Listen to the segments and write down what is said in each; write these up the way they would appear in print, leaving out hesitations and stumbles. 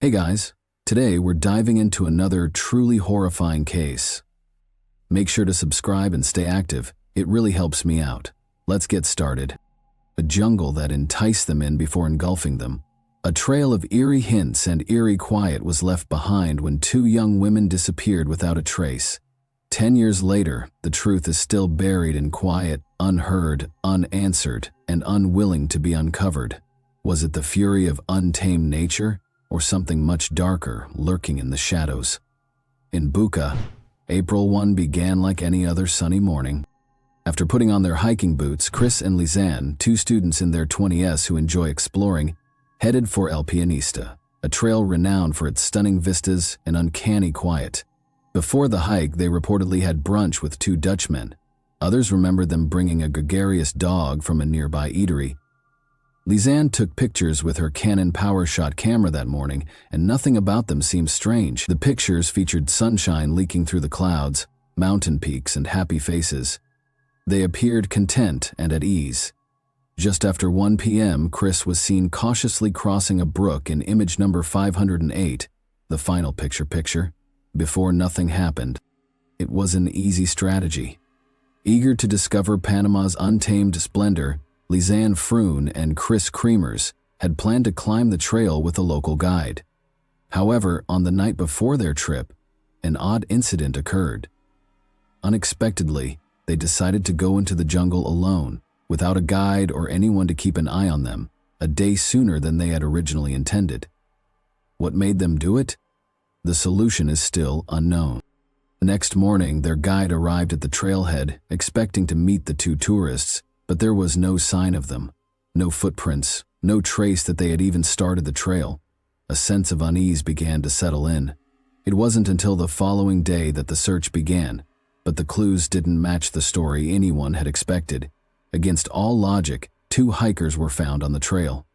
Hey guys, today we're diving into another truly horrifying case. Make sure to subscribe and stay active, it really helps me out. Let's get started. A jungle that enticed them in before engulfing them. A trail of eerie hints and eerie quiet was left behind when two young women disappeared without a trace. 10 years later, the truth is still buried in quiet, unheard, unanswered, and unwilling to be uncovered. Was it the fury of untamed nature, or something much darker lurking in the shadows? In Buka, April 1 began like any other sunny morning. After putting on their hiking boots, Chris and Lisanne, two students in their 20s who enjoy exploring, headed for El Pianista, a trail renowned for its stunning vistas and uncanny quiet. Before the hike, they reportedly had brunch with two Dutchmen. Others remembered them bringing a gregarious dog from a nearby eatery. Lisanne took pictures with her Canon PowerShot camera that morning, and nothing about them seemed strange. The pictures featured sunshine leaking through the clouds, mountain peaks, and happy faces. They appeared content and at ease. Just after 1 p.m., Chris was seen cautiously crossing a brook in image number 508, the final picture. Before nothing happened. It was an easy strategy. Eager to discover Panama's untamed splendor, Lisanne Froon and Chris Creamers had planned to climb the trail with a local guide. However, on the night before their trip, an odd incident occurred. Unexpectedly, they decided to go into the jungle alone, without a guide or anyone to keep an eye on them, a day sooner than they had originally intended. What made them do it? The solution is still unknown. The next morning, their guide arrived at the trailhead, expecting to meet the two tourists, but there was no sign of them. No footprints, no trace that they had even started the trail. A sense of unease began to settle in. It wasn't until the following day that the search began, but the clues didn't match the story anyone had expected. Against all logic, two hikers were found on the trail.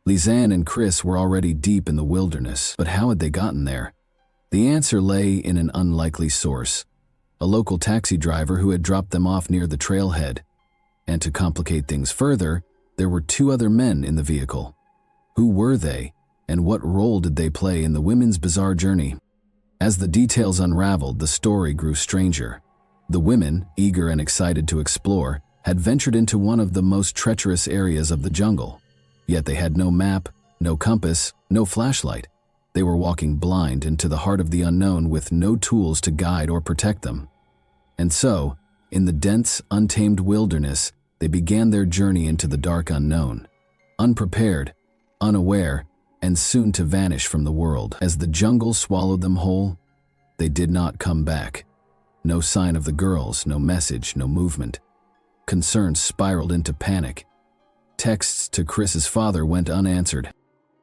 Lisanne and Chris were already deep in the wilderness, but how had they gotten there? The answer lay in an unlikely source, a local taxi driver who had dropped them off near the trailhead. And to complicate things further, there were two other men in the vehicle. Who were they, and what role did they play in the women's bizarre journey? As the details unraveled, the story grew stranger. The women, eager and excited to explore, had ventured into one of the most treacherous areas of the jungle. Yet they had no map, no compass, no flashlight. They were walking blind into the heart of the unknown with no tools to guide or protect them. And so, in the dense, untamed wilderness, they began their journey into the dark unknown. Unprepared, unaware, and soon to vanish from the world. As the jungle swallowed them whole, they did not come back. No sign of the girls, no message, no movement. Concern spiraled into panic. Texts to Chris's father went unanswered.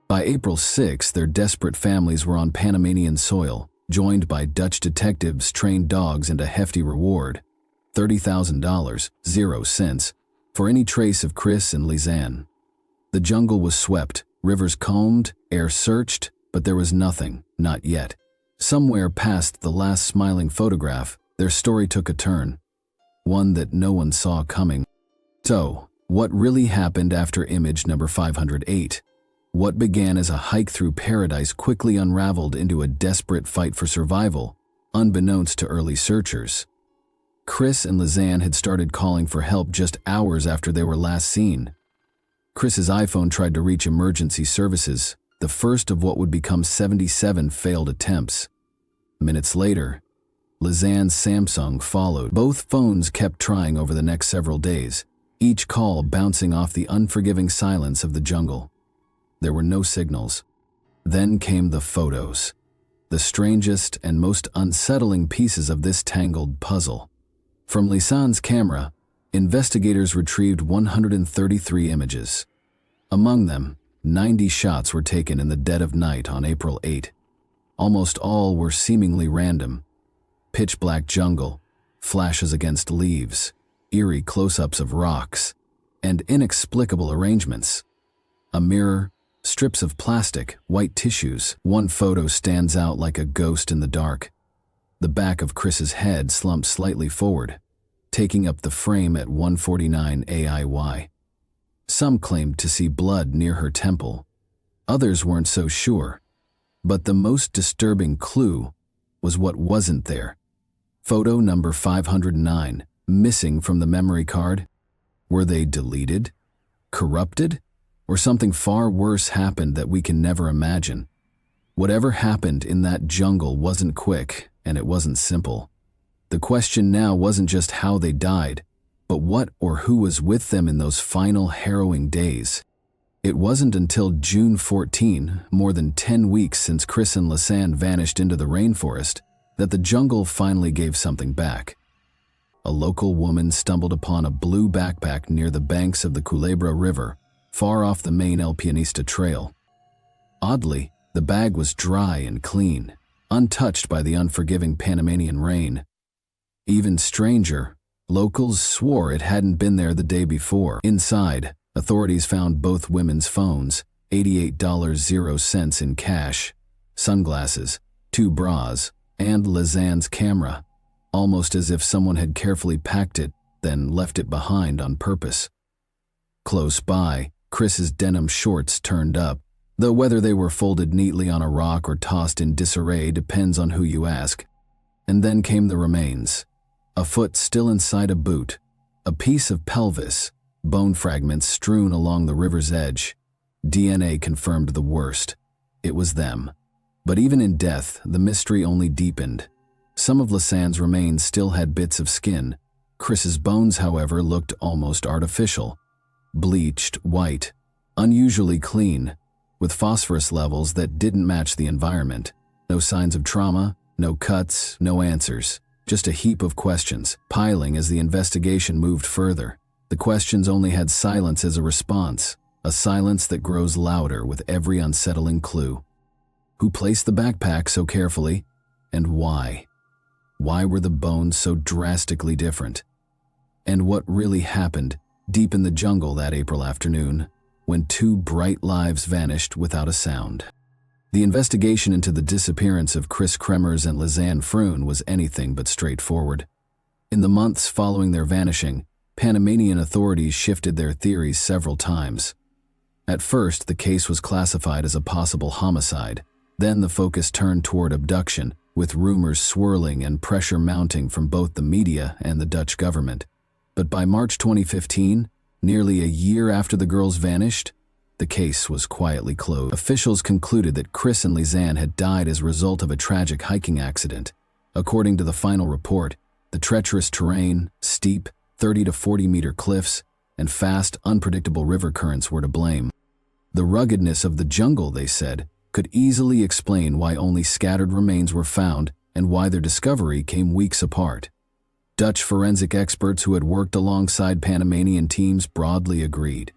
By April 6, their desperate families were on Panamanian soil, joined by Dutch detectives, trained dogs, and a hefty reward. $30,000, 0 cents, for any trace of Chris and Lisanne. The jungle was swept, rivers combed, air searched, but there was nothing, not yet. Somewhere past the last smiling photograph, their story took a turn, one that no one saw coming. So, what really happened after image number 508? What began as a hike through paradise quickly unraveled into a desperate fight for survival, unbeknownst to early searchers. Chris and Lisanne had started calling for help just hours after they were last seen. Chris's iPhone tried to reach emergency services, the first of what would become 77 failed attempts. Minutes later, Lisanne's Samsung followed. Both phones kept trying over the next several days, each call bouncing off the unforgiving silence of the jungle. There were no signals. Then came the photos, the strangest and most unsettling pieces of this tangled puzzle. From Lisanne's camera, investigators retrieved 133 images. Among them, 90 shots were taken in the dead of night on April 8. Almost all were seemingly random. Pitch-black jungle, flashes against leaves, eerie close-ups of rocks, and inexplicable arrangements. A mirror, strips of plastic, white tissues. One photo stands out like a ghost in the dark. The back of Chris's head slumped slightly forward, taking up the frame at 149 AIY. Some claimed to see blood near her temple. Others weren't so sure. But the most disturbing clue was what wasn't there. Photo number 509, missing from the memory card. Were they deleted? Corrupted? Or something far worse happened that we can never imagine? Whatever happened in that jungle wasn't quick, and it wasn't simple. The question now wasn't just how they died, but what or who was with them in those final harrowing days. It wasn't until June 14, more than 10 weeks since Chris and Lisanne vanished into the rainforest, that the jungle finally gave something back. A local woman stumbled upon a blue backpack near the banks of the Culebra River, far off the main El Pianista trail. Oddly, the bag was dry and clean, untouched by the unforgiving Panamanian rain. Even stranger, locals swore it hadn't been there the day before. Inside, authorities found both women's phones, $88.00 in cash, sunglasses, 2 bras, and Lisanne's camera, almost as if someone had carefully packed it, then left it behind on purpose. Close by, Chris's denim shorts turned up, though whether they were folded neatly on a rock or tossed in disarray depends on who you ask. And then came the remains. A foot still inside a boot, a piece of pelvis, bone fragments strewn along the river's edge. DNA confirmed the worst. It was them. But even in death, the mystery only deepened. Some of Lisanne's remains still had bits of skin. Chris's bones, however, looked almost artificial. Bleached, white, unusually clean, with phosphorus levels that didn't match the environment. No signs of trauma, no cuts, no answers. Just a heap of questions, piling as the investigation moved further. The questions only had silence as a response, a silence that grows louder with every unsettling clue. Who placed the backpack so carefully, and why? Why were the bones so drastically different? And what really happened deep in the jungle that April afternoon, when 2 bright lives vanished without a sound? The investigation into the disappearance of Chris Kremers and Lisanne Froon was anything but straightforward. In the months following their vanishing, Panamanian authorities shifted their theories several times. At first, the case was classified as a possible homicide. Then the focus turned toward abduction, with rumors swirling and pressure mounting from both the media and the Dutch government. But by March 2015, nearly a year after the girls vanished, the case was quietly closed. Officials concluded that Chris and Lisanne had died as a result of a tragic hiking accident. According to the final report, the treacherous terrain, steep, 30 to 40-meter cliffs, and fast, unpredictable river currents were to blame. The ruggedness of the jungle, they said, could easily explain why only scattered remains were found and why their discovery came weeks apart. Dutch forensic experts who had worked alongside Panamanian teams broadly agreed.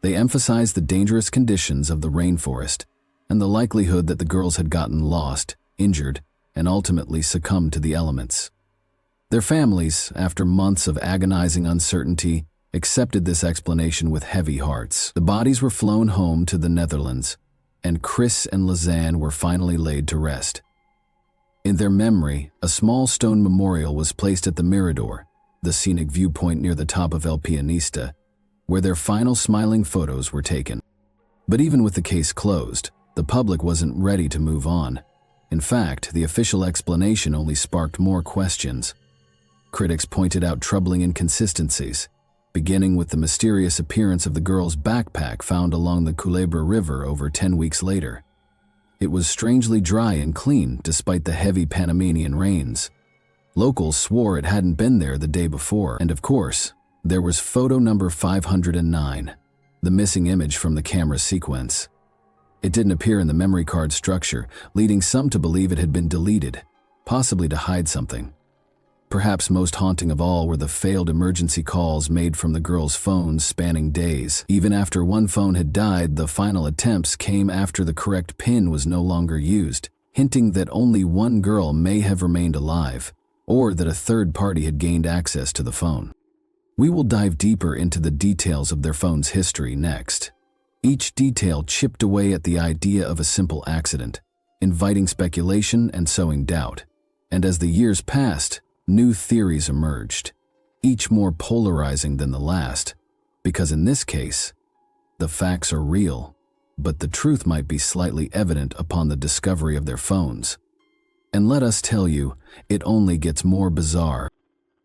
They emphasized the dangerous conditions of the rainforest and the likelihood that the girls had gotten lost, injured, and ultimately succumbed to the elements. Their families, after months of agonizing uncertainty, accepted this explanation with heavy hearts. The bodies were flown home to the Netherlands, and Chris and Lisanne were finally laid to rest. In their memory, a small stone memorial was placed at the Mirador, the scenic viewpoint near the top of El Pianista, where their final smiling photos were taken. But even with the case closed, the public wasn't ready to move on. In fact, the official explanation only sparked more questions. Critics pointed out troubling inconsistencies, beginning with the mysterious appearance of the girl's backpack found along the Culebra River over 10 weeks later. It was strangely dry and clean despite the heavy Panamanian rains. Locals swore it hadn't been there the day before, and of course, there was photo number 509, the missing image from the camera sequence. It didn't appear in the memory card structure, leading some to believe it had been deleted, possibly to hide something. Perhaps most haunting of all were the failed emergency calls made from the girls' phones spanning days. Even after one phone had died, the final attempts came after the correct PIN was no longer used, hinting that only one girl may have remained alive, or that a third party had gained access to the phone. We will dive deeper into the details of their phone's history next. Each detail chipped away at the idea of a simple accident, inviting speculation and sowing doubt. And as the years passed, new theories emerged, each more polarizing than the last, because in this case, the facts are real, but the truth might be slightly evident upon the discovery of their phones. And let us tell you, it only gets more bizarre.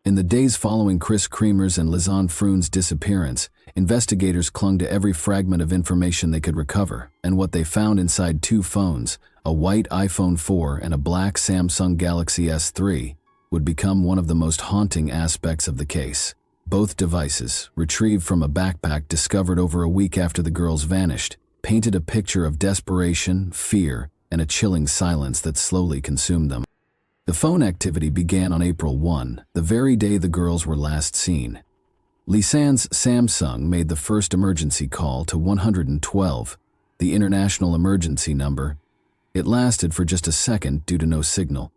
In the days following Chris Creamer's and Lisanne Froon's disappearance, investigators clung to every fragment of information they could recover, and what they found inside two phones, a white iPhone 4 and a black Samsung Galaxy S3, would become one of the most haunting aspects of the case. Both devices, retrieved from a backpack discovered over a week after the girls vanished, painted a picture of desperation, fear, and a chilling silence that slowly consumed them. The phone activity began on April 1, the very day the girls were last seen. Lisanne's Samsung made the first emergency call to 112, the international emergency number. It lasted for just a second due to no signal.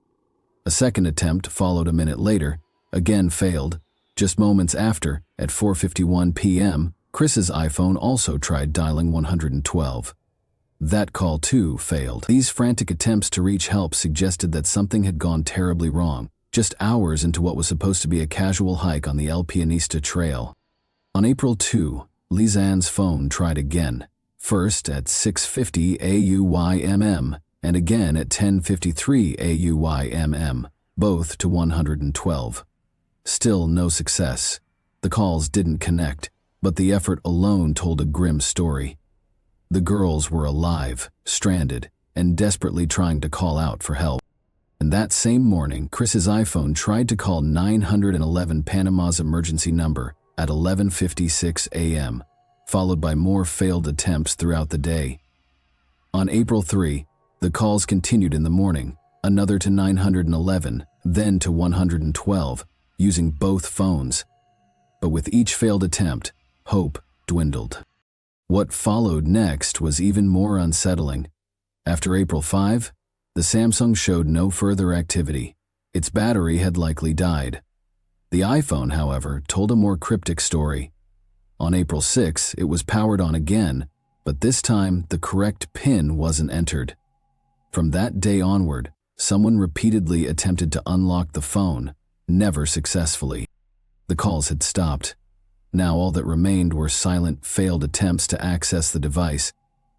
A second attempt followed a minute later, again failed. Just moments after, at 4:51 p.m., Chris's iPhone also tried dialing 112. That call too failed. These frantic attempts to reach help suggested that something had gone terribly wrong, just hours into what was supposed to be a casual hike on the El Pianista Trail. On April 2, Lisanne's phone tried again, first at 6:50 AUYMM and again at 10:53 AUYMM, both to 112. Still no success. The calls didn't connect, but the effort alone told a grim story. The girls were alive, stranded, and desperately trying to call out for help. And that same morning, Chris's iPhone tried to call 911 Panama's emergency number at 11:56 a.m., followed by more failed attempts throughout the day. On April 3, the calls continued in the morning, another to 911, then to 112, using both phones. But with each failed attempt, hope dwindled. What followed next was even more unsettling. After April 5, the Samsung showed no further activity. Its battery had likely died. The iPhone, however, told a more cryptic story. On April 6, it was powered on again, but this time the correct PIN wasn't entered. From that day onward, someone repeatedly attempted to unlock the phone, never successfully. The calls had stopped. Now all that remained were silent, failed attempts to access the device,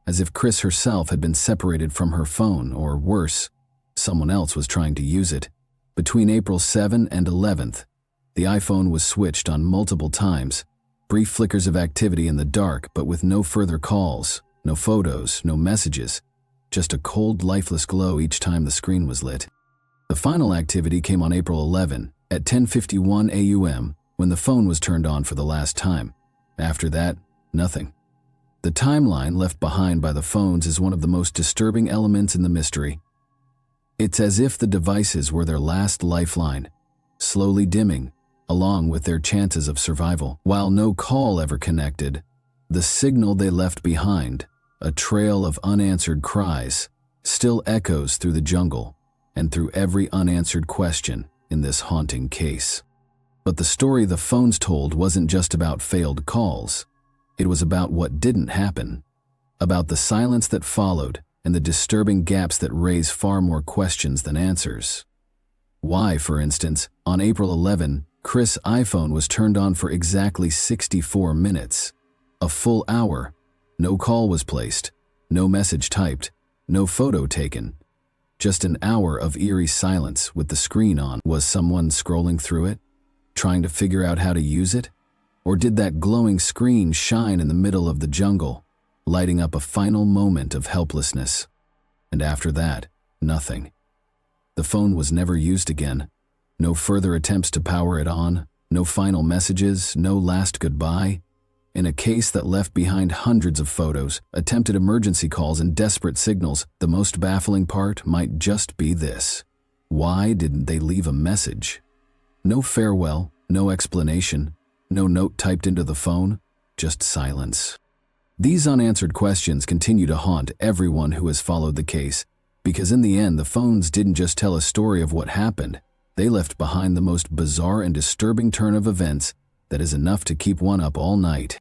as if Chris herself had been separated from her phone, or worse, someone else was trying to use it. Between April 7 and 11th, the iPhone was switched on multiple times, brief flickers of activity in the dark, but with no further calls, no photos, no messages, just a cold, lifeless glow each time the screen was lit. The final activity came on April 11, at 10:51 AUM, when the phone was turned on for the last time. After that, nothing. The timeline left behind by the phones is one of the most disturbing elements in the mystery. It's as if the devices were their last lifeline, slowly dimming, along with their chances of survival. While no call ever connected, the signal they left behind, a trail of unanswered cries, still echoes through the jungle and through every unanswered question in this haunting case. But the story the phones told wasn't just about failed calls. It was about what didn't happen, about the silence that followed and the disturbing gaps that raise far more questions than answers. Why, for instance, on April 11, Chris' iPhone was turned on for exactly 64 minutes, a full hour. No call was placed, no message typed, no photo taken. Just an hour of eerie silence with the screen on. Was someone scrolling through it, trying to figure out how to use it? Or did that glowing screen shine in the middle of the jungle, lighting up a final moment of helplessness? And after that, nothing. The phone was never used again. No further attempts to power it on, no final messages, no last goodbye. In a case that left behind hundreds of photos, attempted emergency calls, and desperate signals, the most baffling part might just be this. Why didn't they leave a message? No farewell, no explanation, no note typed into the phone, just silence. These unanswered questions continue to haunt everyone who has followed the case, because in the end, the phones didn't just tell a story of what happened, they left behind the most bizarre and disturbing turn of events that is enough to keep one up all night.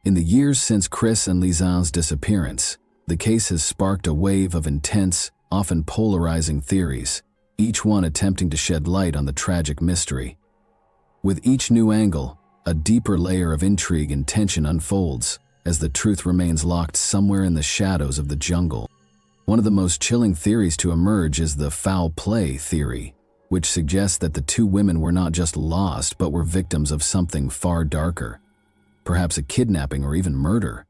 In the years since Chris and Lisanne's disappearance, the case has sparked a wave of intense, often polarizing theories, each one attempting to shed light on the tragic mystery. With each new angle, a deeper layer of intrigue and tension unfolds, as the truth remains locked somewhere in the shadows of the jungle. One of the most chilling theories to emerge is the foul play theory, which suggests that the two women were not just lost but were victims of something far darker, perhaps a kidnapping or even murder.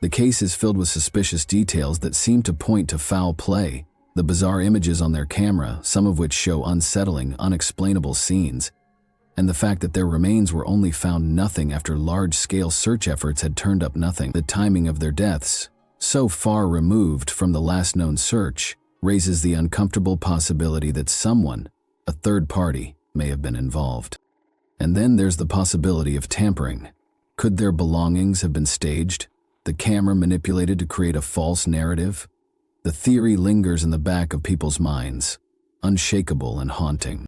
The case is filled with suspicious details that seem to point to foul play. The bizarre images on their camera, some of which show unsettling, unexplainable scenes, and the fact that their remains were only found nothing after large-scale search efforts had turned up nothing. The timing of their deaths, so far removed from the last known search, raises the uncomfortable possibility that someone, a third party, may have been involved. And then there's the possibility of tampering. Could their belongings have been staged? The camera manipulated to create a false narrative? The theory lingers in the back of people's minds, unshakable and haunting.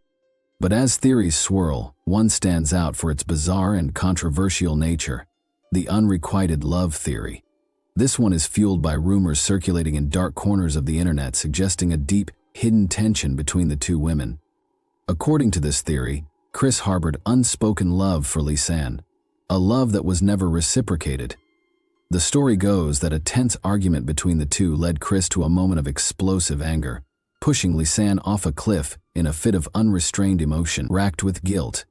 But as theories swirl, one stands out for its bizarre and controversial nature: the unrequited love theory. This one is fueled by rumors circulating in dark corners of the internet suggesting a deep, hidden tension between the two women. According to this theory, Chris harbored unspoken love for Lisanne, a love that was never reciprocated. The story goes that a tense argument between the two led Chris to a moment of explosive anger, pushing Lisanne off a cliff in a fit of unrestrained emotion. Racked with guilt,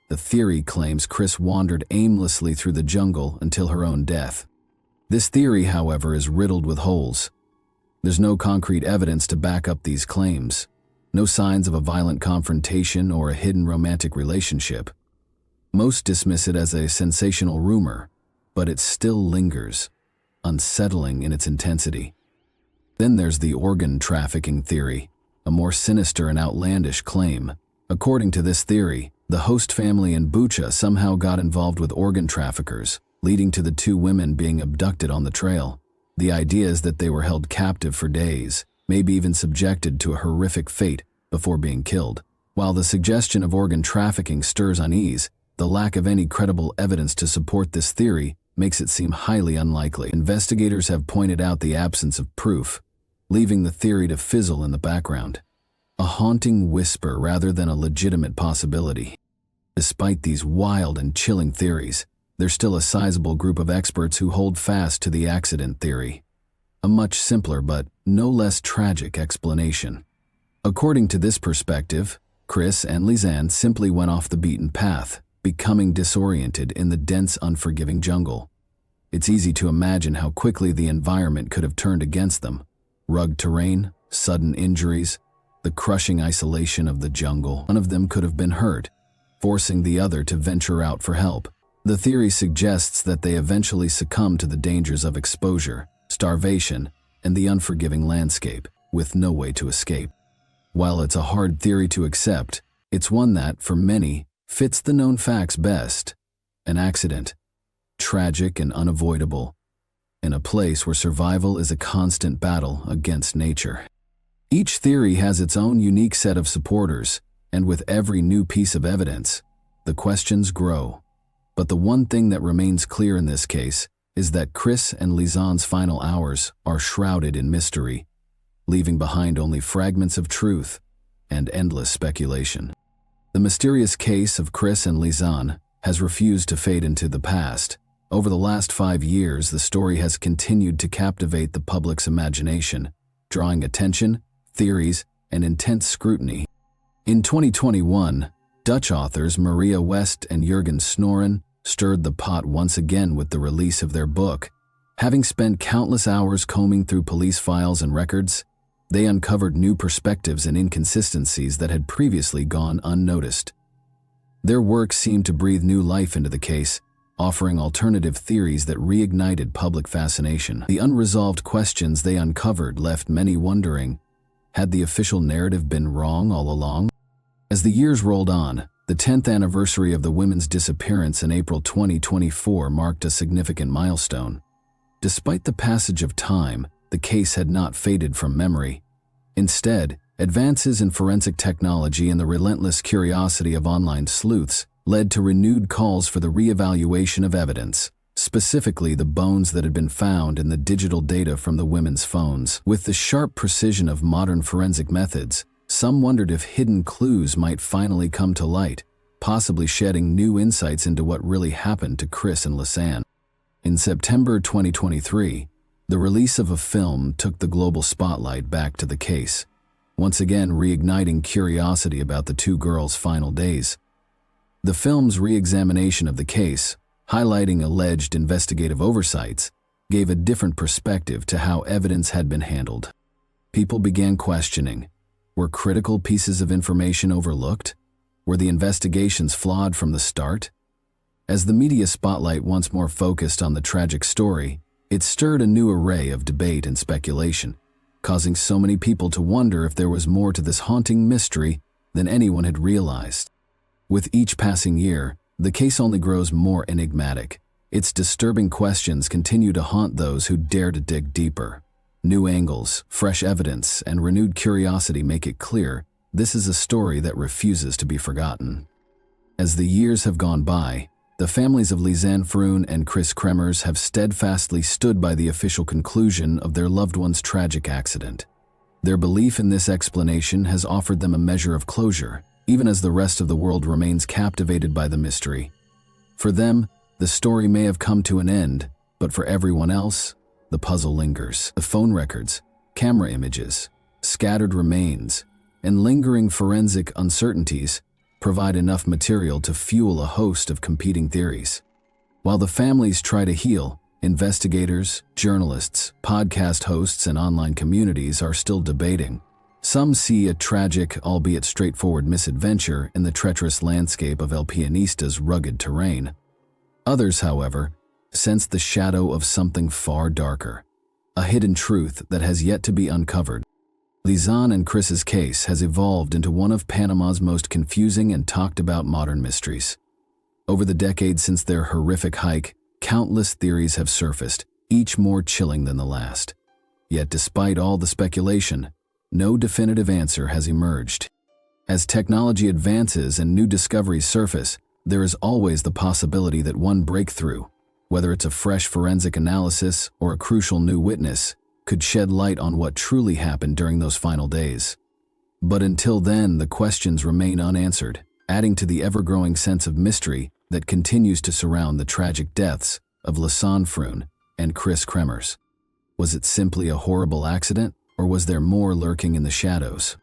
the theory claims Chris wandered aimlessly through the jungle until her own death. This theory, however, is riddled with holes. There's no concrete evidence to back up these claims, no signs of a violent confrontation or a hidden romantic relationship. Most dismiss it as a sensational rumor, but it still lingers, unsettling in its intensity. Then there's the organ trafficking theory, a more sinister and outlandish claim. According to this theory, the host family in Bucha somehow got involved with organ traffickers, leading to the two women being abducted on the trail. The idea is that they were held captive for days, maybe even subjected to a horrific fate before being killed. While the suggestion of organ trafficking stirs unease, the lack of any credible evidence to support this theory makes it seem highly unlikely. Investigators have pointed out the absence of proof, leaving the theory to fizzle in the background, a haunting whisper rather than a legitimate possibility. Despite these wild and chilling theories, there's still a sizable group of experts who hold fast to the accident theory, a much simpler but no less tragic explanation. According to this perspective, Chris and Lisanne simply went off the beaten path, becoming disoriented in the dense, unforgiving jungle. It's easy to imagine how quickly the environment could have turned against them. Rugged terrain, sudden injuries, the crushing isolation of the jungle. One of them could have been hurt, forcing the other to venture out for help. The theory suggests that they eventually succumbed to the dangers of exposure, starvation, and the unforgiving landscape, with no way to escape. While it's a hard theory to accept, it's one that, for many, fits the known facts best. An accident, tragic and unavoidable, in a place where survival is a constant battle against nature. Each theory has its own unique set of supporters, and with every new piece of evidence, the questions grow. But the one thing that remains clear in this case is that Chris and Lisanne's final hours are shrouded in mystery, leaving behind only fragments of truth and endless speculation. The mysterious case of Chris and Lisanne has refused to fade into the past. Over the last 5 years, the story has continued to captivate the public's imagination, drawing attention, theories, and intense scrutiny. In 2021, Dutch authors Maria West and Jurgen Snoren stirred the pot once again with the release of their book. Having spent countless hours combing through police files and records, they uncovered new perspectives and inconsistencies that had previously gone unnoticed. Their work seemed to breathe new life into the case, offering alternative theories that reignited public fascination. The unresolved questions they uncovered left many wondering, had the official narrative been wrong all along? As the years rolled on, the 10th anniversary of the women's disappearance in April 2024 marked a significant milestone. Despite the passage of time, the case had not faded from memory. Instead, advances in forensic technology and the relentless curiosity of online sleuths led to renewed calls for the reevaluation of evidence, specifically the bones that had been found in the digital data from the women's phones. With the sharp precision of modern forensic methods, some wondered if hidden clues might finally come to light, possibly shedding new insights into what really happened to Chris and Lisanne. In September 2023, the release of a film took the global spotlight back to the case, once again reigniting curiosity about the two girls' final days. The film's re-examination of the case, highlighting alleged investigative oversights, gave a different perspective to how evidence had been handled. People began questioning, were critical pieces of information overlooked? Were the investigations flawed from the start? As the media spotlight once more focused on the tragic story, it stirred a new array of debate and speculation, causing so many people to wonder if there was more to this haunting mystery than anyone had realized. With each passing year, the case only grows more enigmatic. Its disturbing questions continue to haunt those who dare to dig deeper. New angles, fresh evidence, and renewed curiosity make it clear this is a story that refuses to be forgotten. As the years have gone by, the families of Lisanne Froon and Chris Kremers have steadfastly stood by the official conclusion of their loved one's tragic accident. Their belief in this explanation has offered them a measure of closure, even as the rest of the world remains captivated by the mystery. For them, the story may have come to an end, but for everyone else, the puzzle lingers. The phone records, camera images, scattered remains, and lingering forensic uncertainties provide enough material to fuel a host of competing theories. While the families try to heal, investigators, journalists, podcast hosts, and online communities are still debating. Some see a tragic, albeit straightforward misadventure in the treacherous landscape of El Pianista's rugged terrain. Others, however, sense the shadow of something far darker, a hidden truth that has yet to be uncovered. Lisanne and Chris's case has evolved into one of Panama's most confusing and talked about modern mysteries. Over the decades since their horrific hike, countless theories have surfaced, each more chilling than the last. Yet despite all the speculation, no definitive answer has emerged. As technology advances and new discoveries surface, there is always the possibility that one breakthrough, whether it's a fresh forensic analysis or a crucial new witness, could shed light on what truly happened during those final days. But until then, the questions remain unanswered, adding to the ever-growing sense of mystery that continues to surround the tragic deaths of Lisanne Froon and Chris Kremers. Was it simply a horrible accident, or was there more lurking in the shadows?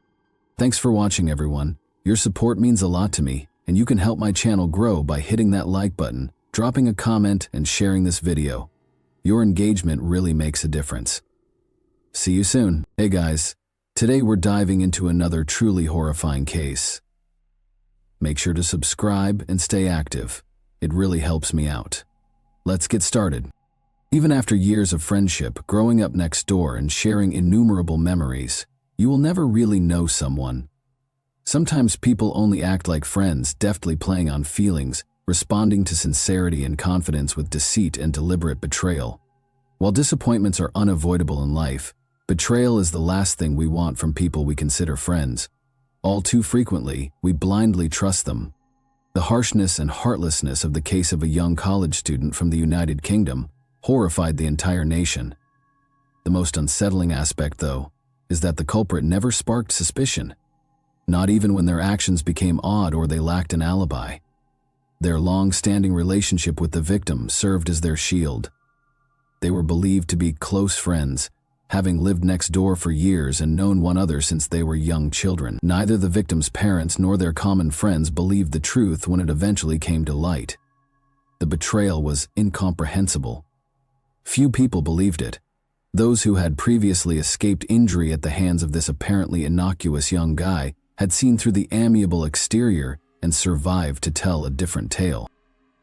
Thanks for watching, everyone. Your support means a lot to me, and you can help my channel grow by hitting that like button, dropping a comment, and sharing this video. Your engagement really makes a difference. See you soon. Hey guys, today we're diving into another truly horrifying case. Make sure to subscribe and stay active. It really helps me out. Let's get started. Even after years of friendship, growing up next door, and sharing innumerable memories, you will never really know someone. Sometimes people only act like friends, deftly playing on feelings, responding to sincerity and confidence with deceit and deliberate betrayal. While disappointments are unavoidable in life, betrayal is the last thing we want from people we consider friends. All too frequently, we blindly trust them. The harshness and heartlessness of the case of a young college student from the United Kingdom horrified the entire nation. The most unsettling aspect, though, is that the culprit never sparked suspicion, not even when their actions became odd or they lacked an alibi. Their long-standing relationship with the victim served as their shield. They were believed to be close friends, having lived next door for years and known one another since they were young children. Neither the victim's parents nor their common friends believed the truth when it eventually came to light. The betrayal was incomprehensible. Few people believed it. Those who had previously escaped injury at the hands of this apparently innocuous young guy had seen through the amiable exterior and survived to tell a different tale.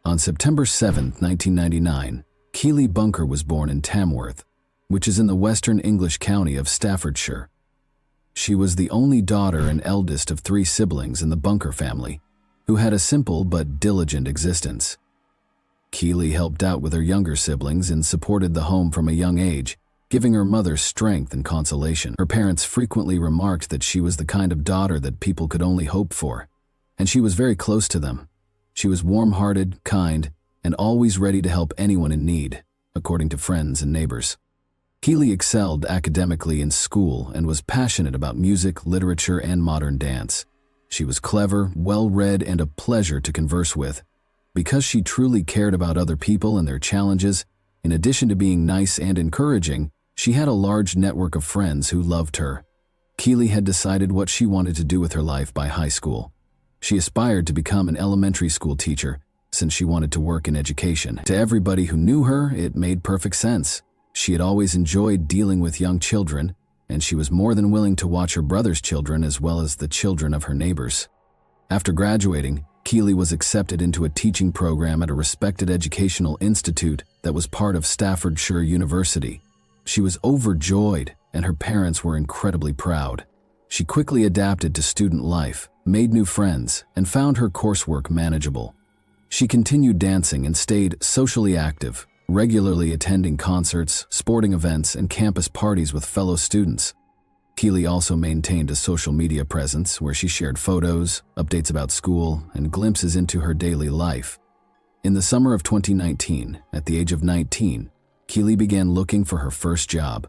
On September 7, 1999, Keely Bunker was born in Tamworth, which is in the western English county of Staffordshire. She was the only daughter and eldest of 3 siblings in the Bunker family, who had a simple but diligent existence. Keely helped out with her younger siblings and supported the home from a young age, giving her mother strength and consolation. Her parents frequently remarked that she was the kind of daughter that people could only hope for, and she was very close to them. She was warm-hearted, kind, and always ready to help anyone in need, according to friends and neighbors. Keely excelled academically in school and was passionate about music, literature, and modern dance. She was clever, well-read, and a pleasure to converse with. Because she truly cared about other people and their challenges, In addition to being nice and encouraging, she had a large network of friends who loved her. Keely had decided what she wanted to do with her life by high school. She aspired to become an elementary school teacher, since she wanted to work in education. To everybody who knew her, it made perfect sense. She had always enjoyed dealing with young children, and she was more than willing to watch her brother's children as well as the children of her neighbors. After graduating, Keely was accepted into a teaching program at a respected educational institute that was part of Staffordshire University. She was overjoyed, and her parents were incredibly proud. She quickly adapted to student life, made new friends, and found her coursework manageable. She continued dancing and stayed socially active, regularly attending concerts, sporting events, and campus parties with fellow students. Keely also maintained a social media presence where she shared photos, updates about school, and glimpses into her daily life. In the summer of 2019, at the age of 19, Keely began looking for her first job.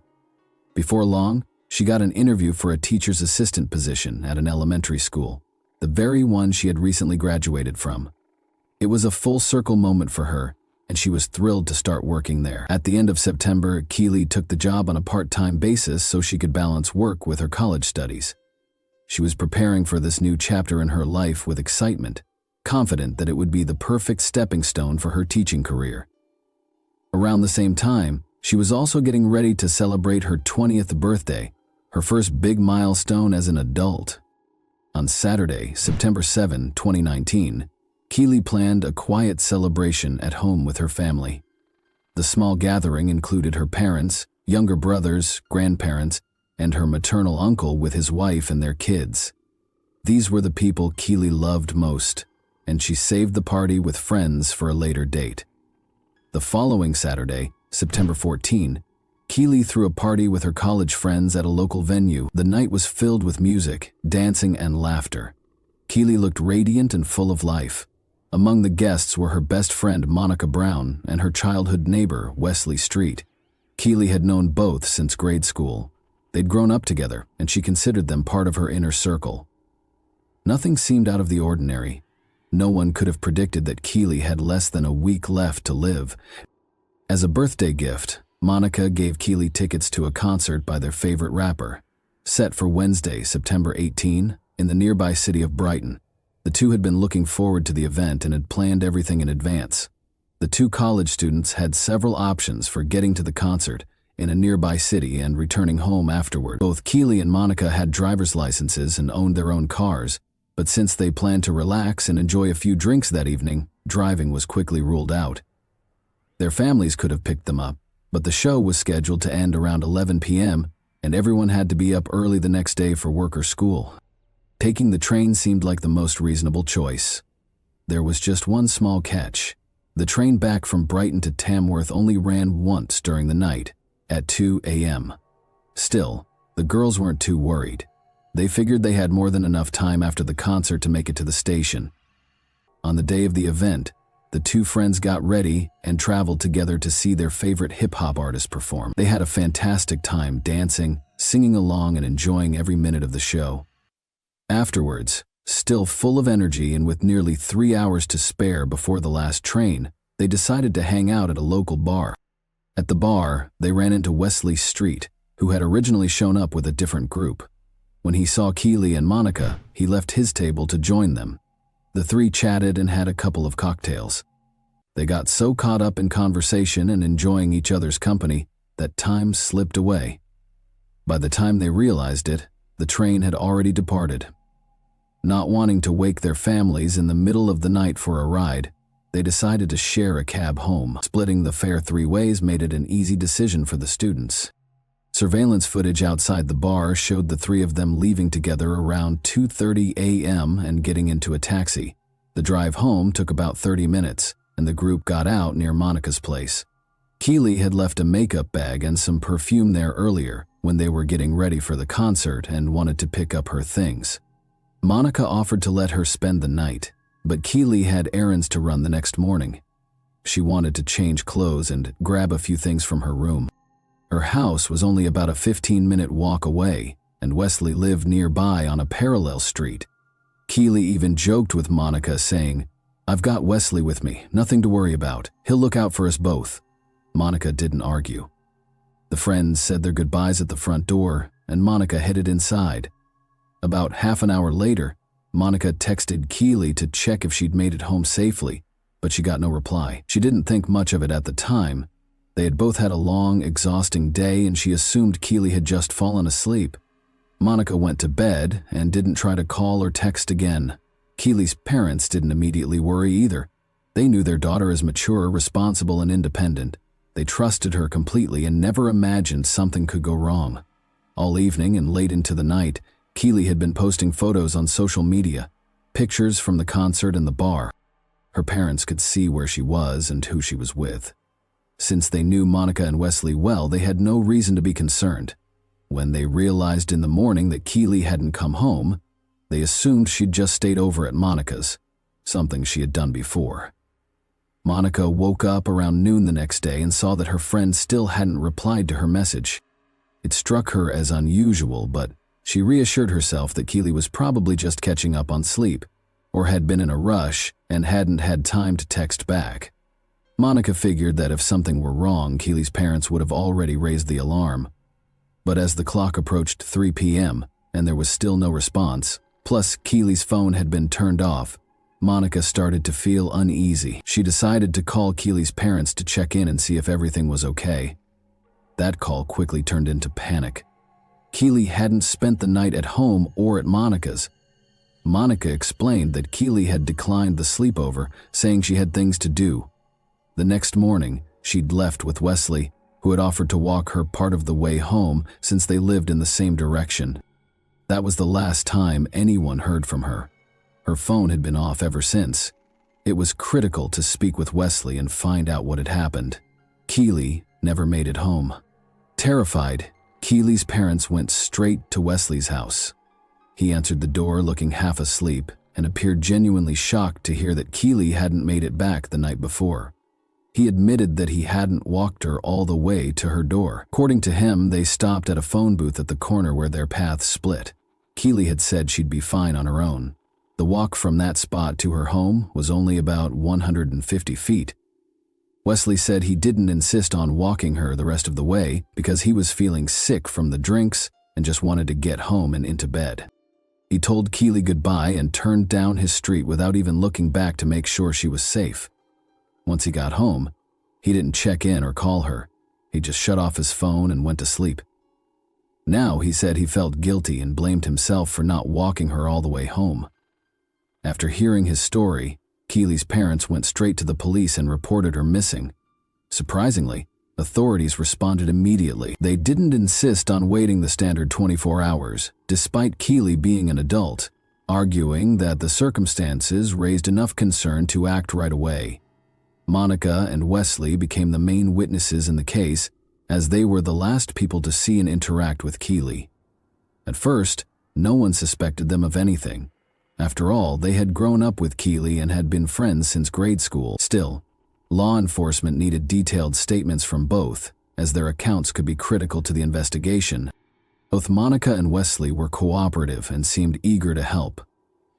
Before long, she got an interview for a teacher's assistant position at an elementary school, the very one she had recently graduated from. It was a full-circle moment for her, and she was thrilled to start working there. At the end of September, Keely took the job on a part-time basis so she could balance work with her college studies. She was preparing for this new chapter in her life with excitement, confident that it would be the perfect stepping stone for her teaching career. Around the same time, she was also getting ready to celebrate her 20th birthday, her first big milestone as an adult. On Saturday, September 7, 2019, Keely planned a quiet celebration at home with her family. The small gathering included her parents, younger brothers, grandparents, and her maternal uncle with his wife and their kids. These were the people Keely loved most, and she saved the party with friends for a later date. The following Saturday, September 14, Keely threw a party with her college friends at a local venue. The night was filled with music, dancing, and laughter. Keely looked radiant and full of life. Among the guests were her best friend Monica Brown and her childhood neighbor Wesley Street. Keely had known both since grade school. They'd grown up together, and she considered them part of her inner circle. Nothing seemed out of the ordinary. No one could have predicted that Keely had less than a week left to live. As a birthday gift, Monica gave Keely tickets to a concert by their favorite rapper, set for Wednesday, September 18, in the nearby city of Brighton. The two had been looking forward to the event and had planned everything in advance. The two college students had several options for getting to the concert in a nearby city and returning home afterward. Both Keely and Monica had driver's licenses and owned their own cars, but since they planned to relax and enjoy a few drinks that evening, driving was quickly ruled out. Their families could have picked them up, but the show was scheduled to end around 11 p.m., and everyone had to be up early the next day for work or school. Taking the train seemed like the most reasonable choice. There was just one small catch. The train back from Brighton to Tamworth only ran once during the night, at 2 a.m. Still, the girls weren't too worried. They figured they had more than enough time after the concert to make it to the station. On the day of the event, the two friends got ready and traveled together to see their favorite hip-hop artist perform. They had a fantastic time dancing, singing along, and enjoying every minute of the show. Afterwards, still full of energy and with nearly 3 hours to spare before the last train, they decided to hang out at a local bar. At the bar, they ran into Wesley Street, who had originally shown up with a different group. When he saw Keely and Monica, he left his table to join them. The three chatted and had a couple of cocktails. They got so caught up in conversation and enjoying each other's company that time slipped away. By the time they realized it, the train had already departed. Not wanting to wake their families in the middle of the night for a ride, they decided to share a cab home. Splitting the fare 3 ways made it an easy decision for the students. Surveillance footage outside the bar showed the three of them leaving together around 2:30 a.m. and getting into a taxi. The drive home took about 30 minutes, and the group got out near Monica's place. Keely had left a makeup bag and some perfume there earlier when they were getting ready for the concert and wanted to pick up her things. Monica offered to let her spend the night, but Keely had errands to run the next morning. She wanted to change clothes and grab a few things from her room. Her house was only about a 15-minute walk away, and Wesley lived nearby on a parallel street. Keely even joked with Monica, saying, "I've got Wesley with me, nothing to worry about. He'll look out for us both." Monica didn't argue. The friends said their goodbyes at the front door, and Monica headed inside. About half an hour later, Monica texted Keely to check if she'd made it home safely, but she got no reply. She didn't think much of it at the time. They had both had a long, exhausting day, and she assumed Keely had just fallen asleep. Monica went to bed and didn't try to call or text again. Keely's parents didn't immediately worry either. They knew their daughter as mature, responsible, and independent. They trusted her completely and never imagined something could go wrong. All evening and late into the night, Keely had been posting photos on social media, pictures from the concert and the bar. Her parents could see where she was and who she was with. Since they knew Monica and Wesley well, they had no reason to be concerned. When they realized in the morning that Keely hadn't come home, they assumed she'd just stayed over at Monica's, something she had done before. Monica woke up around noon the next day and saw that her friend still hadn't replied to her message. It struck her as unusual, but she reassured herself that Keely was probably just catching up on sleep, or had been in a rush and hadn't had time to text back. Monica figured that if something were wrong, Keely's parents would have already raised the alarm. But as the clock approached 3 p.m. and there was still no response, plus Keely's phone had been turned off, Monica started to feel uneasy. She decided to call Keely's parents to check in and see if everything was okay. That call quickly turned into panic. Keely hadn't spent the night at home or at Monica's. Monica explained that Keely had declined the sleepover, saying she had things to do. The next morning, she'd left with Wesley, who had offered to walk her part of the way home since they lived in the same direction. That was the last time anyone heard from her. Her phone had been off ever since. It was critical to speak with Wesley and find out what had happened. Keely never made it home. Terrified, Keely's parents went straight to Wesley's house. He answered the door looking half asleep and appeared genuinely shocked to hear that Keely hadn't made it back the night before. He admitted that he hadn't walked her all the way to her door. According to him, they stopped at a phone booth at the corner where their paths split. Keely had said she'd be fine on her own. The walk from that spot to her home was only about 150 feet. Wesley said he didn't insist on walking her the rest of the way because he was feeling sick from the drinks and just wanted to get home and into bed. He told Keely goodbye and turned down his street without even looking back to make sure she was safe. Once he got home, he didn't check in or call her. He just shut off his phone and went to sleep. Now he said he felt guilty and blamed himself for not walking her all the way home. After hearing his story, Keely's parents went straight to the police and reported her missing. Surprisingly, authorities responded immediately. They didn't insist on waiting the standard 24 hours, despite Keely being an adult, arguing that the circumstances raised enough concern to act right away. Monica and Wesley became the main witnesses in the case, as they were the last people to see and interact with Keely. At first, no one suspected them of anything. After all, they had grown up with Keely and had been friends since grade school. Still, law enforcement needed detailed statements from both, as their accounts could be critical to the investigation. Both Monica and Wesley were cooperative and seemed eager to help.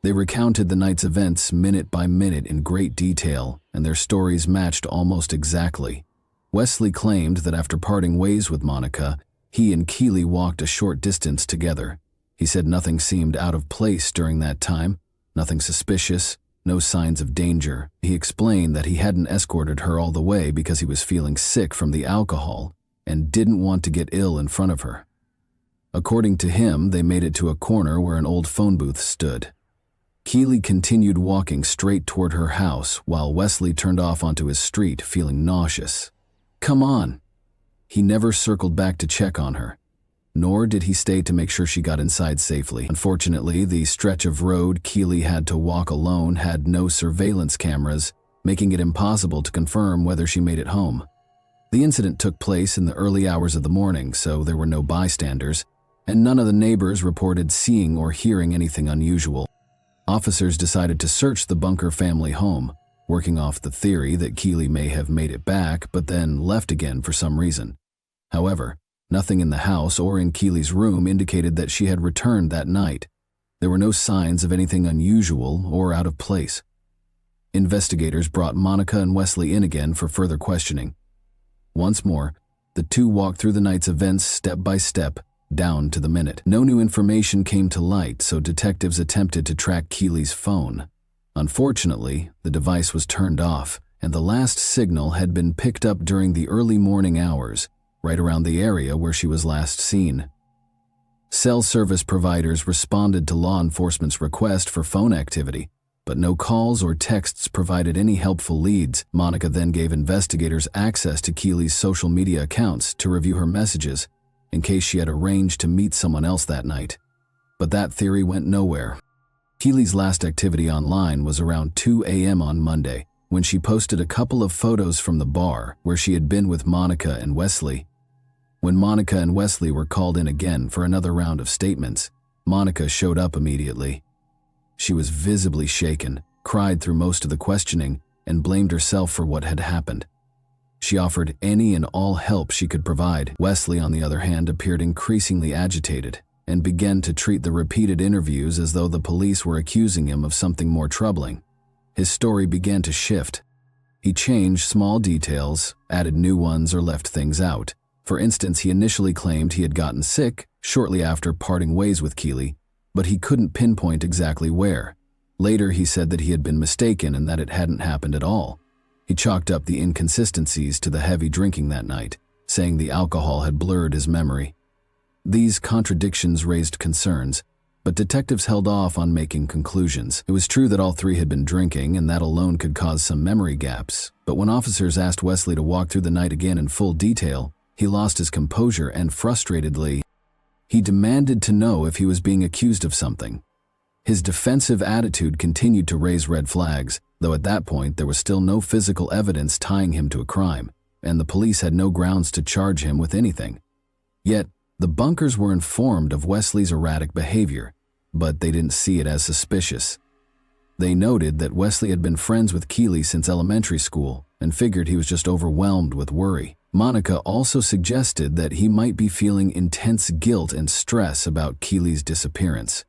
They recounted the night's events minute by minute in great detail, and their stories matched almost exactly. Wesley claimed that after parting ways with Monica, he and Keely walked a short distance together. He said nothing seemed out of place during that time, nothing suspicious, no signs of danger. He explained that he hadn't escorted her all the way because he was feeling sick from the alcohol and didn't want to get ill in front of her. According to him, they made it to a corner where an old phone booth stood. Keely continued walking straight toward her house while Wesley turned off onto his street, feeling nauseous. Come on! He never circled back to check on her, nor did he stay to make sure she got inside safely. Unfortunately, the stretch of road Keely had to walk alone had no surveillance cameras, making it impossible to confirm whether she made it home. The incident took place in the early hours of the morning, so there were no bystanders, and none of the neighbors reported seeing or hearing anything unusual. Officers decided to search the Bunker family home, working off the theory that Keely may have made it back but then left again for some reason. However, nothing in the house or in Keely's room indicated that she had returned that night. There were no signs of anything unusual or out of place. Investigators brought Monica and Wesley in again for further questioning. Once more, the two walked through the night's events step by step, down to the minute. No new information came to light, so detectives attempted to track Keely's phone. Unfortunately, the device was turned off, and the last signal had been picked up during the early morning hours, right around the area where she was last seen. Cell service providers responded to law enforcement's request for phone activity, but no calls or texts provided any helpful leads. Monica then gave investigators access to Keely's social media accounts to review her messages in case she had arranged to meet someone else that night. But that theory went nowhere. Keely's last activity online was around 2 a.m. on Monday, when she posted a couple of photos from the bar where she had been with Monica and Wesley. When Monica and Wesley were called in again for another round of statements, Monica showed up immediately. She was visibly shaken, cried through most of the questioning, and blamed herself for what had happened. She offered any and all help she could provide. Wesley, on the other hand, appeared increasingly agitated and began to treat the repeated interviews as though the police were accusing him of something more troubling. His story began to shift. He changed small details, added new ones, or left things out. For instance, he initially claimed he had gotten sick shortly after parting ways with Keely, but he couldn't pinpoint exactly where. Later, he said that he had been mistaken and that it hadn't happened at all. He chalked up the inconsistencies to the heavy drinking that night, saying the alcohol had blurred his memory. These contradictions raised concerns, but detectives held off on making conclusions. It was true that all three had been drinking, and that alone could cause some memory gaps, but when officers asked Wesley to walk through the night again in full detail, he lost his composure and frustratedly, he demanded to know if he was being accused of something. His defensive attitude continued to raise red flags, though at that point there was still no physical evidence tying him to a crime, and the police had no grounds to charge him with anything. Yet, the bunkers were informed of Wesley's erratic behavior, but they didn't see it as suspicious. They noted that Wesley had been friends with Keely since elementary school and figured he was just overwhelmed with worry. Monica also suggested that he might be feeling intense guilt and stress about Keely's disappearance.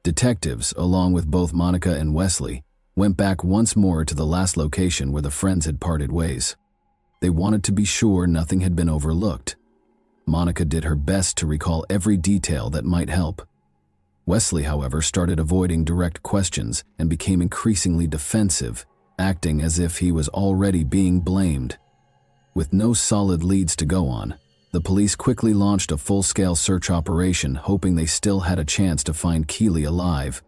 Detectives, along with both Monica and Wesley, went back once more to the last location where the friends had parted ways. They wanted to be sure nothing had been overlooked. Monica did her best to recall every detail that might help. Wesley, however, started avoiding direct questions and became increasingly defensive, acting as if he was already being blamed. With no solid leads to go on, the police quickly launched a full-scale search operation, hoping they still had a chance to find Keely alive.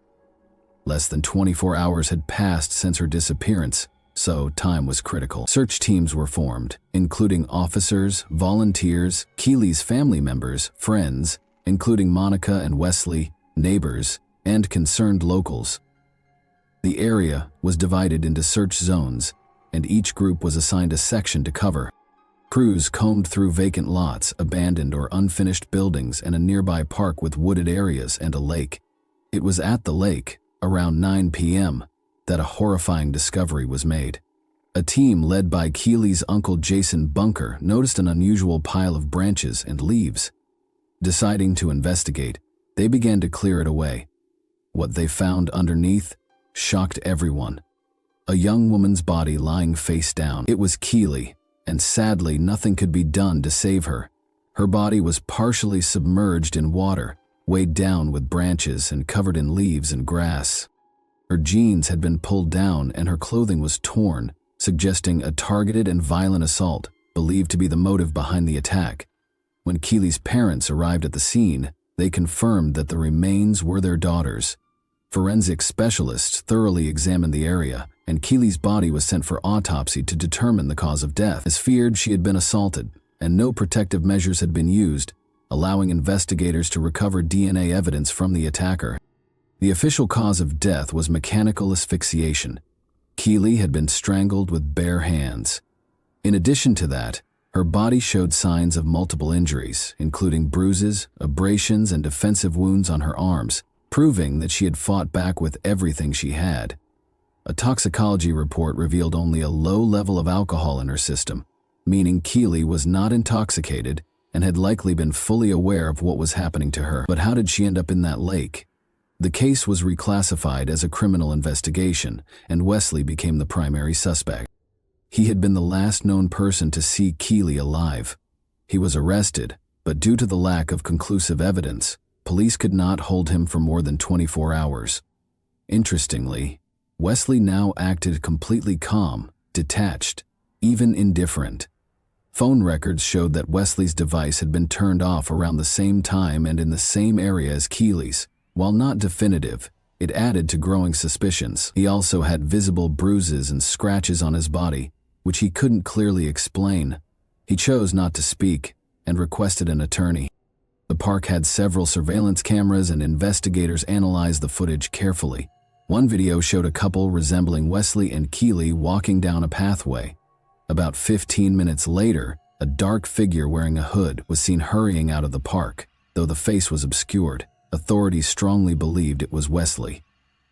Less than 24 hours had passed since her disappearance, so time was critical. Search teams were formed, including officers, volunteers, Keely's family members, friends, including Monica and Wesley, neighbors, and concerned locals. The area was divided into search zones, and each group was assigned a section to cover. Crews combed through vacant lots, abandoned or unfinished buildings, and a nearby park with wooded areas and a lake. It was at the lake, around 9 p.m., that a horrifying discovery was made. A team led by Keely's uncle Jason Bunker noticed an unusual pile of branches and leaves. Deciding to investigate, they began to clear it away. What they found underneath shocked everyone. A young woman's body lying face down. It was Keely, and sadly nothing could be done to save her. Her body was partially submerged in water, weighed down with branches and covered in leaves and grass. Her jeans had been pulled down and her clothing was torn, suggesting a targeted and violent assault, believed to be the motive behind the attack. When Keely's parents arrived at the scene, they confirmed that the remains were their daughter's. Forensic specialists thoroughly examined the area, and Keely's body was sent for autopsy to determine the cause of death. As feared, she had been assaulted, and no protective measures had been used, allowing investigators to recover DNA evidence from the attacker. The official cause of death was mechanical asphyxiation. Keely had been strangled with bare hands. In addition to that, her body showed signs of multiple injuries, including bruises, abrasions, and defensive wounds on her arms, proving that she had fought back with everything she had. A toxicology report revealed only a low level of alcohol in her system, meaning Keely was not intoxicated and had likely been fully aware of what was happening to her. But how did she end up in that lake? The case was reclassified as a criminal investigation, and Wesley became the primary suspect. He had been the last known person to see Keely alive. He was arrested, but due to the lack of conclusive evidence, police could not hold him for more than 24 hours. Interestingly, Wesley now acted completely calm, detached, even indifferent. Phone records showed that Wesley's device had been turned off around the same time and in the same area as Keely's. While not definitive, it added to growing suspicions. He also had visible bruises and scratches on his body, which he couldn't clearly explain. He chose not to speak and requested an attorney. The park had several surveillance cameras and investigators analyzed the footage carefully. One video showed a couple resembling Wesley and Keely walking down a pathway. About 15 minutes later, a dark figure wearing a hood was seen hurrying out of the park. Though the face was obscured, authorities strongly believed it was Wesley.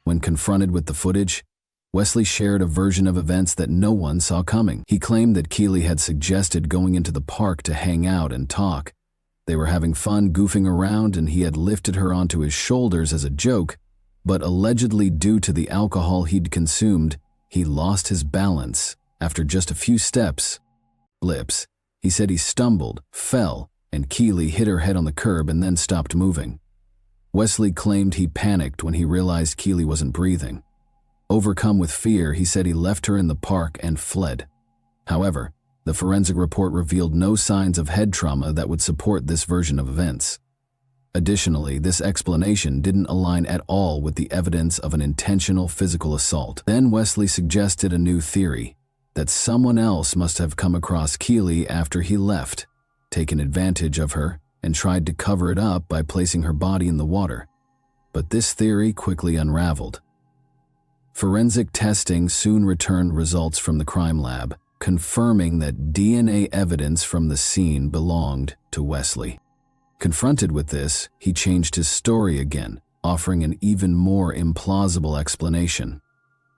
When confronted with the footage, Wesley shared a version of events that no one saw coming. He claimed that Keely had suggested going into the park to hang out and talk. They were having fun goofing around and he had lifted her onto his shoulders as a joke, but allegedly due to the alcohol he'd consumed, he lost his balance. After just a few steps, he said he stumbled, fell, and Keely hit her head on the curb and then stopped moving. Wesley claimed he panicked when he realized Keely wasn't breathing. Overcome with fear, he said he left her in the park and fled. However, the forensic report revealed no signs of head trauma that would support this version of events. Additionally, this explanation didn't align at all with the evidence of an intentional physical assault. Then Wesley suggested a new theory, that someone else must have come across Keely after he left, taken advantage of her, and tried to cover it up by placing her body in the water. But this theory quickly unraveled. Forensic testing soon returned results from the crime lab, confirming that DNA evidence from the scene belonged to Wesley. Confronted with this, he changed his story again, offering an even more implausible explanation.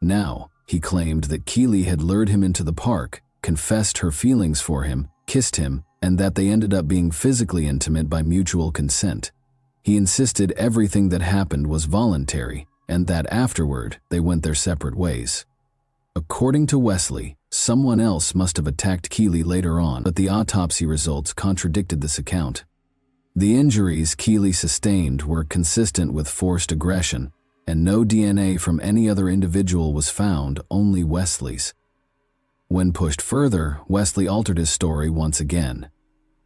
Now, he claimed that Keely had lured him into the park, confessed her feelings for him, kissed him, and that they ended up being physically intimate by mutual consent. He insisted everything that happened was voluntary, and that afterward, they went their separate ways. According to Wesley, someone else must have attacked Keely later on, but the autopsy results contradicted this account. The injuries Keely sustained were consistent with forced aggression, and no DNA from any other individual was found, only Wesley's. When pushed further, Wesley altered his story once again.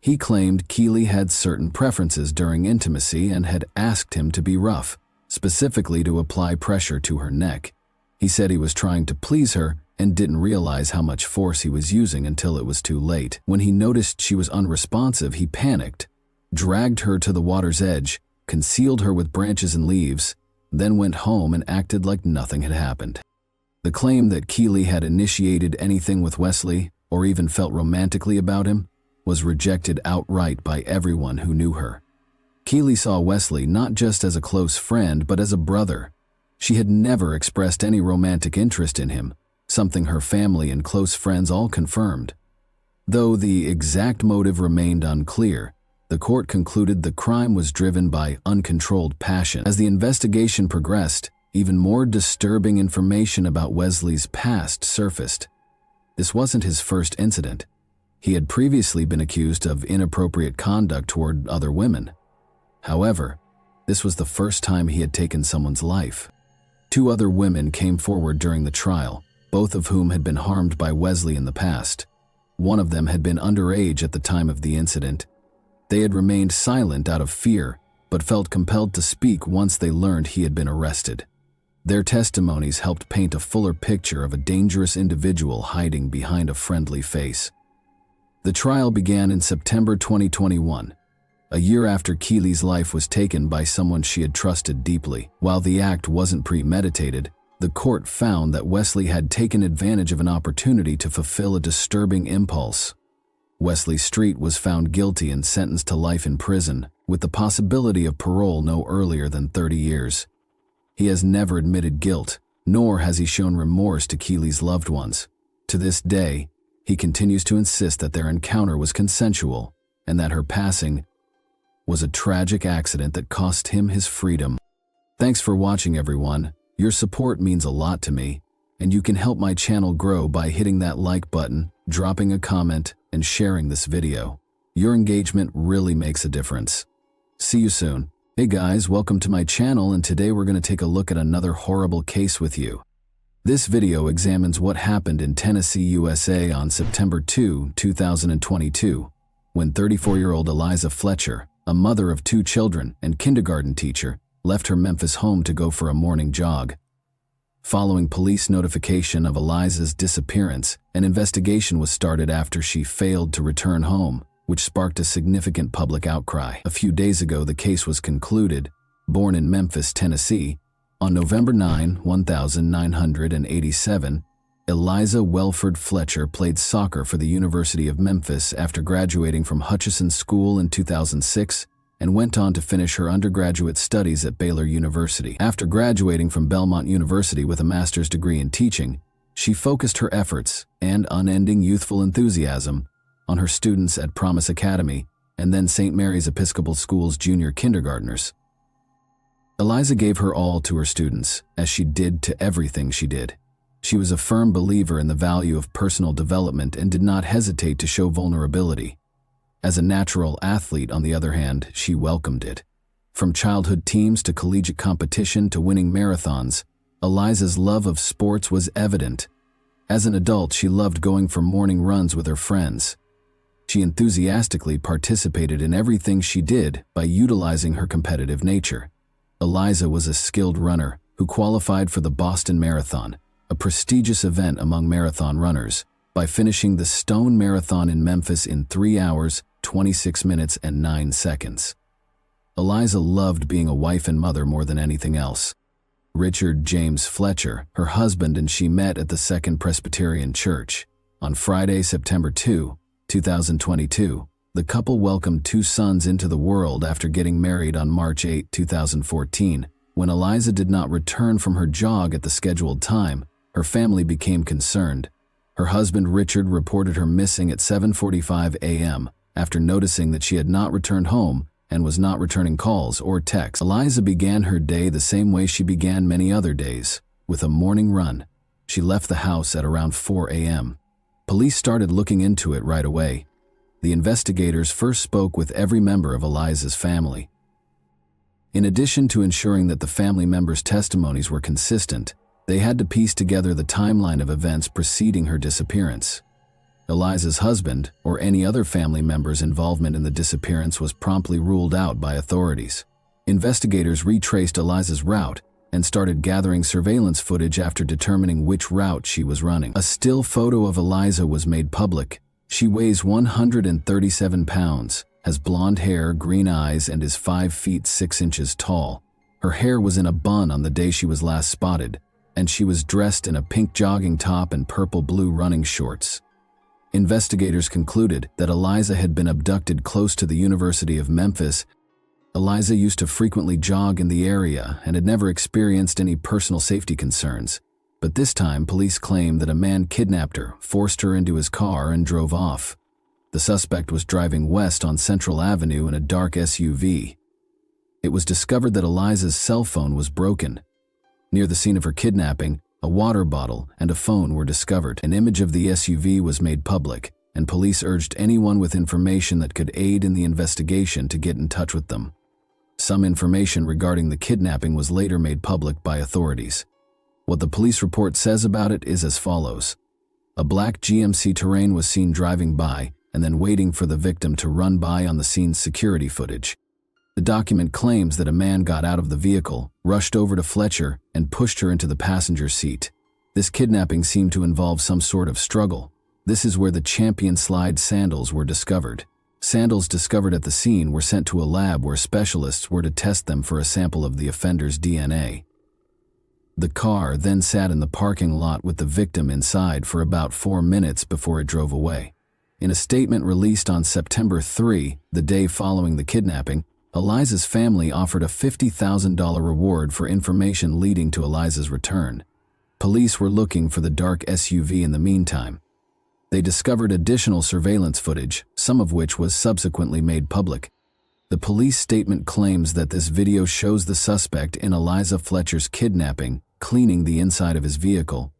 He claimed Keely had certain preferences during intimacy and had asked him to be rough, specifically to apply pressure to her neck. He said he was trying to please her and didn't realize how much force he was using until it was too late. When he noticed she was unresponsive, he panicked, dragged her to the water's edge, concealed her with branches and leaves, then went home and acted like nothing had happened. The claim that Keely had initiated anything with Wesley, or even felt romantically about him, was rejected outright by everyone who knew her. Keely saw Wesley not just as a close friend, but as a brother. She had never expressed any romantic interest in him, something her family and close friends all confirmed. Though the exact motive remained unclear, the court concluded the crime was driven by uncontrolled passion. As the investigation progressed, even more disturbing information about Wesley's past surfaced. This wasn't his first incident. He had previously been accused of inappropriate conduct toward other women. However, this was the first time he had taken someone's life. 2 other women came forward during the trial, both of whom had been harmed by Wesley in the past. One of them had been underage at the time of the incident. They had remained silent out of fear, but felt compelled to speak once they learned he had been arrested. Their testimonies helped paint a fuller picture of a dangerous individual hiding behind a friendly face. The trial began in September 2021, a year after Keely's life was taken by someone she had trusted deeply. While the act wasn't premeditated, the court found that Wesley had taken advantage of an opportunity to fulfill a disturbing impulse. Wesley Street was found guilty and sentenced to life in prison, with the possibility of parole no earlier than 30 years. He has never admitted guilt, nor has he shown remorse to Keely's loved ones. To this day, he continues to insist that their encounter was consensual and that her passing was a tragic accident that cost him his freedom. Thanks for watching, everyone. Your support means a lot to me. And you can help my channel grow by hitting that like button, dropping a comment, and sharing this video. Your engagement really makes a difference. See you soon. Hey guys, welcome to my channel, and today we're going to take a look at another horrible case with you. This video examines what happened in Tennessee, USA on September 2, 2022, when 34-year-old Eliza Fletcher, a mother of 2 children and kindergarten teacher, left her Memphis home to go for a morning jog. Following police notification of Eliza's disappearance, an investigation was started after she failed to return home, which sparked a significant public outcry. A few days ago, the case was concluded. Born in Memphis, Tennessee, on November 9, 1987, Eliza Welford Fletcher played soccer for the University of Memphis after graduating from Hutchinson School in 2006 and went on to finish her undergraduate studies at Baylor University. After graduating from Belmont University with a master's degree in teaching, she focused her efforts and unending youthful enthusiasm on her students at Promise Academy and then St. Mary's Episcopal School's junior kindergartners. Eliza gave her all to her students, as she did to everything she did. She was a firm believer in the value of personal development and did not hesitate to show vulnerability. As a natural athlete, on the other hand, she welcomed it. From childhood teams to collegiate competition to winning marathons, Eliza's love of sports was evident. As an adult, she loved going for morning runs with her friends. She enthusiastically participated in everything she did by utilizing her competitive nature. Eliza was a skilled runner who qualified for the Boston Marathon, a prestigious event among marathon runners, by finishing the Stone Marathon in Memphis in 3 hours, 26 minutes, and 9 seconds. Eliza loved being a wife and mother more than anything else. Richard James Fletcher, her husband, and she met at the Second Presbyterian Church. On Friday, September 2, 2022, the couple welcomed 2 sons into the world after getting married on March 8, 2014. When Eliza did not return from her jog at the scheduled time, her family became concerned. Her husband Richard reported her missing at 7:45 a.m. after noticing that she had not returned home and was not returning calls or texts. Eliza began her day the same way she began many other days, with a morning run. She left the house at around 4 a.m. Police started looking into it right away. The investigators first spoke with every member of Eliza's family. In addition to ensuring that the family members' testimonies were consistent, they had to piece together the timeline of events preceding her disappearance. Eliza's husband, or any other family member's involvement in the disappearance, was promptly ruled out by authorities. Investigators retraced Eliza's route and started gathering surveillance footage after determining which route she was running. A still photo of Eliza was made public. She weighs 137 pounds, has blonde hair, green eyes, and is 5 feet 6 inches tall. Her hair was in a bun on the day she was last spotted, and she was dressed in a pink jogging top and purple-blue running shorts. Investigators concluded that Eliza had been abducted close to the University of Memphis. Eliza used to frequently jog in the area and had never experienced any personal safety concerns. But this time, police claimed that a man kidnapped her, forced her into his car, and drove off. The suspect was driving west on Central Avenue in a dark SUV. It was discovered that Eliza's cell phone was broken. Near the scene of her kidnapping, a water bottle and a phone were discovered. An image of the SUV was made public, and police urged anyone with information that could aid in the investigation to get in touch with them. Some information regarding the kidnapping was later made public by authorities. What the police report says about it is as follows. A black GMC Terrain was seen driving by and then waiting for the victim to run by on the scene's security footage. The document claims that a man got out of the vehicle, rushed over to Fletcher, and pushed her into the passenger seat. This kidnapping seemed to involve some sort of struggle. This is where the Champion Slide sandals were discovered. Sandals discovered at the scene were sent to a lab where specialists were to test them for a sample of the offender's DNA. The car then sat in the parking lot with the victim inside for about 4 minutes before it drove away. In a statement released on September 3, the day following the kidnapping, Eliza's family offered a $50,000 reward for information leading to Eliza's return. Police were looking for the dark SUV in the meantime. They discovered additional surveillance footage, some of which was subsequently made public. The police statement claims that this video shows the suspect in Eliza Fletcher's kidnapping cleaning the inside of his vehicle.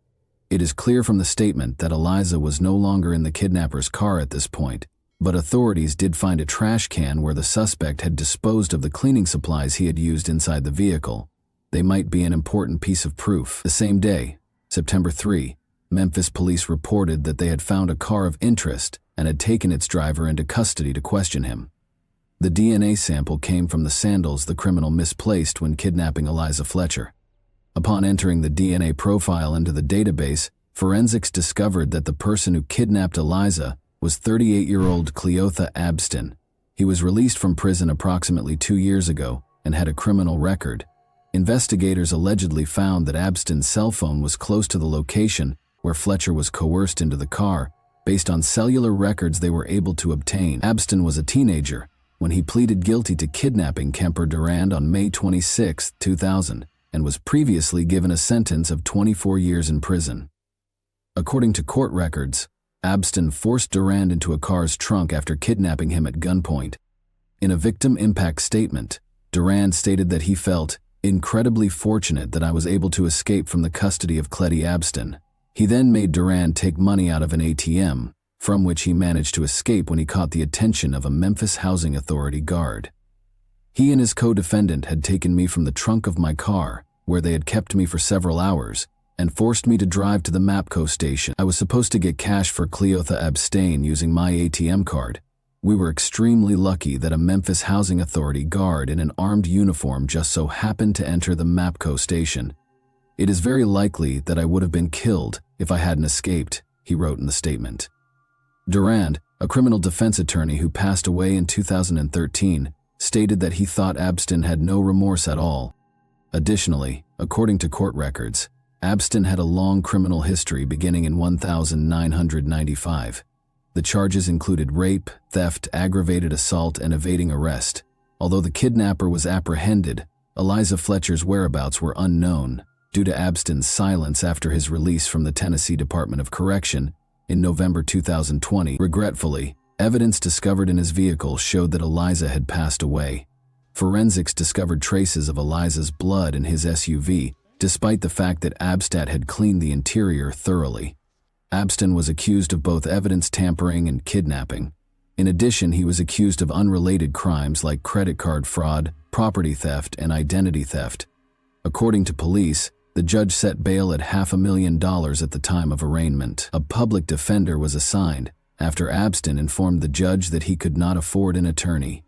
It is clear from the statement that Eliza was no longer in the kidnapper's car at this point, but authorities did find a trash can where the suspect had disposed of the cleaning supplies he had used inside the vehicle. They might be an important piece of proof. The same day, September 3, Memphis police reported that they had found a car of interest and had taken its driver into custody to question him. The DNA sample came from the sandals the criminal misplaced when kidnapping Eliza Fletcher. Upon entering the DNA profile into the database, forensics discovered that the person who kidnapped Eliza was 38-year-old Cleotha Abston. He was released from prison approximately 2 years ago and had a criminal record. Investigators allegedly found that Abston's cell phone was close to the location where Fletcher was coerced into the car. Based on cellular records they were able to obtain, Abston was a teenager when he pleaded guilty to kidnapping Kemper Durand on May 26, 2000, and was previously given a sentence of 24 years in prison. According to court records, Abston forced Durand into a car's trunk after kidnapping him at gunpoint. In a victim impact statement, Durand stated that he felt incredibly fortunate that I was able to escape from the custody of Cletty Abston. He then made Durand take money out of an ATM, from which he managed to escape when he caught the attention of a Memphis Housing Authority guard. He and his co-defendant had taken me from the trunk of my car, where they had kept me for several hours, and forced me to drive to the MAPCO station. I was supposed to get cash for Cleotha Abstain using my ATM card. We were extremely lucky that a Memphis Housing Authority guard in an armed uniform just so happened to enter the MAPCO station. It is very likely that I would have been killed if I hadn't escaped, he wrote in the statement. Durand, a criminal defense attorney who passed away in 2013, stated that he thought Abston had no remorse at all. Additionally, according to court records, Abston had a long criminal history beginning in 1995. The charges included rape, theft, aggravated assault, and evading arrest. Although the kidnapper was apprehended, Eliza Fletcher's whereabouts were unknown due to Abston's silence after his release from the Tennessee Department of Correction in November 2020. Regretfully, evidence discovered in his vehicle showed that Eliza had passed away. Forensics discovered traces of Eliza's blood in his SUV, despite the fact that Abstat had cleaned the interior thoroughly. Abston was accused of both evidence tampering and kidnapping. In addition, he was accused of unrelated crimes like credit card fraud, property theft, and identity theft. According to police, the judge set bail at $500,000 at the time of arraignment. A public defender was assigned after Abston informed the judge that he could not afford an attorney.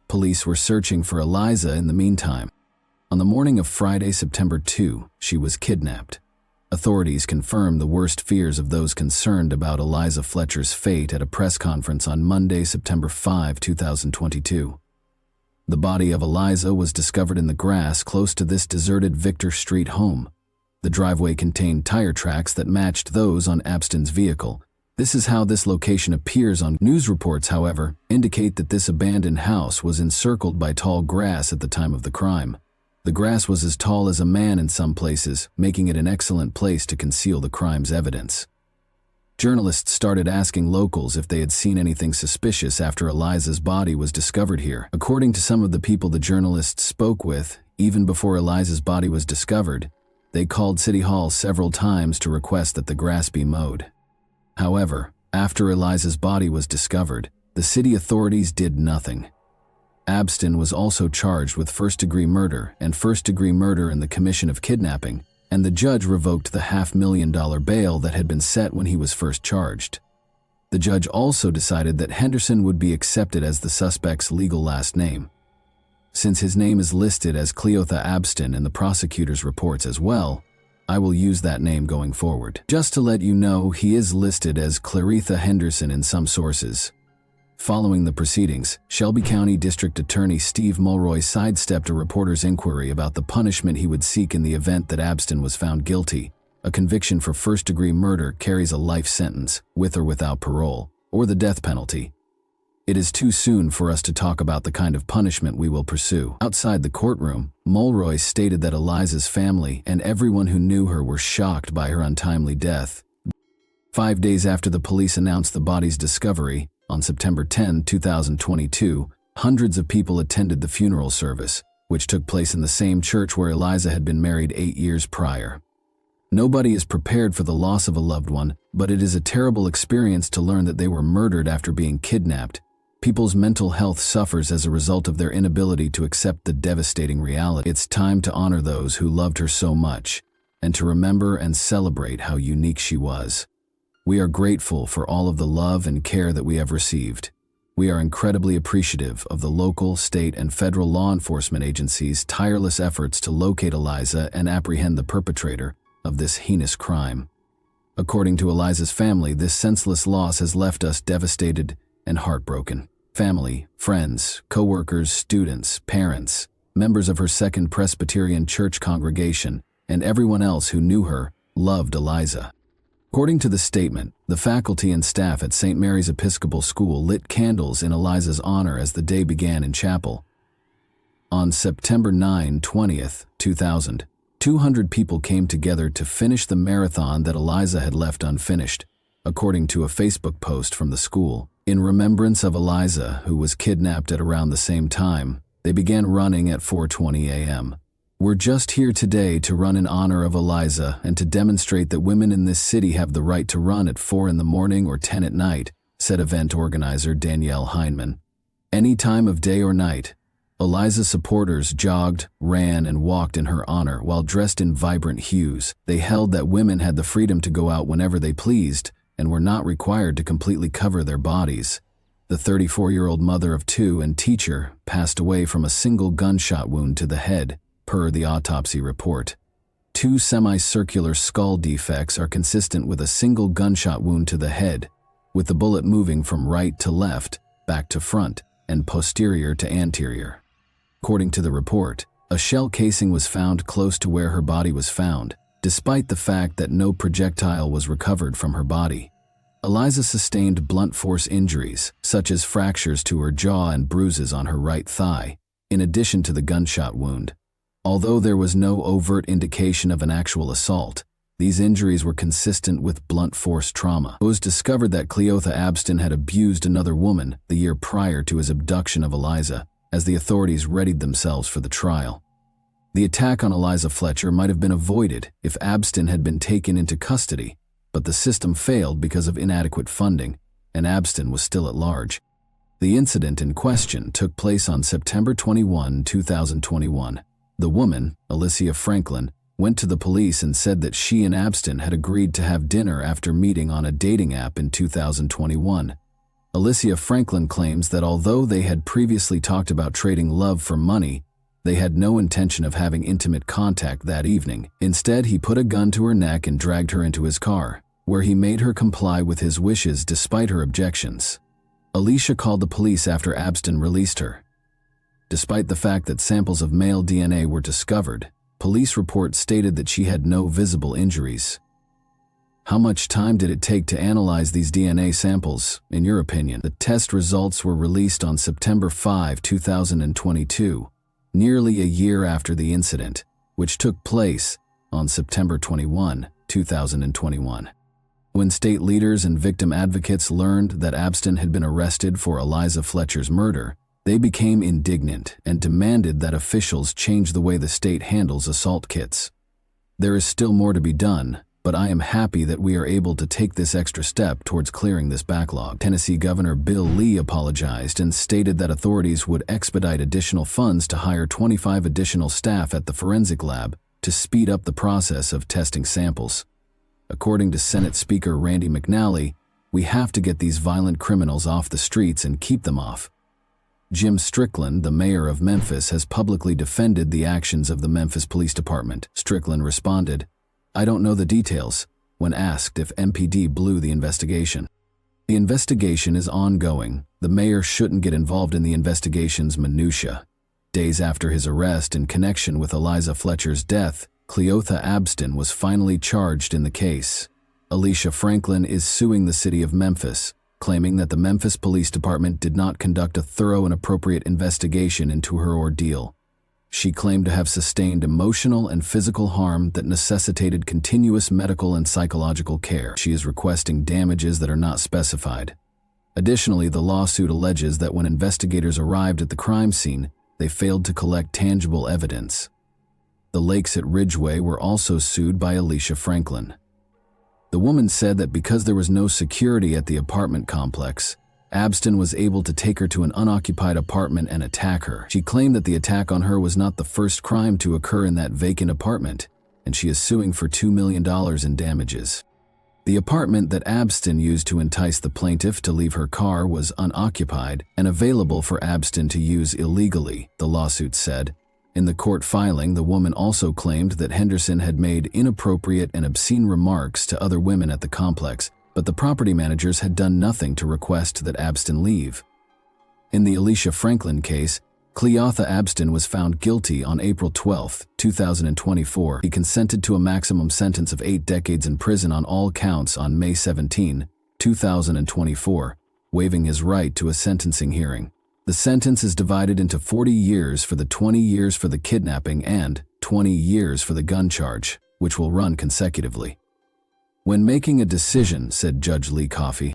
Police were searching for Eliza in the meantime. On the morning of Friday, September 2, she was kidnapped. Authorities confirmed the worst fears of those concerned about Eliza Fletcher's fate at a press conference on Monday, September 5, 2022. The body of Eliza was discovered in the grass close to this deserted Victor Street home. The driveway contained tire tracks that matched those on Abston's vehicle. This is how this location appears on news reports, however, indicate that this abandoned house was encircled by tall grass at the time of the crime. The grass was as tall as a man in some places, making it an excellent place to conceal the crime's evidence. Journalists started asking locals if they had seen anything suspicious after Eliza's body was discovered here. According to some of the people the journalists spoke with, even before Eliza's body was discovered, they called City Hall several times to request that the grass be mowed. However, after Eliza's body was discovered, the city authorities did nothing. Abston was also charged with first-degree murder and first-degree murder in the commission of kidnapping, and the judge revoked the $500,000 bail that had been set when he was first charged. The judge also decided that Henderson would be accepted as the suspect's legal last name. Since his name is listed as Cleotha Abston in the prosecutor's reports as well, I will use that name going forward. Just to let you know, he is listed as Claretha Henderson in some sources. Following the proceedings, Shelby County District Attorney Steve Mulroy sidestepped a reporter's inquiry about the punishment he would seek in the event that Abston was found guilty. A conviction for first-degree murder carries a life sentence, with or without parole, or the death penalty. It is too soon for us to talk about the kind of punishment we will pursue. Outside the courtroom, Mulroy stated that Eliza's family and everyone who knew her were shocked by her untimely death. 5 days after the police announced the body's discovery, on September 10, 2022, hundreds of people attended the funeral service, which took place in the same church where Eliza had been married 8 years prior. Nobody is prepared for the loss of a loved one, but it is a terrible experience to learn that they were murdered after being kidnapped. People's mental health suffers as a result of their inability to accept the devastating reality. It's time to honor those who loved her so much, and to remember and celebrate how unique she was. We are grateful for all of the love and care that we have received. We are incredibly appreciative of the local, state, and federal law enforcement agencies' tireless efforts to locate Eliza and apprehend the perpetrator of this heinous crime. According to Eliza's family, this senseless loss has left us devastated and heartbroken. Family, friends, co-workers, students, parents, members of her Second Presbyterian Church congregation, and everyone else who knew her loved Eliza. According to the statement, the faculty and staff at St. Mary's Episcopal School lit candles in Eliza's honor as the day began in chapel. On September 9, 20th, 2000, 200 people came together to finish the marathon that Eliza had left unfinished, according to a Facebook post from the school. In remembrance of Eliza, who was kidnapped at around the same time, they began running at 4:20 a.m. We're just here today to run in honor of Eliza and to demonstrate that women in this city have the right to run at 4 in the morning or 10 at night, said event organizer Danielle Heineman. Any time of day or night, Eliza's supporters jogged, ran, and walked in her honor while dressed in vibrant hues. They held that women had the freedom to go out whenever they pleased and were not required to completely cover their bodies. The 34-year-old mother of two and teacher passed away from a single gunshot wound to the head, per the autopsy report. 2 semicircular skull defects are consistent with a single gunshot wound to the head, with the bullet moving from right to left, back to front, and posterior to anterior. According to the report, a shell casing was found close to where her body was found, despite the fact that no projectile was recovered from her body. Eliza sustained blunt force injuries, such as fractures to her jaw and bruises on her right thigh, in addition to the gunshot wound. Although there was no overt indication of an actual assault, these injuries were consistent with blunt force trauma. It was discovered that Cleotha Abston had abused another woman the year prior to his abduction of Eliza, as the authorities readied themselves for the trial. The attack on Eliza Fletcher might have been avoided if Abston had been taken into custody, but the system failed because of inadequate funding, and Abston was still at large. The incident in question took place on September 21, 2021. The woman, Alicia Franklin, went to the police and said that she and Abston had agreed to have dinner after meeting on a dating app in 2021. Alicia Franklin claims that although they had previously talked about trading love for money, they had no intention of having intimate contact that evening. Instead, he put a gun to her neck and dragged her into his car, where he made her comply with his wishes despite her objections. Alicia called the police after Abston released her. Despite the fact that samples of male DNA were discovered, police reports stated that she had no visible injuries. How much time did it take to analyze these DNA samples, in your opinion? The test results were released on September 5, 2022, nearly a year after the incident, which took place on September 21, 2021. When state leaders and victim advocates learned that Abston had been arrested for Eliza Fletcher's murder, they became indignant and demanded that officials change the way the state handles assault kits. There is still more to be done, but I am happy that we are able to take this extra step towards clearing this backlog. Tennessee Governor Bill Lee apologized and stated that authorities would expedite additional funds to hire 25 additional staff at the forensic lab to speed up the process of testing samples. According to Senate Speaker Randy McNally, we have to get these violent criminals off the streets and keep them off. Jim Strickland, the mayor of Memphis, has publicly defended the actions of the Memphis Police Department. Strickland responded, "I don't know the details," when asked if MPD blew the investigation. The investigation is ongoing. The mayor shouldn't get involved in the investigation's minutiae. Days after his arrest in connection with Eliza Fletcher's death, Cleotha Abston was finally charged in the case. Alicia Franklin is suing the city of Memphis, claiming that the Memphis Police Department did not conduct a thorough and appropriate investigation into her ordeal. She claimed to have sustained emotional and physical harm that necessitated continuous medical and psychological care. She is requesting damages that are not specified. Additionally, the lawsuit alleges that when investigators arrived at the crime scene, they failed to collect tangible evidence. The Lakes at Ridgeway were also sued by Alicia Franklin. The woman said that because there was no security at the apartment complex, Abston was able to take her to an unoccupied apartment and attack her. She claimed that the attack on her was not the first crime to occur in that vacant apartment, and she is suing for $2 million in damages. The apartment that Abston used to entice the plaintiff to leave her car was unoccupied and available for Abston to use illegally, the lawsuit said. In the court filing, the woman also claimed that Henderson had made inappropriate and obscene remarks to other women at the complex, but the property managers had done nothing to request that Abston leave. In the Alicia Franklin case, Cleotha Abston was found guilty on April 12, 2024. He consented to a maximum sentence of 8 decades in prison on all counts on May 17, 2024, waiving his right to a sentencing hearing. The sentence is divided into 40 years for the 20 years for the kidnapping and 20 years for the gun charge, which will run consecutively. When making a decision, said Judge Lee Coffey,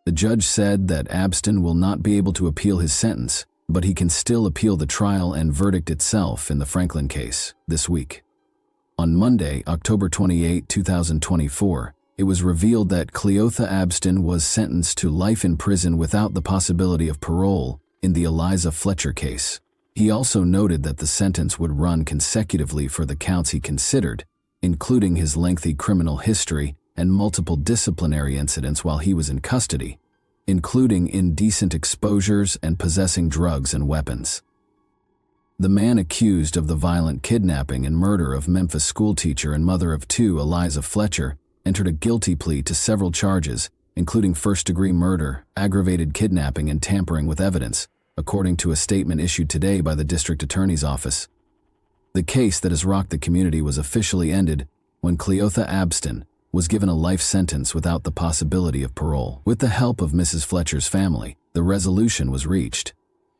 the judge said that Abston will not be able to appeal his sentence, but he can still appeal the trial and verdict itself in the Franklin case this week. On Monday, October 28, 2024, it was revealed that Cleotha Abston was sentenced to life in prison without the possibility of parole in the Eliza Fletcher case. He also noted that the sentence would run consecutively for the counts he considered, including his lengthy criminal history and multiple disciplinary incidents while he was in custody, including indecent exposures and possessing drugs and weapons. The man accused of the violent kidnapping and murder of Memphis schoolteacher and mother of 2, Eliza Fletcher, entered a guilty plea to several charges, including first-degree murder, aggravated kidnapping, and tampering with evidence, according to a statement issued today by the district attorney's office. The case that has rocked the community was officially ended when Cleotha Abston was given a life sentence without the possibility of parole. With the help of Mrs. Fletcher's family, the resolution was reached.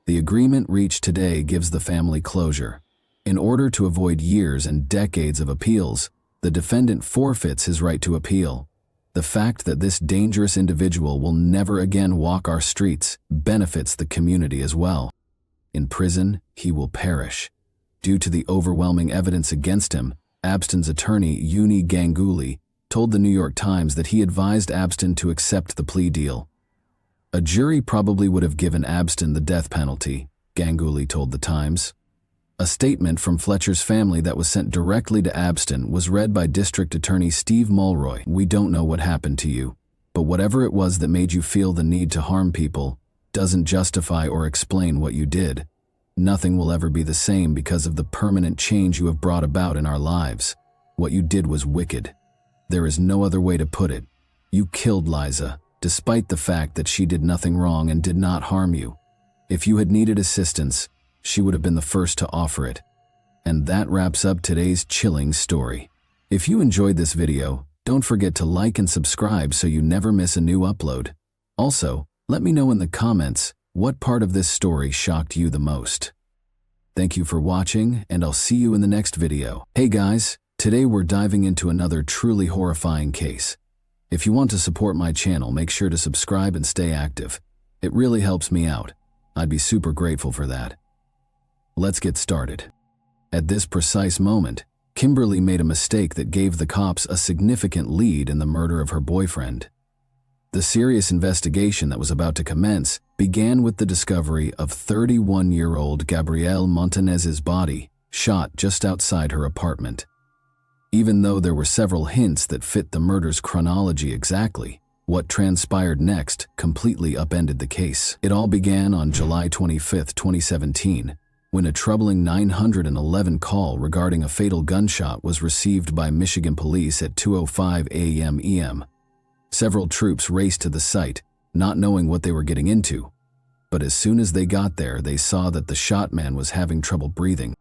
The agreement reached today gives the family closure. In order to avoid years and decades of appeals, the defendant forfeits his right to appeal. The fact that this dangerous individual will never again walk our streets benefits the community as well. In prison, he will perish. Due to the overwhelming evidence against him, Abston's attorney, Uni Ganguly, told the New York Times that he advised Abston to accept the plea deal. A jury probably would have given Abston the death penalty, Ganguly told the Times. A statement from Fletcher's family that was sent directly to Abston was read by District Attorney Steve Mulroy. We don't know what happened to you, but whatever it was that made you feel the need to harm people doesn't justify or explain what you did. Nothing will ever be the same because of the permanent change you have brought about in our lives. What you did was wicked. There is no other way to put it. You killed Liza, despite the fact that she did nothing wrong and did not harm you. If you had needed assistance, she would have been the first to offer it. And that wraps up today's chilling story. If you enjoyed this video, don't forget to like and subscribe so you never miss a new upload. Also, let me know in the comments what part of this story shocked you the most. Thank you for watching, and I'll see you in the next video. Hey guys, today we're diving into another truly horrifying case. If you want to support my channel, make sure to subscribe and stay active. It really helps me out. I'd be super grateful for that. Let's get started. At this precise moment, Kimberly made a mistake that gave the cops a significant lead in the murder of her boyfriend. The serious investigation that was about to commence began with the discovery of 31-year-old Gabrielle Montanez's body, shot just outside her apartment. Even though there were several hints that fit the murder's chronology exactly, what transpired next completely upended the case. It all began on July 25, 2017, when a troubling 911 call regarding a fatal gunshot was received by Michigan police at 2:05 a.m. EM. Several troops raced to the site, not knowing what they were getting into. But as soon as they got there, they saw that the shot man was having trouble breathing.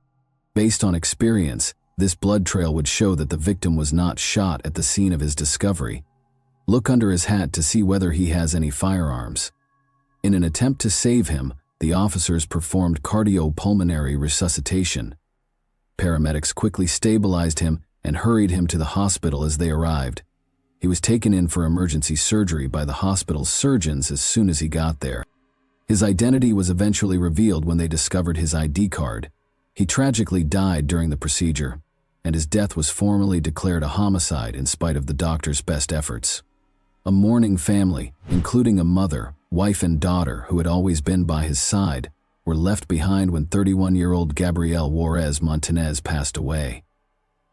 Based on experience, this blood trail would show that the victim was not shot at the scene of his discovery. Look under his hat to see whether he has any firearms. In an attempt to save him, the officers performed cardiopulmonary resuscitation. Paramedics quickly stabilized him and hurried him to the hospital as they arrived. He was taken in for emergency surgery by the hospital's surgeons as soon as he got there. His identity was eventually revealed when they discovered his ID card. He tragically died during the procedure. and his death was formally declared a homicide in spite of the doctor's best efforts. A mourning family, including a mother, wife, and daughter who had always been by his side, were left behind when 31-year-old Gabriel Juarez Montanez passed away.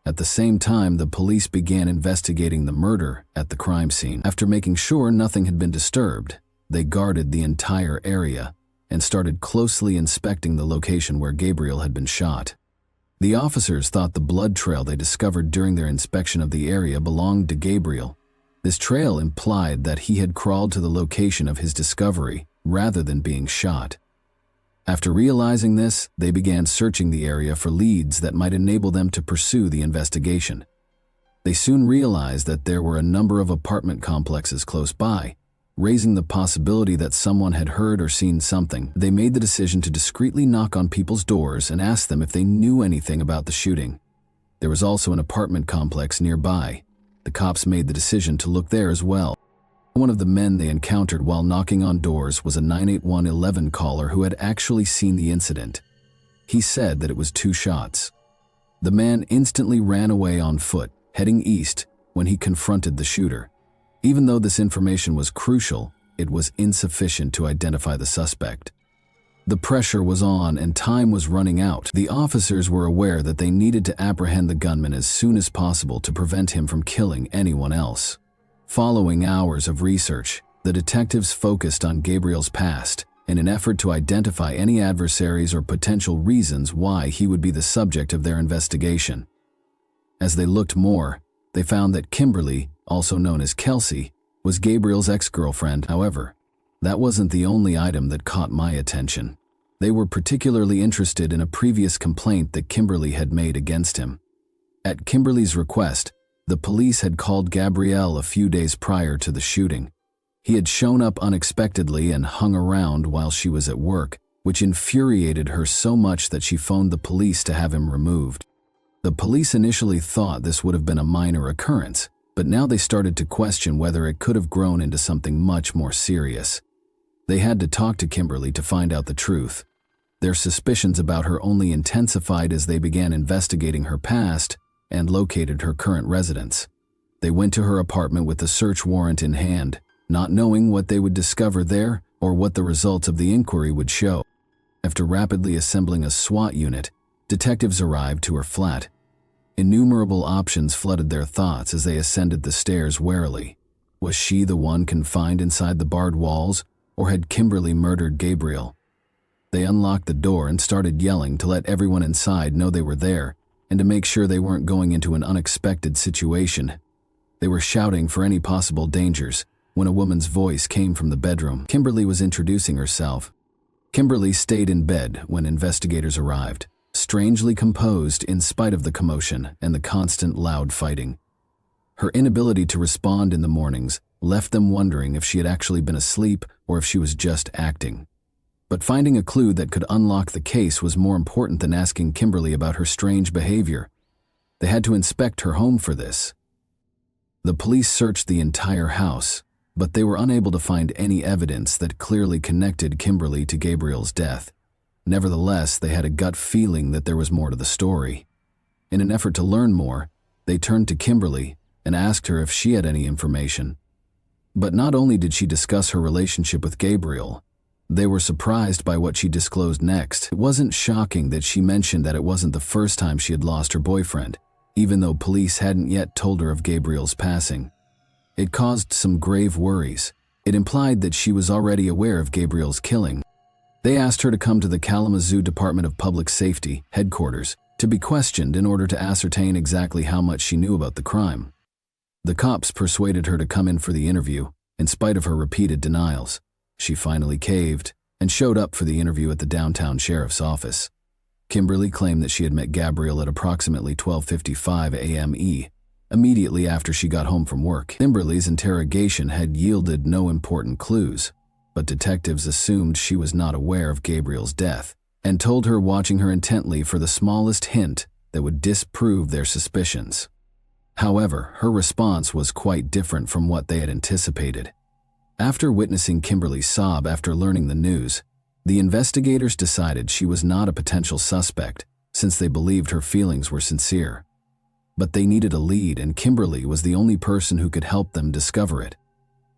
At the same time, the police began investigating the murder at the crime scene. After making sure nothing had been disturbed, they guarded the entire area and started closely inspecting the location where Gabriel had been shot. The officers thought the blood trail they discovered during their inspection of the area belonged to Gabriel. This trail implied that he had crawled to the location of his discovery rather than being shot. After realizing this, they began searching the area for leads that might enable them to pursue the investigation. They soon realized that there were a number of apartment complexes close by, raising the possibility that someone had heard or seen something. They made the decision to discreetly knock on people's doors and ask them if they knew anything about the shooting. There was also an apartment complex nearby. The cops made the decision to look there as well. One of the men they encountered while knocking on doors was a 98111 caller who had actually seen the incident. He said that it was 2 shots. The man instantly ran away on foot, heading east, when he confronted the shooter. Even though this information was crucial, it was insufficient to identify the suspect. The pressure was on and time was running out. The officers were aware that they needed to apprehend the gunman as soon as possible to prevent him from killing anyone else. Following hours of research, the detectives focused on Gabriel's past in an effort to identify any adversaries or potential reasons why he would be the subject of their investigation. As they looked more, they found that Kimberly, also known as Kelsey, was Gabriel's ex-girlfriend. However, that wasn't the only item that caught my attention. They were particularly interested in a previous complaint that Kimberly had made against him. At Kimberly's request, the police had called Gabriel a few days prior to the shooting. He had shown up unexpectedly and hung around while she was at work, which infuriated her so much that she phoned the police to have him removed. The police initially thought this would have been a minor occurrence, but now they started to question whether it could have grown into something much more serious. They had to talk to Kimberly to find out the truth. Their suspicions about her only intensified as they began investigating her past and located her current residence. They went to her apartment with a search warrant in hand, not knowing what they would discover there or what the results of the inquiry would show. After rapidly assembling a SWAT unit, detectives arrived to her flat. Innumerable options flooded their thoughts as they ascended the stairs warily. Was she the one confined inside the barred walls, or had Kimberly murdered Gabriel? They unlocked the door and started yelling to let everyone inside know they were there and to make sure they weren't going into an unexpected situation. They were shouting for any possible dangers when a woman's voice came from the bedroom. Kimberly was introducing herself. Kimberly stayed in bed when investigators arrived, strangely composed in spite of the commotion and the constant loud fighting. Her inability to respond in the mornings left them wondering if she had actually been asleep or if she was just acting. But finding a clue that could unlock the case was more important than asking Kimberly about her strange behavior. They had to inspect her home for this. The police searched the entire house, but they were unable to find any evidence that clearly connected Kimberly to Gabriel's death. Nevertheless, they had a gut feeling that there was more to the story. In an effort to learn more, they turned to Kimberly and asked her if she had any information. But not only did she discuss her relationship with Gabriel, they were surprised by what she disclosed next. It wasn't shocking that she mentioned that it wasn't the first time she had lost her boyfriend, even though police hadn't yet told her of Gabriel's passing. It caused some grave worries. It implied that she was already aware of Gabriel's killing. They asked her to come to the Kalamazoo Department of Public Safety headquarters to be questioned in order to ascertain exactly how much she knew about the crime. The cops persuaded her to come in for the interview, in spite of her repeated denials. She finally caved and showed up for the interview at the downtown sheriff's office. Kimberly claimed that she had met Gabriel at approximately 12:55 a.m. immediately after she got home from work. Kimberly's interrogation had yielded no important clues, but detectives assumed she was not aware of Gabriel's death and told her watching her intently for the smallest hint that would disprove their suspicions. However, her response was quite different from what they had anticipated. After witnessing Kimberly sob after learning the news, the investigators decided she was not a potential suspect since they believed her feelings were sincere. But they needed a lead, and Kimberly was the only person who could help them discover it.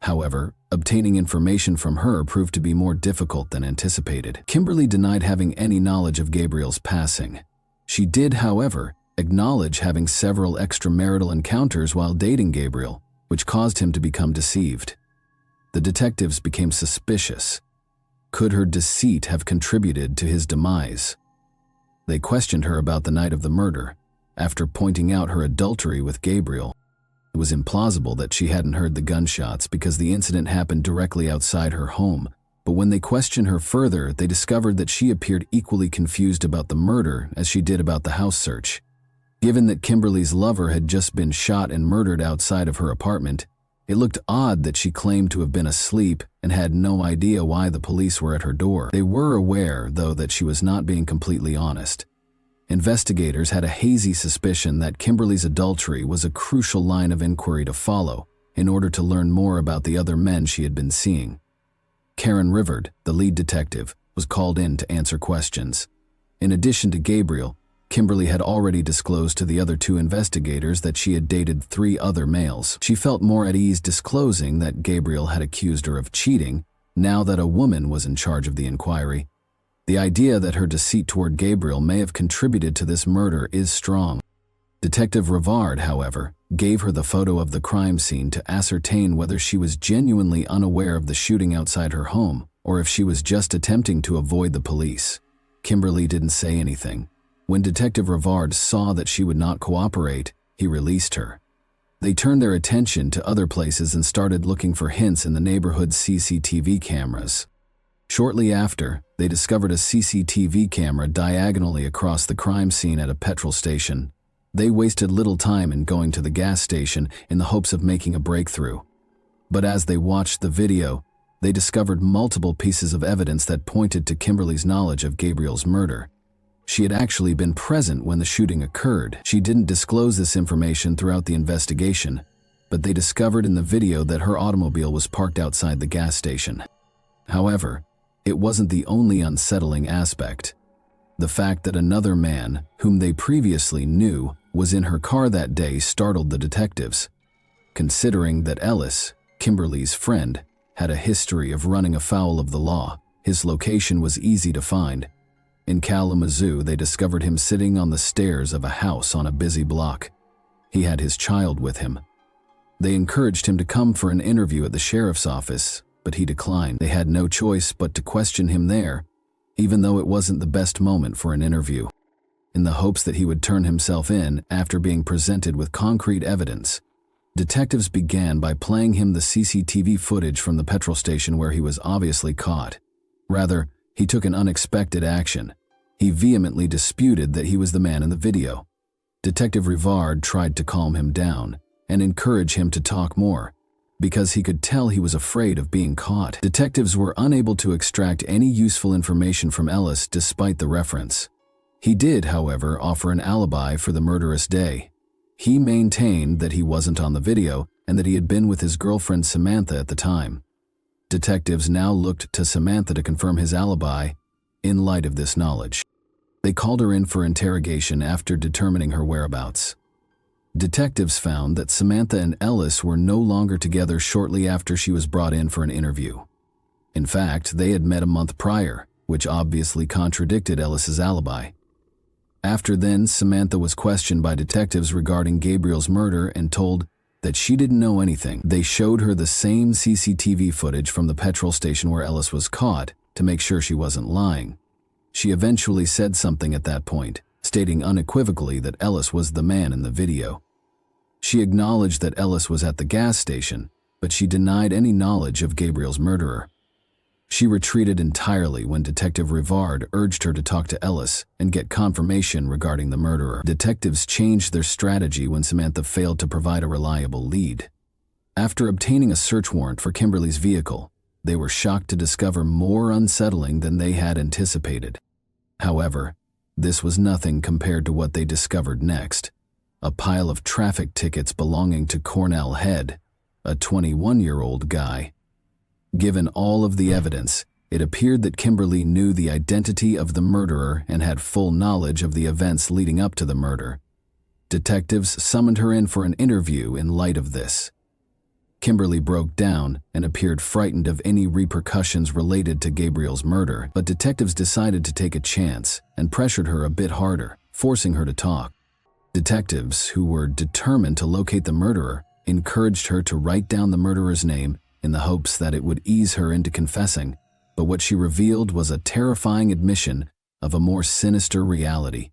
However, obtaining information from her proved to be more difficult than anticipated. Kimberly denied having any knowledge of Gabriel's passing. She did, however, acknowledge having several extramarital encounters while dating Gabriel, which caused him to become deceived. The detectives became suspicious. Could her deceit have contributed to his demise? They questioned her about the night of the murder. After pointing out her adultery with Gabriel, it was implausible that she hadn't heard the gunshots because the incident happened directly outside her home. But when they questioned her further, they discovered that she appeared equally confused about the murder as she did about the house search. Given that Kimberly's lover had just been shot and murdered outside of her apartment, it looked odd that she claimed to have been asleep and had no idea why the police were at her door. They were aware, though, that she was not being completely honest. Investigators had a hazy suspicion that Kimberly's adultery was a crucial line of inquiry to follow in order to learn more about the other men she had been seeing. Karen Rivard, the lead detective, was called in to answer questions. In addition to Gabriel, Kimberly had already disclosed to the other two investigators that she had dated 3 other males. She felt more at ease disclosing that Gabriel had accused her of cheating, now that a woman was in charge of the inquiry. The idea that her deceit toward Gabriel may have contributed to this murder is strong. Detective Rivard, however, gave her the photo of the crime scene to ascertain whether she was genuinely unaware of the shooting outside her home or if she was just attempting to avoid the police. Kimberly didn't say anything. When Detective Rivard saw that she would not cooperate, he released her. They turned their attention to other places and started looking for hints in the neighborhood's CCTV cameras. Shortly after, they discovered a CCTV camera diagonally across the crime scene at a petrol station. They wasted little time in going to the gas station in the hopes of making a breakthrough. But as they watched the video, they discovered multiple pieces of evidence that pointed to Kimberly's knowledge of Gabriel's murder. She had actually been present when the shooting occurred. She didn't disclose this information throughout the investigation, but they discovered in the video that her automobile was parked outside the gas station. However, it wasn't the only unsettling aspect. The fact that another man, whom they previously knew, was in her car that day startled the detectives. Considering that Ellis, Kimberly's friend, had a history of running afoul of the law, his location was easy to find. In Kalamazoo, they discovered him sitting on the stairs of a house on a busy block. He had his child with him. They encouraged him to come for an interview at the sheriff's office, but he declined. They had no choice but to question him there, even though it wasn't the best moment for an interview. In the hopes that he would turn himself in after being presented with concrete evidence, detectives began by playing him the CCTV footage from the petrol station where he was obviously caught. Rather, he took an unexpected action. He vehemently disputed that he was the man in the video. Detective Rivard tried to calm him down and encourage him to talk more, because he could tell he was afraid of being caught. Detectives were unable to extract any useful information from Ellis despite the reference. He did, however, offer an alibi for the murderous day. He maintained that he wasn't on the video and that he had been with his girlfriend Samantha at the time. Detectives now looked to Samantha to confirm his alibi in light of this knowledge. They called her in for interrogation after determining her whereabouts. Detectives found that Samantha and Ellis were no longer together shortly after she was brought in for an interview. In fact, they had met a month prior, which obviously contradicted Ellis's alibi. After then, Samantha was questioned by detectives regarding Gabriel's murder and told that she didn't know anything. They showed her the same CCTV footage from the petrol station where Ellis was caught to make sure she wasn't lying. She eventually said something at that point, stating unequivocally that Ellis was the man in the video. She acknowledged that Ellis was at the gas station, but she denied any knowledge of Gabriel's murderer. She retreated entirely when Detective Rivard urged her to talk to Ellis and get confirmation regarding the murderer. Detectives changed their strategy when Samantha failed to provide a reliable lead. After obtaining a search warrant for Kimberly's vehicle, they were shocked to discover more unsettling than they had anticipated. However, this was nothing compared to what they discovered next: a pile of traffic tickets belonging to Cornell Head, a 21-year-old guy. Given all of the evidence, it appeared that Kimberly knew the identity of the murderer and had full knowledge of the events leading up to the murder. Detectives summoned her in for an interview in light of this. Kimberly broke down and appeared frightened of any repercussions related to Gabriel's murder, but detectives decided to take a chance and pressured her a bit harder, forcing her to talk. Detectives, who were determined to locate the murderer, encouraged her to write down the murderer's name in the hopes that it would ease her into confessing, but what she revealed was a terrifying admission of a more sinister reality.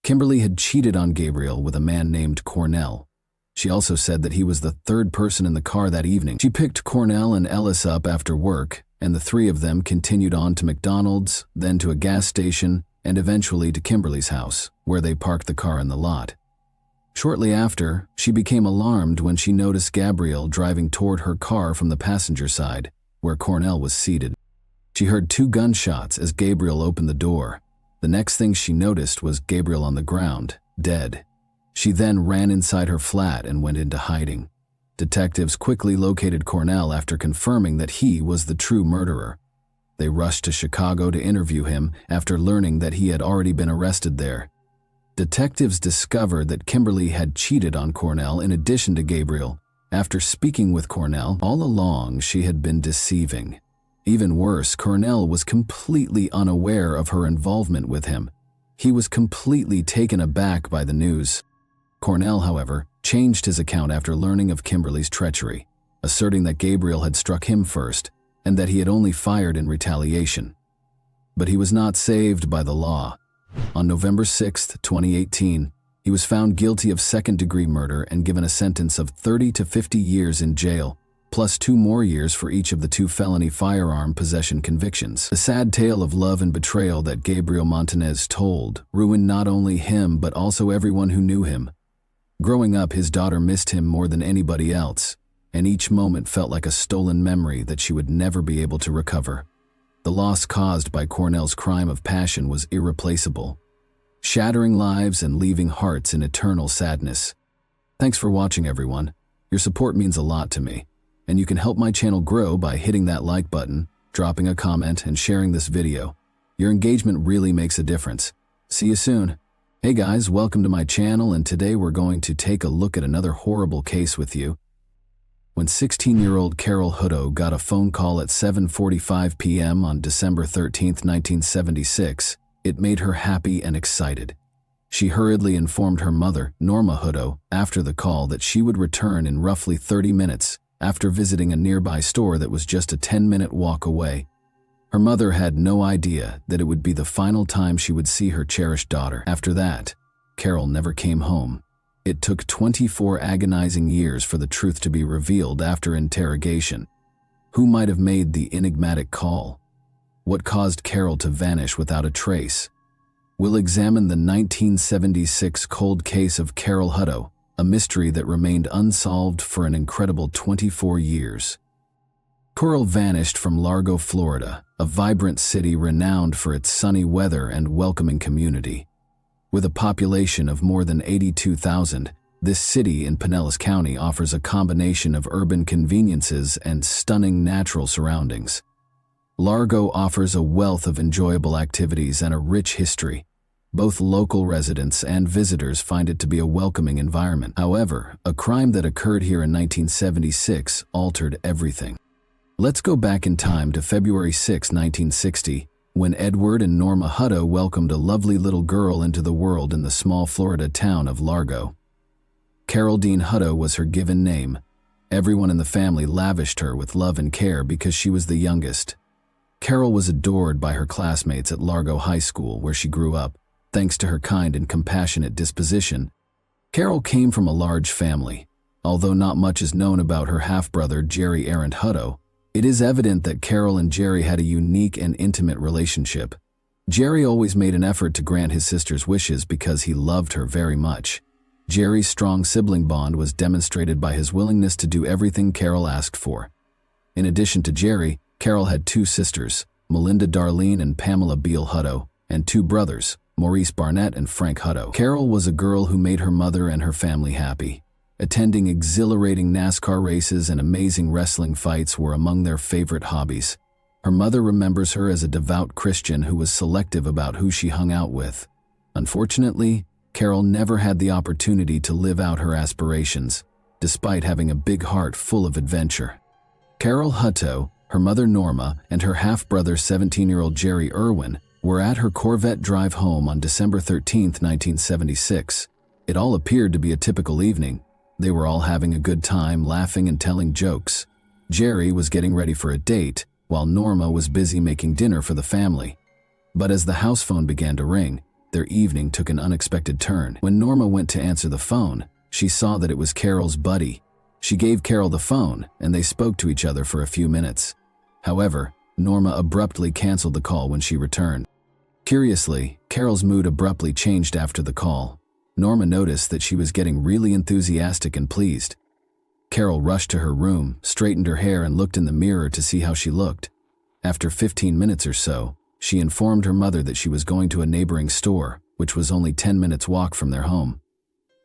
Kimberly had cheated on Gabriel with a man named Cornell. She also said that he was the third person in the car that evening. She picked Cornell and Ellis up after work, and the three of them continued on to McDonald's, then to a gas station, and eventually to Kimberly's house, where they parked the car in the lot. Shortly after, she became alarmed when she noticed Gabriel driving toward her car from the passenger side, where Cornell was seated. She heard 2 gunshots as Gabriel opened the door. The next thing she noticed was Gabriel on the ground, dead. She then ran inside her flat and went into hiding. Detectives quickly located Cornell after confirming that he was the true murderer. They rushed to Chicago to interview him after learning that he had already been arrested there. Detectives discovered that Kimberly had cheated on Cornell in addition to Gabriel. After speaking with Cornell, all along she had been deceiving. Even worse, Cornell was completely unaware of her involvement with him. He was completely taken aback by the news. Cornell, however, changed his account after learning of Kimberly's treachery, asserting that Gabriel had struck him first and that he had only fired in retaliation. But he was not saved by the law. On November 6, 2018, he was found guilty of second-degree murder and given a sentence of 30 to 50 years in jail, plus 2 more years for each of the 2 felony firearm possession convictions. The sad tale of love and betrayal that Gabriel Montanez told ruined not only him but also everyone who knew him. Growing up, his daughter missed him more than anybody else, and each moment felt like a stolen memory that she would never be able to recover. The loss caused by Cornell's crime of passion was irreplaceable, shattering lives and leaving hearts in eternal sadness. Thanks for watching, everyone. Your support means a lot to me, and you can help my channel grow by hitting that like button, dropping a comment, and sharing this video. Your engagement really makes a difference. See you soon. Hey guys, welcome to my channel, and today we're going to take a look at another horrible case with you. When 16-year-old Carol Hutto got a phone call at 7:45 p.m. on December 13, 1976, it made her happy and excited. She hurriedly informed her mother, Norma Hutto, after the call that she would return in roughly 30 minutes after visiting a nearby store that was just a 10-minute walk away. Her mother had no idea that it would be the final time she would see her cherished daughter. After that, Carol never came home. It took 24 agonizing years for the truth to be revealed after interrogation. Who might have made the enigmatic call? What caused Carol to vanish without a trace? We'll examine the 1976 cold case of Carol Hutto, a mystery that remained unsolved for an incredible 24 years. Carol vanished from Largo, Florida, a vibrant city renowned for its sunny weather and welcoming community. With a population of more than 82,000, this city in Pinellas County offers a combination of urban conveniences and stunning natural surroundings. Largo offers a wealth of enjoyable activities and a rich history. Both local residents and visitors find it to be a welcoming environment. However, a crime that occurred here in 1976 altered everything. Let's go back in time to February 6, 1960, when Edward and Norma Hutto welcomed a lovely little girl into the world in the small Florida town of Largo. Carol Dean Hutto was her given name. Everyone in the family lavished her with love and care because she was the youngest. Carol was adored by her classmates at Largo High School, where she grew up, thanks to her kind and compassionate disposition. Carol came from a large family. Although not much is known about her half-brother Jerry Arent Hutto, it is evident that Carol and Jerry had a unique and intimate relationship. Jerry always made an effort to grant his sister's wishes because he loved her very much. Jerry's strong sibling bond was demonstrated by his willingness to do everything Carol asked for. In addition to Jerry, Carol had 2 sisters, Melinda Darlene and Pamela Beal Hutto, and 2 brothers, Maurice Barnett and Frank Hutto. Carol was a girl who made her mother and her family happy. Attending exhilarating NASCAR races and amazing wrestling fights were among their favorite hobbies. Her mother remembers her as a devout Christian who was selective about who she hung out with. Unfortunately, Carol never had the opportunity to live out her aspirations, despite having a big heart full of adventure. Carol Hutto, her mother Norma, and her half-brother 17-year-old Jerry Irwin were at her Corvette drive home on December 13, 1976. It all appeared to be a typical evening. They were all having a good time, laughing and telling jokes. Jerry was getting ready for a date, while Norma was busy making dinner for the family. But as the house phone began to ring, their evening took an unexpected turn. When Norma went to answer the phone, she saw that it was Carol's buddy. She gave Carol the phone, and they spoke to each other for a few minutes. However, Norma abruptly canceled the call when she returned. Curiously, Carol's mood abruptly changed after the call. Norma noticed that she was getting really enthusiastic and pleased. Carol rushed to her room, straightened her hair, and looked in the mirror to see how she looked. After 15 minutes or so, she informed her mother that she was going to a neighboring store, which was only 10 minutes' walk from their home.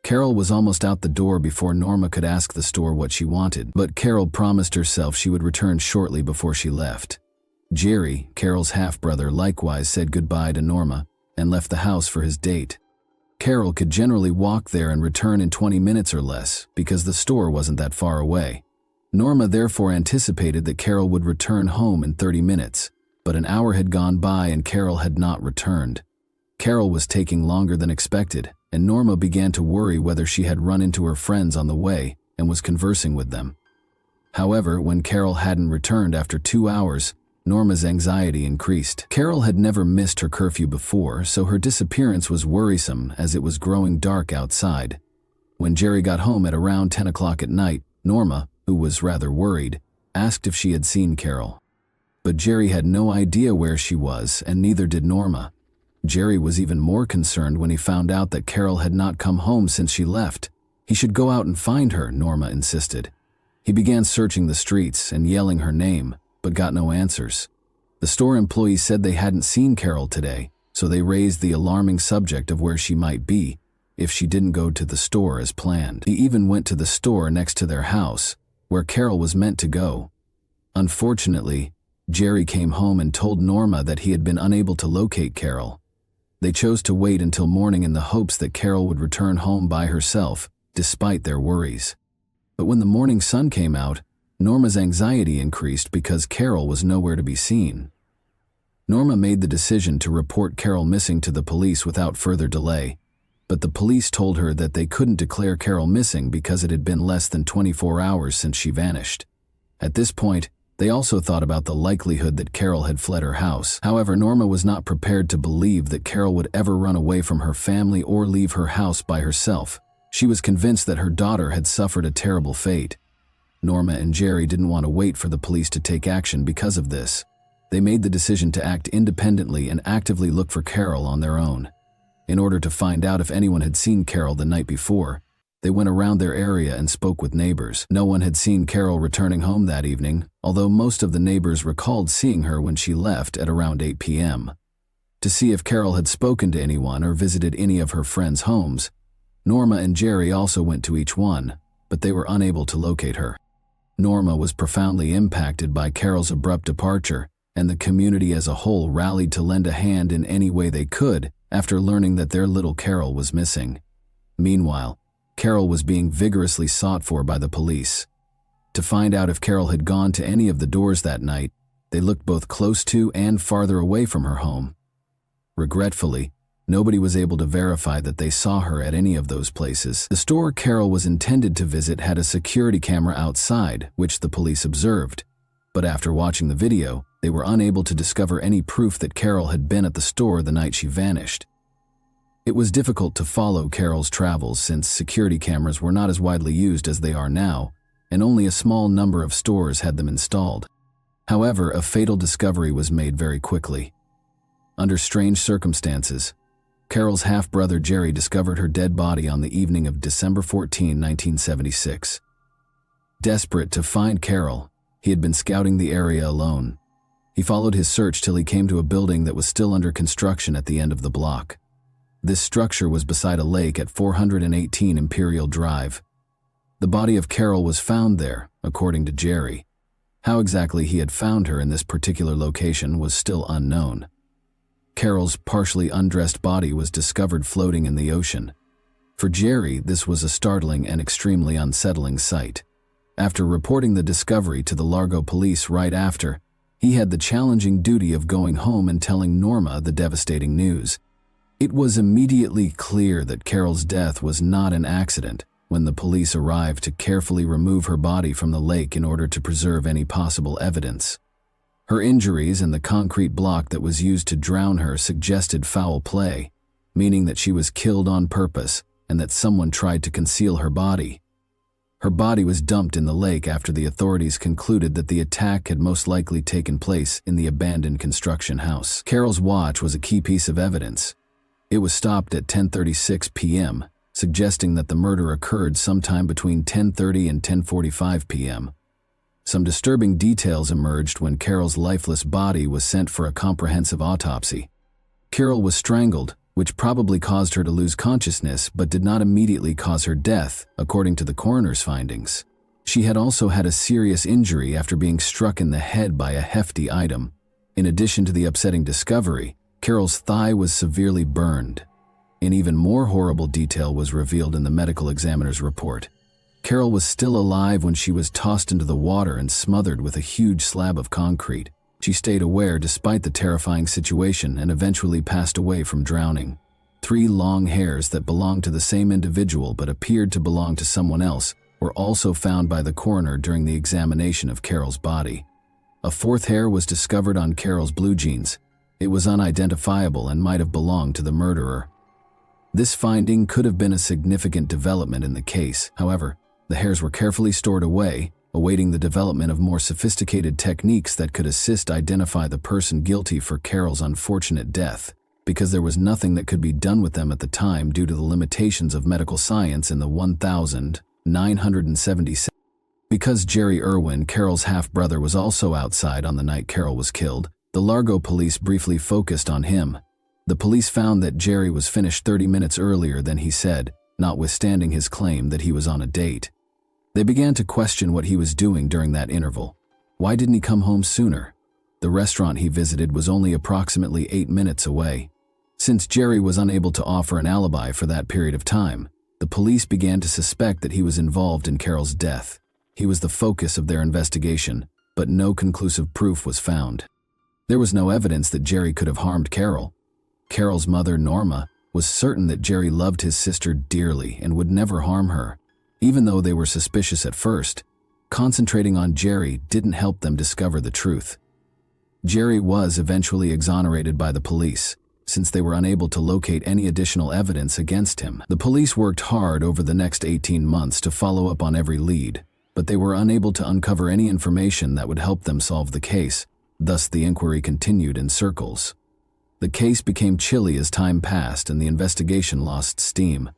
Carol was almost out the door before Norma could ask the store what she wanted, but Carol promised herself she would return shortly before she left. Jerry, Carol's half-brother, likewise said goodbye to Norma and left the house for his date. Carol could generally walk there and return in 20 minutes or less because the store wasn't that far away. Norma therefore anticipated that Carol would return home in 30 minutes, but an hour had gone by and Carol had not returned. Carol was taking longer than expected, and Norma began to worry whether she had run into her friends on the way and was conversing with them. However, when Carol hadn't returned after 2 hours, Norma's anxiety increased. Carol had never missed her curfew before, so her disappearance was worrisome as it was growing dark outside. When Jerry got home at around 10 o'clock at night, Norma, who was rather worried, asked if she had seen Carol. But Jerry had no idea where she was, and neither did Norma. Jerry was even more concerned when he found out that Carol had not come home since she left. He should go out and find her, Norma insisted. He began searching the streets and yelling her name, but got no answers. The store employees said they hadn't seen Carol today, so they raised the alarming subject of where she might be if she didn't go to the store as planned. He even went to the store next to their house, where Carol was meant to go. Unfortunately, Jerry came home and told Norma that he had been unable to locate Carol. They chose to wait until morning in the hopes that Carol would return home by herself, despite their worries. But when the morning sun came out, Norma's anxiety increased because Carol was nowhere to be seen. Norma made the decision to report Carol missing to the police without further delay, but the police told her that they couldn't declare Carol missing because it had been less than 24 hours since she vanished. At this point, they also thought about the likelihood that Carol had fled her house. However, Norma was not prepared to believe that Carol would ever run away from her family or leave her house by herself. She was convinced that her daughter had suffered a terrible fate. Norma and Jerry didn't want to wait for the police to take action because of this. They made the decision to act independently and actively look for Carol on their own. In order to find out if anyone had seen Carol the night before, they went around their area and spoke with neighbors. No one had seen Carol returning home that evening, although most of the neighbors recalled seeing her when she left at around 8 p.m. To see if Carol had spoken to anyone or visited any of her friends' homes, Norma and Jerry also went to each one, but they were unable to locate her. Norma was profoundly impacted by Carol's abrupt departure, and the community as a whole rallied to lend a hand in any way they could after learning that their little Carol was missing. Meanwhile, Carol was being vigorously sought for by the police. To find out if Carol had gone to any of the doors that night, they looked both close to and farther away from her home. Regretfully, nobody was able to verify that they saw her at any of those places. The store Carol was intended to visit had a security camera outside, which the police observed. But after watching the video, they were unable to discover any proof that Carol had been at the store the night she vanished. It was difficult to follow Carol's travels since security cameras were not as widely used as they are now, and only a small number of stores had them installed. However, a fatal discovery was made very quickly. Under strange circumstances, Carol's half-brother Jerry discovered her dead body on the evening of December 14, 1976. Desperate to find Carol, he had been scouting the area alone. He followed his search till he came to a building that was still under construction at the end of the block. This structure was beside a lake at 418 Imperial Drive. The body of Carol was found there, according to Jerry. How exactly he had found her in this particular location was still unknown. Carol's partially undressed body was discovered floating in the ocean, For Jerry, this was a startling and extremely unsettling sight. After reporting the discovery to the Largo police right after, he had the challenging duty of going home and telling Norma the devastating news. It was immediately clear that Carol's death was not an accident when the police arrived to carefully remove her body from the lake in order to preserve any possible evidence. Her injuries and the concrete block that was used to drown her suggested foul play, meaning that she was killed on purpose and that someone tried to conceal her body. Her body was dumped in the lake after the authorities concluded that the attack had most likely taken place in the abandoned construction house. Carol's watch was a key piece of evidence. It was stopped at 10:36 p.m., suggesting that the murder occurred sometime between 10:30 and 10:45 p.m. Some disturbing details emerged when Carol's lifeless body was sent for a comprehensive autopsy. Carol was strangled, which probably caused her to lose consciousness but did not immediately cause her death, according to the coroner's findings. She had also had a serious injury after being struck in the head by a hefty item. In addition to the upsetting discovery, Carol's thigh was severely burned. An even more horrible detail was revealed in the medical examiner's report. Carol was still alive when she was tossed into the water and smothered with a huge slab of concrete. She stayed aware despite the terrifying situation and eventually passed away from drowning. 3 long hairs that belonged to the same individual but appeared to belong to someone else were also found by the coroner during the examination of Carol's body. A 4th hair was discovered on Carol's blue jeans. It was unidentifiable and might have belonged to the murderer. This finding could have been a significant development in the case. However, the hairs were carefully stored away, awaiting the development of more sophisticated techniques that could assist identify the person guilty for Carol's unfortunate death, because there was nothing that could be done with them at the time due to the limitations of medical science in the 1977. Because Jerry Irwin, Carol's half-brother, was also outside on the night Carol was killed, the Largo police briefly focused on him. The police found that Jerry was finished 30 minutes earlier than he said, notwithstanding his claim that he was on a date. They began to question what he was doing during that interval. Why didn't he come home sooner? The restaurant he visited was only approximately 8 minutes away. Since Jerry was unable to offer an alibi for that period of time, the police began to suspect that he was involved in Carol's death. He was the focus of their investigation, but no conclusive proof was found. There was no evidence that Jerry could have harmed Carol. Carol's mother, Norma, was certain that Jerry loved his sister dearly and would never harm her. Even though they were suspicious at first, concentrating on Jerry didn't help them discover the truth. Jerry was eventually exonerated by the police, since they were unable to locate any additional evidence against him. The police worked hard over the next 18 months to follow up on every lead, but they were unable to uncover any information that would help them solve the case. Thus, the inquiry continued in circles. The case became chilly as time passed and the investigation lost steam.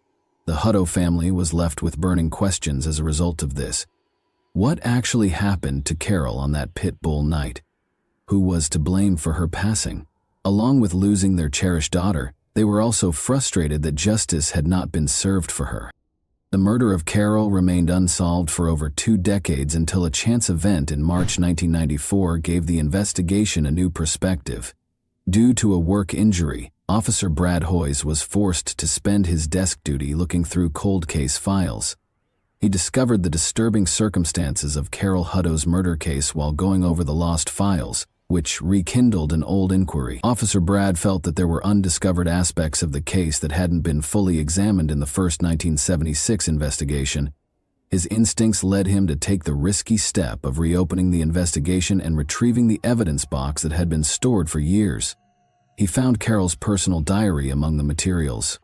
The Hutto family was left with burning questions as a result of this. What actually happened to Carol on that pit bull night? Who was to blame for her passing? Along with losing their cherished daughter, they were also frustrated that justice had not been served for her. The murder of Carol remained unsolved for over 2 decades until a chance event in March 1994 gave the investigation a new perspective. Due to a work injury, Officer Brad Hoyes was forced to spend his desk duty looking through cold case files. He discovered the disturbing circumstances of Carol Hutto's murder case while going over the lost files, which rekindled an old inquiry. Officer Brad felt that there were undiscovered aspects of the case that hadn't been fully examined in the first 1976 investigation. His instincts led him to take the risky step of reopening the investigation and retrieving the evidence box that had been stored for years. He found Carol's personal diary among the materials.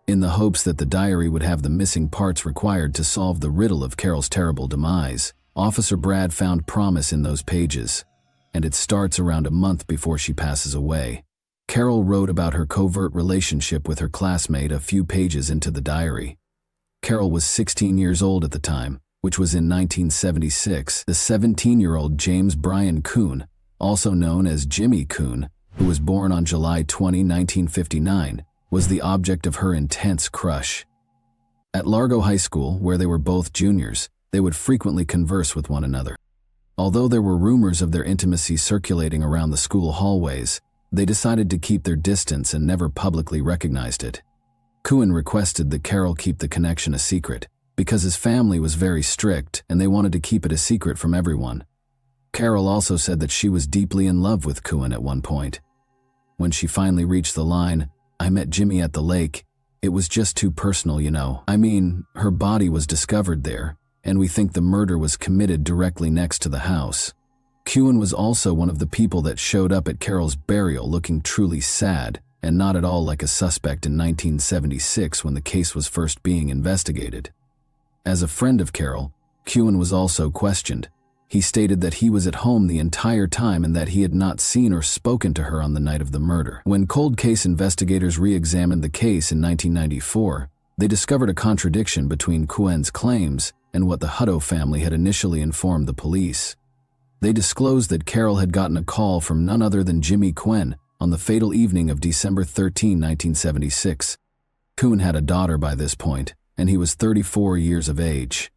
In the hopes that the diary would have the missing parts required to solve the riddle of Carol's terrible demise, Officer Brad found promise in those pages, and it starts around a month before she passes away. Carol wrote about her covert relationship with her classmate a few pages into the diary. Carol was 16 years old at the time, which was in 1976. The 17-year-old James Brian Kuhn, also known as Jimmy Kuhn, who was born on July 20, 1959, was the object of her intense crush. At Largo High School, where they were both juniors, they would frequently converse with one another. Although there were rumors of their intimacy circulating around the school hallways, they decided to keep their distance and never publicly recognized it. Kuhn requested that Carol keep the connection a secret, because his family was very strict and they wanted to keep it a secret from everyone. Carol also said that she was deeply in love with Kuhn at one point. When she finally reached the line, "I met Jimmy at the lake," it was just too personal, you know. I mean, her body was discovered there, and we think the murder was committed directly next to the house. Kuhn was also one of the people that showed up at Carol's burial looking truly sad and not at all like a suspect in 1976 when the case was first being investigated. As a friend of Carol, Kuhn was also questioned. He stated that he was at home the entire time and that he had not seen or spoken to her on the night of the murder. When cold case investigators re-examined the case in 1994, they discovered a contradiction between Kuhn's claims and what the Hutto family had initially informed the police. They disclosed that Carol had gotten a call from none other than Jimmy Quinn on the fatal evening of December 13, 1976. Kuhn had a daughter by this point, and he was 34 years of age.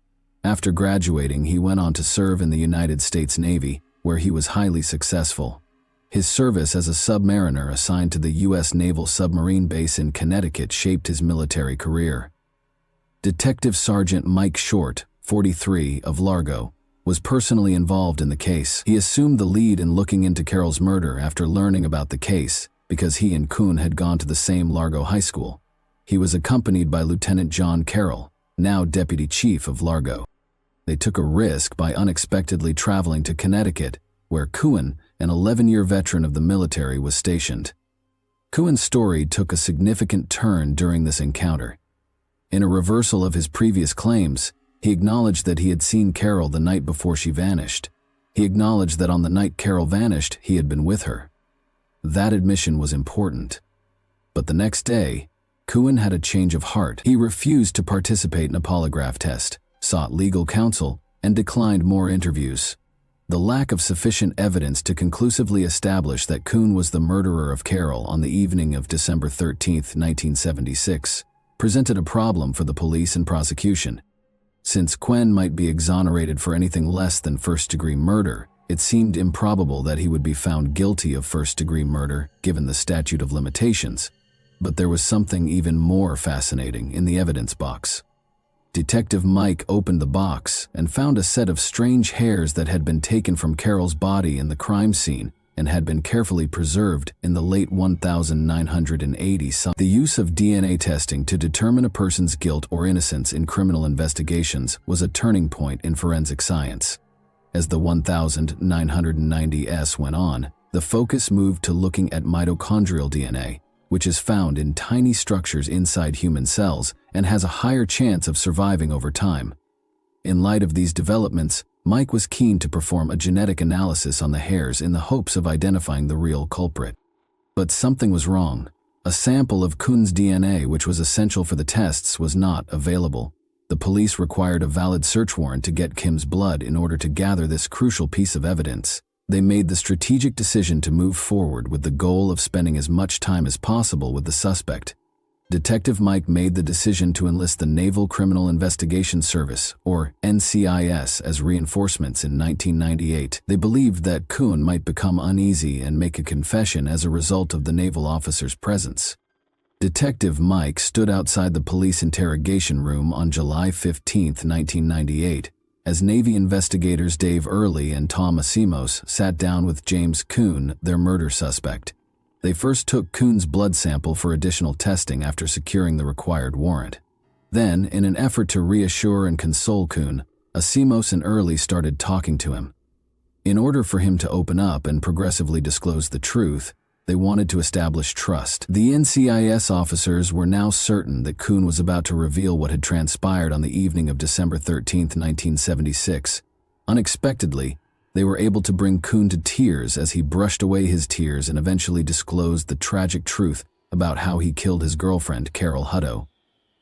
After graduating, he went on to serve in the United States Navy, where he was highly successful. His service as a submariner assigned to the U.S. Naval Submarine Base in Connecticut shaped his military career. Detective Sergeant Mike Short, 43, of Largo, was personally involved in the case. He assumed the lead in looking into Carol's murder after learning about the case because he and Kuhn had gone to the same Largo High School. He was accompanied by Lieutenant John Carroll, now Deputy Chief of Largo. They took a risk by unexpectedly traveling to Connecticut, where Kuhn, an 11-year veteran of the military, was stationed. Kuhn's story took a significant turn during this encounter. In a reversal of his previous claims, he acknowledged that he had seen Carol the night before she vanished. He acknowledged that on the night Carol vanished, he had been with her. That admission was important. But the next day, Kuhn had a change of heart. He refused to participate in a polygraph test, sought legal counsel, and declined more interviews. The lack of sufficient evidence to conclusively establish that Kuhn was the murderer of Carol on the evening of December 13, 1976, presented a problem for the police and prosecution. Since Quinn might be exonerated for anything less than first-degree murder, it seemed improbable that he would be found guilty of first-degree murder, given the statute of limitations. But there was something even more fascinating in the evidence box. Detective Mike opened the box and found a set of strange hairs that had been taken from Carol's body in the crime scene and had been carefully preserved in the late 1980s. The use of DNA testing to determine a person's guilt or innocence in criminal investigations was a turning point in forensic science. As the 1990s went on, the focus moved to looking at mitochondrial DNA, which is found in tiny structures inside human cells and has a higher chance of surviving over time. In light of these developments, Mike was keen to perform a genetic analysis on the hairs in the hopes of identifying the real culprit. But something was wrong. A sample of Kuhn's DNA, which was essential for the tests, was not available. The police required a valid search warrant to get Kim's blood in order to gather this crucial piece of evidence. They made the strategic decision to move forward with the goal of spending as much time as possible with the suspect. Detective Mike made the decision to enlist the Naval Criminal Investigation Service, or NCIS, as reinforcements in 1998. They believed that Kuhn might become uneasy and make a confession as a result of the naval officer's presence. Detective Mike stood outside the police interrogation room on July 15, 1998, as Navy investigators Dave Early and Tom Asimos sat down with James Kuhn, their murder suspect. They first took Kuhn's blood sample for additional testing after securing the required warrant. Then, in an effort to reassure and console Kuhn, Asimos and Early started talking to him. In order for him to open up and progressively disclose the truth, they wanted to establish trust. The NCIS officers were now certain that Kuhn was about to reveal what had transpired on the evening of December 13, 1976. Unexpectedly, they were able to bring Kuhn to tears as he brushed away his tears and eventually disclosed the tragic truth about how he killed his girlfriend, Carol Hutto.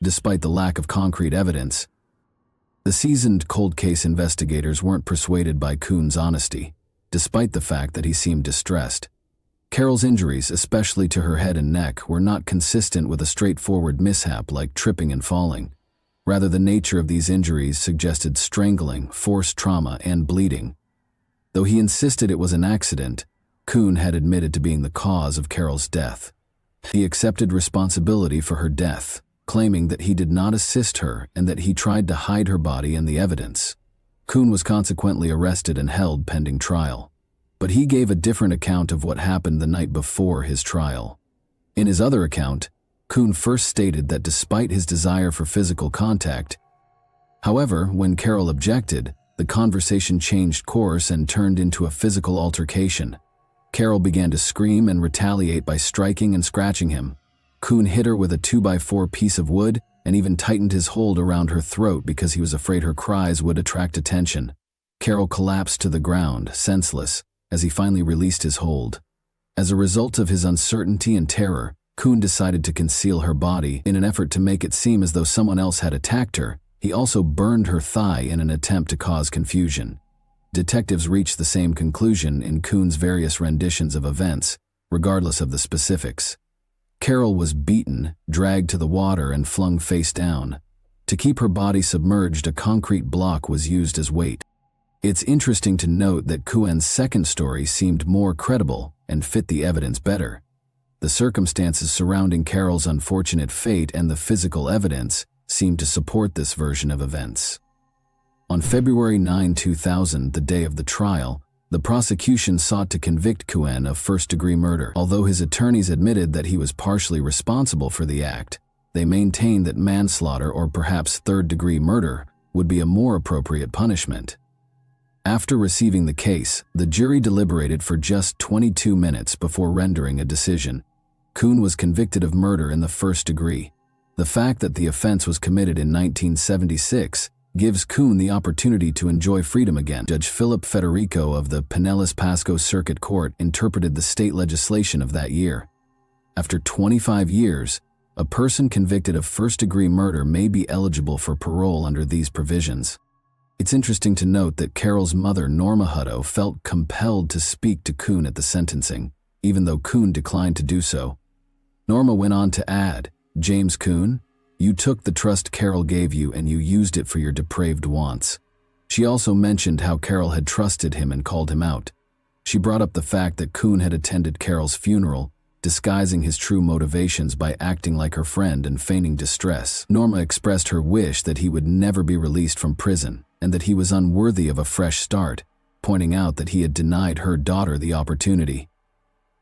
Despite the lack of concrete evidence, the seasoned cold case investigators weren't persuaded by Kuhn's honesty, despite the fact that he seemed distressed. Carol's injuries, especially to her head and neck, were not consistent with a straightforward mishap like tripping and falling. Rather, the nature of these injuries suggested strangling, forced trauma, and bleeding. Though he insisted it was an accident, Kuhn had admitted to being the cause of Carol's death. He accepted responsibility for her death, claiming that he did not assist her and that he tried to hide her body and the evidence. Kuhn was consequently arrested and held pending trial. But he gave a different account of what happened the night before his trial. In his other account, Kuhn first stated that despite his desire for physical contact, however, when Carol objected, the conversation changed course and turned into a physical altercation. Carol began to scream and retaliate by striking and scratching him. Kuhn hit her with a 2x4 piece of wood and even tightened his hold around her throat because he was afraid her cries would attract attention. Carol collapsed to the ground, senseless, as he finally released his hold. As a result of his uncertainty and terror, Kuhn decided to conceal her body in an effort to make it seem as though someone else had attacked her. He also burned her thigh in an attempt to cause confusion. Detectives reached the same conclusion in Kuhn's various renditions of events, regardless of the specifics. Carol was beaten, dragged to the water, and flung face down. To keep her body submerged, a concrete block was used as weight. It's interesting to note that Kuhn's second story seemed more credible and fit the evidence better. The circumstances surrounding Carol's unfortunate fate and the physical evidence seemed to support this version of events. On February 9, 2000, the day of the trial, the prosecution sought to convict Kuhn of first-degree murder. Although his attorneys admitted that he was partially responsible for the act, they maintained that manslaughter or perhaps third-degree murder would be a more appropriate punishment. After receiving the case, the jury deliberated for just 22 minutes before rendering a decision. Kuhn was convicted of murder in the first degree. The fact that the offense was committed in 1976 gives Kuhn the opportunity to enjoy freedom again. Judge Philip Federico of the Pinellas Pasco Circuit Court interpreted the state legislation of that year. After 25 years, a person convicted of first-degree murder may be eligible for parole under these provisions. It's interesting to note that Carol's mother, Norma Hutto, felt compelled to speak to Kuhn at the sentencing, even though Kuhn declined to do so. Norma went on to add, "James Kuhn, you took the trust Carol gave you and you used it for your depraved wants." She also mentioned how Carol had trusted him and called him out. She brought up the fact that Kuhn had attended Carol's funeral, disguising his true motivations by acting like her friend and feigning distress. Norma expressed her wish that he would never be released from prison and that he was unworthy of a fresh start, pointing out that he had denied her daughter the opportunity.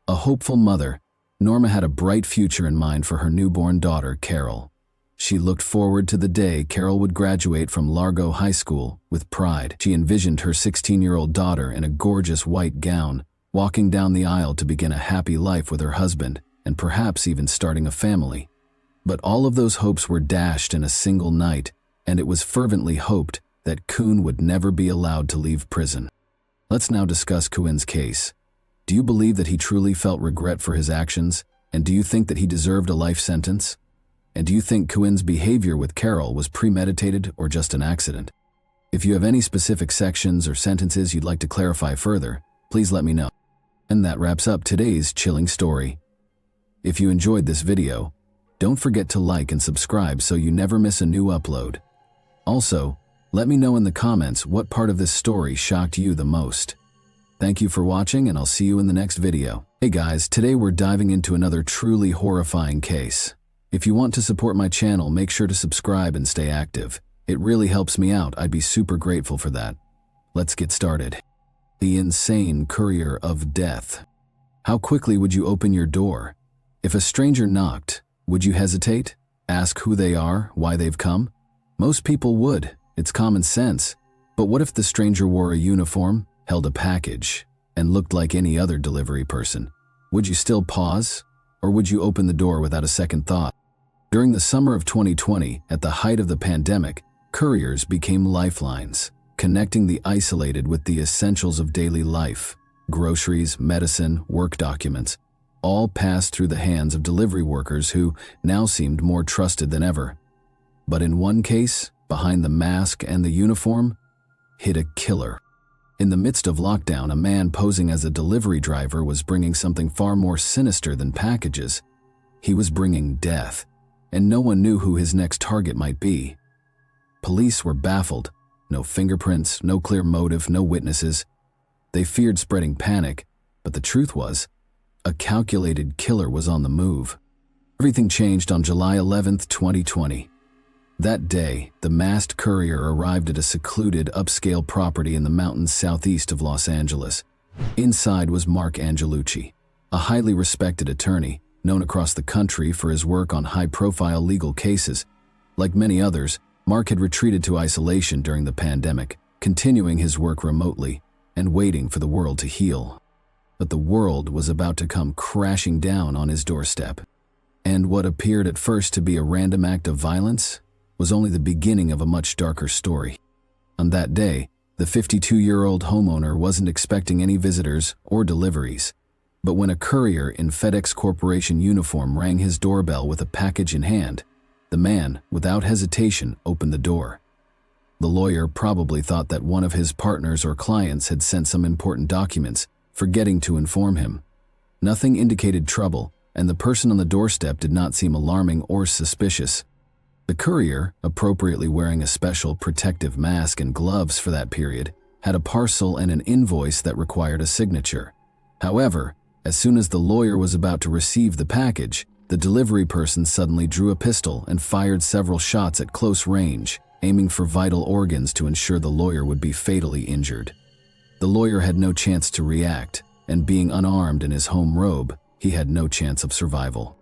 A hopeful mother, Norma had a bright future in mind for her newborn daughter, Carol. She looked forward to the day Carol would graduate from Largo High School with pride. She envisioned her 16-year-old daughter in a gorgeous white gown, walking down the aisle to begin a happy life with her husband and perhaps even starting a family. But all of those hopes were dashed in a single night, and it was fervently hoped that Kuhn would never be allowed to leave prison. Let's now discuss Kuhn's case. Do you believe that he truly felt regret for his actions, and do you think that he deserved a life sentence? And do you think Kuhn's behavior with Carol was premeditated or just an accident? If you have any specific sections or sentences you'd like to clarify further, please let me know. And that wraps up today's chilling story. If you enjoyed this video, don't forget to like and subscribe so you never miss a new upload. Also, let me know in the comments what part of this story shocked you the most. Thank you for watching, and I'll see you in the next video. Hey guys, today we're diving into another truly horrifying case. If you want to support my channel, make sure to subscribe and stay active. It really helps me out. I'd be super grateful for that. Let's get started. The insane courier of death. How quickly would you open your door? If a stranger knocked, would you hesitate? Ask who they are, why they've come? Most people would. It's common sense. But what if the stranger wore a uniform, held a package, and looked like any other delivery person? Would you still pause? Or would you open the door without a second thought? During the summer of 2020, at the height of the pandemic, couriers became lifelines, connecting the isolated with the essentials of daily life. Groceries, medicine, work documents, all passed through the hands of delivery workers who now seemed more trusted than ever. But in one case, behind the mask and the uniform, hid a killer. In the midst of lockdown, a man posing as a delivery driver was bringing something far more sinister than packages. He was bringing death, and no one knew who his next target might be. Police were baffled. No fingerprints, no clear motive, no witnesses. They feared spreading panic, but the truth was, a calculated killer was on the move. Everything changed on July 11, 2020. That day, the masked courier arrived at a secluded, upscale property in the mountains southeast of Los Angeles. Inside was Mark Angelucci, a highly respected attorney, known across the country for his work on high-profile legal cases. Like many others, Mark had retreated to isolation during the pandemic, continuing his work remotely and waiting for the world to heal. But the world was about to come crashing down on his doorstep. And what appeared at first to be a random act of violence was only the beginning of a much darker story. On that day, the 52-year-old homeowner wasn't expecting any visitors or deliveries. But when a courier in FedEx Corporation uniform rang his doorbell with a package in hand, the man, without hesitation, opened the door. The lawyer probably thought that one of his partners or clients had sent some important documents, forgetting to inform him. Nothing indicated trouble, and the person on the doorstep did not seem alarming or suspicious. The courier, appropriately wearing a special protective mask and gloves for that period, had a parcel and an invoice that required a signature. However, as soon as the lawyer was about to receive the package, the delivery person suddenly drew a pistol and fired several shots at close range, aiming for vital organs to ensure the lawyer would be fatally injured. The lawyer had no chance to react, and being unarmed in his home robe, he had no chance of survival.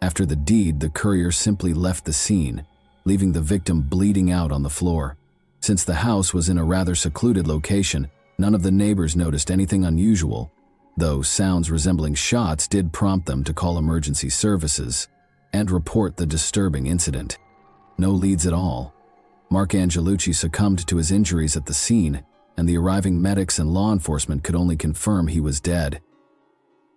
After the deed, the courier simply left the scene, leaving the victim bleeding out on the floor. Since the house was in a rather secluded location, none of the neighbors noticed anything unusual, though sounds resembling shots did prompt them to call emergency services and report the disturbing incident. No leads at all. Mark Angelucci succumbed to his injuries at the scene, and the arriving medics and law enforcement could only confirm he was dead.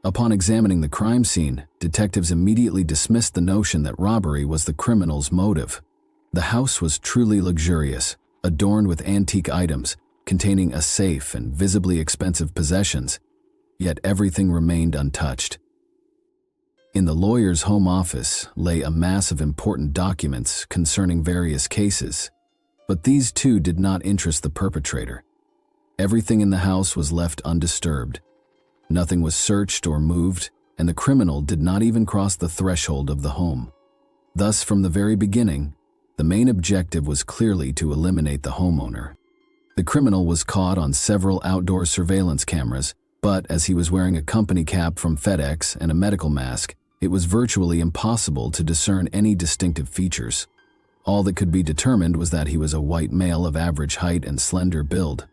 Upon examining the crime scene, detectives immediately dismissed the notion that robbery was the criminal's motive. The house was truly luxurious, adorned with antique items, containing a safe and visibly expensive possessions, yet everything remained untouched. In the lawyer's home office lay a mass of important documents concerning various cases, but these too did not interest the perpetrator. Everything in the house was left undisturbed. Nothing was searched or moved, and the criminal did not even cross the threshold of the home. Thus, from the very beginning, the main objective was clearly to eliminate the homeowner. The criminal was caught on several outdoor surveillance cameras, but as he was wearing a company cap from FedEx and a medical mask, it was virtually impossible to discern any distinctive features. All that could be determined was that he was a white male of average height and slender build.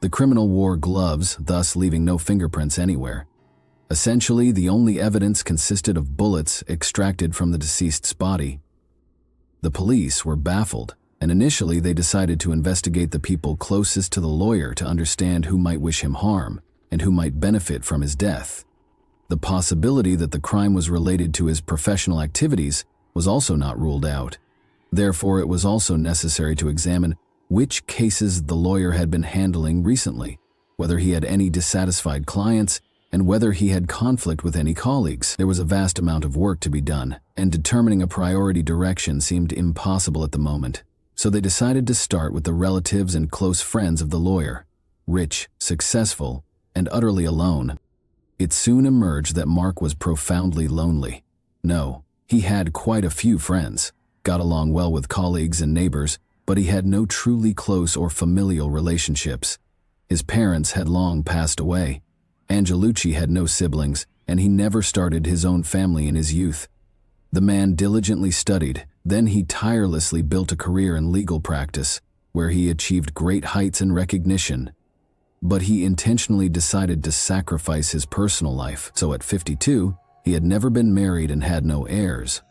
The criminal wore gloves, thus leaving no fingerprints anywhere. Essentially, the only evidence consisted of bullets extracted from the deceased's body. The police were baffled, and initially they decided to investigate the people closest to the lawyer to understand who might wish him harm and who might benefit from his death. The possibility that the crime was related to his professional activities was also not ruled out. Therefore, it was also necessary to examine which cases the lawyer had been handling recently, whether he had any dissatisfied clients, and whether he had conflict with any colleagues. There was a vast amount of work to be done, and determining a priority direction seemed impossible at the moment. So they decided to start with the relatives and close friends of the lawyer, rich, successful, and utterly alone. It soon emerged that Mark was profoundly lonely. No, he had quite a few friends, got along well with colleagues and neighbors, but he had no truly close or familial relationships. His parents had long passed away. Angelucci had no siblings, and he never started his own family in his youth. The man diligently studied, then he tirelessly built a career in legal practice, where he achieved great heights and recognition. But he intentionally decided to sacrifice his personal life, so at 52, he had never been married and had no heirs.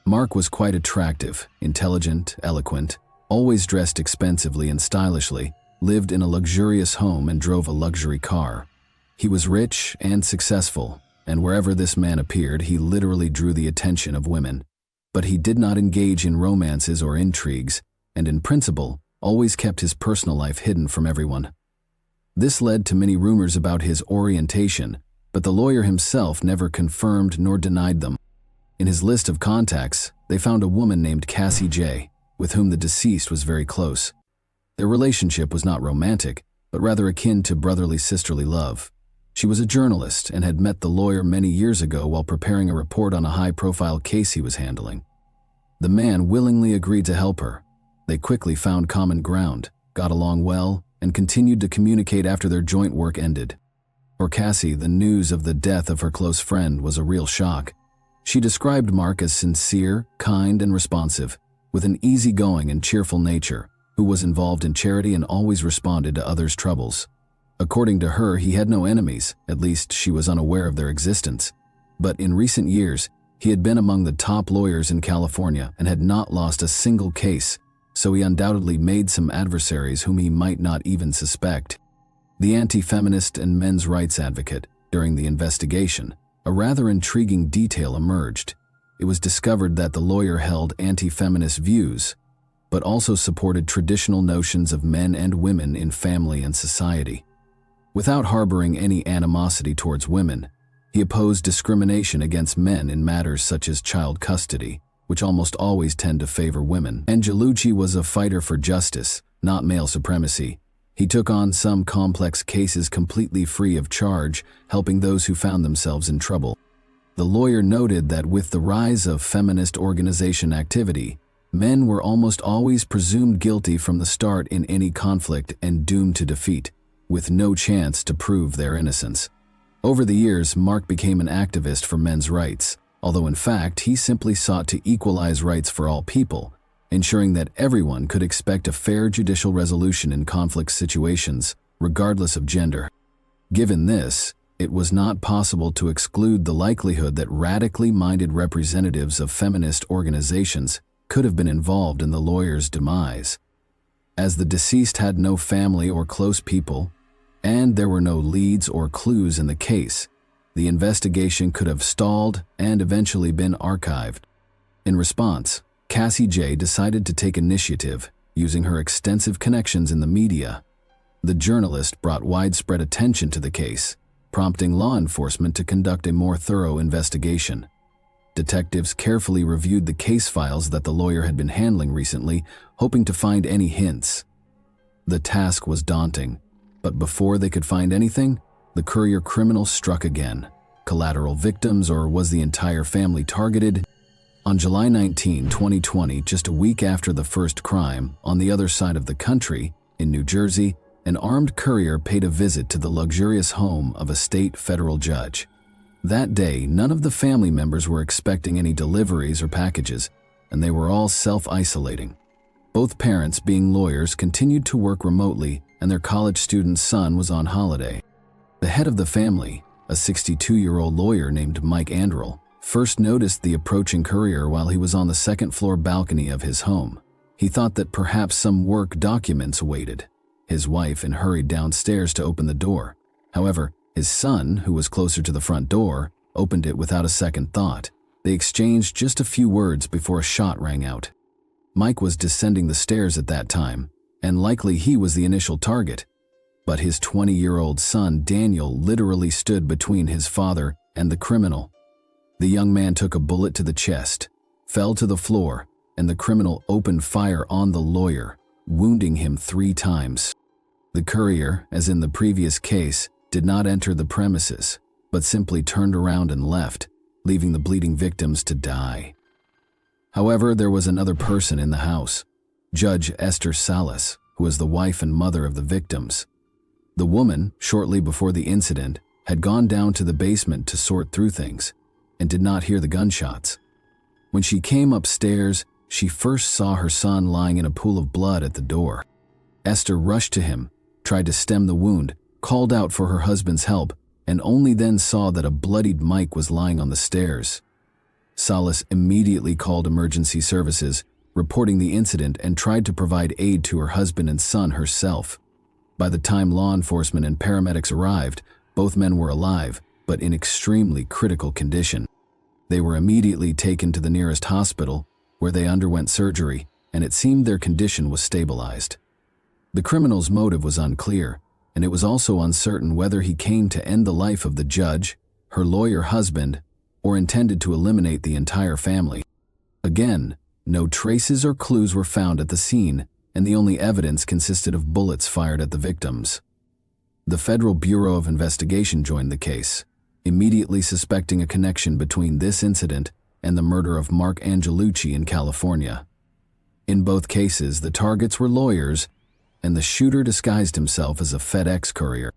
Mark was quite attractive, intelligent, eloquent, always dressed expensively and stylishly, lived in a luxurious home and drove a luxury car. He was rich and successful, and wherever this man appeared, he literally drew the attention of women. But he did not engage in romances or intrigues, and in principle, always kept his personal life hidden from everyone. This led to many rumors about his orientation, but the lawyer himself never confirmed nor denied them. In his list of contacts, they found a woman named Cassie J., with whom the deceased was very close. Their relationship was not romantic, but rather akin to brotherly sisterly love. She was a journalist and had met the lawyer many years ago while preparing a report on a high-profile case he was handling. The man willingly agreed to help her. They quickly found common ground, got along well, and continued to communicate after their joint work ended. For Cassie, the news of the death of her close friend was a real shock. She described Mark as sincere, kind, and responsive, with an easygoing and cheerful nature, who was involved in charity and always responded to others' troubles. According to her, he had no enemies, at least she was unaware of their existence. But in recent years, he had been among the top lawyers in California and had not lost a single case, so he undoubtedly made some adversaries whom he might not even suspect. The anti-feminist and men's rights advocate, during the investigation, a rather intriguing detail emerged. It was discovered that the lawyer held anti-feminist views, but also supported traditional notions of men and women in family and society. Without harboring any animosity towards women, he opposed discrimination against men in matters such as child custody, which almost always tend to favor women. Angelucci was a fighter for justice, not male supremacy. He took on some complex cases completely free of charge, helping those who found themselves in trouble. The lawyer noted that with the rise of feminist organization activity, men were almost always presumed guilty from the start in any conflict and doomed to defeat, with no chance to prove their innocence. Over the years, Mark became an activist for men's rights, although in fact he simply sought to equalize rights for all people, ensuring that everyone could expect a fair judicial resolution in conflict situations, regardless of gender. Given this, it was not possible to exclude the likelihood that radically minded representatives of feminist organizations could have been involved in the lawyer's demise. As the deceased had no family or close people, and there were no leads or clues in the case, the investigation could have stalled and eventually been archived. In response, Cassie J. decided to take initiative, using her extensive connections in the media. The journalist brought widespread attention to the case, prompting law enforcement to conduct a more thorough investigation. Detectives carefully reviewed the case files that the lawyer had been handling recently, hoping to find any hints. The task was daunting, but before they could find anything, the courier criminal struck again. Collateral victims, or was the entire family targeted? On July 19, 2020, just a week after the first crime, on the other side of the country, in New Jersey, an armed courier paid a visit to the luxurious home of a state federal judge. That day, none of the family members were expecting any deliveries or packages, and they were all self-isolating. Both parents, being lawyers, continued to work remotely, and their college student son was on holiday. The head of the family, a 62-year-old lawyer named Mike Anderl, first noticed the approaching courier while he was on the second-floor balcony of his home. He thought that perhaps some work documents awaited his wife and hurried downstairs to open the door. However, his son, who was closer to the front door, opened it without a second thought. They exchanged just a few words before a shot rang out. Mike was descending the stairs at that time, and likely he was the initial target. But his 20-year-old son, Daniel, literally stood between his father and the criminal. The young man took a bullet to the chest, fell to the floor, and the criminal opened fire on the lawyer, wounding him 3 times. The courier, as in the previous case, did not enter the premises, but simply turned around and left, leaving the bleeding victims to die. However, there was another person in the house, Judge Esther Salas, who was the wife and mother of the victims. The woman, shortly before the incident, had gone down to the basement to sort through things and did not hear the gunshots. When she came upstairs, she first saw her son lying in a pool of blood at the door. Esther rushed to him, tried to stem the wound, called out for her husband's help, and only then saw that a bloodied Mike was lying on the stairs. Salas immediately called emergency services, reporting the incident, and tried to provide aid to her husband and son herself. By the time law enforcement and paramedics arrived, both men were alive, but in extremely critical condition. They were immediately taken to the nearest hospital, where they underwent surgery, and it seemed their condition was stabilized. The criminal's motive was unclear, and it was also uncertain whether he came to end the life of the judge, her lawyer husband, or intended to eliminate the entire family. Again, no traces or clues were found at the scene, and the only evidence consisted of bullets fired at the victims. The Federal Bureau of Investigation joined the case, immediately suspecting a connection between this incident and the murder of Mark Angelucci in California. In both cases, the targets were lawyers, and the shooter disguised himself as a FedEx courier.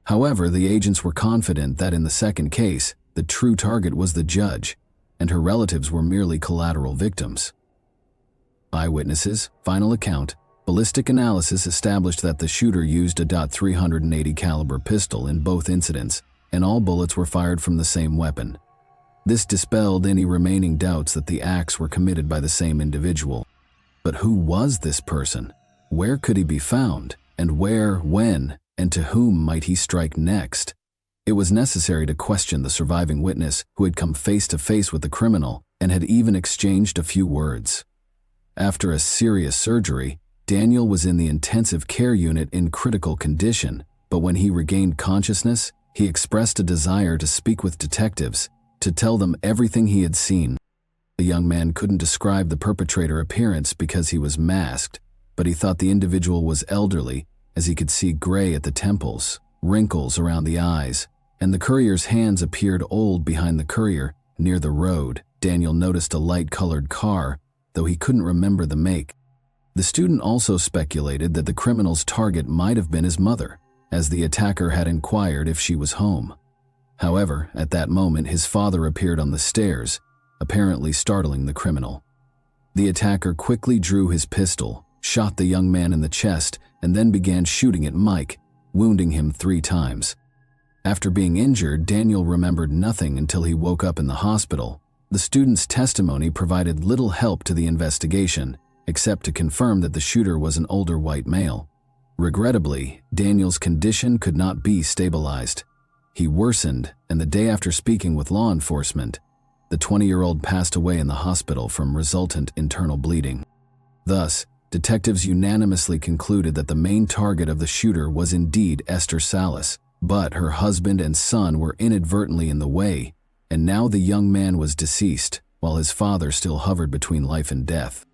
However, the agents were confident that in the second case, the true target was the judge, and her relatives were merely collateral victims. Eyewitnesses, final account, ballistic analysis established that the shooter used a .380 caliber pistol in both incidents, and all bullets were fired from the same weapon. This dispelled any remaining doubts that the acts were committed by the same individual. But who was this person? Where could he be found? And where, when, and to whom might he strike next? It was necessary to question the surviving witness who had come face to face with the criminal and had even exchanged a few words. After a serious surgery, Daniel was in the intensive care unit in critical condition, but when he regained consciousness, he expressed a desire to speak with detectives, to tell them everything he had seen. The young man couldn't describe the perpetrator appearance because he was masked, but he thought the individual was elderly, as he could see gray at the temples, wrinkles around the eyes, and the courier's hands appeared old behind the courier. Near the road, Daniel noticed a light-colored car, though he couldn't remember the make. The student also speculated that the criminal's target might have been his mother, as the attacker had inquired if she was home. However, at that moment, his father appeared on the stairs, apparently startling the criminal. The attacker quickly drew his pistol, shot the young man in the chest, and then began shooting at Mike, wounding him 3 times. After being injured, Daniel remembered nothing until he woke up in the hospital. The student's testimony provided little help to the investigation, except to confirm that the shooter was an older white male. Regrettably, Daniel's condition could not be stabilized. He worsened, and the day after speaking with law enforcement, the 20-year-old passed away in the hospital from resultant internal bleeding. Thus, detectives unanimously concluded that the main target of the shooter was indeed Esther Salas, but her husband and son were inadvertently in the way, and now the young man was deceased, while his father still hovered between life and death.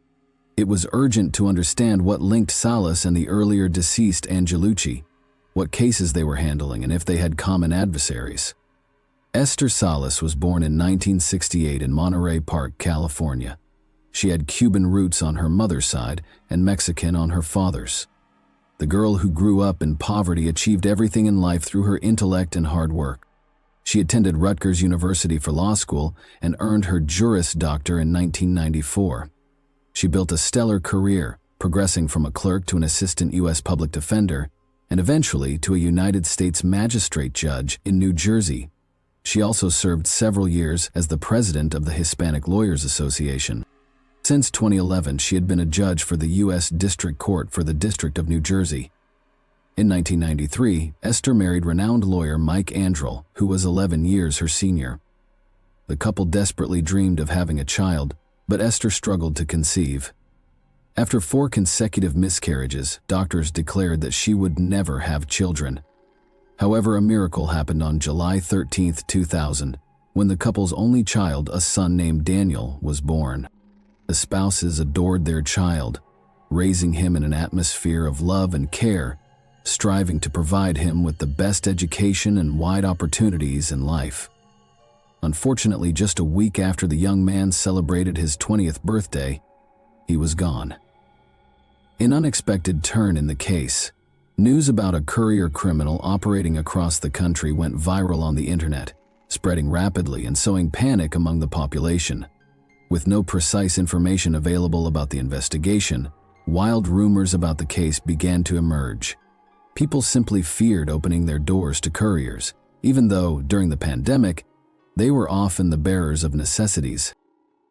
It was urgent to understand what linked Salas and the earlier deceased Angelucci, what cases they were handling, and if they had common adversaries. Esther Salas was born in 1968 in Monterey Park, California. She had Cuban roots on her mother's side and Mexican on her father's. The girl who grew up in poverty achieved everything in life through her intellect and hard work. She attended Rutgers University for law school and earned her Juris Doctor in 1994. She built a stellar career, progressing from a clerk to an assistant U.S. public defender, and eventually to a United States magistrate judge in New Jersey. She also served several years as the president of the Hispanic Lawyers Association. Since 2011, she had been a judge for the U.S. District Court for the District of New Jersey. In 1993, Esther married renowned lawyer Mike Andrel, who was 11 years her senior. The couple desperately dreamed of having a child, but Esther struggled to conceive. After 4 consecutive miscarriages, doctors declared that she would never have children. However, a miracle happened on July 13, 2000, when the couple's only child, a son named Daniel, was born. The spouses adored their child, raising him in an atmosphere of love and care, striving to provide him with the best education and wide opportunities in life. Unfortunately, just a week after the young man celebrated his 20th birthday, he was gone. An unexpected turn in the case. News about a courier criminal operating across the country went viral on the internet, spreading rapidly and sowing panic among the population. With no precise information available about the investigation, wild rumors about the case began to emerge. People simply feared opening their doors to couriers, even though, during the pandemic, they were often the bearers of necessities.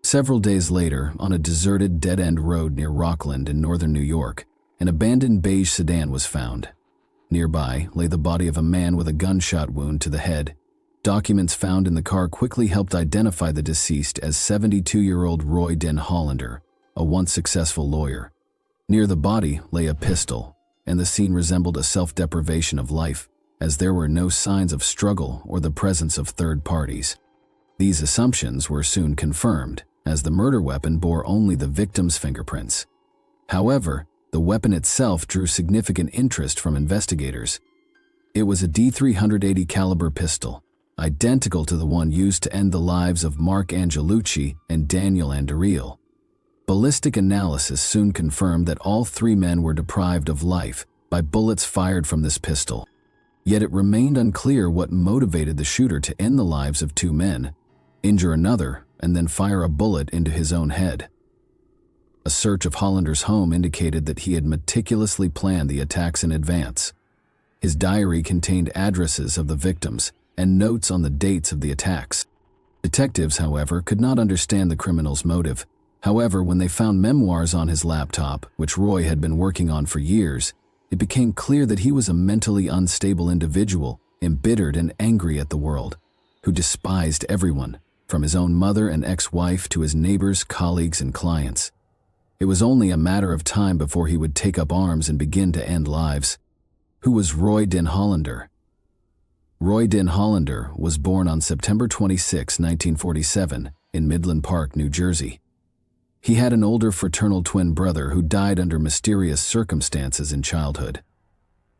Several days later, on a deserted dead-end road near Rockland in northern New York, an abandoned beige sedan was found. Nearby lay the body of a man with a gunshot wound to the head. Documents found in the car quickly helped identify the deceased as 72-year-old Roy Den Hollander, a once successful lawyer. Near the body lay a pistol, and the scene resembled a self-deprivation of life, as there were no signs of struggle or the presence of third parties. These assumptions were soon confirmed, as the murder weapon bore only the victim's fingerprints. However, the weapon itself drew significant interest from investigators. It was a .380 caliber pistol, identical to the one used to end the lives of Mark Angelucci and Daniel Andariel. Ballistic analysis soon confirmed that all three men were deprived of life by bullets fired from this pistol. Yet it remained unclear what motivated the shooter to end the lives of two men, injure another, and then fire a bullet into his own head. A search of Hollander's home indicated that he had meticulously planned the attacks in advance. His diary contained addresses of the victims and notes on the dates of the attacks. Detectives, however, could not understand the criminal's motive. However, when they found memoirs on his laptop, which Roy had been working on for years, it became clear that he was a mentally unstable individual, embittered and angry at the world, who despised everyone, from his own mother and ex-wife to his neighbors, colleagues, and clients. It was only a matter of time before he would take up arms and begin to end lives. Who was Roy Den Hollander? Roy Den Hollander was born on September 26, 1947, in Midland Park, New Jersey. He had an older fraternal twin brother who died under mysterious circumstances in childhood.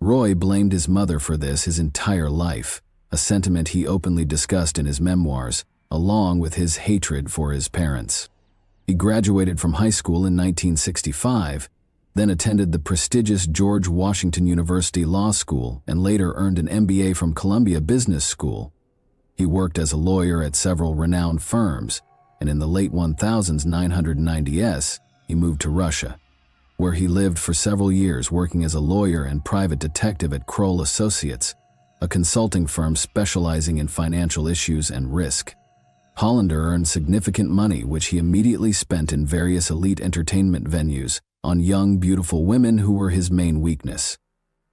Roy blamed his mother for this his entire life, a sentiment he openly discussed in his memoirs, along with his hatred for his parents. He graduated from high school in 1965, then attended the prestigious George Washington University Law School and later earned an MBA from Columbia Business School. He worked as a lawyer at several renowned firms, and in the late 1990s, he moved to Russia, where he lived for several years working as a lawyer and private detective at Kroll Associates, a consulting firm specializing in financial issues and risk. Hollander earned significant money, which he immediately spent in various elite entertainment venues on young, beautiful women who were his main weakness.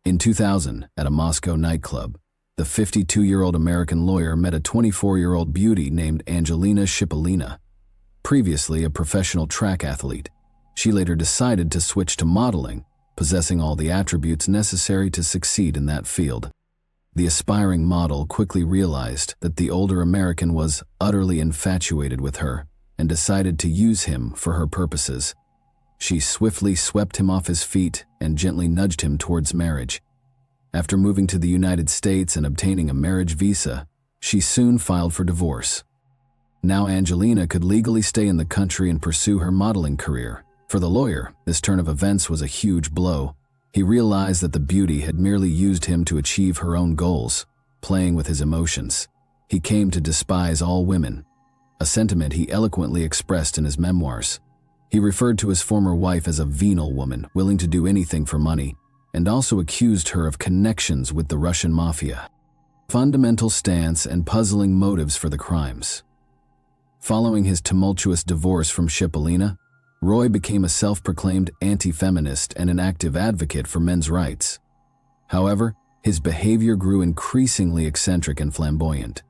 In 2000, at a Moscow nightclub, the 52-year-old American lawyer met a 24-year-old beauty named Angelina Shipolina. Previously a professional track athlete, she later decided to switch to modeling, possessing all the attributes necessary to succeed in that field. The aspiring model quickly realized that the older American was utterly infatuated with her and decided to use him for her purposes. She swiftly swept him off his feet and gently nudged him towards marriage. After moving to the United States and obtaining a marriage visa, she soon filed for divorce. Now Angelina could legally stay in the country and pursue her modeling career. For the lawyer, this turn of events was a huge blow. He realized that the beauty had merely used him to achieve her own goals, playing with his emotions. He came to despise all women, a sentiment he eloquently expressed in his memoirs. He referred to his former wife as a venal woman, willing to do anything for money, and also accused her of connections with the Russian mafia. Fundamental stance and puzzling motives for the crimes. Following his tumultuous divorce from Shipolina, Roy became a self-proclaimed anti-feminist and an active advocate for men's rights. However, his behavior grew increasingly eccentric and flamboyant.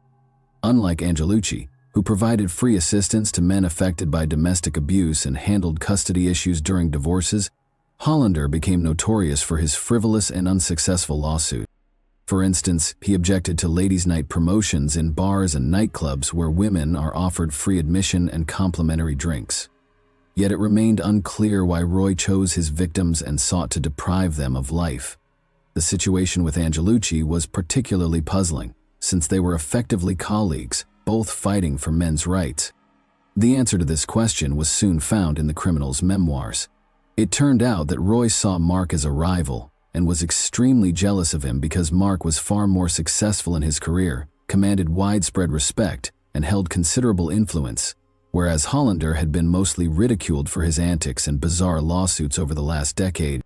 Unlike Angelucci, who provided free assistance to men affected by domestic abuse and handled custody issues during divorces, Hollander became notorious for his frivolous and unsuccessful lawsuit. For instance, he objected to ladies' night promotions in bars and nightclubs where women are offered free admission and complimentary drinks. Yet it remained unclear why Roy chose his victims and sought to deprive them of life. The situation with Angelucci was particularly puzzling, since they were effectively colleagues, both fighting for men's rights. The answer to this question was soon found in the criminal's memoirs. It turned out that Roy saw Mark as a rival and was extremely jealous of him because Mark was far more successful in his career, commanded widespread respect, and held considerable influence, whereas Hollander had been mostly ridiculed for his antics and bizarre lawsuits over the last decade.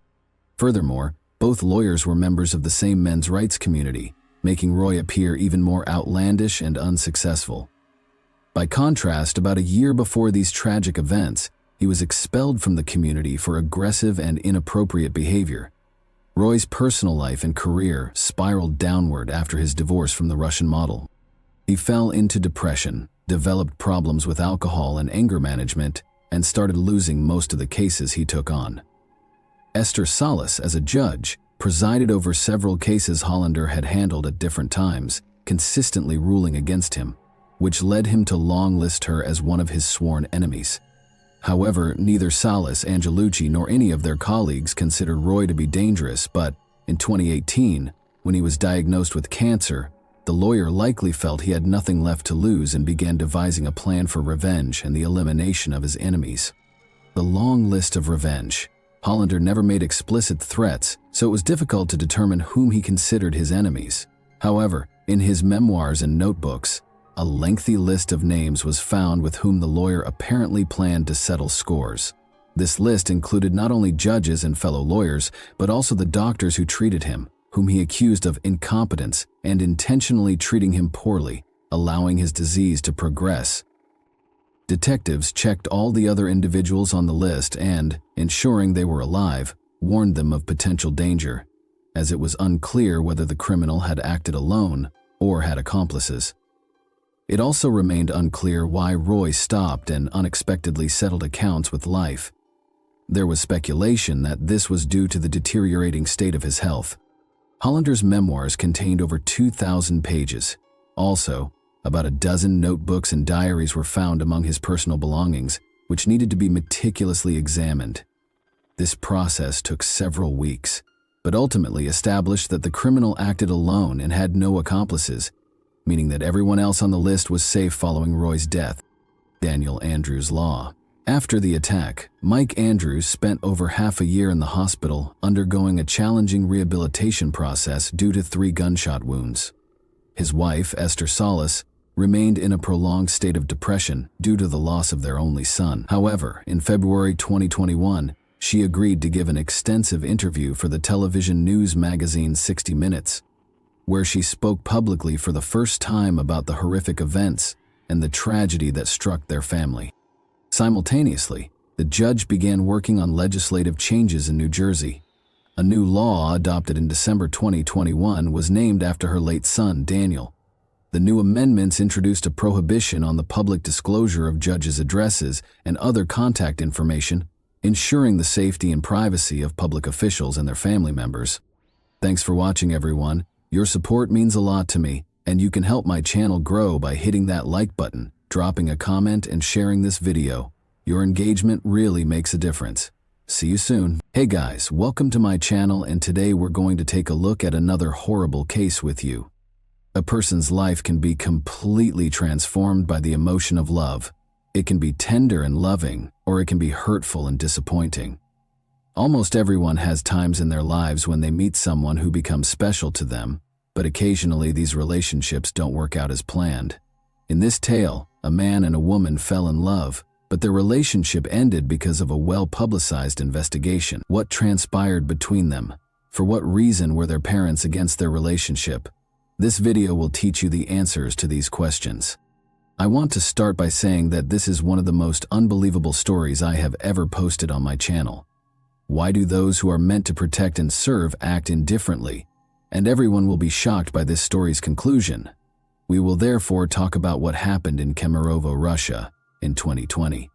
Furthermore, both lawyers were members of the same men's rights community, making Roy appear even more outlandish and unsuccessful. By contrast, about a year before these tragic events, he was expelled from the community for aggressive and inappropriate behavior. Roy's personal life and career spiraled downward after his divorce from the Russian model. He fell into depression, developed problems with alcohol and anger management, and started losing most of the cases he took on. Esther Salas, as a judge, presided over several cases Hollander had handled at different times, consistently ruling against him, which led him to long-list her as one of his sworn enemies. However, neither Salas, Angelucci, nor any of their colleagues considered Roy to be dangerous, but in 2018, When he was diagnosed with cancer, the lawyer likely felt he had nothing left to lose and began devising a plan for revenge and the elimination of his enemies. The long list of revenge. Hollander never made explicit threats, so it was difficult to determine whom he considered his enemies. However, in his memoirs and notebooks, a lengthy list of names was found with whom the lawyer apparently planned to settle scores. This list included not only judges and fellow lawyers, but also the doctors who treated him, whom he accused of incompetence and intentionally treating him poorly, allowing his disease to progress. Detectives checked all the other individuals on the list and, ensuring they were alive, warned them of potential danger, as it was unclear whether the criminal had acted alone or had accomplices. It also remained unclear why Roy stopped and unexpectedly settled accounts with life. There was speculation that this was due to the deteriorating state of his health. Hollander's memoirs contained over 2,000 pages. Also, about a dozen notebooks and diaries were found among his personal belongings, which needed to be meticulously examined. This process took several weeks, but ultimately established that the criminal acted alone and had no accomplices, meaning that everyone else on the list was safe following Roy's death. Daniel Andrews Law. After the attack, Mike Andrews spent over half a year in the hospital undergoing a challenging rehabilitation process due to 3 gunshot wounds. His wife, Esther Salas, remained in a prolonged state of depression due to the loss of their only son. However, in February 2021, she agreed to give an extensive interview for the television news magazine 60 Minutes, where she spoke publicly for the first time about the horrific events and the tragedy that struck their family. Simultaneously, the judge began working on legislative changes in New Jersey. A new law adopted in December 2021 was named after her late son, Daniel. The new amendments introduced a prohibition on the public disclosure of judges' addresses and other contact information, ensuring the safety and privacy of public officials and their family members. Thanks for watching, everyone. Your support means a lot to me, and you can help my channel grow by hitting that like button, dropping a comment, and sharing this video. Your engagement really makes a difference. See you soon. Hey guys, welcome to my channel, and today we're going to take a look at another horrible case with you. A person's life can be completely transformed by the emotion of love. It can be tender and loving, or it can be hurtful and disappointing. Almost everyone has times in their lives when they meet someone who becomes special to them, but occasionally these relationships don't work out as planned. In this tale, a man and a woman fell in love, but their relationship ended because of a well-publicized investigation. What transpired between them? For what reason were their parents against their relationship? This video will teach you the answers to these questions. I want to start by saying that this is one of the most unbelievable stories I have ever posted on my channel. Why do those who are meant to protect and serve act indifferently? And everyone will be shocked by this story's conclusion. We will therefore talk about what happened in Kemerovo, Russia, in 2020.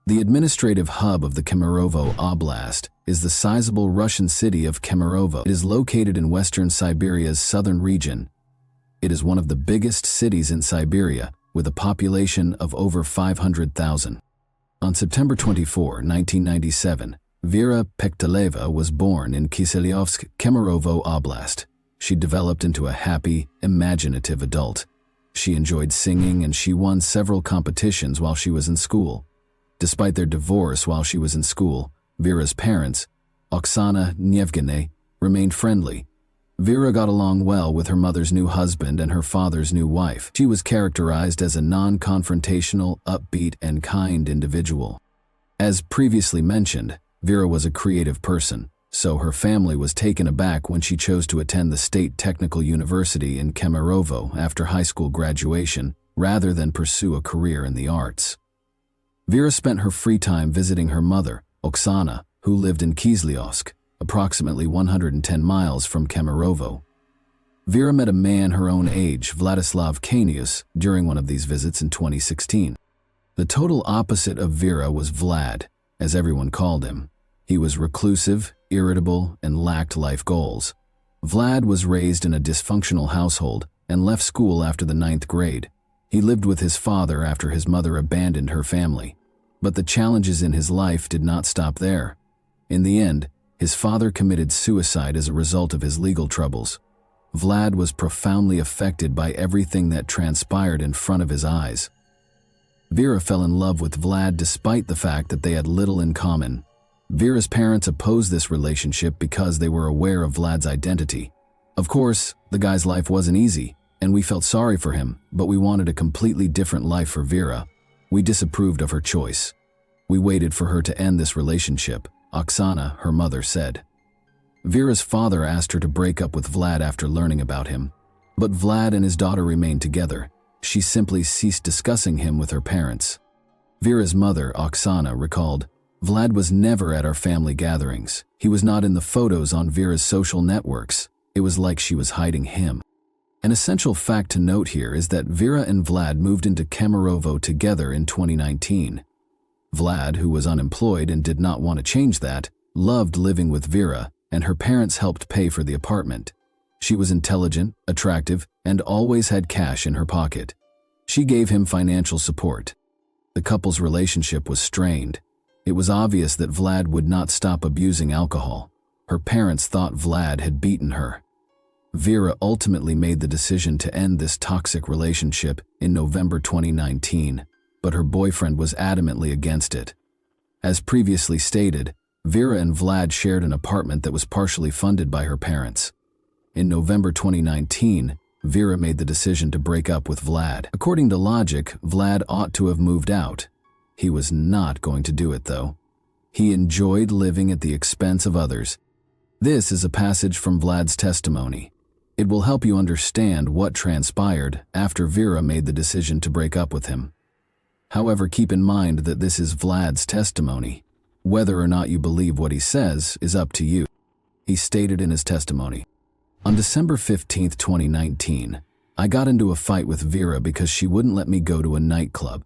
The administrative hub of the Kemerovo Oblast is the sizable Russian city of Kemerovo. It is located in western Siberia's southern region. It is one of the biggest cities in Siberia, with a population of over 500,000. On September 24, 1997, Vera Pekteleva was born in Kiselyovsk, Kemerovo Oblast. She developed into a happy, imaginative adult. She enjoyed singing, and she won several competitions while she was in school. Despite their divorce while she was in school, Vera's parents, Oksana and Yevgeny, remained friendly. Vera got along well with her mother's new husband and her father's new wife. She was characterized as a non-confrontational, upbeat, and kind individual. As previously mentioned, Vera was a creative person, so her family was taken aback when she chose to attend the State Technical University in Kemerovo after high school graduation, rather than pursue a career in the arts. Vera spent her free time visiting her mother, Oksana, who lived in Kiselyovsk, approximately 110 miles from Kemerovo. Vera met a man her own age, Vladislav Kanius, during one of these visits in 2016. The total opposite of Vera was Vlad, as everyone called him. He was reclusive, irritable, and lacked life goals. Vlad was raised in a dysfunctional household and left school after the 9th grade. He lived with his father after his mother abandoned her family. But the challenges in his life did not stop there. In the end, his father committed suicide as a result of his legal troubles. Vlad was profoundly affected by everything that transpired in front of his eyes. Vera fell in love with Vlad despite the fact that they had little in common. Vera's parents opposed this relationship because they were aware of Vlad's identity. Of course, the guy's life wasn't easy, and we felt sorry for him, but we wanted a completely different life for Vera. We disapproved of her choice. We waited for her to end this relationship, Oksana, her mother, said. Vera's father asked her to break up with Vlad after learning about him, but Vlad and his daughter remained together. She simply ceased discussing him with her parents. Vera's mother, Oksana, recalled, "Vlad was never at our family gatherings. He was not in the photos on Vera's social networks. It was like she was hiding him." An essential fact to note here is that Vera and Vlad moved into Kemerovo together in 2019. Vlad, who was unemployed and did not want to change that, loved living with Vera, and her parents helped pay for the apartment. She was intelligent, attractive, and always had cash in her pocket. She gave him financial support. The couple's relationship was strained. It was obvious that Vlad would not stop abusing alcohol. Her parents thought Vlad had beaten her. Vera ultimately made the decision to end this toxic relationship in November 2019, but her boyfriend was adamantly against it. As previously stated, Vera and Vlad shared an apartment that was partially funded by her parents. In November 2019, Vera made the decision to break up with Vlad. According to logic, Vlad ought to have moved out. He was not going to do it, though. He enjoyed living at the expense of others. This is a passage from Vlad's testimony. It will help you understand what transpired after Vera made the decision to break up with him. However, keep in mind that this is Vlad's testimony. Whether or not you believe what he says is up to you. He stated in his testimony, "On December 15, 2019, I got into a fight with Vera because she wouldn't let me go to a nightclub.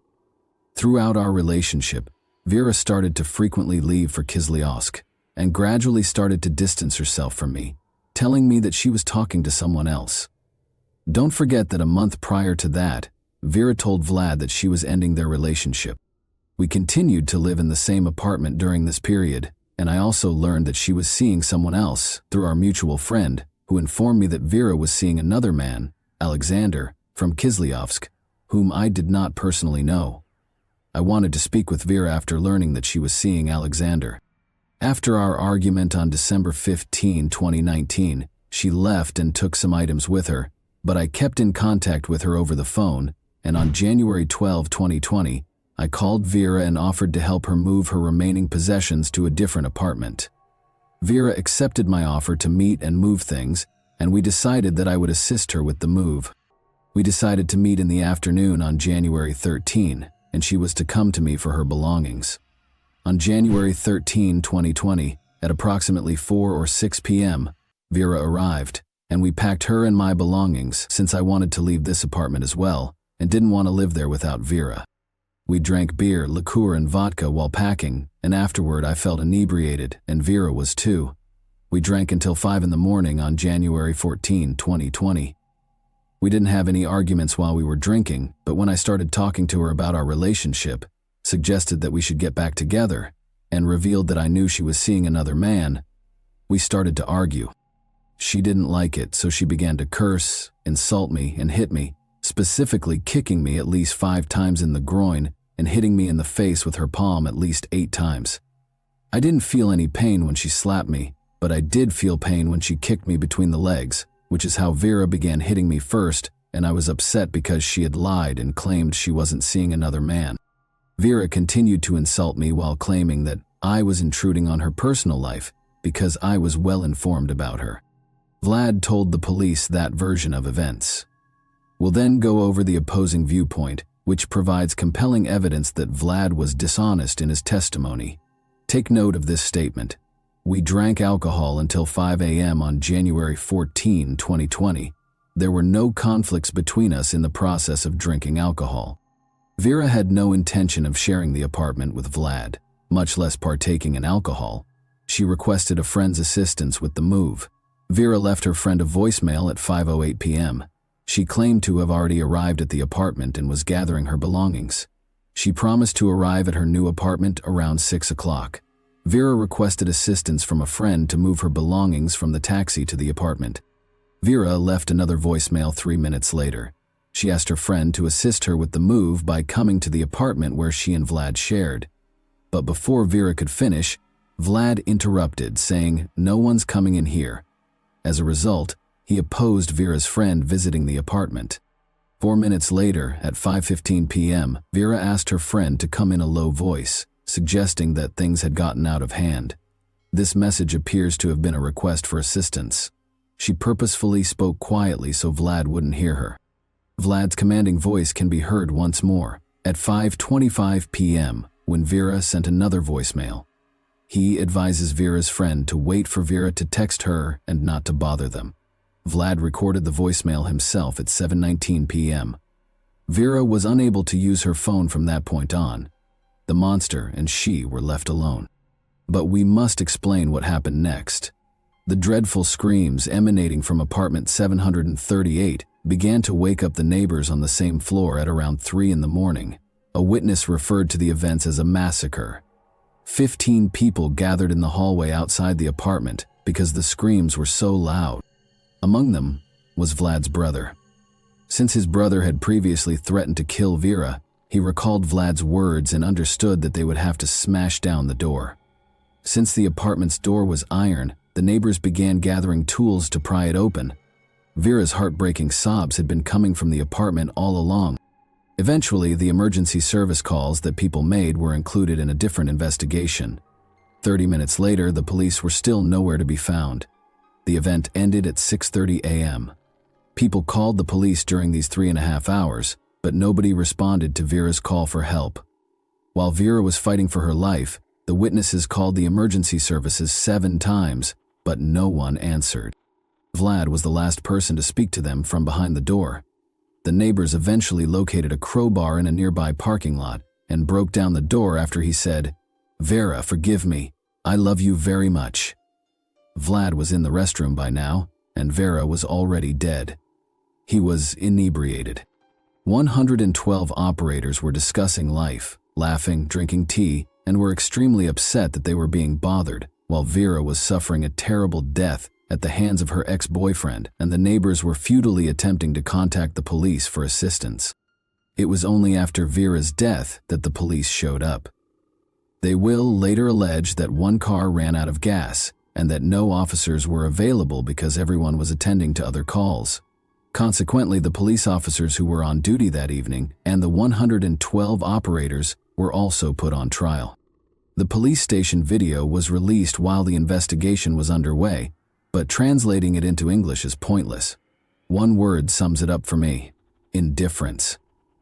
Throughout our relationship, Vera started to frequently leave for Kislyovsk and gradually started to distance herself from me, telling me that she was talking to someone else. Don't forget that a month prior to that, Vera told Vlad that she was ending their relationship. We continued to live in the same apartment during this period, and I also learned that she was seeing someone else through our mutual friend, who informed me that Vera was seeing another man, Alexander, from Kislyovsk, whom I did not personally know. I wanted to speak with Vera after learning that she was seeing Alexander. After our argument on December 15, 2019, she left and took some items with her, but I kept in contact with her over the phone, and on January 12, 2020, I called Vera and offered to help her move her remaining possessions to a different apartment. Vera accepted my offer to meet and move things, and we decided that I would assist her with the move. We decided to meet in the afternoon on January 13, and she was to come to me for her belongings. On January 13, 2020, at approximately 4 or 6 p.m., Vera arrived, and we packed her and my belongings since I wanted to leave this apartment as well and didn't want to live there without Vera. We drank beer, liqueur, and vodka while packing, and afterward I felt inebriated, and Vera was too. We drank until 5 in the morning on January 14, 2020. We didn't have any arguments while we were drinking, but when I started talking to her about our relationship, suggested that we should get back together, and revealed that I knew she was seeing another man, we started to argue. She didn't like it, so she began to curse, insult me, and hit me, specifically kicking me at least 5 times in the groin and hitting me in the face with her palm at least 8 times. I didn't feel any pain when she slapped me, but I did feel pain when she kicked me between the legs, which is how Vera began hitting me first, and I was upset because she had lied and claimed she wasn't seeing another man. Vera continued to insult me while claiming that I was intruding on her personal life because I was well informed about her. Vlad told the police that version of events. We'll then go over the opposing viewpoint, which provides compelling evidence that Vlad was dishonest in his testimony. Take note of this statement. We drank alcohol until 5 a.m. on January 14, 2020. There were no conflicts between us in the process of drinking alcohol. Vera had no intention of sharing the apartment with Vlad, much less partaking in alcohol. She requested a friend's assistance with the move. Vera left her friend a voicemail at 5:08 p.m. She claimed to have already arrived at the apartment and was gathering her belongings. She promised to arrive at her new apartment around 6 o'clock. Vera requested assistance from a friend to move her belongings from the taxi to the apartment. Vera left another voicemail 3 minutes later. She asked her friend to assist her with the move by coming to the apartment where she and Vlad shared. But before Vera could finish, Vlad interrupted, saying, "No one's coming in here." As a result, he opposed Vera's friend visiting the apartment. 4 minutes later, at 5:15 p.m., Vera asked her friend to come in a low voice, suggesting that things had gotten out of hand. This message appears to have been a request for assistance. She purposefully spoke quietly so Vlad wouldn't hear her. Vlad's commanding voice can be heard once more, at 5:25 p.m., when Vera sent another voicemail. He advises Vera's friend to wait for Vera to text her and not to bother them. Vlad recorded the voicemail himself at 7:19 p.m. Vera was unable to use her phone from that point on. The monster and she were left alone. But we must explain what happened next. The dreadful screams emanating from apartment 738 began to wake up the neighbors on the same floor at around 3 in the morning. A witness referred to the events as a massacre. 15 people gathered in the hallway outside the apartment because the screams were so loud. Among them was Vlad's brother. Since his brother had previously threatened to kill Vera, he recalled Vlad's words and understood that they would have to smash down the door. Since the apartment's door was iron, the neighbors began gathering tools to pry it open. Vera's heartbreaking sobs had been coming from the apartment all along. Eventually, the emergency service calls that people made were included in a different investigation. 30 minutes later, the police were still nowhere to be found. The event ended at 6:30 a.m. People called the police during these 3.5 hours, but nobody responded to Vera's call for help. While Vera was fighting for her life, the witnesses called the emergency services 7 times, but no one answered. Vlad was the last person to speak to them from behind the door. The neighbors eventually located a crowbar in a nearby parking lot and broke down the door after he said, "Vera, forgive me. I love you very much." Vlad was in the restroom by now, and Vera was already dead. He was inebriated. 112 operators were discussing life, laughing, drinking tea, and were extremely upset that they were being bothered, while Vera was suffering a terrible death at the hands of her ex-boyfriend, and the neighbors were futilely attempting to contact the police for assistance. It was only after Vera's death that the police showed up. They will later allege that one car ran out of gas, and that no officers were available because everyone was attending to other calls. Consequently, the police officers who were on duty that evening and the 112 operators were also put on trial. The police station video was released while the investigation was underway, but translating it into English is pointless. One word sums it up for me: indifference.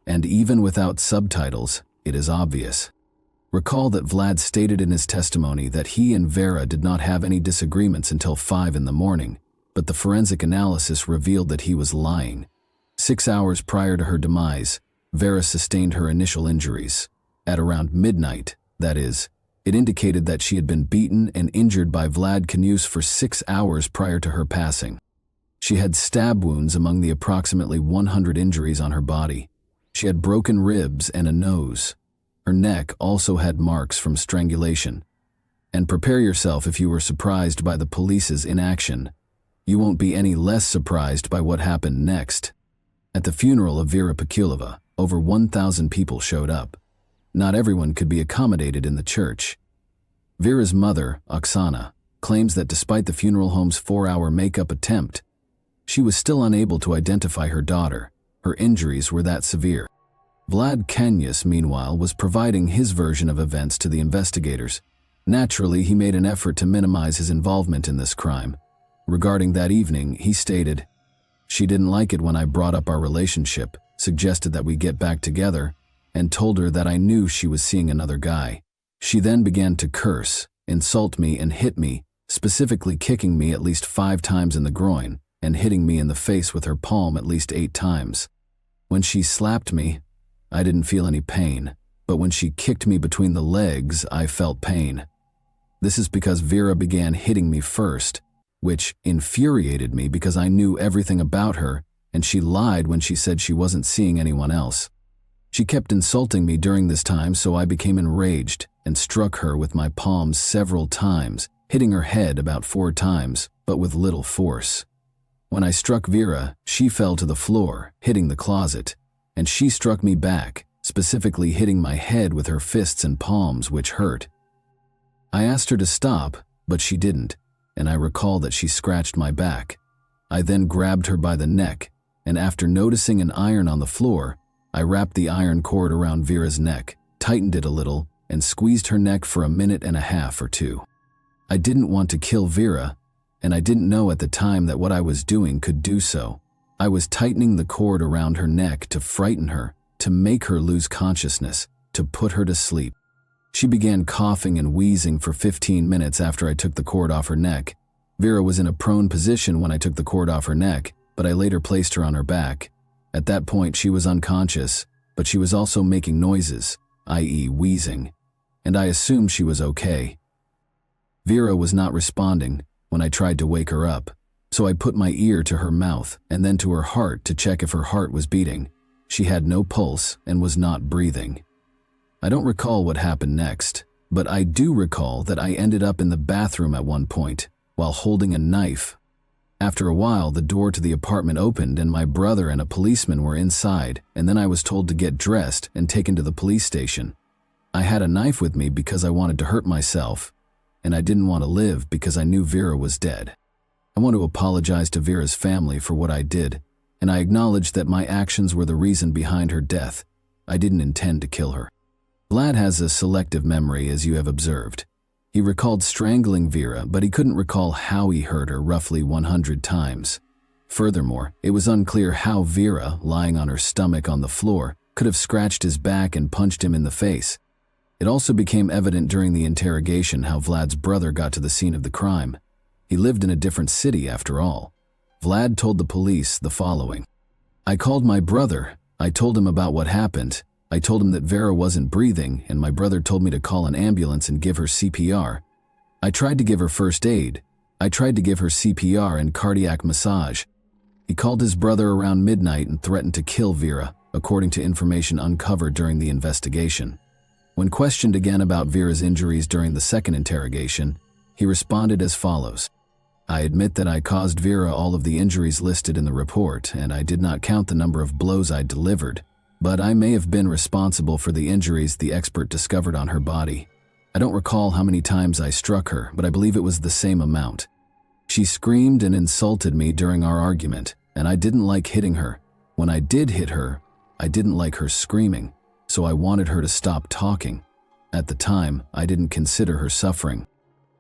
And even without subtitles, it is obvious. Recall that Vlad stated in his testimony that he and Vera did not have any disagreements until 5 in the morning, but the forensic analysis revealed that he was lying. 6 hours prior to her demise, Vera sustained her initial injuries. At around midnight, that is, it indicated that she had been beaten and injured by Vlad Knus for 6 hours prior to her passing. She had stab wounds among the approximately 100 injuries on her body. She had broken ribs and a nose. Her neck also had marks from strangulation. And prepare yourself if you were surprised by the police's inaction. You won't be any less surprised by what happened next. At the funeral of Vera Pekulova, over 1,000 people showed up. Not everyone could be accommodated in the church. Vera's mother, Oksana, claims that despite the funeral home's 4-hour makeup attempt, she was still unable to identify her daughter. Her injuries were that severe. Vlad Knus, meanwhile, was providing his version of events to the investigators. Naturally, he made an effort to minimize his involvement in this crime. Regarding that evening, he stated, "She didn't like it when I brought up our relationship, suggested that we get back together, and told her that I knew she was seeing another guy. She then began to curse, insult me, and hit me, specifically kicking me at least 5 times in the groin and hitting me in the face with her palm at least 8 times. When she slapped me, I didn't feel any pain, but when she kicked me between the legs, I felt pain. This is because Vera began hitting me first, which infuriated me because I knew everything about her, and she lied when she said she wasn't seeing anyone else. She kept insulting me during this time, so I became enraged and struck her with my palms several times, hitting her head about 4 times, but with little force. When I struck Vera, she fell to the floor, hitting the closet, and she struck me back, specifically hitting my head with her fists and palms, which hurt. I asked her to stop, but she didn't, and I recall that she scratched my back. I then grabbed her by the neck, and after noticing an iron on the floor, I wrapped the iron cord around Vera's neck, tightened it a little, and squeezed her neck for a minute and a half or two. I didn't want to kill Vera, and I didn't know at the time that what I was doing could do so. I was tightening the cord around her neck to frighten her, to make her lose consciousness, to put her to sleep. She began coughing and wheezing for 15 minutes after I took the cord off her neck. Vera was in a prone position when I took the cord off her neck, but I later placed her on her back. At that point, she was unconscious, but she was also making noises, i.e. wheezing, and I assumed she was okay. Vera was not responding when I tried to wake her up, so I put my ear to her mouth and then to her heart to check if her heart was beating. She had no pulse and was not breathing. I don't recall what happened next, but I do recall that I ended up in the bathroom at one point while holding a knife. After a while, the door to the apartment opened and my brother and a policeman were inside, and then I was told to get dressed and taken to the police station. I had a knife with me because I wanted to hurt myself, and I didn't want to live because I knew Vera was dead. I want to apologize to Vera's family for what I did, and I acknowledge that my actions were the reason behind her death. I didn't intend to kill her. Vlad has a selective memory, as you have observed. He recalled strangling Vera, but he couldn't recall how he hurt her roughly 100 times. Furthermore, it was unclear how Vera, lying on her stomach on the floor, could have scratched his back and punched him in the face. It also became evident during the interrogation how Vlad's brother got to the scene of the crime. He lived in a different city after all. Vlad told the police the following. I called my brother. I told him about what happened. I told him that Vera wasn't breathing, and my brother told me to call an ambulance and give her CPR. I tried to give her first aid. I tried to give her CPR and cardiac massage. He called his brother around midnight and threatened to kill Vera, according to information uncovered during the investigation. When questioned again about Vera's injuries during the second interrogation, he responded as follows. I admit that I caused Vera all of the injuries listed in the report, and I did not count the number of blows I delivered, but I may have been responsible for the injuries the expert discovered on her body. I don't recall how many times I struck her, but I believe it was the same amount. She screamed and insulted me during our argument, and I didn't like hitting her. When I did hit her, I didn't like her screaming, so I wanted her to stop talking. At the time, I didn't consider her suffering.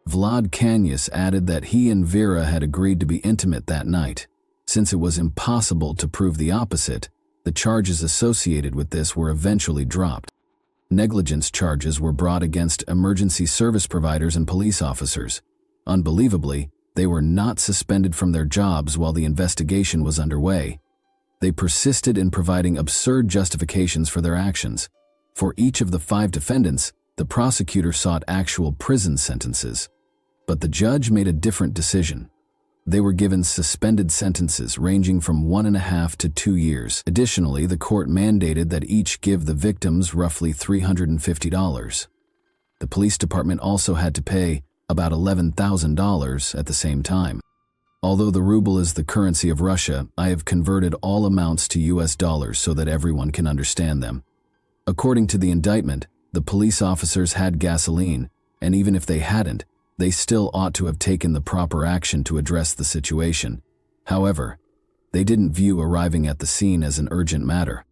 Vlad Kanyas added that he and Vera had agreed to be intimate that night. Since it was impossible to prove the opposite, the charges associated with this were eventually dropped. Negligence charges were brought against emergency service providers and police officers. Unbelievably, they were not suspended from their jobs while the investigation was underway. They persisted in providing absurd justifications for their actions. For each of the 5 defendants, the prosecutor sought actual prison sentences. But the judge made a different decision. They were given suspended sentences ranging from 1.5 to 2 years. Additionally, the court mandated that each give the victims roughly $350. The police department also had to pay about $11,000 at the same time. Although the ruble is the currency of Russia, I have converted all amounts to US dollars so that everyone can understand them. According to the indictment, the police officers had gasoline, and even if they hadn't, they still ought to have taken the proper action to address the situation. However, they didn't view arriving at the scene as an urgent matter.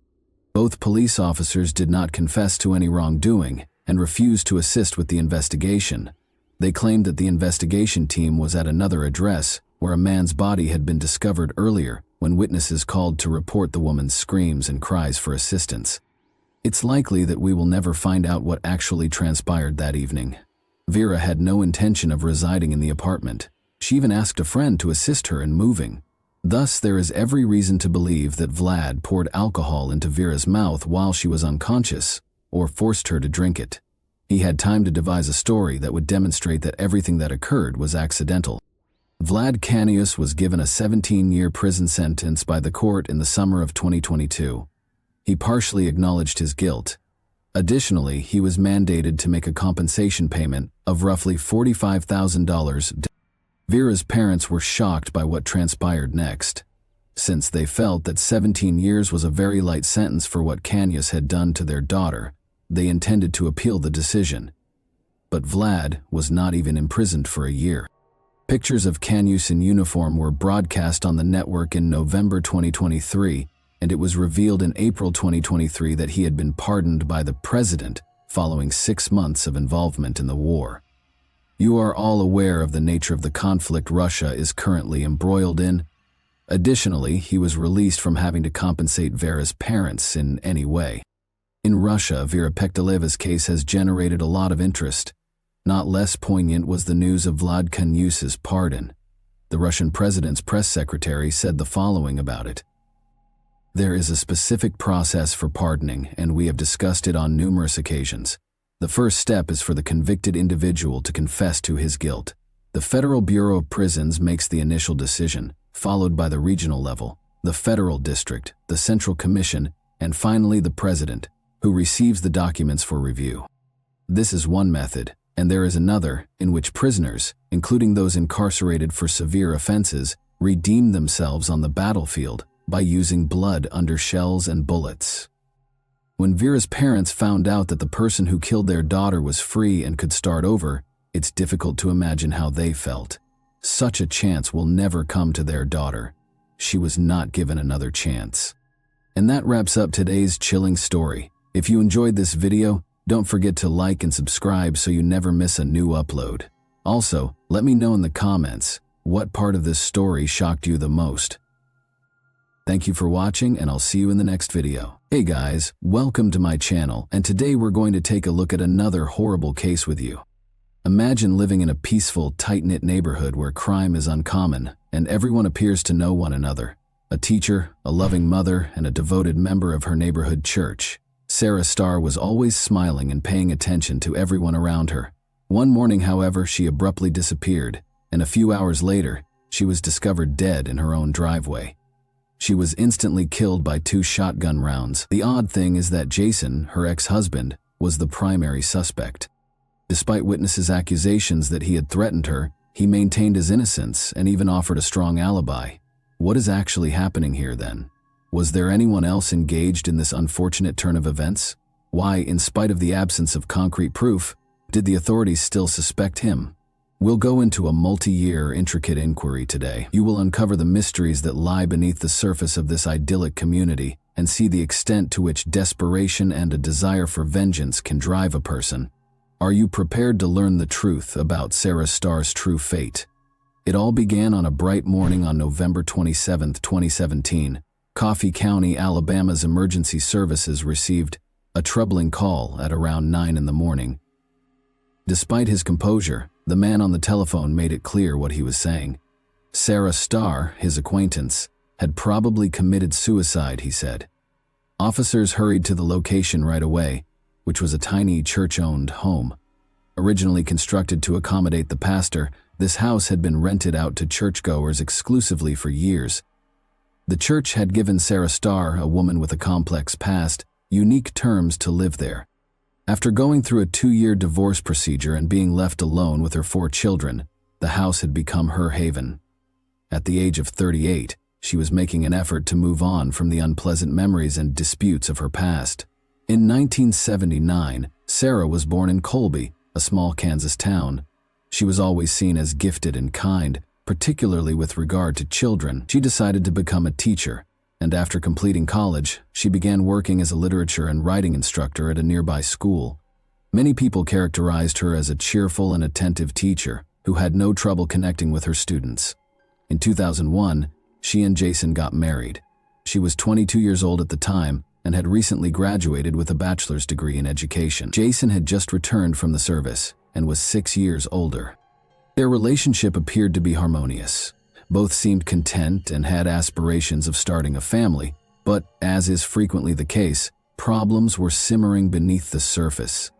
Both police officers did not confess to any wrongdoing and refused to assist with the investigation. They claimed that the investigation team was at another address where a man's body had been discovered earlier when witnesses called to report the woman's screams and cries for assistance. It's likely that we will never find out what actually transpired that evening. Vera had no intention of residing in the apartment. She even asked a friend to assist her in moving. Thus, there is every reason to believe that Vlad poured alcohol into Vera's mouth while she was unconscious, or forced her to drink it. He had time to devise a story that would demonstrate that everything that occurred was accidental. Vlad Kanius was given a 17-year prison sentence by the court in the summer of 2022. He partially acknowledged his guilt. Additionally, he was mandated to make a compensation payment of roughly $45,000. Vera's parents were shocked by what transpired next. Since they felt that 17 years was a very light sentence for what Kanyus had done to their daughter, they intended to appeal the decision. But Vlad was not even imprisoned for a year. Pictures of Kanyus in uniform were broadcast on the network in November 2023, and it was revealed in April 2023 that he had been pardoned by the president following 6 months of involvement in the war. You are all aware of the nature of the conflict Russia is currently embroiled in. Additionally, he was released from having to compensate Vera's parents in any way. In Russia, Vera Pektaleva's case has generated a lot of interest. Not less poignant was the news of Vlad Kanyus's pardon. The Russian president's press secretary said the following about it. There is a specific process for pardoning, and we have discussed it on numerous occasions. The first step is for the convicted individual to confess to his guilt. The Federal Bureau of Prisons makes the initial decision, followed by the regional level, the federal district, the Central Commission, and finally the president, who receives the documents for review. This is one method, and there is another in which prisoners, including those incarcerated for severe offenses, redeem themselves on the battlefield by using blood under shells and bullets. When Vera's parents found out that the person who killed their daughter was free and could start over, it's difficult to imagine how they felt. Such a chance will never come to their daughter. She was not given another chance. And that wraps up today's chilling story. If you enjoyed this video, don't forget to like and subscribe so you never miss a new upload. Also, let me know in the comments what part of this story shocked you the most. Thank you for watching, and I'll see you in the next video. Hey guys, welcome to my channel, and today we're going to take a look at another horrible case with you. Imagine living in a peaceful, tight-knit neighborhood where crime is uncommon and everyone appears to know one another. A teacher, a loving mother, and a devoted member of her neighborhood church. Sarah Starr was always smiling and paying attention to everyone around her. One morning, however, she abruptly disappeared, and a few hours later, she was discovered dead in her own driveway. She was instantly killed by 2 shotgun rounds. The odd thing is that Jason, her ex-husband, was the primary suspect. Despite witnesses' accusations that he had threatened her, he maintained his innocence and even offered a strong alibi. What is actually happening here then? Was there anyone else engaged in this unfortunate turn of events? Why, in spite of the absence of concrete proof, did the authorities still suspect him? We'll go into a multi-year, intricate inquiry today. You will uncover the mysteries that lie beneath the surface of this idyllic community and see the extent to which desperation and a desire for vengeance can drive a person. Are you prepared to learn the truth about Sarah Starr's true fate? It all began on a bright morning on November 27, 2017. Coffee County, Alabama's emergency services received a troubling call at around 9 in the morning. Despite his composure, the man on the telephone made it clear what he was saying. Sarah Starr, his acquaintance, had probably committed suicide, he said. Officers hurried to the location right away, which was a tiny church-owned home. Originally constructed to accommodate the pastor, this house had been rented out to churchgoers exclusively for years. The church had given Sarah Starr, a woman with a complex past, unique terms to live there. After going through a 2-year divorce procedure and being left alone with her 4 children, the house had become her haven. At the age of 38, she was making an effort to move on from the unpleasant memories and disputes of her past. In 1979, Sarah was born in Colby, a small Kansas town. She was always seen as gifted and kind, particularly with regard to children. She decided to become a teacher, and after completing college, she began working as a literature and writing instructor at a nearby school. Many people characterized her as a cheerful and attentive teacher who had no trouble connecting with her students. In 2001, she and Jason got married. She was 22 years old at the time and had recently graduated with a bachelor's degree in education. Jason had just returned from the service and was 6 years older. Their relationship appeared to be harmonious. Both seemed content and had aspirations of starting a family, but, as is frequently the case, problems were simmering beneath the surface.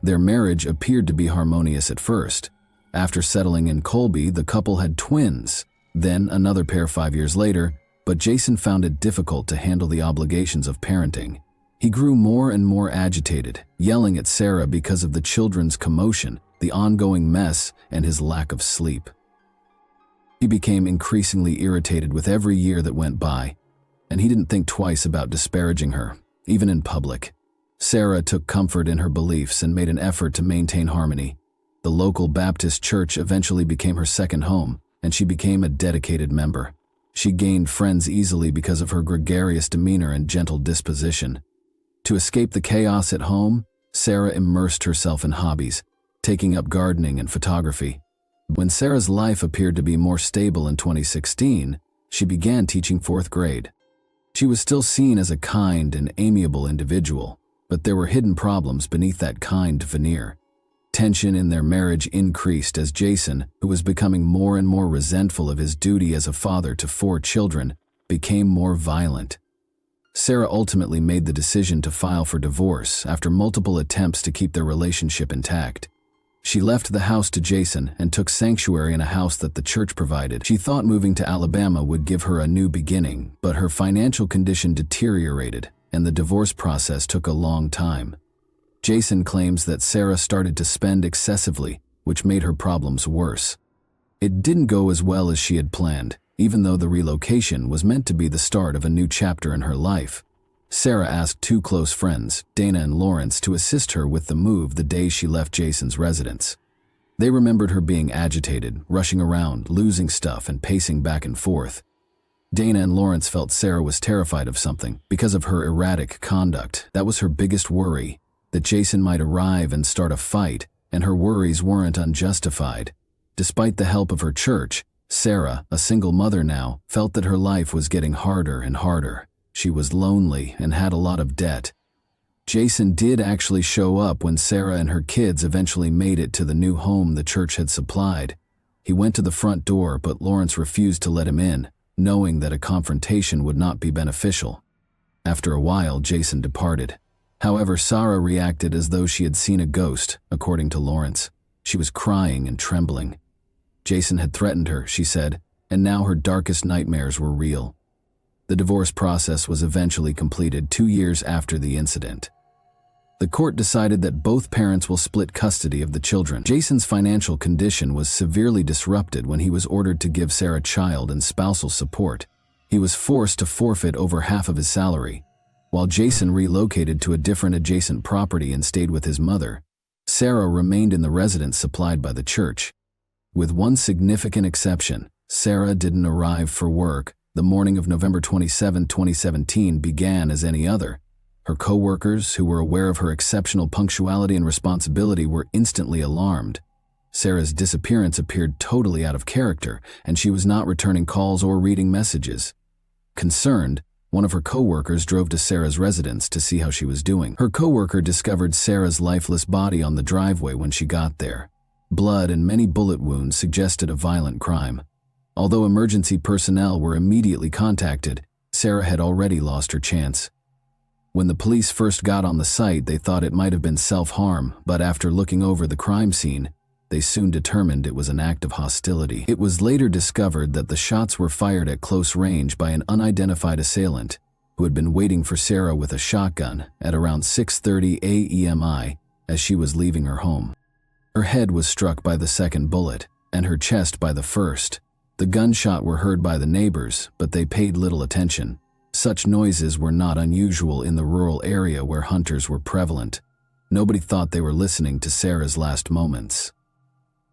Their marriage appeared to be harmonious at first. After settling in Colby, the couple had twins, then another pair 5 years later, but Jason found it difficult to handle the obligations of parenting. He grew more and more agitated, yelling at Sarah because of the children's commotion, the ongoing mess, and his lack of sleep. He became increasingly irritated with every year that went by, and he didn't think twice about disparaging her, even in public. Sarah took comfort in her beliefs and made an effort to maintain harmony. The local Baptist church eventually became her second home, and she became a dedicated member. She gained friends easily because of her gregarious demeanor and gentle disposition. To escape the chaos at home, Sarah immersed herself in hobbies, taking up gardening and photography. When Sarah's life appeared to be more stable in 2016, she began teaching 4th grade. She was still seen as a kind and amiable individual, but there were hidden problems beneath that kind veneer. Tension in their marriage increased as Jason, who was becoming more and more resentful of his duty as a father to 4 children, became more violent. Sarah ultimately made the decision to file for divorce after multiple attempts to keep their relationship intact. She left the house to Jason and took sanctuary in a house that the church provided. She thought moving to Alabama would give her a new beginning, but her financial condition deteriorated, and the divorce process took a long time. Jason claims that Sarah started to spend excessively, which made her problems worse. It didn't go as well as she had planned, even though the relocation was meant to be the start of a new chapter in her life. Sarah asked 2 close friends, Dana and Lawrence, to assist her with the move the day she left Jason's residence. They remembered her being agitated, rushing around, losing stuff, and pacing back and forth. Dana and Lawrence felt Sarah was terrified of something because of her erratic conduct. That was her biggest worry, that Jason might arrive and start a fight, and her worries weren't unjustified. Despite the help of her church, Sarah, a single mother now, felt that her life was getting harder and harder. She was lonely and had a lot of debt. Jason did actually show up when Sarah and her kids eventually made it to the new home the church had supplied. He went to the front door, but Lawrence refused to let him in, knowing that a confrontation would not be beneficial. After a while, Jason departed. However, Sarah reacted as though she had seen a ghost, according to Lawrence. She was crying and trembling. Jason had threatened her, she said, and now her darkest nightmares were real. The divorce process was eventually completed 2 years after the incident. The court decided that both parents will split custody of the children. Jason's financial condition was severely disrupted when he was ordered to give Sarah child and spousal support. He was forced to forfeit over half of his salary. While Jason relocated to a different adjacent property and stayed with his mother, Sarah remained in the residence supplied by the church. With one significant exception, Sarah didn't arrive for work. The morning of November 27, 2017 began as any other. Her co-workers, who were aware of her exceptional punctuality and responsibility, were instantly alarmed. Sarah's disappearance appeared totally out of character, and she was not returning calls or reading messages. Concerned, one of her co-workers drove to Sarah's residence to see how she was doing. Her co-worker discovered Sarah's lifeless body on the driveway when she got there. Blood and many bullet wounds suggested a violent crime. Although emergency personnel were immediately contacted, Sarah had already lost her chance. When the police first got on the site, they thought it might have been self-harm, but after looking over the crime scene, they soon determined it was an act of hostility. It was later discovered that the shots were fired at close range by an unidentified assailant who had been waiting for Sarah with a shotgun at around 6:30 a.m. as she was leaving her home. Her head was struck by the second bullet, and her chest by the first. The gunshot were heard by the neighbors, but they paid little attention. Such noises were not unusual in the rural area where hunters were prevalent. Nobody thought they were listening to Sarah's last moments.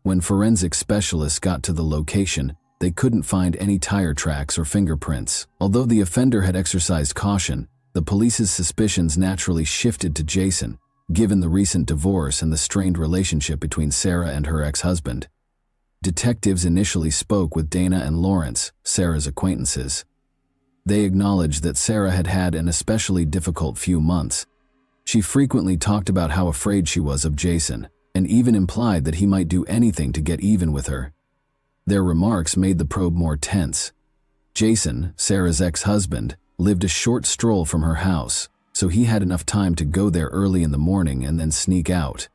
When forensic specialists got to the location, they couldn't find any tire tracks or fingerprints. Although the offender had exercised caution, the police's suspicions naturally shifted to Jason, given the recent divorce and the strained relationship between Sarah and her ex-husband. Detectives initially spoke with Dana and Lawrence, Sarah's acquaintances. They acknowledged that Sarah had had an especially difficult few months. She frequently talked about how afraid she was of Jason, and even implied that he might do anything to get even with her. Their remarks made the probe more tense. Jason, Sarah's ex-husband, lived a short stroll from her house, so he had enough time to go there early in the morning and then sneak out.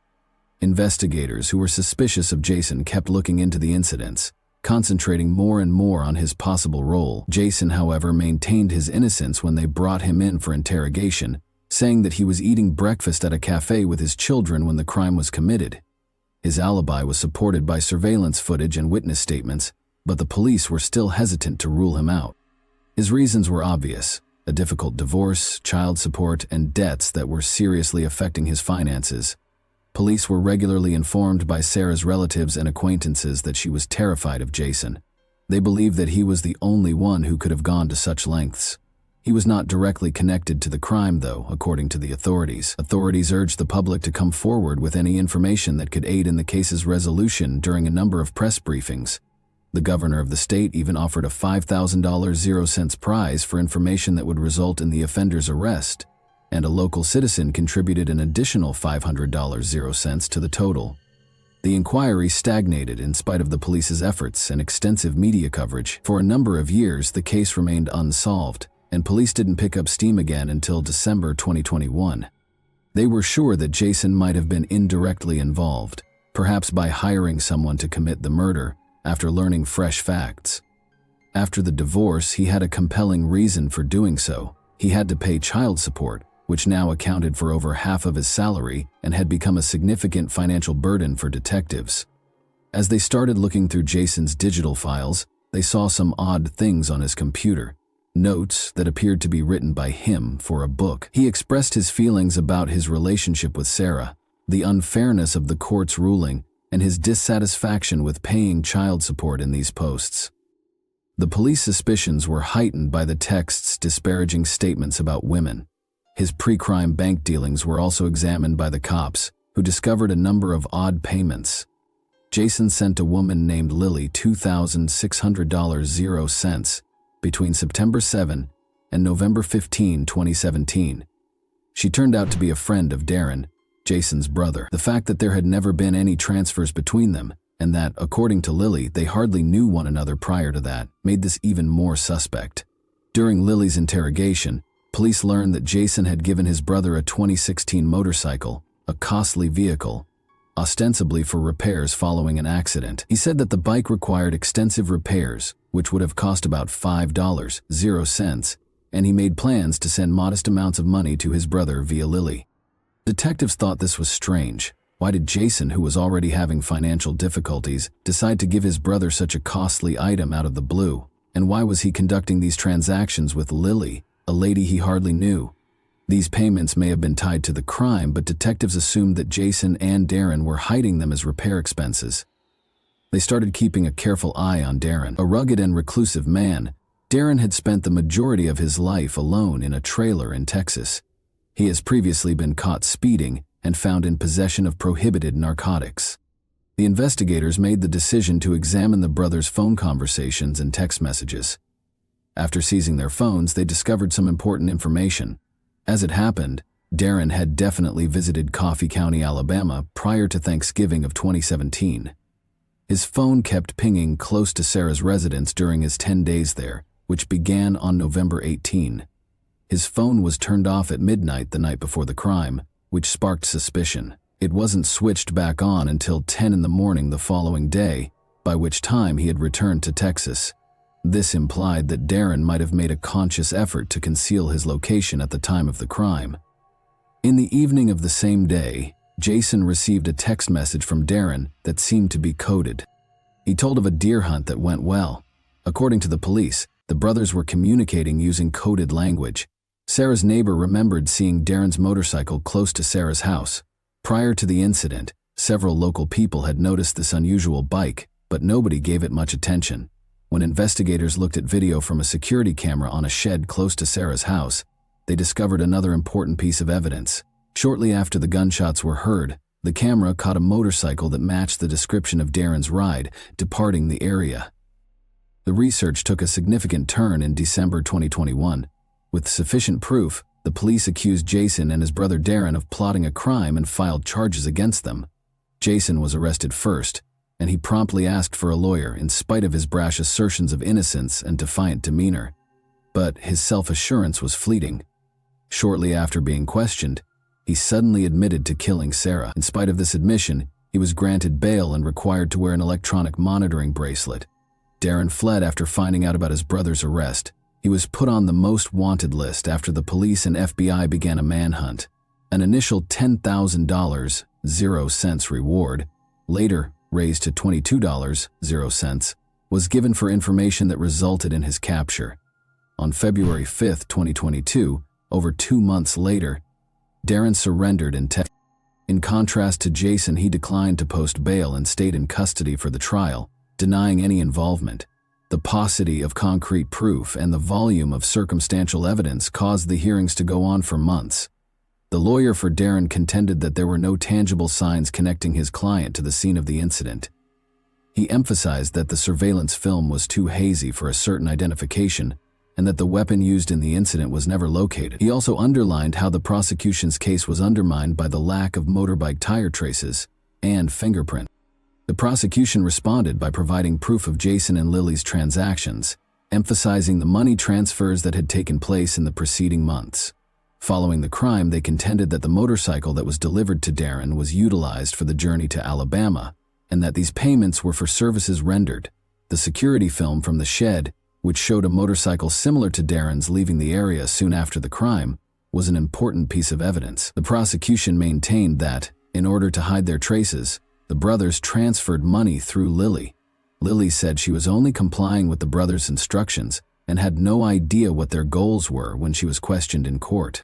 Investigators who were suspicious of Jason kept looking into the incidents, concentrating more and more on his possible role. Jason, however, maintained his innocence when they brought him in for interrogation, saying that he was eating breakfast at a cafe with his children when the crime was committed. His alibi was supported by surveillance footage and witness statements, but the police were still hesitant to rule him out. His reasons were obvious: a difficult divorce, child support, and debts that were seriously affecting his finances. Police were regularly informed by Sarah's relatives and acquaintances that she was terrified of Jason. They believed that he was the only one who could have gone to such lengths. He was not directly connected to the crime, though, according to the authorities. Authorities urged the public to come forward with any information that could aid in the case's resolution during a number of press briefings. The governor of the state even offered a $5,000 0-cents prize for information that would result in the offender's arrest, and a local citizen contributed an additional $500 0-cents to the total. The inquiry stagnated in spite of the police's efforts and extensive media coverage. For a number of years, the case remained unsolved, and police didn't pick up steam again until December 2021. They were sure that Jason might have been indirectly involved, perhaps by hiring someone to commit the murder, after learning fresh facts. After the divorce, he had a compelling reason for doing so. He had to pay child support, which now accounted for over half of his salary and had become a significant financial burden for detectives. As they started looking through Jason's digital files, they saw some odd things on his computer. Notes that appeared to be written by him for a book. He expressed his feelings about his relationship with Sarah, the unfairness of the court's ruling, and his dissatisfaction with paying child support in these posts. The police suspicions were heightened by the text's disparaging statements about women. His pre-crime bank dealings were also examined by the cops, who discovered a number of odd payments. Jason sent a woman named Lily $2,600 0-cents between September 7 and November 15, 2017. She turned out to be a friend of Darren, Jason's brother. The fact that there had never been any transfers between them, and that, according to Lily, they hardly knew one another prior to that, made this even more suspect. During Lily's interrogation, police learned that Jason had given his brother a 2016 motorcycle, a costly vehicle, ostensibly for repairs following an accident. He said that the bike required extensive repairs, which would have cost about $5 0-cents, and he made plans to send modest amounts of money to his brother via Lily. Detectives thought this was strange. Why did Jason, who was already having financial difficulties, decide to give his brother such a costly item out of the blue? And why was he conducting these transactions with Lily, a lady he hardly knew? These payments may have been tied to the crime, but detectives assumed that Jason and Darren were hiding them as repair expenses. They started keeping a careful eye on Darren. A rugged and reclusive man, Darren had spent the majority of his life alone in a trailer in Texas. He has previously been caught speeding and found in possession of prohibited narcotics. The investigators made the decision to examine the brothers' phone conversations and text messages. After seizing their phones, they discovered some important information. As it happened, Darren had definitely visited Coffee County, Alabama prior to Thanksgiving of 2017. His phone kept pinging close to Sarah's residence during his 10 days there, which began on November 18. His phone was turned off at midnight the night before the crime, which sparked suspicion. It wasn't switched back on until 10 in the morning the following day, by which time he had returned to Texas. This implied that Darren might have made a conscious effort to conceal his location at the time of the crime. In the evening of the same day, Jason received a text message from Darren that seemed to be coded. He told of a deer hunt that went well. According to the police, the brothers were communicating using coded language. Sarah's neighbor remembered seeing Darren's motorcycle close to Sarah's house. Prior to the incident, several local people had noticed this unusual bike, but nobody gave it much attention. When investigators looked at video from a security camera on a shed close to Sarah's house, they discovered another important piece of evidence. Shortly after the gunshots were heard, the camera caught a motorcycle that matched the description of Darren's ride, departing the area. The research took a significant turn in December 2021. With sufficient proof, the police accused Jason and his brother Darren of plotting a crime and filed charges against them. Jason was arrested first, and he promptly asked for a lawyer in spite of his brash assertions of innocence and defiant demeanor. But his self-assurance was fleeting. Shortly after being questioned, he suddenly admitted to killing Sarah. In spite of this admission, he was granted bail and required to wear an electronic monitoring bracelet. Darren fled after finding out about his brother's arrest. He was put on the most wanted list after the police and FBI began a manhunt. An initial $10,000 0-cents reward, later raised to $22 0-cents, was given for information that resulted in his capture. On February 5, 2022, over 2 months later, Darren surrendered in Texas. In contrast to Jason, he declined to post bail and stayed in custody for the trial, denying any involvement. The paucity of concrete proof and the volume of circumstantial evidence caused the hearings to go on for months. The lawyer for Darren contended that there were no tangible signs connecting his client to the scene of the incident. He emphasized that the surveillance film was too hazy for a certain identification and that the weapon used in the incident was never located. He also underlined how the prosecution's case was undermined by the lack of motorbike tire traces and fingerprints. The prosecution responded by providing proof of Jason and Lily's transactions, emphasizing the money transfers that had taken place in the preceding months. Following the crime, they contended that the motorcycle that was delivered to Darren was utilized for the journey to Alabama, and that these payments were for services rendered. The security film from the shed, which showed a motorcycle similar to Darren's leaving the area soon after the crime, was an important piece of evidence. The prosecution maintained that, in order to hide their traces, the brothers transferred money through Lily. Lily said she was only complying with the brothers' instructions and had no idea what their goals were when she was questioned in court.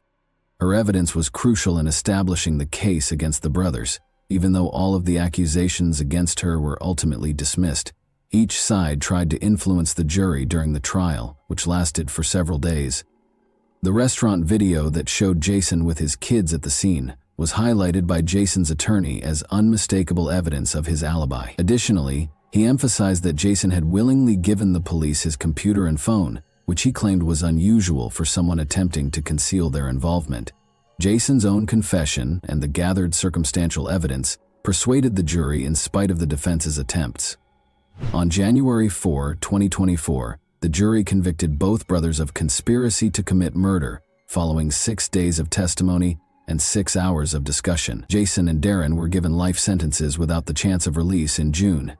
Her evidence was crucial in establishing the case against the brothers. Even though all of the accusations against her were ultimately dismissed, each side tried to influence the jury during the trial, which lasted for several days. The restaurant video that showed Jason with his kids at the scene was highlighted by Jason's attorney as unmistakable evidence of his alibi. Additionally, he emphasized that Jason had willingly given the police his computer and phone, which he claimed was unusual for someone attempting to conceal their involvement. Jason's own confession and the gathered circumstantial evidence persuaded the jury in spite of the defense's attempts. On January 4, 2024, the jury convicted both brothers of conspiracy to commit murder, following 6 days of testimony and 6 hours of discussion. Jason and Darren were given life sentences without the chance of release in June.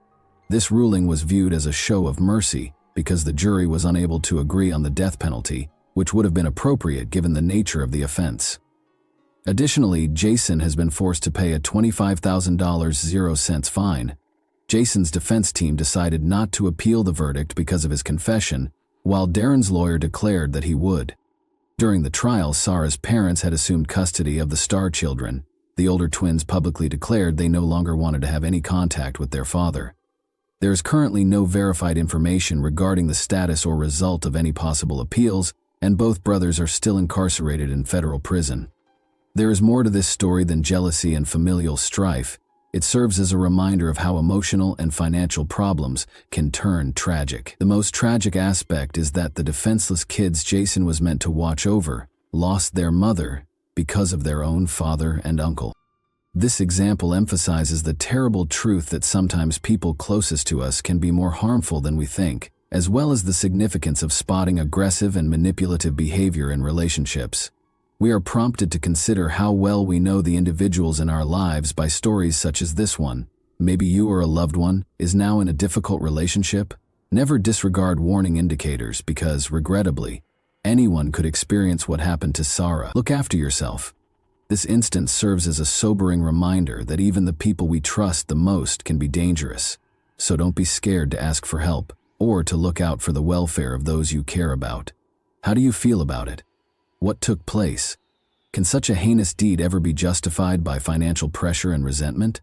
This ruling was viewed as a show of mercy because the jury was unable to agree on the death penalty, which would have been appropriate given the nature of the offense. Additionally, Jason has been forced to pay a $25,000 fine. Jason's defense team decided not to appeal the verdict because of his confession, while Darren's lawyer declared that he would. During the trial, Sarah's parents had assumed custody of the Star children. The older twins publicly declared they no longer wanted to have any contact with their father. There is currently no verified information regarding the status or result of any possible appeals, and both brothers are still incarcerated in federal prison. There is more to this story than jealousy and familial strife. It serves as a reminder of how emotional and financial problems can turn tragic. The most tragic aspect is that the defenseless kids Jason was meant to watch over lost their mother because of their own father and uncle. This example emphasizes the terrible truth that sometimes people closest to us can be more harmful than we think, as well as the significance of spotting aggressive and manipulative behavior in relationships. We are prompted to consider how well we know the individuals in our lives by stories such as this one. Maybe you or a loved one is now in a difficult relationship. Never disregard warning indicators because, regrettably, anyone could experience what happened to Sarah. Look after yourself. This instance serves as a sobering reminder that even the people we trust the most can be dangerous. So don't be scared to ask for help or to look out for the welfare of those you care about. How do you feel about it? What took place? Can such a heinous deed ever be justified by financial pressure and resentment?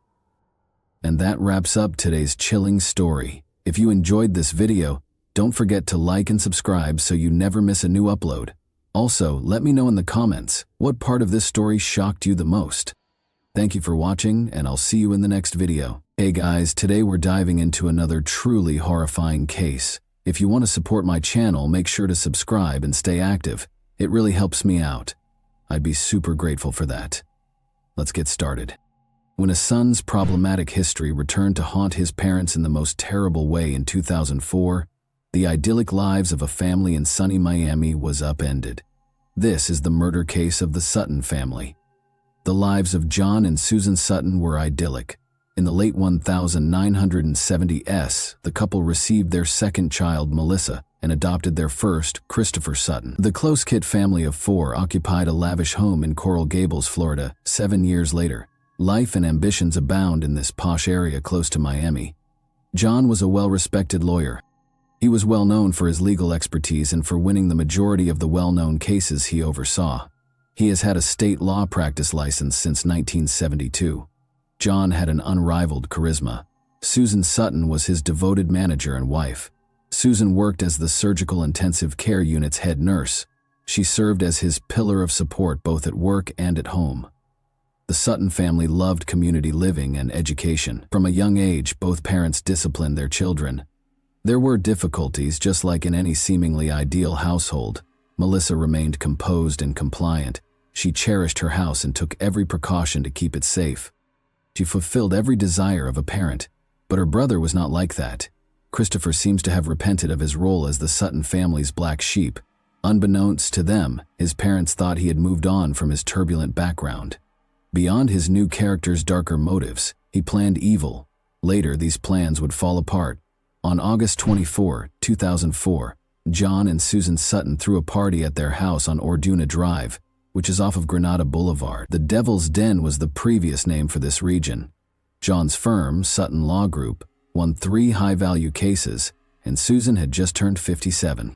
And that wraps up today's chilling story. If you enjoyed this video, don't forget to like and subscribe so you never miss a new upload. Also, let me know in the comments what part of this story shocked you the most. Thank you for watching, and I'll see you in the next video. Hey guys, today we're diving into another truly horrifying case. If you want to support my channel, make sure to subscribe and stay active. It really helps me out. I'd be super grateful for that. Let's get started. When a son's problematic history returned to haunt his parents in the most terrible way in 2004, the idyllic lives of a family in sunny Miami was upended. This is the murder case of the Sutton family. The lives of John and Susan Sutton were idyllic. In the late 1970s, the couple received their second child, Melissa, and adopted their first, Christopher Sutton. The close-knit family of 4 occupied a lavish home in Coral Gables, Florida. 7 years later, life and ambitions abound in this posh area close to Miami. John was a well-respected lawyer. He was well known for his legal expertise and for winning the majority of the well-known cases he oversaw. He has had a state law practice license since 1972. John had an unrivaled charisma. Susan Sutton was his devoted manager and wife. Susan worked as the surgical intensive care unit's head nurse. She served as his pillar of support both at work and at home. The Sutton family loved community living and education. From a young age, both parents disciplined their children. There were difficulties, just like in any seemingly ideal household. Melissa remained composed and compliant. She cherished her house and took every precaution to keep it safe. She fulfilled every desire of a parent, but her brother was not like that. Christopher seems to have repented of his role as the Sutton family's black sheep. Unbeknownst to them, his parents thought he had moved on from his turbulent background. Beyond his new character's darker motives, he planned evil. Later, these plans would fall apart. On August 24, 2004, John and Susan Sutton threw a party at their house on Orduna Drive, which is off of Granada Boulevard. The Devil's Den was the previous name for this region. John's firm, Sutton Law Group, won 3 high-value cases, and Susan had just turned 57.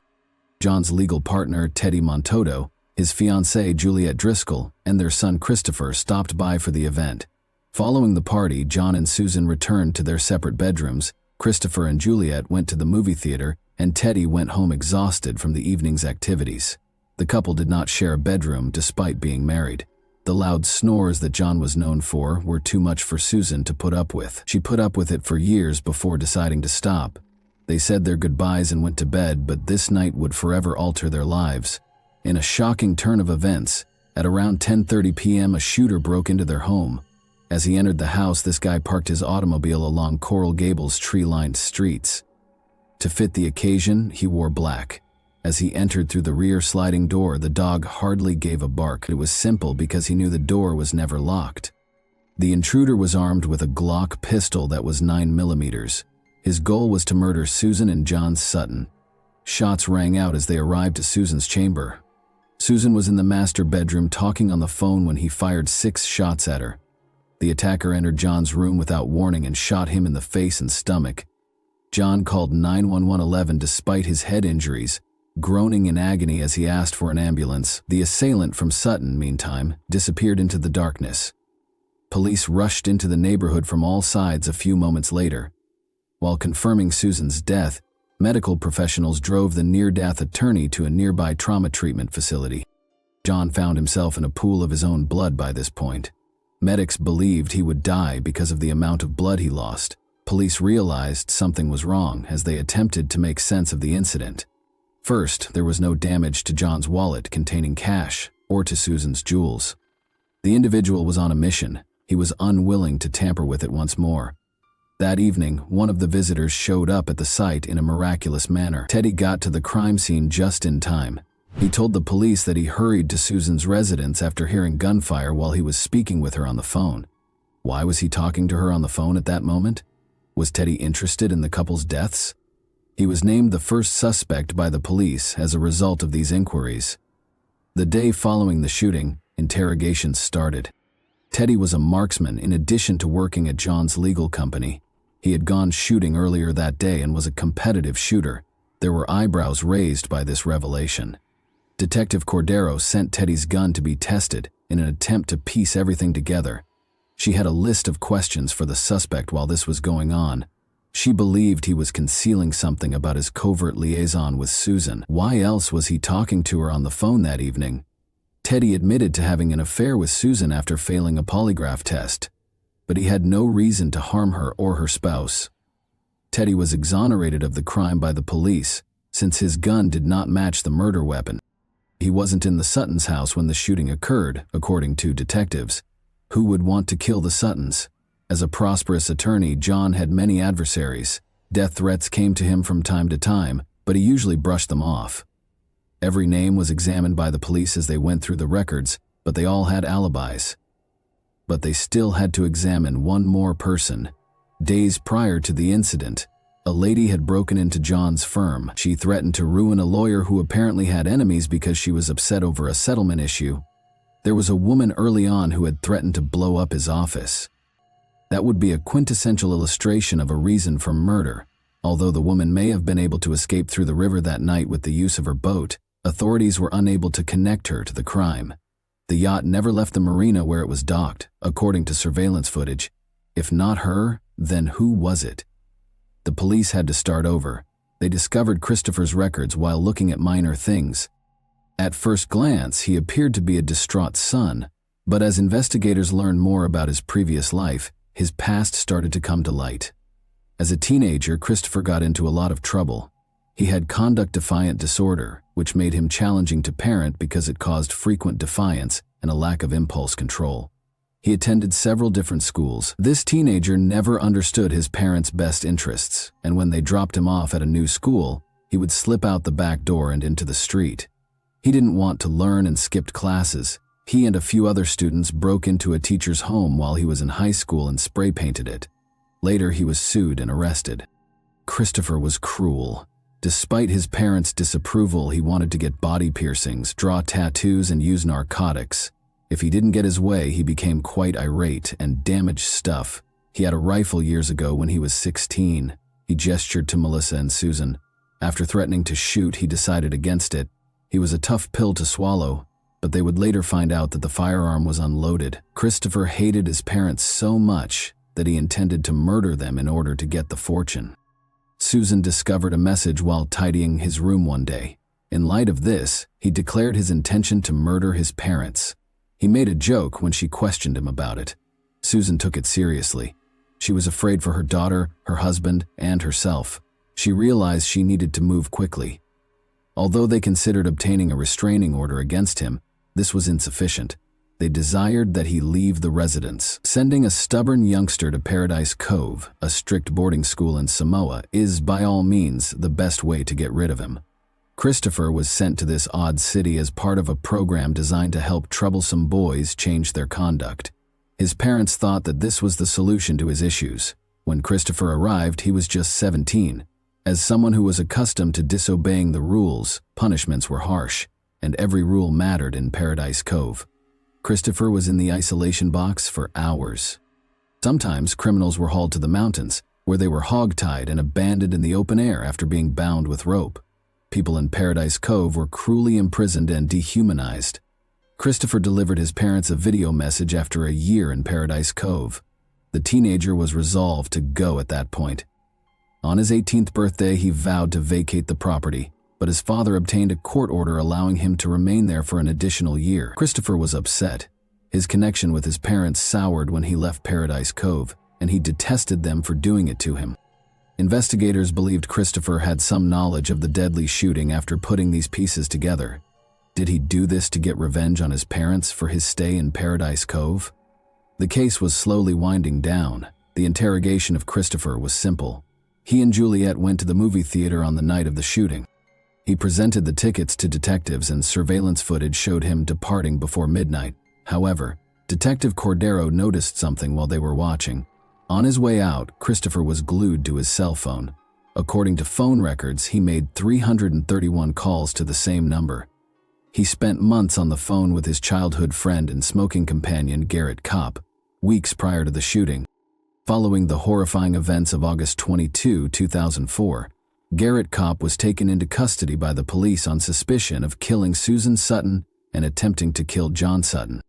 John's legal partner, Teddy Montoto, his fiancée, Juliet Driscoll, and their son, Christopher, stopped by for the event. Following the party, John and Susan returned to their separate bedrooms. Christopher and Juliet went to the movie theater, and Teddy went home exhausted from the evening's activities. The couple did not share a bedroom despite being married. The loud snores that John was known for were too much for Susan to put up with. She put up with it for years before deciding to stop. They said their goodbyes and went to bed, but this night would forever alter their lives. In a shocking turn of events, at around 10:30 p.m. a shooter broke into their home. As he entered the house, this guy parked his automobile along Coral Gables' tree-lined streets. To fit the occasion, he wore black. As he entered through the rear sliding door, the dog hardly gave a bark. It was simple because he knew the door was never locked. The intruder was armed with a Glock pistol that was 9mm. His goal was to murder Susan and John Sutton. Shots rang out as they arrived at Susan's chamber. Susan was in the master bedroom talking on the phone when he fired 6 shots at her. The attacker entered John's room without warning and shot him in the face and stomach. John called 911 despite his head injuries, groaning in agony as he asked for an ambulance. The assailant from Sutton, meantime, disappeared into the darkness. Police rushed into the neighborhood from all sides a few moments later. While confirming Susan's death, medical professionals drove the near-death attorney to a nearby trauma treatment facility. John found himself in a pool of his own blood by this point. Medics believed he would die because of the amount of blood he lost. Police realized something was wrong as they attempted to make sense of the incident. First, there was no damage to John's wallet containing cash or to Susan's jewels. The individual was on a mission. He was unwilling to tamper with it once more. That evening, one of the visitors showed up at the site in a miraculous manner. Teddy got to the crime scene just in time. He told the police that he hurried to Susan's residence after hearing gunfire while he was speaking with her on the phone. Why was he talking to her on the phone at that moment? Was Teddy interested in the couple's deaths? He was named the first suspect by the police as a result of these inquiries. The day following the shooting, interrogations started. Teddy was a marksman in addition to working at John's legal company. He had gone shooting earlier that day and was a competitive shooter. There were eyebrows raised by this revelation. Detective Cordero sent Teddy's gun to be tested in an attempt to piece everything together. She had a list of questions for the suspect while this was going on. She believed he was concealing something about his covert liaison with Susan. Why else was he talking to her on the phone that evening? Teddy admitted to having an affair with Susan after failing a polygraph test, but he had no reason to harm her or her spouse. Teddy was exonerated of the crime by the police since his gun did not match the murder weapon. He wasn't in the Suttons' house when the shooting occurred, according to detectives. Who would want to kill the Suttons? As a prosperous attorney, John had many adversaries. Death threats came to him from time to time, but he usually brushed them off. Every name was examined by the police as they went through the records, but they all had alibis. But they still had to examine one more person. Days prior to the incident, a lady had broken into John's firm. She threatened to ruin a lawyer who apparently had enemies because she was upset over a settlement issue. There was a woman early on who had threatened to blow up his office. That would be a quintessential illustration of a reason for murder. Although the woman may have been able to escape through the river that night with the use of her boat, authorities were unable to connect her to the crime. The yacht never left the marina where it was docked, according to surveillance footage. If not her, then who was it? The police had to start over. They discovered Christopher's records while looking at minor things. At first glance, he appeared to be a distraught son, but as investigators learned more about his previous life, his past started to come to light. As a teenager, Christopher got into a lot of trouble. He had conduct-defiant disorder, which made him challenging to parent because it caused frequent defiance and a lack of impulse control. He attended several different schools. This teenager never understood his parents' best interests, and when they dropped him off at a new school, he would slip out the back door and into the street. He didn't want to learn and skipped classes. He and a few other students broke into a teacher's home while he was in high school and spray-painted it. Later, he was sued and arrested. Christopher was cruel. Despite his parents' disapproval, he wanted to get body piercings, draw tattoos, and use narcotics. If he didn't get his way, he became quite irate and damaged stuff. He had a rifle years ago when he was 16. He gestured to Melissa and Susan. After threatening to shoot, he decided against it. He was a tough pill to swallow, but they would later find out that the firearm was unloaded. Christopher hated his parents so much that he intended to murder them in order to get the fortune. Susan discovered a message while tidying his room one day. In light of this, he declared his intention to murder his parents. He made a joke when she questioned him about it. Susan took it seriously. She was afraid for her daughter, her husband, and herself. She realized she needed to move quickly. Although they considered obtaining a restraining order against him, this was insufficient. They desired that he leave the residence. Sending a stubborn youngster to Paradise Cove, a strict boarding school in Samoa, is by all means the best way to get rid of him. Christopher was sent to this odd city as part of a program designed to help troublesome boys change their conduct. His parents thought that this was the solution to his issues. When Christopher arrived, he was just 17. As someone who was accustomed to disobeying the rules, punishments were harsh, and every rule mattered in Paradise Cove. Christopher was in the isolation box for hours. Sometimes criminals were hauled to the mountains, where they were hogtied and abandoned in the open air after being bound with rope. People in Paradise Cove were cruelly imprisoned and dehumanized. Christopher delivered his parents a video message after a year in Paradise Cove. The teenager was resolved to go at that point. On his 18th birthday, he vowed to vacate the property, but his father obtained a court order allowing him to remain there for an additional year. Christopher was upset. His connection with his parents soured when he left Paradise Cove, and he detested them for doing it to him. Investigators believed Christopher had some knowledge of the deadly shooting after putting these pieces together. Did he do this to get revenge on his parents for his stay in Paradise Cove? The case was slowly winding down. The interrogation of Christopher was simple. He and Juliet went to the movie theater on the night of the shooting. He presented the tickets to detectives and surveillance footage showed him departing before midnight. However, Detective Cordero noticed something while they were watching. On his way out, Christopher was glued to his cell phone. According to phone records, he made 331 calls to the same number. He spent months on the phone with his childhood friend and smoking companion Garrett Kopp, weeks prior to the shooting. Following the horrifying events of August 22, 2004, Garrett Kopp was taken into custody by the police on suspicion of killing Susan Sutton and attempting to kill John Sutton.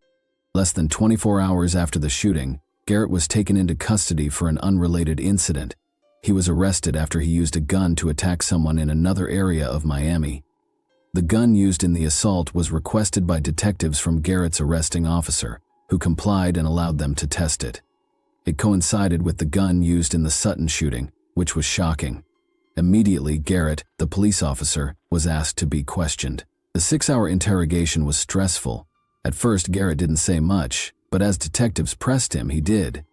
Less than 24 hours after the shooting, Garrett was taken into custody for an unrelated incident. He was arrested after he used a gun to attack someone in another area of Miami. The gun used in the assault was requested by detectives from Garrett's arresting officer, who complied and allowed them to test it. It coincided with the gun used in the Sutton shooting, which was shocking. Immediately, Garrett, the police officer, was asked to be questioned. The 6-hour interrogation was stressful. At first, Garrett didn't say much, but as detectives pressed him, he did.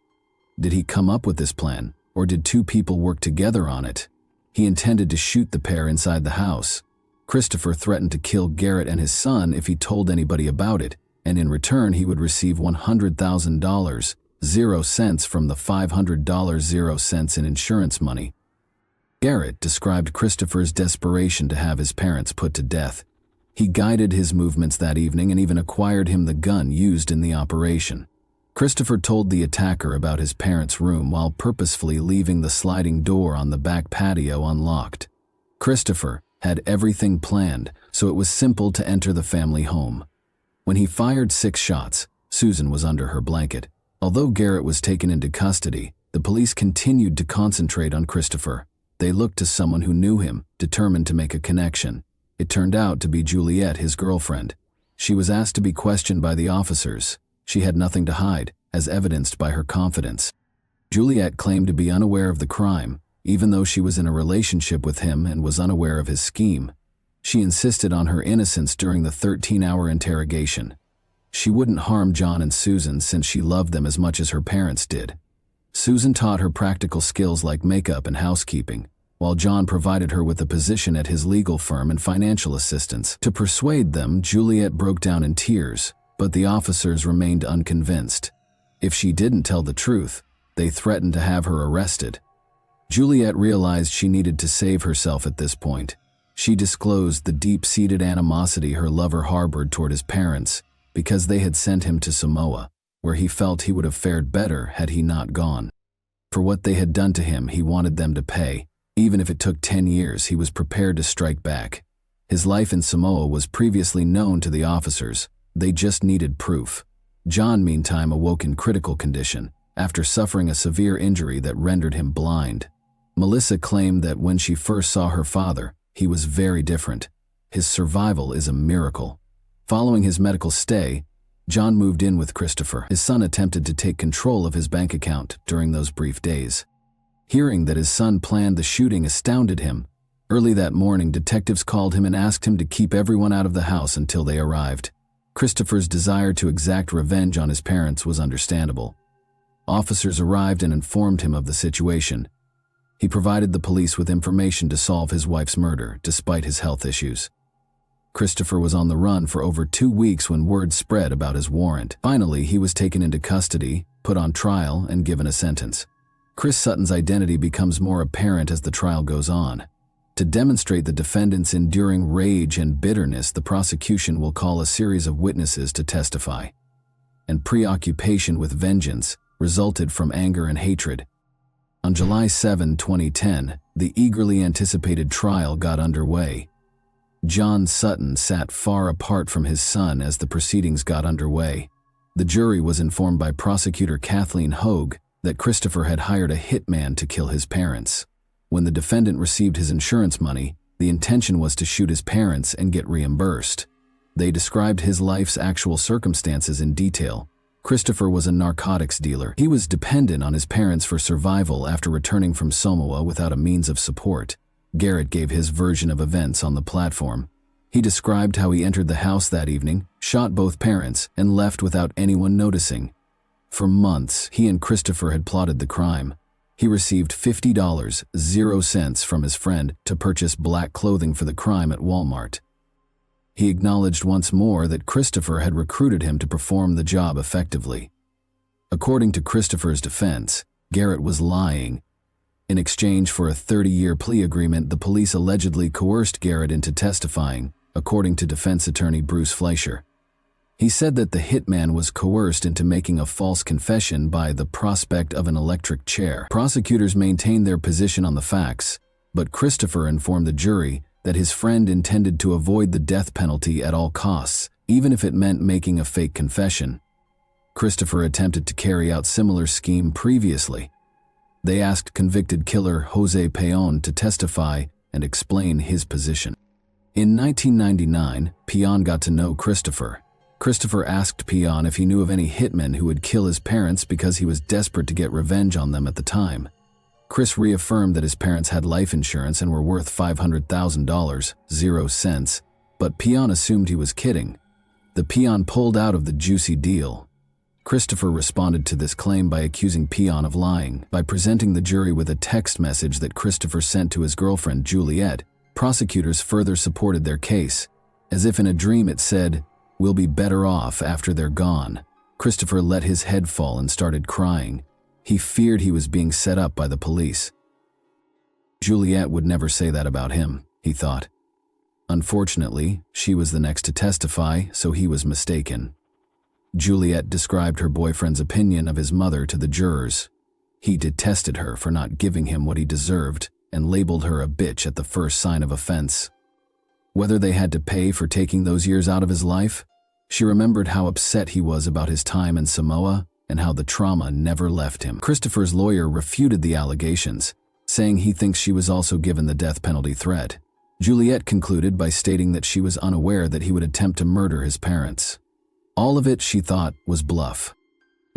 Did he come up with this plan, or did two people work together on it? He intended to shoot the pair inside the house. Christopher threatened to kill Garrett and his son if he told anybody about it, and in return he would receive $100,000, 0 cents from the $500, 0 cents in insurance money. Garrett described Christopher's desperation to have his parents put to death. He guided his movements that evening and even acquired him the gun used in the operation. Christopher told the attacker about his parents' room while purposefully leaving the sliding door on the back patio unlocked. Christopher had everything planned, so it was simple to enter the family home. When he fired 6 shots, Susan was under her blanket. Although Garrett was taken into custody, the police continued to concentrate on Christopher. They looked to someone who knew him, determined to make a connection. It turned out to be Juliet, his girlfriend. She was asked to be questioned by the officers. She had nothing to hide, as evidenced by her confidence. Juliet claimed to be unaware of the crime, even though she was in a relationship with him and was unaware of his scheme. She insisted on her innocence during the 13-hour interrogation. She wouldn't harm John and Susan since she loved them as much as her parents did. Susan taught her practical skills like makeup and housekeeping, while John provided her with a position at his legal firm and financial assistance. To persuade them, Juliet broke down in tears, but the officers remained unconvinced. If she didn't tell the truth, they threatened to have her arrested. Juliet realized she needed to save herself at this point. She disclosed the deep-seated animosity her lover harbored toward his parents because they had sent him to Samoa, where he felt he would have fared better had he not gone. For what they had done to him, he wanted them to pay. Even if it took 10 years, he was prepared to strike back. His life in Samoa was previously known to the officers. They just needed proof. John, meantime, awoke in critical condition, after suffering a severe injury that rendered him blind. Melissa claimed that when she first saw her father, he was very different. His survival is a miracle. Following his medical stay, John moved in with Christopher. His son attempted to take control of his bank account during those brief days. Hearing that his son planned the shooting astounded him. Early that morning, detectives called him and asked him to keep everyone out of the house until they arrived. Christopher's desire to exact revenge on his parents was understandable. Officers arrived and informed him of the situation. He provided the police with information to solve his wife's murder, despite his health issues. Christopher was on the run for over 2 weeks when word spread about his warrant. Finally, he was taken into custody, put on trial, and given a sentence. Chris Sutton's identity becomes more apparent as the trial goes on. To demonstrate the defendant's enduring rage and bitterness, the prosecution will call a series of witnesses to testify. And preoccupation with vengeance resulted from anger and hatred. On July 7, 2010, the eagerly anticipated trial got underway. John Sutton sat far apart from his son as the proceedings got underway. The jury was informed by prosecutor Kathleen Hogue that Christopher had hired a hitman to kill his parents. When the defendant received his insurance money, the intention was to shoot his parents and get reimbursed. They described his life's actual circumstances in detail. Christopher was a narcotics dealer. He was dependent on his parents for survival after returning from Samoa without a means of support. Garrett gave his version of events on the platform. He described how he entered the house that evening, shot both parents, and left without anyone noticing. For months, he and Christopher had plotted the crime. He received $50.00 from his friend to purchase black clothing for the crime at Walmart. He acknowledged once more that Christopher had recruited him to perform the job effectively. According to Christopher's defense, Garrett was lying. In exchange for a 30-year plea agreement, the police allegedly coerced Garrett into testifying, according to defense attorney Bruce Fleischer. He said that the hitman was coerced into making a false confession by the prospect of an electric chair. Prosecutors maintained their position on the facts, but Christopher informed the jury that his friend intended to avoid the death penalty at all costs, even if it meant making a fake confession. Christopher attempted to carry out similar scheme previously. They asked convicted killer Jose Peon to testify and explain his position. In 1999, Peon got to know Christopher. Christopher asked Peon if he knew of any hitmen who would kill his parents because he was desperate to get revenge on them at the time. Chris reaffirmed that his parents had life insurance and were worth $500,000, 0 cents, but Peon assumed he was kidding. The Peon pulled out of the juicy deal. Christopher responded to this claim by accusing Peon of lying. By presenting the jury with a text message that Christopher sent to his girlfriend Juliet, prosecutors further supported their case. As if in a dream, it said, "We'll be better off after they're gone." Christopher let his head fall and started crying. He feared he was being set up by the police. Juliet would never say that about him, he thought. Unfortunately, she was the next to testify, so he was mistaken. Juliet described her boyfriend's opinion of his mother to the jurors. He detested her for not giving him what he deserved and labeled her a bitch at the first sign of offense. Whether they had to pay for taking those years out of his life, she remembered how upset he was about his time in Samoa and how the trauma never left him. Christopher's lawyer refuted the allegations, saying he thinks she was also given the death penalty threat. Juliet concluded by stating that she was unaware that he would attempt to murder his parents. All of it, she thought, was bluff.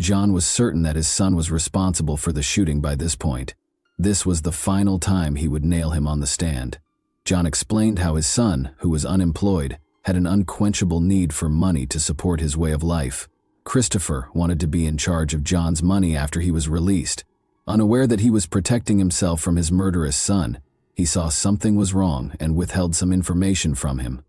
John was certain that his son was responsible for the shooting by this point. This was the final time he would nail him on the stand. John explained how his son, who was unemployed, had an unquenchable need for money to support his way of life. Christopher wanted to be in charge of John's money after he was released. Unaware that he was protecting himself from his murderous son, he saw something was wrong and withheld some information from him.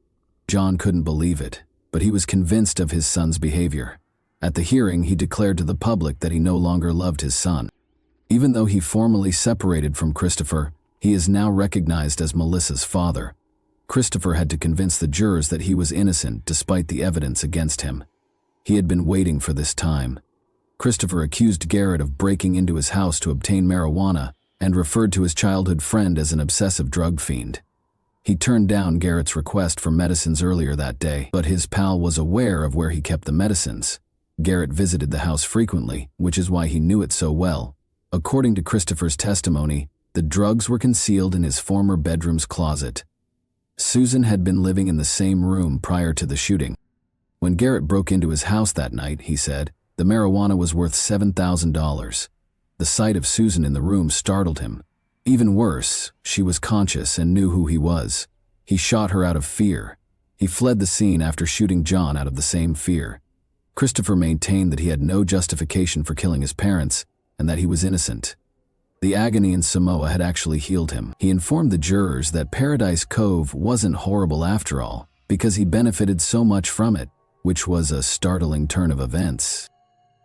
John couldn't believe it, but he was convinced of his son's behavior. At the hearing, he declared to the public that he no longer loved his son. Even though he formally separated from Christopher, he is now recognized as Melissa's father. Christopher had to convince the jurors that he was innocent despite the evidence against him. He had been waiting for this time. Christopher accused Garrett of breaking into his house to obtain marijuana and referred to his childhood friend as an obsessive drug fiend. He turned down Garrett's request for medicines earlier that day, but his pal was aware of where he kept the medicines. Garrett visited the house frequently, which is why he knew it so well. According to Christopher's testimony, the drugs were concealed in his former bedroom's closet. Susan had been living in the same room prior to the shooting. When Garrett broke into his house that night, he said, the marijuana was worth $7,000. The sight of Susan in the room startled him. Even worse, she was conscious and knew who he was. He shot her out of fear. He fled the scene after shooting John out of the same fear. Christopher maintained that he had no justification for killing his parents and that he was innocent. The agony in Samoa had actually healed him. He informed the jurors that Paradise Cove wasn't horrible after all, because he benefited so much from it, which was a startling turn of events.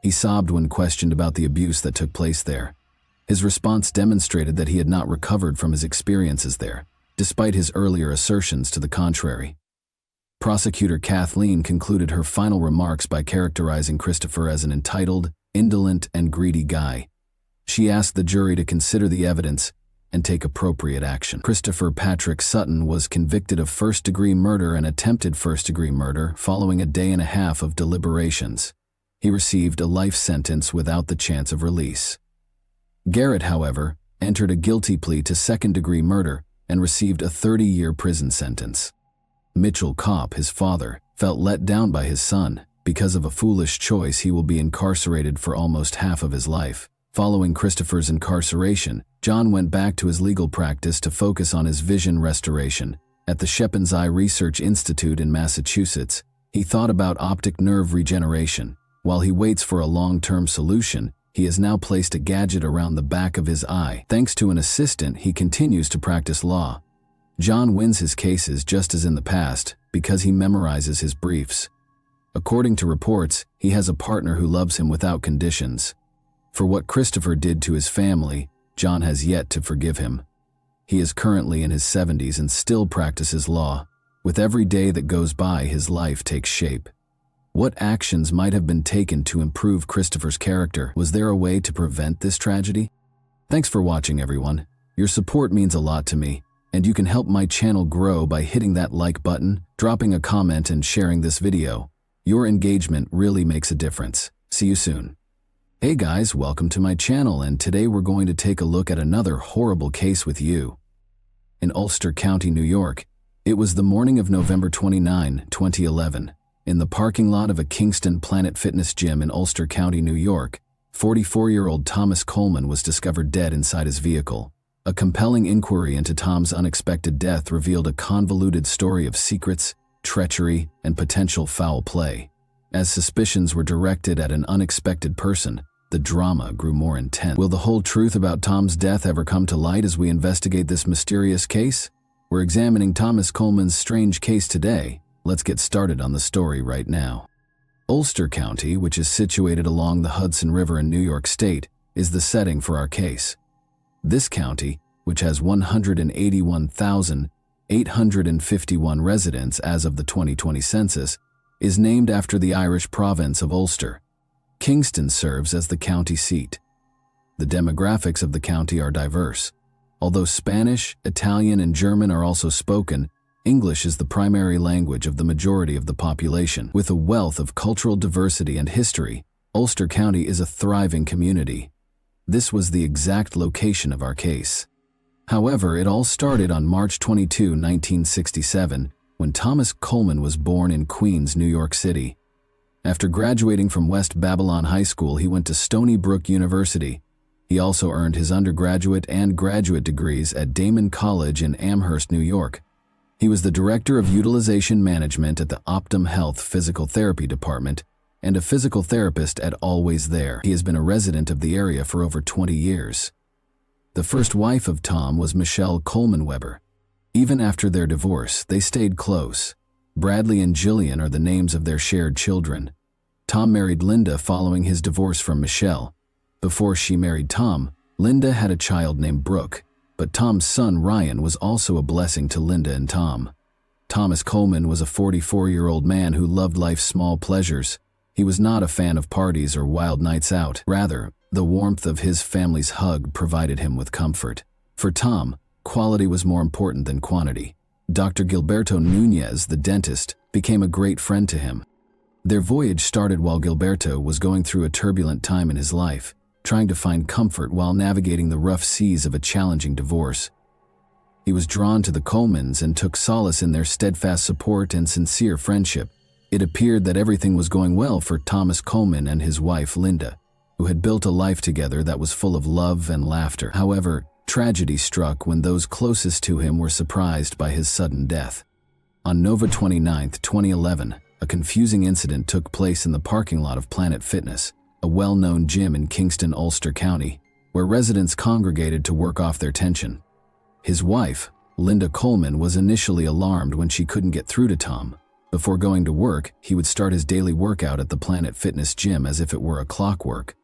He sobbed when questioned about the abuse that took place there. His response demonstrated that he had not recovered from his experiences there, despite his earlier assertions to the contrary. Prosecutor Kathleen concluded her final remarks by characterizing Christopher as an entitled, indolent, and greedy guy. She asked the jury to consider the evidence and take appropriate action. Christopher Patrick Sutton was convicted of first-degree murder and attempted first-degree murder following a day and a half of deliberations. He received a life sentence without the chance of release. Garrett, however, entered a guilty plea to second-degree murder and received a 30-year prison sentence. Mitchell Kopp, his father, felt let down by his son. Because of a foolish choice, he will be incarcerated for almost half of his life. Following Christopher's incarceration, John went back to his legal practice to focus on his vision restoration. At the Shepard's Eye Research Institute in Massachusetts, he thought about optic nerve regeneration. While he waits for a long-term solution, he has now placed a gadget around the back of his eye. Thanks to an assistant, he continues to practice law. John wins his cases just as in the past because he memorizes his briefs. According to reports, he has a partner who loves him without conditions. For what Christopher did to his family, John has yet to forgive him. He is currently in his 70s and still practices law. With every day that goes by, his life takes shape. What actions might have been taken to improve Christopher's character? Was there a way to prevent this tragedy? Thanks for watching, everyone. Your support means a lot to me, and you can help my channel grow by hitting that like button, dropping a comment, and sharing this video. Your engagement really makes a difference. See you soon. Hey guys, welcome to my channel, and today we're going to take a look at another horrible case with you. In Ulster County, New York, it was the morning of November 29, 2011. In the parking lot of a Kingston Planet Fitness gym in Ulster County, New York, 44-year-old Thomas Coleman was discovered dead inside his vehicle. A compelling inquiry into Tom's unexpected death revealed a convoluted story of secrets, treachery, and potential foul play. As suspicions were directed at an unexpected person, the drama grew more intense. Will the whole truth about Tom's death ever come to light as we investigate this mysterious case? We're examining Thomas Coleman's strange case today. Let's get started on the story right now. Ulster County, which is situated along the Hudson River in New York State, is the setting for our case. This county, which has 181,851 residents as of the 2020 census, is named after the Irish province of Ulster. Kingston serves as the county seat. The demographics of the county are diverse. Although Spanish, Italian, and German are also spoken, English is the primary language of the majority of the population. With a wealth of cultural diversity and history, Ulster County is a thriving community. This was the exact location of our case. However, it all started on March 22, 1967, when Thomas Coleman was born in Queens, New York City. After graduating from West Babylon High School, he went to Stony Brook University. He also earned his undergraduate and graduate degrees at Damon College in Amherst, New York. He was the director of utilization management at the Optum Health Physical Therapy Department and a physical therapist at Always There. He has been a resident of the area for over 20 years. The first wife of Tom was Michelle Coleman Weber. Even after their divorce, they stayed close. Bradley and Jillian are the names of their shared children. Tom married Linda following his divorce from Michelle. Before she married Tom, Linda had a child named Brooke, but Tom's son Ryan was also a blessing to Linda and Tom. Thomas Coleman was a 44-year-old man who loved life's small pleasures. He was not a fan of parties or wild nights out. Rather, the warmth of his family's hug provided him with comfort. For Tom, quality was more important than quantity. Dr. Gilberto Nunez, the dentist, became a great friend to him. Their voyage started while Gilberto was going through a turbulent time in his life, trying to find comfort while navigating the rough seas of a challenging divorce. He was drawn to the Colemans and took solace in their steadfast support and sincere friendship. It appeared that everything was going well for Thomas Coleman and his wife Linda, who had built a life together that was full of love and laughter. However, tragedy struck when those closest to him were surprised by his sudden death. On November 29, 2011, a confusing incident took place in the parking lot of Planet Fitness, a well-known gym in Kingston, Ulster County, where residents congregated to work off their tension. His wife, Linda Coleman, was initially alarmed when she couldn't get through to Tom. Before going to work, he would start his daily workout at the Planet Fitness gym as if it were a clockwork.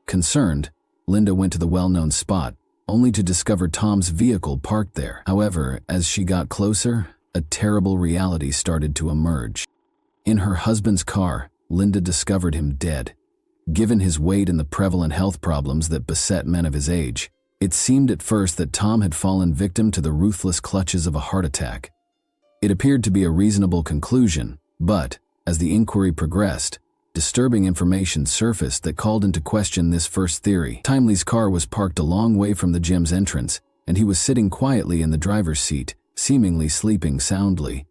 Concerned, Linda went to the well-known spot, only to discover Tom's vehicle parked there. However, as she got closer, a terrible reality started to emerge. In her husband's car, Linda discovered him dead. Given his weight and the prevalent health problems that beset men of his age, it seemed at first that Tom had fallen victim to the ruthless clutches of a heart attack. It appeared to be a reasonable conclusion, but, as the inquiry progressed, disturbing information surfaced that called into question this first theory. Timely's car was parked a long way from the gym's entrance, and he was sitting quietly in the driver's seat, seemingly sleeping soundly.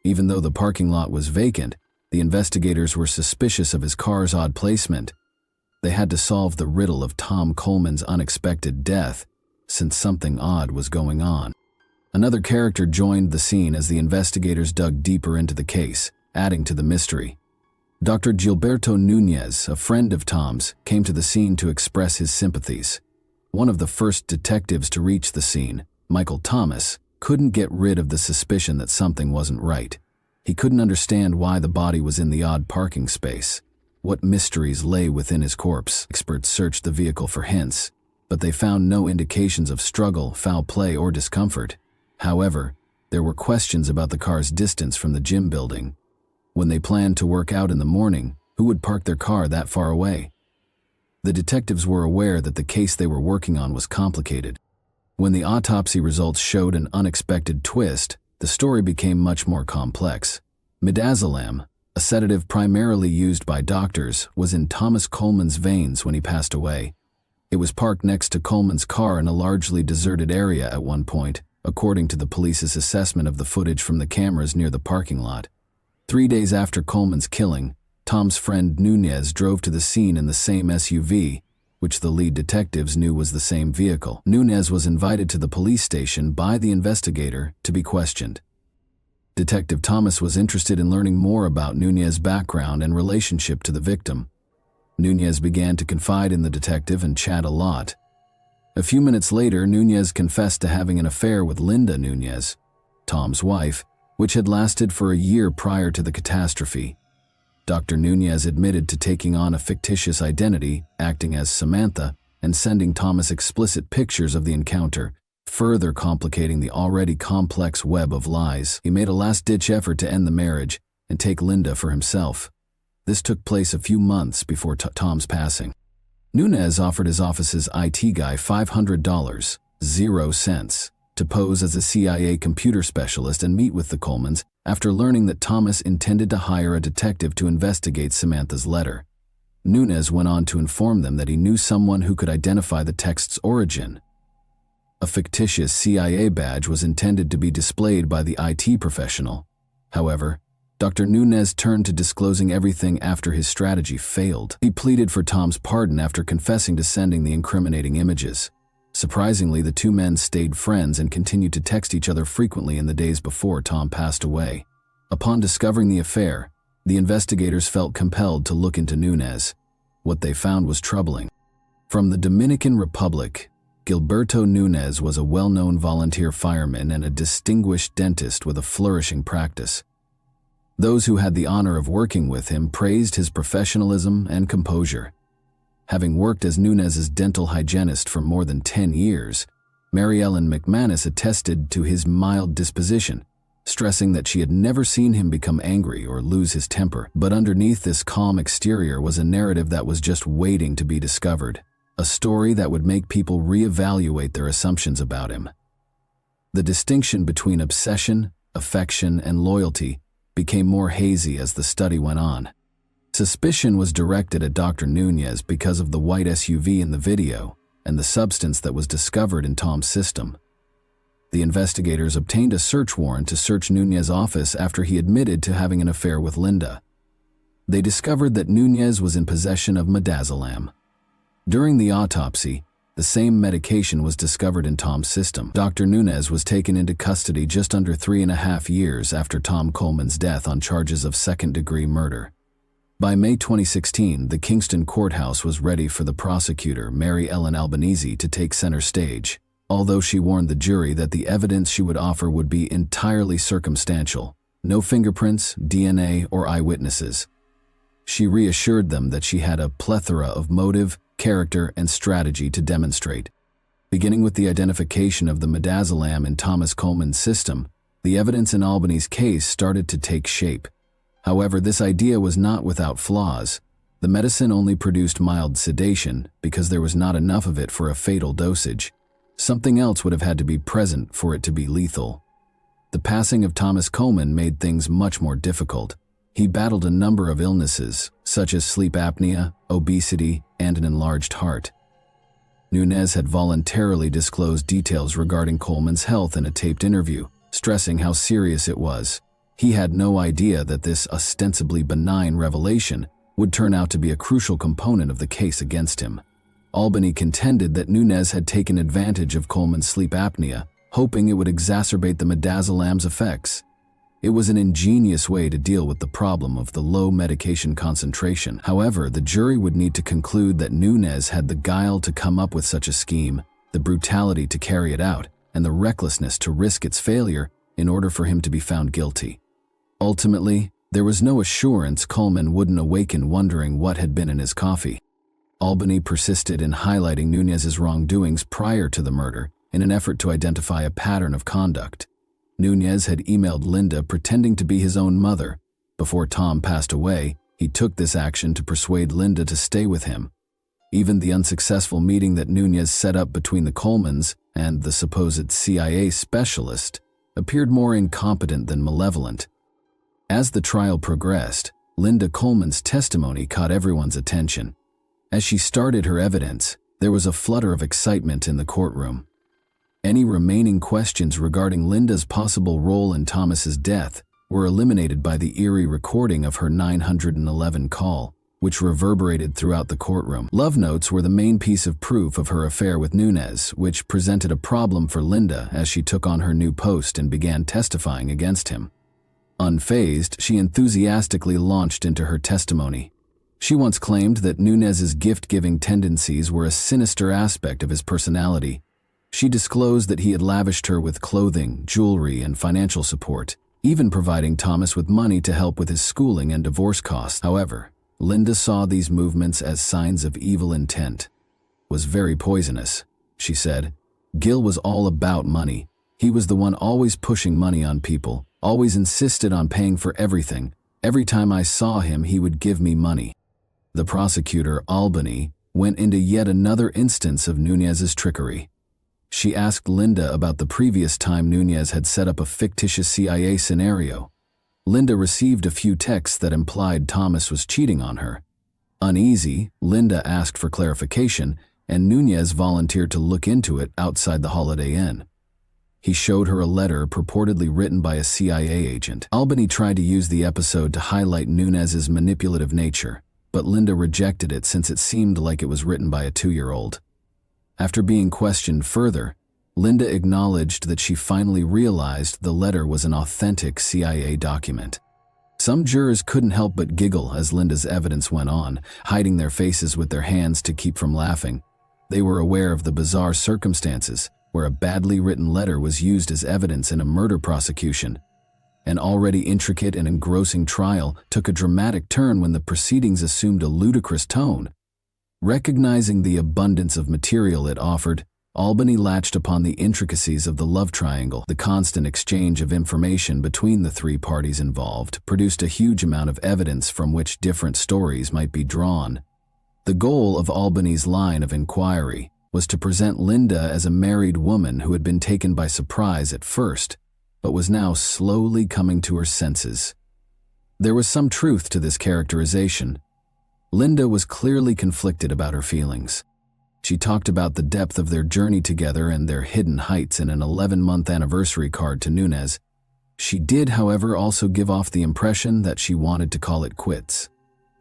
Even though the parking lot was vacant, the investigators were suspicious of his car's odd placement. They had to solve the riddle of Tom Coleman's unexpected death, since something odd was going on. Another character joined the scene as the investigators dug deeper into the case, adding to the mystery. Dr. Gilberto Nunez, a friend of Tom's, came to the scene to express his sympathies. One of the first detectives to reach the scene, Michael Thomas, couldn't get rid of the suspicion that something wasn't right. He couldn't understand why the body was in the odd parking space. What mysteries lay within his corpse? Experts searched the vehicle for hints, but they found no indications of struggle, foul play, or discomfort. However, there were questions about the car's distance from the gym building. When they planned to work out in the morning, who would park their car that far away? The detectives were aware that the case they were working on was complicated. When the autopsy results showed an unexpected twist, the story became much more complex. Midazolam, a sedative primarily used by doctors, was in Thomas Coleman's veins when he passed away. It was parked next to Coleman's car in a largely deserted area at one point, according to the police's assessment of the footage from the cameras near the parking lot. 3 days after Coleman's killing, Tom's friend Nunez drove to the scene in the same SUV, which the lead detectives knew was the same vehicle. Nunez was invited to the police station by the investigator to be questioned. Detective Thomas was interested in learning more about Nunez's background and relationship to the victim. Nunez began to confide in the detective and chat a lot. A few minutes later, Nunez confessed to having an affair with Linda Nunez, Tom's wife, which had lasted for a year prior to the catastrophe. Dr. Nunez admitted to taking on a fictitious identity, acting as Samantha, and sending Thomas explicit pictures of the encounter, further complicating the already complex web of lies. He made a last-ditch effort to end the marriage, and take Linda for himself. This took place a few months before Tom's passing. Nunez offered his office's IT guy $500, 0 cents, to pose as a CIA computer specialist and meet with the Colemans after learning that Thomas intended to hire a detective to investigate Samantha's letter. Nunez went on to inform them that he knew someone who could identify the text's origin. A fictitious CIA badge was intended to be displayed by the IT professional. However, Dr. Nunez turned to disclosing everything after his strategy failed. He pleaded for Tom's pardon after confessing to sending the incriminating images. Surprisingly, the two men stayed friends and continued to text each other frequently in the days before Tom passed away. Upon discovering the affair, the investigators felt compelled to look into Nunez. What they found was troubling. From the Dominican Republic, Gilberto Nunez was a well-known volunteer fireman and a distinguished dentist with a flourishing practice. Those who had the honor of working with him praised his professionalism and composure. Having worked as Nunez's dental hygienist for more than 10 years, Mary Ellen McManus attested to his mild disposition, stressing that she had never seen him become angry or lose his temper. But underneath this calm exterior was a narrative that was just waiting to be discovered, a story that would make people reevaluate their assumptions about him. The distinction between obsession, affection, and loyalty became more hazy as the study went on. Suspicion was directed at Dr. Nunez because of the white SUV in the video and the substance that was discovered in Tom's system. The investigators obtained a search warrant to search Nunez's office after he admitted to having an affair with Linda. They discovered that Nunez was in possession of midazolam. During the autopsy, the same medication was discovered in Tom's system. Dr. Nunez was taken into custody just under 3.5 years after Tom Coleman's death on charges of second-degree murder. By May 2016, the Kingston courthouse was ready for the prosecutor, Mary Ellen Albanese, to take center stage, although she warned the jury that the evidence she would offer would be entirely circumstantial, no fingerprints, DNA, or eyewitnesses. She reassured them that she had a plethora of motive, character, and strategy to demonstrate. Beginning with the identification of the midazolam in Thomas Coleman's system, the evidence in Albany's case started to take shape. However, this idea was not without flaws. The medicine only produced mild sedation because there was not enough of it for a fatal dosage. Something else would have had to be present for it to be lethal. The passing of Thomas Coleman made things much more difficult. He battled a number of illnesses, such as sleep apnea, obesity, and an enlarged heart. Nunez had voluntarily disclosed details regarding Coleman's health in a taped interview, stressing how serious it was. He had no idea that this ostensibly benign revelation would turn out to be a crucial component of the case against him. Albany contended that Nunez had taken advantage of Coleman's sleep apnea, hoping it would exacerbate the midazolam's effects. It was an ingenious way to deal with the problem of the low medication concentration. However, the jury would need to conclude that Nunez had the guile to come up with such a scheme, the brutality to carry it out, and the recklessness to risk its failure in order for him to be found guilty. Ultimately, there was no assurance Coleman wouldn't awaken wondering what had been in his coffee. Albany persisted in highlighting Nunez's wrongdoings prior to the murder in an effort to identify a pattern of conduct. Nunez had emailed Linda pretending to be his own mother. Before Tom passed away, he took this action to persuade Linda to stay with him. Even the unsuccessful meeting that Nunez set up between the Colemans and the supposed CIA specialist appeared more incompetent than malevolent. As the trial progressed, Linda Coleman's testimony caught everyone's attention. As she started her evidence, there was a flutter of excitement in the courtroom. Any remaining questions regarding Linda's possible role in Thomas's death were eliminated by the eerie recording of her 911 call, which reverberated throughout the courtroom. Love notes were the main piece of proof of her affair with Nunez, which presented a problem for Linda as she took on her new post and began testifying against him. Unfazed, she enthusiastically launched into her testimony. She once claimed that Nunez's gift-giving tendencies were a sinister aspect of his personality. She disclosed that he had lavished her with clothing, jewelry, and financial support, even providing Thomas with money to help with his schooling and divorce costs. However, Linda saw these movements as signs of evil intent. "Was very poisonous," she said. "Gil was all about money. He was the one always pushing money on people, always insisted on paying for everything. Every time I saw him, he would give me money. The prosecutor, Albany, went into yet another instance of Nunez's trickery. She asked Linda about the previous time Nunez had set up a fictitious CIA scenario. Linda received a few texts that implied Thomas was cheating on her. Uneasy, Linda asked for clarification, and Nunez volunteered to look into it outside the Holiday Inn. He showed her a letter purportedly written by a CIA agent. Albany tried to use the episode to highlight Nunez's manipulative nature, but Linda rejected it since it seemed like it was written by a 2-year-old. After being questioned further, Linda acknowledged that she finally realized the letter was an authentic CIA document. Some jurors couldn't help but giggle as Linda's evidence went on, hiding their faces with their hands to keep from laughing. They were aware of the bizarre circumstances where a badly written letter was used as evidence in a murder prosecution. An already intricate and engrossing trial took a dramatic turn when the proceedings assumed a ludicrous tone. Recognizing the abundance of material it offered, Albany latched upon the intricacies of the love triangle. The constant exchange of information between the 3 parties involved produced a huge amount of evidence from which different stories might be drawn. The goal of Albany's line of inquiry was to present Linda as a married woman who had been taken by surprise at first, but was now slowly coming to her senses. There was some truth to this characterization. Linda was clearly conflicted about her feelings. She talked about the depth of their journey together and their hidden heights in an 11-month anniversary card to Nunez. She did, however, also give off the impression that she wanted to call it quits.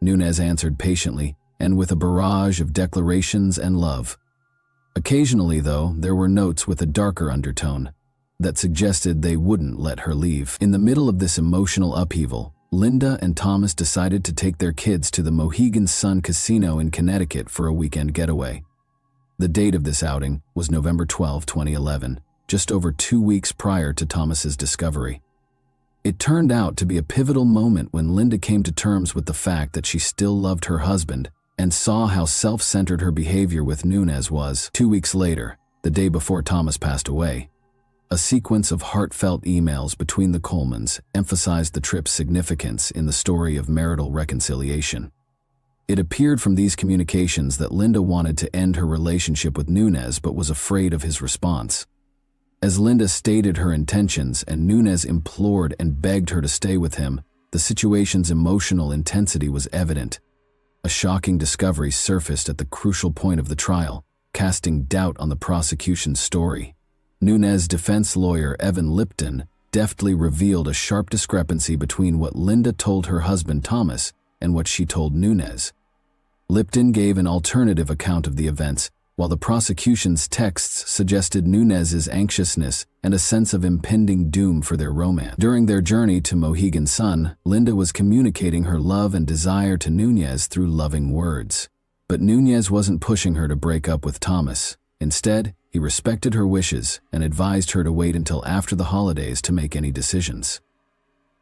Nunez answered patiently and with a barrage of declarations and love. Occasionally, though, there were notes with a darker undertone that suggested they wouldn't let her leave. In the middle of this emotional upheaval, Linda and Thomas decided to take their kids to the Mohegan Sun Casino in Connecticut for a weekend getaway. The date of this outing was November 12, 2011, just over 2 weeks prior to Thomas's discovery. It turned out to be a pivotal moment when Linda came to terms with the fact that she still loved her husband and saw how self-centered her behavior with Nunez was. 2 weeks later, the day before Thomas passed away, a sequence of heartfelt emails between the Colemans emphasized the trip's significance in the story of marital reconciliation. It appeared from these communications that Linda wanted to end her relationship with Nunez but was afraid of his response. As Linda stated her intentions and Nunez implored and begged her to stay with him, the situation's emotional intensity was evident. A shocking discovery surfaced at the crucial point of the trial, casting doubt on the prosecution's story. Nunez's defense lawyer, Evan Lipton, deftly revealed a sharp discrepancy between what Linda told her husband Thomas and what she told Nunez. Lipton gave an alternative account of the events, while the prosecution's texts suggested Nunez's anxiousness and a sense of impending doom for their romance. During their journey to Mohegan Sun, Linda was communicating her love and desire to Nunez through loving words. But Nunez wasn't pushing her to break up with Thomas. Instead, he respected her wishes and advised her to wait until after the holidays to make any decisions.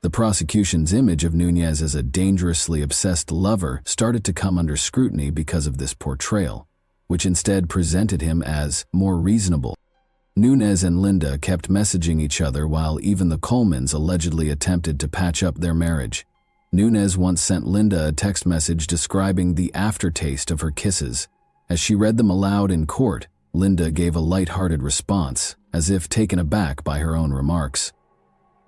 The prosecution's image of Nunez as a dangerously obsessed lover started to come under scrutiny because of this portrayal, which instead presented him as more reasonable. Nunez and Linda kept messaging each other while even the Colemans allegedly attempted to patch up their marriage. Nunez once sent Linda a text message describing the aftertaste of her kisses. As she read them aloud in court, Linda gave a light-hearted response, as if taken aback by her own remarks.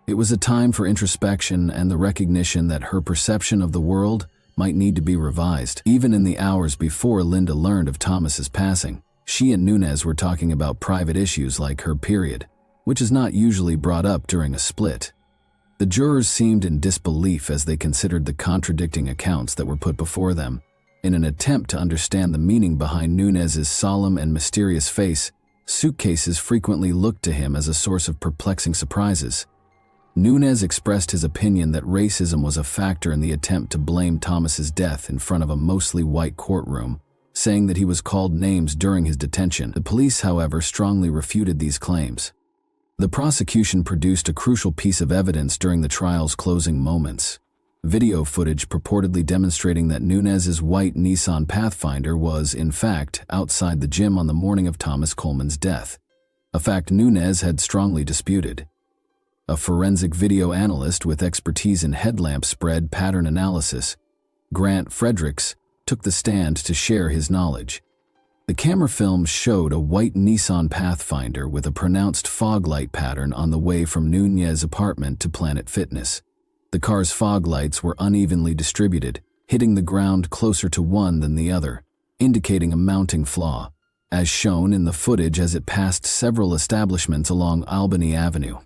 It was a time for introspection and the recognition that her perception of the world might need to be revised. Even in the hours before Linda learned of Thomas's passing, she and Nunez were talking about private issues like her period, which is not usually brought up during a split. The jurors seemed in disbelief as they considered the contradicting accounts that were put before them. In an attempt to understand the meaning behind Nunez's solemn and mysterious face, suitcases frequently looked to him as a source of perplexing surprises. Nunez expressed his opinion that racism was a factor in the attempt to blame Thomas's death in front of a mostly white courtroom, saying that he was called names during his detention. The police, however, strongly refuted these claims. The prosecution produced a crucial piece of evidence during the trial's closing moments. Video footage purportedly demonstrating that Nunez's white Nissan Pathfinder was, in fact, outside the gym on the morning of Thomas Coleman's death, a fact Nunez had strongly disputed. a forensic video analyst with expertise in headlamp spread pattern analysis, Grant Fredericks, took the stand to share his knowledge. The camera film showed a white Nissan Pathfinder with a pronounced fog light pattern on the way from Nunez's apartment to Planet Fitness. The car's fog lights were unevenly distributed, hitting the ground closer to one than the other, indicating a mounting flaw, as shown in the footage as it passed several establishments along Albany Avenue.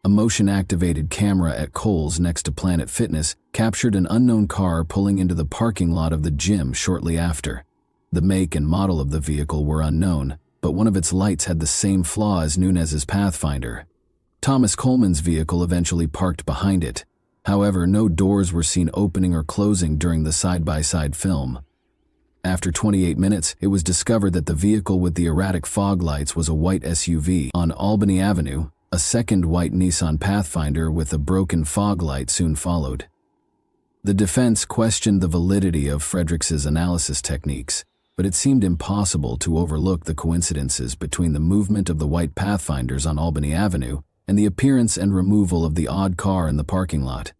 A motion-activated camera at Kohl's next to Planet Fitness captured an unknown car pulling into the parking lot of the gym shortly after. The make and model of the vehicle were unknown, but one of its lights had the same flaw as Nunez's Pathfinder. Thomas Coleman's vehicle eventually parked behind it. However, no doors were seen opening or closing during the side-by-side film. After 28 minutes, it was discovered that the vehicle with the erratic fog lights was a white SUV. On Albany Avenue, a second white Nissan Pathfinder with a broken fog light soon followed. The defense questioned the validity of Fredericks' analysis techniques, but it seemed impossible to overlook the coincidences between the movement of the white Pathfinders on Albany Avenue and the appearance and removal of the odd car in the parking lot.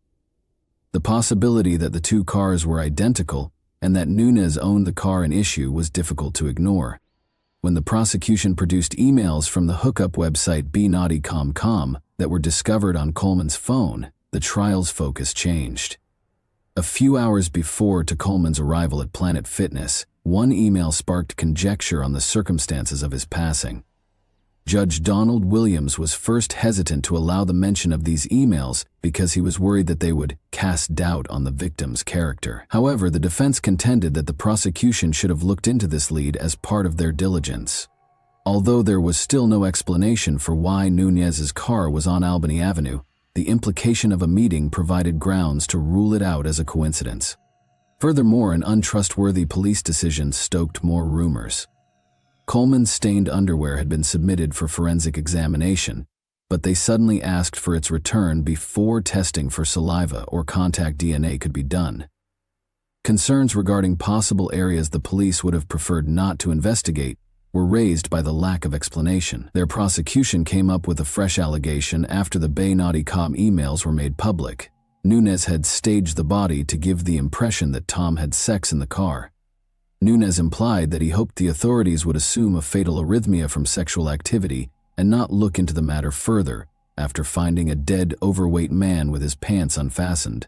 The possibility that the two cars were identical and that Nunez owned the car in issue was difficult to ignore. When the prosecution produced emails from the hookup website BNaughty.com that were discovered on Coleman's phone, the trial's focus changed. A few hours before to Coleman's arrival at Planet Fitness, one email sparked conjecture on the circumstances of his passing. Judge Donald Williams was first hesitant to allow the mention of these emails because he was worried that they would cast doubt on the victim's character. However, the defense contended that the prosecution should have looked into this lead as part of their diligence. Although there was still no explanation for why Nunez's car was on Albany Avenue, the implication of a meeting provided grounds to rule it out as a coincidence. Furthermore, an untrustworthy police decision stoked more rumors. Coleman's stained underwear had been submitted for forensic examination, but they suddenly asked for its return before testing for saliva or contact DNA could be done. Concerns regarding possible areas the police would have preferred not to investigate were raised by the lack of explanation. Their prosecution came up with a fresh allegation after the BNaughty.com emails were made public. Nunez had staged the body to give the impression that Tom had sex in the car. Nunez implied that he hoped the authorities would assume a fatal arrhythmia from sexual activity and not look into the matter further after finding a dead, overweight man with his pants unfastened.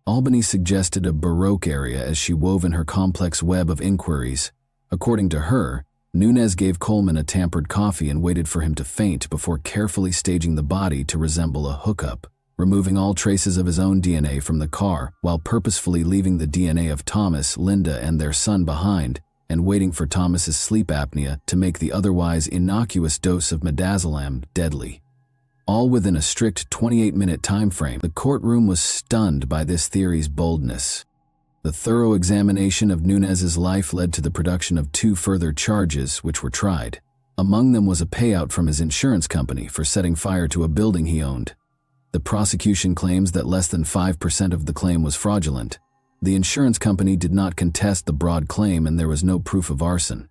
Albany suggested a Baroque area as she wove in her complex web of inquiries. According to her, Nunez gave Coleman a tampered coffee and waited for him to faint before carefully staging the body to resemble a hookup, removing all traces of his own DNA from the car while purposefully leaving the DNA of Thomas, Linda, and their son behind, and waiting for Thomas's sleep apnea to make the otherwise innocuous dose of midazolam deadly. All within a strict 28-minute time frame. The courtroom was stunned by this theory's boldness. The thorough examination of Nunez's life led to the production of 2 further charges which were tried. Among them was a payout from his insurance company for setting fire to a building he owned. The prosecution claims that less than 5% of the claim was fraudulent. The insurance company did not contest the broad claim and there was no proof of arson.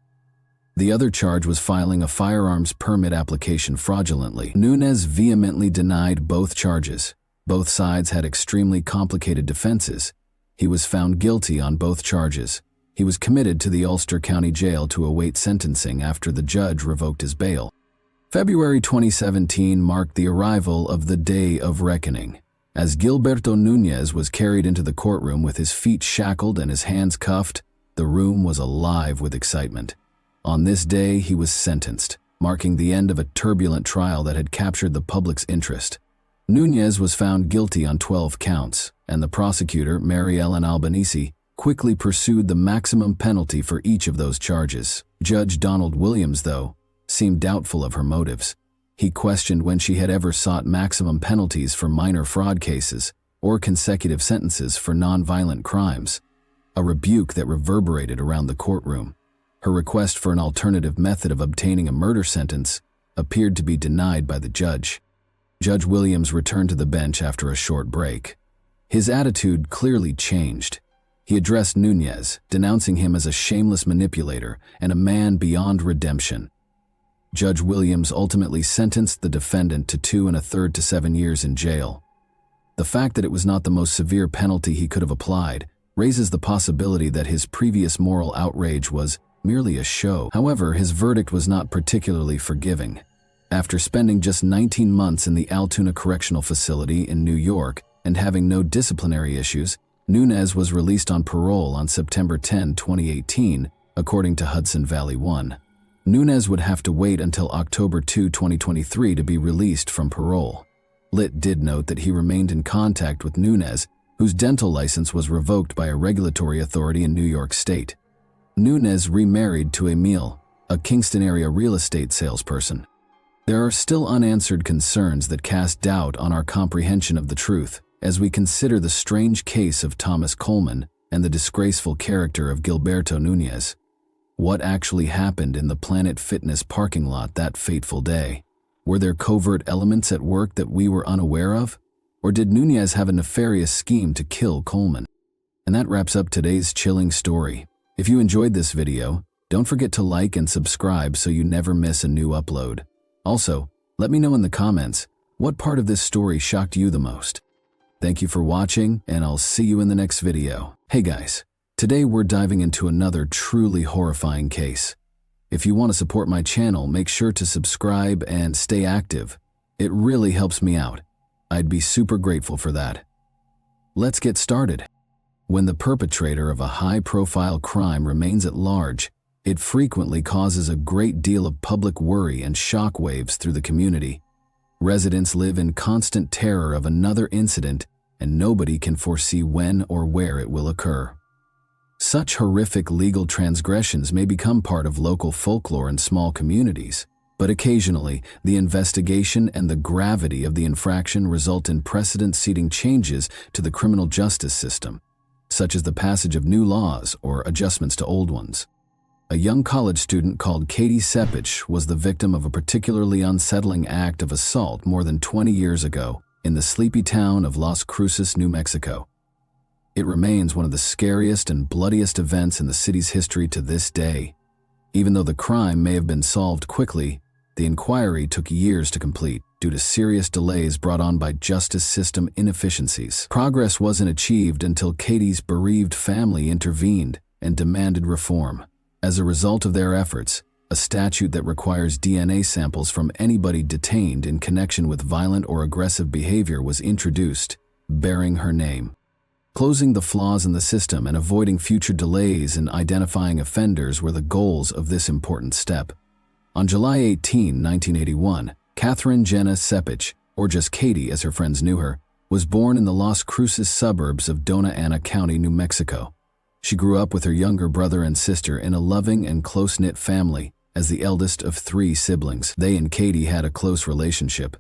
The other charge was filing a firearms permit application fraudulently. Nunez vehemently denied both charges. Both sides had extremely complicated defenses. He was found guilty on both charges. He was committed to the Ulster County Jail to await sentencing after the judge revoked his bail. February 2017 marked the arrival of the Day of Reckoning. As Gilberto Nunez was carried into the courtroom with his feet shackled and his hands cuffed, the room was alive with excitement. On this day, he was sentenced, marking the end of a turbulent trial that had captured the public's interest. Nunez was found guilty on 12 counts, and the prosecutor, Mary Ellen Albanese, quickly pursued the maximum penalty for each of those charges. Judge Donald Williams, though, seemed doubtful of her motives. He questioned when she had ever sought maximum penalties for minor fraud cases or consecutive sentences for non-violent crimes, a rebuke that reverberated around the courtroom. Her request for an alternative method of obtaining a murder sentence appeared to be denied by the judge. Judge Williams returned to the bench after a short break. His attitude clearly changed. He addressed Nunez, denouncing him as a shameless manipulator and a man beyond redemption. Judge Williams ultimately sentenced the defendant to 2 1/3 to 7 years in jail. The fact that it was not the most severe penalty he could have applied raises the possibility that his previous moral outrage was merely a show. However, his verdict was not particularly forgiving. After spending just 19 months in the Altoona Correctional Facility in New York and having no disciplinary issues, Nunez was released on parole on September 10, 2018, according to Hudson Valley One. Nunez would have to wait until October 2, 2023 to be released from parole. Litt did note that he remained in contact with Nunez, whose dental license was revoked by a regulatory authority in New York State. Nunez remarried to Emil, a Kingston area real estate salesperson. There are still unanswered concerns that cast doubt on our comprehension of the truth as we consider the strange case of Thomas Coleman and the disgraceful character of Gilberto Nunez. What actually happened in the Planet Fitness parking lot that fateful day? Were there covert elements at work that we were unaware of? Or did Nunez have a nefarious scheme to kill Coleman? And that wraps up today's chilling story. If you enjoyed this video, don't forget to like and subscribe so you never miss a new upload. Also, let me know in the comments, what part of this story shocked you the most? Thank you for watching, and I'll see you in the next video. Hey guys, today we're diving into another truly horrifying case. If you want to support my channel, make sure to subscribe and stay active. It really helps me out. I'd be super grateful for that. Let's get started. When the perpetrator of a high-profile crime remains at large, it frequently causes a great deal of public worry and shockwaves through the community. Residents live in constant terror of another incident, and nobody can foresee when or where it will occur. Such horrific legal transgressions may become part of local folklore in small communities, but occasionally, the investigation and the gravity of the infraction result in precedent-setting changes to the criminal justice system, such as the passage of new laws or adjustments to old ones. A young college student called Katie Sepich was the victim of a particularly unsettling act of assault more than 20 years ago in the sleepy town of Las Cruces, New Mexico. It remains one of the scariest and bloodiest events in the city's history to this day. Even though the crime may have been solved quickly, the inquiry took years to complete due to serious delays brought on by justice system inefficiencies. Progress wasn't achieved until Katie's bereaved family intervened and demanded reform. As a result of their efforts, a statute that requires DNA samples from anybody detained in connection with violent or aggressive behavior was introduced, bearing her name. Closing the flaws in the system and avoiding future delays in identifying offenders were the goals of this important step. On July 18, 1981, Catherine Jenna Sepich, or just Katie as her friends knew her, was born in the Las Cruces suburbs of Dona Ana County, New Mexico. She grew up with her younger brother and sister in a loving and close-knit family. As the eldest of 3 siblings, they and Katie had a close relationship.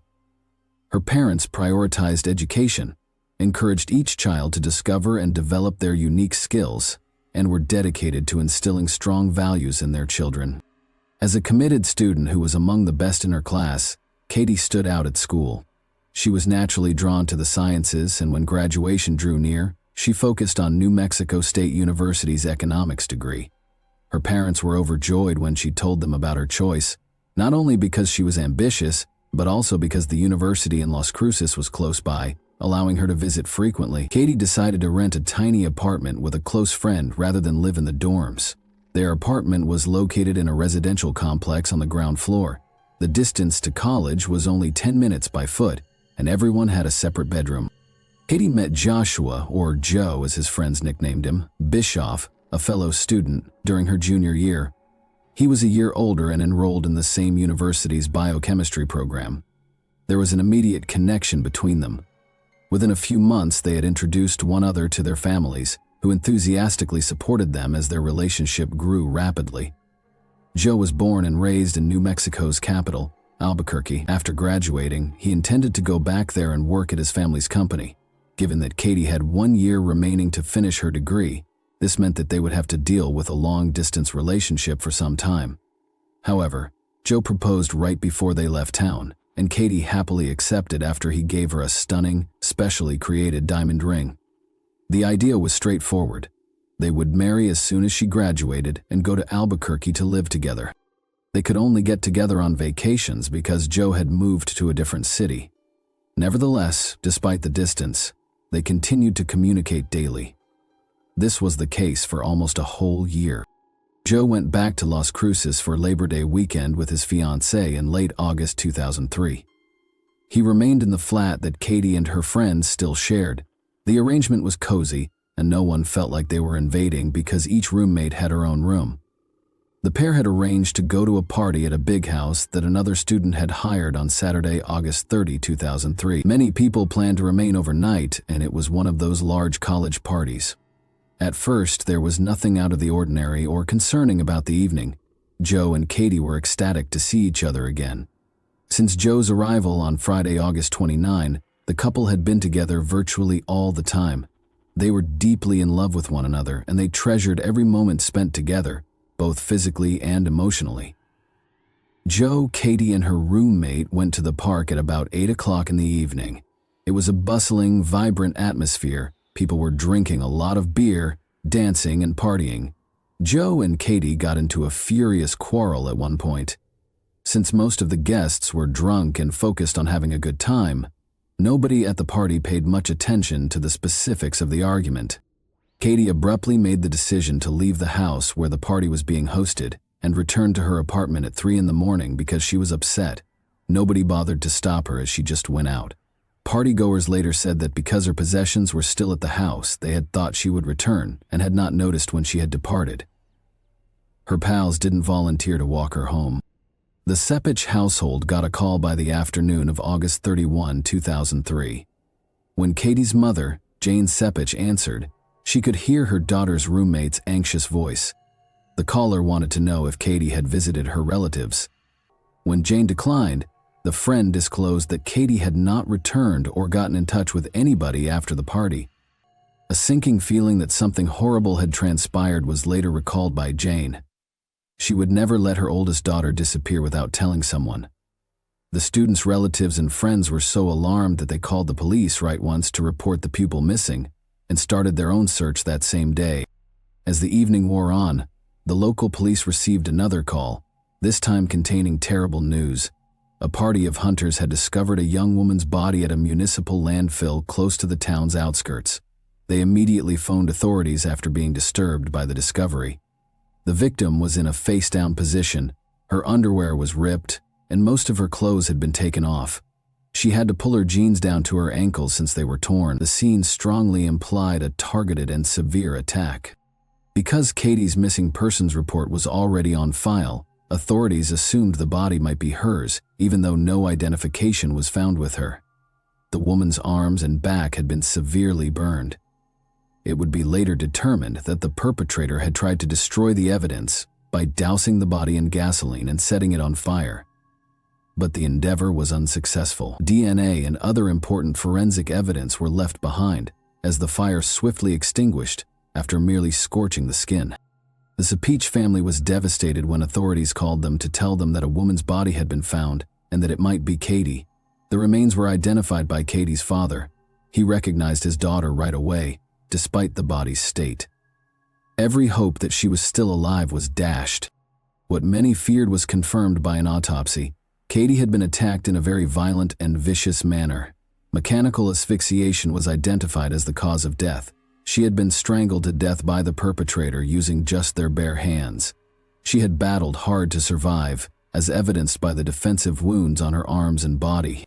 Her parents prioritized education, encouraged each child to discover and develop their unique skills, and were dedicated to instilling strong values in their children. As a committed student who was among the best in her class, Katie stood out at school. She was naturally drawn to the sciences, and when graduation drew near, she focused on New Mexico State University's economics degree. Her parents were overjoyed when she told them about her choice, not only because she was ambitious, but also because the university in Las Cruces was close by, allowing her to visit frequently. Katie decided to rent a tiny apartment with a close friend rather than live in the dorms. Their apartment was located in a residential complex on the ground floor. The distance to college was only 10 minutes by foot, and everyone had a separate bedroom. Katie met Joshua, or Joe as his friends nicknamed him, Bischoff, a fellow student, during her junior year. He was a year older and enrolled in the same university's biochemistry program. There was an immediate connection between them. Within a few months, they had introduced one other to their families, who enthusiastically supported them as their relationship grew rapidly. Joe was born and raised in New Mexico's capital, Albuquerque. After graduating, he intended to go back there and work at his family's company. Given that Katie had 1 year remaining to finish her degree, this meant that they would have to deal with a long-distance relationship for some time. However, Joe proposed right before they left town, and Katie happily accepted after he gave her a stunning, specially created diamond ring. The idea was straightforward. They would marry as soon as she graduated and go to Albuquerque to live together. They could only get together on vacations because Joe had moved to a different city. Nevertheless, despite the distance, they continued to communicate daily. This was the case for almost a whole year. Joe went back to Las Cruces for Labor Day weekend with his fiancée in late August 2003. He remained in the flat that Katie and her friends still shared. The arrangement was cozy, and no one felt like they were invading because each roommate had her own room. The pair had arranged to go to a party at a big house that another student had hired on Saturday, August 30, 2003. Many people planned to remain overnight, and it was one of those large college parties. At first, there was nothing out of the ordinary or concerning about the evening. Joe and Katie were ecstatic to see each other again. Since Joe's arrival on Friday, August 29, the couple had been together virtually all the time. They were deeply in love with one another, and they treasured every moment spent together, both physically and emotionally. Joe, Katie, and her roommate went to the park at about 8 o'clock in the evening. It was a bustling, vibrant atmosphere. People were drinking a lot of beer, dancing, and partying. Joe and Katie got into a furious quarrel at one point. Since most of the guests were drunk and focused on having a good time, nobody at the party paid much attention to the specifics of the argument. Katie abruptly made the decision to leave the house where the party was being hosted and returned to her apartment at 3 in the morning because she was upset. Nobody bothered to stop her as she just went out. Partygoers later said that because her possessions were still at the house, they had thought she would return and had not noticed when she had departed. Her pals didn't volunteer to walk her home. The Sepich household got a call by the afternoon of August 31, 2003. When Katie's mother, Jane Sepich, answered, she could hear her daughter's roommate's anxious voice. The caller wanted to know if Katie had visited her relatives. When Jane declined, the friend disclosed that Katie had not returned or gotten in touch with anybody after the party. A sinking feeling that something horrible had transpired was later recalled by Jane. She would never let her oldest daughter disappear without telling someone. The students' relatives and friends were so alarmed that they called the police right once to report the pupil missing and started their own search that same day. As the evening wore on, the local police received another call, this time containing terrible news. A party of hunters had discovered a young woman's body at a municipal landfill close to the town's outskirts. They immediately phoned authorities after being disturbed by the discovery. The victim was in a face-down position, her underwear was ripped, and most of her clothes had been taken off. She had to pull her jeans down to her ankles since they were torn. The scene strongly implied a targeted and severe attack. Because Katie's missing persons report was already on file, authorities assumed the body might be hers, even though no identification was found with her. The woman's arms and back had been severely burned. It would be later determined that the perpetrator had tried to destroy the evidence by dousing the body in gasoline and setting it on fire. But the endeavor was unsuccessful. DNA and other important forensic evidence were left behind as the fire swiftly extinguished after merely scorching the skin. The Sepich family was devastated when authorities called them to tell them that a woman's body had been found and that it might be Katie. The remains were identified by Katie's father. He recognized his daughter right away, despite the body's state. Every hope that she was still alive was dashed. What many feared was confirmed by an autopsy. Katie had been attacked in a very violent and vicious manner. Mechanical asphyxiation was identified as the cause of death. She had been strangled to death by the perpetrator using just their bare hands. She had battled hard to survive, as evidenced by the defensive wounds on her arms and body.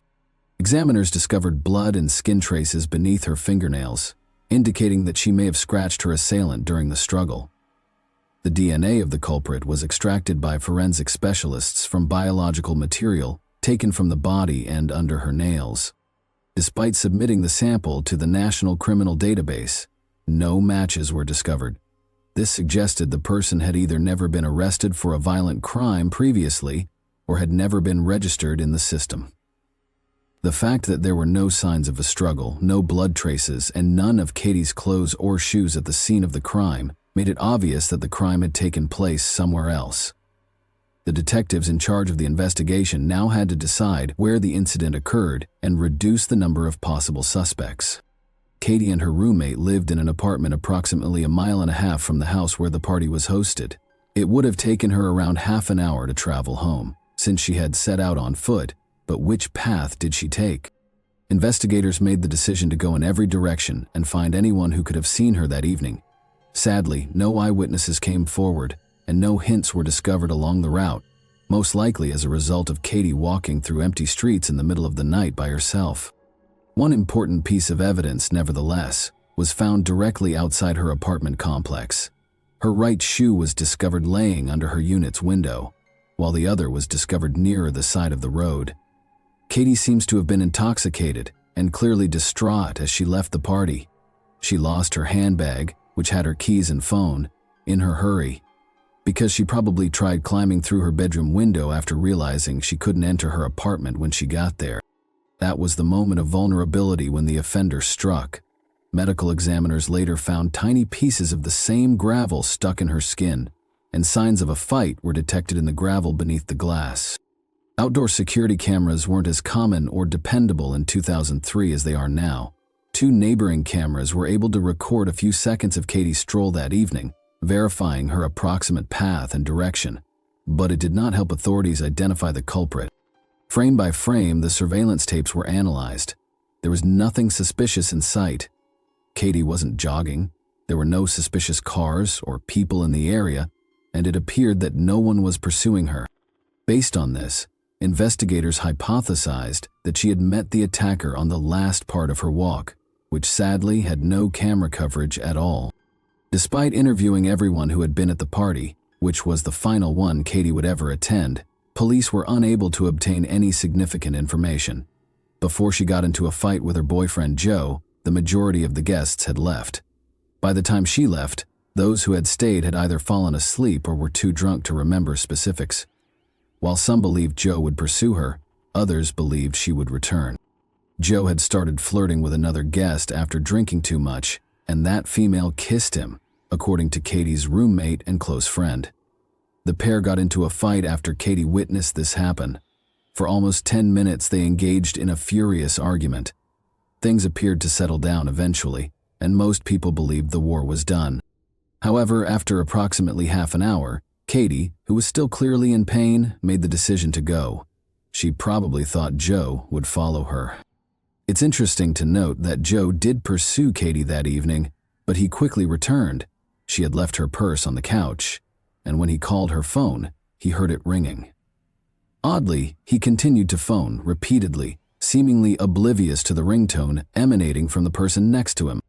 Examiners discovered blood and skin traces beneath her fingernails, indicating that she may have scratched her assailant during the struggle. The DNA of the culprit was extracted by forensic specialists from biological material taken from the body and under her nails. Despite submitting the sample to the National Criminal Database, no matches were discovered. This suggested the person had either never been arrested for a violent crime previously or had never been registered in the system. The fact that there were no signs of a struggle, no blood traces, and none of Katie's clothes or shoes at the scene of the crime made it obvious that the crime had taken place somewhere else. The detectives in charge of the investigation now had to decide where the incident occurred and reduce the number of possible suspects. Katie and her roommate lived in an apartment approximately 1.5 miles from the house where the party was hosted. It would have taken her around half an hour to travel home, since she had set out on foot, but which path did she take? Investigators made the decision to go in every direction and find anyone who could have seen her that evening. Sadly, no eyewitnesses came forward, and no hints were discovered along the route, most likely as a result of Katie walking through empty streets in the middle of the night by herself. One important piece of evidence, nevertheless, was found directly outside her apartment complex. Her right shoe was discovered laying under her unit's window, while the other was discovered nearer the side of the road. Katie seems to have been intoxicated and clearly distraught as she left the party. She lost her handbag, which had her keys and phone, in her hurry, because she probably tried climbing through her bedroom window after realizing she couldn't enter her apartment when she got there. That was the moment of vulnerability when the offender struck. Medical examiners later found tiny pieces of the same gravel stuck in her skin, and signs of a fight were detected in the gravel beneath the glass. Outdoor security cameras weren't as common or dependable in 2003 as they are now. 2 neighboring cameras were able to record a few seconds of Katie's stroll that evening, verifying her approximate path and direction, but it did not help authorities identify the culprit. Frame by frame, the surveillance tapes were analyzed. There was nothing suspicious in sight. Katie wasn't jogging, there were no suspicious cars or people in the area, and it appeared that no one was pursuing her. Based on this, investigators hypothesized that she had met the attacker on the last part of her walk, which sadly had no camera coverage at all. Despite interviewing everyone who had been at the party, which was the final one Katie would ever attend, police were unable to obtain any significant information. Before she got into a fight with her boyfriend Joe, the majority of the guests had left. By the time she left, those who had stayed had either fallen asleep or were too drunk to remember specifics. While some believed Joe would pursue her, others believed she would return. Joe had started flirting with another guest after drinking too much, and that female kissed him, according to Katie's roommate and close friend. The pair got into a fight after Katie witnessed this happen. For almost 10 minutes they engaged in a furious argument. Things appeared to settle down eventually, and most people believed the war was done. However, after approximately half an hour, Katie, who was still clearly in pain, made the decision to go. She probably thought Joe would follow her. It's interesting to note that Joe did pursue Katie that evening, but he quickly returned. She had left her purse on the couch, and when he called her phone, he heard it ringing. Oddly, he continued to phone repeatedly, seemingly oblivious to the ringtone emanating from the person next to him.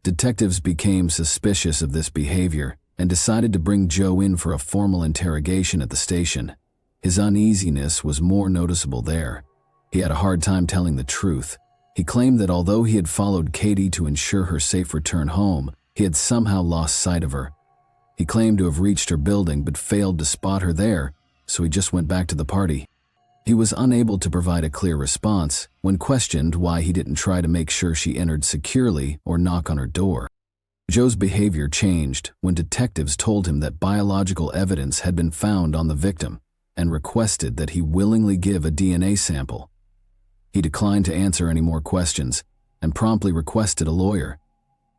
Detectives became suspicious of this behavior and decided to bring Joe in for a formal interrogation at the station. His uneasiness was more noticeable there. He had a hard time telling the truth. He claimed that although he had followed Katie to ensure her safe return home, he had somehow lost sight of her. He claimed to have reached her building but failed to spot her there, so he just went back to the party. He was unable to provide a clear response when questioned why he didn't try to make sure she entered securely or knock on her door. Joe's behavior changed when detectives told him that biological evidence had been found on the victim and requested that he willingly give a DNA sample. He declined to answer any more questions and promptly requested a lawyer.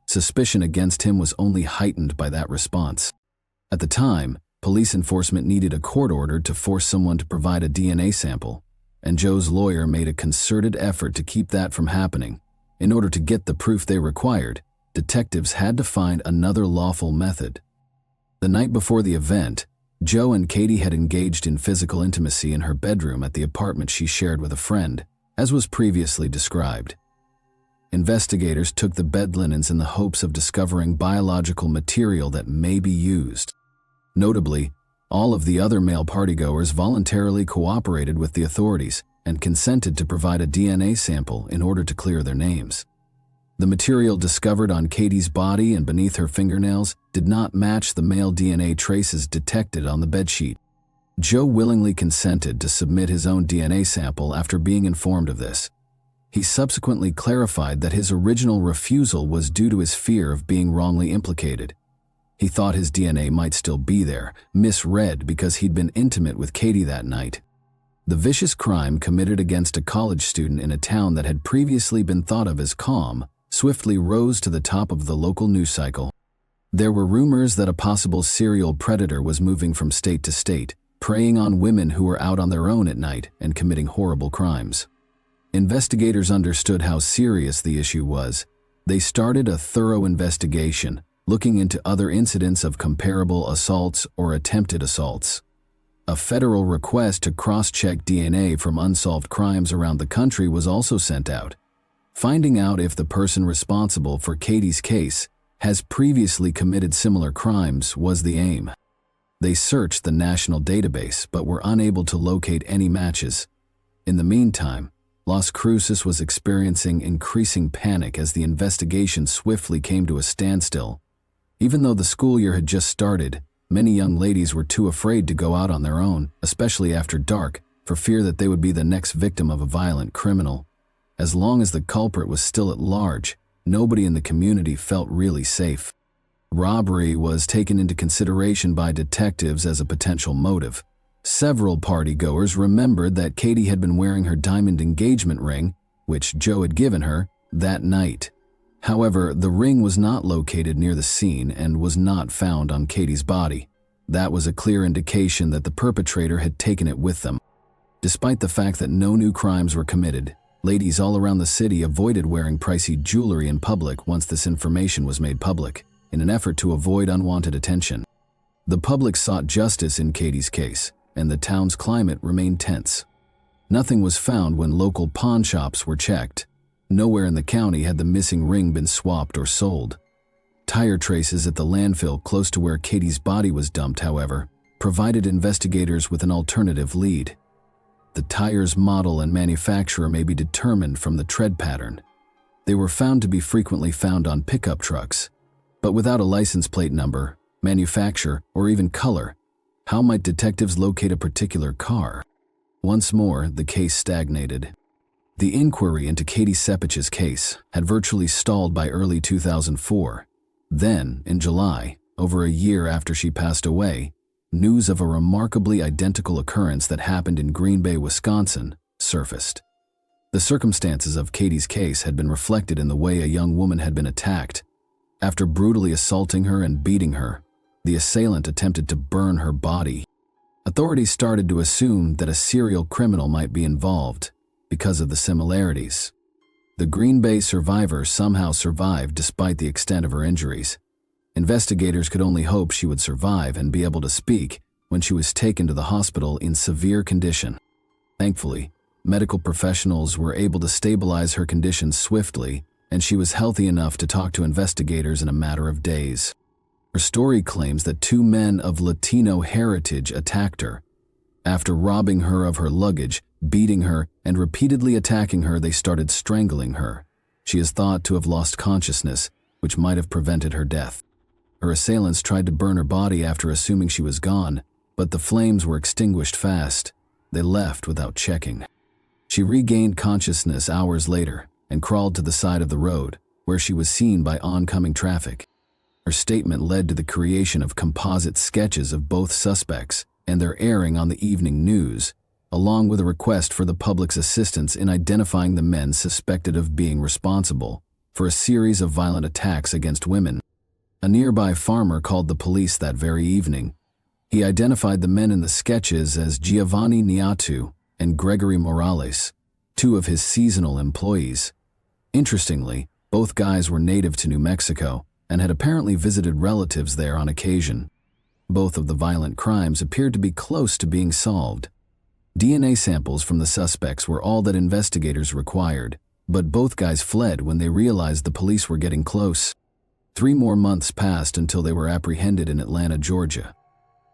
Suspicion against him was only heightened by that response. At the time, police enforcement needed a court order to force someone to provide a DNA sample, and Joe's lawyer made a concerted effort to keep that from happening. In order to get the proof they required, detectives had to find another lawful method. The night before the event, Joe and Katie had engaged in physical intimacy in her bedroom at the apartment she shared with a friend, as was previously described. Investigators took the bed linens in the hopes of discovering biological material that may be used. Notably, all of the other male partygoers voluntarily cooperated with the authorities and consented to provide a DNA sample in order to clear their names. The material discovered on Katie's body and beneath her fingernails did not match the male DNA traces detected on the bedsheet. Joe willingly consented to submit his own DNA sample after being informed of this. He subsequently clarified that his original refusal was due to his fear of being wrongly implicated. He thought his DNA might still be there, misread because he'd been intimate with Katie that night. The vicious crime committed against a college student in a town that had previously been thought of as calm swiftly rose to the top of the local news cycle. There were rumors that a possible serial predator was moving from state to state, preying on women who were out on their own at night and committing horrible crimes. Investigators understood how serious the issue was. They started a thorough investigation, looking into other incidents of comparable assaults or attempted assaults. A federal request to cross-check DNA from unsolved crimes around the country was also sent out. Finding out if the person responsible for Katie's case has previously committed similar crimes was the aim. They searched the national database but were unable to locate any matches. In the meantime, Las Cruces was experiencing increasing panic as the investigation swiftly came to a standstill. Even though the school year had just started, many young ladies were too afraid to go out on their own, especially after dark, for fear that they would be the next victim of a violent criminal. As long as the culprit was still at large, nobody in the community felt really safe. Robbery was taken into consideration by detectives as a potential motive. Several partygoers remembered that Katie had been wearing her diamond engagement ring, which Joe had given her, that night. However, the ring was not located near the scene and was not found on Katie's body. That was a clear indication that the perpetrator had taken it with them. Despite the fact that no new crimes were committed, ladies all around the city avoided wearing pricey jewelry in public once this information was made public, in an effort to avoid unwanted attention. The public sought justice in Katie's case, and the town's climate remained tense. Nothing was found when local pawn shops were checked. Nowhere in the county had the missing ring been swapped or sold. Tire traces at the landfill close to where Katie's body was dumped, however, provided investigators with an alternative lead. The tire's model and manufacturer may be determined from the tread pattern. They were found to be frequently found on pickup trucks, but without a license plate number, manufacturer, or even color, how might detectives locate a particular car? Once more, the case stagnated. The inquiry into Katie Sepich's case had virtually stalled by early 2004. Then, in July, over a year after she passed away, news of a remarkably identical occurrence that happened in Green Bay, Wisconsin, surfaced. The circumstances of Katie's case had been reflected in the way a young woman had been attacked. After brutally assaulting her and beating her, the assailant attempted to burn her body. Authorities started to assume that a serial criminal might be involved because of the similarities. The Green Bay survivor somehow survived despite the extent of her injuries. Investigators could only hope she would survive and be able to speak when she was taken to the hospital in severe condition. Thankfully, medical professionals were able to stabilize her condition swiftly, and she was healthy enough to talk to investigators in a matter of days. Her story claims that two men of Latino heritage attacked her. After robbing her of her luggage, beating her, and repeatedly attacking her, they started strangling her. She is thought to have lost consciousness, which might have prevented her death. Her assailants tried to burn her body after assuming she was gone, but the flames were extinguished fast. They left without checking. She regained consciousness hours later and crawled to the side of the road, where she was seen by oncoming traffic. Her statement led to the creation of composite sketches of both suspects and their airing on the evening news, along with a request for the public's assistance in identifying the men suspected of being responsible for a series of violent attacks against women. A nearby farmer called the police that very evening. He identified the men in the sketches as Giovanni Niatu and Gregory Morales, two of his seasonal employees. Interestingly, both guys were native to New Mexico and had apparently visited relatives there on occasion. Both of the violent crimes appeared to be close to being solved. DNA samples from the suspects were all that investigators required, but both guys fled when they realized the police were getting close. 3 more months passed until they were apprehended in Atlanta, Georgia.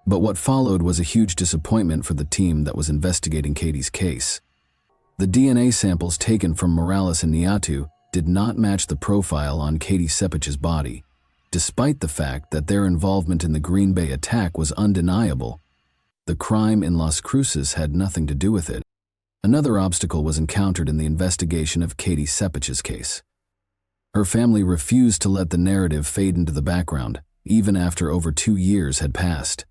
But what followed was a huge disappointment for the team that was investigating Katie's case. The DNA samples taken from Morales and Niatu did not match the profile on Katie Sepich's body, despite the fact that their involvement in the Green Bay attack was undeniable. The crime in Las Cruces had nothing to do with it. Another obstacle was encountered in the investigation of Katie Sepich's case. Her family refused to let the narrative fade into the background, even after over 2 years had passed.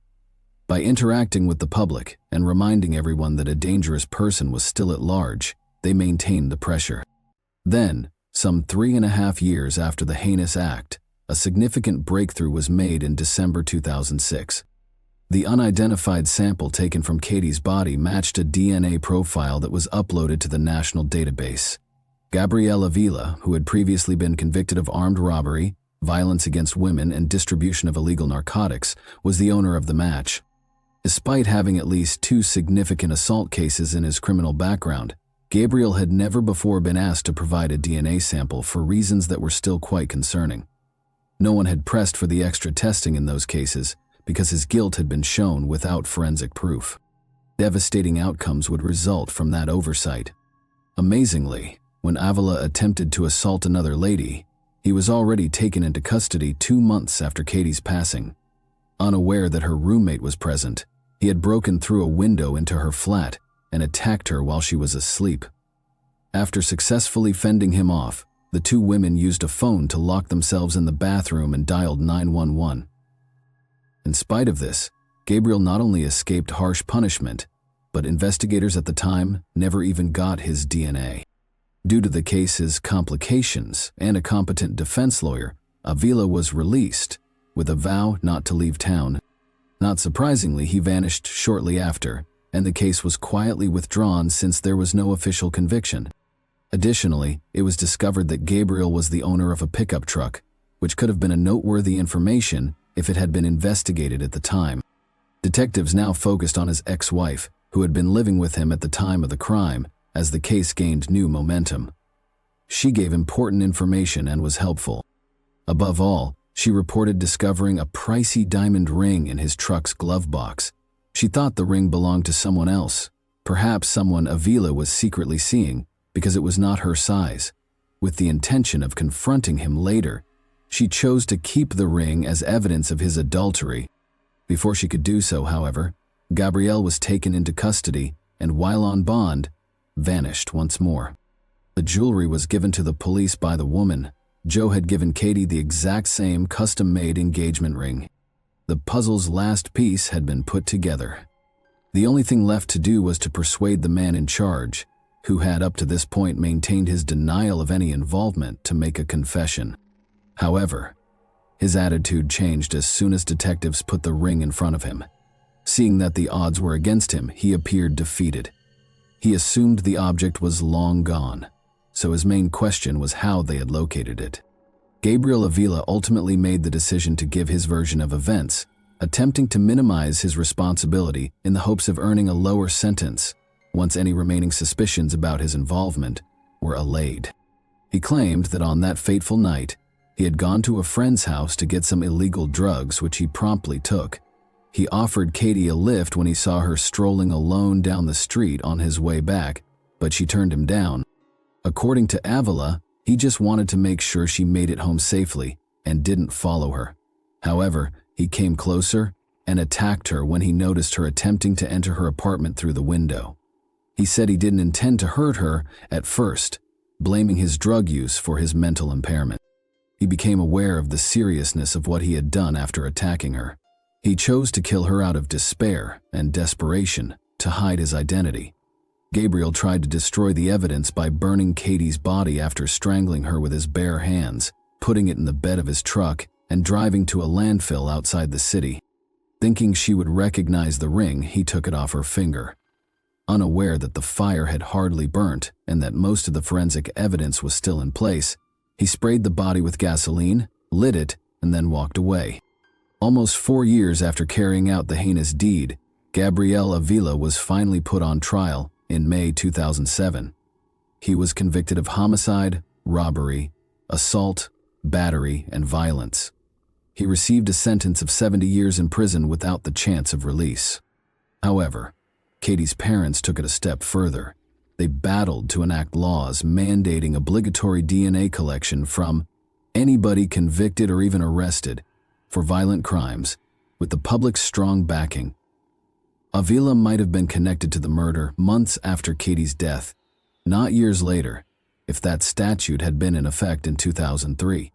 By interacting with the public and reminding everyone that a dangerous person was still at large, they maintained the pressure. Then, some 3.5 years after the heinous act, a significant breakthrough was made in December 2006. The unidentified sample taken from Katie's body matched a DNA profile that was uploaded to the national database. Gabrielle Avila, who had previously been convicted of armed robbery, violence against women, and distribution of illegal narcotics, was the owner of the match. Despite having at least 2 significant assault cases in his criminal background, Gabriel had never before been asked to provide a DNA sample for reasons that were still quite concerning. No one had pressed for the extra testing in those cases because his guilt had been shown without forensic proof. Devastating outcomes would result from that oversight. Amazingly, when Avila attempted to assault another lady, he was already taken into custody 2 months after Katie's passing. Unaware that her roommate was present, he had broken through a window into her flat and attacked her while she was asleep. After successfully fending him off, the 2 women used a phone to lock themselves in the bathroom and dialed 911. In spite of this, Gabriel not only escaped harsh punishment, but investigators at the time never even got his DNA. Due to the case's complications and a competent defense lawyer, Avila was released, with a vow not to leave town. Not surprisingly, he vanished shortly after, and the case was quietly withdrawn since there was no official conviction. Additionally, it was discovered that Gabriel was the owner of a pickup truck, which could have been a noteworthy information if it had been investigated at the time. Detectives now focused on his ex-wife, who had been living with him at the time of the crime, as the case gained new momentum. She gave important information and was helpful. Above all, she reported discovering a pricey diamond ring in his truck's glove box. She thought the ring belonged to someone else, perhaps someone Avila was secretly seeing because it was not her size. With the intention of confronting him later, she chose to keep the ring as evidence of his adultery. Before she could do so, however, Gabrielle was taken into custody and, while on bond, vanished once more. The jewelry was given to the police by the woman. Joe had given Katie the exact same custom-made engagement ring. The puzzle's last piece had been put together. The only thing left to do was to persuade the man in charge, who had up to this point maintained his denial of any involvement, to make a confession. However, his attitude changed as soon as detectives put the ring in front of him. Seeing that the odds were against him, he appeared defeated. He assumed the object was long gone, so his main question was how they had located it. Gabriel Avila ultimately made the decision to give his version of events, attempting to minimize his responsibility in the hopes of earning a lower sentence once any remaining suspicions about his involvement were allayed. He claimed that on that fateful night, he had gone to a friend's house to get some illegal drugs, which he promptly took. He offered Katie a lift when he saw her strolling alone down the street on his way back, but she turned him down. According to Avila, he just wanted to make sure she made it home safely and didn't follow her. However, he came closer and attacked her when he noticed her attempting to enter her apartment through the window. He said he didn't intend to hurt her at first, blaming his drug use for his mental impairment. He became aware of the seriousness of what he had done after attacking her. He chose to kill her out of despair and desperation to hide his identity. Gabriel tried to destroy the evidence by burning Katie's body after strangling her with his bare hands, putting it in the bed of his truck, and driving to a landfill outside the city. Thinking she would recognize the ring, he took it off her finger. Unaware that the fire had hardly burnt and that most of the forensic evidence was still in place, he sprayed the body with gasoline, lit it, and then walked away. Almost 4 years after carrying out the heinous deed, Gabriel Avila was finally put on trial in May 2007. He was convicted of homicide, robbery, assault, battery, and violence. He received a sentence of 70 years in prison without the chance of release. However, Katie's parents took it a step further. They battled to enact laws mandating obligatory DNA collection from anybody convicted or even arrested for violent crimes, with the public's strong backing. Avila might have been connected to the murder months after Katie's death, not years later, if that statute had been in effect in 2003.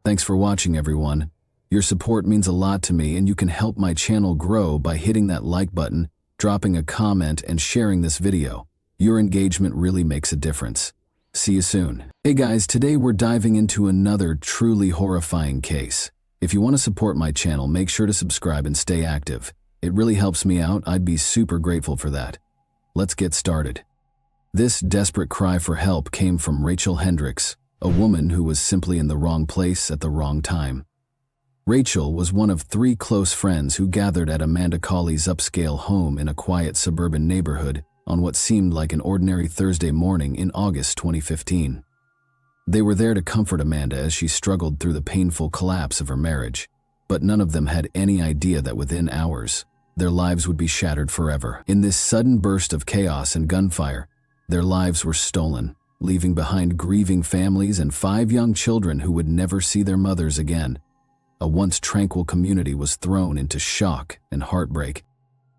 Thanks for watching, everyone. Your support means a lot to me, and you can help my channel grow by hitting that like button, dropping a comment, and sharing this video. Your engagement really makes a difference. See you soon. Hey guys, today we're diving into another truly horrifying case. If you want to support my channel, make sure to subscribe and stay active. It really helps me out. I'd be super grateful for that. Let's get started. This desperate cry for help came from Rachel Hendricks, a woman who was simply in the wrong place at the wrong time. Rachel was one of 3 close friends who gathered at Amanda Cawley's upscale home in a quiet suburban neighborhood on what seemed like an ordinary Thursday morning in August 2015. They were there to comfort Amanda as she struggled through the painful collapse of her marriage, but none of them had any idea that within hours, their lives would be shattered forever. In this sudden burst of chaos and gunfire, their lives were stolen, leaving behind grieving families and 5 young children who would never see their mothers again. A once tranquil community was thrown into shock and heartbreak.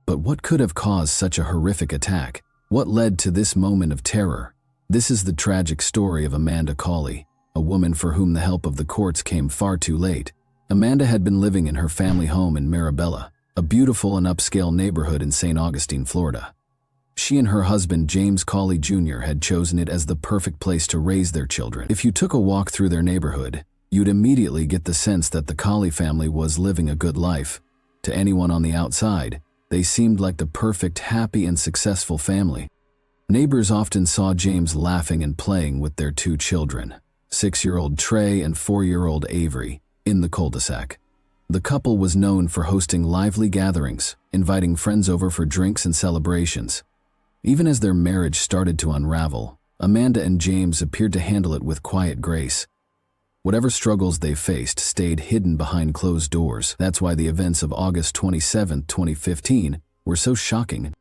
But what could have caused such a horrific attack? What led to this moment of terror? This is the tragic story of Amanda Cawley, a woman for whom the help of the courts came far too late. Amanda had been living in her family home in Marabella, a beautiful and upscale neighborhood in St. Augustine, Florida. She and her husband, James Cawley Jr., had chosen it as the perfect place to raise their children. If you took a walk through their neighborhood, you'd immediately get the sense that the Cawley family was living a good life. To anyone on the outside, they seemed like the perfect, happy, and successful family. Neighbors often saw James laughing and playing with their 2 children, 6-year-old Trey and 4-year-old Avery, in the cul-de-sac. The couple was known for hosting lively gatherings, inviting friends over for drinks and celebrations. Even as their marriage started to unravel, Amanda and James appeared to handle it with quiet grace. Whatever struggles they faced stayed hidden behind closed doors. That's why the events of August 27, 2015 were so shocking.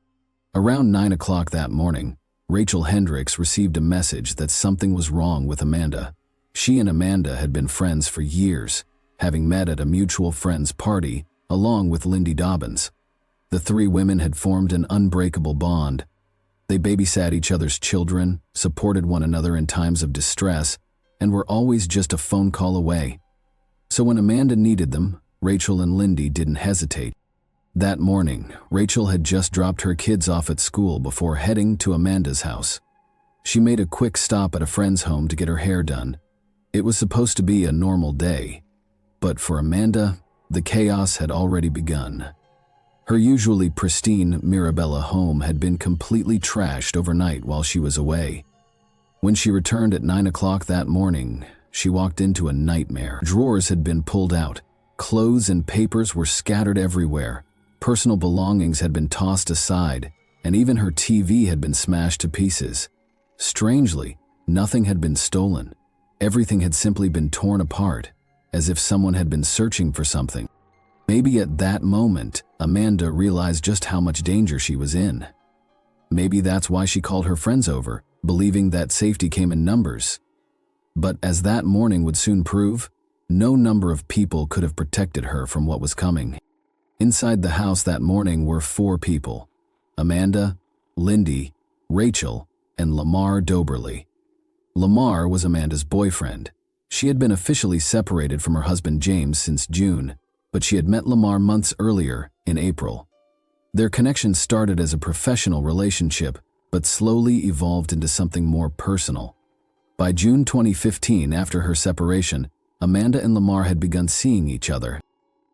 Around 9 o'clock that morning, Rachel Hendricks received a message that something was wrong with Amanda. She and Amanda had been friends for years, having met at a mutual friend's party along with Lindy Dobbins. The 3 women had formed an unbreakable bond. They babysat each other's children, supported one another in times of distress, and were always just a phone call away. So when Amanda needed them, Rachel and Lindy didn't hesitate. That morning, Rachel had just dropped her kids off at school before heading to Amanda's house. She made a quick stop at a friend's home to get her hair done. It was supposed to be a normal day, but for Amanda, the chaos had already begun. Her usually pristine Mirabella home had been completely trashed overnight while she was away. When she returned at 9 o'clock that morning, she walked into a nightmare. Drawers had been pulled out, clothes and papers were scattered everywhere, personal belongings had been tossed aside, and even her TV had been smashed to pieces. Strangely, nothing had been stolen. Everything had simply been torn apart, as if someone had been searching for something. Maybe at that moment, Amanda realized just how much danger she was in. Maybe that's why she called her friends over, believing that safety came in numbers. But as that morning would soon prove, no number of people could have protected her from what was coming. Inside the house that morning were 4 people: Amanda, Lindy, Rachel, and Lamar Doberly. Lamar was Amanda's boyfriend. She had been officially separated from her husband James since June, but she had met Lamar months earlier, in April. Their connection started as a professional relationship, but slowly evolved into something more personal. By June 2015, after her separation, Amanda and Lamar had begun seeing each other.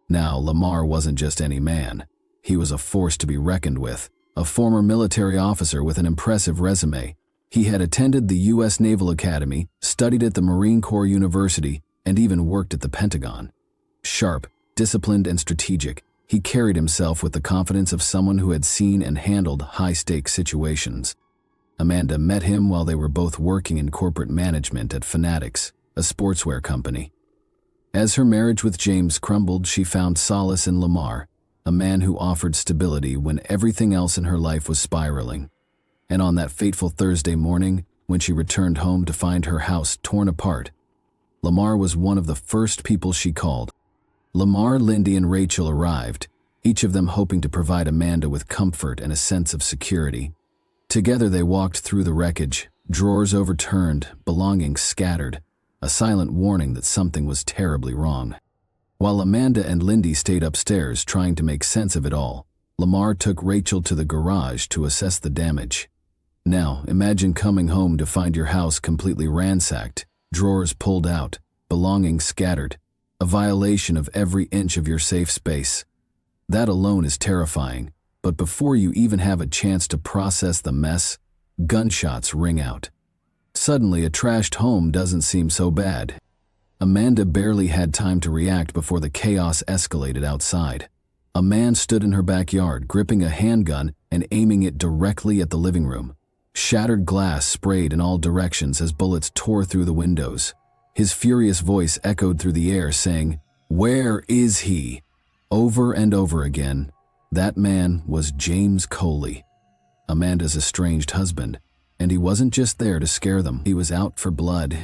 Now, Lamar wasn't just any man. He was a force to be reckoned with, a former military officer with an impressive resume. He had attended the U.S. Naval Academy, studied at the Marine Corps University, and even worked at the Pentagon. Sharp, disciplined, and strategic, he carried himself with the confidence of someone who had seen and handled high-stakes situations. Amanda met him while they were both working in corporate management at Fanatics, a sportswear company. As her marriage with James crumbled, she found solace in Lamar, a man who offered stability when everything else in her life was spiraling. And on that fateful Thursday morning, when she returned home to find her house torn apart, Lamar was one of the first people she called. Lamar, Lindy, and Rachel arrived, each of them hoping to provide Amanda with comfort and a sense of security. Together they walked through the wreckage, drawers overturned, belongings scattered, a silent warning that something was terribly wrong. While Amanda and Lindy stayed upstairs trying to make sense of it all, Lamar took Rachel to the garage to assess the damage. Now, imagine coming home to find your house completely ransacked, drawers pulled out, belongings scattered, a violation of every inch of your safe space. That alone is terrifying, but before you even have a chance to process the mess, gunshots ring out. Suddenly, a trashed home doesn't seem so bad. Amanda barely had time to react before the chaos escalated outside. A man stood in her backyard, gripping a handgun and aiming it directly at the living room. Shattered glass sprayed in all directions as bullets tore through the windows. His furious voice echoed through the air, saying, "Where is he?" Over and over again. That man was James Coley, Amanda's estranged husband, and he wasn't just there to scare them, he was out for blood.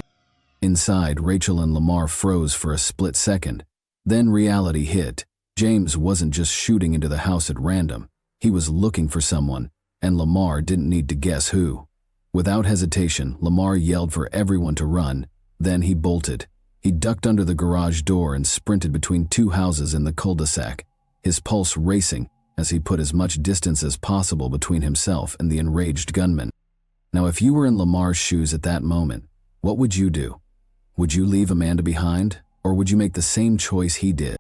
Inside, Rachel and Lamar froze for a split second. Then reality hit. James wasn't just shooting into the house at random. He was looking for someone, and Lamar didn't need to guess who. Without hesitation, Lamar yelled for everyone to run. Then he bolted. He ducked under the garage door and sprinted between two houses in the cul-de-sac, his pulse racing as he put as much distance as possible between himself and the enraged gunman. Now, if you were in Lamar's shoes at that moment, what would you do? Would you leave Amanda behind, or would you make the same choice he did?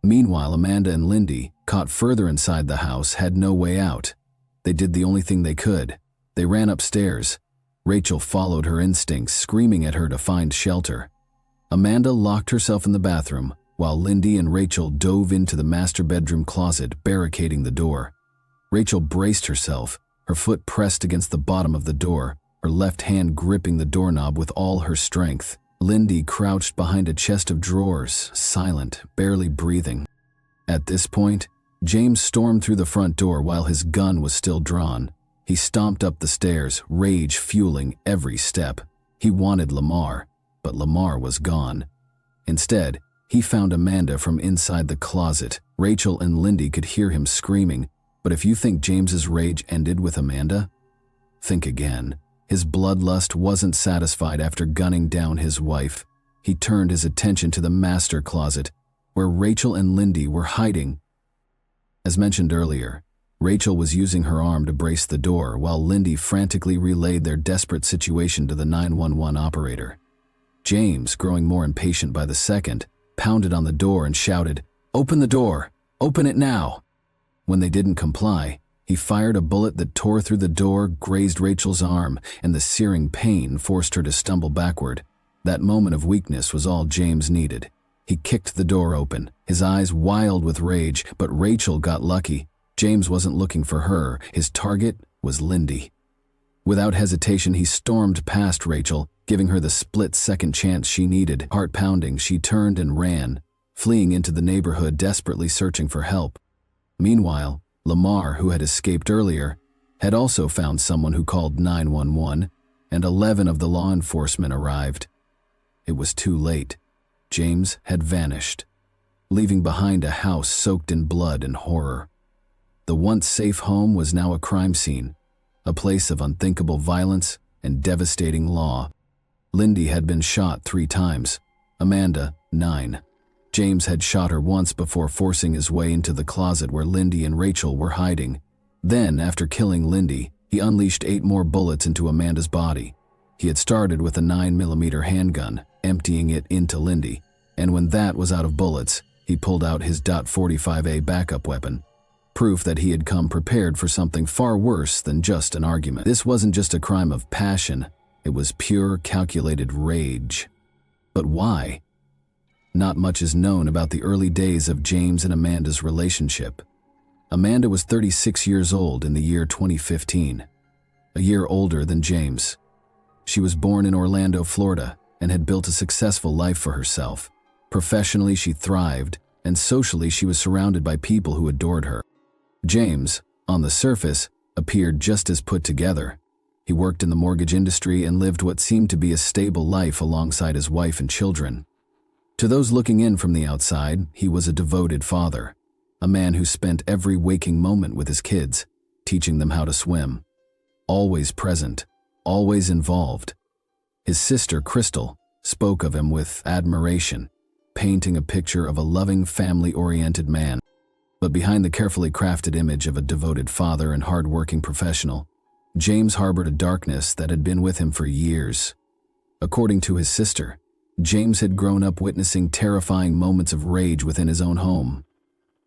Meanwhile, Amanda and Lindy, caught further inside the house, had no way out. They did the only thing they could. They ran upstairs. Rachel followed her instincts, screaming at her to find shelter. Amanda locked herself in the bathroom, while Lindy and Rachel dove into the master bedroom closet, barricading the door. Rachel braced herself, her foot pressed against the bottom of the door, her left hand gripping the doorknob with all her strength. Lindy crouched behind a chest of drawers, silent, barely breathing. At this point, James stormed through the front door while his gun was still drawn. He stomped up the stairs, rage fueling every step. He wanted Lamar, but Lamar was gone. Instead, he found Amanda from inside the closet. Rachel and Lindy could hear him screaming, but if you think James's rage ended with Amanda, think again. His bloodlust wasn't satisfied after gunning down his wife. He turned his attention to the master closet, where Rachel and Lindy were hiding. As mentioned earlier, Rachel was using her arm to brace the door while Lindy frantically relayed their desperate situation to the 911 operator. James, growing more impatient by the second, pounded on the door and shouted, "Open the door! Open it now!" When they didn't comply, he fired a bullet that tore through the door, grazed Rachel's arm, and the searing pain forced her to stumble backward. That moment of weakness was all James needed. He kicked the door open, his eyes wild with rage, but Rachel got lucky. James wasn't looking for her. His target was Lindy. Without hesitation, he stormed past Rachel, giving her the split-second chance she needed. Heart pounding, she turned and ran, fleeing into the neighborhood, desperately searching for help. Meanwhile, Lamar, who had escaped earlier, had also found someone who called 911, and 11 of the law enforcement arrived. It was too late. James had vanished, leaving behind a house soaked in blood and horror. The once safe home was now a crime scene, a place of unthinkable violence and devastating law. Lindy had been shot 3 times, Amanda 9. James had shot her once before forcing his way into the closet where Lindy and Rachel were hiding. Then, after killing Lindy, he unleashed 8 more bullets into Amanda's body. He had started with a 9mm handgun, emptying it into Lindy, and when that was out of bullets, he pulled out his .45A backup weapon, proof that he had come prepared for something far worse than just an argument. This wasn't just a crime of passion, it was pure, calculated rage. But why? Not much is known about the early days of James and Amanda's relationship. Amanda was 36 years old in the year 2015, a year older than James. She was born in Orlando, Florida, and had built a successful life for herself. Professionally, she thrived, and socially, she was surrounded by people who adored her. James, on the surface, appeared just as put together. He worked in the mortgage industry and lived what seemed to be a stable life alongside his wife and children. To those looking in from the outside, he was a devoted father, a man who spent every waking moment with his kids, teaching them how to swim. Always present, always involved. His sister, Crystal, spoke of him with admiration, painting a picture of a loving, family-oriented man. But behind the carefully crafted image of a devoted father and hard-working professional, James harbored a darkness that had been with him for years. According to his sister, James had grown up witnessing terrifying moments of rage within his own home.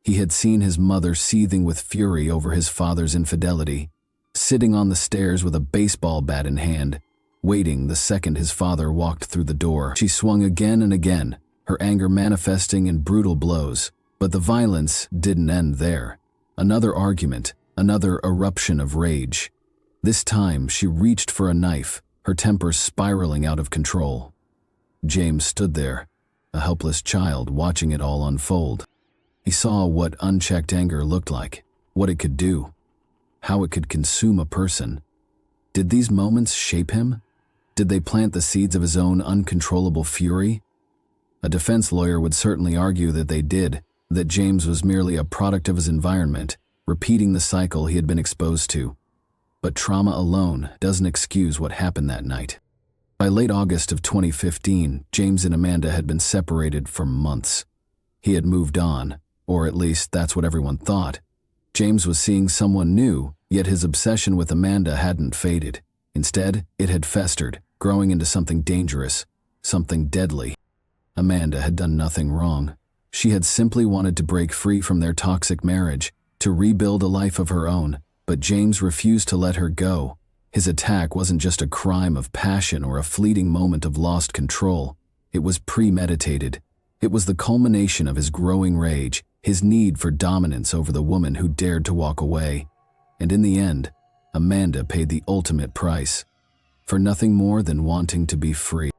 He had seen his mother seething with fury over his father's infidelity, sitting on the stairs with a baseball bat in hand, waiting the second his father walked through the door. She swung again and again, her anger manifesting in brutal blows. But the violence didn't end there. Another argument, another eruption of rage. This time she reached for a knife, her temper spiraling out of control. James stood there, a helpless child watching it all unfold. He saw what unchecked anger looked like, what it could do, how it could consume a person. Did these moments shape him? Did they plant the seeds of his own uncontrollable fury? A defense lawyer would certainly argue that they did, that James was merely a product of his environment, repeating the cycle he had been exposed to. But trauma alone doesn't excuse what happened that night. By late August of 2015, James and Amanda had been separated for months. He had moved on, or at least that's what everyone thought. James was seeing someone new, yet his obsession with Amanda hadn't faded. Instead, it had festered, growing into something dangerous, something deadly. Amanda had done nothing wrong. She had simply wanted to break free from their toxic marriage, to rebuild a life of her own, but James refused to let her go. His attack wasn't just a crime of passion or a fleeting moment of lost control. It was premeditated. It was the culmination of his growing rage, his need for dominance over the woman who dared to walk away. And in the end, Amanda paid the ultimate price, for nothing more than wanting to be free.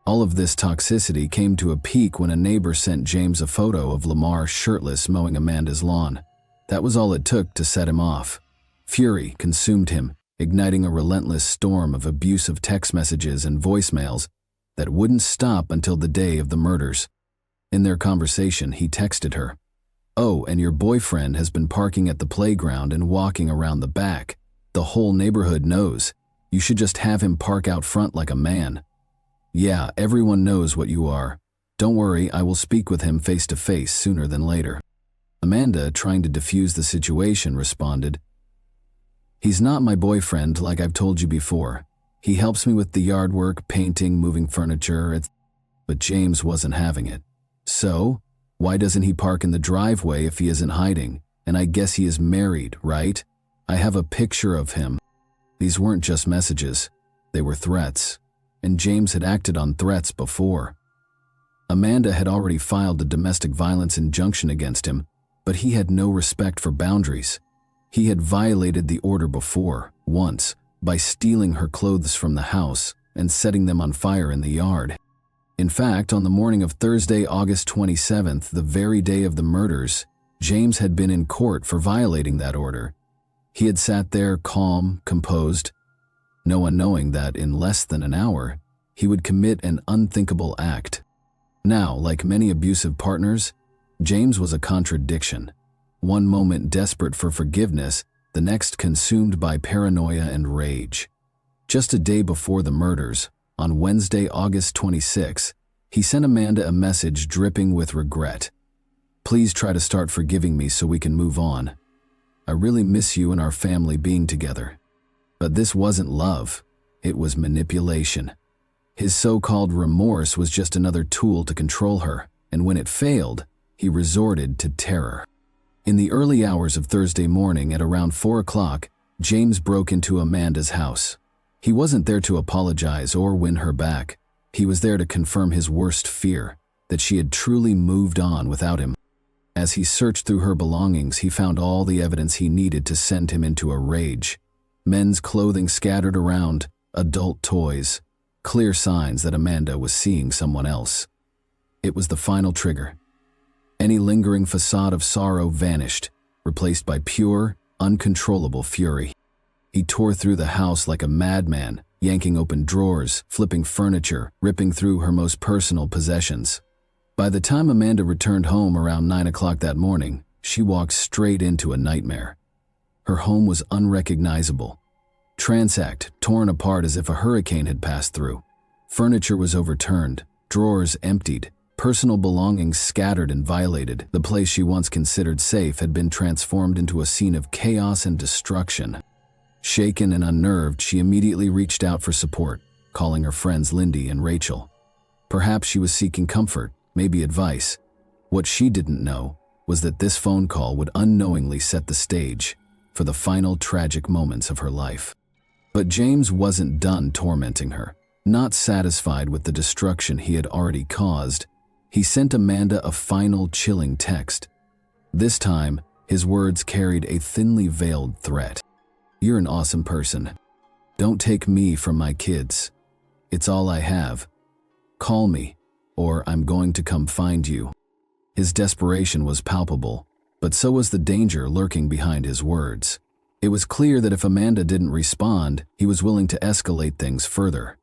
All of this toxicity came to a peak when a neighbor sent James a photo of Lamar shirtless mowing Amanda's lawn. That was all it took to set him off. Fury consumed him, igniting a relentless storm of abusive text messages and voicemails that wouldn't stop until the day of the murders. In their conversation, he texted her, "Oh, and your boyfriend has been parking at the playground and walking around the back. The whole neighborhood knows. You should just have him park out front like a man. Yeah, everyone knows what you are. Don't worry, I will speak with him face to face sooner than later." Amanda, trying to defuse the situation, responded, "He's not my boyfriend like I've told you before. He helps me with the yard work, painting, moving furniture, But James wasn't having it. So, why doesn't he park in the driveway if he isn't hiding? And I guess he is married, right? I have a picture of him." These weren't just messages. They were threats. And James had acted on threats before. Amanda had already filed a domestic violence injunction against him, but he had no respect for boundaries. He had violated the order before, once, by stealing her clothes from the house and setting them on fire in the yard. In fact, on the morning of Thursday, August 27th, the very day of the murders, James had been in court for violating that order. He had sat there calm, composed, no one knowing that in less than an hour, he would commit an unthinkable act. Now, like many abusive partners, James was a contradiction. One moment desperate for forgiveness, the next consumed by paranoia and rage. Just a day before the murders, on Wednesday, August 26, he sent Amanda a message dripping with regret. "Please try to start forgiving me so we can move on. I really miss you and our family being together." But this wasn't love, it was manipulation. His so-called remorse was just another tool to control her, and when it failed, he resorted to terror. In the early hours of Thursday morning at around 4 o'clock, James broke into Amanda's house. He wasn't there to apologize or win her back. He was there to confirm his worst fear, that she had truly moved on without him. As he searched through her belongings, he found all the evidence he needed to send him into a rage. Men's clothing scattered around, adult toys, clear signs that Amanda was seeing someone else. It was the final trigger. Any lingering facade of sorrow vanished, replaced by pure, uncontrollable fury. He tore through the house like a madman, yanking open drawers, flipping furniture, ripping through her most personal possessions. By the time Amanda returned home around 9 o'clock that morning, she walked straight into a nightmare. Her home was unrecognizable. Ransacked, torn apart as if a hurricane had passed through. Furniture was overturned, drawers emptied, personal belongings scattered and violated. The place she once considered safe had been transformed into a scene of chaos and destruction. Shaken and unnerved, she immediately reached out for support, calling her friends Lindy and Rachel. Perhaps she was seeking comfort, maybe advice. What she didn't know was that this phone call would unknowingly set the stage for the final tragic moments of her life. But James wasn't done tormenting her. Not satisfied with the destruction he had already caused, he sent Amanda a final chilling text. This time, his words carried a thinly veiled threat. "You're an awesome person. Don't take me from my kids. It's all I have. Call me, or I'm going to come find you." His desperation was palpable, but so was the danger lurking behind his words. It was clear that if Amanda didn't respond, he was willing to escalate things further.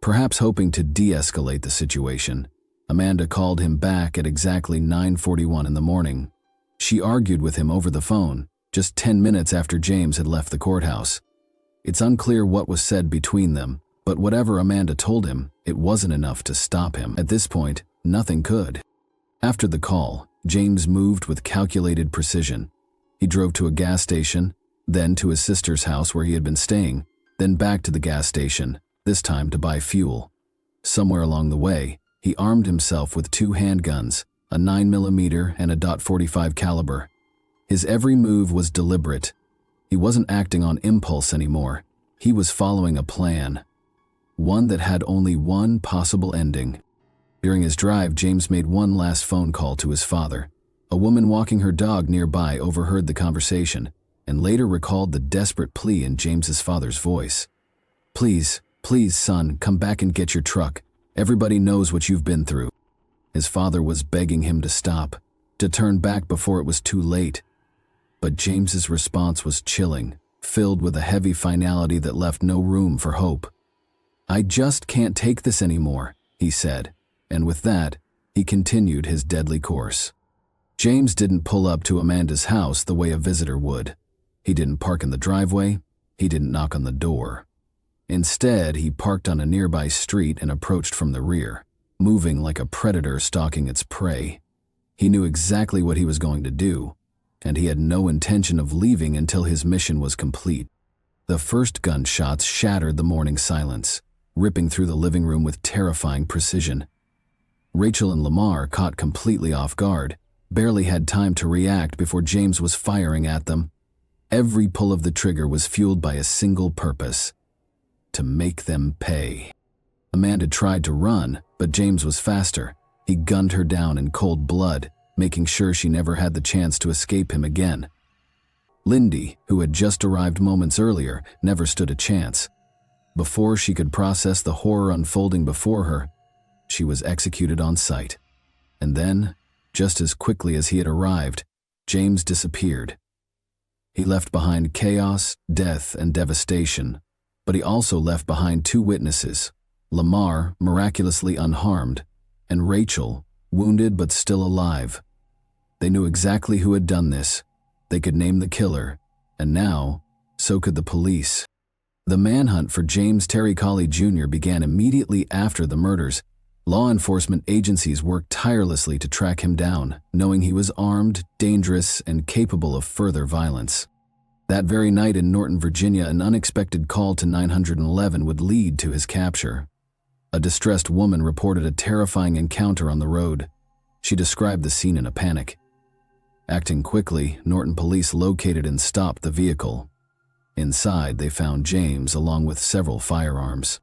Perhaps hoping to de-escalate the situation, Amanda called him back at exactly 9:41 in the morning. She argued with him over the phone, just 10 minutes after James had left the courthouse. It's unclear what was said between them, but whatever Amanda told him, it wasn't enough to stop him. At this point, nothing could. After the call, James moved with calculated precision. He drove to a gas station, then to his sister's house where he had been staying, then back to the gas station, this time to buy fuel. Somewhere along the way, he armed himself with 2 handguns, a 9mm and a .45 caliber. His every move was deliberate. He wasn't acting on impulse anymore. He was following a plan, one that had only one possible ending. During his drive, James made one last phone call to his father. A woman walking her dog nearby overheard the conversation and later recalled the desperate plea in James's father's voice. Please, son, come back and get your truck. Everybody knows what you've been through." His father was begging him to stop, to turn back before it was too late. But James's response was chilling, filled with a heavy finality that left no room for hope. "I just can't take this anymore," he said, and with that, he continued his deadly course. James didn't pull up to Amanda's house the way a visitor would. He didn't park in the driveway. He didn't knock on the door. Instead, he parked on a nearby street and approached from the rear, moving like a predator stalking its prey. He knew exactly what he was going to do, and he had no intention of leaving until his mission was complete. The first gunshots shattered the morning silence, ripping through the living room with terrifying precision. Rachel and Lamar, caught completely off guard, barely had time to react before James was firing at them. Every pull of the trigger was fueled by a single purpose: to make them pay. Amanda tried to run, but James was faster. He gunned her down in cold blood, making sure she never had the chance to escape him again. Lindy, who had just arrived moments earlier, never stood a chance. Before she could process the horror unfolding before her, she was executed on sight. And then, just as quickly as he had arrived, James disappeared. He left behind chaos, death, and devastation, but he also left behind 2 witnesses: Lamar, miraculously unharmed, and Rachel, wounded but still alive. They knew exactly who had done this. They could name the killer, and now, so could the police. The manhunt for James Terry Colley Jr. began immediately after the murders. Law enforcement agencies worked tirelessly to track him down, knowing he was armed, dangerous, and capable of further violence. That very night in Norton, Virginia, an unexpected call to 911 would lead to his capture. A distressed woman reported a terrifying encounter on the road. She described the scene in a panic. Acting quickly, Norton police located and stopped the vehicle. Inside, they found James along with several firearms.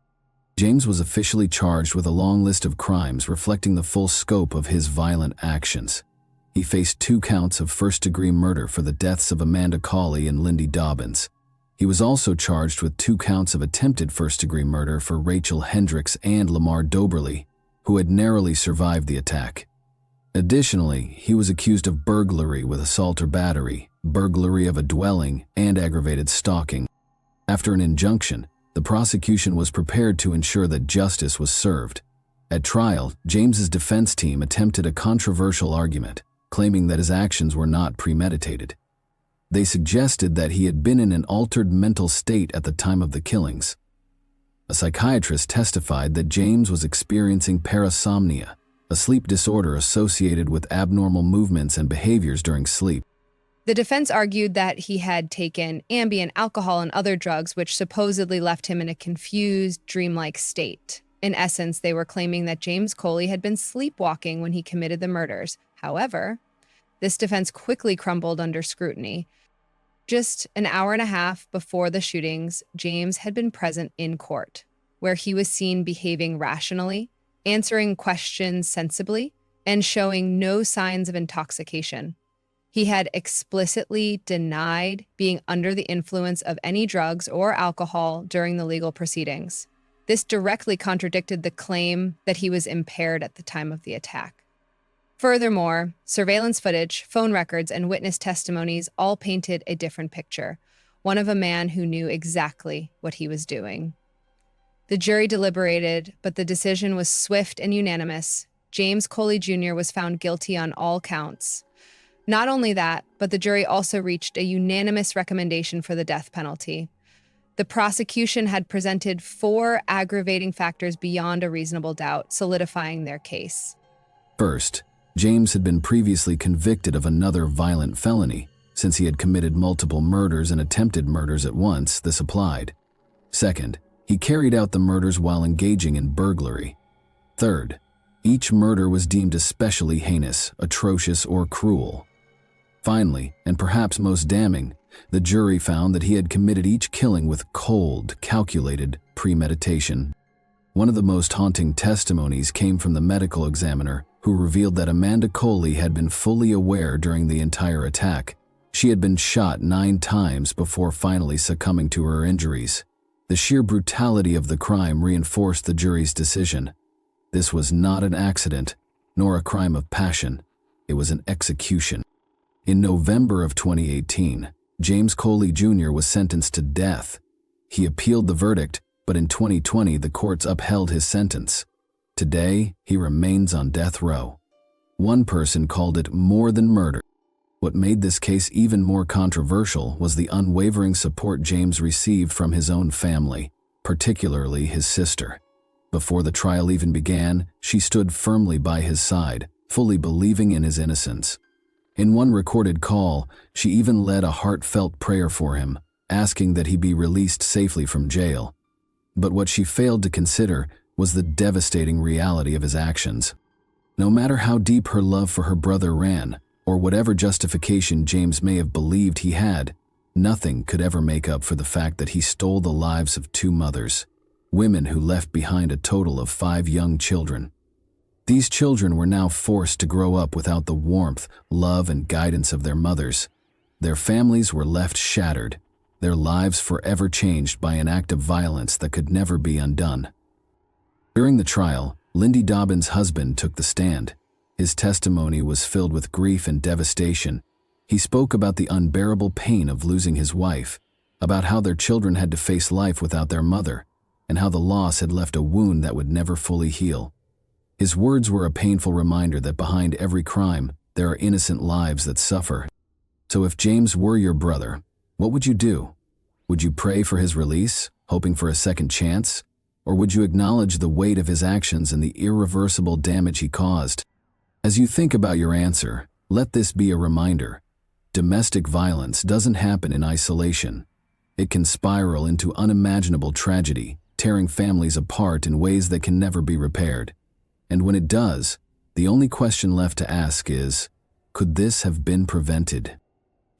James was officially charged with a long list of crimes reflecting the full scope of his violent actions. He faced 2 counts of first-degree murder for the deaths of Amanda Colley and Lindy Dobbins. He was also charged with 2 counts of attempted first-degree murder for Rachel Hendricks and Lamar Doberly, who had narrowly survived the attack. Additionally, he was accused of burglary with assault or battery, burglary of a dwelling, and aggravated stalking. After an injunction, the prosecution was prepared to ensure that justice was served. At trial, James's defense team attempted a controversial argument, claiming that his actions were not premeditated. They suggested that he had been in an altered mental state at the time of the killings. A psychiatrist testified that James was experiencing parasomnia, a sleep disorder associated with abnormal movements and behaviors during sleep. The defense argued that he had taken Ambien, alcohol, and other drugs, which supposedly left him in a confused, dreamlike state. In essence, they were claiming that James Coley had been sleepwalking when he committed the murders. However, this defense quickly crumbled under scrutiny. Just an hour and a half before the shootings, James had been present in court, where he was seen behaving rationally, answering questions sensibly, and showing no signs of intoxication. He had explicitly denied being under the influence of any drugs or alcohol during the legal proceedings. This directly contradicted the claim that he was impaired at the time of the attack. Furthermore, surveillance footage, phone records, and witness testimonies all painted a different picture, one of a man who knew exactly what he was doing. The jury deliberated, but the decision was swift and unanimous. James Coley Jr. was found guilty on all counts. Not only that, but the jury also reached a unanimous recommendation for the death penalty. The prosecution had presented 4 aggravating factors beyond a reasonable doubt, solidifying their case. First, James had been previously convicted of another violent felony. Since he had committed multiple murders and attempted murders at once, this applied. Second, he carried out the murders while engaging in burglary. Third, each murder was deemed especially heinous, atrocious, or cruel. Finally, and perhaps most damning, the jury found that he had committed each killing with cold, calculated premeditation. One of the most haunting testimonies came from the medical examiner, who revealed that Amanda Coley had been fully aware during the entire attack. She had been shot 9 times before finally succumbing to her injuries. The sheer brutality of the crime reinforced the jury's decision. This was not an accident, nor a crime of passion. It was an execution. In November of 2018, James Coley Jr. was sentenced to death. He appealed the verdict, but in 2020 the courts upheld his sentence. Today, he remains on death row. One person called it more than murder. What made this case even more controversial was the unwavering support James received from his own family, particularly his sister. Before the trial even began, she stood firmly by his side, fully believing in his innocence. In one recorded call, she even led a heartfelt prayer for him, asking that he be released safely from jail. But what she failed to consider was the devastating reality of his actions. No matter how deep her love for her brother ran, or whatever justification James may have believed he had, nothing could ever make up for the fact that he stole the lives of 2 mothers, women who left behind a total of 5 young children. These children were now forced to grow up without the warmth, love, and guidance of their mothers. Their families were left shattered, their lives forever changed by an act of violence that could never be undone. During the trial, Lindy Dobbins' husband took the stand. His testimony was filled with grief and devastation. He spoke about the unbearable pain of losing his wife, about how their children had to face life without their mother, and how the loss had left a wound that would never fully heal. His words were a painful reminder that behind every crime, there are innocent lives that suffer. So if James were your brother, what would you do? Would you pray for his release, hoping for a second chance? Or would you acknowledge the weight of his actions and the irreversible damage he caused? As you think about your answer, let this be a reminder. Domestic violence doesn't happen in isolation. It can spiral into unimaginable tragedy, tearing families apart in ways that can never be repaired. And when it does, the only question left to ask is, could this have been prevented?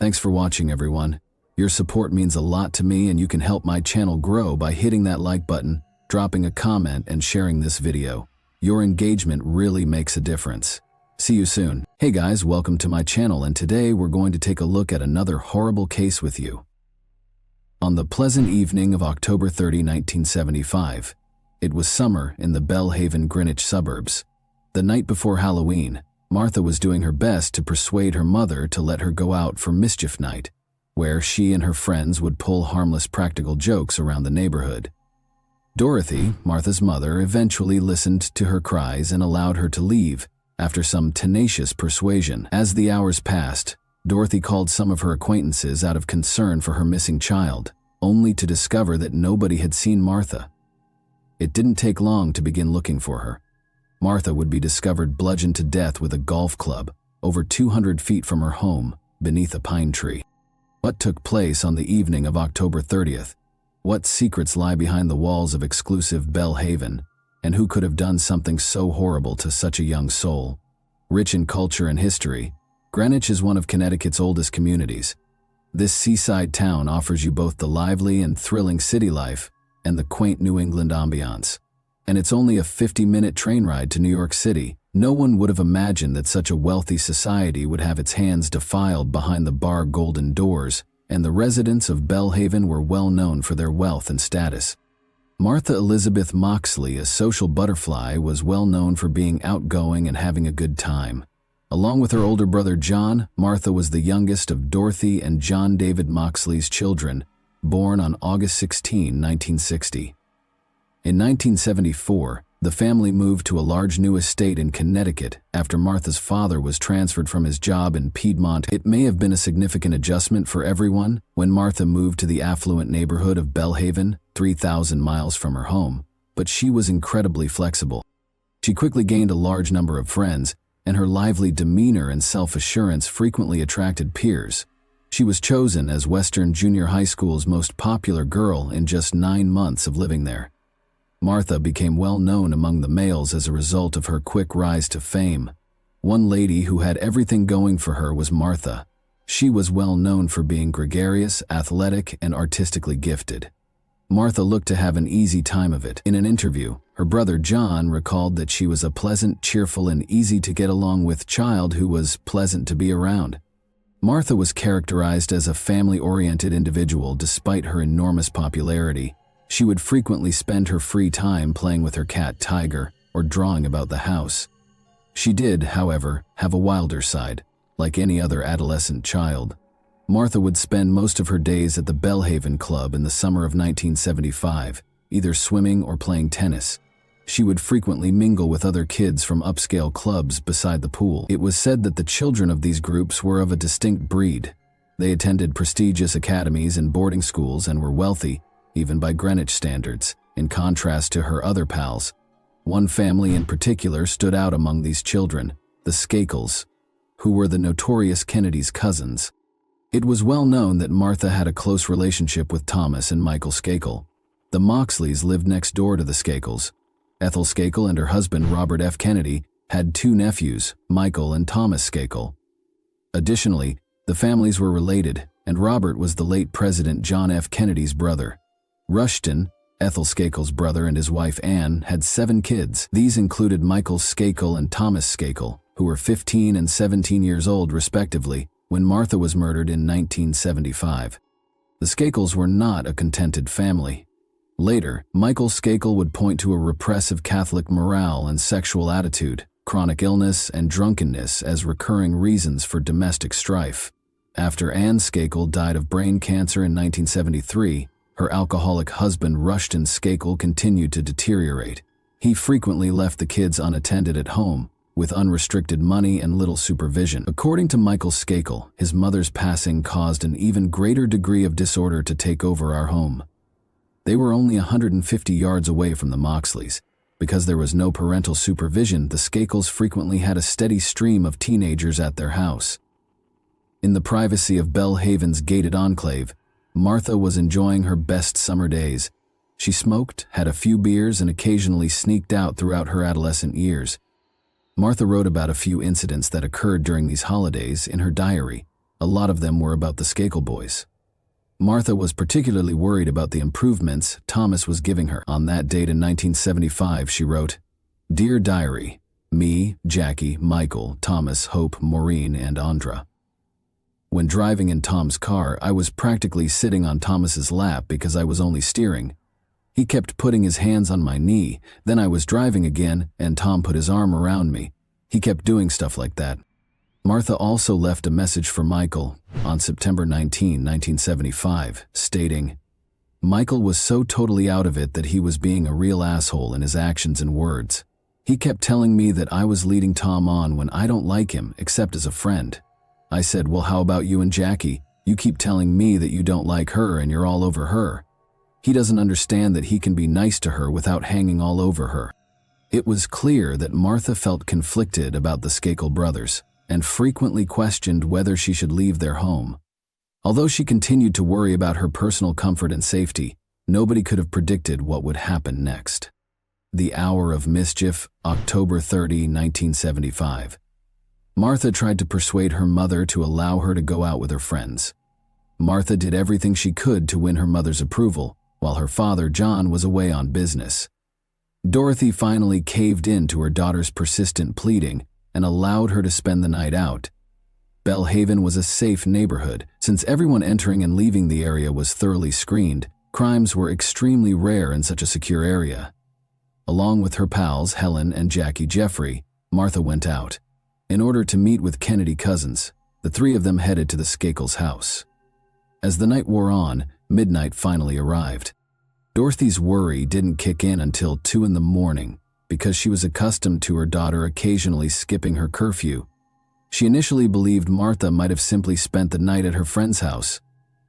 Thanks for watching, everyone. Your support means a lot to me, and you can help my channel grow by hitting that like button, dropping a comment, and sharing this video. Your engagement really makes a difference. See you soon. Hey guys, welcome to my channel, and today we're going to take a look at another horrible case with you. On the pleasant evening of October 30, 1975, it was summer in the Belhaven, Greenwich suburbs. The night before Halloween, Martha was doing her best to persuade her mother to let her go out for mischief night, where she and her friends would pull harmless practical jokes around the neighborhood. Dorothy, Martha's mother, eventually listened to her cries and allowed her to leave after some tenacious persuasion. As the hours passed, Dorothy called some of her acquaintances out of concern for her missing child, only to discover that nobody had seen Martha. It didn't take long to begin looking for her. Martha would be discovered bludgeoned to death with a golf club over 200 feet from her home, beneath a pine tree. What took place on the evening of October 30th? What secrets lie behind the walls of exclusive Belhaven? And who could have done something so horrible to such a young soul? Rich in culture and history, Greenwich is one of Connecticut's oldest communities. This seaside town offers you both the lively and thrilling city life and the quaint New England ambiance. And it's only a 50-minute train ride to New York City. No one would have imagined that such a wealthy society would have its hands defiled behind the bar golden doors, and the residents of Belhaven were well known for their wealth and status. Martha Elizabeth Moxley, a social butterfly, was well known for being outgoing and having a good time. Along with her older brother John, Martha was the youngest of Dorothy and John David Moxley's children, born on August 16, 1960. In 1974, the family moved to a large new estate in Connecticut after Martha's father was transferred from his job in Piedmont. It may have been a significant adjustment for everyone when Martha moved to the affluent neighborhood of Belhaven, 3,000 miles from her home, but she was incredibly flexible. She quickly gained a large number of friends, and her lively demeanor and self-assurance frequently attracted peers. She was chosen as Western Junior High School's most popular girl in just 9 months of living there. Martha became well known among the males as a result of her quick rise to fame. One lady who had everything going for her was Martha. She was well known for being gregarious, athletic, and artistically gifted. Martha looked to have an easy time of it. In an interview, her brother John recalled that she was a pleasant, cheerful, and easy to get along with child who was pleasant to be around. Martha was characterized as a family-oriented individual despite her enormous popularity. She would frequently spend her free time playing with her cat Tiger or drawing about the house. She did, however, have a wilder side. Like any other adolescent child, Martha would spend most of her days at the Belhaven Club in the summer of 1975, either swimming or playing tennis. She would frequently mingle with other kids from upscale clubs beside the pool. It was said that the children of these groups were of a distinct breed. They attended prestigious academies and boarding schools and were wealthy, even by Greenwich standards, in contrast to her other pals. One family in particular stood out among these children, the Skakels, who were the notorious Kennedy's cousins. It was well known that Martha had a close relationship with Thomas and Michael Skakel. The Moxleys lived next door to the Skakels. Ethel Skakel and her husband Robert F. Kennedy had 2 nephews, Michael and Thomas Skakel. Additionally, the families were related, and Robert was the late President John F. Kennedy's brother. Rushton, Ethel Skakel's brother, and his wife Anne had 7 kids. These included Michael Skakel and Thomas Skakel, who were 15 and 17 years old respectively when Martha was murdered in 1975. The Skakels were not a contented family. Later, Michael Skakel would point to a repressive Catholic morale and sexual attitude, chronic illness, and drunkenness as recurring reasons for domestic strife. After Anne Skakel died of brain cancer in 1973, her alcoholic husband Rushton Skakel continued to deteriorate. He frequently left the kids unattended at home, with unrestricted money and little supervision. According to Michael Skakel, his mother's passing caused an even greater degree of disorder to take over our home. They were only 150 yards away from the Moxleys. Because there was no parental supervision, the Skakels frequently had a steady stream of teenagers at their house. In the privacy of Belhaven's gated enclave, Martha was enjoying her best summer days. She smoked, had a few beers, and occasionally sneaked out throughout her adolescent years. Martha wrote about a few incidents that occurred during these holidays in her diary. A lot of them were about the Skakel boys. Martha was particularly worried about the improvements Thomas was giving her. On that date in 1975, she wrote, "Dear Diary, me, Jackie, Michael, Thomas, Hope, Maureen, and Andra. When driving in Tom's car, I was practically sitting on Thomas's lap because I was only steering. He kept putting his hands on my knee, then I was driving again, and Tom put his arm around me. He kept doing stuff like that." Martha also left a message for Michael on September 19, 1975, stating, "Michael was so totally out of it that he was being a real asshole in his actions and words. He kept telling me that I was leading Tom on when I don't like him except as a friend. I said, well, how about you and Jackie? You keep telling me that you don't like her and you're all over her. He doesn't understand that he can be nice to her without hanging all over her." It was clear that Martha felt conflicted about the Skakel brothers. and frequently questioned whether she should leave their home. Although she continued to worry about her personal comfort and safety, nobody could have predicted what would happen next. The hour of mischief, October 30, 1975. Martha tried to persuade her mother to allow her to go out with her friends. Martha did everything she could to win her mother's approval, while her father, John, was away on business. Dorothy finally caved in to her daughter's persistent pleading and allowed her to spend the night out. Bellhaven was a safe neighborhood. Since everyone entering and leaving the area was thoroughly screened, crimes were extremely rare in such a secure area. Along with her pals, Helen and Jackie Jeffrey, Martha went out. In order to meet with Kennedy cousins, the three of them headed to the Skakel's house. As the night wore on, midnight finally arrived. Dorothy's worry didn't kick in until 2 in the morning because she was accustomed to her daughter occasionally skipping her curfew. She initially believed Martha might have simply spent the night at her friend's house.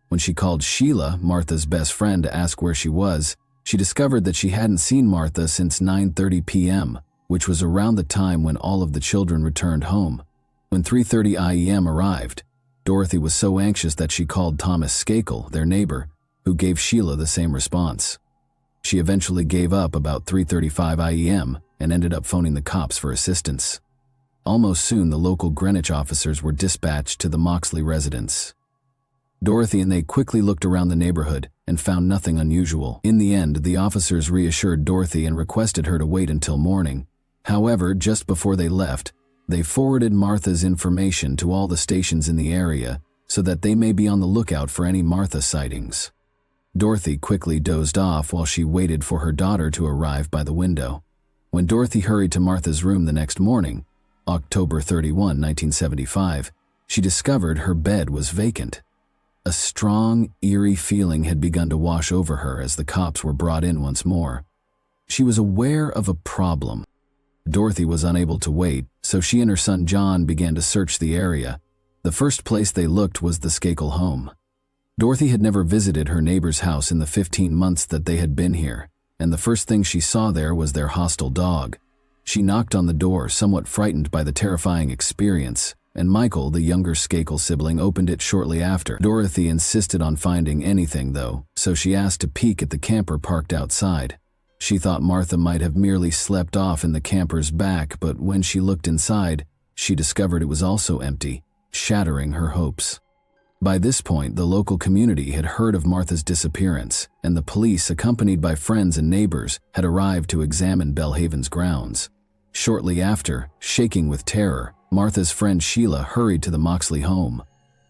When she called Sheila, Martha's best friend, to ask where she was, she discovered that she hadn't seen Martha since 9:30 p.m., which was around the time when all of the children returned home. When 3:30 a.m. arrived, Dorothy was so anxious that she called Thomas Skakel, their neighbor, who gave Sheila the same response. She eventually gave up about 3:35 a.m. and ended up phoning the cops for assistance. Almost soon, the local Greenwich officers were dispatched to the Moxley residence. Dorothy and they quickly looked around the neighborhood and found nothing unusual. In the end, the officers reassured Dorothy and requested her to wait until morning. However, just before they left, they forwarded Martha's information to all the stations in the area so that they may be on the lookout for any Martha sightings. Dorothy quickly dozed off while she waited for her daughter to arrive by the window. When Dorothy hurried to Martha's room the next morning, October 31, 1975, she discovered her bed was vacant. A strong, eerie feeling had begun to wash over her as the cops were brought in once more. She was aware of a problem. Dorothy was unable to wait, so she and her son John began to search the area. The first place they looked was the Skakel home. Dorothy had never visited her neighbor's house in the 15 months that they had been here, and the first thing she saw there was their hostile dog. She knocked on the door, somewhat frightened by the terrifying experience, and Michael, the younger Skakel sibling, opened it shortly after. Dorothy insisted on finding anything, though, so she asked to peek at the camper parked outside. She thought Martha might have merely slept off in the camper's back, but when she looked inside, she discovered it was also empty, shattering her hopes. By this point, the local community had heard of Martha's disappearance, and the police, accompanied by friends and neighbors, had arrived to examine Bellhaven's grounds. Shortly after, shaking with terror, Martha's friend Sheila hurried to the Moxley home.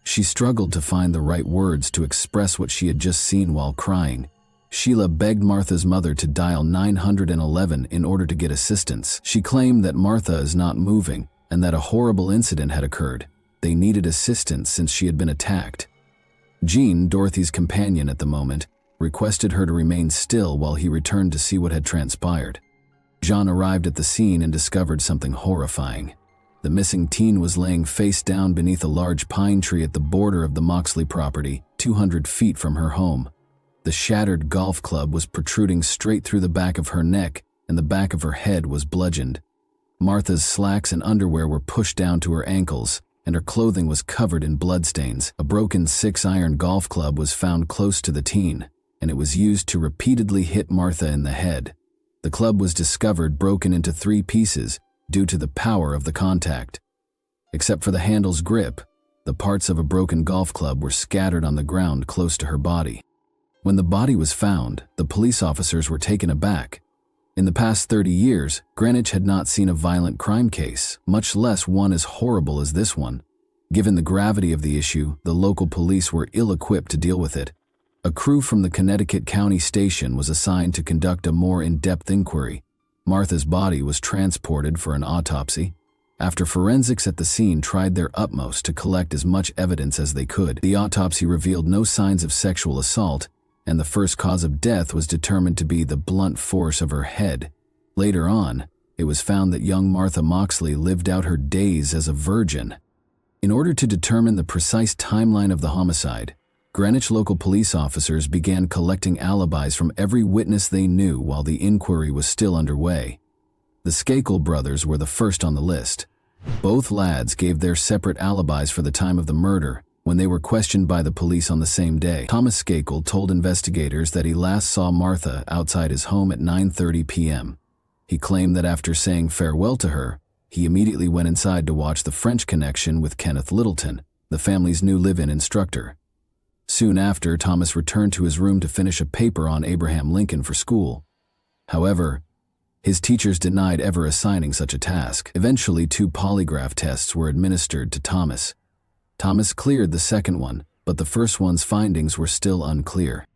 She struggled to find the right words to express what she had just seen while crying. Sheila begged Martha's mother to dial 911 in order to get assistance. She claimed that Martha is not moving and that a horrible incident had occurred. They needed assistance since she had been attacked. Jean, Dorothy's companion at the moment, requested her to remain still while he returned to see what had transpired. Jean arrived at the scene and discovered something horrifying. The missing teen was laying face down beneath a large pine tree at the border of the Moxley property, 200 feet from her home. The shattered golf club was protruding straight through the back of her neck, and the back of her head was bludgeoned. Martha's slacks and underwear were pushed down to her ankles, and her clothing was covered in bloodstains. A broken 6-iron golf club was found close to the teen, and it was used to repeatedly hit Martha in the head. The club was discovered broken into 3 pieces due to the power of the contact. Except for the handle's grip, the parts of a broken golf club were scattered on the ground close to her body. When the body was found, the police officers were taken aback. In the past 30 years, Greenwich had not seen a violent crime case, much less one as horrible as this one. Given the gravity of the issue, the local police were ill-equipped to deal with it. A crew from the Connecticut County Station was assigned to conduct a more in-depth inquiry. Martha's body was transported for an autopsy. After forensics at the scene tried their utmost to collect as much evidence as they could, the autopsy revealed no signs of sexual assault, and the first cause of death was determined to be the blunt force of her head. Later on, it was found that young Martha Moxley lived out her days as a virgin. In order to determine the precise timeline of the homicide, Greenwich local police officers began collecting alibis from every witness they knew while the inquiry was still underway. The Skakel brothers were the first on the list. Both lads gave their separate alibis for the time of the murder when they were questioned by the police on the same day. Thomas Skakel told investigators that he last saw Martha outside his home at 9:30 p.m. He claimed that after saying farewell to her, he immediately went inside to watch The French Connection with Kenneth Littleton, the family's new live-in instructor. Soon after, Thomas returned to his room to finish a paper on Abraham Lincoln for school. However, his teachers denied ever assigning such a task. Eventually, 2 polygraph tests were administered to Thomas. Thomas cleared the second one, but the first one's findings were still unclear.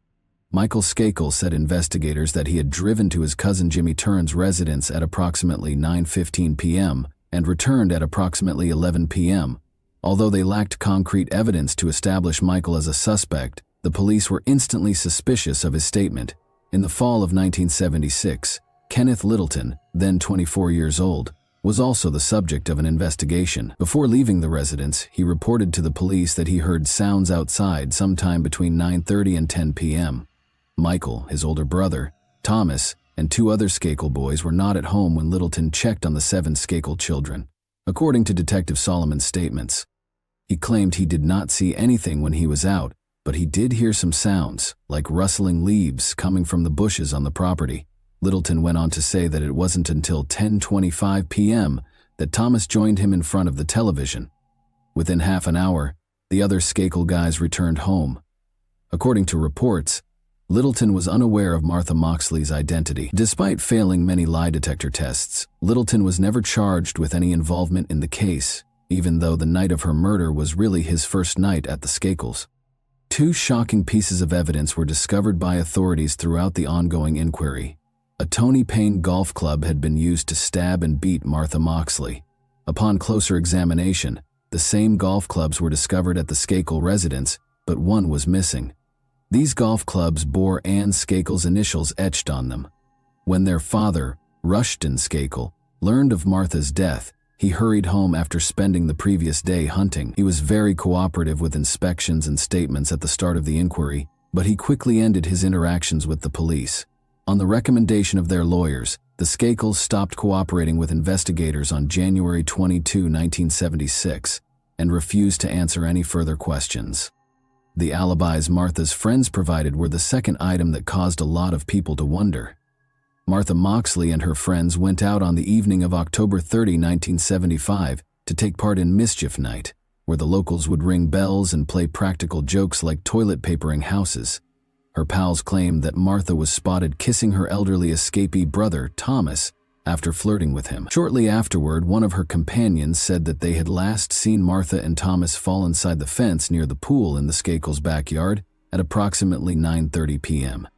Michael Skakel said investigators that he had driven to his cousin Jimmy Turn's residence at approximately 9:15 p.m. and returned at approximately 11 p.m. Although they lacked concrete evidence to establish Michael as a suspect, the police were instantly suspicious of his statement. In the fall of 1976, Kenneth Littleton, then 24 years old, was also the subject of an investigation. Before leaving the residence, he reported to the police that he heard sounds outside sometime between 9:30 and 10 p.m. Michael, his older brother, Thomas, and 2 other Skakel boys were not at home when Littleton checked on the 7 Skakel children, according to Detective Solomon's statements. He claimed he did not see anything when he was out, but he did hear some sounds, like rustling leaves coming from the bushes on the property. Littleton went on to say that it wasn't until 10:25 p.m. that Thomas joined him in front of the television. Within half an hour, the other Skakel guys returned home. According to reports, Littleton was unaware of Martha Moxley's identity. Despite failing many lie detector tests, Littleton was never charged with any involvement in the case, even though the night of her murder was really his first night at the Skakels. 2 shocking pieces of evidence were discovered by authorities throughout the ongoing inquiry. A Tony Payne golf club had been used to stab and beat Martha Moxley. Upon closer examination, the same golf clubs were discovered at the Skakel residence, but one was missing. These golf clubs bore Anne Skakel's initials etched on them. When their father, Rushton Skakel, learned of Martha's death, he hurried home after spending the previous day hunting. He was very cooperative with inspections and statements at the start of the inquiry, but he quickly ended his interactions with the police. On the recommendation of their lawyers, the Skakels stopped cooperating with investigators on January 22, 1976, and refused to answer any further questions. The alibis Martha's friends provided were the second item that caused a lot of people to wonder. Martha Moxley and her friends went out on the evening of October 30, 1975, to take part in Mischief Night, where the locals would ring bells and play practical jokes like toilet papering houses. Her pals claimed that Martha was spotted kissing her elderly escapee brother, Thomas, after flirting with him. Shortly afterward, one of her companions said that they had last seen Martha and Thomas fall inside the fence near the pool in the Skakels' backyard at approximately 9:30 p.m.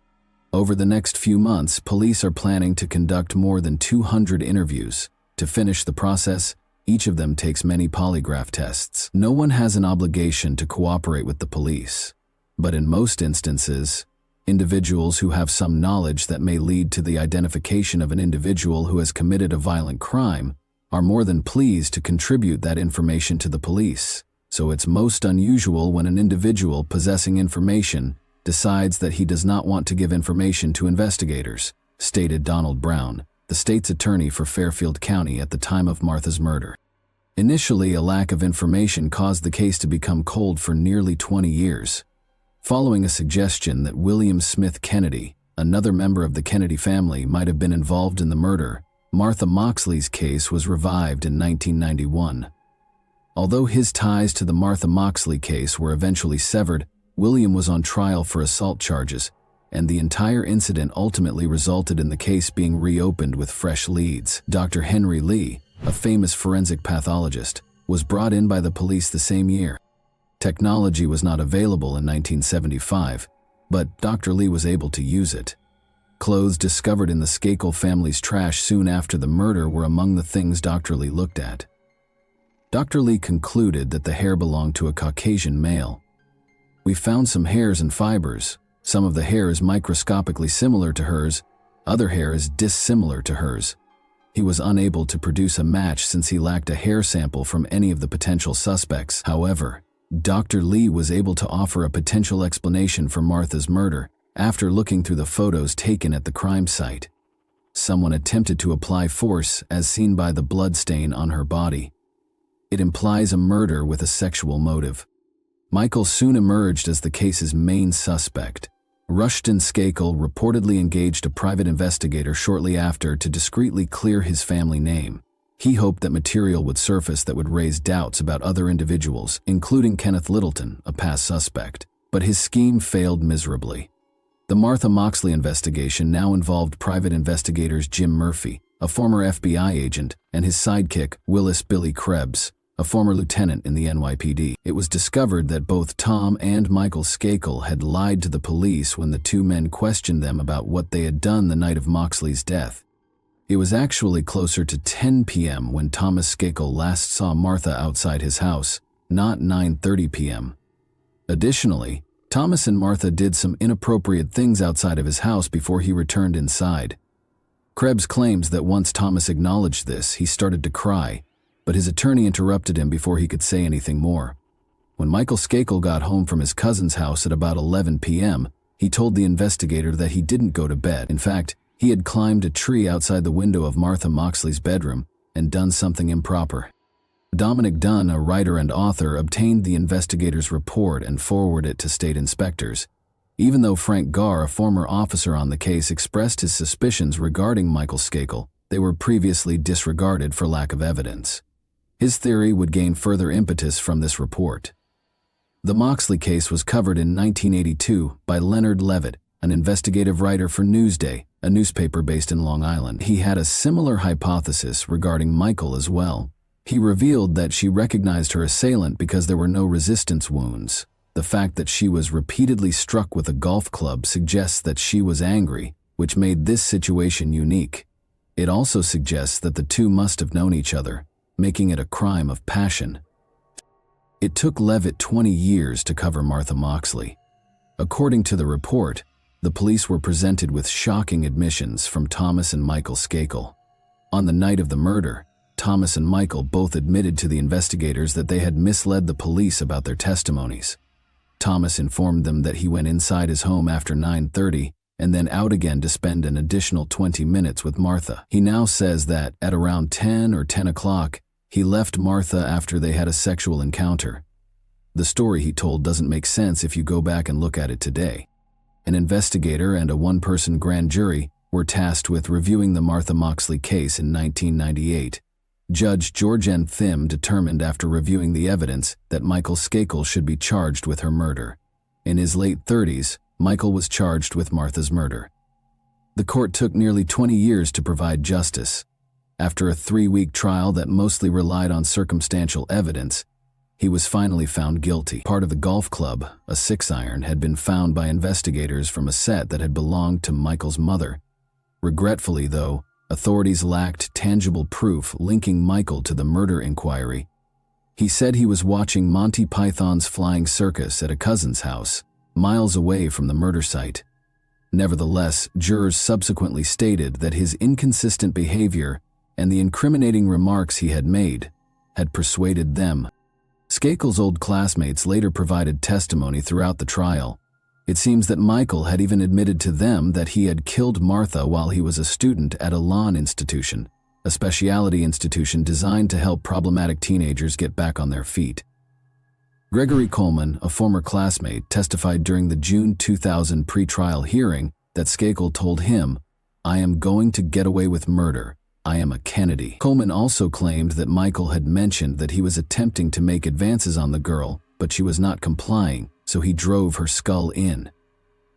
Over the next few months, police are planning to conduct more than 200 interviews. To finish the process, each of them takes many polygraph tests. No one has an obligation to cooperate with the police. But in most instances, individuals who have some knowledge that may lead to the identification of an individual who has committed a violent crime are more than pleased to contribute that information to the police. So it's most unusual when an individual possessing information decides that he does not want to give information to investigators, stated Donald Brown, the state's attorney for Fairfield County at the time of Martha's murder. Initially, a lack of information caused the case to become cold for nearly 20 years. Following a suggestion that William Smith Kennedy, another member of the Kennedy family, might have been involved in the murder, Martha Moxley's case was revived in 1991. Although his ties to the Martha Moxley case were eventually severed, William was on trial for assault charges, and the entire incident ultimately resulted in the case being reopened with fresh leads. Dr. Henry Lee, a famous forensic pathologist, was brought in by the police the same year. Technology was not available in 1975, but Dr. Lee was able to use it. Clothes discovered in the Skakel family's trash soon after the murder were among the things Dr. Lee looked at. Dr. Lee concluded that the hair belonged to a Caucasian male. "We found some hairs and fibers. Some of the hair is microscopically similar to hers, other hair is dissimilar to hers." He was unable to produce a match since he lacked a hair sample from any of the potential suspects. However, Dr. Lee was able to offer a potential explanation for Martha's murder after looking through the photos taken at the crime site. Someone attempted to apply force as seen by the blood stain on her body. It implies a murder with a sexual motive. Michael soon emerged as the case's main suspect. Rushton Skakel reportedly engaged a private investigator shortly after to discreetly clear his family name. He hoped that material would surface that would raise doubts about other individuals, including Kenneth Littleton, a past suspect. But his scheme failed miserably. The Martha Moxley investigation now involved private investigators Jim Murphy, a former FBI agent, and his sidekick, Willis Billy Krebs, a former lieutenant in the NYPD. It was discovered that both Tom and Michael Skakel had lied to the police when the two men questioned them about what they had done the night of Moxley's death. It was actually closer to 10 p.m. when Thomas Skakel last saw Martha outside his house, not 9:30 p.m. Additionally, Thomas and Martha did some inappropriate things outside of his house before he returned inside. Krebs claims that once Thomas acknowledged this, he started to cry, but his attorney interrupted him before he could say anything more. When Michael Skakel got home from his cousin's house at about 11 p.m., he told the investigator that he didn't go to bed. In fact, he had climbed a tree outside the window of Martha Moxley's bedroom and done something improper. Dominic Dunn, a writer and author, obtained the investigator's report and forwarded it to state inspectors. Even though Frank Garr, a former officer on the case, expressed his suspicions regarding Michael Skakel, they were previously disregarded for lack of evidence. His theory would gain further impetus from this report. The Moxley case was covered in 1982 by Leonard Levitt, an investigative writer for Newsday, a newspaper based in Long Island. He had a similar hypothesis regarding Michael as well. He revealed that she recognized her assailant because there were no resistance wounds. The fact that she was repeatedly struck with a golf club suggests that she was angry, which made this situation unique. It also suggests that the two must have known each other, making it a crime of passion. It took Levitt 20 years to cover Martha Moxley. According to the report, the police were presented with shocking admissions from Thomas and Michael Skakel. On the night of the murder, Thomas and Michael both admitted to the investigators that they had misled the police about their testimonies. Thomas informed them that he went inside his home after 9:30 and then out again to spend an additional 20 minutes with Martha. He now says that at around 10 or 10 o'clock, he left Martha after they had a sexual encounter. The story he told doesn't make sense if you go back and look at it today. An investigator and a one-person grand jury were tasked with reviewing the Martha Moxley case in 1998. Judge George N. Thim determined after reviewing the evidence that Michael Skakel should be charged with her murder. In his late 30s, Michael was charged with Martha's murder. The court took nearly 20 years to provide justice. After a 3-week trial that mostly relied on circumstantial evidence, he was finally found guilty. Part of the golf club, a 6-iron, had been found by investigators from a set that had belonged to Michael's mother. Regretfully, though, authorities lacked tangible proof linking Michael to the murder inquiry. He said he was watching Monty Python's Flying Circus at a cousin's house, miles away from the murder site. Nevertheless, jurors subsequently stated that his inconsistent behavior and the incriminating remarks he had made had persuaded them. Skakel's old classmates later provided testimony throughout the trial. It seems that Michael had even admitted to them that he had killed Martha while he was a student at a lawn institution, a specialty institution designed to help problematic teenagers get back on their feet. Gregory Coleman, a former classmate, testified during the June 2000 pre-trial hearing that Skakel told him, "I am going to get away with murder. I am a Kennedy." Coleman also claimed that Michael had mentioned that he was attempting to make advances on the girl, but she was not complying, so he drove her skull in.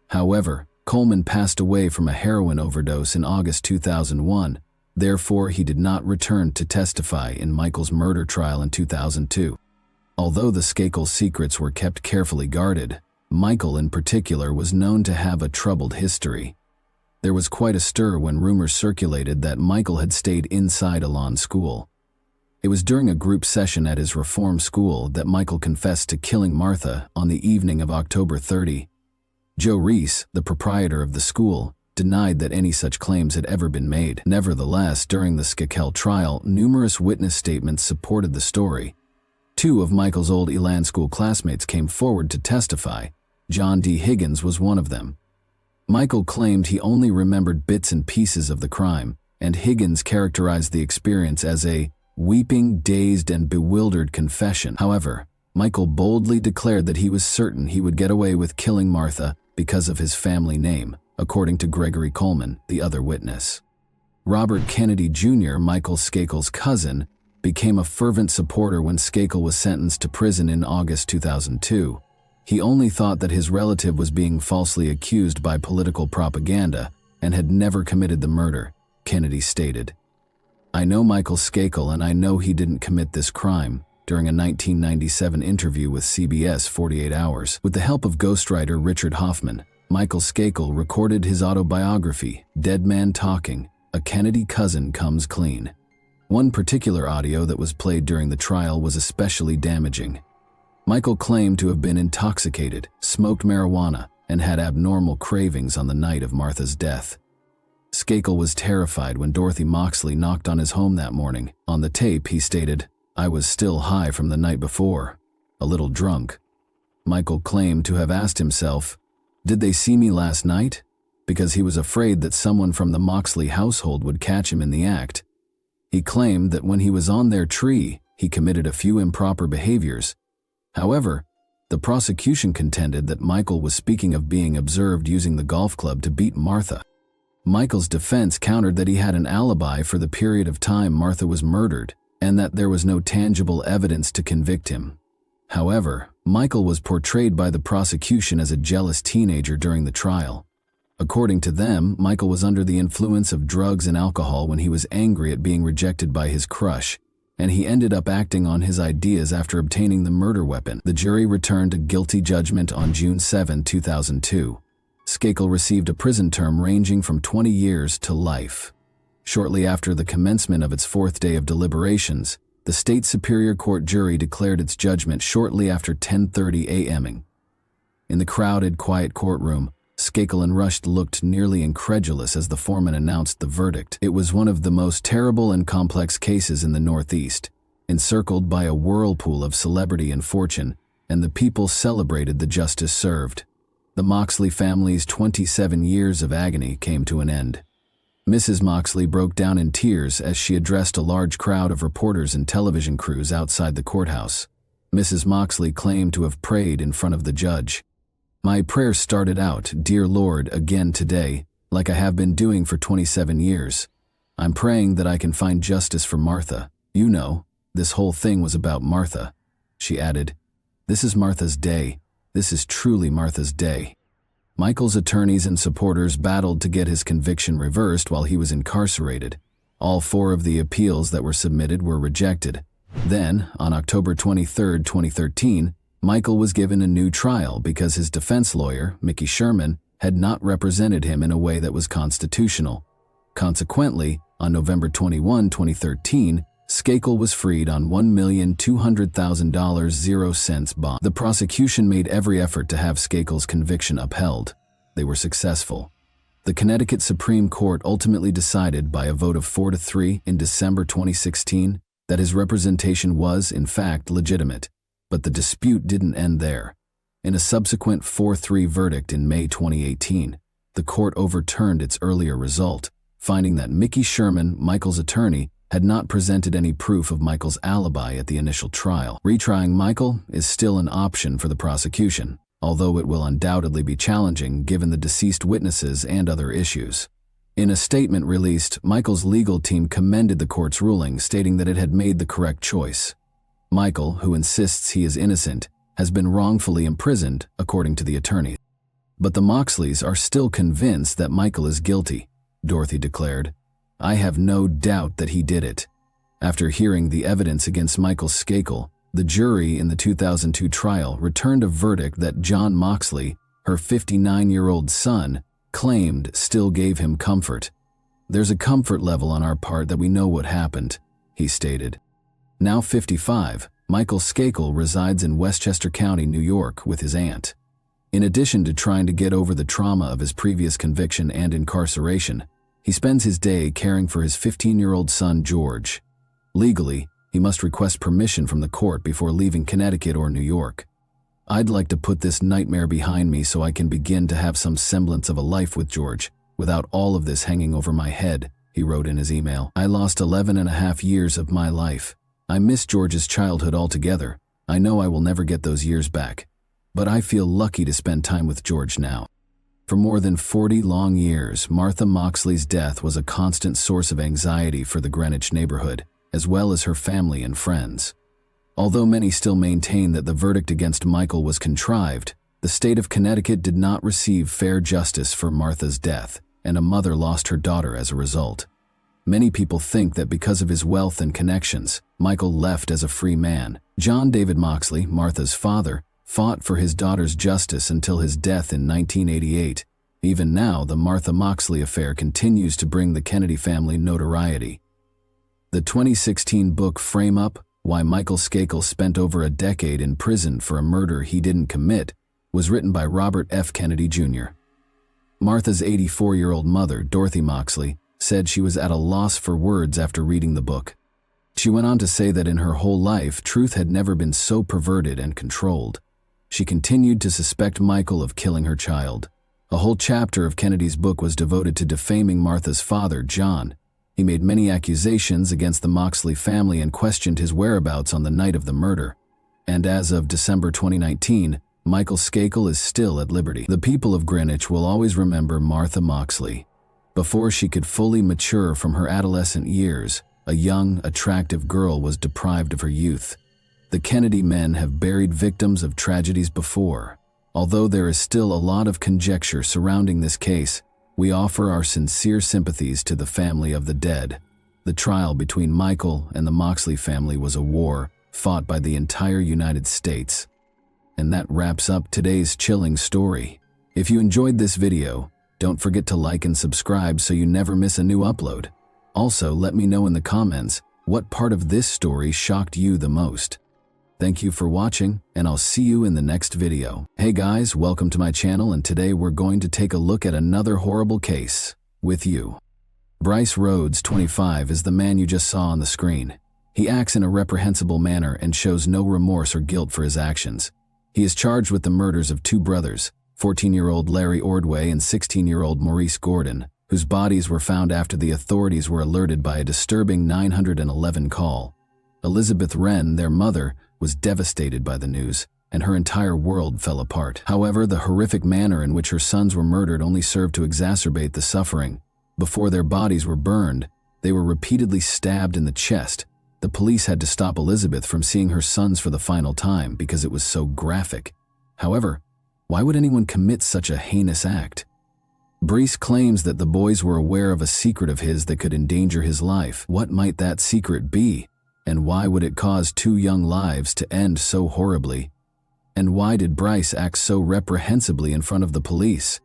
However, Coleman passed away from a heroin overdose in August 2001, therefore he did not return to testify in Michael's murder trial in 2002. Although the Skakel secrets were kept carefully guarded, Michael in particular was known to have a troubled history. There was quite a stir when rumors circulated that Michael had stayed inside a lawn school. It was during a group session at his reform school that Michael confessed to killing Martha on the evening of October 30. Joe Reese, the proprietor of the school, denied that any such claims had ever been made. Nevertheless, during the Skakel trial, numerous witness statements supported the story. 2 of Michael's old Elan school classmates came forward to testify. John D. Higgins was one of them. Michael claimed he only remembered bits and pieces of the crime, and Higgins characterized the experience as a weeping, dazed, and bewildered confession. However, Michael boldly declared that he was certain he would get away with killing Martha because of his family name, according to Gregory Coleman, the other witness. Robert Kennedy Jr., Michael Skakel's cousin, became a fervent supporter when Skakel was sentenced to prison in August 2002. He only thought that his relative was being falsely accused by political propaganda and had never committed the murder, Kennedy stated. "I know Michael Skakel and I know he didn't commit this crime." During a 1997 interview with CBS 48 Hours, with the help of ghostwriter Richard Hoffman, Michael Skakel recorded his autobiography, Dead Man Talking, A Kennedy Cousin Comes Clean. One particular audio that was played during the trial was especially damaging. Michael claimed to have been intoxicated, smoked marijuana, and had abnormal cravings on the night of Martha's death. Skakel was terrified when Dorothy Moxley knocked on his home that morning. On the tape, he stated, "I was still high from the night before, a little drunk." Michael claimed to have asked himself, "Did they see me last night?" because he was afraid that someone from the Moxley household would catch him in the act. He claimed that when he was on their tree, he committed a few improper behaviors. However, the prosecution contended that Michael was speaking of being observed using the golf club to beat Martha. Michael's defense countered that he had an alibi for the period of time Martha was murdered, and that there was no tangible evidence to convict him. However, Michael was portrayed by the prosecution as a jealous teenager during the trial. According to them, Michael was under the influence of drugs and alcohol when he was angry at being rejected by his crush, and he ended up acting on his ideas after obtaining the murder weapon. The jury returned a guilty judgment on June 7, 2002. Skakel received a prison term ranging from 20 years to life. Shortly after the commencement of its fourth day of deliberations, the state superior court jury declared its judgment shortly after 10:30 a.m. In the crowded, quiet courtroom, Skakel and Rush looked nearly incredulous as the foreman announced the verdict. It was one of the most terrible and complex cases in the Northeast, encircled by a whirlpool of celebrity and fortune, and the people celebrated the justice served. The Moxley family's 27 years of agony came to an end. Mrs. Moxley broke down in tears as she addressed a large crowd of reporters and television crews outside the courthouse. Mrs. Moxley claimed to have prayed in front of the judge. "My prayer started out, 'Dear Lord,' again today, like I have been doing for 27 years. I'm praying that I can find justice for Martha. You know, this whole thing was about Martha." She added, "This is Martha's day. This is truly Martha's day." Michael's attorneys and supporters battled to get his conviction reversed while he was incarcerated. All 4 of the appeals that were submitted were rejected. Then, on October 23, 2013, Michael was given a new trial because his defense lawyer, Mickey Sherman, had not represented him in a way that was constitutional. Consequently, on November 21, 2013, Skakel was freed on $1,200,000 0 bond. The prosecution made every effort to have Skakel's conviction upheld. They were successful. The Connecticut Supreme Court ultimately decided by a vote of 4-3 in December 2016 that his representation was, in fact, legitimate. But the dispute didn't end there. In a subsequent 4-3 verdict in May 2018, the court overturned its earlier result, finding that Mickey Sherman, Michael's attorney, had not presented any proof of Michael's alibi at the initial trial. Retrying Michael is still an option for the prosecution, although it will undoubtedly be challenging given the deceased witnesses and other issues. In a statement released, Michael's legal team commended the court's ruling, stating that it had made the correct choice. Michael, who insists he is innocent, has been wrongfully imprisoned, according to the attorney. But the Moxleys are still convinced that Michael is guilty, Dorothy declared. "I have no doubt that he did it." After hearing the evidence against Michael Skakel, the jury in the 2002 trial returned a verdict that John Moxley, her 59-year-old son, claimed still gave him comfort. "There's a comfort level on our part that we know what happened," he stated. Now 55, Michael Skakel resides in Westchester County, New York, with his aunt. In addition to trying to get over the trauma of his previous conviction and incarceration, he spends his day caring for his 15-year-old son, George. Legally, he must request permission from the court before leaving Connecticut or New York. "I'd like to put this nightmare behind me so I can begin to have some semblance of a life with George, without all of this hanging over my head," he wrote in his email. "I lost 11.5 years of my life. I miss George's childhood altogether. I know I will never get those years back. But I feel lucky to spend time with George now." For more than 40 long years, Martha Moxley's death was a constant source of anxiety for the Greenwich neighborhood, as well as her family and friends. Although many still maintain that the verdict against Michael was contrived, the state of Connecticut did not receive fair justice for Martha's death, and a mother lost her daughter as a result. Many people think that because of his wealth and connections, Michael left as a free man. John David Moxley, Martha's father, fought for his daughter's justice until his death in 1988. Even now, the Martha Moxley affair continues to bring the Kennedy family notoriety. The 2016 book Frame Up: Why Michael Skakel Spent Over a Decade in Prison for a Murder He Didn't Commit was written by Robert F. Kennedy Jr. Martha's 84-year-old mother, Dorothy Moxley, said she was at a loss for words after reading the book. She went on to say that in her whole life, truth had never been so perverted and controlled. She continued to suspect Michael of killing her child. A whole chapter of Kennedy's book was devoted to defaming Martha's father, John. He made many accusations against the Moxley family and questioned his whereabouts on the night of the murder. And as of December 2019, Michael Skakel is still at liberty. The people of Greenwich will always remember Martha Moxley. Before she could fully mature from her adolescent years, a young, attractive girl was deprived of her youth. The Kennedy men have buried victims of tragedies before. Although there is still a lot of conjecture surrounding this case, we offer our sincere sympathies to the family of the dead. The trial between Michael and the Moxley family was a war fought by the entire United States. And that wraps up today's chilling story. If you enjoyed this video, don't forget to like and subscribe so you never miss a new upload. Also, let me know in the comments what part of this story shocked you the most. Thank you for watching, and I'll see you in the next video. Hey guys, welcome to my channel, and today we're going to take a look at another horrible case with you. Bryce Rhodes, 25, is the man you just saw on the screen. He acts in a reprehensible manner and shows no remorse or guilt for his actions. He is charged with the murders of two brothers, 14-year-old Larry Ordway and 16-year-old Maurice Gordon, whose bodies were found after the authorities were alerted by a disturbing 911 call. Elizabeth Wren, their mother, was devastated by the news, and her entire world fell apart. However, the horrific manner in which her sons were murdered only served to exacerbate the suffering. Before their bodies were burned, they were repeatedly stabbed in the chest. The police had to stop Elizabeth from seeing her sons for the final time because it was so graphic. However, why would anyone commit such a heinous act? Bryce claims that the boys were aware of a secret of his that could endanger his life. What might that secret be? And why would it cause two young lives to end so horribly? And why did Bryce act so reprehensibly in front of the police?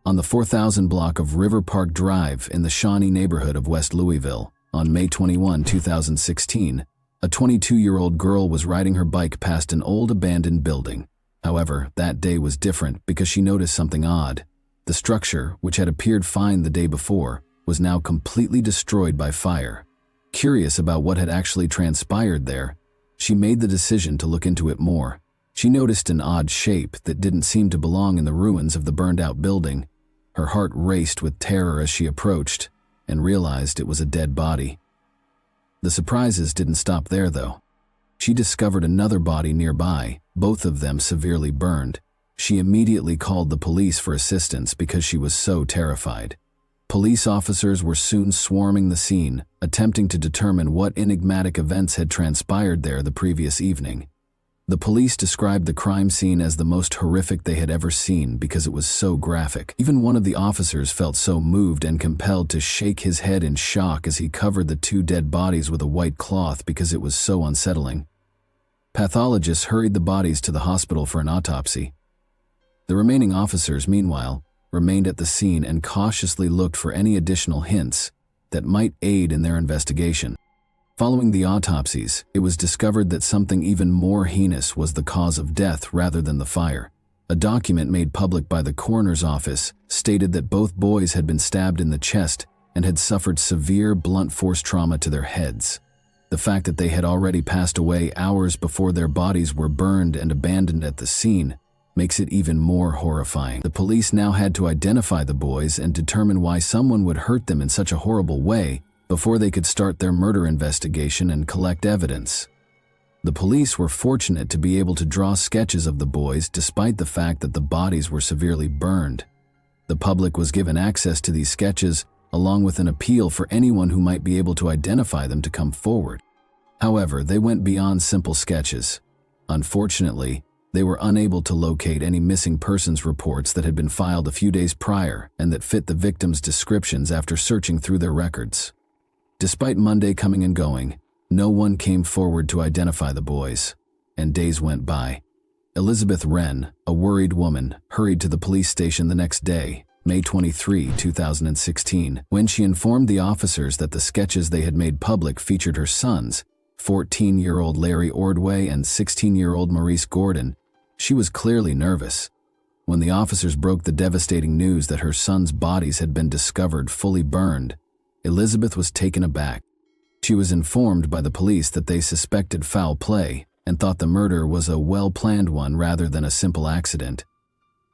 On the 4000 block of River Park Drive in the Shawnee neighborhood of West Louisville, on May 21, 2016, a 22-year-old girl was riding her bike past an old abandoned building. However, that day was different because she noticed something odd. The structure, which had appeared fine the day before, was now completely destroyed by fire. Curious about what had actually transpired there, she made the decision to look into it more. She noticed an odd shape that didn't seem to belong in the ruins of the burned-out building. Her heart raced with terror as she approached and realized it was a dead body. The surprises didn't stop there, though. She discovered another body nearby, both of them severely burned. She immediately called the police for assistance because she was so terrified. Police officers were soon swarming the scene, attempting to determine what enigmatic events had transpired there the previous evening. The police described the crime scene as the most horrific they had ever seen because it was so graphic. Even one of the officers felt so moved and compelled to shake his head in shock as he covered the two dead bodies with a white cloth because it was so unsettling. Pathologists hurried the bodies to the hospital for an autopsy. The remaining officers, meanwhile, remained at the scene and cautiously looked for any additional hints that might aid in their investigation. Following the autopsies, it was discovered that something even more heinous was the cause of death rather than the fire. A document made public by the coroner's office stated that both boys had been stabbed in the chest and had suffered severe blunt force trauma to their heads. The fact that they had already passed away hours before their bodies were burned and abandoned at the scene makes it even more horrifying. The police now had to identify the boys and determine why someone would hurt them in such a horrible way before they could start their murder investigation and collect evidence. The police were fortunate to be able to draw sketches of the boys despite the fact that the bodies were severely burned. The public was given access to these sketches, along with an appeal for anyone who might be able to identify them to come forward. However, they went beyond simple sketches. Unfortunately, they were unable to locate any missing persons reports that had been filed a few days prior and that fit the victims' descriptions after searching through their records. Despite Monday coming and going, no one came forward to identify the boys, and days went by. Elizabeth Wren, a worried woman, hurried to the police station the next day, May 23, 2016, when she informed the officers that the sketches they had made public featured her sons, 14-year-old Larry Ordway and 16-year-old Maurice Gordon. She was clearly nervous. When the officers broke the devastating news that her sons' bodies had been discovered fully burned, Elizabeth was taken aback. She was informed by the police that they suspected foul play and thought the murder was a well-planned one rather than a simple accident.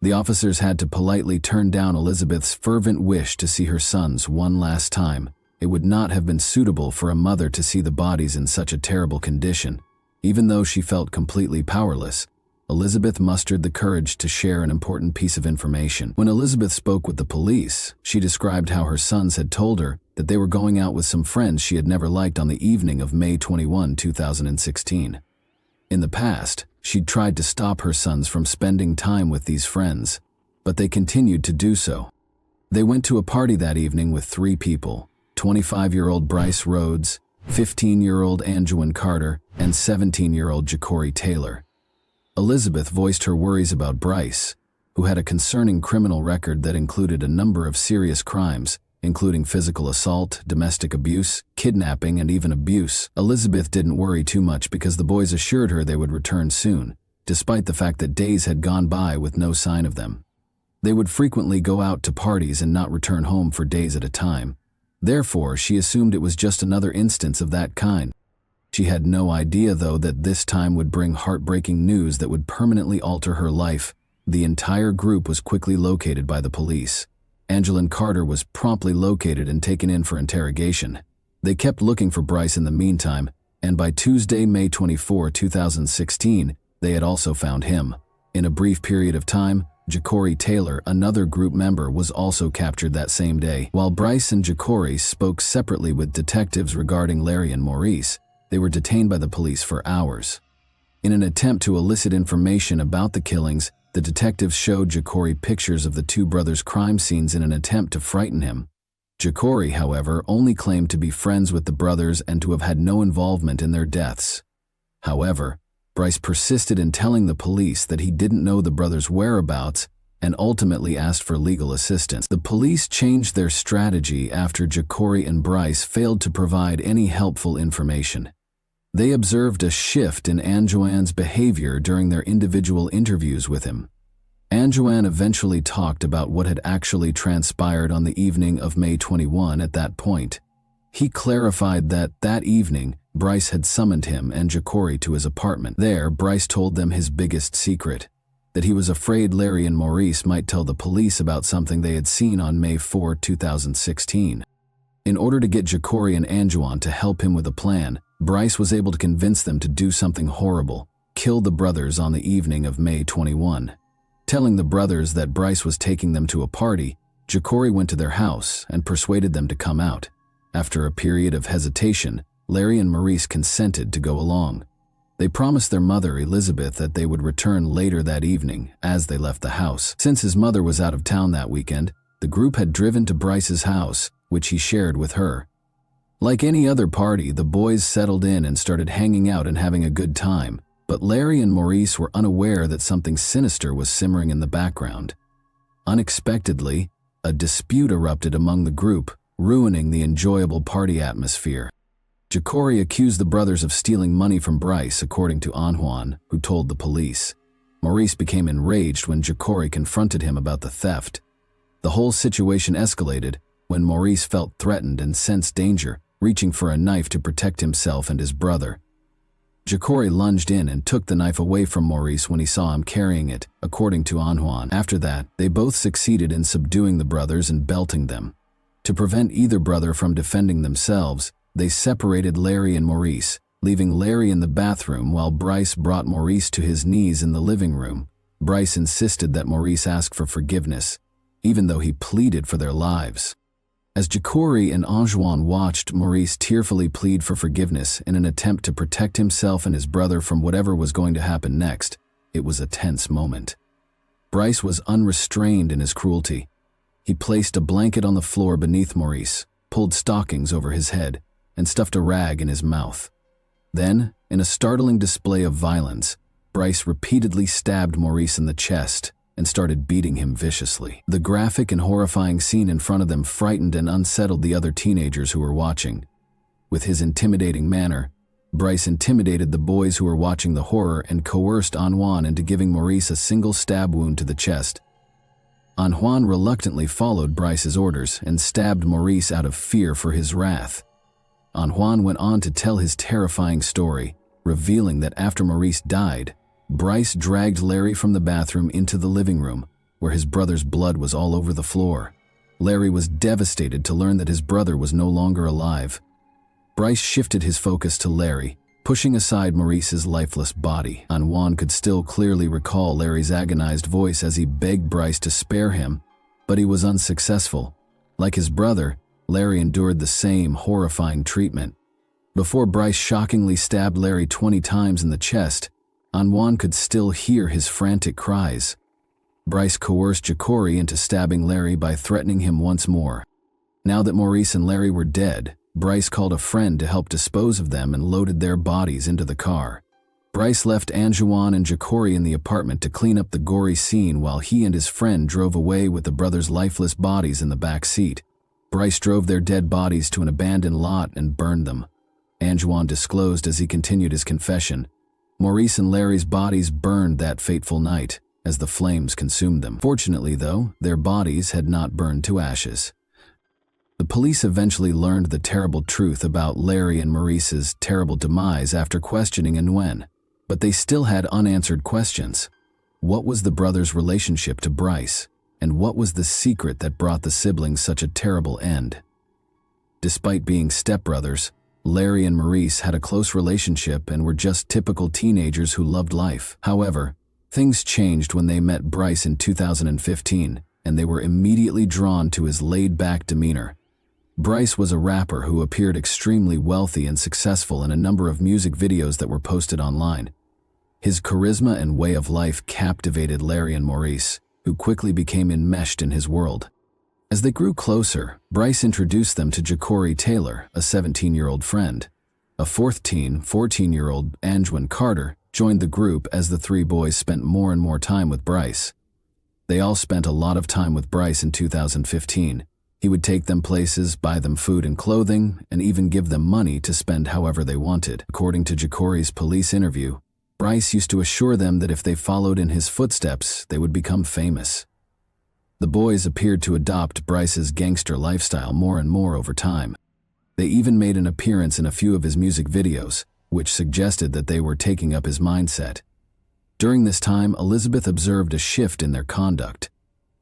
The officers had to politely turn down Elizabeth's fervent wish to see her sons one last time. It would not have been suitable for a mother to see the bodies in such a terrible condition. Even though she felt completely powerless, Elizabeth mustered the courage to share an important piece of information. When Elizabeth spoke with the police, she described how her sons had told her that they were going out with some friends she had never liked on the evening of May 21, 2016. In the past, she'd tried to stop her sons from spending time with these friends, but they continued to do so. They went to a party that evening with 3 people, 25-year-old Bryce Rhodes, 15-year-old Anjuan Carter, and 17-year-old Ja'Cory Taylor. Elizabeth voiced her worries about Bryce, who had a concerning criminal record that included a number of serious crimes, including physical assault, domestic abuse, kidnapping, and even abuse. Elizabeth didn't worry too much because the boys assured her they would return soon, despite the fact that days had gone by with no sign of them. They would frequently go out to parties and not return home for days at a time. Therefore, she assumed it was just another instance of that kind. She had no idea, though, that this time would bring heartbreaking news that would permanently alter her life. The entire group was quickly located by the police. Anjuan Carter was promptly located and taken in for interrogation. They kept looking for Bryce in the meantime, and by Tuesday, May 24, 2016, they had also found him. In a brief period of time, Ja'Cory Taylor, another group member, was also captured that same day. While Bryce and Ja'Cory spoke separately with detectives regarding Larry and Maurice, they were detained by the police for hours. In an attempt to elicit information about the killings, the detectives showed Ja'Cory pictures of the 2 brothers' crime scenes in an attempt to frighten him. Ja'Cory, however, only claimed to be friends with the brothers and to have had no involvement in their deaths. However, Bryce persisted in telling the police that he didn't know the brothers' whereabouts and ultimately asked for legal assistance. The police changed their strategy after Ja'Cory and Bryce failed to provide any helpful information. They observed a shift in Anjuan's behavior during their individual interviews with him. Anjuan eventually talked about what had actually transpired on the evening of May 21 at that point. He clarified that evening, Bryce had summoned him and Ja'Cory to his apartment. There, Bryce told them his biggest secret, that he was afraid Larry and Maurice might tell the police about something they had seen on May 4, 2016. In order to get Ja'Cory and Anjuan to help him with a plan, Bryce was able to convince them to do something horrible, kill the brothers on the evening of May 21. Telling the brothers that Bryce was taking them to a party, Ja'Cory went to their house and persuaded them to come out. After a period of hesitation, Larry and Maurice consented to go along. They promised their mother, Elizabeth, that they would return later that evening as they left the house. Since his mother was out of town that weekend, the group had driven to Bryce's house, which he shared with her. Like any other party, the boys settled in and started hanging out and having a good time, but Larry and Maurice were unaware that something sinister was simmering in the background. Unexpectedly, a dispute erupted among the group, ruining the enjoyable party atmosphere. Ja'Cory accused the brothers of stealing money from Bryce, according to Anjuan, who told the police. Maurice became enraged when Ja'Cory confronted him about the theft. The whole situation escalated when Maurice felt threatened and sensed danger, reaching for a knife to protect himself and his brother. Ja'Cory lunged in and took the knife away from Maurice when he saw him carrying it, according to Anjuan. After that, they both succeeded in subduing the brothers and belting them. To prevent either brother from defending themselves, they separated Larry and Maurice, leaving Larry in the bathroom while Bryce brought Maurice to his knees in the living room. Bryce insisted that Maurice ask for forgiveness, even though he pleaded for their lives. As Ja'Cory and Anjuan watched Maurice tearfully plead for forgiveness in an attempt to protect himself and his brother from whatever was going to happen next, it was a tense moment. Bryce was unrestrained in his cruelty. He placed a blanket on the floor beneath Maurice, pulled stockings over his head, and stuffed a rag in his mouth. Then, in a startling display of violence, Bryce repeatedly stabbed Maurice in the chest and started beating him viciously. The graphic and horrifying scene in front of them frightened and unsettled the other teenagers who were watching. With his intimidating manner, Bryce intimidated the boys who were watching the horror and coerced Anjuan into giving Maurice a single stab wound to the chest. Anjuan reluctantly followed Bryce's orders and stabbed Maurice out of fear for his wrath. Anjuan went on to tell his terrifying story, revealing that after Maurice died, Bryce dragged Larry from the bathroom into the living room, where his brother's blood was all over the floor. Larry was devastated to learn that his brother was no longer alive. Bryce shifted his focus to Larry, pushing aside Maurice's lifeless body. Anjuan could still clearly recall Larry's agonized voice as he begged Bryce to spare him, but he was unsuccessful. Like his brother, Larry endured the same horrifying treatment. Before Bryce shockingly stabbed Larry 20 times in the chest, Anjuan could still hear his frantic cries. Bryce coerced Ja'Cory into stabbing Larry by threatening him once more. Now that Maurice and Larry were dead, Bryce called a friend to help dispose of them and loaded their bodies into the car. Bryce left Anjuan and Ja'Cory in the apartment to clean up the gory scene while he and his friend drove away with the brothers' lifeless bodies in the back seat. Bryce drove their dead bodies to an abandoned lot and burned them. Anjuan disclosed as he continued his confession. Maurice and Larry's bodies burned that fateful night as the flames consumed them. Fortunately, though, their bodies had not burned to ashes. The police eventually learned the terrible truth about Larry and Maurice's terrible demise after questioning Nguyen, but they still had unanswered questions. What was the brothers' relationship to Bryce, and what was the secret that brought the siblings such a terrible end? Despite being stepbrothers, Larry and Maurice had a close relationship and were just typical teenagers who loved life. However, things changed when they met Bryce in 2015, and they were immediately drawn to his laid-back demeanor. Bryce was a rapper who appeared extremely wealthy and successful in a number of music videos that were posted online. His charisma and way of life captivated Larry and Maurice, who quickly became enmeshed in his world. As they grew closer, Bryce introduced them to Ja'Cory Taylor, a 17-year-old friend. A fourth teen, 14-year-old Anjuan Carter, joined the group as the three boys spent more and more time with Bryce. They all spent a lot of time with Bryce in 2015. He would take them places, buy them food and clothing, and even give them money to spend however they wanted. According to Ja'Cory's police interview, Bryce used to assure them that if they followed in his footsteps, they would become famous. The boys appeared to adopt Bryce's gangster lifestyle more and more over time. They even made an appearance in a few of his music videos, which suggested that they were taking up his mindset. During this time, Elizabeth observed a shift in their conduct.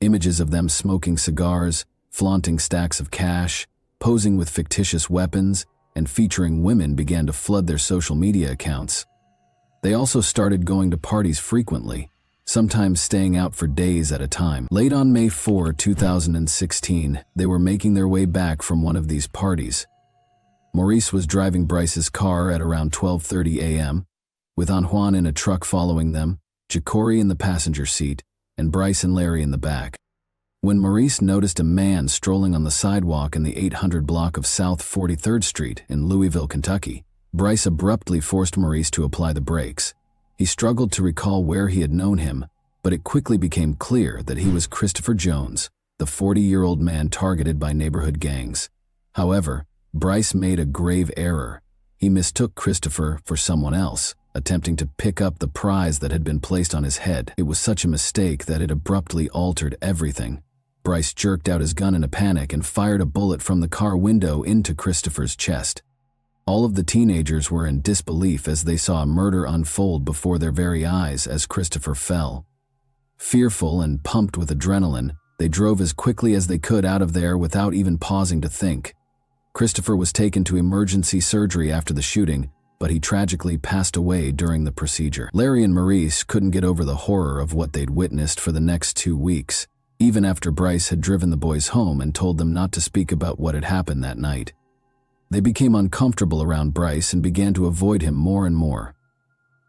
Images of them smoking cigars, flaunting stacks of cash, posing with fictitious weapons, and featuring women began to flood their social media accounts. They also started going to parties frequently, sometimes staying out for days at a time. Late on May 4, 2016, they were making their way back from one of these parties. Maurice was driving Bryce's car at around 12:30 a.m., with Anjuan in a truck following them, Ja'Cory in the passenger seat, and Bryce and Larry in the back. When Maurice noticed a man strolling on the sidewalk in the 800 block of South 43rd Street in Louisville, Kentucky, Bryce abruptly forced Maurice to apply the brakes. He struggled to recall where he had known him, but it quickly became clear that he was Christopher Jones, the 40-year-old man targeted by neighborhood gangs. However, Bryce made a grave error. He mistook Christopher for someone else, attempting to pick up the prize that had been placed on his head. It was such a mistake that it abruptly altered everything. Bryce jerked out his gun in a panic and fired a bullet from the car window into Christopher's chest. All of the teenagers were in disbelief as they saw a murder unfold before their very eyes as Christopher fell. Fearful and pumped with adrenaline, they drove as quickly as they could out of there without even pausing to think. Christopher was taken to emergency surgery after the shooting, but he tragically passed away during the procedure. Larry and Maurice couldn't get over the horror of what they'd witnessed for the next 2 weeks, even after Bryce had driven the boys home and told them not to speak about what had happened that night. They became uncomfortable around Bryce and began to avoid him more and more.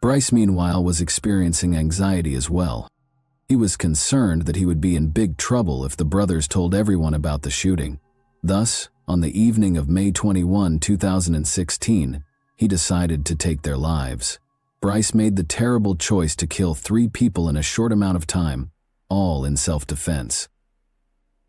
Bryce, meanwhile, was experiencing anxiety as well. He was concerned that he would be in big trouble if the brothers told everyone about the shooting. Thus, on the evening of May 21, 2016, he decided to take their lives. Bryce made the terrible choice to kill 3 people in a short amount of time, all in self-defense.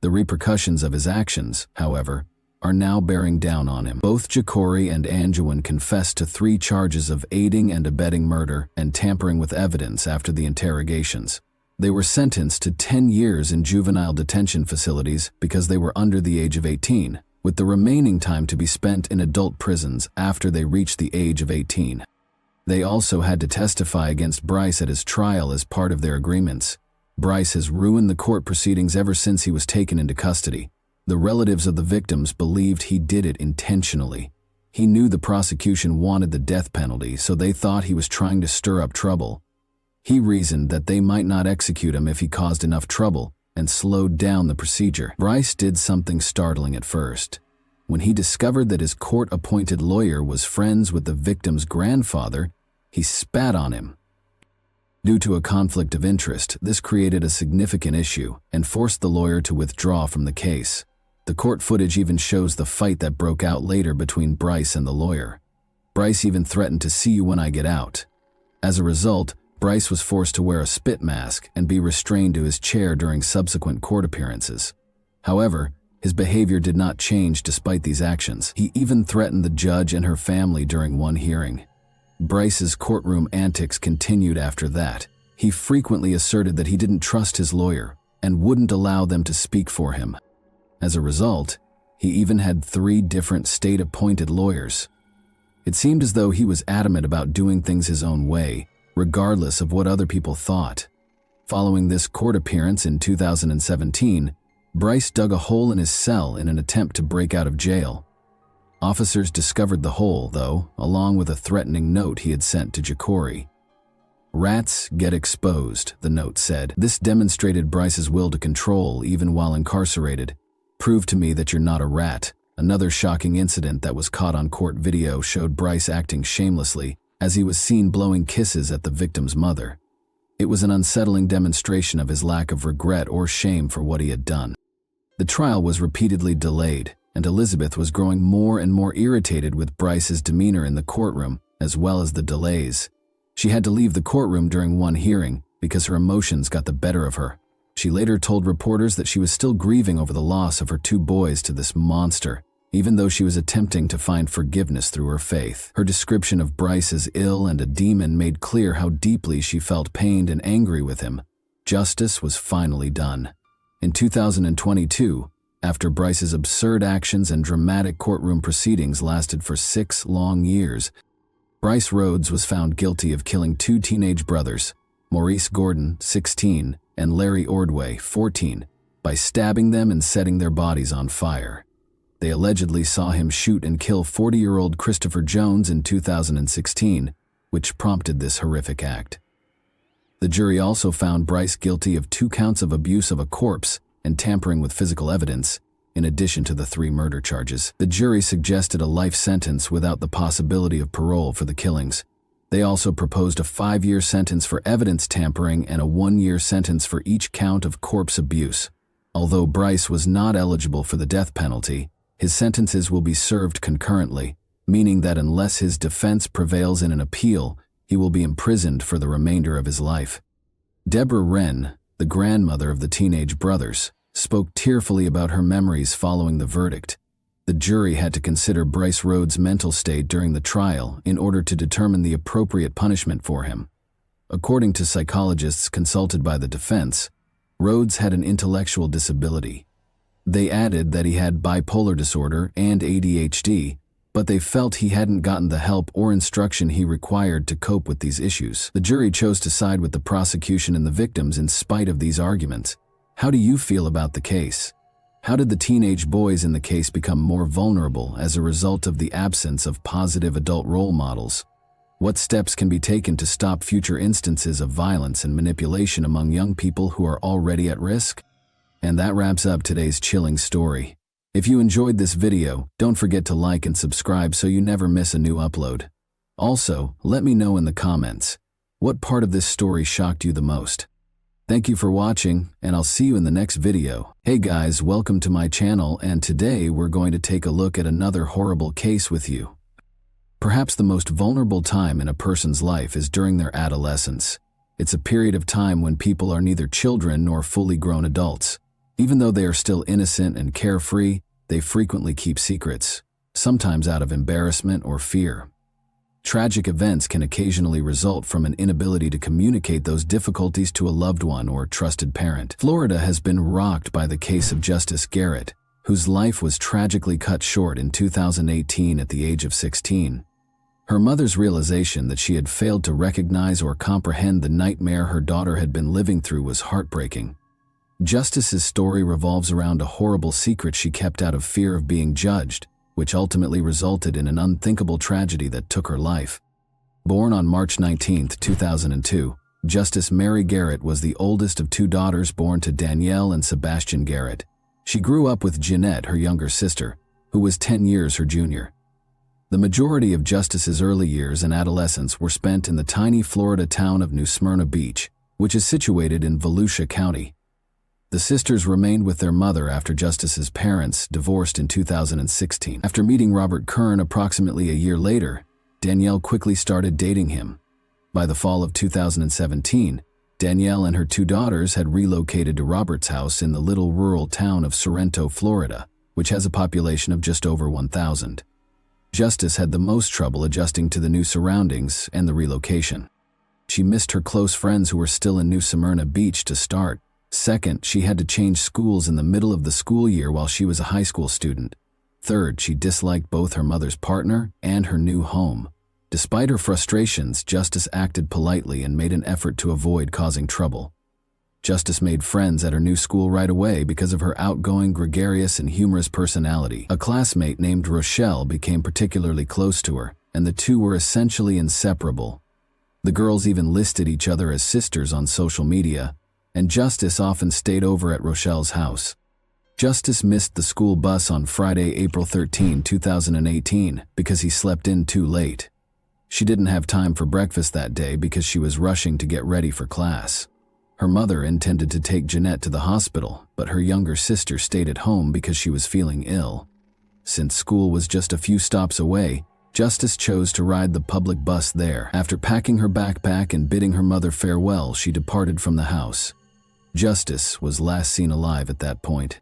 The repercussions of his actions, however, are now bearing down on him. Both Jacori and Anjouan confessed to 3 charges of aiding and abetting murder and tampering with evidence after the interrogations. They were sentenced to 10 years in juvenile detention facilities because they were under the age of 18, with the remaining time to be spent in adult prisons after they reached the age of 18. They also had to testify against Bryce at his trial as part of their agreements. Bryce has ruined the court proceedings ever since he was taken into custody. The relatives of the victims believed he did it intentionally. He knew the prosecution wanted the death penalty, so they thought he was trying to stir up trouble. He reasoned that they might not execute him if he caused enough trouble and slowed down the procedure. Bryce did something startling at first. When he discovered that his court-appointed lawyer was friends with the victim's grandfather, he spat on him. Due to a conflict of interest, this created a significant issue and forced the lawyer to withdraw from the case. The court footage even shows the fight that broke out later between Bryce and the lawyer. Bryce even threatened to "see you when I get out." As a result, Bryce was forced to wear a spit mask and be restrained to his chair during subsequent court appearances. However, his behavior did not change despite these actions. He even threatened the judge and her family during one hearing. Bryce's courtroom antics continued after that. He frequently asserted that he didn't trust his lawyer and wouldn't allow them to speak for him. As a result, he even had 3 different state-appointed lawyers. It seemed as though he was adamant about doing things his own way, regardless of what other people thought. Following this court appearance in 2017, Bryce dug a hole in his cell in an attempt to break out of jail. Officers discovered the hole, though, along with a threatening note he had sent to Jacori. "Rats get exposed," the note said. "This demonstrated Bryce's will to control even while incarcerated. Prove to me that you're not a rat." Another shocking incident that was caught on court video showed Bryce acting shamelessly as he was seen blowing kisses at the victim's mother. It was an unsettling demonstration of his lack of regret or shame for what he had done. The trial was repeatedly delayed, and Elizabeth was growing more and more irritated with Bryce's demeanor in the courtroom, as well as the delays. She had to leave the courtroom during one hearing because her emotions got the better of her. She later told reporters that she was still grieving over the loss of her 2 boys to this monster, even though she was attempting to find forgiveness through her faith. Her description of Bryce as ill and a demon made clear how deeply she felt pained and angry with him. Justice was finally done. In 2022, after Bryce's absurd actions and dramatic courtroom proceedings lasted for 6 long years, Bryce Rhodes was found guilty of killing 2 teenage brothers, Maurice Gordon, 16, and Larry Ordway, 14, by stabbing them and setting their bodies on fire. They allegedly saw him shoot and kill 40-year-old Christopher Jones in 2016, which prompted this horrific act. The jury also found Bryce guilty of 2 counts of abuse of a corpse and tampering with physical evidence, in addition to the 3 murder charges. The jury suggested a life sentence without the possibility of parole for the killings. They also proposed a 5-year sentence for evidence tampering and a 1-year sentence for each count of corpse abuse. Although Bryce was not eligible for the death penalty, his sentences will be served concurrently, meaning that unless his defense prevails in an appeal, he will be imprisoned for the remainder of his life. Deborah Wren, the grandmother of the teenage brothers, spoke tearfully about her memories following the verdict. The jury had to consider Bryce Rhodes' mental state during the trial in order to determine the appropriate punishment for him. According to psychologists consulted by the defense, Rhodes had an intellectual disability. They added that he had bipolar disorder and ADHD, but they felt he hadn't gotten the help or instruction he required to cope with these issues. The jury chose to side with the prosecution and the victims in spite of these arguments. How do you feel about the case? How did the teenage boys in the case become more vulnerable as a result of the absence of positive adult role models? What steps can be taken to stop future instances of violence and manipulation among young people who are already at risk? And that wraps up today's chilling story. If you enjoyed this video, don't forget to like and subscribe so you never miss a new upload. Also, let me know in the comments, what part of this story shocked you the most? Thank you for watching, and I'll see you in the next video. Hey guys, welcome to my channel, and today we're going to take a look at another horrible case with you. Perhaps the most vulnerable time in a person's life is during their adolescence. It's a period of time when people are neither children nor fully grown adults. Even though they are still innocent and carefree, they frequently keep secrets, sometimes out of embarrassment or fear. Tragic events can occasionally result from an inability to communicate those difficulties to a loved one or trusted parent. Florida has been rocked by the case of Justice Garrett, whose life was tragically cut short in 2018 at the age of 16. Her mother's realization that she had failed to recognize or comprehend the nightmare her daughter had been living through was heartbreaking. Justice's story revolves around a horrible secret she kept out of fear of being judged, which ultimately resulted in an unthinkable tragedy that took her life. Born on March 19, 2002, Justice Mary Garrett was the oldest of two daughters born to Danielle and Sebastian Garrett. She grew up with Jeanette, her younger sister, who was 10 years her junior. The majority of Justice's early years and adolescence were spent in the tiny Florida town of New Smyrna Beach, which is situated in Volusia County. The sisters remained with their mother after Justice's parents divorced in 2016. After meeting Robert Kern approximately a year later, Danielle quickly started dating him. By the fall of 2017, Danielle and her two daughters had relocated to Robert's house in the little rural town of Sorrento, Florida, which has a population of just over 1,000. Justice had the most trouble adjusting to the new surroundings and the relocation. She missed her close friends who were still in New Smyrna Beach to start. Second, she had to change schools in the middle of the school year while she was a high school student. Third, she disliked both her mother's partner and her new home. Despite her frustrations, Justice acted politely and made an effort to avoid causing trouble. Justice made friends at her new school right away because of her outgoing, gregarious, and humorous personality. A classmate named Rochelle became particularly close to her, and the two were essentially inseparable. The girls even listed each other as sisters on social media, and Justice often stayed over at Rochelle's house. Justice missed the school bus on Friday, April 13, 2018, because he slept in too late. She didn't have time for breakfast that day because she was rushing to get ready for class. Her mother intended to take Jeanette to the hospital, but her younger sister stayed at home because she was feeling ill. Since school was just a few stops away, Justice chose to ride the public bus there. After packing her backpack and bidding her mother farewell, she departed from the house. Justice was last seen alive at that point.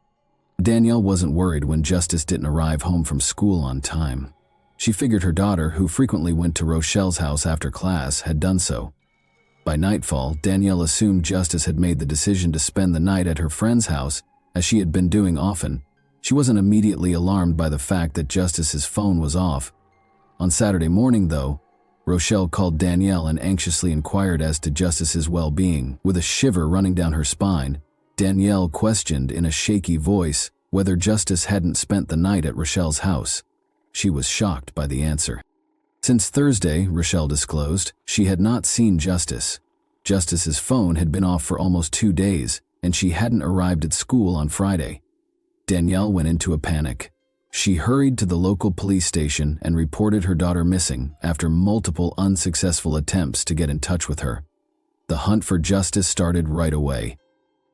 Danielle wasn't worried when Justice didn't arrive home from school on time. She figured her daughter, who frequently went to Rochelle's house after class, had done so. By nightfall, Danielle assumed Justice had made the decision to spend the night at her friend's house, as she had been doing often. She wasn't immediately alarmed by the fact that Justice's phone was off. On Saturday morning, though, Rochelle called Danielle and anxiously inquired as to Justice's well-being. With a shiver running down her spine, Danielle questioned in a shaky voice whether Justice hadn't spent the night at Rochelle's house. She was shocked by the answer. Since Thursday, Rochelle disclosed, she had not seen Justice. Justice's phone had been off for almost 2 days, and she hadn't arrived at school on Friday. Danielle went into a panic. She hurried to the local police station and reported her daughter missing after multiple unsuccessful attempts to get in touch with her. The hunt for Justice started right away.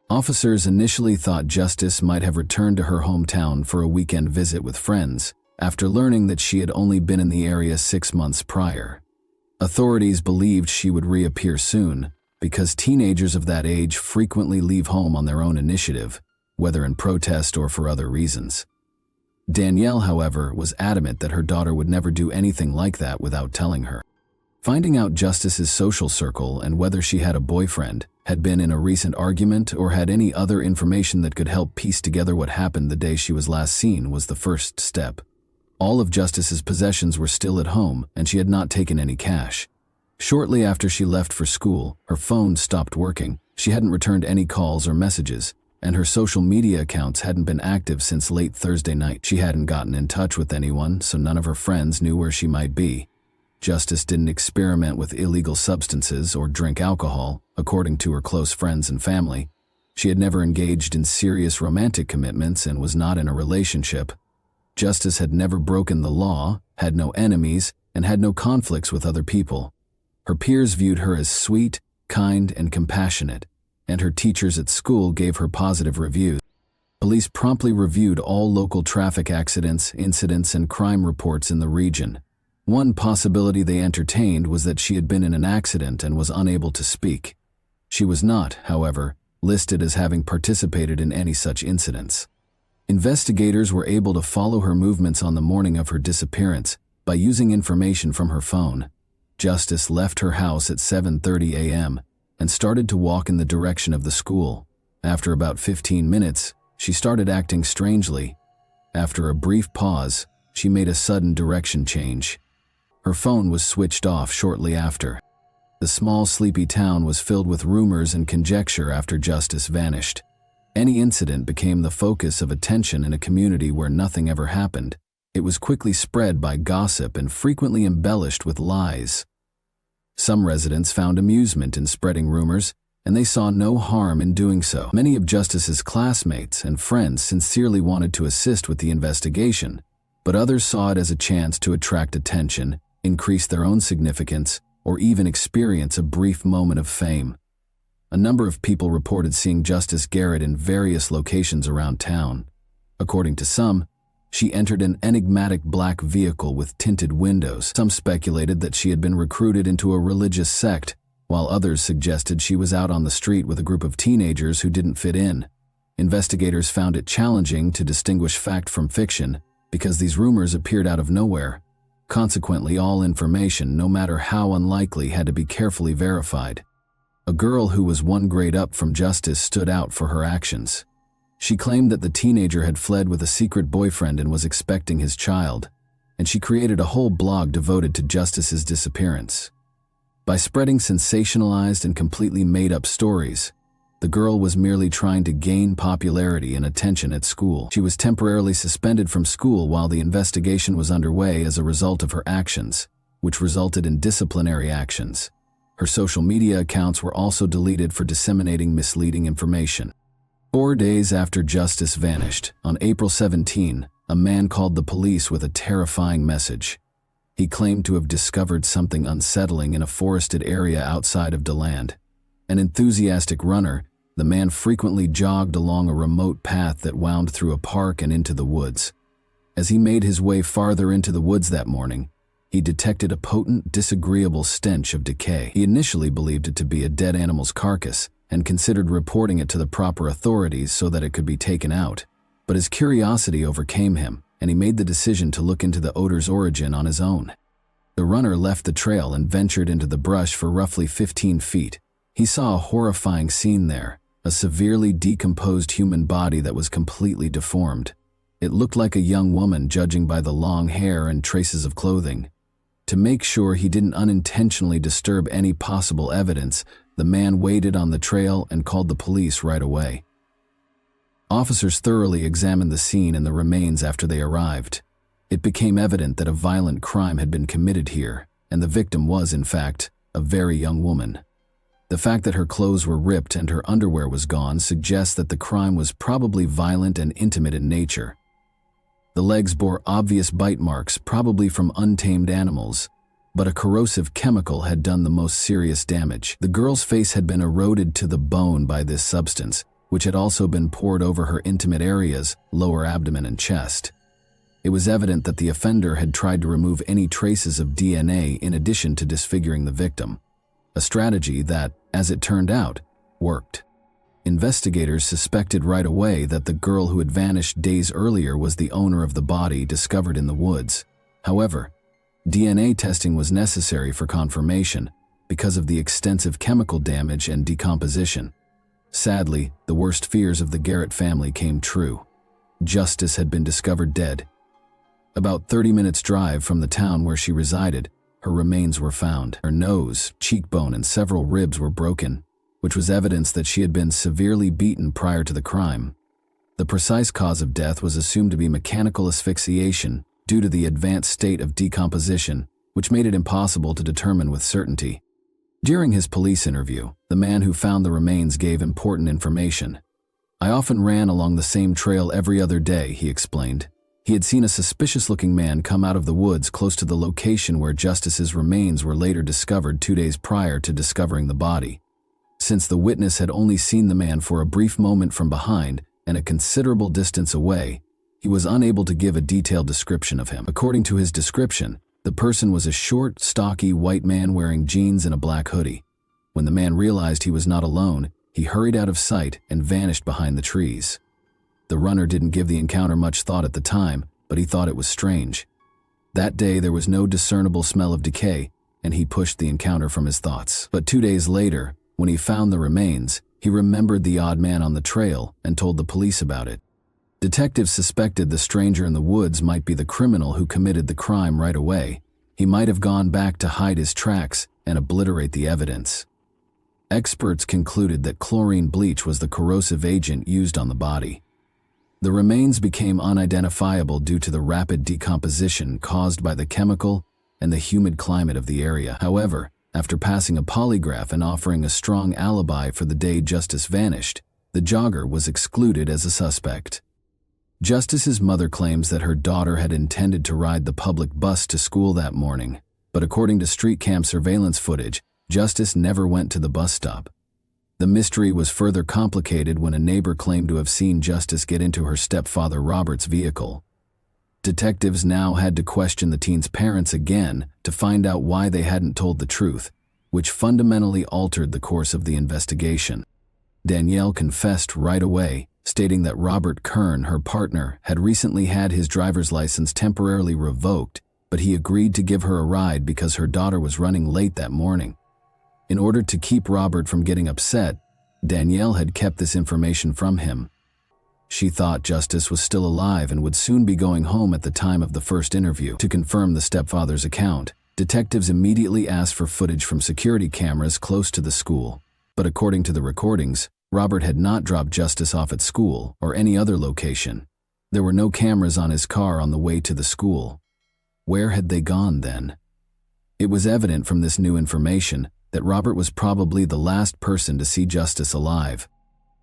Officers initially thought Justice might have returned to her hometown for a weekend visit with friends, after learning that she had only been in the area 6 months prior. Authorities believed she would reappear soon, because teenagers of that age frequently leave home on their own initiative, whether in protest or for other reasons. Danielle, however, was adamant that her daughter would never do anything like that without telling her. Finding out Justice's social circle and whether she had a boyfriend, had been in a recent argument, or had any other information that could help piece together what happened the day she was last seen was the first step. All of Justice's possessions were still at home, and she had not taken any cash. Shortly after she left for school, her phone stopped working. She hadn't returned any calls or messages, and her social media accounts hadn't been active since late Thursday night. She hadn't gotten in touch with anyone, so none of her friends knew where she might be. Justice didn't experiment with illegal substances or drink alcohol, according to her close friends and family. She had never engaged in serious romantic commitments and was not in a relationship. Justice had never broken the law, had no enemies, and had no conflicts with other people. Her peers viewed her as sweet, kind, and compassionate, and her teachers at school gave her positive reviews. Police promptly reviewed all local traffic accidents, incidents, and crime reports in the region. One possibility they entertained was that she had been in an accident and was unable to speak. She was not, however, listed as having participated in any such incidents. Investigators were able to follow her movements on the morning of her disappearance by using information from her phone. Justice left her house at 7:30 a.m. and started to walk in the direction of the school. After about 15 minutes, she started acting strangely. After a brief pause, she made a sudden direction change. Her phone was switched off shortly after. The small, sleepy town was filled with rumors and conjecture after Justice vanished. Any incident became the focus of attention in a community where nothing ever happened. It was quickly spread by gossip and frequently embellished with lies. Some residents found amusement in spreading rumors, and they saw no harm in doing so. Many of Justice's classmates and friends sincerely wanted to assist with the investigation, but others saw it as a chance to attract attention, increase their own significance, or even experience a brief moment of fame. A number of people reported seeing Justice Garrett in various locations around town. According to some, she entered an enigmatic black vehicle with tinted windows. Some speculated that she had been recruited into a religious sect, while others suggested she was out on the street with a group of teenagers who didn't fit in. Investigators found it challenging to distinguish fact from fiction because these rumors appeared out of nowhere. Consequently, all information, no matter how unlikely, had to be carefully verified. A girl who was one grade up from Justice stood out for her actions. She claimed that the teenager had fled with a secret boyfriend and was expecting his child, and she created a whole blog devoted to Justice's disappearance. By spreading sensationalized and completely made-up stories, the girl was merely trying to gain popularity and attention at school. She was temporarily suspended from school while the investigation was underway as a result of her actions, which resulted in disciplinary actions. Her social media accounts were also deleted for disseminating misleading information. 4 days after Justice vanished, on April 17, a man called the police with a terrifying message. He claimed to have discovered something unsettling in a forested area outside of DeLand. An enthusiastic runner, the man frequently jogged along a remote path that wound through a park and into the woods. As he made his way farther into the woods that morning, he detected a potent, disagreeable stench of decay. He initially believed it to be a dead animal's carcass and considered reporting it to the proper authorities so that it could be taken out. But his curiosity overcame him, and he made the decision to look into the odor's origin on his own. The runner left the trail and ventured into the brush for roughly 15 feet. He saw a horrifying scene there, a severely decomposed human body that was completely deformed. It looked like a young woman, judging by the long hair and traces of clothing. To make sure he didn't unintentionally disturb any possible evidence, the man waited on the trail and called the police right away. Officers thoroughly examined the scene and the remains after they arrived. It became evident that a violent crime had been committed here, and the victim was, in fact, a very young woman. The fact that her clothes were ripped and her underwear was gone suggests that the crime was probably violent and intimate in nature. The legs bore obvious bite marks, probably from untamed animals, but a corrosive chemical had done the most serious damage. The girl's face had been eroded to the bone by this substance, which had also been poured over her intimate areas, lower abdomen and chest. It was evident that the offender had tried to remove any traces of DNA in addition to disfiguring the victim, a strategy that, as it turned out, worked. Investigators suspected right away that the girl who had vanished days earlier was the owner of the body discovered in the woods. However, DNA testing was necessary for confirmation because of the extensive chemical damage and decomposition. Sadly, the worst fears of the Garrett family came true. Justice had been discovered dead. About 30 minutes' drive from the town where she resided, her remains were found. Her nose, cheekbone, and several ribs were broken, which was evidence that she had been severely beaten prior to the crime. The precise cause of death was assumed to be mechanical asphyxiation due to the advanced state of decomposition, which made it impossible to determine with certainty. During his police interview, the man who found the remains gave important information. "I often ran along the same trail every other day," he explained. He had seen a suspicious-looking man come out of the woods close to the location where Justice's remains were later discovered 2 days prior to discovering the body. Since the witness had only seen the man for a brief moment from behind and a considerable distance away, he was unable to give a detailed description of him. According to his description, the person was a short, stocky white man wearing jeans and a black hoodie. When the man realized he was not alone, he hurried out of sight and vanished behind the trees. The runner didn't give the encounter much thought at the time, but he thought it was strange. That day there was no discernible smell of decay, and he pushed the encounter from his thoughts. But 2 days later, when he found the remains, he remembered the odd man on the trail and told the police about it. Detectives suspected the stranger in the woods might be the criminal who committed the crime right away. He might have gone back to hide his tracks and obliterate the evidence. Experts concluded that chlorine bleach was the corrosive agent used on the body. The remains became unidentifiable due to the rapid decomposition caused by the chemical and the humid climate of the area. However, after passing a polygraph and offering a strong alibi for the day Justice vanished, the jogger was excluded as a suspect. Justice's mother claims that her daughter had intended to ride the public bus to school that morning, but according to street cam surveillance footage, Justice never went to the bus stop. The mystery was further complicated when a neighbor claimed to have seen Justice get into her stepfather Robert's vehicle. Detectives now had to question the teen's parents again to find out why they hadn't told the truth, which fundamentally altered the course of the investigation. Danielle confessed right away, stating that Robert Kern, her partner, had recently had his driver's license temporarily revoked, but he agreed to give her a ride because her daughter was running late that morning. In order to keep Robert from getting upset, Danielle had kept this information from him. She thought Justice was still alive and would soon be going home at the time of the first interview. To confirm the stepfather's account, detectives immediately asked for footage from security cameras close to the school. But according to the recordings, Robert had not dropped Justice off at school or any other location. There were no cameras on his car on the way to the school. Where had they gone then? It was evident from this new information that Robert was probably the last person to see Justice alive.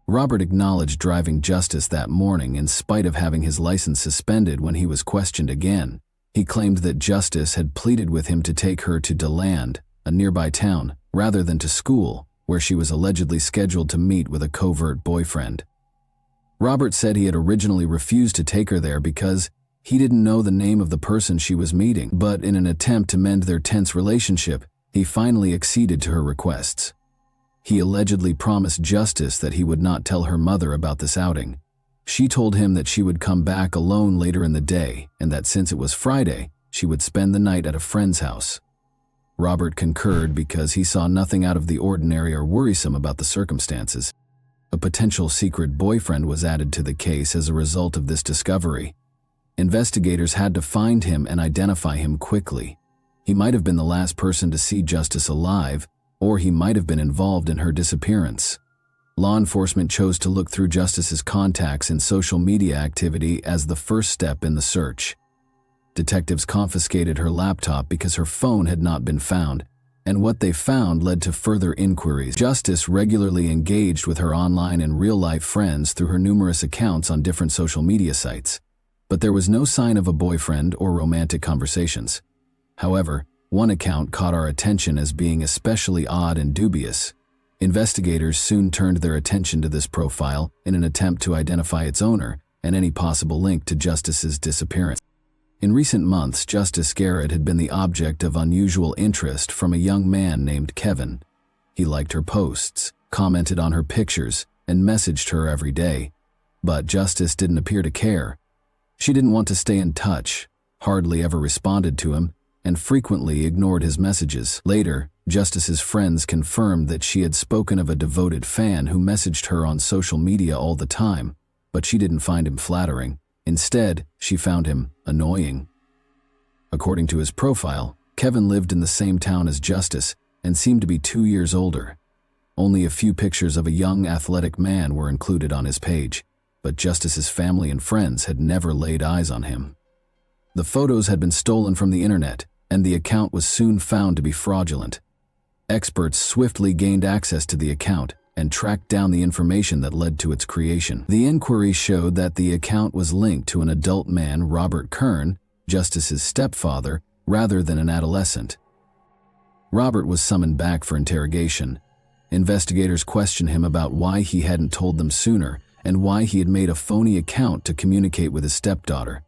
Robert acknowledged driving Justice that morning in spite of having his license suspended when he was questioned again. He claimed that Justice had pleaded with him to take her to DeLand, a nearby town, rather than to school, where she was allegedly scheduled to meet with a covert boyfriend. Robert said he had originally refused to take her there because he didn't know the name of the person she was meeting, but in an attempt to mend their tense relationship, he finally acceded to her requests. He allegedly promised Justice that he would not tell her mother about this outing. She told him that she would come back alone later in the day and that since it was Friday, she would spend the night at a friend's house. Robert concurred because he saw nothing out of the ordinary or worrisome about the circumstances. A potential secret boyfriend was added to the case as a result of this discovery. Investigators had to find him and identify him quickly. He might have been the last person to see Justice alive, or he might have been involved in her disappearance. Law enforcement chose to look through Justice's contacts and social media activity as the first step in the search. Detectives confiscated her laptop because her phone had not been found, and what they found led to further inquiries. Justice regularly engaged with her online and real-life friends through her numerous accounts on different social media sites, but there was no sign of a boyfriend or romantic conversations. However, one account caught our attention as being especially odd and dubious. Investigators soon turned their attention to this profile in an attempt to identify its owner and any possible link to Justice's disappearance. In recent months, Justice Garrett had been the object of unusual interest from a young man named Kevin. He liked her posts, commented on her pictures, and messaged her every day. But Justice didn't appear to care. She didn't want to stay in touch, hardly ever responded to him, and frequently ignored his messages. Later, Justice's friends confirmed that she had spoken of a devoted fan who messaged her on social media all the time, but she didn't find him flattering. Instead, she found him annoying. According to his profile, Kevin lived in the same town as Justice and seemed to be 2 years older. Only a few pictures of a young, athletic man were included on his page, but Justice's family and friends had never laid eyes on him. The photos had been stolen from the internet, and the account was soon found to be fraudulent. Experts swiftly gained access to the account and tracked down the information that led to its creation. The inquiry showed that the account was linked to an adult man, Robert Kern, Justice's stepfather, rather than an adolescent. Robert was summoned back for interrogation. Investigators questioned him about why he hadn't told them sooner and why he had made a phony account to communicate with his stepdaughter.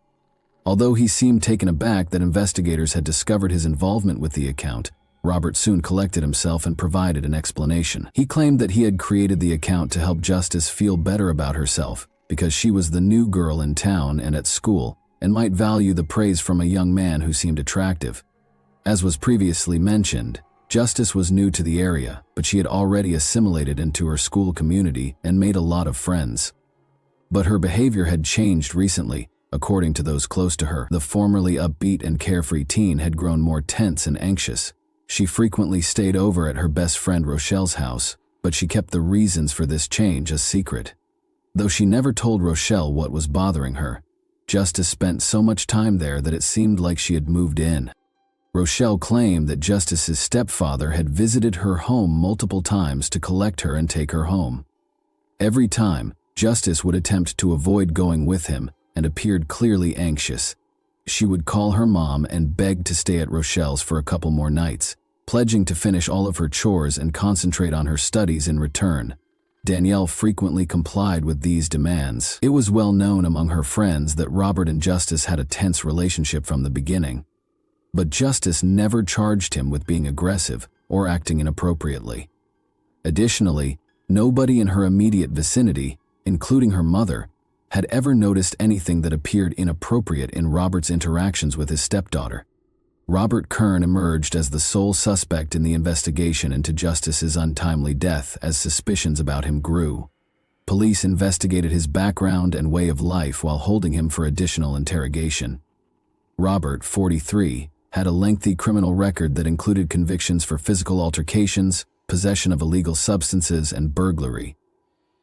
Although he seemed taken aback that investigators had discovered his involvement with the account, Robert soon collected himself and provided an explanation. He claimed that he had created the account to help Justice feel better about herself because she was the new girl in town and at school and might value the praise from a young man who seemed attractive. As was previously mentioned, Justice was new to the area, but she had already assimilated into her school community and made a lot of friends. But her behavior had changed recently. According to those close to her, the formerly upbeat and carefree teen had grown more tense and anxious. She frequently stayed over at her best friend Rochelle's house, but she kept the reasons for this change a secret. Though she never told Rochelle what was bothering her, Justice spent so much time there that it seemed like she had moved in. Rochelle claimed that Justice's stepfather had visited her home multiple times to collect her and take her home. Every time, Justice would attempt to avoid going with him and appeared clearly anxious. She would call her mom and beg to stay at Rochelle's for a couple more nights, pledging to finish all of her chores and concentrate on her studies in return. Danielle frequently complied with these demands. It was well known among her friends that Robert and Justice had a tense relationship from the beginning. But Justice never charged him with being aggressive or acting inappropriately. Additionally, nobody in her immediate vicinity, including her mother, had ever noticed anything that appeared inappropriate in Robert's interactions with his stepdaughter. Robert Kern emerged as the sole suspect in the investigation into Justice's untimely death as suspicions about him grew. Police investigated his background and way of life while holding him for additional interrogation. Robert, 43, had a lengthy criminal record that included convictions for physical altercations, possession of illegal substances, and burglary.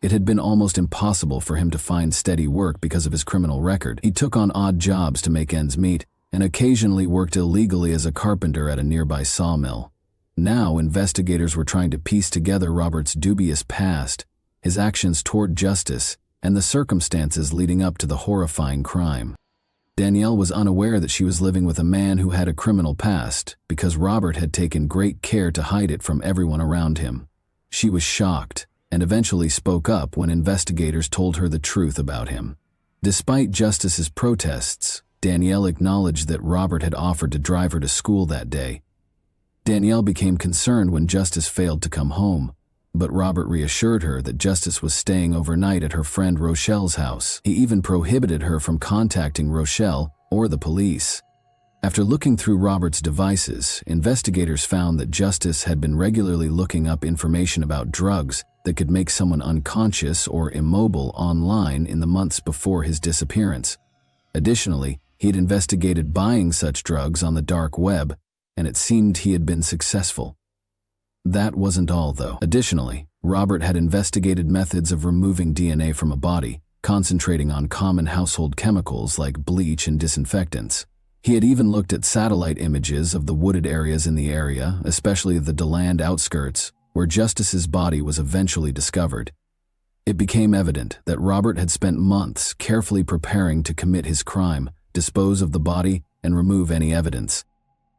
It had been almost impossible for him to find steady work because of his criminal record. He took on odd jobs to make ends meet and occasionally worked illegally as a carpenter at a nearby sawmill. Now, investigators were trying to piece together Robert's dubious past, his actions toward Justice, and the circumstances leading up to the horrifying crime. Danielle was unaware that she was living with a man who had a criminal past because Robert had taken great care to hide it from everyone around him. She was shocked and eventually spoke up when investigators told her the truth about him. Despite Justice's protests, Danielle acknowledged that Robert had offered to drive her to school that day. Danielle became concerned when Justice failed to come home, but Robert reassured her that Justice was staying overnight at her friend Rochelle's house. He even prohibited her from contacting Rochelle or the police. After looking through Robert's devices, investigators found that Justice had been regularly looking up information about drugs that could make someone unconscious or immobile online in the months before his disappearance. Additionally, he had investigated buying such drugs on the dark web, and it seemed he had been successful. That wasn't all, though. Additionally, Robert had investigated methods of removing DNA from a body, concentrating on common household chemicals like bleach and disinfectants. He had even looked at satellite images of the wooded areas in the area, especially the DeLand outskirts, where Justice's body was eventually discovered. It became evident that Robert had spent months carefully preparing to commit his crime, dispose of the body, and remove any evidence.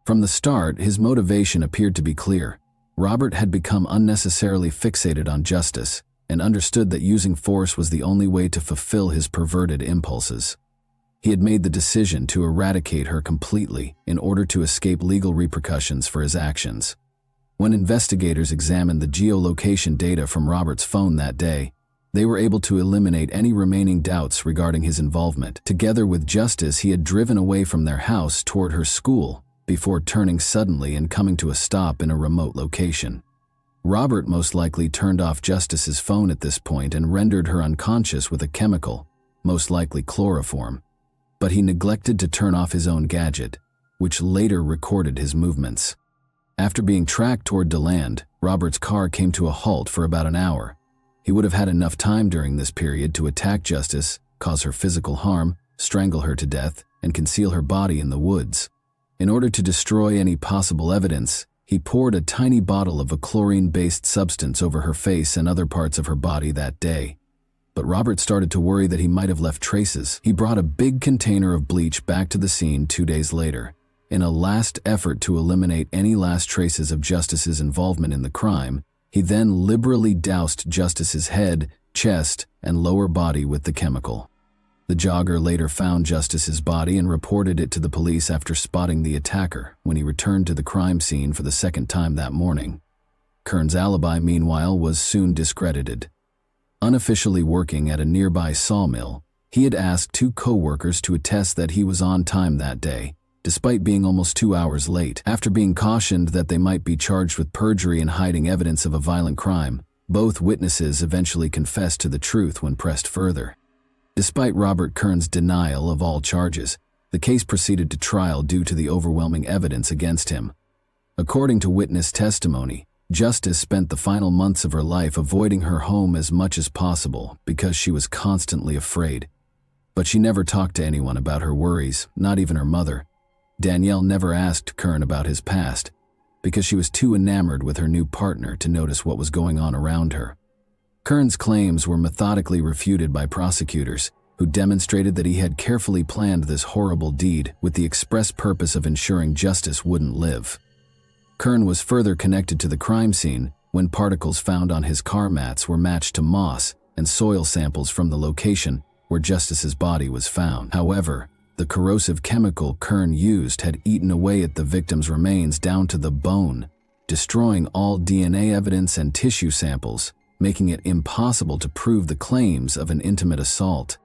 From the start, his motivation appeared to be clear. Robert had become unnecessarily fixated on Justice and understood that using force was the only way to fulfill his perverted impulses. He had made the decision to eradicate her completely in order to escape legal repercussions for his actions. When investigators examined the geolocation data from Robert's phone that day, they were able to eliminate any remaining doubts regarding his involvement. Together with Justice, he had driven away from their house toward her school before turning suddenly and coming to a stop in a remote location. Robert most likely turned off Justice's phone at this point and rendered her unconscious with a chemical, most likely chloroform. But he neglected to turn off his own gadget. which later recorded his movements. After being tracked toward DeLand, Robert's car came to a halt for about an hour. He would have had enough time during this period to attack Justice, cause her physical harm, strangle her to death, and conceal her body in the woods. In order to destroy any possible evidence, he poured a tiny bottle of a chlorine-based substance over her face and other parts of her body that day. But Robert started to worry that he might have left traces. He brought a big container of bleach back to the scene 2 days later. In a last effort to eliminate any last traces of Justice's involvement in the crime, he then liberally doused Justice's head, chest, and lower body with the chemical. The jogger later found Justice's body and reported it to the police after spotting the attacker when he returned to the crime scene for the second time that morning. Kern's alibi, meanwhile, was soon discredited. Unofficially working at a nearby sawmill, he had asked 2 co-workers to attest that he was on time that day, despite being almost 2 hours late. After being cautioned that they might be charged with perjury and hiding evidence of a violent crime, both witnesses eventually confessed to the truth when pressed further. Despite Robert Kern's denial of all charges, the case proceeded to trial due to the overwhelming evidence against him. According to witness testimony, Justice spent the final months of her life avoiding her home as much as possible because she was constantly afraid. But she never talked to anyone about her worries, not even her mother. Danielle never asked Kern about his past because she was too enamored with her new partner to notice what was going on around her. Kern's claims were methodically refuted by prosecutors, who demonstrated that he had carefully planned this horrible deed with the express purpose of ensuring Justice wouldn't live. Kern was further connected to the crime scene when particles found on his car mats were matched to moss and soil samples from the location where Justice's body was found. However, the corrosive chemical Kern used had eaten away at the victim's remains down to the bone, destroying all DNA evidence and tissue samples, making it impossible to prove the claims of an intimate assault.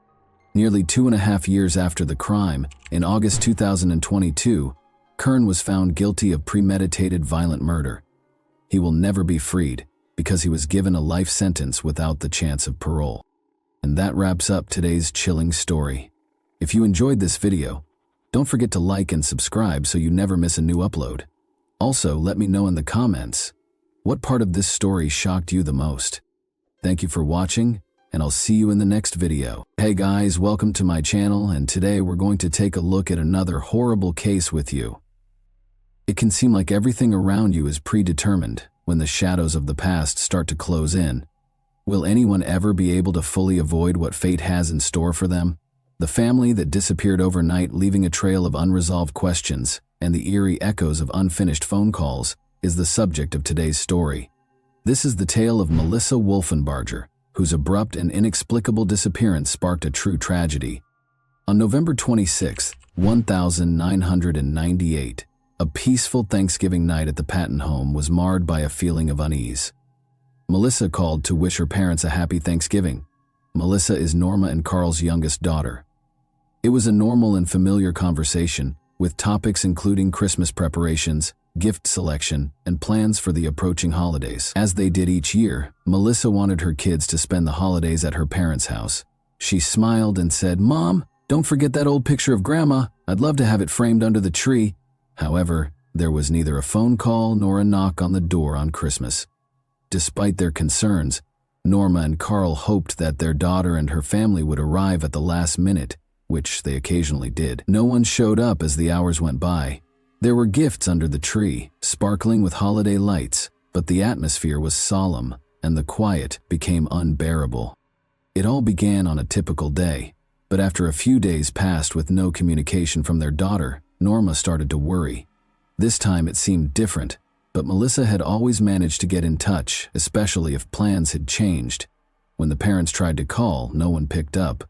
Nearly 2.5 years after the crime, in August 2022, Kern was found guilty of premeditated violent murder. He will never be freed because he was given a life sentence without the chance of parole. And that wraps up today's chilling story. If you enjoyed this video, don't forget to like and subscribe so you never miss a new upload. Also, let me know in the comments, what part of this story shocked you the most? Thank you for watching, and I'll see you in the next video. Hey guys, welcome to my channel, and today we're going to take a look at another horrible case with you. It can seem like everything around you is predetermined when the shadows of the past start to close in. Will anyone ever be able to fully avoid what fate has in store for them? The family that disappeared overnight, leaving a trail of unresolved questions and the eerie echoes of unfinished phone calls, is the subject of today's story. This is the tale of Melissa Wolfenbarger, whose abrupt and inexplicable disappearance sparked a true tragedy. On November 26, 1998, a peaceful Thanksgiving night at the Patton home was marred by a feeling of unease. Melissa called to wish her parents a happy Thanksgiving. Melissa is Norma and Carl's youngest daughter. It was a normal and familiar conversation, with topics including Christmas preparations, gift selection, and plans for the approaching holidays. As they did each year, Melissa wanted her kids to spend the holidays at her parents' house. She smiled and said, "Mom, don't forget that old picture of Grandma. I'd love to have it framed under the tree." However, there was neither a phone call nor a knock on the door on Christmas. Despite their concerns, Norma and Carl hoped that their daughter and her family would arrive at the last minute, which they occasionally did. No one showed up as the hours went by. There were gifts under the tree, sparkling with holiday lights, but the atmosphere was solemn, and the quiet became unbearable. It all began on a typical day, but after a few days passed with no communication from their daughter, Norma started to worry. This time it seemed different, but Melissa had always managed to get in touch, especially if plans had changed. When the parents tried to call, no one picked up.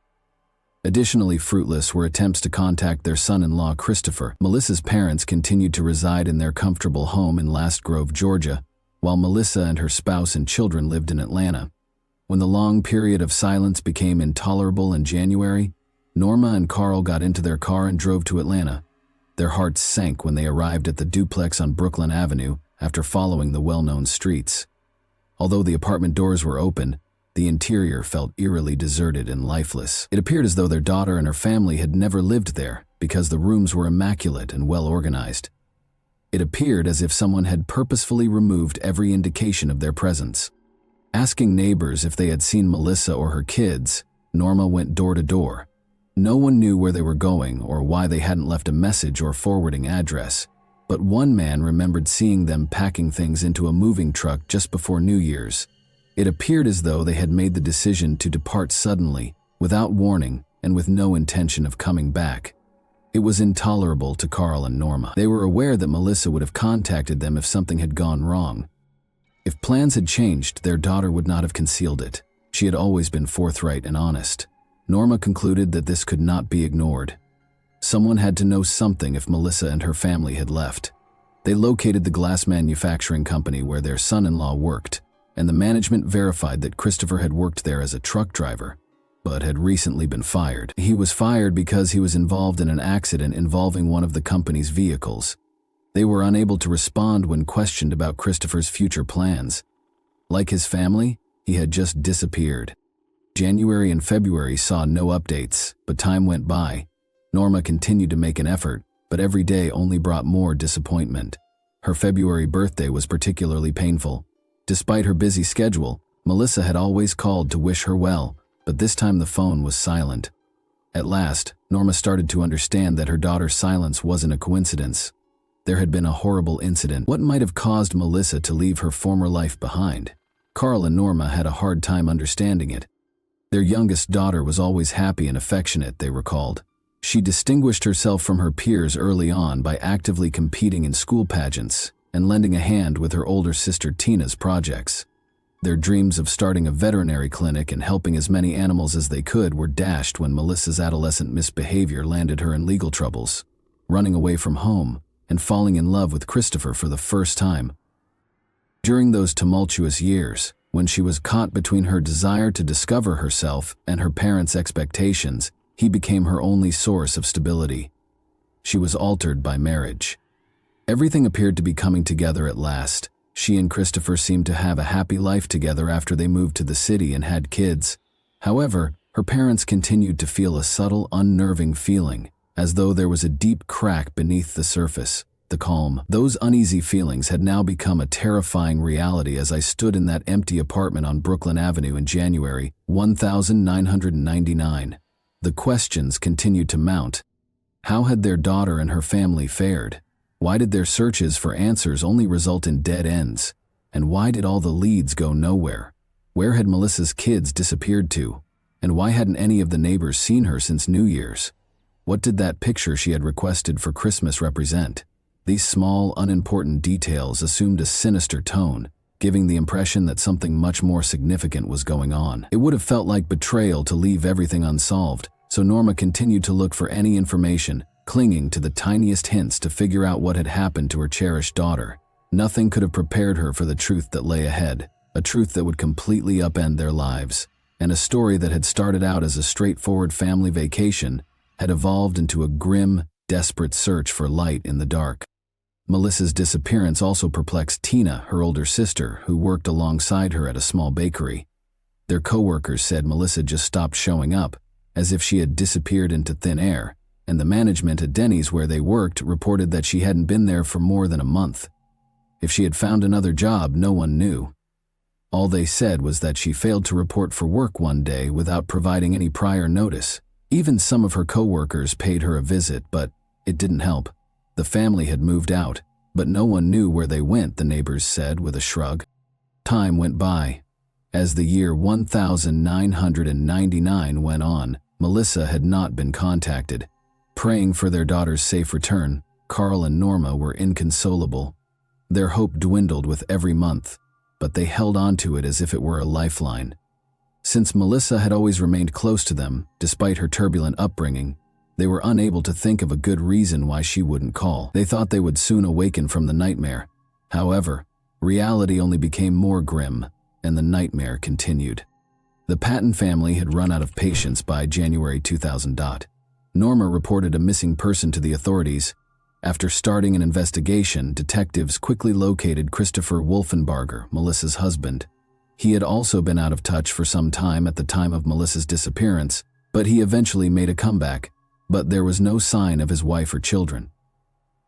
Additionally fruitless were attempts to contact their son-in-law Christopher. Melissa's parents continued to reside in their comfortable home in Last Grove, Georgia, while Melissa and her spouse and children lived in Atlanta. When the long period of silence became intolerable in January, Norma and Carl got into their car and drove to Atlanta. Their hearts sank when they arrived at the duplex on Brooklyn Avenue after following the well-known streets. Although the apartment doors were open, the interior felt eerily deserted and lifeless. It appeared as though their daughter and her family had never lived there, because the rooms were immaculate and well organized. It appeared as if someone had purposefully removed every indication of their presence. Asking neighbors if they had seen Melissa or her kids, Norma went door to door. No one knew where they were going or why they hadn't left a message or forwarding address, but one man remembered seeing them packing things into a moving truck just before New Year's. It appeared as though they had made the decision to depart suddenly, without warning, and with no intention of coming back. It was intolerable to Carl and Norma. They were aware that Melissa would have contacted them if something had gone wrong. If plans had changed, their daughter would not have concealed it. She had always been forthright and honest. Norma concluded that this could not be ignored. Someone had to know something if Melissa and her family had left. They located the glass manufacturing company where their son-in-law worked, and the management verified that Christopher had worked there as a truck driver, but had recently been fired. He was fired because he was involved in an accident involving one of the company's vehicles. They were unable to respond when questioned about Christopher's future plans. Like his family, he had just disappeared. January and February saw no updates, but time went by. Norma continued to make an effort, but every day only brought more disappointment. Her February birthday was particularly painful. Despite her busy schedule, Melissa had always called to wish her well, but this time the phone was silent. At last, Norma started to understand that her daughter's silence wasn't a coincidence. There had been a horrible incident. What might have caused Melissa to leave her former life behind? Carl and Norma had a hard time understanding it. Their youngest daughter was always happy and affectionate, they recalled. She distinguished herself from her peers early on by actively competing in school pageants and lending a hand with her older sister Tina's projects. Their dreams of starting a veterinary clinic and helping as many animals as they could were dashed when Melissa's adolescent misbehavior landed her in legal troubles, running away from home and falling in love with Christopher for the first time. During those tumultuous years, when she was caught between her desire to discover herself and her parents' expectations, he became her only source of stability. She was altered by marriage. Everything appeared to be coming together at last. She and Christopher seemed to have a happy life together after they moved to the city and had kids. However, her parents continued to feel a subtle, unnerving feeling, as though there was a deep crack beneath the surface. The calm. Those uneasy feelings had now become a terrifying reality as I stood in that empty apartment on Brooklyn Avenue in January 1999. The questions continued to mount. How had their daughter and her family fared? Why did their searches for answers only result in dead ends? And why did all the leads go nowhere? Where had Melissa's kids disappeared to? And why hadn't any of the neighbors seen her since New Year's? What did that picture she had requested for Christmas represent? These small, unimportant details assumed a sinister tone, giving the impression that something much more significant was going on. It would have felt like betrayal to leave everything unsolved, so Norma continued to look for any information, clinging to the tiniest hints to figure out what had happened to her cherished daughter. Nothing could have prepared her for the truth that lay ahead, a truth that would completely upend their lives, and a story that had started out as a straightforward family vacation had evolved into a grim, desperate search for light in the dark. Melissa's disappearance also perplexed Tina, her older sister, who worked alongside her at a small bakery. Their co-workers said Melissa just stopped showing up, as if she had disappeared into thin air, and the management at Denny's where they worked reported that she hadn't been there for more than a month. If she had found another job, no one knew. All they said was that she failed to report for work one day without providing any prior notice. Even some of her co-workers paid her a visit, but it didn't help. The family had moved out, but no one knew where they went, the neighbors said with a shrug. Time went by. As the year 1999 went on, Melissa had not been contacted. Praying for their daughter's safe return, Carl and Norma were inconsolable. Their hope dwindled with every month, but they held on to it as if it were a lifeline. Since Melissa had always remained close to them, despite her turbulent upbringing, they were unable to think of a good reason why she wouldn't call. They thought they would soon awaken from the nightmare. However, reality only became more grim, and the nightmare continued. The Patton family had run out of patience by January 2000. Norma reported a missing person to the authorities. After starting an investigation, detectives quickly located Christopher Wolfenbarger, Melissa's husband. He had also been out of touch for some time at the time of Melissa's disappearance, but he eventually made a comeback. but there was no sign of his wife or children.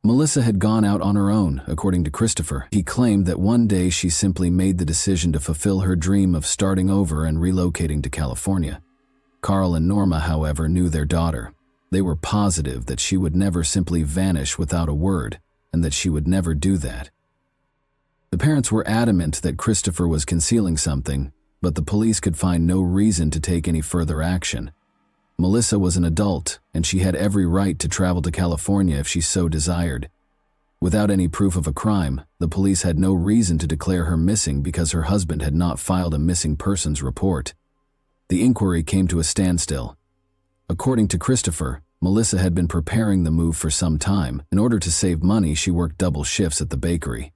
Melissa had gone out on her own, according to Christopher. He claimed that one day she simply made the decision to fulfill her dream of starting over and relocating to California. Carl and Norma, however, knew their daughter. They were positive that she would never simply vanish without a word, and that she would never do that. The parents were adamant that Christopher was concealing something, but the police could find no reason to take any further action. Melissa was an adult, and she had every right to travel to California if she so desired. Without any proof of a crime, the police had no reason to declare her missing because her husband had not filed a missing persons report. The inquiry came to a standstill. According to Christopher, Melissa had been preparing the move for some time. In order to save money, she worked double shifts at the bakery.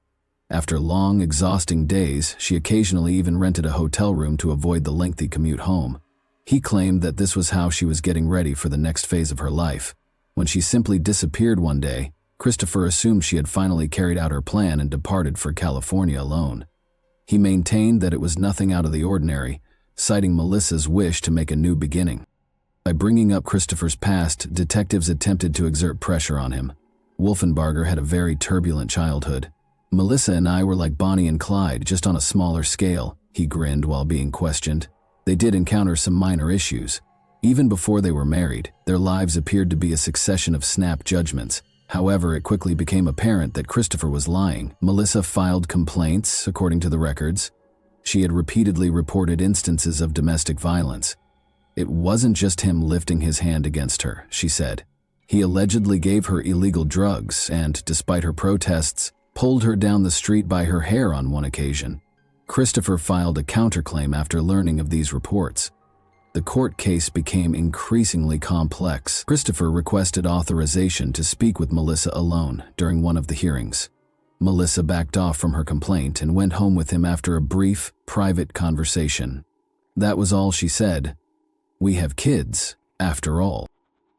After long, exhausting days, she occasionally even rented a hotel room to avoid the lengthy commute home. He claimed that this was how she was getting ready for the next phase of her life. When she simply disappeared one day, Christopher assumed she had finally carried out her plan and departed for California alone. He maintained that it was nothing out of the ordinary, citing Melissa's wish to make a new beginning. By bringing up Christopher's past, detectives attempted to exert pressure on him. Wolfenbarger had a very turbulent childhood. "Melissa and I were like Bonnie and Clyde, just on a smaller scale," he grinned while being questioned. They did encounter some minor issues. Even before they were married, their lives appeared to be a succession of snap judgments. However, it quickly became apparent that Christopher was lying. Melissa filed complaints, according to the records. She had repeatedly reported instances of domestic violence. It wasn't just him lifting his hand against her, she said. He allegedly gave her illegal drugs and, despite her protests, pulled her down the street by her hair on one occasion. Christopher filed a counterclaim after learning of these reports. The court case became increasingly complex. Christopher requested authorization to speak with Melissa alone during one of the hearings. Melissa backed off from her complaint and went home with him after a brief, private conversation. That was all she said. "We have kids, after all."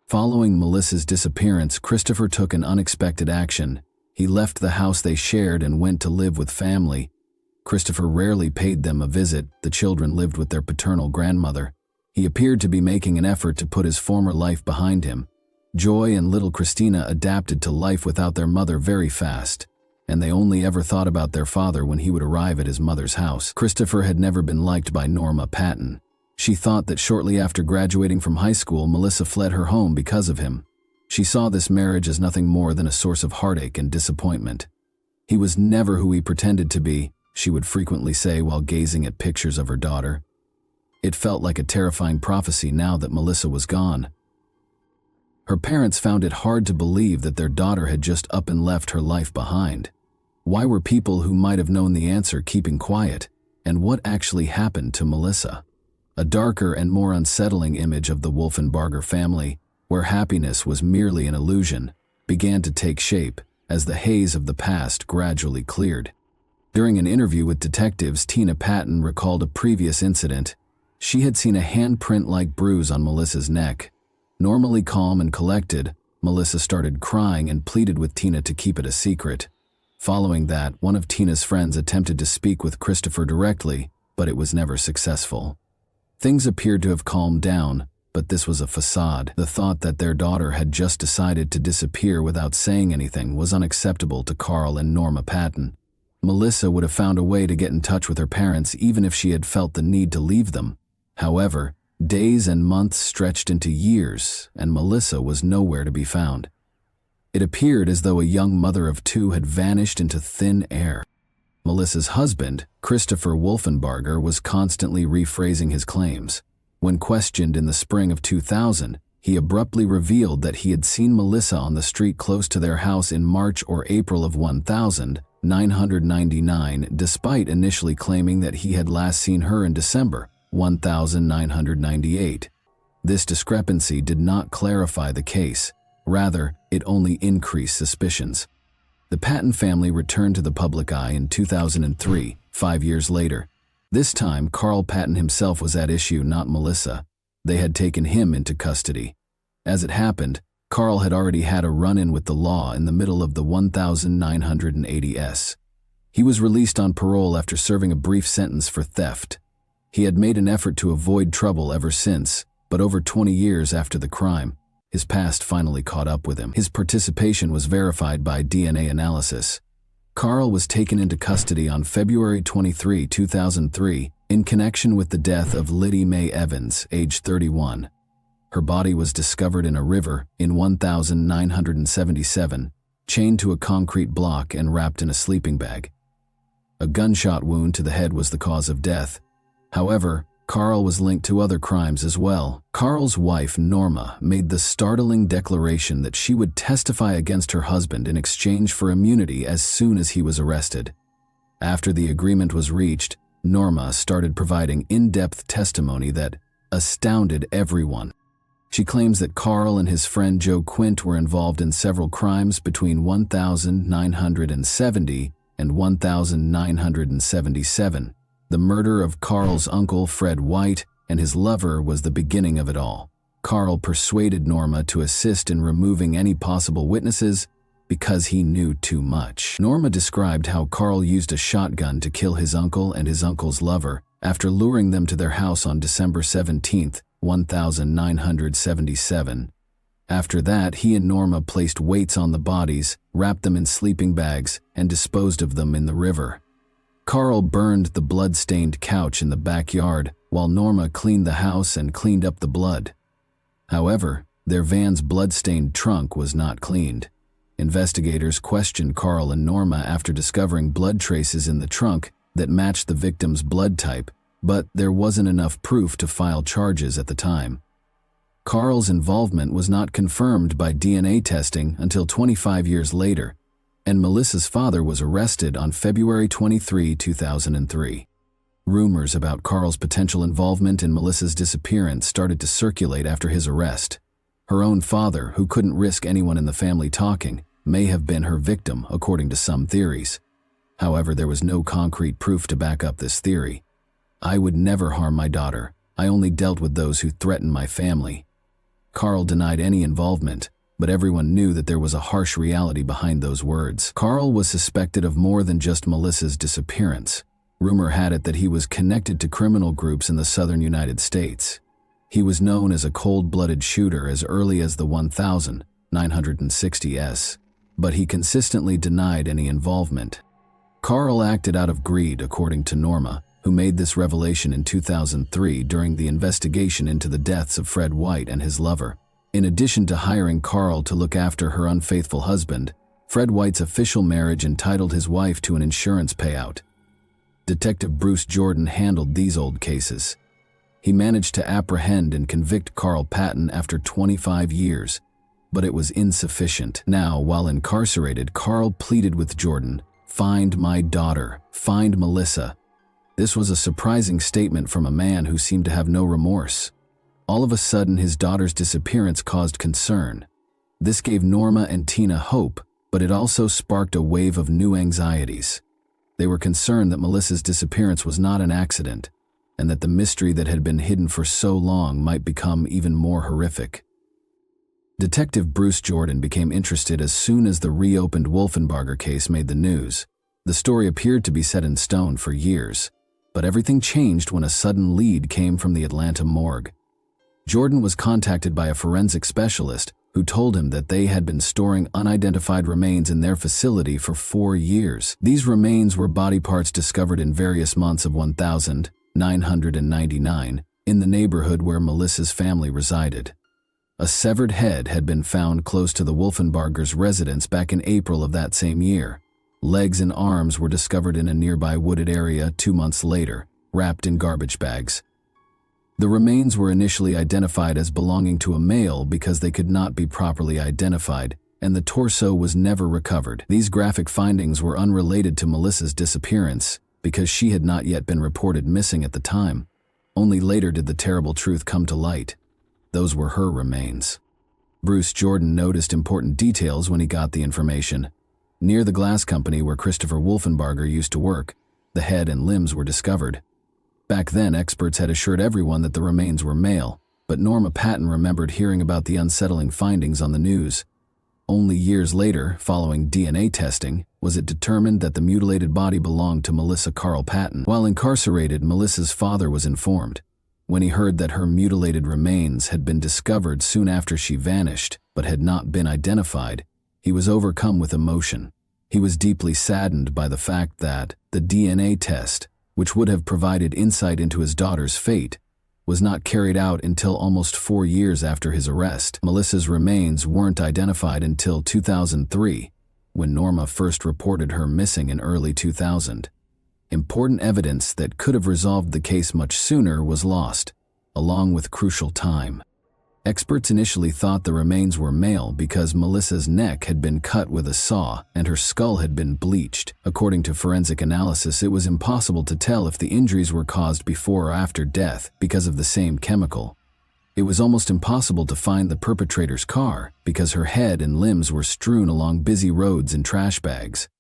Following Melissa's disappearance, Christopher took an unexpected action. He left the house they shared and went to live with family. Christopher rarely paid them a visit. The children lived with their paternal grandmother. He appeared to be making an effort to put his former life behind him. Joy and little Christina adapted to life without their mother very fast, and they only ever thought about their father when he would arrive at his mother's house. Christopher had never been liked by Norma Patton. She thought that shortly after graduating from high school, Melissa fled her home because of him. She saw this marriage as nothing more than a source of heartache and disappointment. "He was never who he pretended to be," she would frequently say while gazing at pictures of her daughter. It felt like a terrifying prophecy now that Melissa was gone. Her parents found it hard to believe that their daughter had just up and left her life behind. Why were people who might have known the answer keeping quiet? And what actually happened to Melissa? A darker and more unsettling image of the Wolfenbarger family, where happiness was merely an illusion, began to take shape as the haze of the past gradually cleared. During an interview with detectives, Tina Patton recalled a previous incident. She had seen a handprint-like bruise on Melissa's neck. Normally calm and collected, Melissa started crying and pleaded with Tina to keep it a secret. Following that, one of Tina's friends attempted to speak with Christopher directly, but it was never successful. Things appeared to have calmed down, but this was a facade. The thought that their daughter had just decided to disappear without saying anything was unacceptable to Carl and Norma Patton. Melissa would have found a way to get in touch with her parents even if she had felt the need to leave them. However, days and months stretched into years, and Melissa was nowhere to be found. It appeared as though a young mother of two had vanished into thin air. Melissa's husband, Christopher Wolfenbarger, was constantly rephrasing his claims. When questioned in the spring of 2000, he abruptly revealed that he had seen Melissa on the street close to their house in March or April of 1999, despite initially claiming that he had last seen her in December 1998. This discrepancy did not clarify the case. Rather, it only increased suspicions. The Patton family returned to the public eye in 2003, 5 years later. This time, Carl Patton himself was at issue, not Melissa. They had taken him into custody. As it happened, Carl had already had a run-in with the law in the middle of the 1980s. He was released on parole after serving a brief sentence for theft. He had made an effort to avoid trouble ever since, but over 20 years after the crime, His past finally caught up with him. His participation was verified by DNA analysis. Carl was taken into custody on February 23, 2003, in connection with the death of Liddy Mae Evans, age 31. Her body was discovered in a river in 1977, chained to a concrete block and wrapped in a sleeping bag. A gunshot wound to the head was the cause of death. However, Carl was linked to other crimes as well. Carl's wife, Norma, made the startling declaration that she would testify against her husband in exchange for immunity as soon as he was arrested. After the agreement was reached, Norma started providing in-depth testimony that astounded everyone. She claims that Carl and his friend Joe Quint were involved in several crimes between 1970 and 1977. The murder of Carl's uncle, Fred White, and his lover was the beginning of it all. Carl persuaded Norma to assist in removing any possible witnesses because he knew too much. Norma described how Carl used a shotgun to kill his uncle and his uncle's lover after luring them to their house on December 17, 1977. After that, he and Norma placed weights on the bodies, wrapped them in sleeping bags, and disposed of them in the river. Carl burned the blood-stained couch in the backyard, while Norma cleaned the house and cleaned up the blood. However, their van's blood-stained trunk was not cleaned. Investigators questioned Carl and Norma after discovering blood traces in the trunk that matched the victim's blood type, but there wasn't enough proof to file charges at the time. Carl's involvement was not confirmed by DNA testing until 25 years later, and Melissa's father was arrested on February 23, 2003. Rumors about Carl's potential involvement in Melissa's disappearance started to circulate after his arrest. Her own father, who couldn't risk anyone in the family talking, may have been her victim, according to some theories. However, there was no concrete proof to back up this theory. "I would never harm my daughter. I only dealt with those who threatened my family." Carl denied any involvement, but everyone knew that there was a harsh reality behind those words. Carl was suspected of more than just Melissa's disappearance. Rumor had it that he was connected to criminal groups in the southern United States. He was known as a cold-blooded shooter as early as the 1960s, but he consistently denied any involvement. Carl acted out of greed, according to Norma, who made this revelation in 2003 during the investigation into the deaths of Fred White and his lover. In addition to hiring Carl to look after her unfaithful husband, Fred White's official marriage entitled his wife to an insurance payout. Detective Bruce Jordan handled these old cases. He managed to apprehend and convict Carl Patton after 25 years, but it was insufficient. Now, while incarcerated, Carl pleaded with Jordan, "Find my daughter, find Melissa." This was a surprising statement from a man who seemed to have no remorse. All of a sudden, his daughter's disappearance caused concern. This gave Norma and Tina hope, but it also sparked a wave of new anxieties. They were concerned that Melissa's disappearance was not an accident, and that the mystery that had been hidden for so long might become even more horrific. Detective Bruce Jordan became interested as soon as the reopened Wolfenbarger case made the news. The story appeared to be set in stone for years, but everything changed when a sudden lead came from the Atlanta morgue. Jordan was contacted by a forensic specialist who told him that they had been storing unidentified remains in their facility for 4 years. These remains were body parts discovered in various months of 1999 in the neighborhood where Melissa's family resided. A severed head had been found close to the Wolfenbargers' residence back in April of that same year. Legs and arms were discovered in a nearby wooded area 2 months later, wrapped in garbage bags. The remains were initially identified as belonging to a male because they could not be properly identified, and the torso was never recovered. These graphic findings were unrelated to Melissa's disappearance because she had not yet been reported missing at the time. Only later did the terrible truth come to light. Those were her remains. Bruce Jordan noticed important details when he got the information. Near the glass company where Christopher Wolfenbarger used to work, the head and limbs were discovered. Back then, experts had assured everyone that the remains were male, but Norma Patton remembered hearing about the unsettling findings on the news. Only years later, following DNA testing, was it determined that the mutilated body belonged to Melissa Carl Patton. While incarcerated, Melissa's father was informed. When he heard that her mutilated remains had been discovered soon after she vanished but had not been identified, he was overcome with emotion. He was deeply saddened by the fact that the DNA test, which would have provided insight into his daughter's fate, was not carried out until almost 4 years after his arrest. Melissa's remains weren't identified until 2003, when Norma first reported her missing in early 2000. Important evidence that could have resolved the case much sooner was lost, along with crucial time. Experts initially thought the remains were male because Melissa's neck had been cut with a saw and her skull had been bleached. According to forensic analysis, it was impossible to tell if the injuries were caused before or after death because of the same chemical. It was almost impossible to find the perpetrator's car because her head and limbs were strewn along busy roads in trash bags.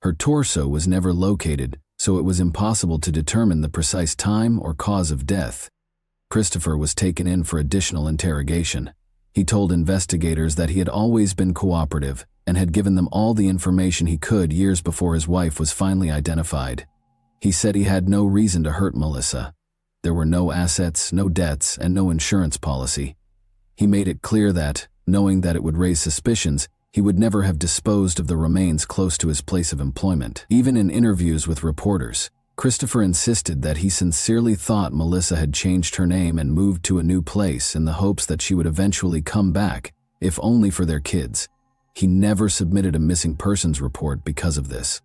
Her torso was never located, so it was impossible to determine the precise time or cause of death. Christopher was taken in for additional interrogation. He told investigators that he had always been cooperative and had given them all the information he could years before his wife was finally identified. He said he had no reason to hurt Melissa. There were no assets, no debts, and no insurance policy. He made it clear that, knowing that it would raise suspicions, he would never have disposed of the remains close to his place of employment. Even in interviews with reporters, Christopher insisted that he sincerely thought Melissa had changed her name and moved to a new place in the hopes that she would eventually come back, if only for their kids. He never submitted a missing persons report because of this.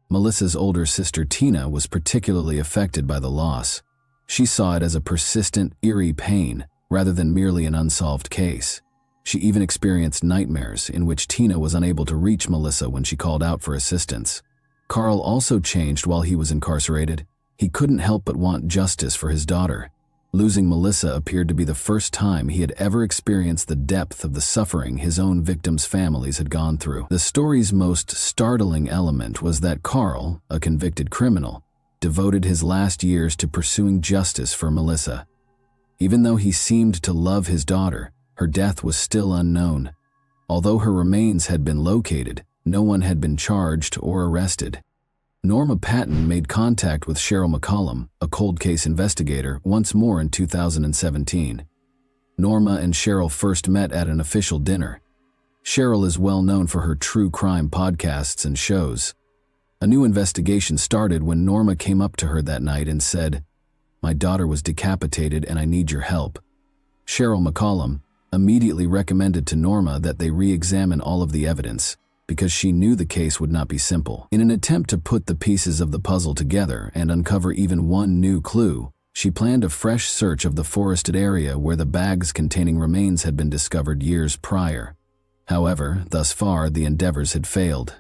Melissa's older sister Tina was particularly affected by the loss. She saw it as a persistent, eerie pain, rather than merely an unsolved case. She even experienced nightmares in which Tina was unable to reach Melissa when she called out for assistance. Carl also changed while he was incarcerated. He couldn't help but want justice for his daughter. Losing Melissa appeared to be the first time he had ever experienced the depth of the suffering his own victims' families had gone through. The story's most startling element was that Carl, a convicted criminal, devoted his last years to pursuing justice for Melissa. Even though he seemed to love his daughter, her death was still unknown. Although her remains had been located, no one had been charged or arrested. Norma Patton made contact with Cheryl McCollum, a cold case investigator, once more in 2017. Norma and Cheryl first met at an official dinner. Cheryl is well known for her true crime podcasts and shows. A new investigation started when Norma came up to her that night and said, "My daughter was decapitated and I need your help." Cheryl McCollum immediately recommended to Norma that they re-examine all of the evidence, because she knew the case would not be simple. In an attempt to put the pieces of the puzzle together and uncover even one new clue, she planned a fresh search of the forested area where the bags containing remains had been discovered years prior. However, thus far, the endeavors had failed.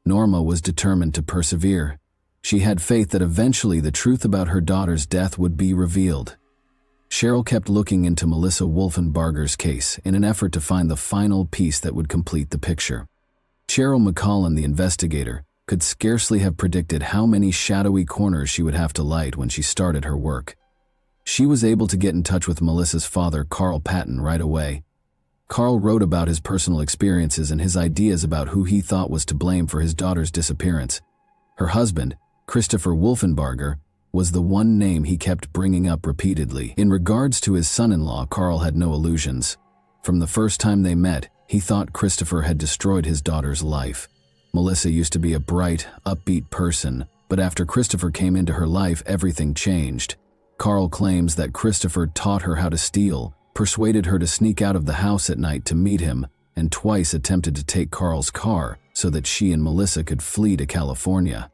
Norma was determined to persevere. She had faith that eventually the truth about her daughter's death would be revealed. Cheryl kept looking into Melissa Wolfenbarger's case in an effort to find the final piece that would complete the picture. Cheryl McCollum, the investigator, could scarcely have predicted how many shadowy corners she would have to light when she started her work. She was able to get in touch with Melissa's father, Carl Patton, right away. Carl wrote about his personal experiences and his ideas about who he thought was to blame for his daughter's disappearance. Her husband, Christopher Wolfenbarger, was the one name he kept bringing up repeatedly. In regards to his son-in-law, Carl had no illusions. From the first time they met, he thought Christopher had destroyed his daughter's life. Melissa used to be a bright, upbeat person, but after Christopher came into her life, everything changed. Carl claims that Christopher taught her how to steal, persuaded her to sneak out of the house at night to meet him, and twice attempted to take Carl's car so that she and Melissa could flee to California.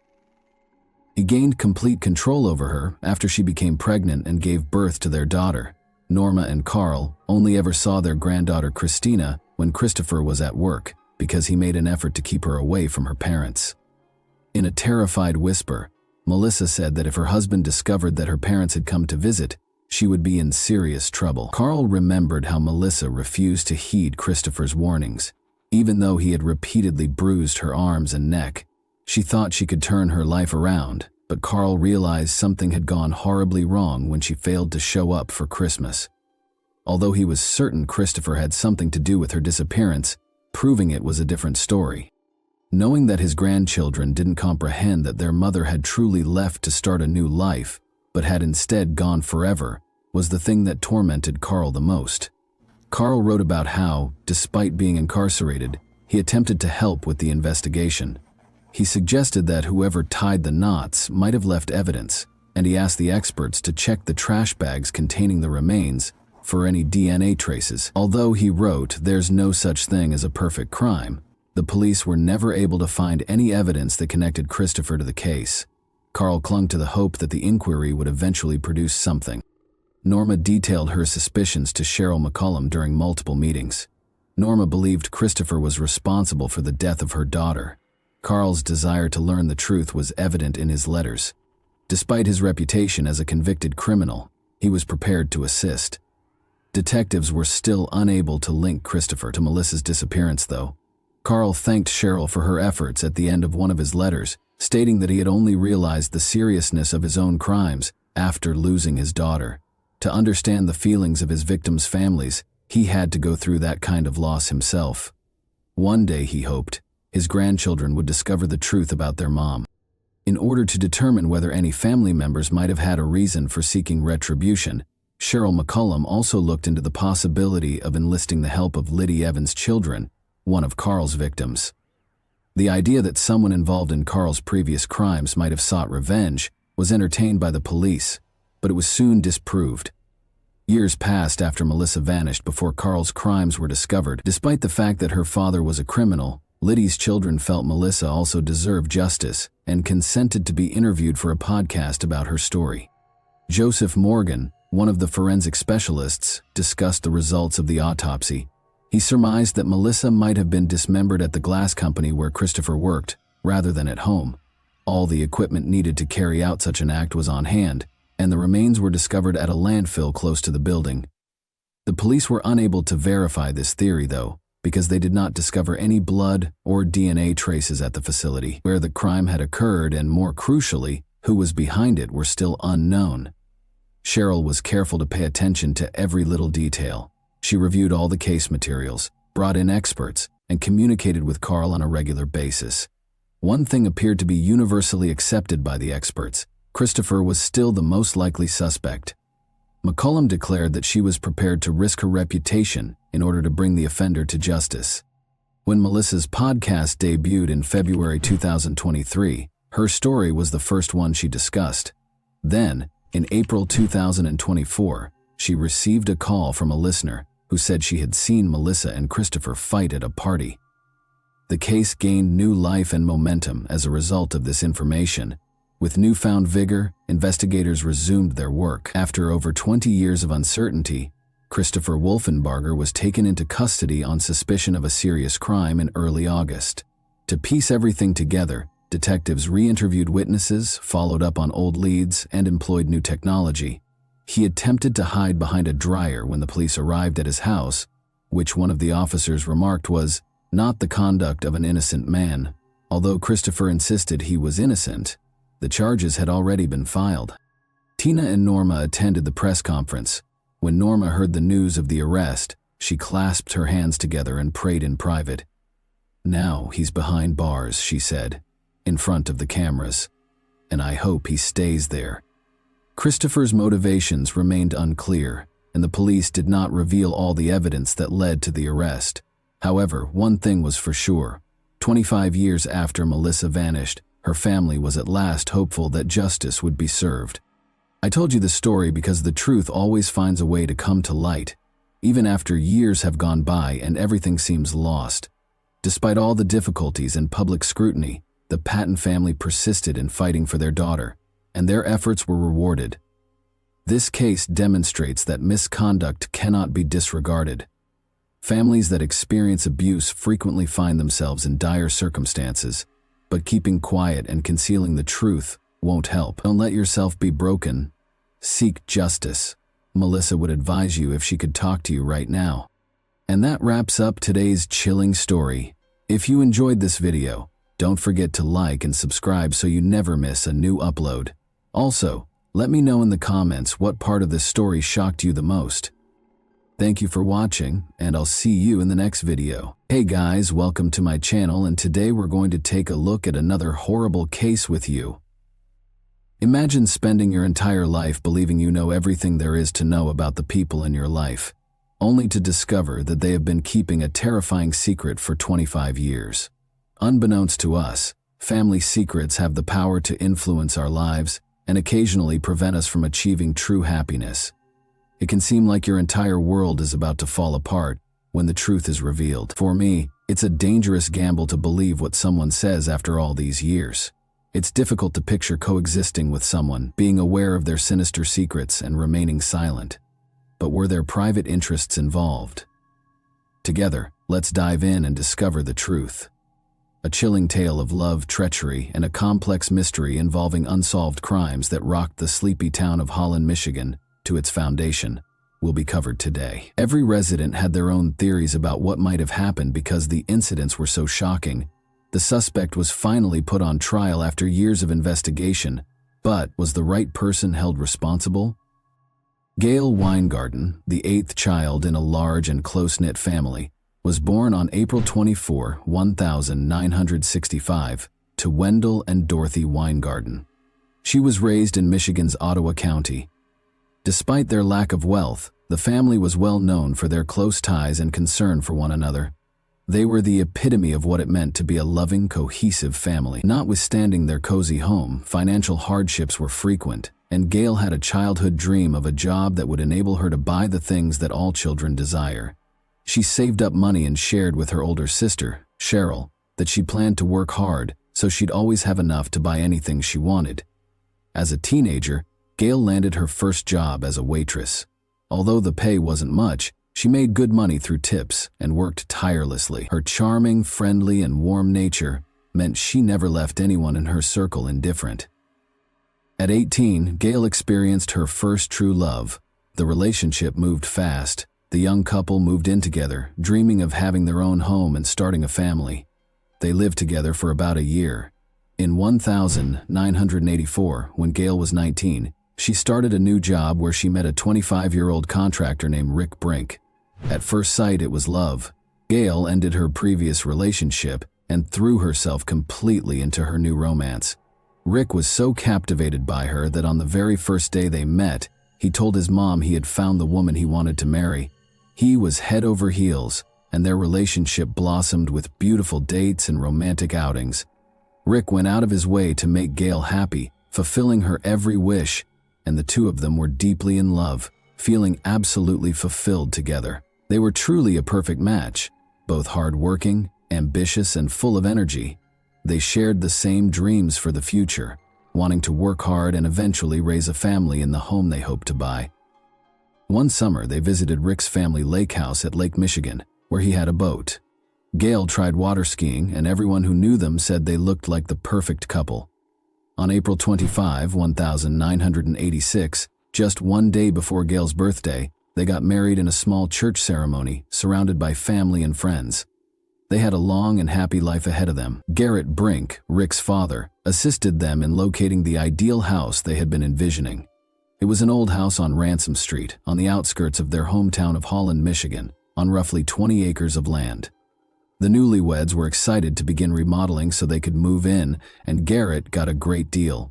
He gained complete control over her after she became pregnant and gave birth to their daughter. Norma and Carl only ever saw their granddaughter Christina when Christopher was at work, because he made an effort to keep her away from her parents. In a terrified whisper, Melissa said that if her husband discovered that her parents had come to visit, she would be in serious trouble. Carl remembered how Melissa refused to heed Christopher's warnings, even though he had repeatedly bruised her arms and neck. She thought she could turn her life around, but Carl realized something had gone horribly wrong when she failed to show up for Christmas. Although he was certain Christopher had something to do with her disappearance, proving it was a different story. Knowing that his grandchildren didn't comprehend that their mother had truly left to start a new life, but had instead gone forever, was the thing that tormented Carl the most. Carl wrote about how, despite being incarcerated, he attempted to help with the investigation. He suggested that whoever tied the knots might have left evidence, and he asked the experts to check the trash bags containing the remains for any DNA traces. Although he wrote, "There's no such thing as a perfect crime," the police were never able to find any evidence that connected Christopher to the case. Carl clung to the hope that the inquiry would eventually produce something. Norma detailed her suspicions to Cheryl McCollum during multiple meetings. Norma believed Christopher was responsible for the death of her daughter. Carl's desire to learn the truth was evident in his letters. Despite his reputation as a convicted criminal, he was prepared to assist. Detectives were still unable to link Christopher to Melissa's disappearance, though. Carl thanked Cheryl for her efforts at the end of one of his letters, stating that he had only realized the seriousness of his own crimes after losing his daughter. To understand the feelings of his victims' families, he had to go through that kind of loss himself. One day, he hoped, his grandchildren would discover the truth about their mom. In order to determine whether any family members might have had a reason for seeking retribution, Cheryl McCollum also looked into the possibility of enlisting the help of Liddy Evans' children, one of Carl's victims. The idea that someone involved in Carl's previous crimes might have sought revenge was entertained by the police, but it was soon disproved. Years passed after Melissa vanished before Carl's crimes were discovered. Despite the fact that her father was a criminal, Liddy's children felt Melissa also deserved justice and consented to be interviewed for a podcast about her story. Joseph Morgan, one of the forensic specialists, discussed the results of the autopsy. He surmised that Melissa might have been dismembered at the glass company where Christopher worked, rather than at home. All the equipment needed to carry out such an act was on hand, and the remains were discovered at a landfill close to the building. The police were unable to verify this theory, though, because they did not discover any blood or DNA traces at the facility where the crime had occurred, and more crucially, who was behind it were still unknown. Cheryl was careful to pay attention to every little detail. She reviewed all the case materials, brought in experts, and communicated with Carl on a regular basis. One thing appeared to be universally accepted by the experts: Christopher was still the most likely suspect. McCollum declared that she was prepared to risk her reputation in order to bring the offender to justice. When Melissa's podcast debuted in February 2023, her story was the first one she discussed. Then, in April 2024, she received a call from a listener who said she had seen Melissa and Christopher fight at a party. The case gained new life and momentum as a result of this information. With newfound vigor, investigators resumed their work. After over 20 years of uncertainty, Christopher Wolfenbarger was taken into custody on suspicion of a serious crime in early August. To piece everything together, detectives re-interviewed witnesses, followed up on old leads, and employed new technology. He attempted to hide behind a dryer when the police arrived at his house, which one of the officers remarked was not the conduct of an innocent man. Although Christopher insisted he was innocent, the charges had already been filed. Tina and Norma attended the press conference. When Norma heard the news of the arrest, she clasped her hands together and prayed in private. "Now he's behind bars," she said, in front of the cameras, "and I hope he stays there." Christopher's motivations remained unclear, and the police did not reveal all the evidence that led to the arrest. However, one thing was for sure: 25 years after Melissa vanished, her family was at last hopeful that justice would be served. I told you this story because the truth always finds a way to come to light, even after years have gone by and everything seems lost. Despite all the difficulties and public scrutiny, the Patton family persisted in fighting for their daughter, and their efforts were rewarded. This case demonstrates that misconduct cannot be disregarded. Families that experience abuse frequently find themselves in dire circumstances, but keeping quiet and concealing the truth won't help. Don't let yourself be broken. Seek justice. Melissa would advise you if she could talk to you right now. And that wraps up today's chilling story. If you enjoyed this video, don't forget to like and subscribe so you never miss a new upload. Also, let me know in the comments what part of this story shocked you the most. Thank you for watching, and I'll see you in the next video. Hey guys, welcome to my channel, and today we're going to take a look at another horrible case with you. Imagine spending your entire life believing you know everything there is to know about the people in your life, only to discover that they have been keeping a terrifying secret for 25 years. Unbeknownst to us, family secrets have the power to influence our lives and occasionally prevent us from achieving true happiness. It can seem like your entire world is about to fall apart when the truth is revealed. For me, it's a dangerous gamble to believe what someone says after all these years. It's difficult to picture coexisting with someone, being aware of their sinister secrets and remaining silent. But were there private interests involved? Together, let's dive in and discover the truth. A chilling tale of love, treachery, and a complex mystery involving unsolved crimes that rocked the sleepy town of Holland, Michigan, to its foundation, will be covered today. Every resident had their own theories about what might have happened because the incidents were so shocking. The suspect was finally put on trial after years of investigation, but was the right person held responsible? Gail Weingarten, the eighth child in a large and close-knit family, was born on April 24, 1965, to Wendell and Dorothy Weingarten. She was raised in Michigan's Ottawa County. Despite their lack of wealth, the family was well known for their close ties and concern for one another. They were the epitome of what it meant to be a loving, cohesive family. Notwithstanding their cozy home, financial hardships were frequent, and Gail had a childhood dream of a job that would enable her to buy the things that all children desire. She saved up money and shared with her older sister, Cheryl, that she planned to work hard so she'd always have enough to buy anything she wanted. As a teenager, Gail landed her first job as a waitress. Although the pay wasn't much, she made good money through tips and worked tirelessly. Her charming, friendly, and warm nature meant she never left anyone in her circle indifferent. At 18, Gail experienced her first true love. The relationship moved fast. The young couple moved in together, dreaming of having their own home and starting a family. They lived together for about a year. In 1984, when Gail was 19, she started a new job where she met a 25-year-old contractor named Rick Brink. At first sight, it was love. Gail ended her previous relationship and threw herself completely into her new romance. Rick was so captivated by her that on the very first day they met, he told his mom he had found the woman he wanted to marry. He was head over heels, and their relationship blossomed with beautiful dates and romantic outings. Rick went out of his way to make Gail happy, fulfilling her every wish, and the two of them were deeply in love, feeling absolutely fulfilled together. They were truly a perfect match, both hardworking, ambitious, and full of energy. They shared the same dreams for the future, wanting to work hard and eventually raise a family in the home they hoped to buy. One summer, they visited Rick's family lake house at Lake Michigan, where he had a boat. Gail tried water skiing, and everyone who knew them said they looked like the perfect couple. On April 25, 1986, just one day before Gail's birthday, they got married in a small church ceremony, surrounded by family and friends. They had a long and happy life ahead of them. Garrett Brink, Rick's father, assisted them in locating the ideal house they had been envisioning. It was an old house on Ransom Street, on the outskirts of their hometown of Holland, Michigan, on roughly 20 acres of land. The newlyweds were excited to begin remodeling so they could move in, and Garrett got a great deal.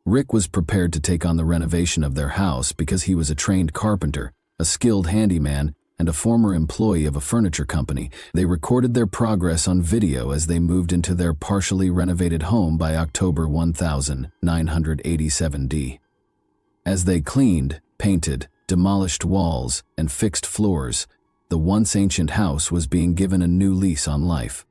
Rick was prepared to take on the renovation of their house because he was a trained carpenter, a skilled handyman, and a former employee of a furniture company. They recorded their progress on video as they moved into their partially renovated home by October 1987. As they cleaned, painted, demolished walls, and fixed floors, the once ancient house was being given a new lease on life.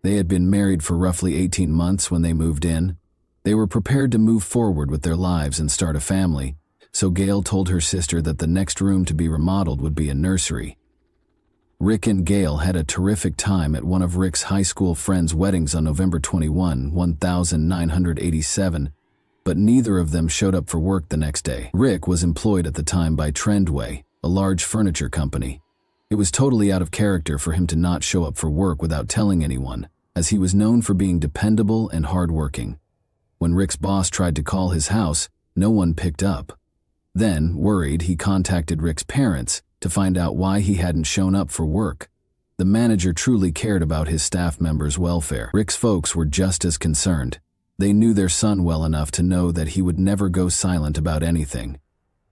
They had been married for roughly 18 months when they moved in. They were prepared to move forward with their lives and start a family, so Gail told her sister that the next room to be remodeled would be a nursery. Rick and Gail had a terrific time at one of Rick's high school friends' weddings on November 21, 1987, but neither of them showed up for work the next day. Rick was employed at the time by Trendway, a large furniture company. It was totally out of character for him to not show up for work without telling anyone, as he was known for being dependable and hardworking. When Rick's boss tried to call his house, no one picked up. Then, worried, he contacted Rick's parents to find out why he hadn't shown up for work. The manager truly cared about his staff members' welfare. Rick's folks were just as concerned. They knew their son well enough to know that he would never go silent about anything.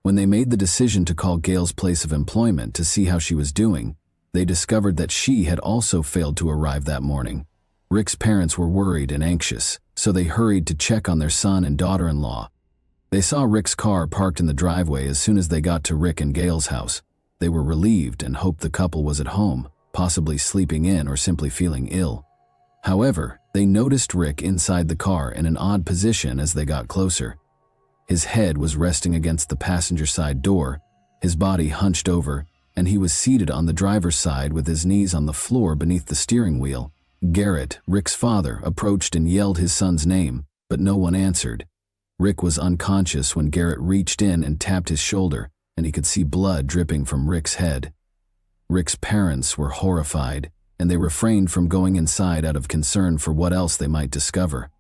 When they made the decision to call Gail's place of employment to see how she was doing, they discovered that she had also failed to arrive that morning. Rick's parents were worried and anxious, so they hurried to check on their son and daughter-in-law. They saw Rick's car parked in the driveway as soon as they got to Rick and Gail's house. They were relieved and hoped the couple was at home, possibly sleeping in or simply feeling ill. However, they noticed Rick inside the car in an odd position as they got closer. His head was resting against the passenger side door, his body hunched over, and he was seated on the driver's side with his knees on the floor beneath the steering wheel. Garrett, Rick's father, approached and yelled his son's name, but no one answered. Rick was unconscious when Garrett reached in and tapped his shoulder, and he could see blood dripping from Rick's head. Rick's parents were horrified, and they refrained from going inside out of concern for what else they might discover.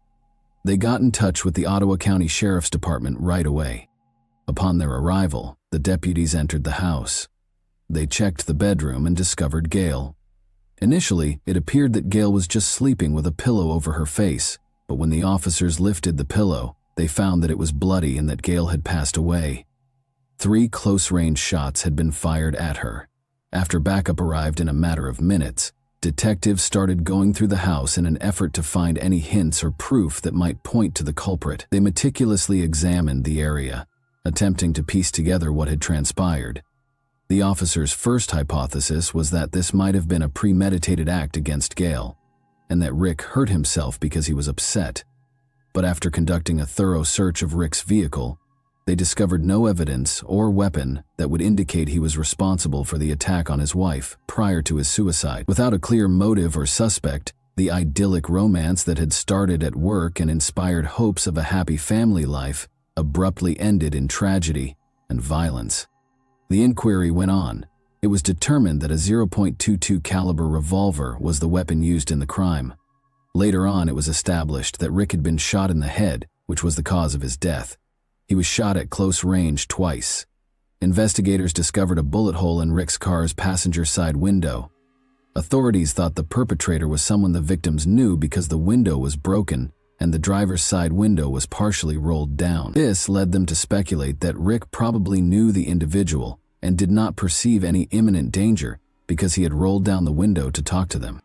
They got in touch with the Ottawa County Sheriff's Department right away. Upon their arrival, the deputies entered the house. They checked the bedroom and discovered Gail. Initially, it appeared that Gail was just sleeping with a pillow over her face, but when the officers lifted the pillow, they found that it was bloody and that Gail had passed away. 3 close-range shots had been fired at her. After backup arrived in a matter of minutes, detectives started going through the house in an effort to find any hints or proof that might point to the culprit. They meticulously examined the area, attempting to piece together what had transpired. The officers' first hypothesis was that this might have been a premeditated act against Gail, and that Rick hurt himself because he was upset. But after conducting a thorough search of Rick's vehicle, they discovered no evidence or weapon that would indicate he was responsible for the attack on his wife prior to his suicide. Without a clear motive or suspect, the idyllic romance that had started at work and inspired hopes of a happy family life abruptly ended in tragedy and violence. The inquiry went on. It was determined that a .22 caliber revolver was the weapon used in the crime. Later on, it was established that Rick had been shot in the head, which was the cause of his death. He was shot at close range twice. Investigators discovered a bullet hole in Rick's car's passenger side window. Authorities thought the perpetrator was someone the victims knew because the window was broken and the driver's side window was partially rolled down. This led them to speculate that Rick probably knew the individual and did not perceive any imminent danger because he had rolled down the window to talk to them.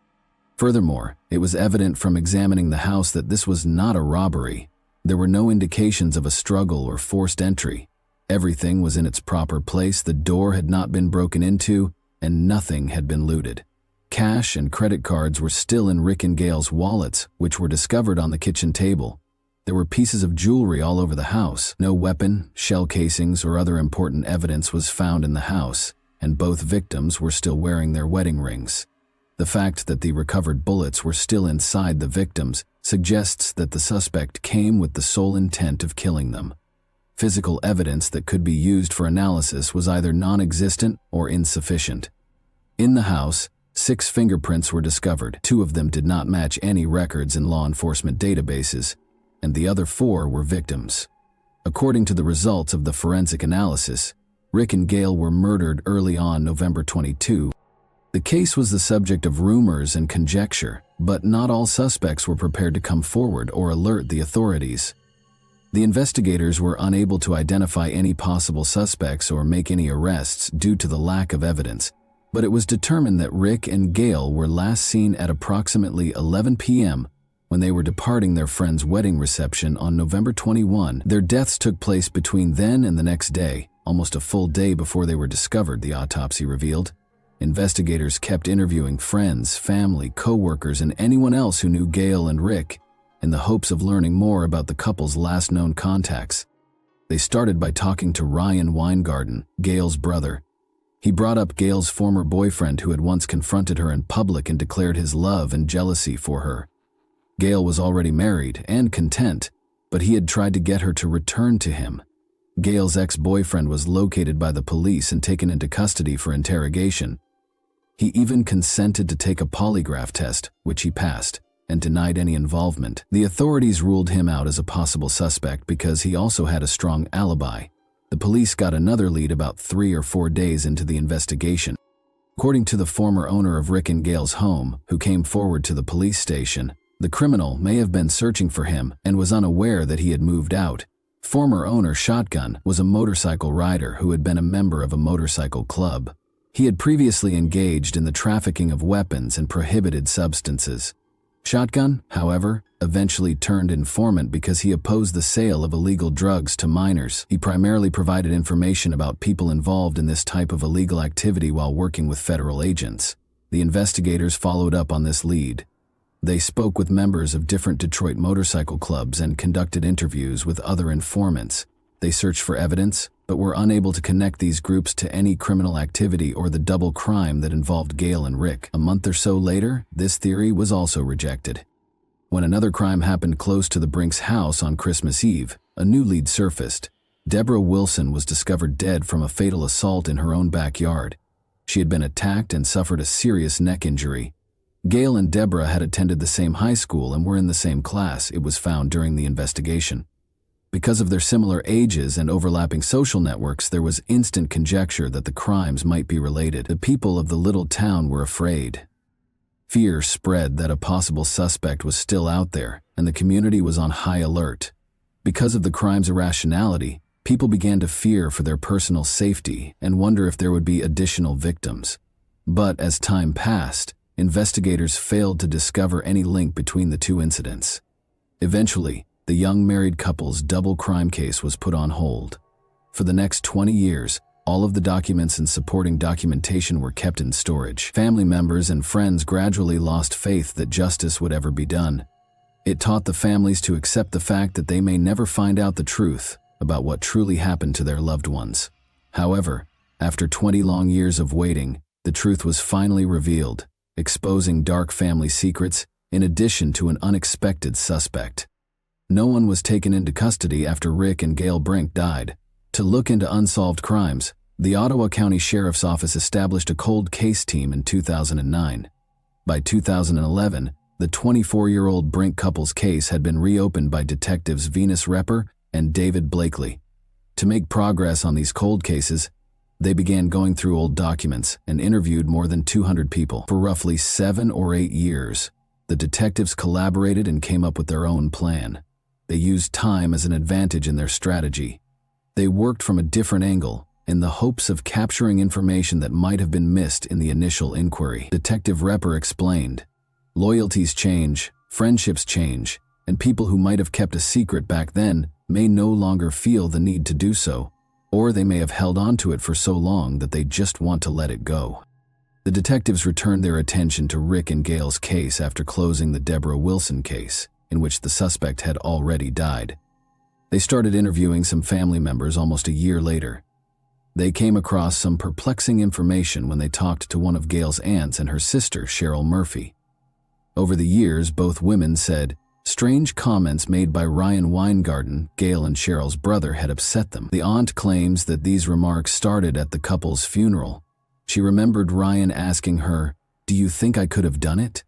Furthermore, it was evident from examining the house that this was not a robbery. There were no indications of a struggle or forced entry. Everything was in its proper place, the door had not been broken into, and nothing had been looted. Cash and credit cards were still in Rick and Gail's wallets, which were discovered on the kitchen table. There were pieces of jewelry all over the house. No weapon, shell casings, or other important evidence was found in the house, and both victims were still wearing their wedding rings. The fact that the recovered bullets were still inside the victims suggests that the suspect came with the sole intent of killing them. Physical evidence that could be used for analysis was either non-existent or insufficient. In the house, 6 fingerprints were discovered. 2 of them did not match any records in law enforcement databases, and the other 4 were victims. According to the results of the forensic analysis, Rick and Gail were murdered early on November 22. The case was the subject of rumors and conjecture, but not all suspects were prepared to come forward or alert the authorities. The investigators were unable to identify any possible suspects or make any arrests due to the lack of evidence, but it was determined that Rick and Gail were last seen at approximately 11 p.m. when they were departing their friend's wedding reception on November 21. Their deaths took place between then and the next day, almost a full day before they were discovered, the autopsy revealed. Investigators kept interviewing friends, family, co-workers, and anyone else who knew Gail and Rick in the hopes of learning more about the couple's last known contacts. They started by talking to Ryan Weingarten, Gail's brother. He brought up Gail's former boyfriend who had once confronted her in public and declared his love and jealousy for her. Gail was already married and content, but he had tried to get her to return to him. Gail's ex-boyfriend was located by the police and taken into custody for interrogation. He even consented to take a polygraph test, which he passed, and denied any involvement. The authorities ruled him out as a possible suspect because he also had a strong alibi. The police got another lead about 3 or 4 days into the investigation. According to the former owner of Rick and Gail's home, who came forward to the police station, The criminal may have been searching for him and was unaware that he had moved out. Former owner Shotgun was a motorcycle rider who had been a member of a motorcycle club. He had previously engaged in the trafficking of weapons and prohibited substances. Shotgun, however, eventually turned informant because he opposed the sale of illegal drugs to minors. He primarily provided information about people involved in this type of illegal activity while working with federal agents. The investigators followed up on this lead. They spoke with members of different Detroit motorcycle clubs and conducted interviews with other informants. They searched for evidence, but were unable to connect these groups to any criminal activity or the double crime that involved Gail and Rick. A month or so later, this theory was also rejected. When another crime happened close to the Brinks' house on Christmas Eve, a new lead surfaced. Deborah Wilson was discovered dead from a fatal assault in her own backyard. She had been attacked and suffered a serious neck injury. Gail and Deborah had attended the same high school and were in the same class, it was found during the investigation. Because of their similar ages and overlapping social networks, there was instant conjecture that the crimes might be related. The people of the little town were afraid. Fear spread that a possible suspect was still out there, and the community was on high alert. Because of the crime's irrationality, people began to fear for their personal safety and wonder if there would be additional victims. But as time passed, investigators failed to discover any link between the two incidents. Eventually, the young married couple's double crime case was put on hold. For the next 20 years, all of the documents and supporting documentation were kept in storage. Family members and friends gradually lost faith that justice would ever be done. It taught the families to accept the fact that they may never find out the truth about what truly happened to their loved ones. However, after 20 long years of waiting, the truth was finally revealed, exposing dark family secrets in addition to an unexpected suspect. No one was taken into custody after Rick and Gail Brink died. To look into unsolved crimes, the Ottawa County Sheriff's Office established a cold case team in 2009. By 2011, the 24-year-old Brink couple's case had been reopened by detectives Venus Repper and David Blakely. To make progress on these cold cases, they began going through old documents and interviewed more than 200 people. For roughly 7 or 8 years, the detectives collaborated and came up with their own plan. They used time as an advantage in their strategy. They worked from a different angle, in the hopes of capturing information that might have been missed in the initial inquiry. Detective Repper explained, "Loyalties change, friendships change, and people who might have kept a secret back then may no longer feel the need to do so, or they may have held on to it for so long that they just want to let it go." The detectives returned their attention to Rick and Gail's case after closing the Deborah Wilson case, in which the suspect had already died. They started interviewing some family members almost a year later. They came across some perplexing information when they talked to one of Gail's aunts and her sister, Cheryl Murphy. Over the years, both women said strange comments made by Ryan Weingarten, Gail and Cheryl's brother, had upset them. The aunt claims that these remarks started at the couple's funeral. She remembered Ryan asking her, "Do you think I could have done it?"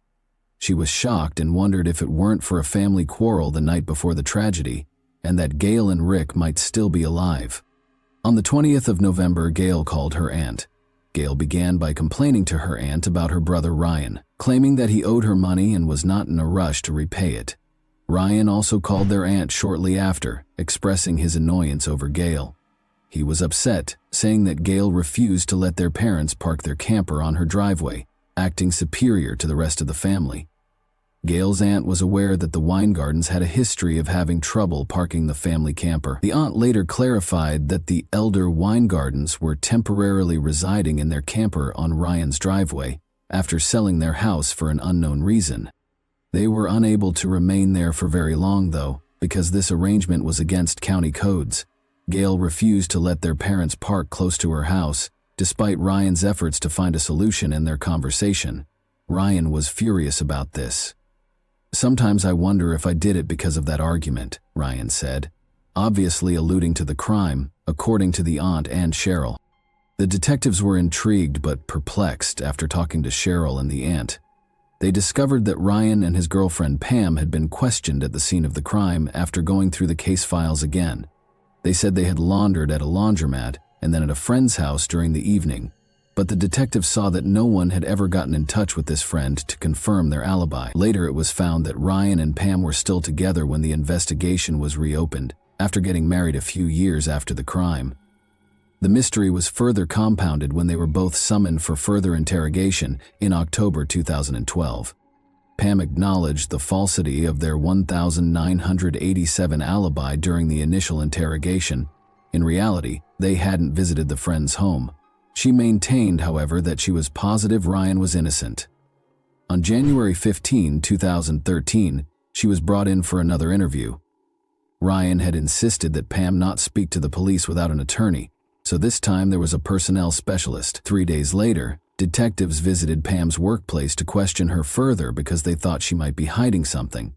She was shocked and wondered if it weren't for a family quarrel the night before the tragedy, and that Gail and Rick might still be alive. On the 20th of November, Gail called her aunt. Gail began by complaining to her aunt about her brother Ryan, claiming that he owed her money and was not in a rush to repay it. Ryan also called their aunt shortly after, expressing his annoyance over Gail. He was upset, saying that Gail refused to let their parents park their camper on her driveway, acting superior to the rest of the family. Gail's aunt was aware that the Weingardens had a history of having trouble parking the family camper. The aunt later clarified that the elder Weingardens were temporarily residing in their camper on Ryan's driveway after selling their house for an unknown reason. They were unable to remain there for very long, though, because this arrangement was against county codes. Gail refused to let their parents park close to her house, despite Ryan's efforts to find a solution in their conversation. Ryan was furious about this. "Sometimes I wonder if I did it because of that argument," Ryan said, obviously alluding to the crime, according to the aunt and Cheryl. The detectives were intrigued but perplexed after talking to Cheryl and the aunt. They discovered that Ryan and his girlfriend Pam had been questioned at the scene of the crime after going through the case files again. They said they had laundered at a laundromat and then at a friend's house during the evening, But the detectives saw that no one had ever gotten in touch with this friend to confirm their alibi. Later, it was found that Ryan and Pam were still together when the investigation was reopened, after getting married a few years after the crime. The mystery was further compounded when they were both summoned for further interrogation in October 2012. Pam acknowledged the falsity of their 1987 alibi during the initial interrogation. In reality, they hadn't visited the friend's home. She maintained, however, that she was positive Ryan was innocent. On January 15, 2013, she was brought in for another interview. Ryan had insisted that Pam not speak to the police without an attorney, so this time there was a personnel specialist. 3 days later, detectives visited Pam's workplace to question her further because they thought she might be hiding something.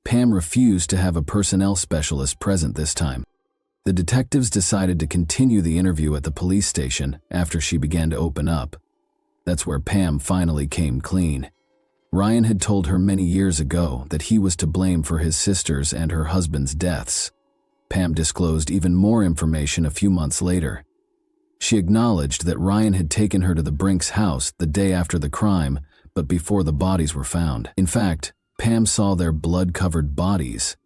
Pam refused to have a personnel specialist present this time. The detectives decided to continue the interview at the police station after she began to open up. That's where Pam finally came clean. Ryan had told her many years ago that he was to blame for his sister's and her husband's deaths. Pam disclosed even more information a few months later. She acknowledged that Ryan had taken her to the Brinks house the day after the crime, but before the bodies were found. In fact, Pam saw their blood-covered bodies.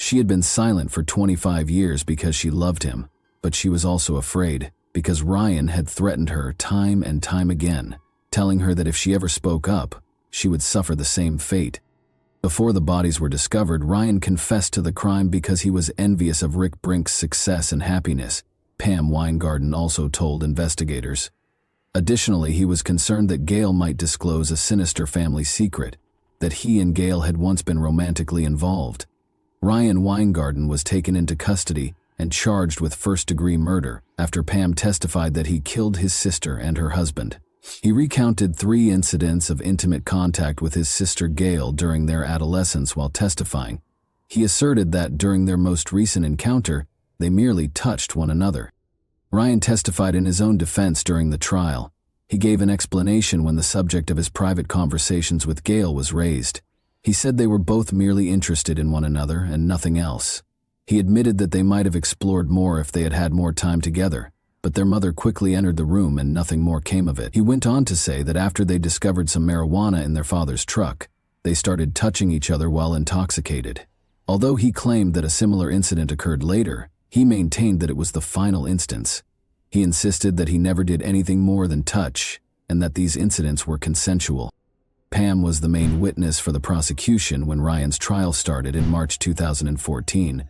She had been silent for 25 years because she loved him, but she was also afraid because Ryan had threatened her time and time again, telling her that if she ever spoke up, she would suffer the same fate. Before the bodies were discovered, Ryan confessed to the crime because he was envious of Rick Brink's success and happiness, Pam Weingarten also told investigators. Additionally, he was concerned that Gail might disclose a sinister family secret, that he and Gail had once been romantically involved. Ryan Weingarten was taken into custody and charged with first-degree murder after Pam testified that he killed his sister and her husband. He recounted 3 incidents of intimate contact with his sister Gail during their adolescence while testifying. He asserted that during their most recent encounter, they merely touched one another. Ryan testified in his own defense during the trial. He gave an explanation when the subject of his private conversations with Gail was raised. He said they were both merely interested in one another and nothing else. He admitted that they might have explored more if they had had more time together, but their mother quickly entered the room and nothing more came of it. He went on to say that after they discovered some marijuana in their father's truck, they started touching each other while intoxicated. Although he claimed that a similar incident occurred later, he maintained that it was the final instance. He insisted that he never did anything more than touch and that these incidents were consensual. Pam was the main witness for the prosecution when Ryan's trial started in March 2014.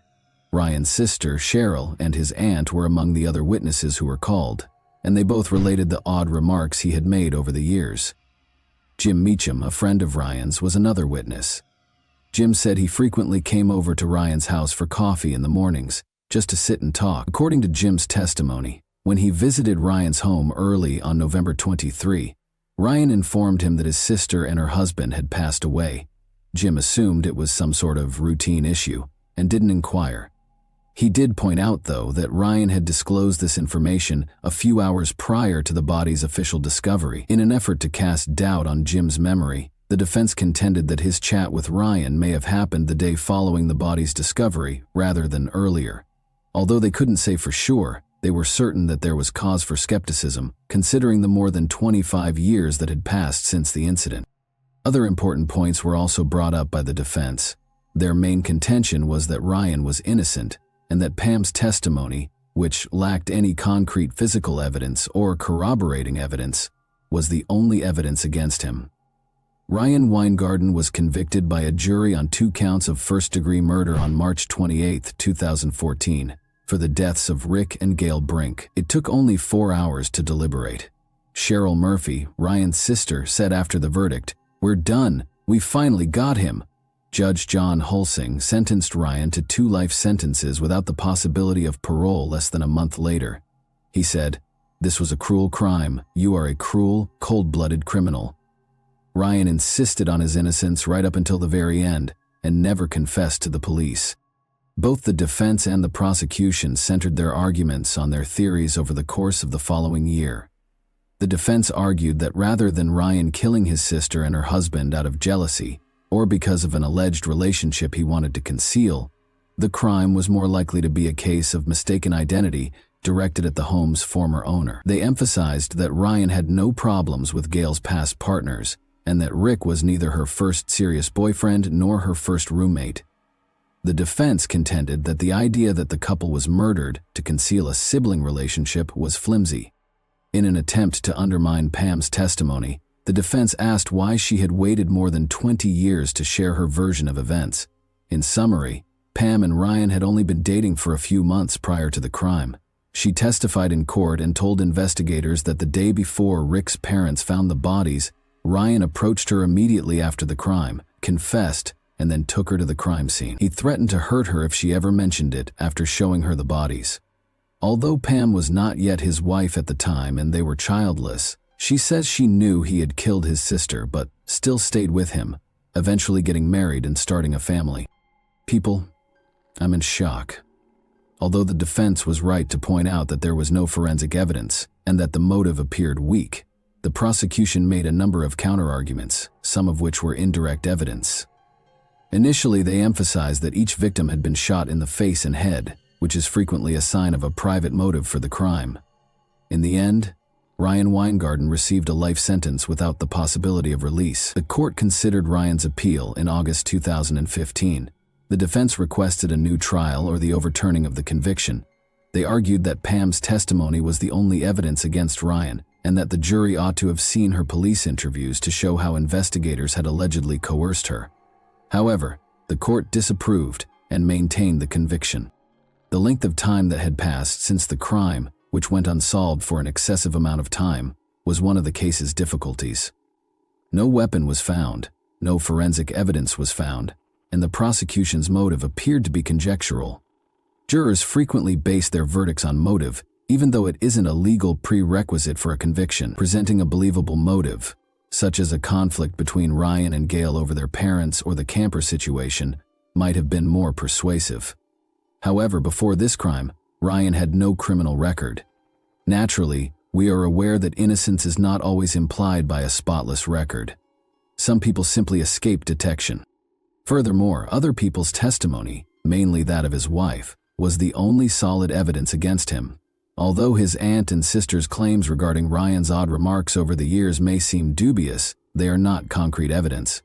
Ryan's sister, Cheryl, and his aunt were among the other witnesses who were called, and they both related the odd remarks he had made over the years. Jim Meacham, a friend of Ryan's, was another witness. Jim said he frequently came over to Ryan's house for coffee in the mornings, just to sit and talk. According to Jim's testimony, when he visited Ryan's home early on November 23, Ryan informed him that his sister and her husband had passed away. Jim assumed it was some sort of routine issue and didn't inquire. He did point out, though, that Ryan had disclosed this information a few hours prior to the body's official discovery. In an effort to cast doubt on Jim's memory, the defense contended that his chat with Ryan may have happened the day following the body's discovery rather than earlier. Although they couldn't say for sure, they were certain that there was cause for skepticism, considering the more than 25 years that had passed since the incident. Other important points were also brought up by the defense. Their main contention was that Ryan was innocent, and that Pam's testimony, which lacked any concrete physical evidence or corroborating evidence, was the only evidence against him. Ryan Weingarten was convicted by a jury on 2 counts of first-degree murder on March 28, 2014. For the deaths of Rick and Gail Brink. It took only 4 hours to deliberate. Cheryl Murphy, Ryan's sister, said after the verdict, "We're done. We finally got him." Judge John Hulsing sentenced Ryan to 2 life sentences without the possibility of parole less than a month later. He said, "This was a cruel crime. You are a cruel, cold-blooded criminal." Ryan insisted on his innocence right up until the very end and never confessed to the police. Both the defense and the prosecution centered their arguments on their theories over the course of the following year. The defense argued that rather than Ryan killing his sister and her husband out of jealousy, or because of an alleged relationship he wanted to conceal, the crime was more likely to be a case of mistaken identity directed at the home's former owner. They emphasized that Ryan had no problems with Gail's past partners, and that Rick was neither her first serious boyfriend nor her first roommate. The defense contended that the idea that the couple was murdered to conceal a sibling relationship was flimsy. In an attempt to undermine Pam's testimony, the defense asked why she had waited more than 20 years to share her version of events. In summary, Pam and Ryan had only been dating for a few months prior to the crime. She testified in court and told investigators that the day before Rick's parents found the bodies, Ryan approached her immediately after the crime, confessed, and then took her to the crime scene. He threatened to hurt her if she ever mentioned it after showing her the bodies. Although Pam was not yet his wife at the time and they were childless, she says she knew he had killed his sister but still stayed with him, eventually getting married and starting a family. People, I'm in shock. Although the defense was right to point out that there was no forensic evidence and that the motive appeared weak, the prosecution made a number of counterarguments, some of which were indirect evidence. Initially, they emphasized that each victim had been shot in the face and head, which is frequently a sign of a private motive for the crime. In the end, Ryan Weingarten received a life sentence without the possibility of release. The court considered Ryan's appeal in August 2015. The defense requested a new trial or the overturning of the conviction. They argued that Pam's testimony was the only evidence against Ryan, and that the jury ought to have seen her police interviews to show how investigators had allegedly coerced her. However, the court disapproved and maintained the conviction. The length of time that had passed since the crime, which went unsolved for an excessive amount of time, was one of the case's difficulties. No weapon was found, no forensic evidence was found, and the prosecution's motive appeared to be conjectural. Jurors frequently base their verdicts on motive, even though it isn't a legal prerequisite for a conviction. Presenting a believable motive, such as a conflict between Ryan and Gail over their parents or the camper situation, might have been more persuasive. However, before this crime, Ryan had no criminal record. Naturally, we are aware that innocence is not always implied by a spotless record. Some people simply escape detection. Furthermore, other people's testimony, mainly that of his wife, was the only solid evidence against him. Although his aunt and sister's claims regarding Ryan's odd remarks over the years may seem dubious, they are not concrete evidence.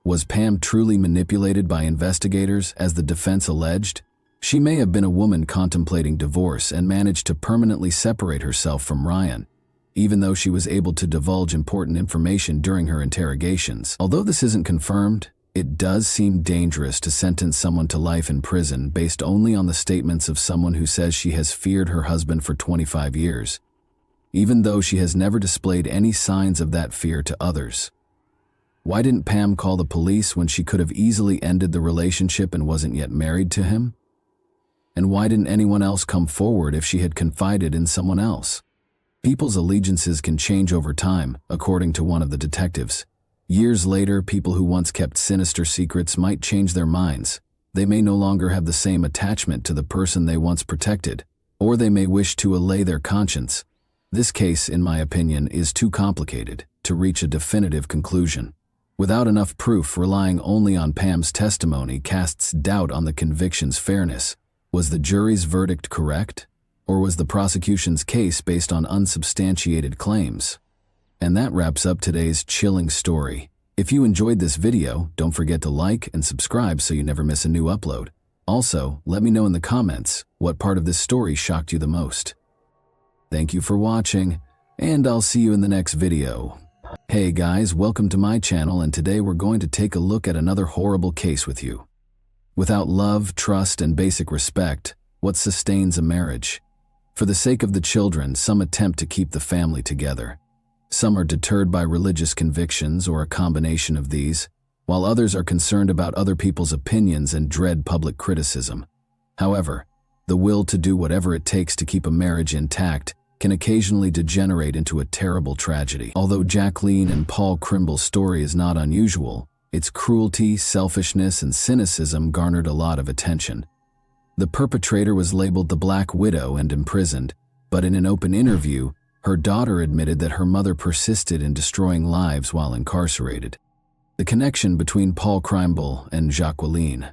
Was Pam truly manipulated by investigators, as the defense alleged? She may have been a woman contemplating divorce and managed to permanently separate herself from Ryan, even though she was able to divulge important information during her interrogations. Although this isn't confirmed, it does seem dangerous to sentence someone to life in prison based only on the statements of someone who says she has feared her husband for 25 years, even though she has never displayed any signs of that fear to others. Why didn't Pam call the police when she could have easily ended the relationship and wasn't yet married to him? And why didn't anyone else come forward if she had confided in someone else? People's allegiances can change over time, according to one of the detectives. Years later, people who once kept sinister secrets might change their minds. They may no longer have the same attachment to the person they once protected, or they may wish to allay their conscience. This case, in my opinion, is too complicated to reach a definitive conclusion. Without enough proof, relying only on Pam's testimony casts doubt on the conviction's fairness. Was the jury's verdict correct? Or was the prosecution's case based on unsubstantiated claims? And that wraps up today's chilling story. If you enjoyed this video, don't forget to like and subscribe so you never miss a new upload. Also, let me know in the comments what part of this story shocked you the most. Thank you for watching, and I'll see you in the next video. Hey guys, welcome to my channel, and today we're going to take a look at another horrible case with you. Without love, trust, and basic respect, what sustains a marriage? For the sake of the children, some attempt to keep the family together. Some are deterred by religious convictions or a combination of these, while others are concerned about other people's opinions and dread public criticism. However, the will to do whatever it takes to keep a marriage intact can occasionally degenerate into a terrible tragedy. Although Jacqueline and Paul Krimble's story is not unusual, its cruelty, selfishness, and cynicism garnered a lot of attention. The perpetrator was labeled the Black Widow and imprisoned, but in an open interview, her daughter admitted that her mother persisted in destroying lives while incarcerated. The connection between Paul Krimble and Jacqueline.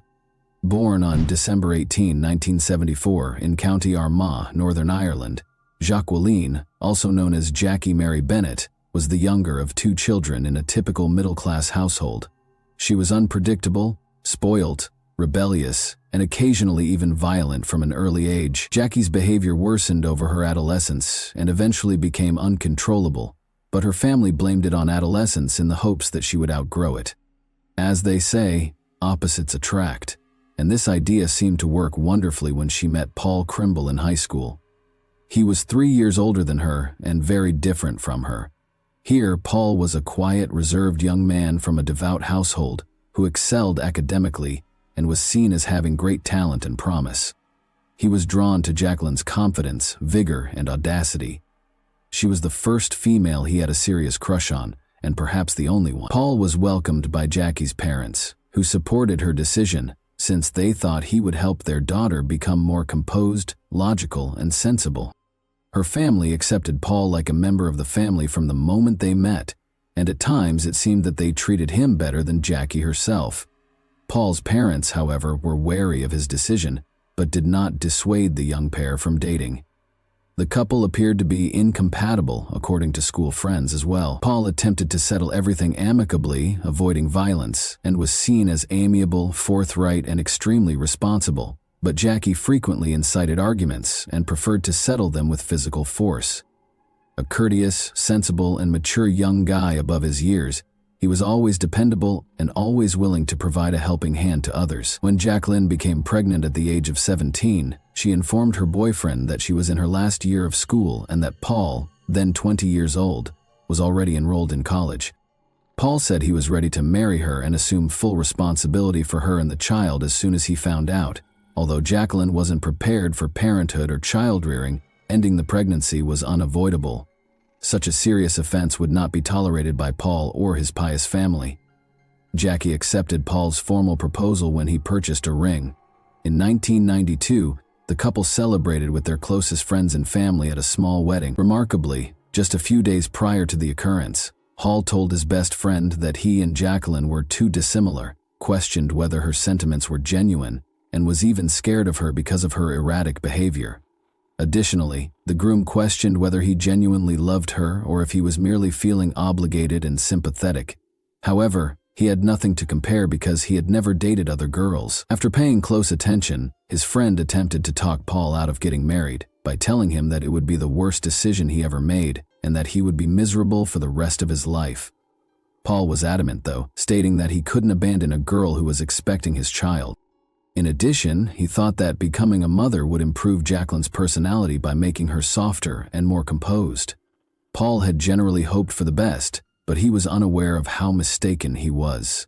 Born on December 18, 1974, in County Armagh, Northern Ireland, Jacqueline, also known as Jackie Mary Bennett, was the younger of two children in a typical middle-class household. She was unpredictable, spoilt, rebellious, and occasionally even violent from an early age. Jackie's behavior worsened over her adolescence and eventually became uncontrollable, but her family blamed it on adolescence in the hopes that she would outgrow it. As they say, opposites attract, and this idea seemed to work wonderfully when she met Paul Krimble in high school. He was 3 years older than her and very different from her. Here, Paul was a quiet, reserved young man from a devout household who excelled academically and was seen as having great talent and promise. He was drawn to Jacqueline's confidence, vigor, and audacity. She was the first female he had a serious crush on, and perhaps the only one. Paul was welcomed by Jackie's parents, who supported her decision since they thought he would help their daughter become more composed, logical, and sensible. Her family accepted Paul like a member of the family from the moment they met, and at times it seemed that they treated him better than Jackie herself. Paul's parents, however, were wary of his decision, but did not dissuade the young pair from dating. The couple appeared to be incompatible, according to school friends as well. Paul attempted to settle everything amicably, avoiding violence, and was seen as amiable, forthright, and extremely responsible. But Jackie frequently incited arguments and preferred to settle them with physical force. A courteous, sensible, and mature young guy above his years, he was always dependable and always willing to provide a helping hand to others. When Jacqueline became pregnant at the age of 17, she informed her boyfriend that she was in her last year of school and that Paul, then 20 years old, was already enrolled in college. Paul said he was ready to marry her and assume full responsibility for her and the child as soon as he found out. Although Jacqueline wasn't prepared for parenthood or child-rearing, ending the pregnancy was unavoidable. Such a serious offense would not be tolerated by Paul or his pious family. Jackie accepted Paul's formal proposal when he purchased a ring. In 1992, the couple celebrated with their closest friends and family at a small wedding. Remarkably, just a few days prior to the occurrence, Hall told his best friend that he and Jacqueline were too dissimilar, questioned whether her sentiments were genuine, and was even scared of her because of her erratic behavior. Additionally, the groom questioned whether he genuinely loved her or if he was merely feeling obligated and sympathetic. However, he had nothing to compare because he had never dated other girls. After paying close attention, his friend attempted to talk Paul out of getting married by telling him that it would be the worst decision he ever made and that he would be miserable for the rest of his life. Paul was adamant, though, stating that he couldn't abandon a girl who was expecting his child. In addition, he thought that becoming a mother would improve Jacqueline's personality by making her softer and more composed. Paul had generally hoped for the best, but he was unaware of how mistaken he was.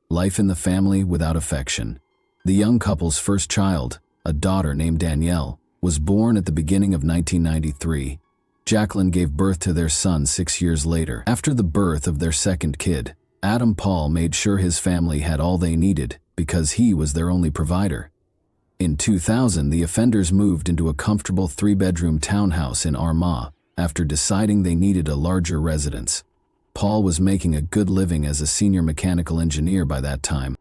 Life in the family without affection. The young couple's first child, a daughter named Danielle, was born at the beginning of 1993. Jacqueline gave birth to their son 6 years later. After the birth of their second kid, Adam Paul made sure his family had all they needed, because he was their only provider. In 2000, the offenders moved into a comfortable 3-bedroom townhouse in Armagh after deciding they needed a larger residence. Paul was making a good living as a senior mechanical engineer by that time.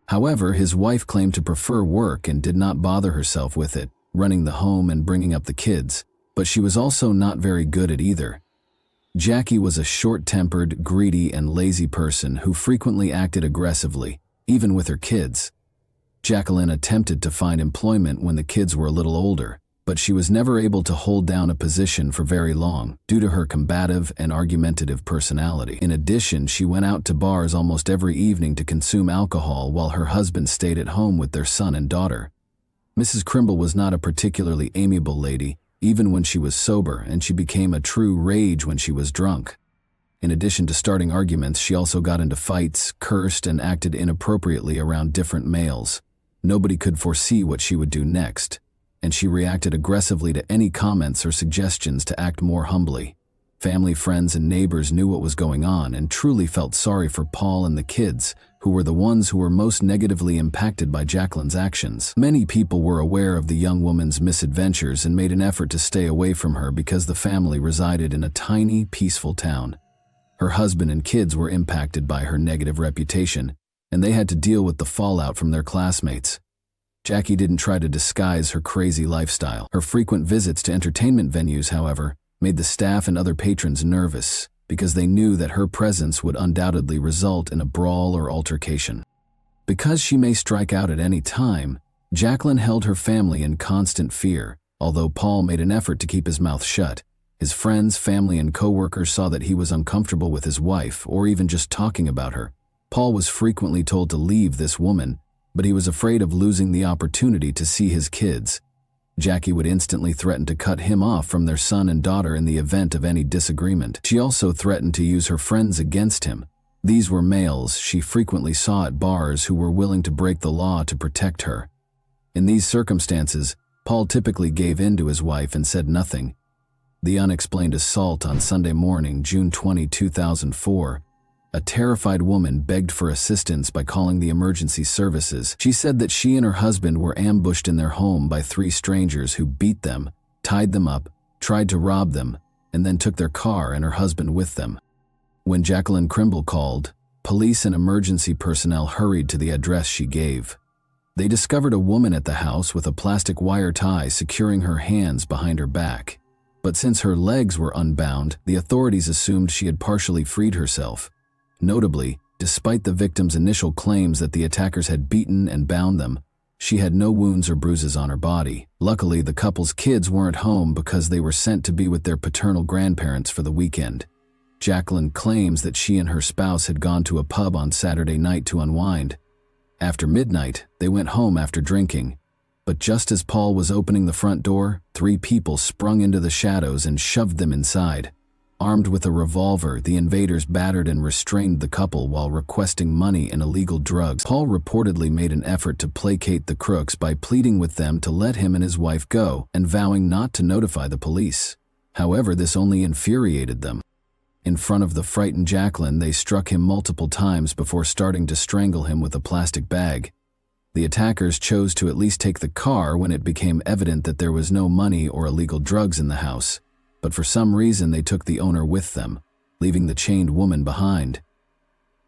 However, his wife claimed to prefer work and did not bother herself with it, running the home and bringing up the kids, but she was also not very good at either. Jackie was a short-tempered, greedy, and lazy person who frequently acted aggressively, even with her kids. Jacqueline attempted to find employment when the kids were a little older, but she was never able to hold down a position for very long due to her combative and argumentative personality. In addition, she went out to bars almost every evening to consume alcohol while her husband stayed at home with their son and daughter. Mrs. Krimble was not a particularly amiable lady, even when she was sober, and she became a true rage when she was drunk. In addition to starting arguments, she also got into fights, cursed, and acted inappropriately around different males. Nobody could foresee what she would do next, and she reacted aggressively to any comments or suggestions to act more humbly. Family, friends, and neighbors knew what was going on and truly felt sorry for Paul and the kids, who were the ones who were most negatively impacted by Jacqueline's actions. Many people were aware of the young woman's misadventures and made an effort to stay away from her because the family resided in a tiny, peaceful town. Her husband and kids were impacted by her negative reputation, and they had to deal with the fallout from their classmates. Jackie didn't try to disguise her crazy lifestyle. Her frequent visits to entertainment venues, however, made the staff and other patrons nervous because they knew that her presence would undoubtedly result in a brawl or altercation. Because she may strike out at any time, Jacqueline held her family in constant fear. Although Paul made an effort to keep his mouth shut, his friends, family, and co-workers saw that he was uncomfortable with his wife or even just talking about her. Paul was frequently told to leave this woman, but he was afraid of losing the opportunity to see his kids. Jackie would instantly threaten to cut him off from their son and daughter in the event of any disagreement. She also threatened to use her friends against him. These were males she frequently saw at bars who were willing to break the law to protect her. In these circumstances, Paul typically gave in to his wife and said nothing. The unexplained assault on Sunday morning, June 20, 2004. A terrified woman begged for assistance by calling the emergency services. She said that she and her husband were ambushed in their home by 3 strangers who beat them, tied them up, tried to rob them, and then took their car and her husband with them. When Jacqueline Krimble called, police and emergency personnel hurried to the address she gave. They discovered a woman at the house with a plastic wire tie securing her hands behind her back. But since her legs were unbound, the authorities assumed she had partially freed herself. Notably, despite the victim's initial claims that the attackers had beaten and bound them, she had no wounds or bruises on her body. Luckily, the couple's kids weren't home because they were sent to be with their paternal grandparents for the weekend. Jacqueline claims that she and her spouse had gone to a pub on Saturday night to unwind. After midnight, they went home after drinking. But just as Paul was opening the front door, 3 people sprung into the shadows and shoved them inside. Armed with a revolver, the invaders battered and restrained the couple while requesting money and illegal drugs. Paul reportedly made an effort to placate the crooks by pleading with them to let him and his wife go and vowing not to notify the police. However, this only infuriated them. In front of the frightened Jacqueline, they struck him multiple times before starting to strangle him with a plastic bag. The attackers chose to at least take the car when it became evident that there was no money or illegal drugs in the house. But for some reason they took the owner with them, leaving the chained woman behind.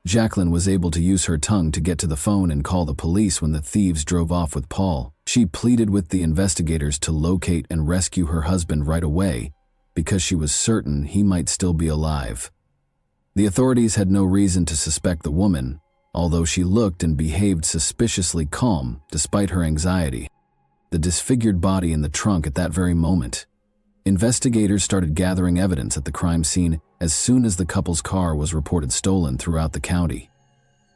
Jacqueline was able to use her tongue to get to the phone and call the police when the thieves drove off with Paul. She pleaded with the investigators to locate and rescue her husband right away because she was certain he might still be alive. The authorities had no reason to suspect the woman, although she looked and behaved suspiciously calm despite her anxiety. The disfigured body in the trunk at that very moment. Investigators started gathering evidence at the crime scene as soon as the couple's car was reported stolen throughout the county.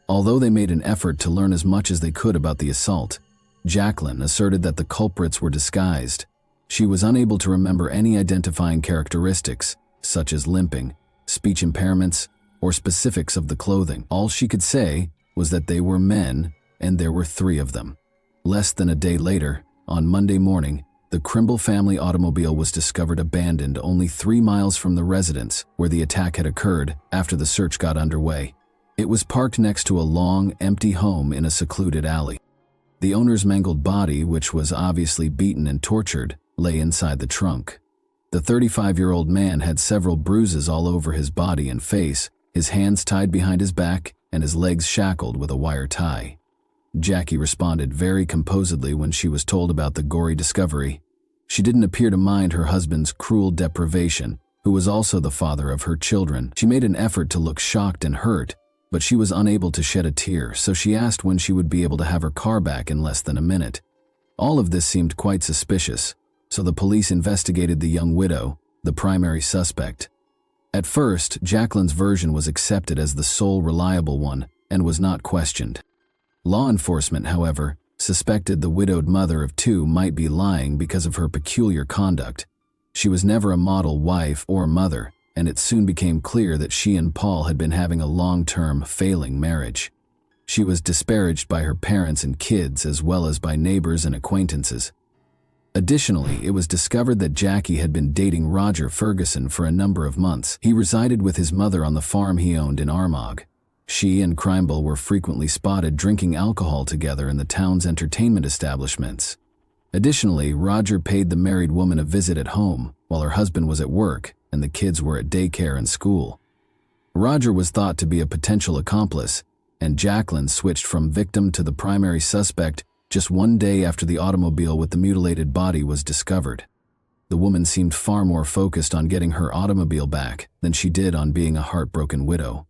Although they made an effort to learn as much as they could about the assault, Jacqueline asserted that the culprits were disguised. She was unable to remember any identifying characteristics, such as limping, speech impairments, or specifics of the clothing. All she could say was that they were men, and there were 3 of them. Less than a day later, on Monday morning, the Krimble family automobile was discovered abandoned only 3 miles from the residence where the attack had occurred after the search got underway. It was parked next to a long, empty home in a secluded alley. The owner's mangled body, which was obviously beaten and tortured, lay inside the trunk. The 35-year-old man had several bruises all over his body and face, his hands tied behind his back, and his legs shackled with a wire tie. Jackie responded very composedly when she was told about the gory discovery. She didn't appear to mind her husband's cruel deprivation, who was also the father of her children. She made an effort to look shocked and hurt, but she was unable to shed a tear, so she asked when she would be able to have her car back in less than a minute. All of this seemed quite suspicious, so the police investigated the young widow, the primary suspect. At first, Jacqueline's version was accepted as the sole reliable one and was not questioned. Law enforcement, however, suspected the widowed mother of 2 might be lying because of her peculiar conduct. She was never a model wife or mother, and it soon became clear that she and Paul had been having a long-term, failing marriage. She was disparaged by her parents and kids as well as by neighbors and acquaintances. Additionally, it was discovered that Jackie had been dating Roger Ferguson for a number of months. He resided with his mother on the farm he owned in Armagh. She and Krimble were frequently spotted drinking alcohol together in the town's entertainment establishments. Additionally, Roger paid the married woman a visit at home while her husband was at work and the kids were at daycare and school. Roger was thought to be a potential accomplice, and Jacqueline switched from victim to the primary suspect just one day after the automobile with the mutilated body was discovered. The woman seemed far more focused on getting her automobile back than she did on being a heartbroken widow.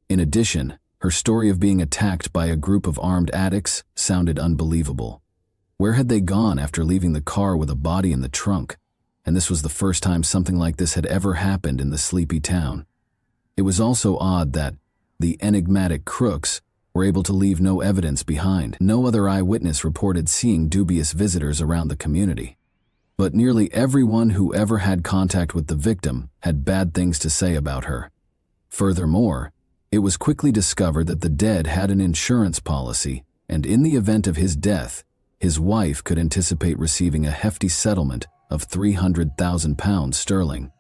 In addition, her story of being attacked by a group of armed addicts sounded unbelievable. Where had they gone after leaving the car with a body in the trunk? And this was the first time something like this had ever happened in the sleepy town. It was also odd that the enigmatic crooks were able to leave no evidence behind. No other eyewitness reported seeing dubious visitors around the community. But nearly everyone who ever had contact with the victim had bad things to say about her. Furthermore, it was quickly discovered that the dead had an insurance policy, and in the event of his death, his wife could anticipate receiving a hefty settlement of £300,000.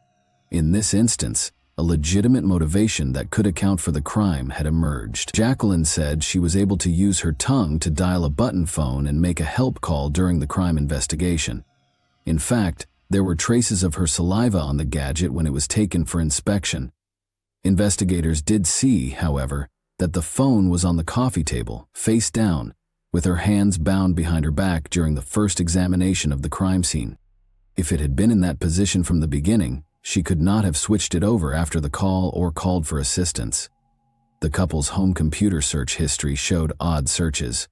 In this instance, a legitimate motivation that could account for the crime had emerged. Jacqueline said she was able to use her tongue to dial a button phone and make a help call during the crime investigation. In fact, there were traces of her saliva on the gadget when it was taken for inspection. Investigators did see, however, that the phone was on the coffee table, face down, with her hands bound behind her back during the first examination of the crime scene. If it had been in that position from the beginning, she could not have switched it over after the call or called for assistance. The couple's home computer search history showed odd searches.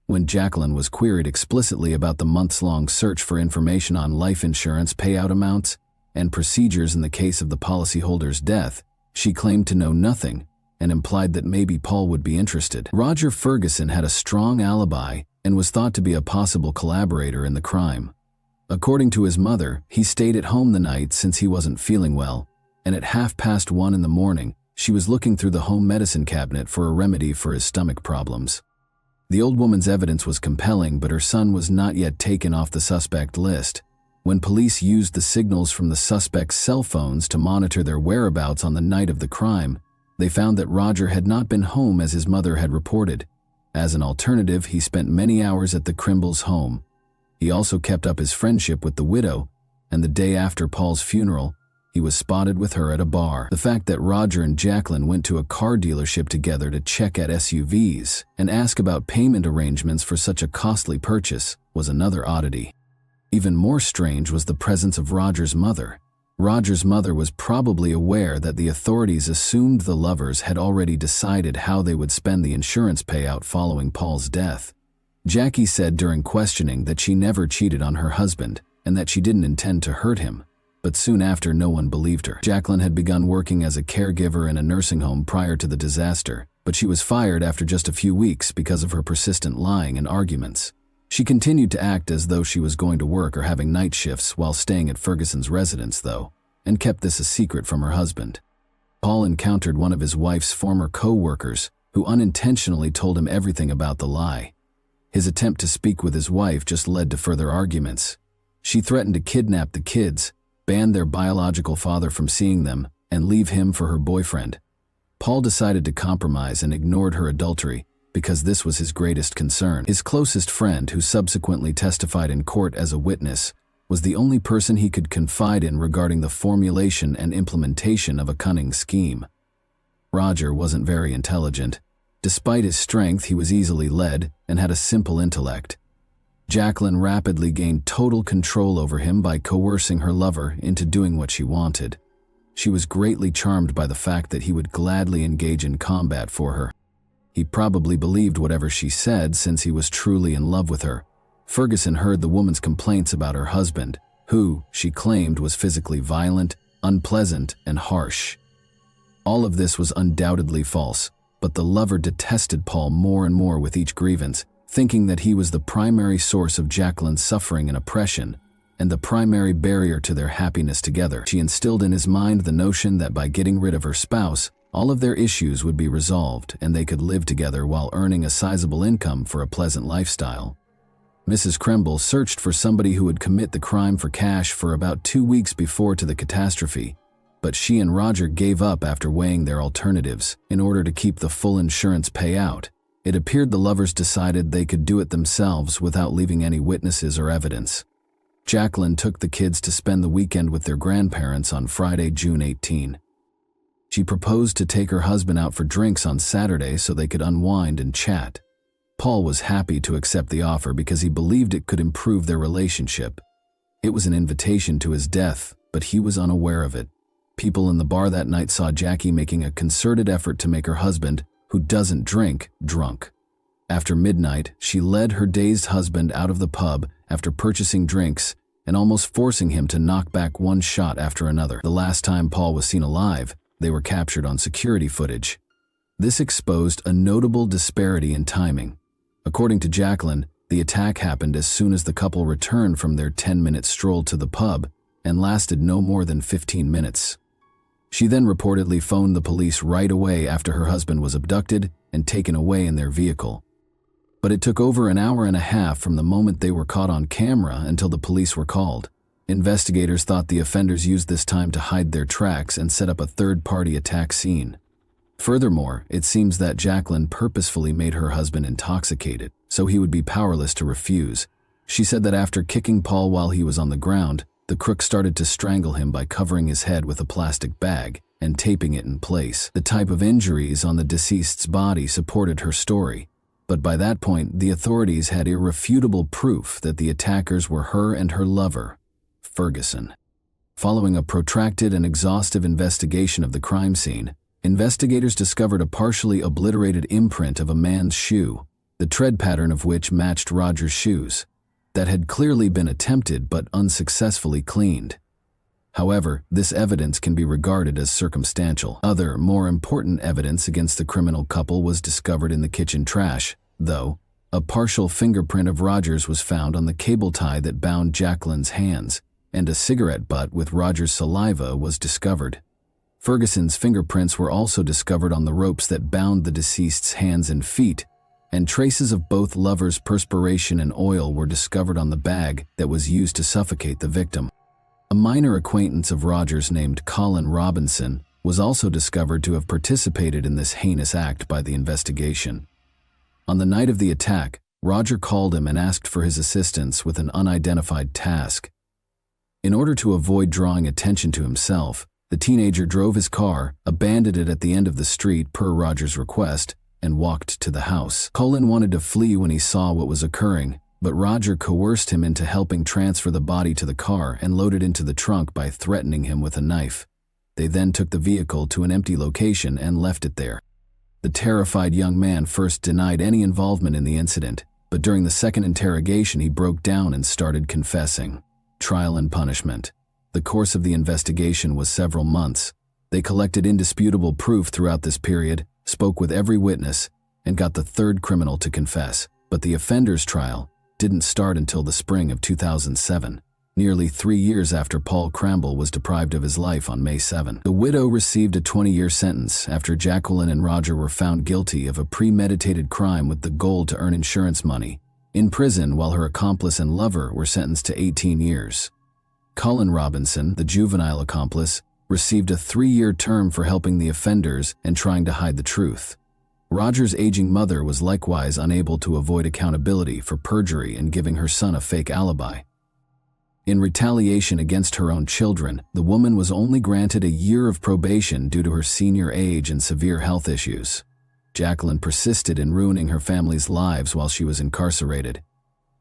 When Jacqueline was queried explicitly about the months-long search for information on life insurance payout amounts and procedures in the case of the policyholder's death, she claimed to know nothing and implied that maybe Paul would be interested. Roger Ferguson had a strong alibi and was thought to be a possible collaborator in the crime. According to his mother, he stayed at home the night since he wasn't feeling well, and at 1:30 in the morning, she was looking through the home medicine cabinet for a remedy for his stomach problems. The old woman's evidence was compelling, but her son was not yet taken off the suspect list. When police used the signals from the suspect's cell phones to monitor their whereabouts on the night of the crime, they found that Roger had not been home as his mother had reported. As an alternative, he spent many hours at the Crimbles' home. He also kept up his friendship with the widow, and the day after Paul's funeral, he was spotted with her at a bar. The fact that Roger and Jacqueline went to a car dealership together to check at SUVs and ask about payment arrangements for such a costly purchase was another oddity. Even more strange was the presence of Roger's mother. Roger's mother was probably aware that the authorities assumed the lovers had already decided how they would spend the insurance payout following Paul's death. Jackie said during questioning that she never cheated on her husband and that she didn't intend to hurt him, but soon after no one believed her. Jacqueline had begun working as a caregiver in a nursing home prior to the disaster, but she was fired after just a few weeks because of her persistent lying and arguments. She continued to act as though she was going to work or having night shifts while staying at Ferguson's residence, though, and kept this a secret from her husband. Paul encountered one of his wife's former co-workers who unintentionally told him everything about the lie. His attempt to speak with his wife just led to further arguments. She threatened to kidnap the kids, ban their biological father from seeing them, and leave him for her boyfriend. Paul decided to compromise and ignored her adultery because this was his greatest concern. His closest friend, who subsequently testified in court as a witness, was the only person he could confide in regarding the formulation and implementation of a cunning scheme. Roger wasn't very intelligent. Despite his strength, he was easily led and had a simple intellect. Jacqueline rapidly gained total control over him by coercing her lover into doing what she wanted. She was greatly charmed by the fact that he would gladly engage in combat for her. He probably believed whatever she said since he was truly in love with her. Ferguson heard the woman's complaints about her husband, who, she claimed, was physically violent, unpleasant, and harsh. All of this was undoubtedly false, but the lover detested Paul more and more with each grievance, thinking that he was the primary source of Jacqueline's suffering and oppression, and the primary barrier to their happiness together. She instilled in his mind the notion that by getting rid of her spouse, all of their issues would be resolved and they could live together while earning a sizable income for a pleasant lifestyle. Mrs. Kremble searched for somebody who would commit the crime for cash for about 2 weeks before to the catastrophe, but she and Roger gave up after weighing their alternatives. In order to keep the full insurance payout, it appeared the lovers decided they could do it themselves without leaving any witnesses or evidence. Jacqueline took the kids to spend the weekend with their grandparents on Friday, June 18. She proposed to take her husband out for drinks on Saturday so they could unwind and chat. Paul was happy to accept the offer because he believed it could improve their relationship. It was an invitation to his death, but he was unaware of it. People in the bar that night saw Jackie making a concerted effort to make her husband, who doesn't drink, drunk. After midnight, she led her dazed husband out of the pub after purchasing drinks and almost forcing him to knock back one shot after another. The last time Paul was seen alive, they were captured on security footage. This exposed a notable disparity in timing. According to Jacqueline, the attack happened as soon as the couple returned from their 10-minute stroll to the pub and lasted no more than 15 minutes. She then reportedly phoned the police right away after her husband was abducted and taken away in their vehicle. But it took over an hour and a half from the moment they were caught on camera until the police were called. Investigators thought the offenders used this time to hide their tracks and set up a third-party attack scene. Furthermore, it seems that Jacqueline purposefully made her husband intoxicated, so he would be powerless to refuse. She said that after kicking Paul while he was on the ground, the crook started to strangle him by covering his head with a plastic bag and taping it in place. The type of injuries on the deceased's body supported her story, but by that point, the authorities had irrefutable proof that the attackers were her and her lover, Ferguson. Following a protracted and exhaustive investigation of the crime scene, investigators discovered a partially obliterated imprint of a man's shoe, the tread pattern of which matched Roger's shoes, that had clearly been attempted but unsuccessfully cleaned. However, this evidence can be regarded as circumstantial. Other, more important evidence against the criminal couple was discovered in the kitchen trash, though. A partial fingerprint of Roger's was found on the cable tie that bound Jacqueline's hands, and a cigarette butt with Roger's saliva was discovered. Ferguson's fingerprints were also discovered on the ropes that bound the deceased's hands and feet, and traces of both lovers' perspiration and oil were discovered on the bag that was used to suffocate the victim. A minor acquaintance of Roger's named Colin Robinson was also discovered to have participated in this heinous act by the investigation. On the night of the attack, Roger called him and asked for his assistance with an unidentified task. In order to avoid drawing attention to himself, the teenager drove his car, abandoned it at the end of the street per Roger's request, and walked to the house. Colin wanted to flee when he saw what was occurring, but Roger coerced him into helping transfer the body to the car and load it into the trunk by threatening him with a knife. They then took the vehicle to an empty location and left it there. The terrified young man first denied any involvement in the incident, but during the second interrogation he broke down and started confessing. Trial and punishment. The course of the investigation was several months. They collected indisputable proof throughout this period, spoke with every witness, and got the third criminal to confess. But the offender's trial didn't start until the spring of 2007, nearly 3 years after Paul Cramble was deprived of his life on May 7. The widow received a 20-year sentence after Jacqueline and Roger were found guilty of a premeditated crime with the goal to earn insurance money, in prison, while her accomplice and lover were sentenced to 18 years. Colin Robinson, the juvenile accomplice, received a 3-year term for helping the offenders and trying to hide the truth. Roger's aging mother was likewise unable to avoid accountability for perjury and giving her son a fake alibi. In retaliation against her own children, the woman was only granted a year of probation due to her senior age and severe health issues. Jacqueline persisted in ruining her family's lives while she was incarcerated.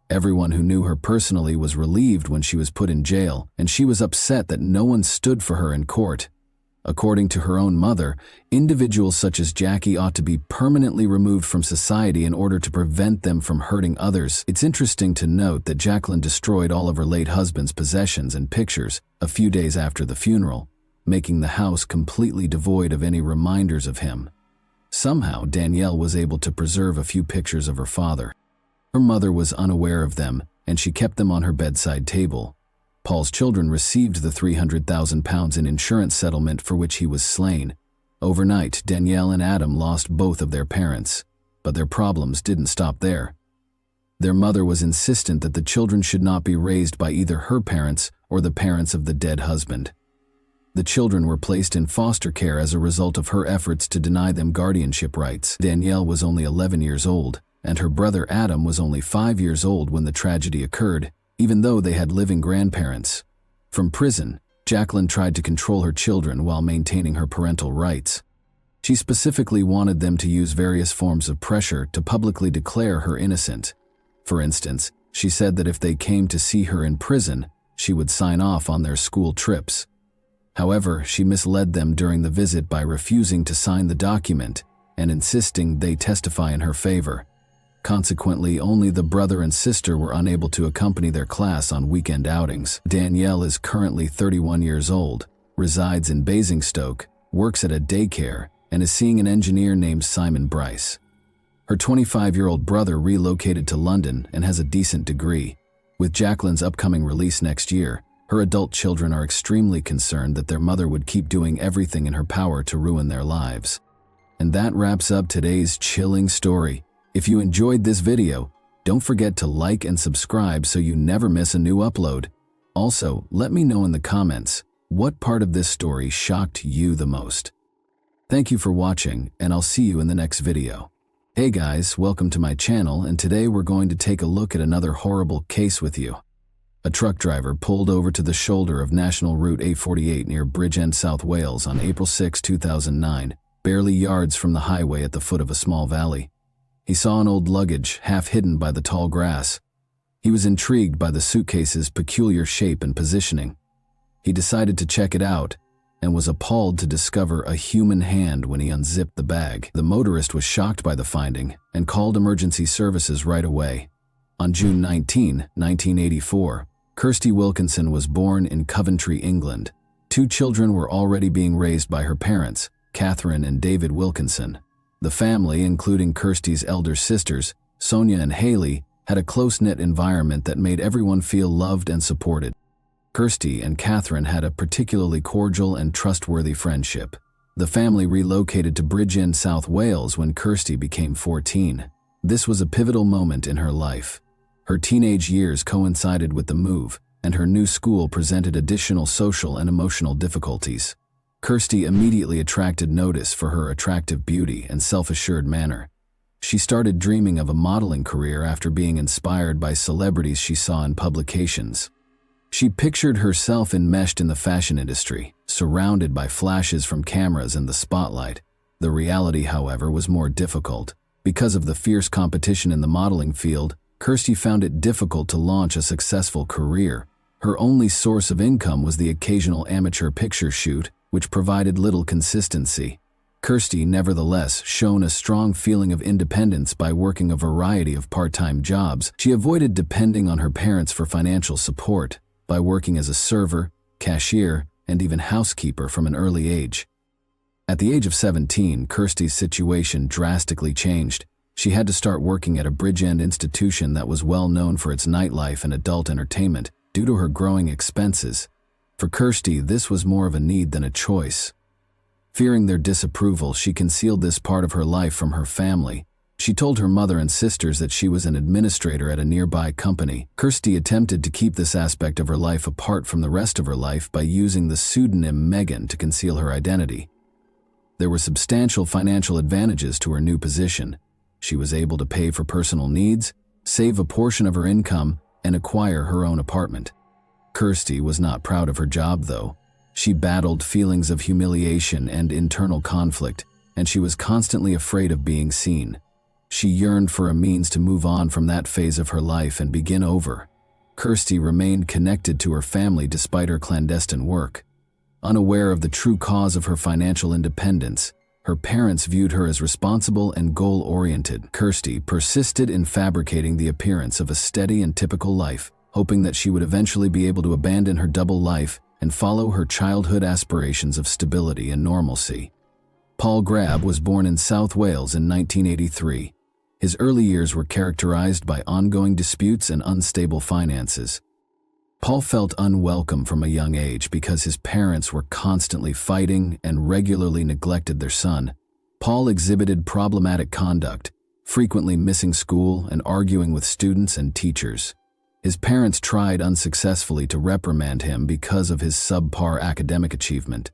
Everyone who knew her personally was relieved when she was put in jail, and she was upset that no one stood for her in court. According to her own mother, individuals such as Jackie ought to be permanently removed from society in order to prevent them from hurting others. It's interesting to note that Jacqueline destroyed all of her late husband's possessions and pictures a few days after the funeral, making the house completely devoid of any reminders of him. Somehow, Danielle was able to preserve a few pictures of her father. Her mother was unaware of them, and she kept them on her bedside table. Paul's children received the £300,000 in insurance settlement for which he was slain. Overnight, Danielle and Adam lost both of their parents, but their problems didn't stop there. Their mother was insistent that the children should not be raised by either her parents or the parents of the dead husband. The children were placed in foster care as a result of her efforts to deny them guardianship rights. Danielle was only 11 years old, and her brother Adam was only 5 years old when the tragedy occurred, even though they had living grandparents. From prison, Jacqueline tried to control her children while maintaining her parental rights. She specifically wanted them to use various forms of pressure to publicly declare her innocent. For instance, she said that if they came to see her in prison, she would sign off on their school trips. However, she misled them during the visit by refusing to sign the document and insisting they testify in her favor. Consequently, only the brother and sister were unable to accompany their class on weekend outings. Danielle is currently 31 years old, resides in Basingstoke, works at a daycare, and is seeing an engineer named Simon Bryce. Her 25-year-old brother relocated to London and has a decent degree. With Jacqueline's upcoming release next year, her adult children are extremely concerned that their mother would keep doing everything in her power to ruin their lives. And that wraps up today's chilling story. If you enjoyed this video, don't forget to like and subscribe so you never miss a new upload. Also, let me know in the comments, what part of this story shocked you the most? Thank you for watching, and I'll see you in the next video. Hey guys, welcome to my channel, and today we're going to take a look at another horrible case with you. A truck driver pulled over to the shoulder of National Route A48 near Bridgend, South Wales on April 6, 2009, barely yards from the highway at the foot of a small valley. He saw an old luggage half hidden by the tall grass. He was intrigued by the suitcase's peculiar shape and positioning. He decided to check it out and was appalled to discover a human hand when he unzipped the bag. The motorist was shocked by the finding and called emergency services right away. On June 19, 1984, Kirsty Wilkinson was born in Coventry, England. 2 children were already being raised by her parents, Catherine and David Wilkinson. The family, including Kirsty's elder sisters, Sonia and Haley, had a close-knit environment that made everyone feel loved and supported. Kirsty and Catherine had a particularly cordial and trustworthy friendship. The family relocated to Bridgend, South Wales when Kirsty became 14. This was a pivotal moment in her life. Her teenage years coincided with the move, and her new school presented additional social and emotional difficulties. Kirsty immediately attracted notice for her attractive beauty and self-assured manner. She started dreaming of a modeling career after being inspired by celebrities she saw in publications. She pictured herself enmeshed in the fashion industry, surrounded by flashes from cameras and the spotlight. The reality, however, was more difficult. Because of the fierce competition in the modeling field, Kirsty found it difficult to launch a successful career. Her only source of income was the occasional amateur picture shoot, which provided little consistency. Kirsty, nevertheless, shone a strong feeling of independence by working a variety of part-time jobs. She avoided depending on her parents for financial support by working as a server, cashier, and even housekeeper from an early age. At the age of 17, Kirsty's situation drastically changed. She had to start working at a Bridgend institution that was well known for its nightlife and adult entertainment due to her growing expenses. For Kirsty, this was more of a need than a choice. Fearing their disapproval, she concealed this part of her life from her family. She told her mother and sisters that she was an administrator at a nearby company. Kirsty attempted to keep this aspect of her life apart from the rest of her life by using the pseudonym Megan to conceal her identity. There were substantial financial advantages to her new position. She was able to pay for personal needs, save a portion of her income, and acquire her own apartment. Kirsty was not proud of her job, though. She battled feelings of humiliation and internal conflict, and she was constantly afraid of being seen. She yearned for a means to move on from that phase of her life and begin over. Kirsty remained connected to her family despite her clandestine work. Unaware of the true cause of her financial independence, her parents viewed her as responsible and goal-oriented. Kirsty persisted in fabricating the appearance of a steady and typical life, hoping that she would eventually be able to abandon her double life and follow her childhood aspirations of stability and normalcy. Paul Grab was born in South Wales in 1983. His early years were characterized by ongoing disputes and unstable finances. Paul felt unwelcome from a young age because his parents were constantly fighting and regularly neglected their son. Paul exhibited problematic conduct, frequently missing school and arguing with students and teachers. His parents tried unsuccessfully to reprimand him because of his subpar academic achievement.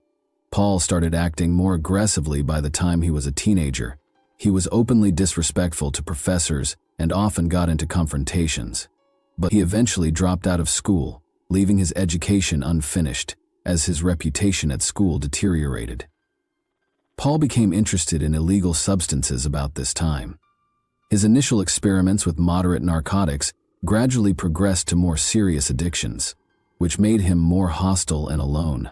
Paul started acting more aggressively by the time he was a teenager. He was openly disrespectful to professors and often got into confrontations. But he eventually dropped out of school, leaving his education unfinished, as his reputation at school deteriorated. Paul became interested in illegal substances about this time. His initial experiments with moderate narcotics gradually progressed to more serious addictions, which made him more hostile and alone.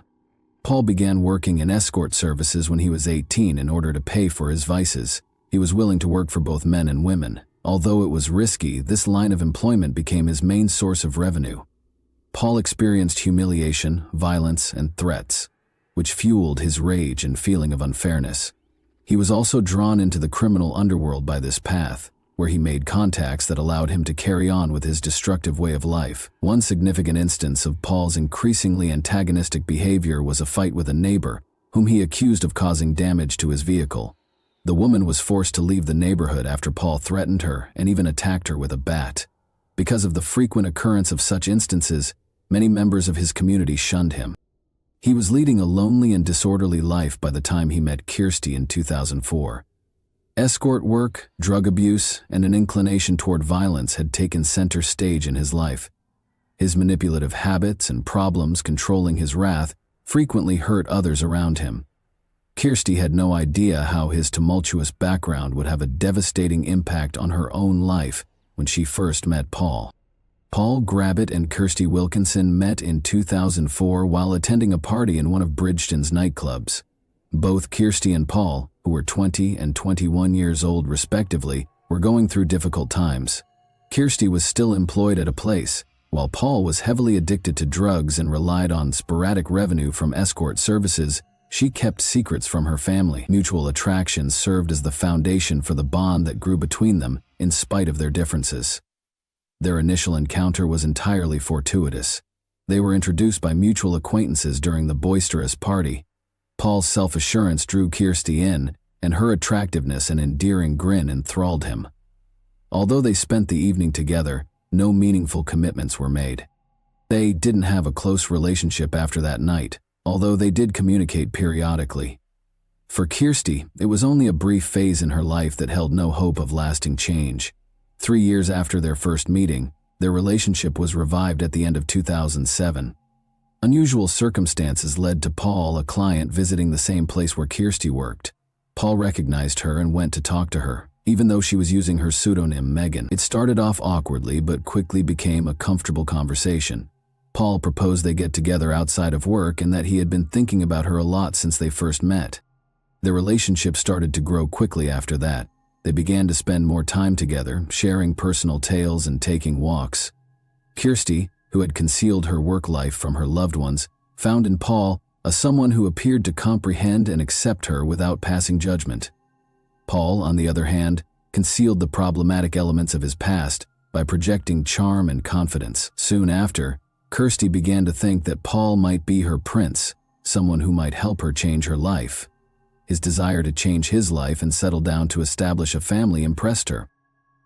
Paul began working in escort services when he was 18 in order to pay for his vices. He was willing to work for both men and women. Although it was risky, this line of employment became his main source of revenue. Paul experienced humiliation, violence, and threats, which fueled his rage and feeling of unfairness. He was also drawn into the criminal underworld by this path, where he made contacts that allowed him to carry on with his destructive way of life. One significant instance of Paul's increasingly antagonistic behavior was a fight with a neighbor, whom he accused of causing damage to his vehicle. The woman was forced to leave the neighborhood after Paul threatened her and even attacked her with a bat. Because of the frequent occurrence of such instances, many members of his community shunned him. He was leading a lonely and disorderly life by the time he met Kirsty in 2004. Escort work, drug abuse, and an inclination toward violence had taken center stage in his life. His manipulative habits and problems controlling his wrath frequently hurt others around him. Kirsty had no idea how his tumultuous background would have a devastating impact on her own life when she first met Paul. Paul Grabbett and Kirsty Wilkinson met in 2004 while attending a party in one of Bridgeton's nightclubs. Both Kirsty and Paul, who were 20 and 21 years old respectively, were going through difficult times. Kirsty was still employed at a place, while Paul was heavily addicted to drugs and relied on sporadic revenue from escort services. She kept secrets from her family. Mutual attraction served as the foundation for the bond that grew between them in spite of their differences. Their initial encounter was entirely fortuitous. They were introduced by mutual acquaintances during the boisterous party. Paul's self-assurance drew Kirsty in, and her attractiveness and endearing grin enthralled him. Although they spent the evening together, no meaningful commitments were made. They didn't have a close relationship after that night, although they did communicate periodically. For Kirsty, it was only a brief phase in her life that held no hope of lasting change. 3 years after their first meeting, their relationship was revived at the end of 2007. Unusual circumstances led to Paul, a client, visiting the same place where Kirsty worked. Paul recognized her and went to talk to her, even though she was using her pseudonym Megan. It started off awkwardly but quickly became a comfortable conversation. Paul proposed they get together outside of work and that he had been thinking about her a lot since they first met. Their relationship started to grow quickly after that. They began to spend more time together, sharing personal tales and taking walks. Kirsty, who had concealed her work life from her loved ones, found in Paul someone who appeared to comprehend and accept her without passing judgment. Paul, on the other hand, concealed the problematic elements of his past by projecting charm and confidence. Soon after, Kirsty began to think that Paul might be her prince, someone who might help her change her life. His desire to change his life and settle down to establish a family impressed her.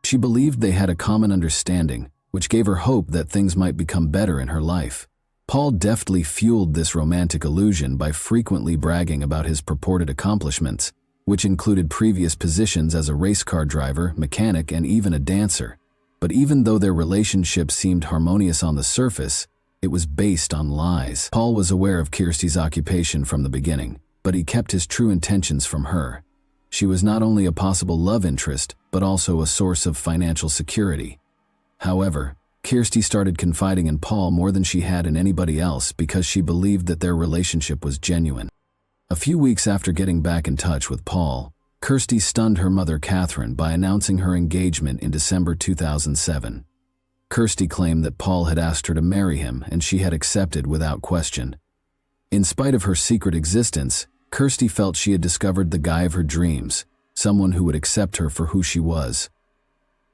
She believed they had a common understanding, which gave her hope that things might become better in her life. Paul deftly fueled this romantic illusion by frequently bragging about his purported accomplishments, which included previous positions as a race car driver, mechanic, and even a dancer. But even though their relationship seemed harmonious on the surface, it was based on lies. Paul was aware of Kirsty's occupation from the beginning, but he kept his true intentions from her. She was not only a possible love interest, but also a source of financial security. However, Kirsty started confiding in Paul more than she had in anybody else because she believed that their relationship was genuine. A few weeks after getting back in touch with Paul, Kirsty stunned her mother Catherine by announcing her engagement in December 2007. Kirsty claimed that Paul had asked her to marry him and she had accepted without question. In spite of her secret existence, Kirsty felt she had discovered the guy of her dreams, someone who would accept her for who she was.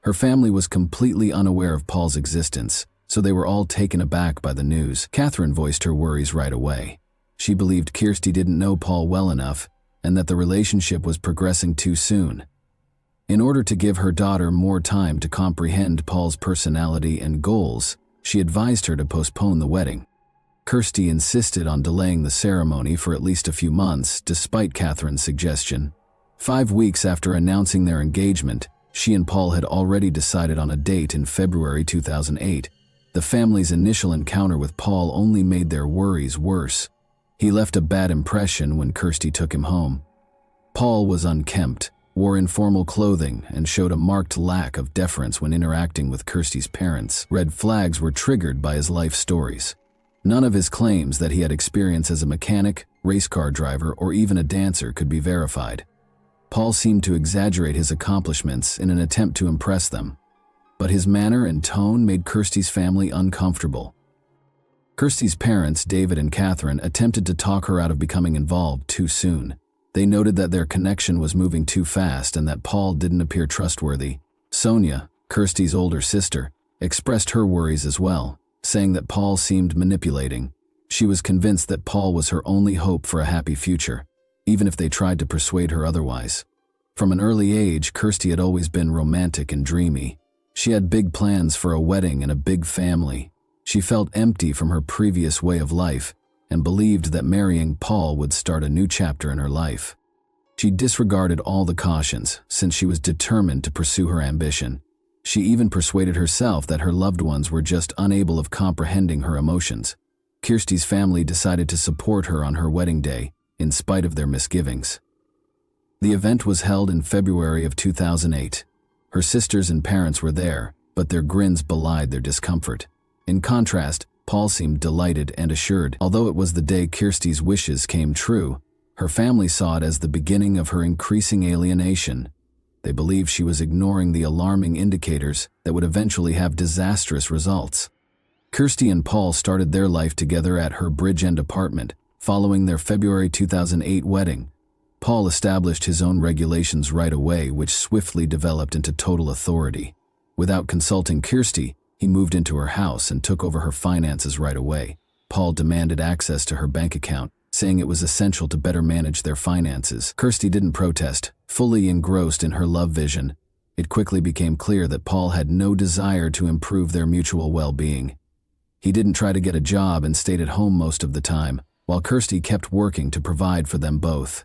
Her family was completely unaware of Paul's existence, so they were all taken aback by the news. Catherine voiced her worries right away. She believed Kirsty didn't know Paul well enough and that the relationship was progressing too soon. In order to give her daughter more time to comprehend Paul's personality and goals, she advised her to postpone the wedding. Kirsty insisted on delaying the ceremony for at least a few months, despite Catherine's suggestion. 5 weeks after announcing their engagement, she and Paul had already decided on a date in February 2008. The family's initial encounter with Paul only made their worries worse. He left a bad impression when Kirsty took him home. Paul was unkempt, wore informal clothing, and showed a marked lack of deference when interacting with Kirsty's parents. Red flags were triggered by his life stories. None of his claims that he had experience as a mechanic, race car driver, or even a dancer could be verified. Paul seemed to exaggerate his accomplishments in an attempt to impress them, but his manner and tone made Kirsty's family uncomfortable. Kirsty's parents, David and Catherine, attempted to talk her out of becoming involved too soon. They noted that their connection was moving too fast and that Paul didn't appear trustworthy. Sonia, Kirsty's older sister, expressed her worries as well, saying that Paul seemed manipulating. She was convinced that Paul was her only hope for a happy future, even if they tried to persuade her otherwise. From an early age, Kirsty had always been romantic and dreamy. She had big plans for a wedding and a big family. She felt empty from her previous way of life and believed that marrying Paul would start a new chapter in her life. She disregarded all the cautions since she was determined to pursue her ambition. She even persuaded herself that her loved ones were just unable of comprehending her emotions. Kirsty's family decided to support her on her wedding day, in spite of their misgivings. The event was held in February of 2008. Her sisters and parents were there, but their grins belied their discomfort. In contrast, Paul seemed delighted and assured. Although it was the day Kirsty's wishes came true, her family saw it as the beginning of her increasing alienation. They believed she was ignoring the alarming indicators that would eventually have disastrous results. Kirsty and Paul started their life together at her Bridge End apartment, following their February 2008 wedding. Paul established his own regulations right away, which swiftly developed into total authority. Without consulting Kirsty, he moved into her house and took over her finances right away. Paul demanded access to her bank account, saying it was essential to better manage their finances. Kirsty didn't protest, fully engrossed in her love vision. It quickly became clear that Paul had no desire to improve their mutual well-being. He didn't try to get a job and stayed at home most of the time, while Kirsty kept working to provide for them both.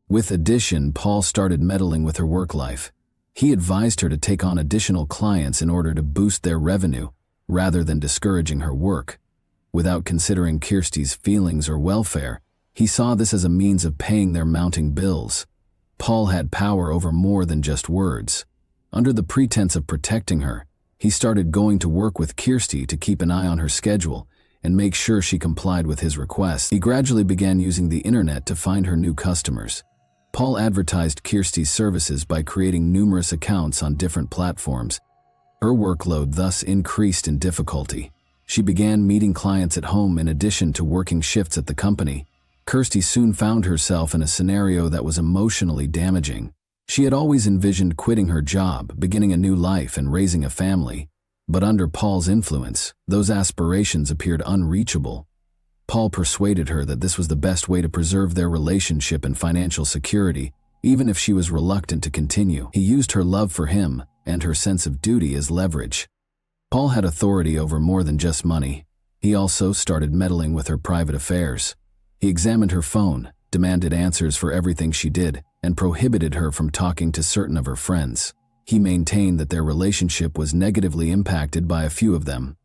With addition, Paul started meddling with her work life. He advised her to take on additional clients in order to boost their revenue, rather than discouraging her work. Without considering Kirsty's feelings or welfare, he saw this as a means of paying their mounting bills. Paul had power over more than just words. Under the pretense of protecting her, he started going to work with Kirsty to keep an eye on her schedule and make sure she complied with his requests. He gradually began using the internet to find her new customers. Paul advertised Kirsty's services by creating numerous accounts on different platforms. Her workload thus increased in difficulty. She began meeting clients at home in addition to working shifts at the company. Kirsty soon found herself in a scenario that was emotionally damaging. She had always envisioned quitting her job, beginning a new life, and raising a family. But under Paul's influence, those aspirations appeared unreachable. Paul persuaded her that this was the best way to preserve their relationship and financial security, even if she was reluctant to continue. He used her love for him and her sense of duty as leverage. Paul had authority over more than just money. He also started meddling with her private affairs. He examined her phone, demanded answers for everything she did, and prohibited her from talking to certain of her friends. He maintained that their relationship was negatively impacted by a few of them.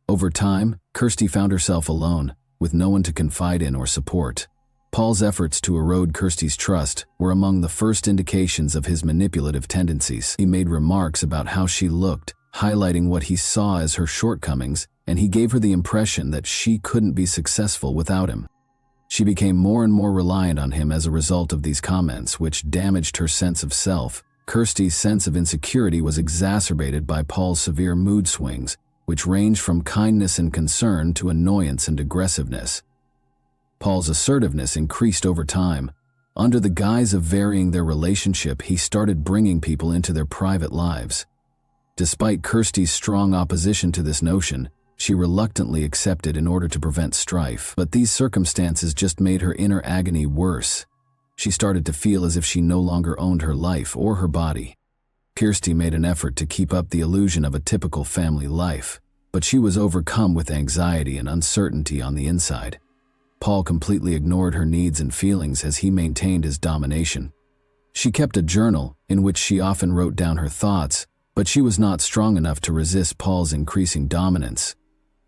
Over time, Kirsty found herself alone, with no one to confide in or support. Paul's efforts to erode Kirsty's trust were among the first indications of his manipulative tendencies. He made remarks about how she looked, highlighting what he saw as her shortcomings, and he gave her the impression that she couldn't be successful without him. She became more and more reliant on him as a result of these comments, which damaged her sense of self. Kirsty's sense of insecurity was exacerbated by Paul's severe mood swings, which ranged from kindness and concern to annoyance and aggressiveness. Paul's assertiveness increased over time. Under the guise of varying their relationship, he started bringing people into their private lives. Despite Kirsty's strong opposition to this notion, she reluctantly accepted in order to prevent strife. But these circumstances just made her inner agony worse. She started to feel as if she no longer owned her life or her body. Kirsty made an effort to keep up the illusion of a typical family life, but she was overcome with anxiety and uncertainty on the inside. Paul completely ignored her needs and feelings as he maintained his domination. She kept a journal in which she often wrote down her thoughts, but she was not strong enough to resist Paul's increasing dominance.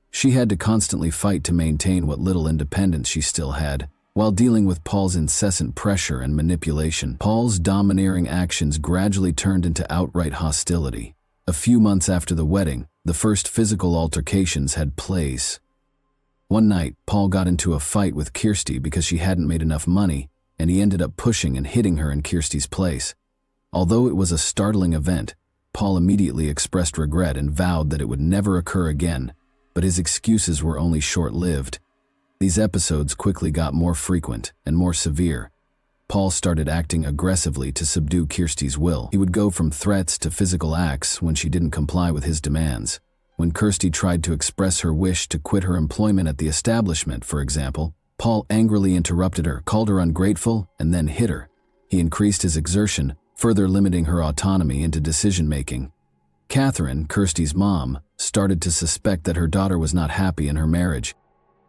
She had to constantly fight to maintain what little independence she still had. While dealing with Paul's incessant pressure and manipulation, Paul's domineering actions gradually turned into outright hostility. A few months after the wedding, the first physical altercations had place. One night, Paul got into a fight with Kirsty because she hadn't made enough money, and he ended up pushing and hitting her in Kirsty's place. Although it was a startling event, Paul immediately expressed regret and vowed that it would never occur again, but his excuses were only short-lived. These episodes quickly got more frequent and more severe. Paul started acting aggressively to subdue Kirsty's will. He would go from threats to physical acts when she didn't comply with his demands. When Kirsty tried to express her wish to quit her employment at the establishment, for example, Paul angrily interrupted her, called her ungrateful, and then hit her. He increased his exertion, further limiting her autonomy into decision-making. Catherine, Kirsty's mom, started to suspect that her daughter was not happy in her marriage.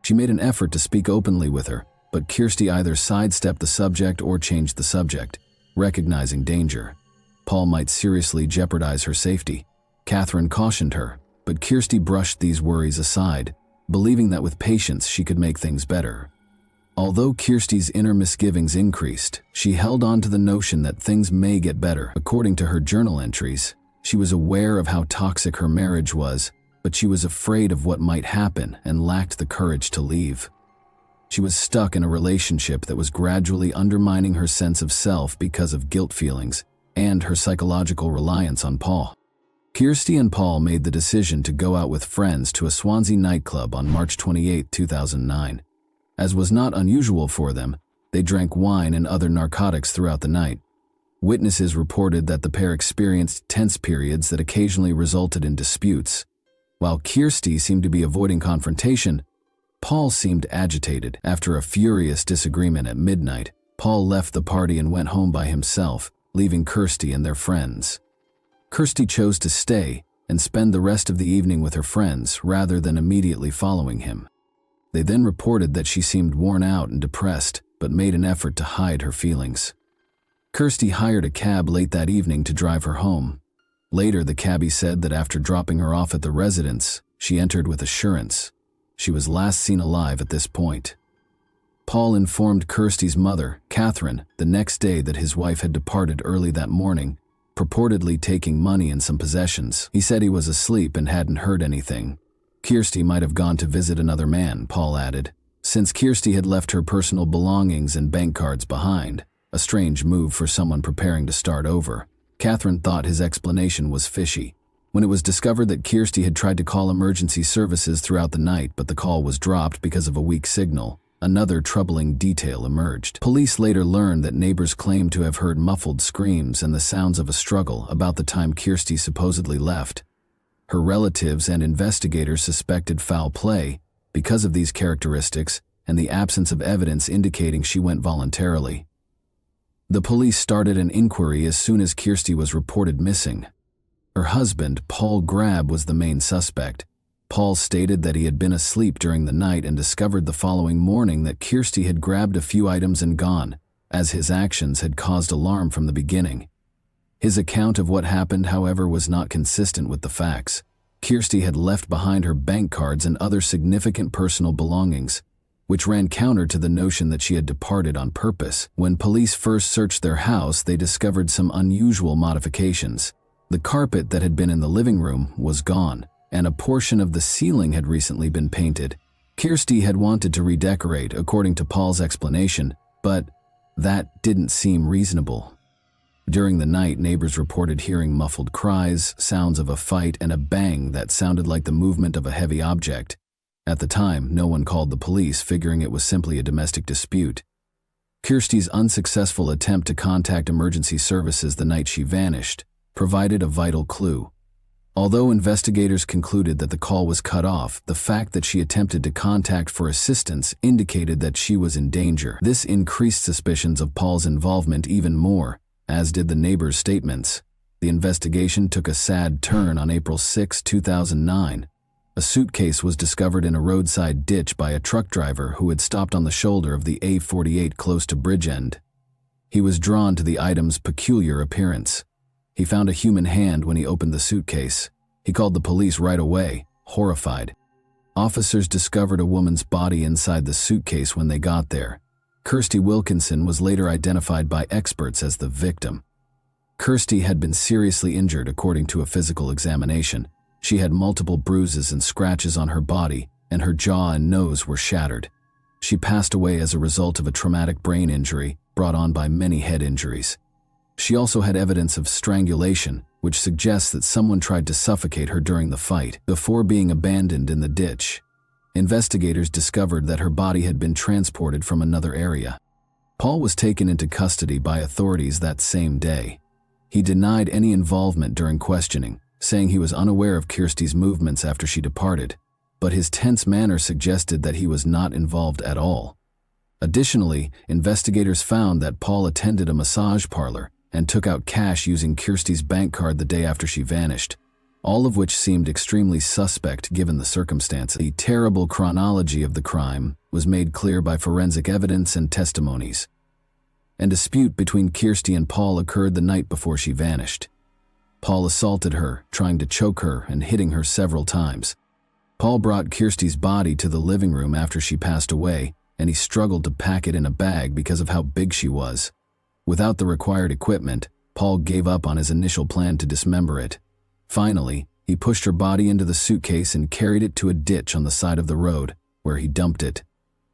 She made an effort to speak openly with her, but Kirsty either sidestepped the subject or changed the subject, recognizing danger. Paul might seriously jeopardize her safety. Catherine cautioned her, but Kirsty brushed these worries aside, believing that with patience she could make things better. Although Kirsty's inner misgivings increased, she held on to the notion that things may get better. According to her journal entries, she was aware of how toxic her marriage was, but she was afraid of what might happen and lacked the courage to leave. She was stuck in a relationship that was gradually undermining her sense of self because of guilt feelings and her psychological reliance on Paul. Kirsty and Paul made the decision to go out with friends to a Swansea nightclub on March 28, 2009. As was not unusual for them, they drank wine and other narcotics throughout the night. Witnesses reported that the pair experienced tense periods that occasionally resulted in disputes. While Kirsty seemed to be avoiding confrontation, Paul seemed agitated. After a furious disagreement at midnight, Paul left the party and went home by himself, leaving Kirsty and their friends. Kirsty chose to stay and spend the rest of the evening with her friends rather than immediately following him. They then reported that she seemed worn out and depressed, but made an effort to hide her feelings. Kirsty hired a cab late that evening to drive her home. Later, the cabbie said that after dropping her off at the residence, she entered with assurance. She was last seen alive at this point. Paul informed Kirsty's mother, Catherine, the next day that his wife had departed early that morning, purportedly taking money and some possessions. He said he was asleep and hadn't heard anything. Kirsty might have gone to visit another man, Paul added, since Kirsty had left her personal belongings and bank cards behind, a strange move for someone preparing to start over. Catherine thought his explanation was fishy. When it was discovered that Kirsty had tried to call emergency services throughout the night but the call was dropped because of a weak signal, another troubling detail emerged. Police later learned that neighbors claimed to have heard muffled screams and the sounds of a struggle about the time Kirsty supposedly left. Her relatives and investigators suspected foul play because of these characteristics and the absence of evidence indicating she went voluntarily. The police started an inquiry as soon as Kirsty was reported missing. Her husband, Paul Grab, was the main suspect. Paul stated that he had been asleep during the night and discovered the following morning that Kirsty had grabbed a few items and gone, as his actions had caused alarm from the beginning. His account of what happened, however, was not consistent with the facts. Kirsty had left behind her bank cards and other significant personal belongings, which ran counter to the notion that she had departed on purpose. When police first searched their house, they discovered some unusual modifications. The carpet that had been in the living room was gone, and a portion of the ceiling had recently been painted. Kirsty had wanted to redecorate, according to Paul's explanation, but that didn't seem reasonable. During the night, neighbors reported hearing muffled cries, sounds of a fight, and a bang that sounded like the movement of a heavy object. At the time, no one called the police, figuring it was simply a domestic dispute. Kirsty's unsuccessful attempt to contact emergency services the night she vanished provided a vital clue. Although investigators concluded that the call was cut off, the fact that she attempted to contact for assistance indicated that she was in danger. This increased suspicions of Paul's involvement even more, as did the neighbors' statements. The investigation took a sad turn on April 6, 2009. A suitcase was discovered in a roadside ditch by a truck driver who had stopped on the shoulder of the A48 close to Bridgend. He was drawn to the item's peculiar appearance. He found a human hand when he opened the suitcase. He called the police right away, horrified. Officers discovered a woman's body inside the suitcase when they got there. Kirsty Wilkinson was later identified by experts as the victim. Kirsty had been seriously injured according to a physical examination. She had multiple bruises and scratches on her body, and her jaw and nose were shattered. She passed away as a result of a traumatic brain injury brought on by many head injuries. She also had evidence of strangulation, which suggests that someone tried to suffocate her during the fight before being abandoned in the ditch. Investigators discovered that her body had been transported from another area. Paul was taken into custody by authorities that same day. He denied any involvement during questioning, saying he was unaware of Kirsty's movements after she departed, but his tense manner suggested that he was not involved at all. Additionally, investigators found that Paul attended a massage parlor and took out cash using Kirsty's bank card the day after she vanished, all of which seemed extremely suspect given the circumstances. The terrible chronology of the crime was made clear by forensic evidence and testimonies. A dispute between Kirsty and Paul occurred the night before she vanished. Paul assaulted her, trying to choke her and hitting her several times. Paul brought Kirsty's body to the living room after she passed away, and he struggled to pack it in a bag because of how big she was. Without the required equipment, Paul gave up on his initial plan to dismember it. Finally, he pushed her body into the suitcase and carried it to a ditch on the side of the road, where he dumped it.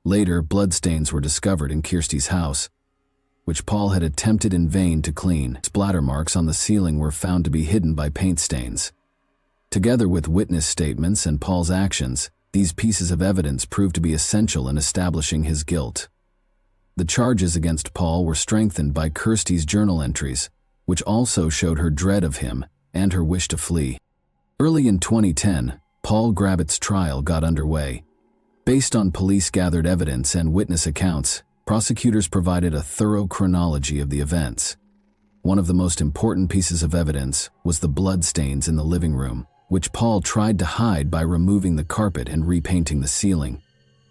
Later, bloodstains were discovered in Kirsty's house, which Paul had attempted in vain to clean. Splatter marks on the ceiling were found to be hidden by paint stains. Together with witness statements and Paul's actions, these pieces of evidence proved to be essential in establishing his guilt. The charges against Paul were strengthened by Kirsty's journal entries, which also showed her dread of him and her wish to flee. Early in 2010, Paul Grabbitt's trial got underway. Based on police-gathered evidence and witness accounts, prosecutors provided a thorough chronology of the events. One of the most important pieces of evidence was the bloodstains in the living room, which Paul tried to hide by removing the carpet and repainting the ceiling.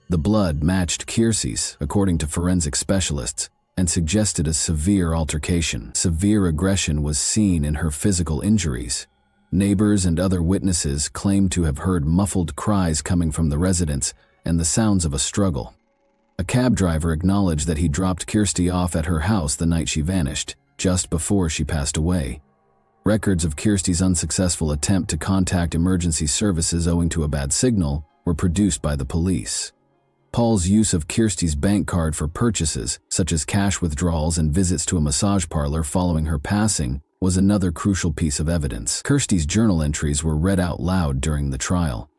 The blood matched Kirsty's, according to forensic specialists, and suggested a severe altercation. Severe aggression was seen in her physical injuries. Neighbors and other witnesses claimed to have heard muffled cries coming from the residence and the sounds of a struggle. A cab driver acknowledged that he dropped Kirsty off at her house the night she vanished, just before she passed away. Records of Kirsty's unsuccessful attempt to contact emergency services owing to a bad signal were produced by the police. Paul's use of Kirsty's bank card for purchases, such as cash withdrawals and visits to a massage parlor following her passing, was another crucial piece of evidence. Kirsty's journal entries were read out loud during the trial.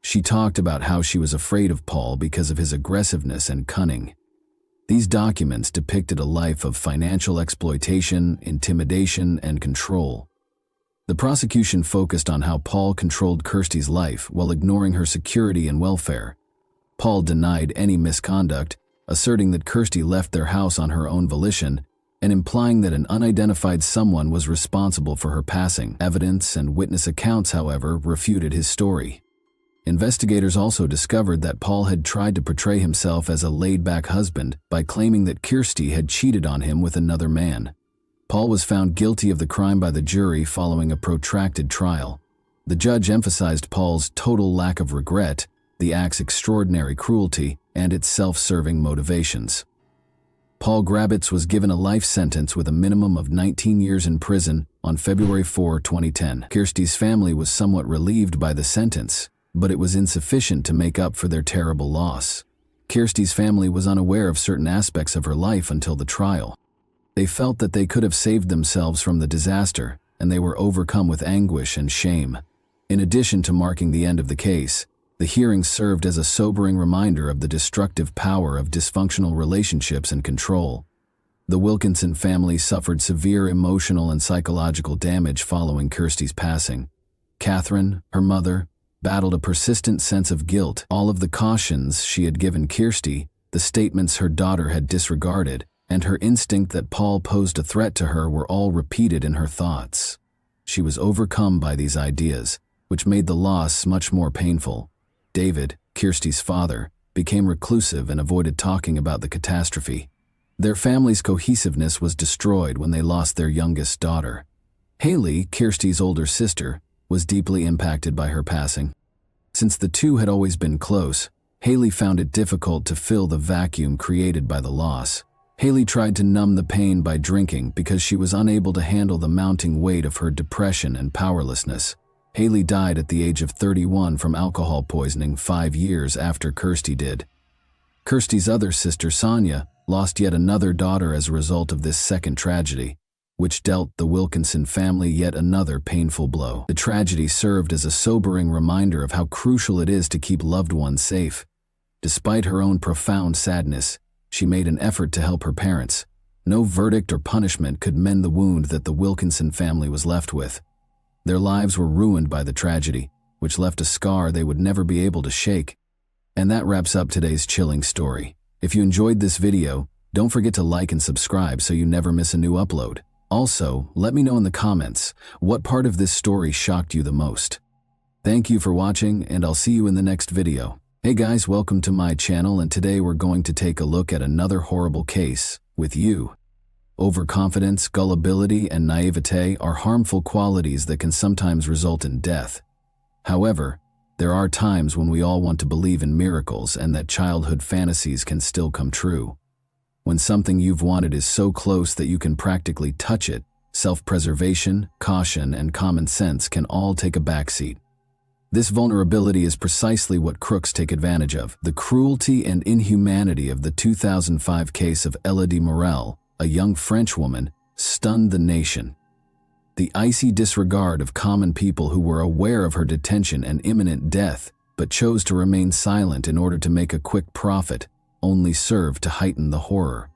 She talked about how she was afraid of Paul because of his aggressiveness and cunning. These documents depicted a life of financial exploitation, intimidation, and control. The prosecution focused on how Paul controlled Kirsty's life while ignoring her security and welfare. Paul denied any misconduct, asserting that Kirsty left their house on her own volition and implying that an unidentified someone was responsible for her passing. Evidence and witness accounts, however, refuted his story. Investigators also discovered that Paul had tried to portray himself as a laid-back husband by claiming that Kirsty had cheated on him with another man. Paul was found guilty of the crime by the jury following a protracted trial. The judge emphasized Paul's total lack of regret, the act's extraordinary cruelty, and its self-serving motivations. Paul Grabbitt was given a life sentence with a minimum of 19 years in prison on February 4, 2010. Kirsty's family was somewhat relieved by the sentence, but it was insufficient to make up for their terrible loss. Kirsty's family was unaware of certain aspects of her life until the trial. They felt that they could have saved themselves from the disaster, and they were overcome with anguish and shame. In addition to marking the end of the case, the hearing served as a sobering reminder of the destructive power of dysfunctional relationships and control. The Wilkinson family suffered severe emotional and psychological damage following Kirsty's passing. Catherine, her mother, battled a persistent sense of guilt. All of the cautions she had given Kirsty, the statements her daughter had disregarded, and her instinct that Paul posed a threat to her were all repeated in her thoughts. She was overcome by these ideas, which made the loss much more painful. David, Kirsty's father, became reclusive and avoided talking about the catastrophe. Their family's cohesiveness was destroyed when they lost their youngest daughter. Haley, Kirsty's older sister, was deeply impacted by her passing. Since the two had always been close, Haley found it difficult to fill the vacuum created by the loss. Haley tried to numb the pain by drinking because she was unable to handle the mounting weight of her depression and powerlessness. Haley died at the age of 31 from alcohol poisoning 5 years after Kirsty did. Kirsty's other sister, Sonia, lost yet another daughter as a result of this second tragedy, which dealt the Wilkinson family yet another painful blow. The tragedy served as a sobering reminder of how crucial it is to keep loved ones safe. Despite her own profound sadness, she made an effort to help her parents. No verdict or punishment could mend the wound that the Wilkinson family was left with. Their lives were ruined by the tragedy, which left a scar they would never be able to shake. And that wraps up today's chilling story. If you enjoyed this video, don't forget to like and subscribe so you never miss a new upload. Also, let me know in the comments what part of this story shocked you the most. Thank you for watching, and I'll see you in the next video. Hey guys, welcome to my channel, and today we're going to take a look at another horrible case with you. Overconfidence, gullibility, and naivete are harmful qualities that can sometimes result in death. However, there are times when we all want to believe in miracles and that childhood fantasies can still come true. When something you've wanted is so close that you can practically touch it, self-preservation, caution, and common sense can all take a backseat. This vulnerability is precisely what crooks take advantage of. The cruelty and inhumanity of the 2005 case of Elodie Morel, a young French woman, stunned the nation. The icy disregard of common people who were aware of her detention and imminent death, but chose to remain silent in order to make a quick profit, only served to heighten the horror.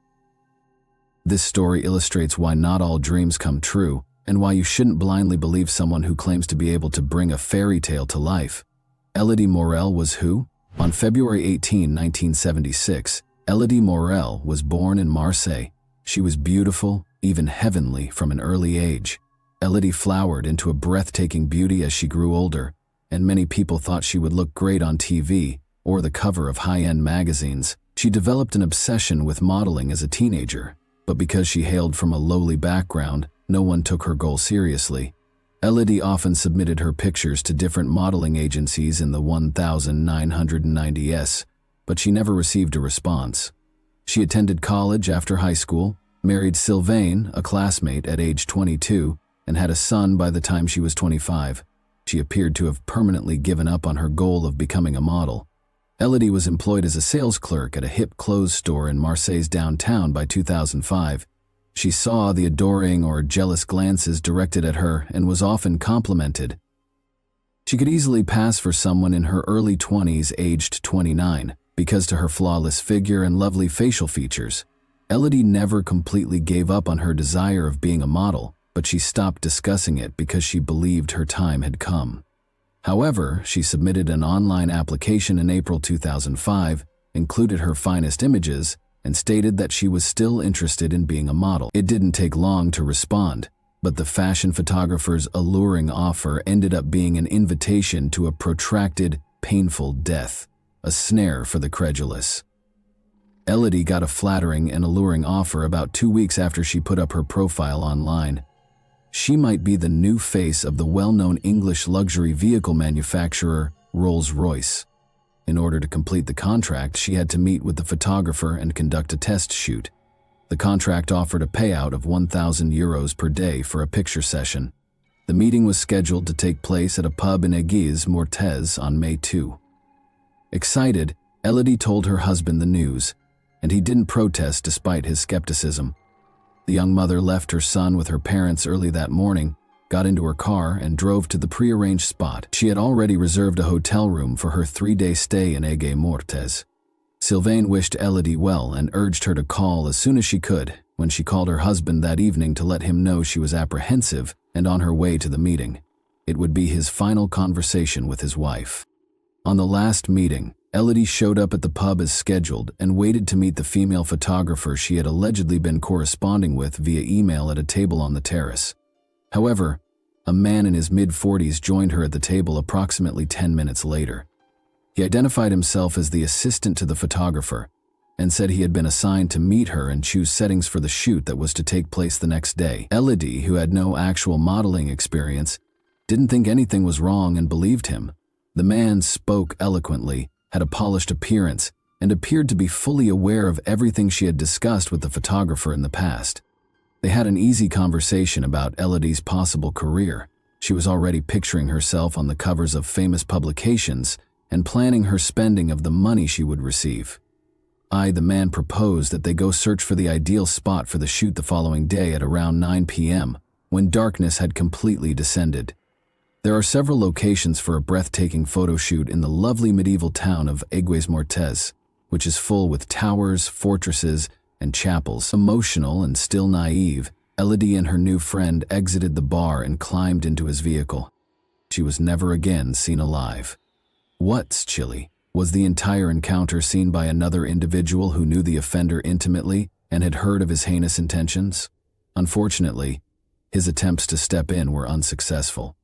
This story illustrates why not all dreams come true, and why you shouldn't blindly believe someone who claims to be able to bring a fairy tale to life. Elodie Morel was who? On February 18, 1976, Elodie Morel was born in Marseille. She was beautiful, even heavenly, from an early age. Elodie flowered into a breathtaking beauty as she grew older, and many people thought she would look great on TV or the cover of high-end magazines. She developed an obsession with modeling as a teenager, but because she hailed from a lowly background, no one took her goal seriously. Elodie often submitted her pictures to different modeling agencies in the 1990s, but she never received a response. She attended college after high school, married Sylvain, a classmate, at age 22, and had a son by the time she was 25. She appeared to have permanently given up on her goal of becoming a model. Elodie was employed as a sales clerk at a hip clothes store in Marseille's downtown by 2005. She saw the adoring or jealous glances directed at her and was often complimented. She could easily pass for someone in her early 20s, aged 29, because to her flawless figure and lovely facial features. Elodie never completely gave up on her desire of being a model, but she stopped discussing it because she believed her time had come. However, she submitted an online application in April 2005, included her finest images, and stated that she was still interested in being a model. It didn't take long to respond, but the fashion photographer's alluring offer ended up being an invitation to a protracted, painful death, a snare for the credulous. Elodie got a flattering and alluring offer about 2 weeks after she put up her profile online. She might be the new face of the well-known English luxury vehicle manufacturer, Rolls-Royce. In order to complete the contract, she had to meet with the photographer and conduct a test shoot. The contract offered a payout of €1,000 per day for a picture session. The meeting was scheduled to take place at a pub in Aigues-Mortes on May 2. Excited, Elodie told her husband the news, and he didn't protest despite his skepticism. The young mother left her son with her parents early that morning, got into her car, and drove to the prearranged spot. She had already reserved a hotel room for her 3-day stay in Aigues-Mortes. Sylvain wished Elodie well and urged her to call as soon as she could. When she called her husband that evening to let him know she was apprehensive and on her way to the meeting, it would be his final conversation with his wife. On the last meeting, Elodie showed up at the pub as scheduled and waited to meet the female photographer she had allegedly been corresponding with via email at a table on the terrace. However, a man in his mid-40s joined her at the table approximately 10 minutes later. He identified himself as the assistant to the photographer and said he had been assigned to meet her and choose settings for the shoot that was to take place the next day. Elodie, who had no actual modeling experience, didn't think anything was wrong and believed him. The man spoke eloquently, had a polished appearance, and appeared to be fully aware of everything she had discussed with the photographer in the past. They had an easy conversation about Elodie's possible career. She was already picturing herself on the covers of famous publications and planning her spending of the money she would receive. The man proposed that they go search for the ideal spot for the shoot the following day at around 9 p.m., when darkness had completely descended. There are several locations for a breathtaking photo shoot in the lovely medieval town of Aigues Mortes, which is full with towers, fortresses, and chapels. Emotional and still naive, Elodie and her new friend exited the bar and climbed into his vehicle. She was never again seen alive. What's chilly was the entire encounter seen by another individual who knew the offender intimately and had heard of his heinous intentions. Unfortunately, his attempts to step in were unsuccessful.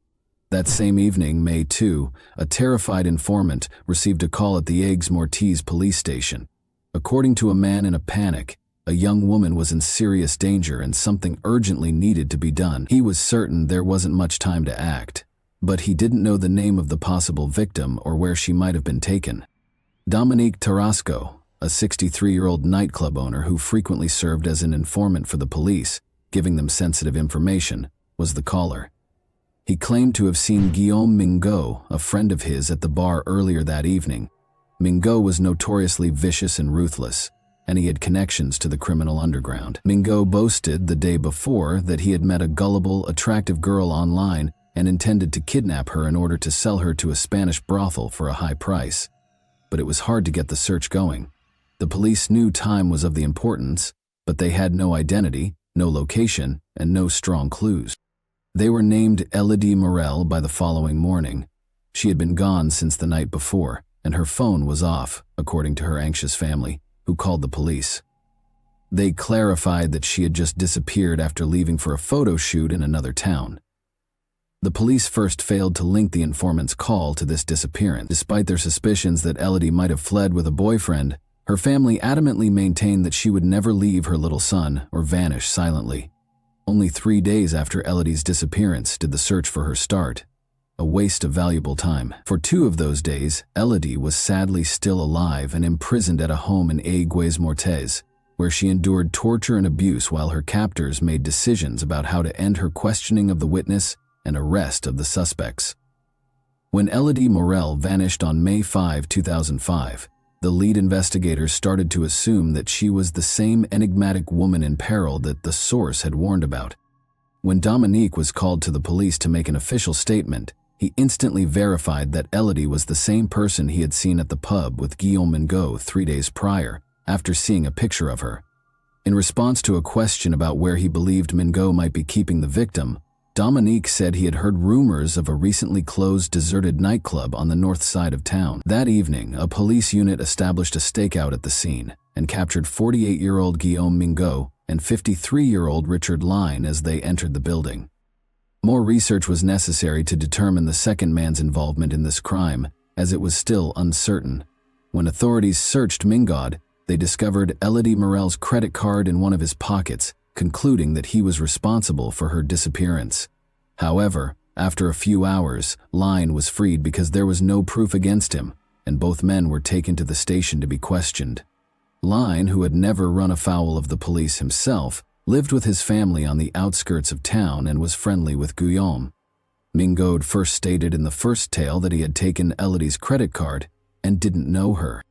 That same evening, May 2, a terrified informant received a call at the Aigues Mortes police station. According to a man in a panic, a young woman was in serious danger and something urgently needed to be done. He was certain there wasn't much time to act, but he didn't know the name of the possible victim or where she might have been taken. Dominique Tarasco, a 63-year-old nightclub owner who frequently served as an informant for the police, giving them sensitive information, was the caller. He claimed to have seen Guillaume Mingot, a friend of his, at the bar earlier that evening. Mingot was notoriously vicious and ruthless, and he had connections to the criminal underground. Mingot boasted the day before that he had met a gullible, attractive girl online and intended to kidnap her in order to sell her to a Spanish brothel for a high price. But it was hard to get the search going. The police knew time was of the importance, but they had no identity, no location, and no strong clues. They were named Elodie Morel by the following morning. She had been gone since the night before, and her phone was off, according to her anxious family, who called the police. They clarified that she had just disappeared after leaving for a photo shoot in another town. The police first failed to link the informant's call to this disappearance. Despite their suspicions that Elodie might have fled with a boyfriend, her family adamantly maintained that she would never leave her little son or vanish silently. Only 3 days after Elodie's disappearance did the search for her start. A waste of valuable time. For 2 of those days, Elodie was sadly still alive and imprisoned at a home in Aigues Mortes, where she endured torture and abuse while her captors made decisions about how to end her questioning of the witness and arrest of the suspects. When Elodie Morel vanished on May 5, 2005, the lead investigators started to assume that she was the same enigmatic woman in peril that the source had warned about. When Dominique was called to the police to make an official statement, he instantly verified that Elodie was the same person he had seen at the pub with Guillaume Mingot 3 days prior, after seeing a picture of her. In response to a question about where he believed Mingot might be keeping the victim, Dominique said he had heard rumors of a recently closed deserted nightclub on the north side of town. That evening, a police unit established a stakeout at the scene and captured 48-year-old Guillaume Mingot and 53-year-old Richard Line as they entered the building. More research was necessary to determine the second man's involvement in this crime, as it was still uncertain. When authorities searched Mingot, they discovered Elodie Morel's credit card in one of his pockets, concluding that he was responsible for her disappearance. However, after a few hours, Line was freed because there was no proof against him, and both men were taken to the station to be questioned. Line, who had never run afoul of the police himself, lived with his family on the outskirts of town and was friendly with Guillaume. Mingot first stated in the first tale that he had taken Elodie's credit card and didn't know her.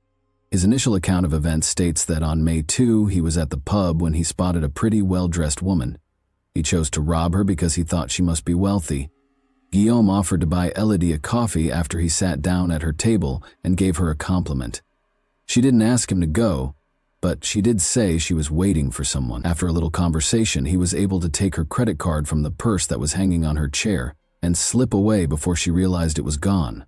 His initial account of events states that on May 2, he was at the pub when he spotted a pretty well-dressed woman. He chose to rob her because he thought she must be wealthy. Guillaume offered to buy Elodie a coffee after he sat down at her table and gave her a compliment. She didn't ask him to go, but she did say she was waiting for someone. After a little conversation, he was able to take her credit card from the purse that was hanging on her chair and slip away before she realized it was gone.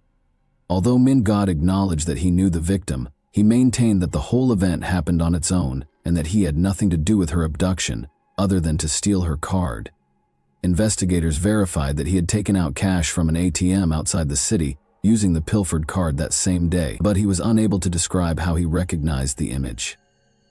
Although Mingot acknowledged that he knew the victim, he maintained that the whole event happened on its own and that he had nothing to do with her abduction other than to steal her card. Investigators verified that he had taken out cash from an ATM outside the city using the pilfered card that same day, but he was unable to describe how he recognized the image.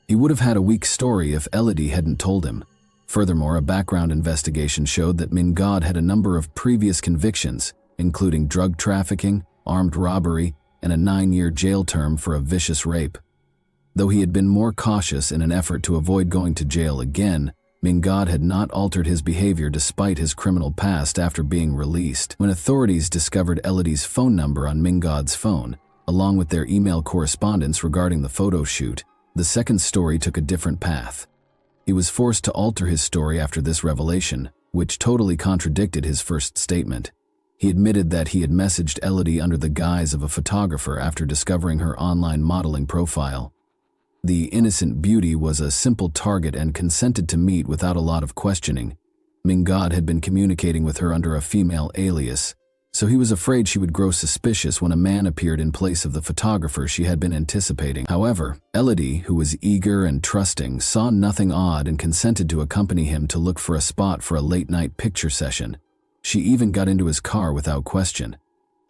He would have had a weak story if Elodie hadn't told him. Furthermore, a background investigation showed that Mingot had a number of previous convictions, including drug trafficking, armed robbery, and a 9-year jail term for a vicious rape. Though he had been more cautious in an effort to avoid going to jail again, Mingad had not altered his behavior despite his criminal past after being released. When authorities discovered Elodie's phone number on Mingad's phone, along with their email correspondence regarding the photo shoot, the second story took a different path. He was forced to alter his story after this revelation, which totally contradicted his first statement. He admitted that he had messaged Elodie under the guise of a photographer after discovering her online modeling profile. The innocent beauty was a simple target and consented to meet without a lot of questioning. Mingad had been communicating with her under a female alias, so he was afraid she would grow suspicious when a man appeared in place of the photographer she had been anticipating. However, Elodie, who was eager and trusting, saw nothing odd and consented to accompany him to look for a spot for a late-night picture session. She even got into his car without question.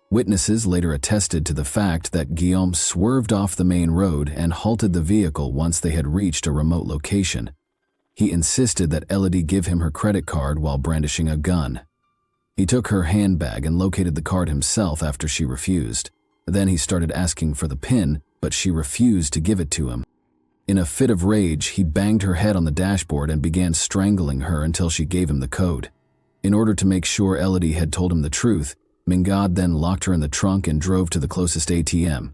Witnesses later attested to the fact that Guillaume swerved off the main road and halted the vehicle once they had reached a remote location. He insisted that Elodie give him her credit card while brandishing a gun. He took her handbag and located the card himself after she refused. Then he started asking for the PIN, but she refused to give it to him. In a fit of rage, he banged her head on the dashboard and began strangling her until she gave him the code. In order to make sure Elodie had told him the truth, Mingad then locked her in the trunk and drove to the closest ATM.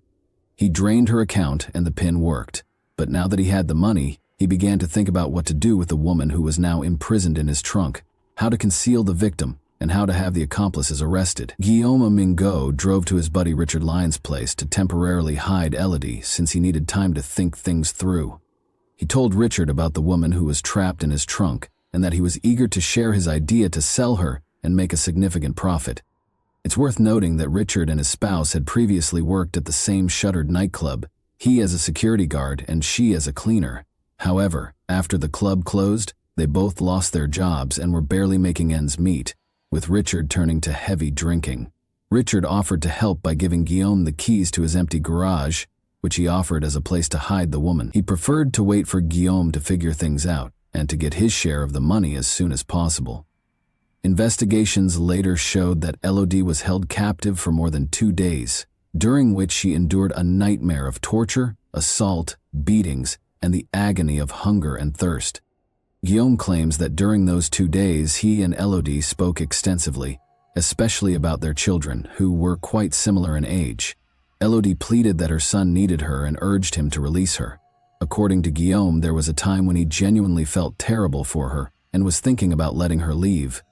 He drained her account and the PIN worked, but now that he had the money, he began to think about what to do with the woman who was now imprisoned in his trunk, how to conceal the victim, and how to have the accomplices arrested. Guillaume Mingot drove to his buddy Richard Lyon's place to temporarily hide Elodie since he needed time to think things through. He told Richard about the woman who was trapped in his trunk and that he was eager to share his idea to sell her and make a significant profit. It's worth noting that Richard and his spouse had previously worked at the same shuttered nightclub, he as a security guard and she as a cleaner. However, after the club closed, they both lost their jobs and were barely making ends meet, with Richard turning to heavy drinking. Richard offered to help by giving Guillaume the keys to his empty garage, which he offered as a place to hide the woman. He preferred to wait for Guillaume to figure things out and to get his share of the money as soon as possible. Investigations later showed that Elodie was held captive for more than 2 days, during which she endured a nightmare of torture, assault, beatings, and the agony of hunger and thirst. Guillaume claims that during those 2 days he and Elodie spoke extensively, especially about their children, who were quite similar in age. Elodie pleaded that her son needed her and urged him to release her. According to Guillaume, there was a time when he genuinely felt terrible for her and was thinking about letting her leave.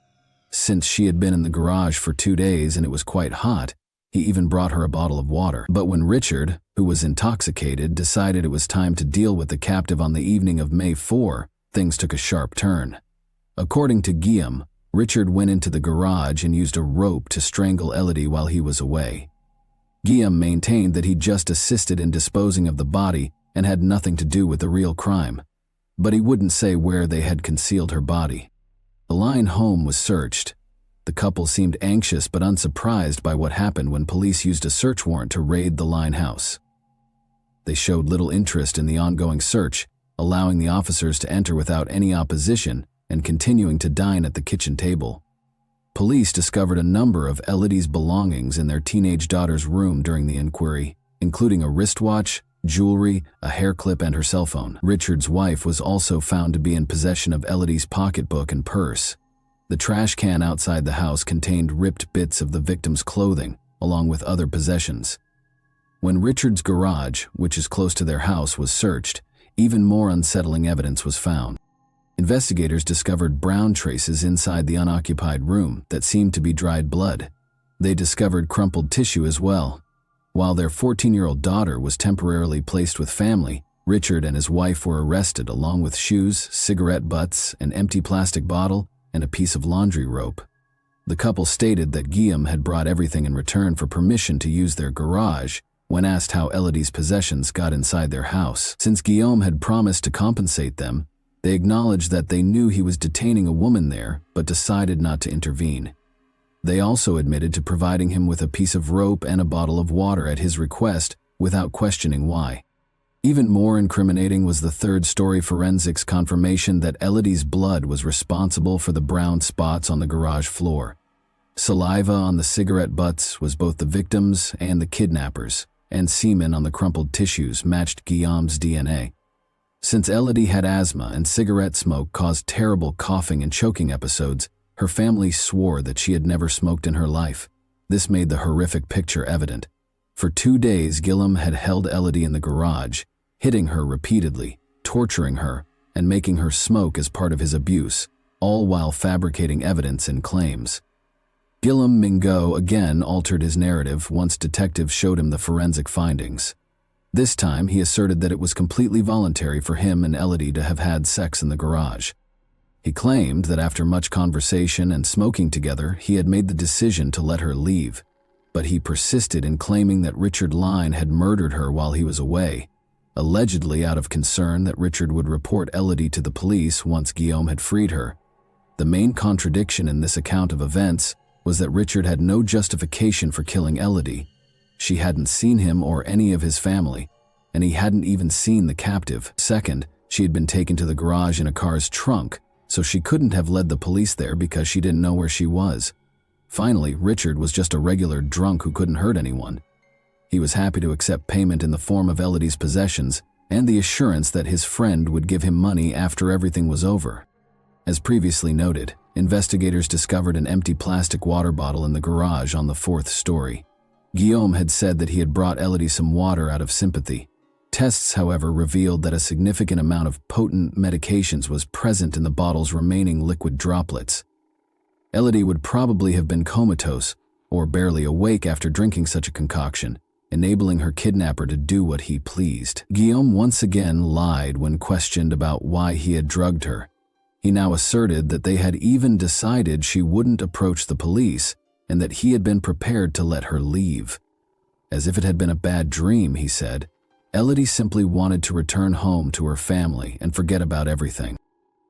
Since she had been in the garage for 2 days and it was quite hot, he even brought her a bottle of water. But when Richard, who was intoxicated, decided it was time to deal with the captive on the evening of May 4, things took a sharp turn. According to Guillaume, Richard went into the garage and used a rope to strangle Elodie while he was away. Guillaume maintained that he just assisted in disposing of the body and had nothing to do with the real crime, but he wouldn't say where they had concealed her body. The Lyon home was searched. The couple seemed anxious but unsurprised by what happened when police used a search warrant to raid the Lyon house. They showed little interest in the ongoing search, allowing the officers to enter without any opposition and continuing to dine at the kitchen table. Police discovered a number of Elodie's belongings in their teenage daughter's room during the inquiry, including a wristwatch, jewelry, a hair clip, and her cell phone. Richard's wife was also found to be in possession of Elodie's pocketbook and purse. The trash can outside the house contained ripped bits of the victim's clothing, along with other possessions. When Richard's garage, which is close to their house, was searched, even more unsettling evidence was found. Investigators discovered brown traces inside the unoccupied room that seemed to be dried blood. They discovered crumpled tissue as well. While their 14-year-old daughter was temporarily placed with family, Richard and his wife were arrested along with shoes, cigarette butts, an empty plastic bottle, and a piece of laundry rope. The couple stated that Guillaume had brought everything in return for permission to use their garage when asked how Elodie's possessions got inside their house. Since Guillaume had promised to compensate them, they acknowledged that they knew he was detaining a woman there but decided not to intervene. They also admitted to providing him with a piece of rope and a bottle of water at his request without questioning why. Even more incriminating was the third-story forensics confirmation that Elodie's blood was responsible for the brown spots on the garage floor. Saliva on the cigarette butts was both the victim's and the kidnapper's. and semen on the crumpled tissues matched Guillaume's DNA. Since Elodie had asthma and cigarette smoke caused terrible coughing and choking episodes, her family swore that she had never smoked in her life. This made the horrific picture evident. For 2 days, Guillaume had held Elodie in the garage, hitting her repeatedly, torturing her, and making her smoke as part of his abuse, all while fabricating evidence and claims. Guillaume Mingot again altered his narrative once detectives showed him the forensic findings. This time, he asserted that it was completely voluntary for him and Elodie to have had sex in the garage. He claimed that after much conversation and smoking together, he had made the decision to let her leave, but he persisted in claiming that Richard Lyne had murdered her while he was away, allegedly out of concern that Richard would report Elodie to the police once Guillaume had freed her. The main contradiction in this account of events was that Richard had no justification for killing Elodie. She hadn't seen him or any of his family, and he hadn't even seen the captive. Second, she had been taken to the garage in a car's trunk, so she couldn't have led the police there because she didn't know where she was. Finally, Richard was just a regular drunk who couldn't hurt anyone. He was happy to accept payment in the form of Elodie's possessions and the assurance that his friend would give him money after everything was over. As previously noted, investigators discovered an empty plastic water bottle in the garage on the 4th story. Guillaume had said that he had brought Elodie some water out of sympathy. Tests, however, revealed that a significant amount of potent medications was present in the bottle's remaining liquid droplets. Elodie would probably have been comatose or barely awake after drinking such a concoction, enabling her kidnapper to do what he pleased. Guillaume once again lied when questioned about why he had drugged her. He now asserted that they had even decided she wouldn't approach the police and that he had been prepared to let her leave. As if it had been a bad dream, he said, Elodie simply wanted to return home to her family and forget about everything.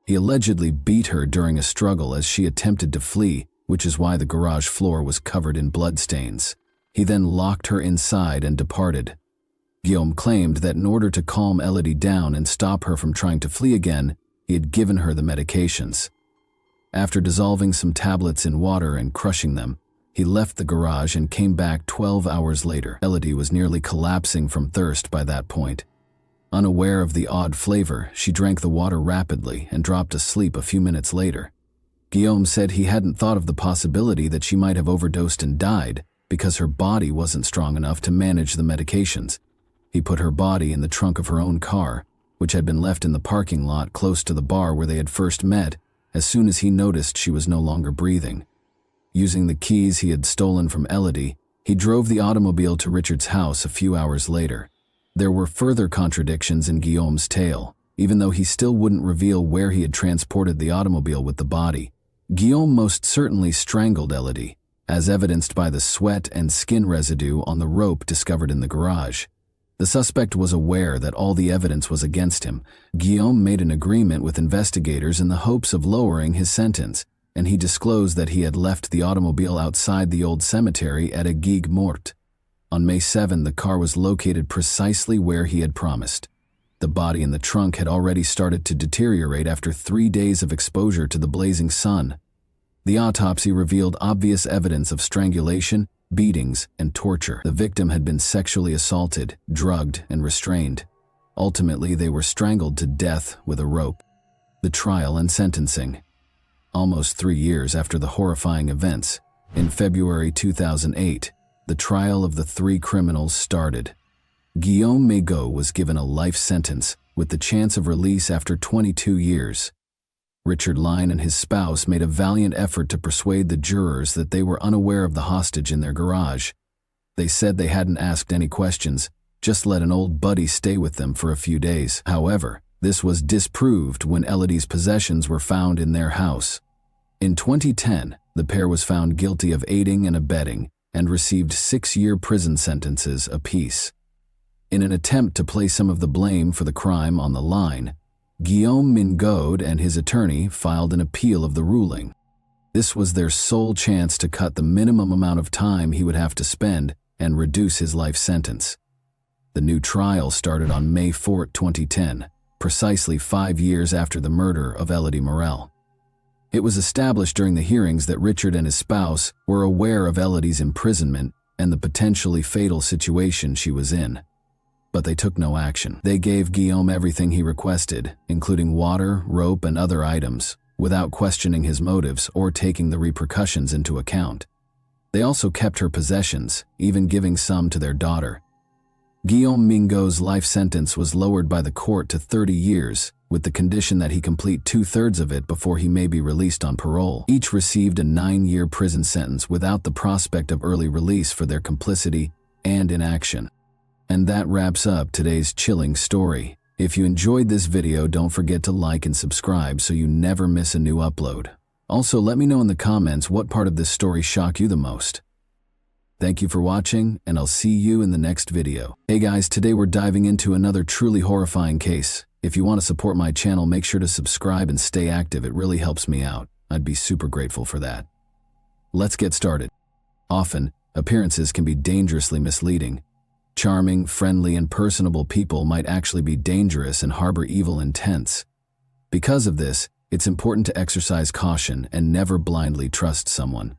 He allegedly beat her during a struggle as she attempted to flee, which is why the garage floor was covered in bloodstains. He then locked her inside and departed. Guillaume claimed that in order to calm Elodie down and stop her from trying to flee again, he had given her the medications. After dissolving some tablets in water and crushing them, he left the garage and came back 12 hours later. Elodie was nearly collapsing from thirst by that point. Unaware of the odd flavor, she drank the water rapidly and dropped asleep a few minutes later. Guillaume said he hadn't thought of the possibility that she might have overdosed and died because her body wasn't strong enough to manage the medications. He put her body in the trunk of her own car, which had been left in the parking lot close to the bar where they had first met, as soon as he noticed she was no longer breathing. Using the keys he had stolen from Elodie, he drove the automobile to Richard's house a few hours later. There were further contradictions in Guillaume's tale, even though he still wouldn't reveal where he had transported the automobile with the body. Guillaume most certainly strangled Elodie, as evidenced by the sweat and skin residue on the rope discovered in the garage. The suspect was aware that all the evidence was against him. Guillaume made an agreement with investigators in the hopes of lowering his sentence, and he disclosed that he had left the automobile outside the old cemetery at Aigues Mortes. On May 7, the car was located precisely where he had promised. The body in the trunk had already started to deteriorate after 3 days of exposure to the blazing sun. The autopsy revealed obvious evidence of strangulation, beatings, and torture. The victim had been sexually assaulted, drugged, and restrained. Ultimately, they were strangled to death with a rope. The trial and sentencing. Almost 3 years after the horrifying events, in February 2008, the trial of the 3 criminals started. Guillaume Mingot was given a life sentence with the chance of release after 22 years. Richard Lyne and his spouse made a valiant effort to persuade the jurors that they were unaware of the hostage in their garage. They said they hadn't asked any questions, just let an old buddy stay with them for a few days. However, this was disproved when Elodie's possessions were found in their house. In 2010, the pair was found guilty of aiding and abetting and received 6-year prison sentences apiece. In an attempt to place some of the blame for the crime on the line, Guillaume Mingot and his attorney filed an appeal of the ruling. This was their sole chance to cut the minimum amount of time he would have to spend and reduce his life sentence. The new trial started on May 4, 2010, precisely 5 years after the murder of Elodie Morel. It was established during the hearings that Richard and his spouse were aware of Elodie's imprisonment and the potentially fatal situation she was in. But they took no action. They gave Guillaume everything he requested, including water, rope, and other items, without questioning his motives or taking the repercussions into account. They also kept her possessions, even giving some to their daughter. Guillaume Mingo's life sentence was lowered by the court to 30 years, with the condition that he complete 2/3 of it before he may be released on parole. Each received a 9-year prison sentence without the prospect of early release for their complicity and inaction. And that wraps up today's chilling story. If you enjoyed this video, don't forget to like and subscribe so you never miss a new upload. Also, let me know in the comments what part of this story shocked you the most. Thank you for watching, and I'll see you in the next video. Hey guys, today we're diving into another truly horrifying case. If you want to support my channel, make sure to subscribe and stay active. It really helps me out. I'd be super grateful for that. Let's get started. Often, appearances can be dangerously misleading. Charming, friendly, and personable people might actually be dangerous and harbor evil intents. Because of this, it's important to exercise caution and never blindly trust someone.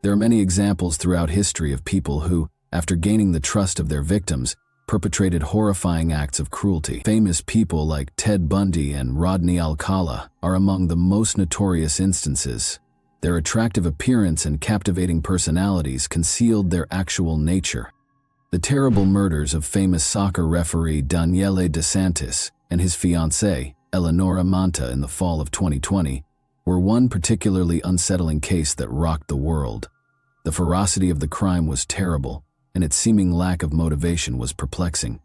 There are many examples throughout history of people who, after gaining the trust of their victims, perpetrated horrifying acts of cruelty. Famous people like Ted Bundy and Rodney Alcala are among the most notorious instances. Their attractive appearance and captivating personalities concealed their actual nature. The terrible murders of famous soccer referee Daniele De Santis and his fiancée, Eleonora Manta, in the fall of 2020, were one particularly unsettling case that rocked the world. The ferocity of the crime was terrible, and its seeming lack of motivation was perplexing.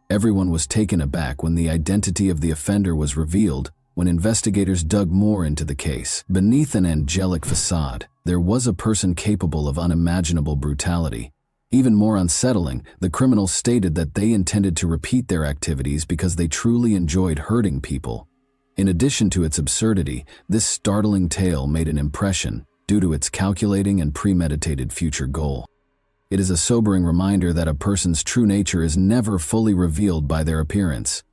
Everyone was taken aback when the identity of the offender was revealed when investigators dug more into the case. Beneath an angelic facade, there was a person capable of unimaginable brutality. Even more unsettling, the criminals stated that they intended to repeat their activities because they truly enjoyed hurting people. In addition to its absurdity, this startling tale made an impression due to its calculating and premeditated future goal. It is a sobering reminder that a person's true nature is never fully revealed by their appearance.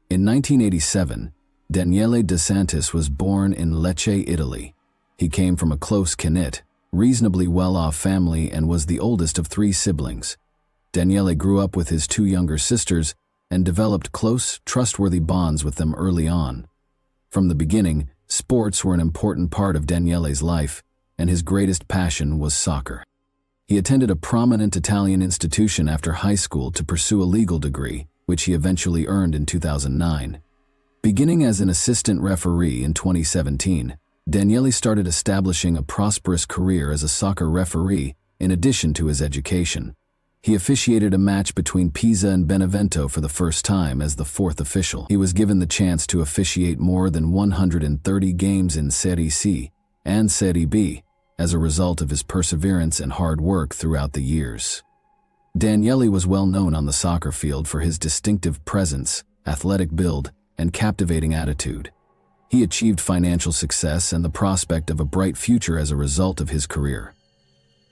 In 1987, Daniele De Santis was born in Lecce, Italy. He came from a close-knit, reasonably well-off family and was the oldest of 3 siblings. Daniele grew up with his 2 younger sisters and developed close, trustworthy bonds with them early on. From the beginning, sports were an important part of Daniele's life, and his greatest passion was soccer. He attended a prominent Italian institution after high school to pursue a legal degree, which he eventually earned in 2009. Beginning as an assistant referee in 2017, Daniele started establishing a prosperous career as a soccer referee in addition to his education. He officiated a match between Pisa and Benevento for the first time as the 4th official. He was given the chance to officiate more than 130 games in Serie C and Serie B as a result of his perseverance and hard work throughout the years. Daniele was well known on the soccer field for his distinctive presence, athletic build, and captivating attitude. He achieved financial success and the prospect of a bright future as a result of his career.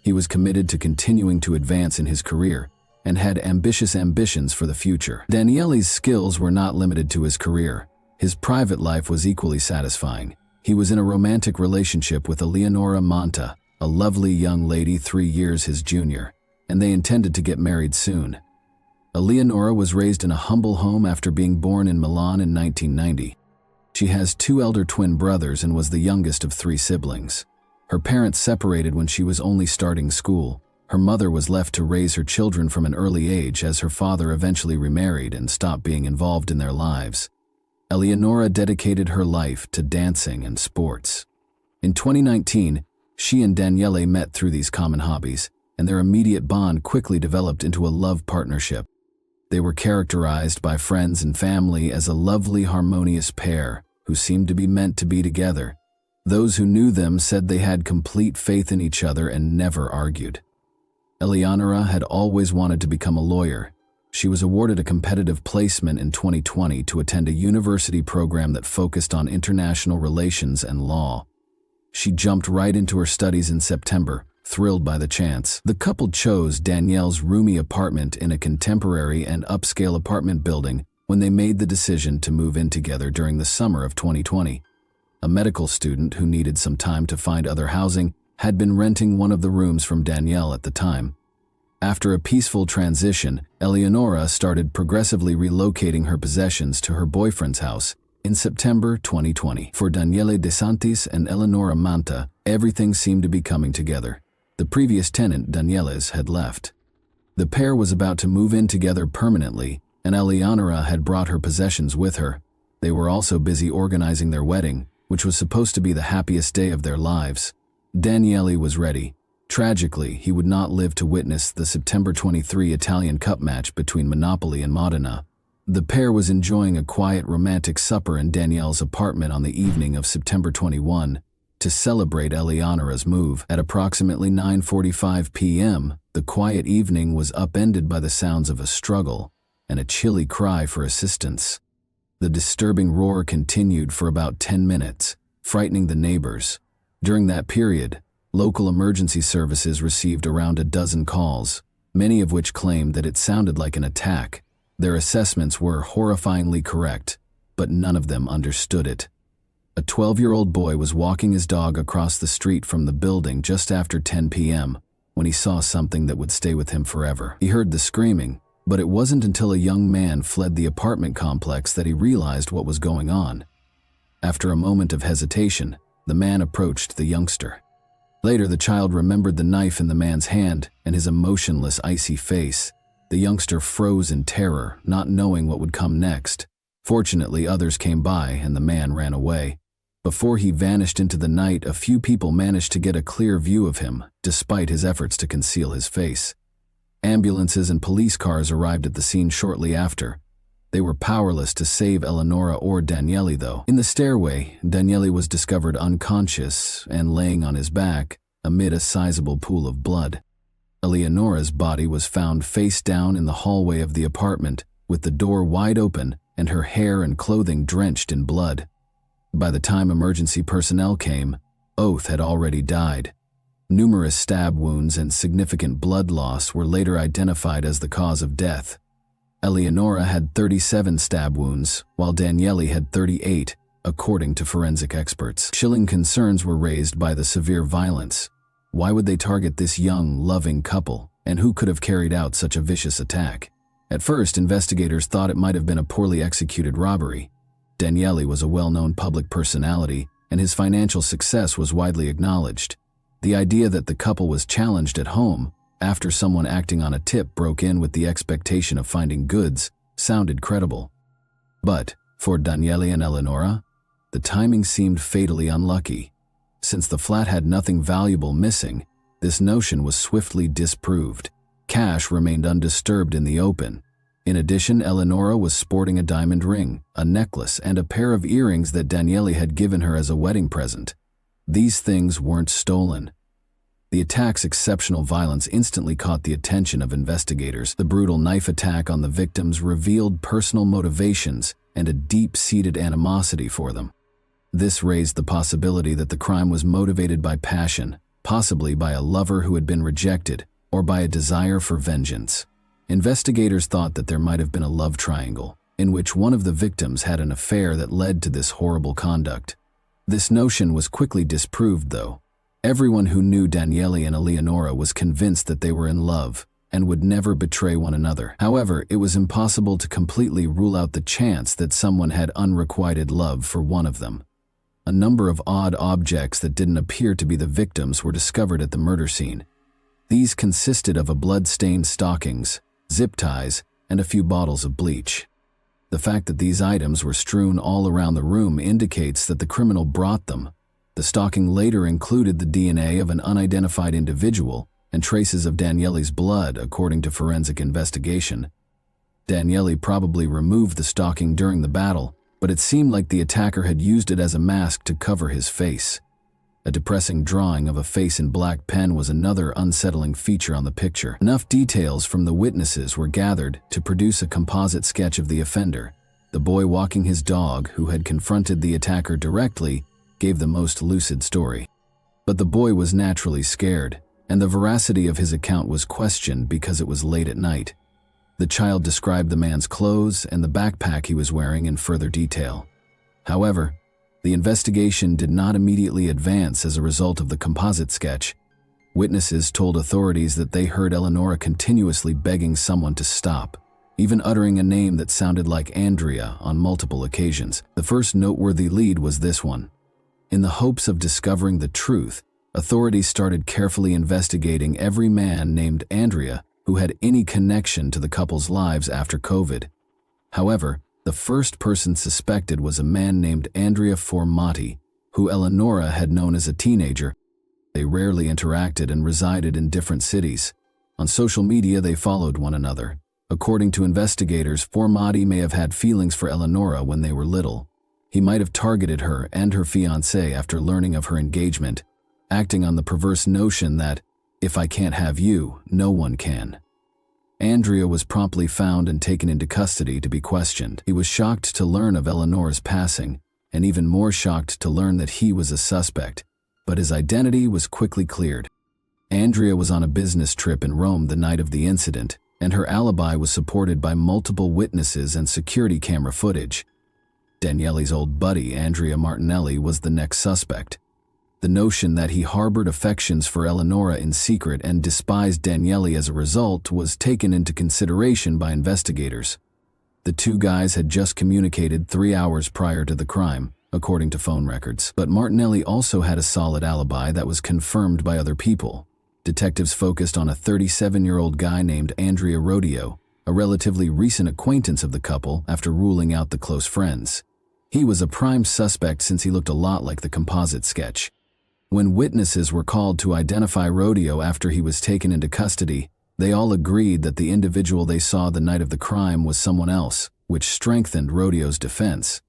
He was committed to continuing to advance in his career and had ambitious ambitions for the future. Daniele's skills were not limited to his career. His private life was equally satisfying. He was in a romantic relationship with Eleonora Manta, a lovely young lady 3 years his junior, and they intended to get married soon. Eleonora was raised in a humble home after being born in Milan in 1990. She has 2 elder twin brothers and was the youngest of 3 siblings. Her parents separated when she was only starting school. Her mother was left to raise her children from an early age as her father eventually remarried and stopped being involved in their lives. Eleonora dedicated her life to dancing and sports. In 2019, she and Daniele met through these common hobbies, and their immediate bond quickly developed into a love partnership. They were characterized by friends and family as a lovely, harmonious pair who seemed to be meant to be together. Those who knew them said they had complete faith in each other and never argued. Eleonora had always wanted to become a lawyer. She was awarded a competitive placement in 2020 to attend a university program that focused on international relations and law. She jumped right into her studies in September, thrilled by the chance. The couple chose Danielle's roomy apartment in a contemporary and upscale apartment building when they made the decision to move in together during the summer of 2020. A medical student who needed some time to find other housing had been renting one of the rooms from Danielle at the time. After a peaceful transition, Eleonora started progressively relocating her possessions to her boyfriend's house in September 2020. For Daniele De Santis and Eleonora Manta, everything seemed to be coming together. The previous tenant, Daniele's, had left. The pair was about to move in together permanently, and Eleonora had brought her possessions with her. They were also busy organizing their wedding, which was supposed to be the happiest day of their lives. Daniele was ready. Tragically, he would not live to witness the September 23 Italian Cup match between Monopoly and Modena. The pair was enjoying a quiet romantic supper in Daniele's apartment on the evening of September 21 to celebrate Eleonora's move. At approximately 9:45 p.m., the quiet evening was upended by the sounds of a struggle and a chilly cry for assistance. The disturbing roar continued for about 10 minutes, frightening the neighbors. During that period, local emergency services received around a dozen calls, many of which claimed that it sounded like an attack. Their assessments were horrifyingly correct, but none of them understood it. A 12-year-old boy was walking his dog across the street from the building just after 10 p.m. when he saw something that would stay with him forever. He heard the screaming, but it wasn't until a young man fled the apartment complex that he realized what was going on. After a moment of hesitation, the man approached the youngster. Later, the child remembered the knife in the man's hand and his emotionless, icy face. The youngster froze in terror, not knowing what would come next. Fortunately, others came by and the man ran away. Before he vanished into the night, a few people managed to get a clear view of him, despite his efforts to conceal his face. Ambulances and police cars arrived at the scene shortly after. They were powerless to save Eleonora or Daniele, though. In the stairway, Daniele was discovered unconscious and laying on his back amid a sizable pool of blood. Eleonora's body was found face down in the hallway of the apartment, with the door wide open and her hair and clothing drenched in blood. By the time emergency personnel came, Oath had already died. Numerous stab wounds and significant blood loss were later identified as the cause of death. Eleonora had 37 stab wounds, while Daniele had 38, according to forensic experts. Chilling concerns were raised by the severe violence. Why would they target this young, loving couple, and who could have carried out such a vicious attack? At first, investigators thought it might have been a poorly executed robbery. Daniele was a well-known public personality, and his financial success was widely acknowledged. The idea that the couple was challenged at home after someone acting on a tip broke in with the expectation of finding goods sounded credible. But for Daniele and Eleonora, the timing seemed fatally unlucky. Since the flat had nothing valuable missing, this notion was swiftly disproved. Cash remained undisturbed in the open. In addition, Eleonora was sporting a diamond ring, a necklace, and a pair of earrings that Daniele had given her as a wedding present. These things weren't stolen. The attack's exceptional violence instantly caught the attention of investigators. The brutal knife attack on the victims revealed personal motivations and a deep-seated animosity for them. This raised the possibility that the crime was motivated by passion, possibly by a lover who had been rejected, or by a desire for vengeance. Investigators thought that there might have been a love triangle, in which one of the victims had an affair that led to this horrible conduct. This notion was quickly disproved, though. Everyone who knew Daniele and Eleonora was convinced that they were in love and would never betray one another. However, it was impossible to completely rule out the chance that someone had unrequited love for one of them. A number of odd objects that didn't appear to be the victims were discovered at the murder scene. These consisted of a blood-stained stockings, zip ties, and a few bottles of bleach. The fact that these items were strewn all around the room indicates that the criminal brought them. The stocking later included the DNA of an unidentified individual and traces of Daniele's blood, according to forensic investigation. Daniele probably removed the stocking during the battle, but it seemed like the attacker had used it as a mask to cover his face. A depressing drawing of a face in black pen was another unsettling feature on the picture. Enough details from the witnesses were gathered to produce a composite sketch of the offender. The boy walking his dog, who had confronted the attacker directly, gave the most lucid story. But the boy was naturally scared, and the veracity of his account was questioned because it was late at night. The child described the man's clothes and the backpack he was wearing in further detail. However, the investigation did not immediately advance as a result of the composite sketch. Witnesses told authorities that they heard Eleonora continuously begging someone to stop, even uttering a name that sounded like Andrea on multiple occasions. The first noteworthy lead was this one. In the hopes of discovering the truth, authorities started carefully investigating every man named Andrea who had any connection to the couple's lives after COVID. However, the first person suspected was a man named Andrea Formati, who Eleonora had known as a teenager. They rarely interacted and resided in different cities. On social media, they followed one another. According to investigators, Formati may have had feelings for Eleonora when they were little. He might have targeted her and her fiancé after learning of her engagement, acting on the perverse notion that, if I can't have you, no one can. Andrea was promptly found and taken into custody to be questioned. He was shocked to learn of Eleonora's passing, and even more shocked to learn that he was a suspect, but his identity was quickly cleared. Andrea was on a business trip in Rome the night of the incident, and her alibi was supported by multiple witnesses and security camera footage. Daniele's old buddy, Andrea Martinelli, was the next suspect. The notion that he harbored affections for Eleonora in secret and despised Daniele as a result was taken into consideration by investigators. The two guys had just communicated 3 hours prior to the crime, according to phone records. But Martinelli also had a solid alibi that was confirmed by other people. Detectives focused on a 37-year-old guy named Andrea Rodeo, a relatively recent acquaintance of the couple after ruling out the close friends. He was a prime suspect since he looked a lot like the composite sketch. When witnesses were called to identify Rodeo after he was taken into custody, they all agreed that the individual they saw the night of the crime was someone else, which strengthened Rodeo's defense.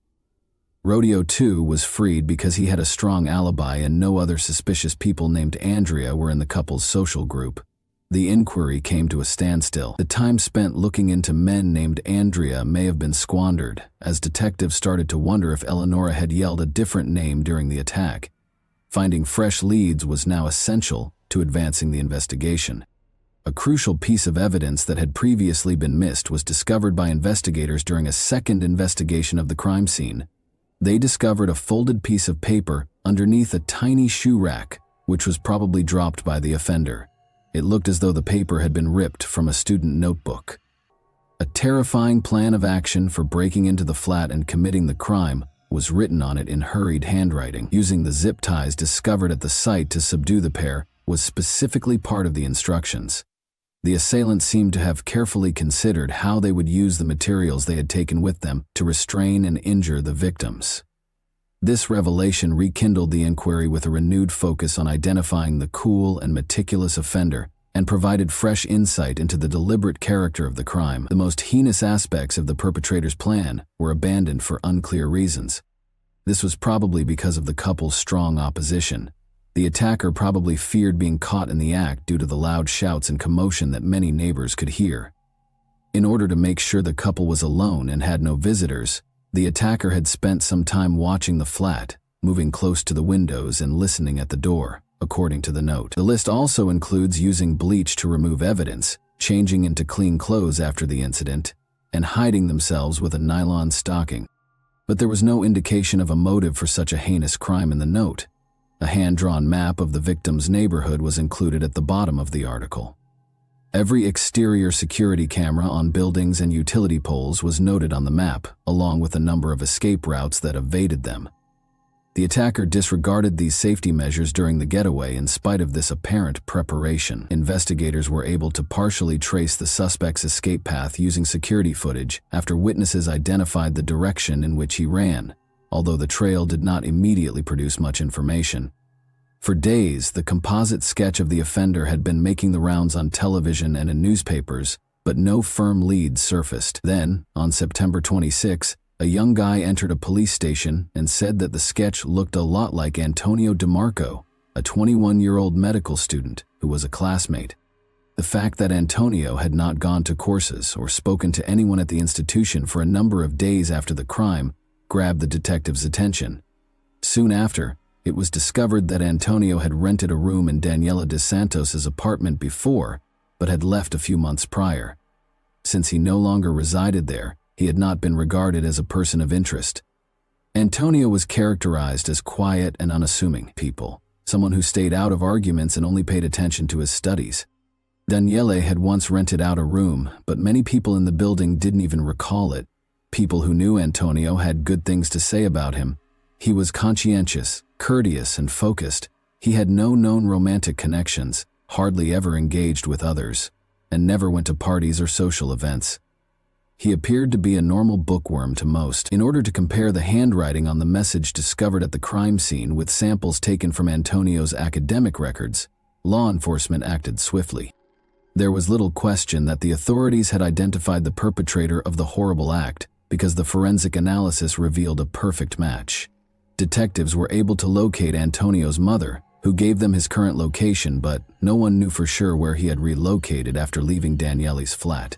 Rodeo, too, was freed because he had a strong alibi and no other suspicious people named Andrea were in the couple's social group. The inquiry came to a standstill. The time spent looking into men named Andrea may have been squandered, as detectives started to wonder if Eleonora had yelled a different name during the attack. Finding fresh leads was now essential to advancing the investigation. A crucial piece of evidence that had previously been missed was discovered by investigators during a second investigation of the crime scene. They discovered a folded piece of paper underneath a tiny shoe rack, which was probably dropped by the offender. It looked as though the paper had been ripped from a student notebook. A terrifying plan of action for breaking into the flat and committing the crime was written on it in hurried handwriting. Using the zip ties discovered at the site to subdue the pair was specifically part of the instructions. The assailants seemed to have carefully considered how they would use the materials they had taken with them to restrain and injure the victims. This revelation rekindled the inquiry with a renewed focus on identifying the cool and meticulous offender and provided fresh insight into the deliberate character of the crime. The most heinous aspects of the perpetrator's plan were abandoned for unclear reasons. This was probably because of the couple's strong opposition. The attacker probably feared being caught in the act due to the loud shouts and commotion that many neighbors could hear. In order to make sure the couple was alone and had no visitors, the attacker had spent some time watching the flat, moving close to the windows and listening at the door, according to the note. The list also includes using bleach to remove evidence, changing into clean clothes after the incident, and hiding themselves with a nylon stocking. But there was no indication of a motive for such a heinous crime in the note. A hand-drawn map of the victim's neighborhood was included at the bottom of the article. Every exterior security camera on buildings and utility poles was noted on the map, along with a number of escape routes that evaded them. The attacker disregarded these safety measures during the getaway in spite of this apparent preparation. Investigators were able to partially trace the suspect's escape path using security footage after witnesses identified the direction in which he ran, although the trail did not immediately produce much information. For days, the composite sketch of the offender had been making the rounds on television and in newspapers, but no firm leads surfaced. Then, on September 26, a young guy entered a police station and said that the sketch looked a lot like Antonio DeMarco, a 21-year-old medical student who was a classmate. The fact that Antonio had not gone to courses or spoken to anyone at the institution for a number of days after the crime grabbed the detective's attention. Soon after, it was discovered that Antonio had rented a room in Daniela de Santos's apartment before, but had left a few months prior. Since he no longer resided there, he had not been regarded as a person of interest. Antonio was characterized as quiet and unassuming people. someone who stayed out of arguments and only paid attention to his studies. Daniele had once rented out a room, but many people in the building didn't even recall it. People who knew Antonio had good things to say about him. He was conscientious, courteous, and focused. He had no known romantic connections, hardly ever engaged with others, and never went to parties or social events. He appeared to be a normal bookworm to most. In order to compare the handwriting on the message discovered at the crime scene with samples taken from Antonio's academic records, law enforcement acted swiftly. There was little question that the authorities had identified the perpetrator of the horrible act because the forensic analysis revealed a perfect match. Detectives were able to locate Antonio's mother, who gave them his current location, but no one knew for sure where he had relocated after leaving Daniele's flat.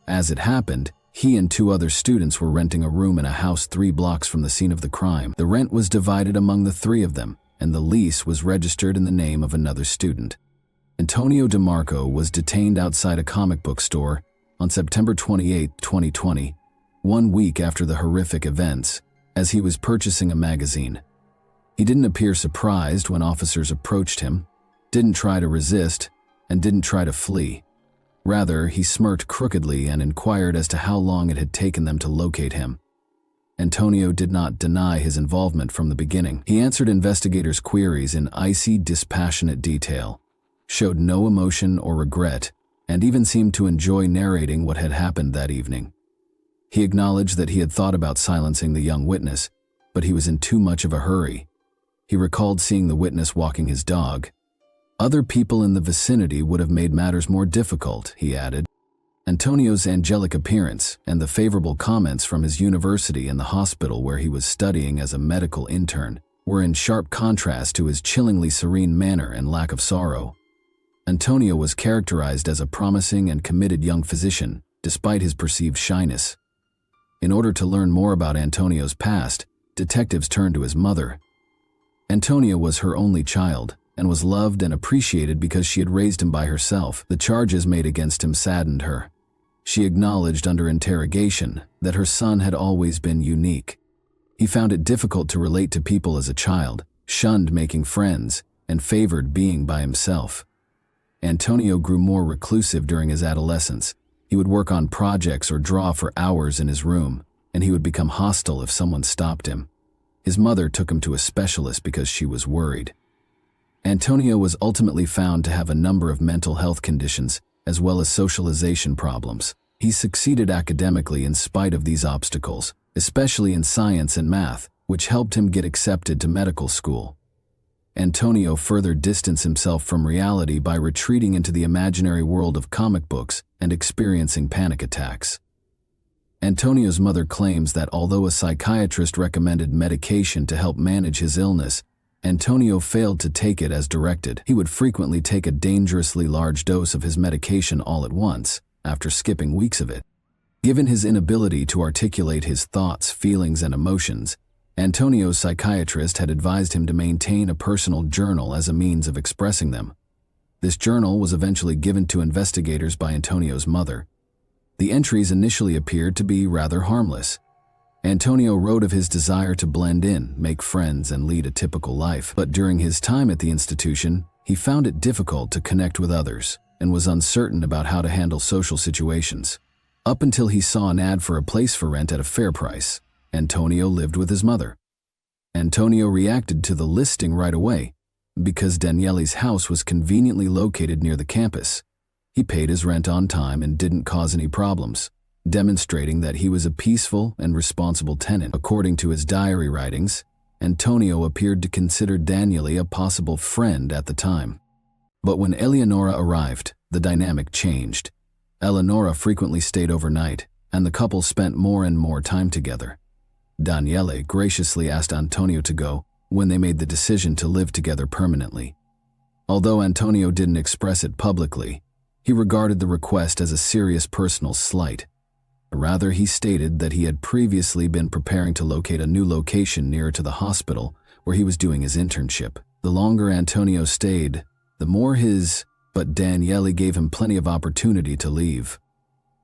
As it happened, he and 2 other students were renting a room in a house 3 blocks from the scene of the crime. The rent was divided among the 3 of them, and the lease was registered in the name of another student. Antonio DeMarco was detained outside a comic book store on September 28, 2020, 1 week after the horrific events, as he was purchasing a magazine. He didn't appear surprised when officers approached him, didn't try to resist, and didn't try to flee. Rather, he smirked crookedly and inquired as to how long it had taken them to locate him. Antonio did not deny his involvement from the beginning. He answered investigators' queries in icy, dispassionate detail, showed no emotion or regret, and even seemed to enjoy narrating what had happened that evening. He acknowledged that he had thought about silencing the young witness, but he was in too much of a hurry. He recalled seeing the witness walking his dog. Other people in the vicinity would have made matters more difficult, he added. Antonio's angelic appearance and the favorable comments from his university and the hospital where he was studying as a medical intern were in sharp contrast to his chillingly serene manner and lack of sorrow. Antonio was characterized as a promising and committed young physician, despite his perceived shyness. In order to learn more about Antonio's past, detectives turned to his mother. Antonia was her only child, and was loved and appreciated because she had raised him by herself. The charges made against him saddened her. She acknowledged under interrogation that her son had always been unique. He found it difficult to relate to people as a child, shunned making friends, and favored being by himself. Antonio grew more reclusive during his adolescence. He would work on projects or draw for hours in his room, and he would become hostile if someone stopped him. His mother took him to a specialist because she was worried. Antonio was ultimately found to have a number of mental health conditions, as well as socialization problems. He succeeded academically in spite of these obstacles, especially in science and math, which helped him get accepted to medical school. Antonio further distanced himself from reality by retreating into the imaginary world of comic books and experiencing panic attacks. Antonio's mother claims that although a psychiatrist recommended medication to help manage his illness, Antonio failed to take it as directed. He would frequently take a dangerously large dose of his medication all at once, after skipping weeks of it. Given his inability to articulate his thoughts, feelings, and emotions, Antonio's psychiatrist had advised him to maintain a personal journal as a means of expressing them. This journal was eventually given to investigators by Antonio's mother. The entries initially appeared to be rather harmless. Antonio wrote of his desire to blend in, make friends, and lead a typical life. But during his time at the institution, he found it difficult to connect with others and was uncertain about how to handle social situations. Up until he saw an ad for a place for rent at a fair price, Antonio lived with his mother. Antonio reacted to the listing right away because Daniele's house was conveniently located near the campus. He paid his rent on time and didn't cause any problems, demonstrating that he was a peaceful and responsible tenant. According to his diary writings, Antonio appeared to consider Daniele a possible friend at the time. But when Eleonora arrived, the dynamic changed. Eleonora frequently stayed overnight, and the couple spent more and more time together. Daniele graciously asked Antonio to go when they made the decision to live together permanently. Although Antonio didn't express it publicly, he regarded the request as a serious personal slight. Rather, he stated that he had previously been preparing to locate a new location nearer to the hospital where he was doing his internship. The longer Antonio stayed, the more but Daniele gave him plenty of opportunity to leave.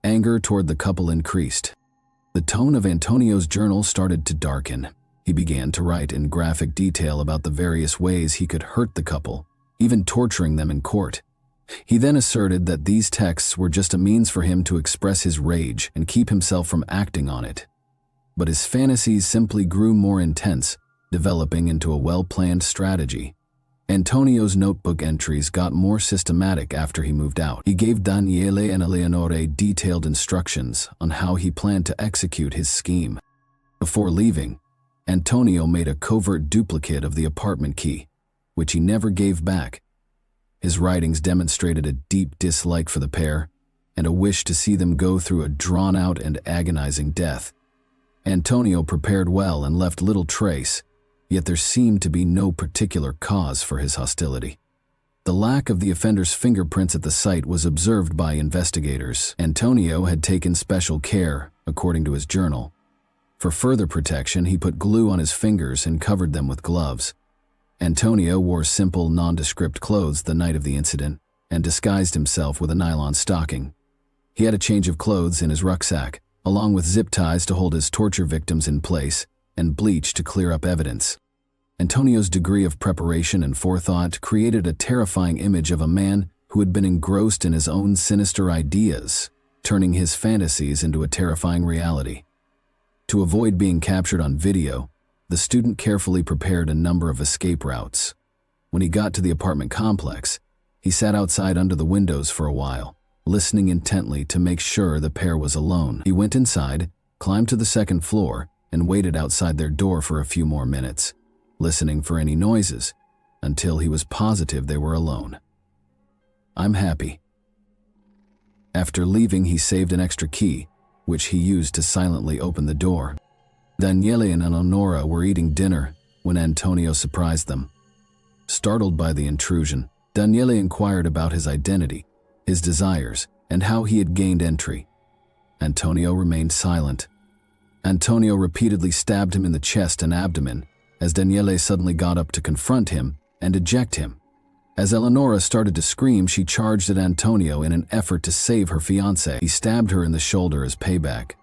Anger toward the couple increased. The tone of Antonio's journal started to darken. He began to write in graphic detail about the various ways he could hurt the couple, even torturing them in court. He then asserted that these texts were just a means for him to express his rage and keep himself from acting on it. But his fantasies simply grew more intense, developing into a well-planned strategy. Antonio's notebook entries got more systematic after he moved out. He gave Daniele and Eleonore detailed instructions on how he planned to execute his scheme. Before leaving, Antonio made a covert duplicate of the apartment key, which he never gave back. His writings demonstrated a deep dislike for the pair and a wish to see them go through a drawn-out and agonizing death. Antonio prepared well and left little trace, yet there seemed to be no particular cause for his hostility. The lack of the offender's fingerprints at the site was observed by investigators. Antonio had taken special care, according to his journal. For further protection, he put glue on his fingers and covered them with gloves. Antonio wore simple, nondescript clothes the night of the incident and disguised himself with a nylon stocking. He had a change of clothes in his rucksack, along with zip ties to hold his torture victims in place and bleach to clear up evidence. Antonio's degree of preparation and forethought created a terrifying image of a man who had been engrossed in his own sinister ideas, turning his fantasies into a terrifying reality. To avoid being captured on video, the student carefully prepared a number of escape routes. When he got to the apartment complex, he sat outside under the windows for a while, listening intently to make sure the pair was alone. He went inside, climbed to the second floor, and waited outside their door for a few more minutes, listening for any noises, until he was positive they were alone. "I'm happy." After leaving, he saved an extra key, which he used to silently open the door. Daniele and Eleonora were eating dinner when Antonio surprised them. Startled by the intrusion, Daniele inquired about his identity, his desires, and how he had gained entry. Antonio remained silent. Antonio repeatedly stabbed him in the chest and abdomen, as Daniele suddenly got up to confront him and eject him. As Eleonora started to scream, she charged at Antonio in an effort to save her fiancé. He stabbed her in the shoulder as payback.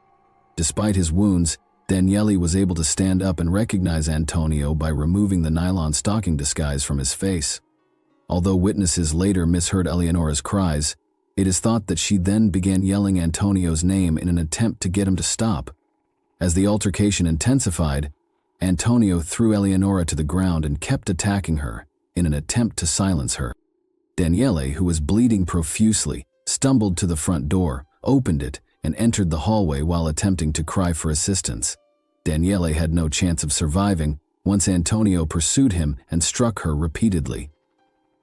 Despite his wounds, Daniele was able to stand up and recognize Antonio by removing the nylon stocking disguise from his face. Although witnesses later misheard Eleonora's cries, it is thought that she then began yelling Antonio's name in an attempt to get him to stop. As the altercation intensified, Antonio threw Eleonora to the ground and kept attacking her in an attempt to silence her. Daniele, who was bleeding profusely, stumbled to the front door, opened it, and entered the hallway while attempting to cry for assistance. Daniele had no chance of surviving once Antonio pursued him and struck her repeatedly.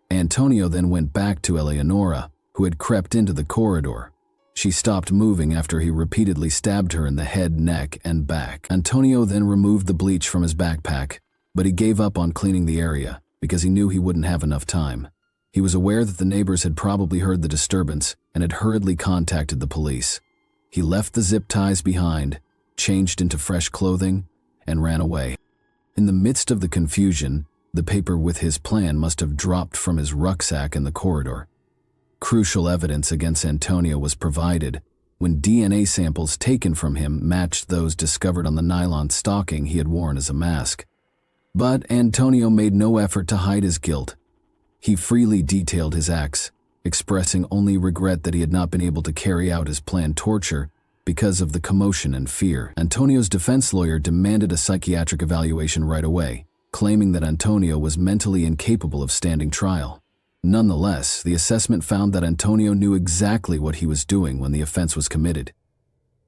Antonio then went back to Eleonora, who had crept into the corridor. She stopped moving after he repeatedly stabbed her in the head, neck, and back. Antonio then removed the bleach from his backpack, but he gave up on cleaning the area because he knew he wouldn't have enough time. He was aware that the neighbors had probably heard the disturbance and had hurriedly contacted the police. He left the zip ties behind, changed into fresh clothing, and ran away. In the midst of the confusion, the paper with his plan must have dropped from his rucksack in the corridor. Crucial evidence against Antonio was provided when DNA samples taken from him matched those discovered on the nylon stocking he had worn as a mask. But Antonio made no effort to hide his guilt. He freely detailed his acts, expressing only regret that he had not been able to carry out his planned torture because of the commotion and fear. Antonio's defense lawyer demanded a psychiatric evaluation right away, claiming that Antonio was mentally incapable of standing trial. Nonetheless, the assessment found that Antonio knew exactly what he was doing when the offense was committed.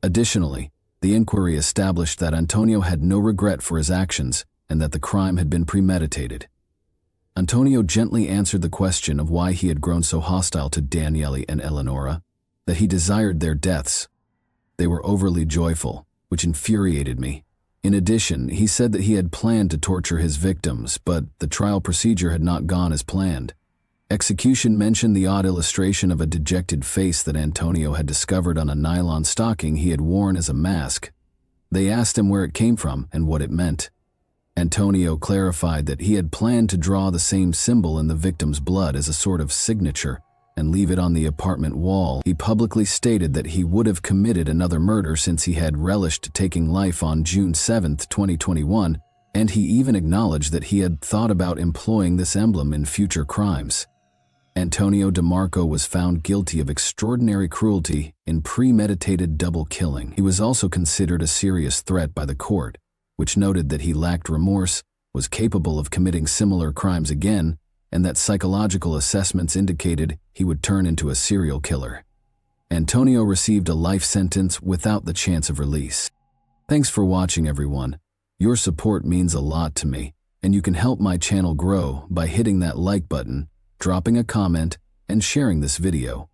Additionally, the inquiry established that Antonio had no regret for his actions and that the crime had been premeditated. Antonio gently answered the question of why he had grown so hostile to Daniele and Eleonora, that he desired their deaths. They were overly joyful, which infuriated me. In addition, he said that he had planned to torture his victims, but the trial procedure had not gone as planned. Execution mentioned the odd illustration of a dejected face that Antonio had discovered on a nylon stocking he had worn as a mask. They asked him where it came from and what it meant. Antonio clarified that he had planned to draw the same symbol in the victim's blood as a sort of signature and leave it on the apartment wall. He publicly stated that he would have committed another murder since he had relished taking life on June 7, 2021, and he even acknowledged that he had thought about employing this emblem in future crimes. Antonio DeMarco was found guilty of extraordinary cruelty in premeditated double killing. He was also considered a serious threat by the court, which noted that he lacked remorse, was capable of committing similar crimes again, and that psychological assessments indicated he would turn into a serial killer. Antonio received a life sentence without the chance of release. Thanks for watching, everyone. Your support means a lot to me, and you can help my channel grow by hitting that like button, dropping a comment, and sharing this video.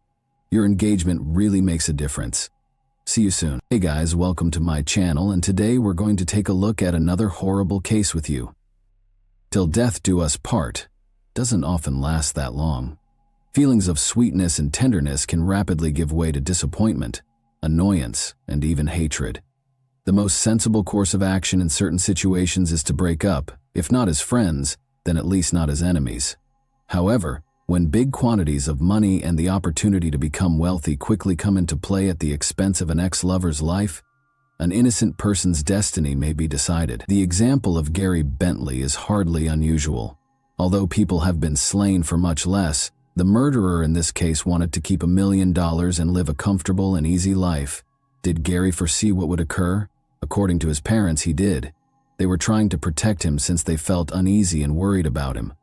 Your engagement really makes a difference. See you soon. Hey guys, welcome to my channel, and today we're going to take a look at another horrible case with you. Till death do us part doesn't often last that long. Feelings of sweetness and tenderness can rapidly give way to disappointment, annoyance, and even hatred. The most sensible course of action in certain situations is to break up, if not as friends, then at least not as enemies. However, when big quantities of money and the opportunity to become wealthy quickly come into play at the expense of an ex-lover's life, an innocent person's destiny may be decided. The example of Gary Bentley is hardly unusual. Although people have been slain for much less, the murderer in this case wanted to keep $1 million and live a comfortable and easy life. Did Gary foresee what would occur? According to his parents, he did. They were trying to protect him since they felt uneasy and worried about him.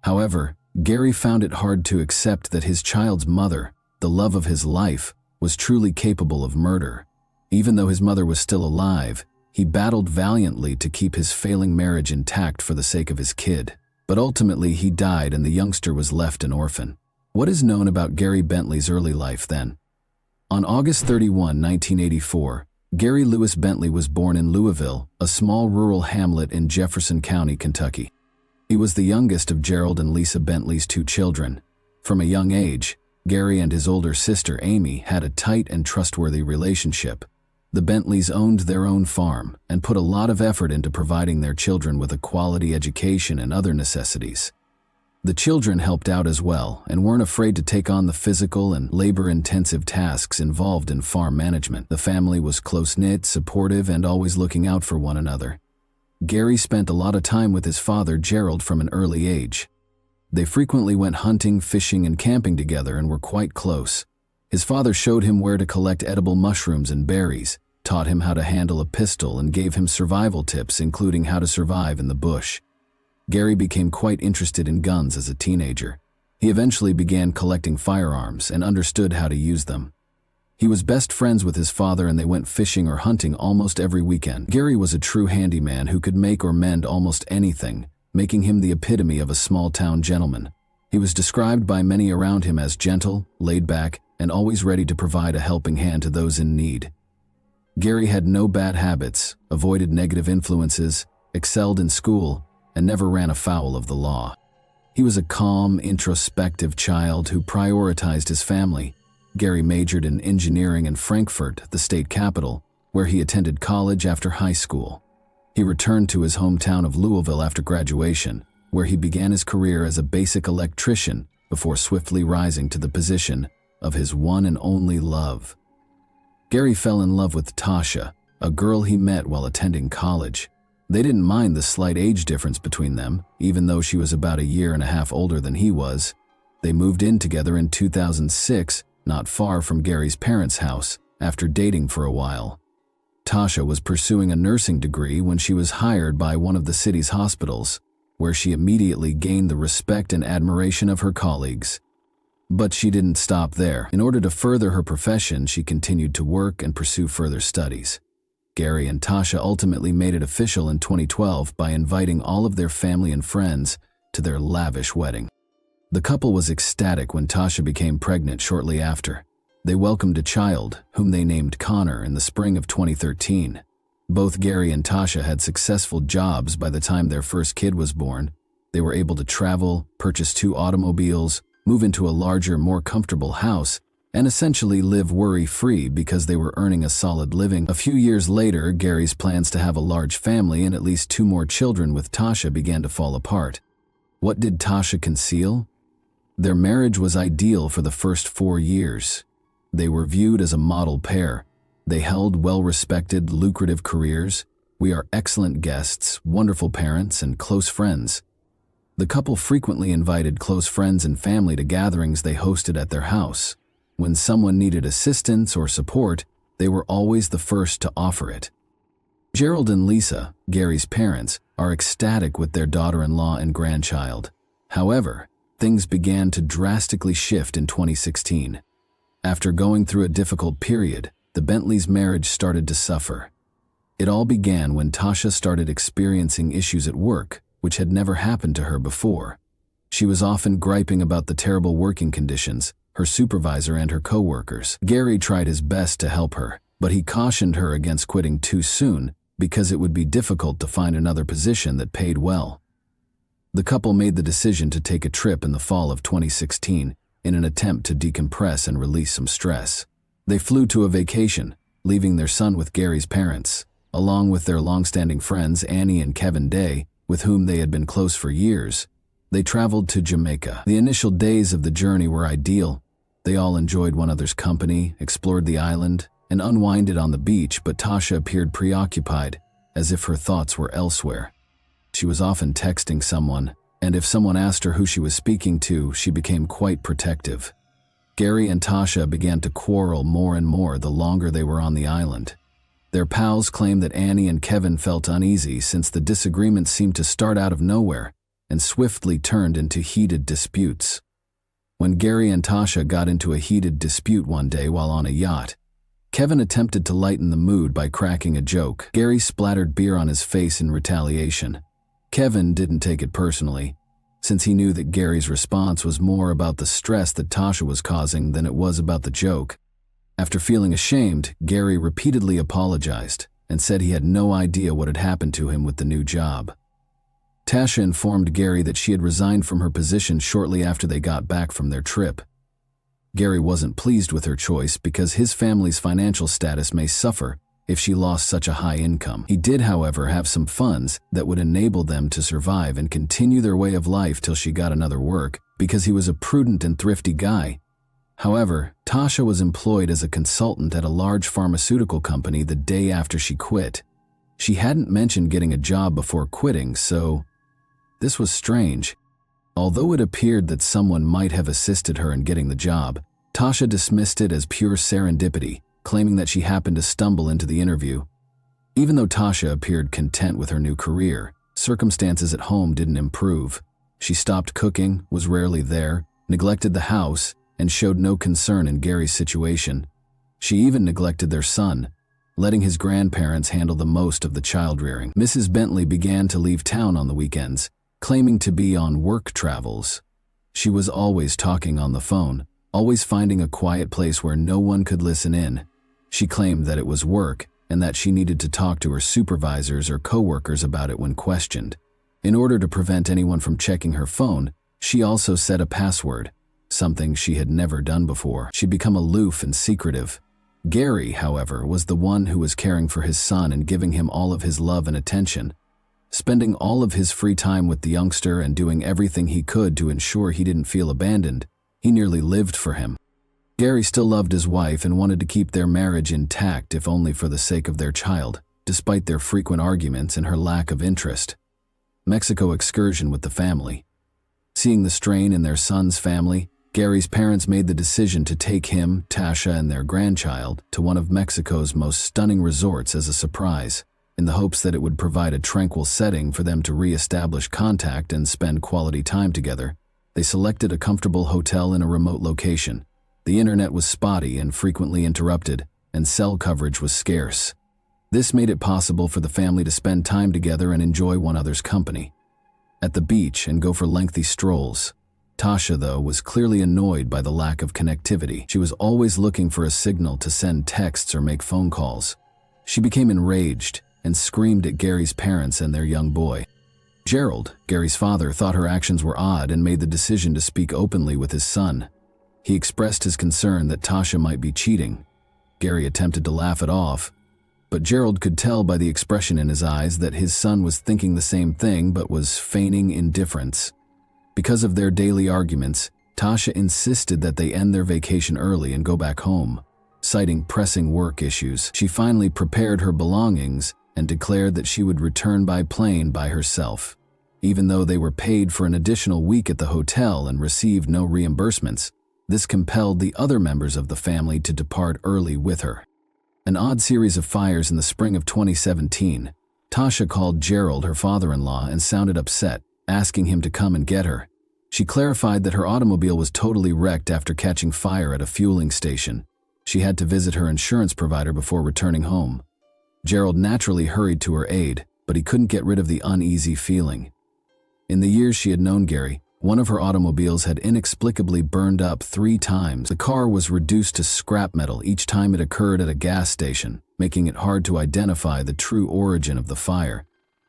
However, Gary found it hard to accept that his child's mother, the love of his life, was truly capable of murder. Even though his mother was still alive, he battled valiantly to keep his failing marriage intact for the sake of his kid. But ultimately he died and the youngster was left an orphan. What is known about Gary Bentley's early life then? On August 31, 1984, Gary Lewis Bentley was born in Louisville, a small rural hamlet in Jefferson County, Kentucky. He was the youngest of Gerald and Lisa Bentley's 2 children. From a young age, Gary and his older sister Amy had a tight and trustworthy relationship. The Bentleys owned their own farm and put a lot of effort into providing their children with a quality education and other necessities. The children helped out as well and weren't afraid to take on the physical and labor-intensive tasks involved in farm management. The family was close-knit, supportive, and always looking out for one another. Gary spent a lot of time with his father, Gerald, from an early age. They frequently went hunting, fishing, and camping together and were quite close. His father showed him where to collect edible mushrooms and berries, taught him how to handle a pistol, and gave him survival tips, including how to survive in the bush. Gary became quite interested in guns as a teenager. He eventually began collecting firearms and understood how to use them. He was best friends with his father and they went fishing or hunting almost every weekend. Gary was a true handyman who could make or mend almost anything, making him the epitome of a small-town gentleman. He was described by many around him as gentle, laid-back, and always ready to provide a helping hand to those in need. Gary had no bad habits, avoided negative influences, excelled in school, and never ran afoul of the law. He was a calm, introspective child who prioritized his family. Gary majored in engineering in Frankfurt, the state capital, where he attended college after high school. He returned to his hometown of Louisville after graduation, where he began his career as a basic electrician before swiftly rising to the position of his one and only love. Gary fell in love with Tasha, a girl he met while attending college. They didn't mind the slight age difference between them, even though she was about 1.5 years older than he was. They moved in together in 2006, not far from Gary's parents' house, after dating for a while. Tasha was pursuing a nursing degree when she was hired by one of the city's hospitals, where she immediately gained the respect and admiration of her colleagues. But she didn't stop there. In order to further her profession, she continued to work and pursue further studies. Gary and Tasha ultimately made it official in 2012 by inviting all of their family and friends to their lavish wedding. The couple was ecstatic when Tasha became pregnant shortly after. They welcomed a child, whom they named Connor, in the spring of 2013. Both Gary and Tasha had successful jobs by the time their first kid was born. They were able to travel, purchase 2 automobiles, move into a larger, more comfortable house, and essentially live worry-free because they were earning a solid living. A few years later, Gary's plans to have a large family and at least 2 more children with Tasha began to fall apart. What did Tasha conceal? Their marriage was ideal for the first 4 years. They were viewed as a model pair. They held well-respected, lucrative careers. We are excellent guests, wonderful parents, and close friends. The couple frequently invited close friends and family to gatherings they hosted at their house. When someone needed assistance or support, they were always the first to offer it. Gerald and Lisa, Gary's parents, are ecstatic with their daughter-in-law and grandchild. However, things began to drastically shift in 2016. After going through a difficult period, the Bentleys' marriage started to suffer. It all began when Tasha started experiencing issues at work, which had never happened to her before. She was often griping about the terrible working conditions, her supervisor and her co-workers. Gary tried his best to help her, but he cautioned her against quitting too soon because it would be difficult to find another position that paid well. The couple made the decision to take a trip in the fall of 2016 in an attempt to decompress and release some stress. They flew to a vacation, leaving their son with Gary's parents, along with their long-standing friends Annie and Kevin Day, with whom they had been close for years. They traveled to Jamaica. The initial days of the journey were ideal. They all enjoyed one another's company, explored the island, and unwinded on the beach, but Tasha appeared preoccupied, as if her thoughts were elsewhere. She was often texting someone, and if someone asked her who she was speaking to, she became quite protective. Gary and Tasha began to quarrel more and more the longer they were on the island. Their pals claimed that Annie and Kevin felt uneasy since the disagreements seemed to start out of nowhere and swiftly turned into heated disputes. When Gary and Tasha got into a heated dispute one day while on a yacht, Kevin attempted to lighten the mood by cracking a joke. Gary splattered beer on his face in retaliation. Kevin didn't take it personally, since he knew that Gary's response was more about the stress that Tasha was causing than it was about the joke. After feeling ashamed, Gary repeatedly apologized and said he had no idea what had happened to him with the new job. Tasha informed Gary that she had resigned from her position shortly after they got back from their trip. Gary wasn't pleased with her choice because his family's financial status may suffer if she lost such a high income. He did, however, have some funds that would enable them to survive and continue their way of life till she got another work, because he was a prudent and thrifty guy. However, Tasha was employed as a consultant at a large pharmaceutical company the day after she quit. She hadn't mentioned getting a job before quitting, so this was strange. Although it appeared that someone might have assisted her in getting the job, Tasha dismissed it as pure serendipity, claiming that she happened to stumble into the interview. Even though Tasha appeared content with her new career, circumstances at home didn't improve. She stopped cooking, was rarely there, neglected the house, and showed no concern in Gary's situation. She even neglected their son, letting his grandparents handle the most of the child-rearing. Mrs. Bentley began to leave town on the weekends, claiming to be on work travels. She was always talking on the phone, always finding a quiet place where no one could listen in. She claimed that it was work and that she needed to talk to her supervisors or coworkers about it when questioned. In order to prevent anyone from checking her phone, she also set a password, something she had never done before. She'd become aloof and secretive. Gary, however, was the one who was caring for his son and giving him all of his love and attention. Spending all of his free time with the youngster and doing everything he could to ensure he didn't feel abandoned, he nearly lived for him. Gary still loved his wife and wanted to keep their marriage intact, if only for the sake of their child, despite their frequent arguments and her lack of interest. Mexico excursion with the family. Seeing the strain in their son's family, Gary's parents made the decision to take him, Tasha, and their grandchild to one of Mexico's most stunning resorts as a surprise, in the hopes that it would provide a tranquil setting for them to re-establish contact and spend quality time together. They selected a comfortable hotel in a remote location. The internet was spotty and frequently interrupted, and cell coverage was scarce. This made it possible for the family to spend time together and enjoy one another's company. At the beach and go for lengthy strolls. Tasha, though, was clearly annoyed by the lack of connectivity. She was always looking for a signal to send texts or make phone calls. She became enraged and screamed at Gary's parents and their young boy. Gerald, Gary's father, thought her actions were odd and made the decision to speak openly with his son. He expressed his concern that Tasha might be cheating. Gary attempted to laugh it off, but Gerald could tell by the expression in his eyes that his son was thinking the same thing but was feigning indifference. Because of their daily arguments, Tasha insisted that they end their vacation early and go back home. Citing pressing work issues, she finally prepared her belongings and declared that she would return by plane by herself. Even though they were paid for an additional week at the hotel and received no reimbursements, this compelled the other members of the family to depart early with her. An odd series of fires in the spring of 2017, Tasha called Gerald, her father-in-law, and sounded upset, asking him to come and get her. She clarified that her automobile was totally wrecked after catching fire at a fueling station. She had to visit her insurance provider before returning home. Gerald naturally hurried to her aid, but he couldn't get rid of the uneasy feeling. In the years she had known Gary, one of her automobiles had inexplicably burned up 3 times. The car was reduced to scrap metal each time it occurred at a gas station, making it hard to identify the true origin of the fire.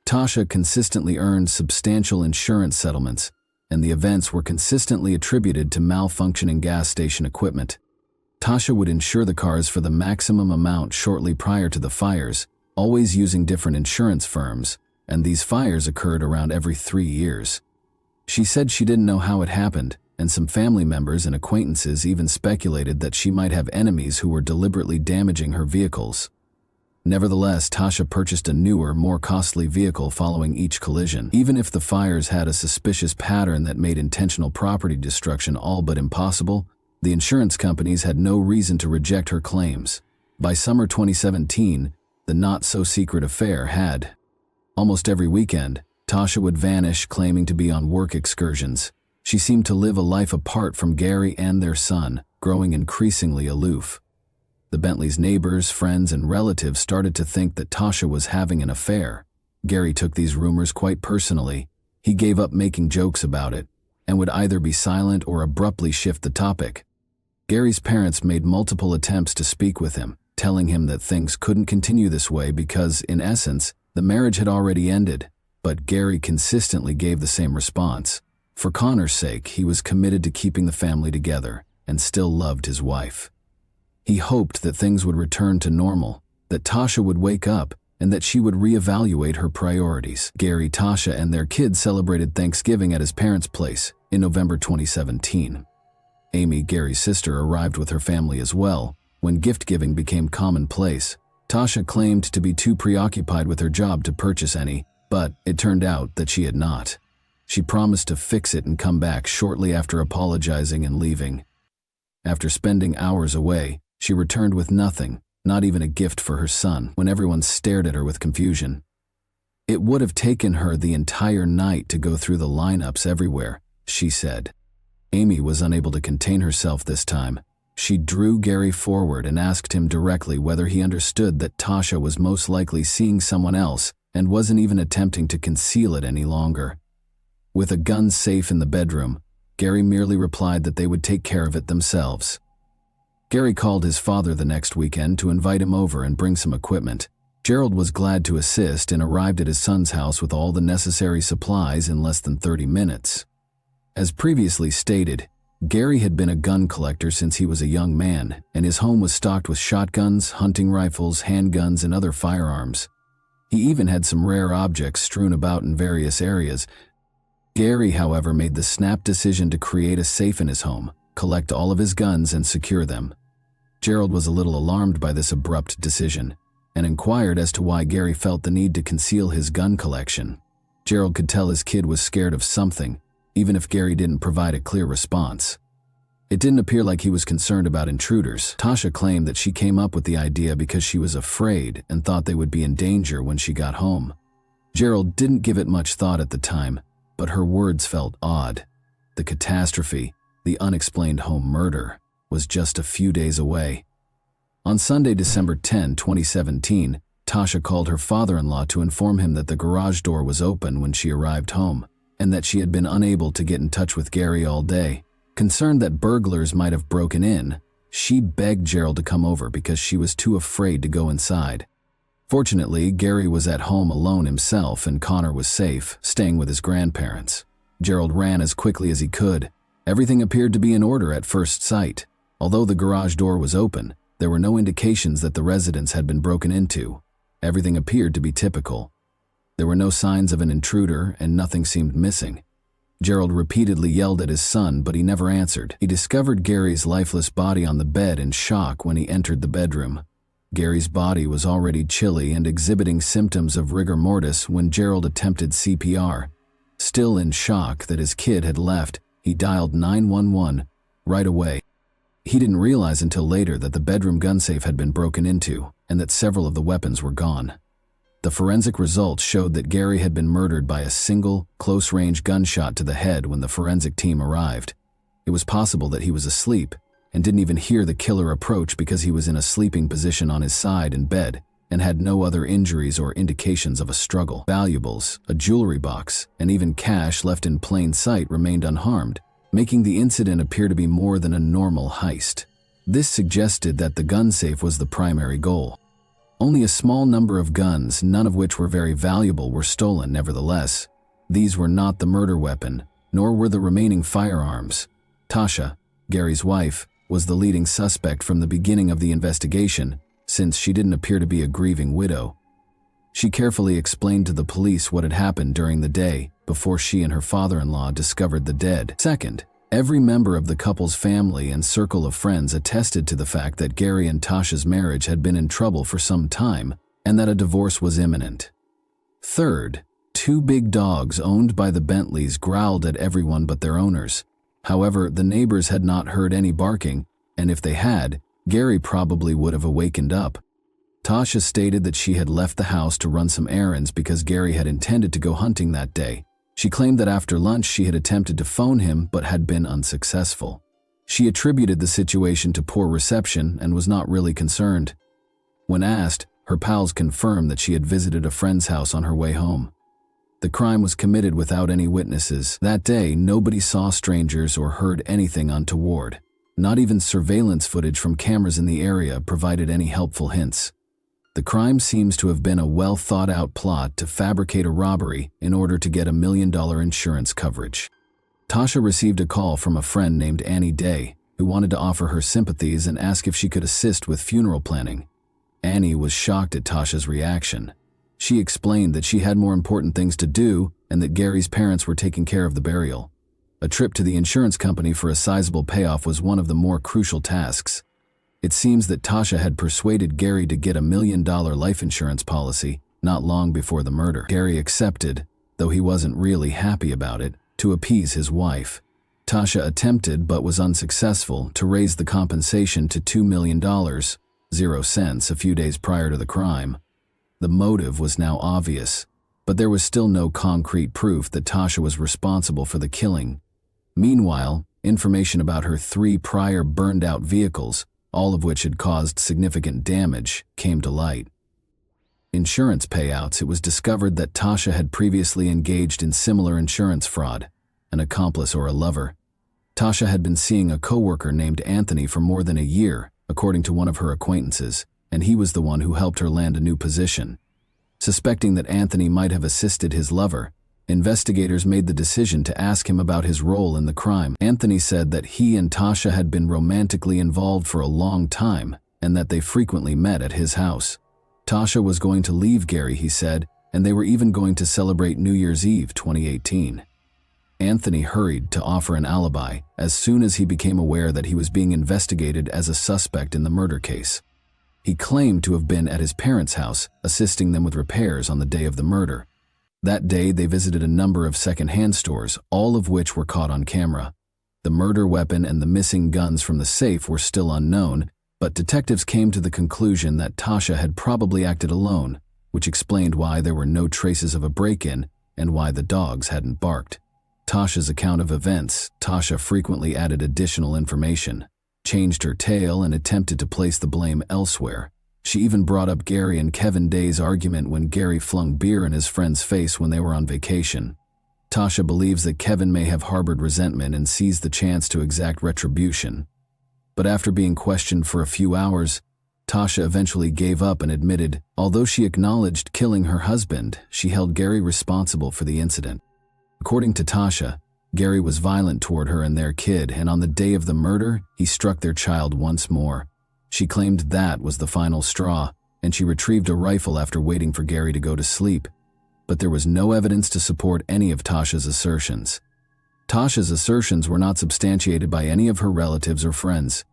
Tasha consistently earned substantial insurance settlements, and the events were consistently attributed to malfunctioning gas station equipment. Tasha would insure the cars for the maximum amount shortly prior to the fires, always using different insurance firms, and these fires occurred around every 3 years. She said she didn't know how it happened, and some family members and acquaintances even speculated that she might have enemies who were deliberately damaging her vehicles. Nevertheless, Tasha purchased a newer, more costly vehicle following each collision. Even if the fires had a suspicious pattern that made intentional property destruction all but impossible, the insurance companies had no reason to reject her claims. By summer 2017, the not-so-secret affair had. Almost every weekend, Tasha would vanish, claiming to be on work excursions. She seemed to live a life apart from Gary and their son, growing increasingly aloof. The Bentleys' neighbors, friends, and relatives started to think that Tasha was having an affair. Gary took these rumors quite personally. He gave up making jokes about it, and would either be silent or abruptly shift the topic. Gary's parents made multiple attempts to speak with him, telling him that things couldn't continue this way because, in essence, the marriage had already ended. But Gary consistently gave the same response. For Connor's sake, he was committed to keeping the family together and still loved his wife. He hoped that things would return to normal, that Tasha would wake up, and that she would reevaluate her priorities. Gary, Tasha, and their kids celebrated Thanksgiving at his parents' place in November 2017. Amy, Gary's sister, arrived with her family as well. When gift-giving became commonplace, Tasha claimed to be too preoccupied with her job to purchase any, but it turned out that she had not. She promised to fix it and come back shortly after apologizing and leaving. After spending hours away, she returned with nothing, not even a gift for her son, when everyone stared at her with confusion. It would have taken her the entire night to go through the lineups everywhere, she said. Amy was unable to contain herself this time. She drew Gary forward and asked him directly whether he understood that Tasha was most likely seeing someone else and wasn't even attempting to conceal it any longer. With a gun safe in the bedroom, Gary merely replied that they would take care of it themselves. Gary called his father the next weekend to invite him over and bring some equipment. Gerald was glad to assist and arrived at his son's house with all the necessary supplies in less than 30 minutes. As previously stated, Gary had been a gun collector since he was a young man, and his home was stocked with shotguns, hunting rifles, handguns, and other firearms. He even had some rare objects strewn about in various areas. Gary, however, made the snap decision to create a safe in his home, collect all of his guns, and secure them. Gerald was a little alarmed by this abrupt decision, and inquired as to why Gary felt the need to conceal his gun collection. Gerald could tell his kid was scared of something, even if Gary didn't provide a clear response. It didn't appear like he was concerned about intruders. Tasha claimed that she came up with the idea because she was afraid and thought they would be in danger when she got home. Gerald didn't give it much thought at the time, but her words felt odd. The catastrophe, the unexplained home murder, was just a few days away. On Sunday, December 10, 2017, Tasha called her father-in-law to inform him that the garage door was open when she arrived home, and that she had been unable to get in touch with Gary all day. Concerned that burglars might have broken in, she begged Gerald to come over because she was too afraid to go inside. Fortunately, Gary was at home alone himself and Connor was safe, staying with his grandparents. Gerald ran as quickly as he could. Everything appeared to be in order at first sight. Although the garage door was open, there were no indications that the residence had been broken into. Everything appeared to be typical. There were no signs of an intruder and nothing seemed missing. Gerald repeatedly yelled at his son, but he never answered. He discovered Gary's lifeless body on the bed in shock when he entered the bedroom. Gary's body was already chilly and exhibiting symptoms of rigor mortis when Gerald attempted CPR. Still in shock that his kid had left, he dialed 911 right away. He didn't realize until later that the bedroom gun safe had been broken into and that several of the weapons were gone. The forensic results showed that Gary had been murdered by a single, close-range gunshot to the head when the forensic team arrived. It was possible that he was asleep and didn't even hear the killer approach because he was in a sleeping position on his side in bed and had no other injuries or indications of a struggle. Valuables, a jewelry box, and even cash left in plain sight remained unharmed, making the incident appear to be more than a normal heist. This suggested that the gun safe was the primary goal. Only a small number of guns, none of which were very valuable, were stolen nevertheless. These were not the murder weapon, nor were the remaining firearms. Tasha, Gary's wife, was the leading suspect from the beginning of the investigation, since she didn't appear to be a grieving widow. She carefully explained to the police what had happened during the day before she and her father-in-law discovered the dead. Second, every member of the couple's family and circle of friends attested to the fact that Gary and Tasha's marriage had been in trouble for some time and that a divorce was imminent. Third, 2 big dogs owned by the Bentleys growled at everyone but their owners. However, the neighbors had not heard any barking, and if they had, Gary probably would have awakened up. Tasha stated that she had left the house to run some errands because Gary had intended to go hunting that day. She claimed that after lunch she had attempted to phone him but had been unsuccessful. She attributed the situation to poor reception and was not really concerned. When asked, her pals confirmed that she had visited a friend's house on her way home. The crime was committed without any witnesses. That day, nobody saw strangers or heard anything untoward. Not even surveillance footage from cameras in the area provided any helpful hints. The crime seems to have been a well-thought-out plot to fabricate a robbery in order to get $1 million insurance coverage. Tasha received a call from a friend named Annie Day, who wanted to offer her sympathies and ask if she could assist with funeral planning. Annie was shocked at Tasha's reaction. She explained that she had more important things to do and that Gary's parents were taking care of the burial. A trip to the insurance company for a sizable payoff was one of the more crucial tasks. It seems that Tasha had persuaded Gary to get $1 million life insurance policy not long before the murder. Gary accepted, though he wasn't really happy about it, to appease his wife. Tasha attempted, but was unsuccessful, to raise the compensation to $2 million, 0 cents, a few days prior to the crime. The motive was now obvious, but there was still no concrete proof that Tasha was responsible for the killing. Meanwhile, information about her 3 prior burned-out vehicles, all of which had caused significant damage, came to light. Insurance payouts. It was discovered that Tasha had previously engaged in similar insurance fraud, an accomplice or a lover. Tasha had been seeing a coworker named Anthony for more than a year, according to one of her acquaintances, and he was the one who helped her land a new position. Suspecting that Anthony might have assisted his lover, investigators made the decision to ask him about his role in the crime. Anthony said that he and Tasha had been romantically involved for a long time and that they frequently met at his house. Tasha was going to leave Gary, he said, and they were even going to celebrate New Year's Eve 2018. Anthony hurried to offer an alibi as soon as he became aware that he was being investigated as a suspect in the murder case. He claimed to have been at his parents' house, assisting them with repairs on the day of the murder. That day, they visited a number of second-hand stores, all of which were caught on camera. The murder weapon and the missing guns from the safe were still unknown, but detectives came to the conclusion that Tasha had probably acted alone, which explained why there were no traces of a break-in and why the dogs hadn't barked. Tasha's account of events. Tasha frequently added additional information, changed her tale, and attempted to place the blame elsewhere. She even brought up Gary and Kevin Day's argument when Gary flung beer in his friend's face when they were on vacation. Tasha believes that Kevin may have harbored resentment and seized the chance to exact retribution. But after being questioned for a few hours, Tasha eventually gave up and admitted, although she acknowledged killing her husband, she held Gary responsible for the incident. According to Tasha, Gary was violent toward her and their kid, and on the day of the murder, he struck their child once more. She claimed that was the final straw, and she retrieved a rifle after waiting for Gary to go to sleep. But there was no evidence to support any of Tasha's assertions. Tasha's assertions were not substantiated by any of her relatives or friends.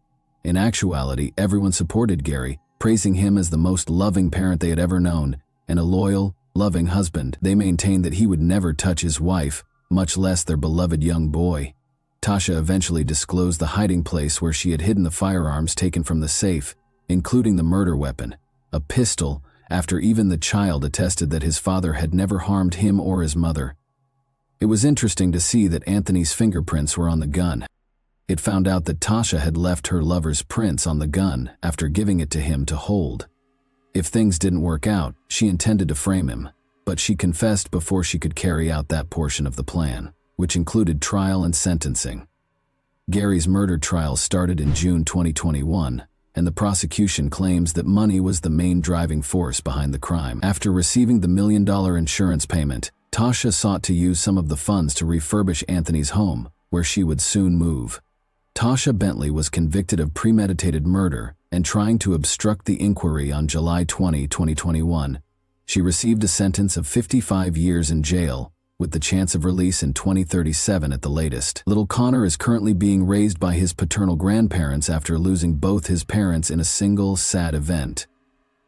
In actuality, everyone supported Gary, praising him as the most loving parent they had ever known and a loyal, loving husband. They maintained that he would never touch his wife, much less their beloved young boy. Tasha eventually disclosed the hiding place where she had hidden the firearms taken from the safe, including the murder weapon, a pistol, after even the child attested that his father had never harmed him or his mother. It was interesting to see that Anthony's fingerprints were on the gun. It found out that Tasha had left her lover's prints on the gun after giving it to him to hold. If things didn't work out, she intended to frame him, but she confessed before she could carry out that portion of the plan, which included trial and sentencing. Gary's murder trial started in June 2021, and the prosecution claims that money was the main driving force behind the crime. After receiving the $1 million insurance payment, Tasha sought to use some of the funds to refurbish Anthony's home, where she would soon move. Tasha Bentley was convicted of premeditated murder and trying to obstruct the inquiry on July 20, 2021. She received a sentence of 55 years in jail, with the chance of release in 2037 at the latest. Little Connor is currently being raised by his paternal grandparents after losing both his parents in a single sad event.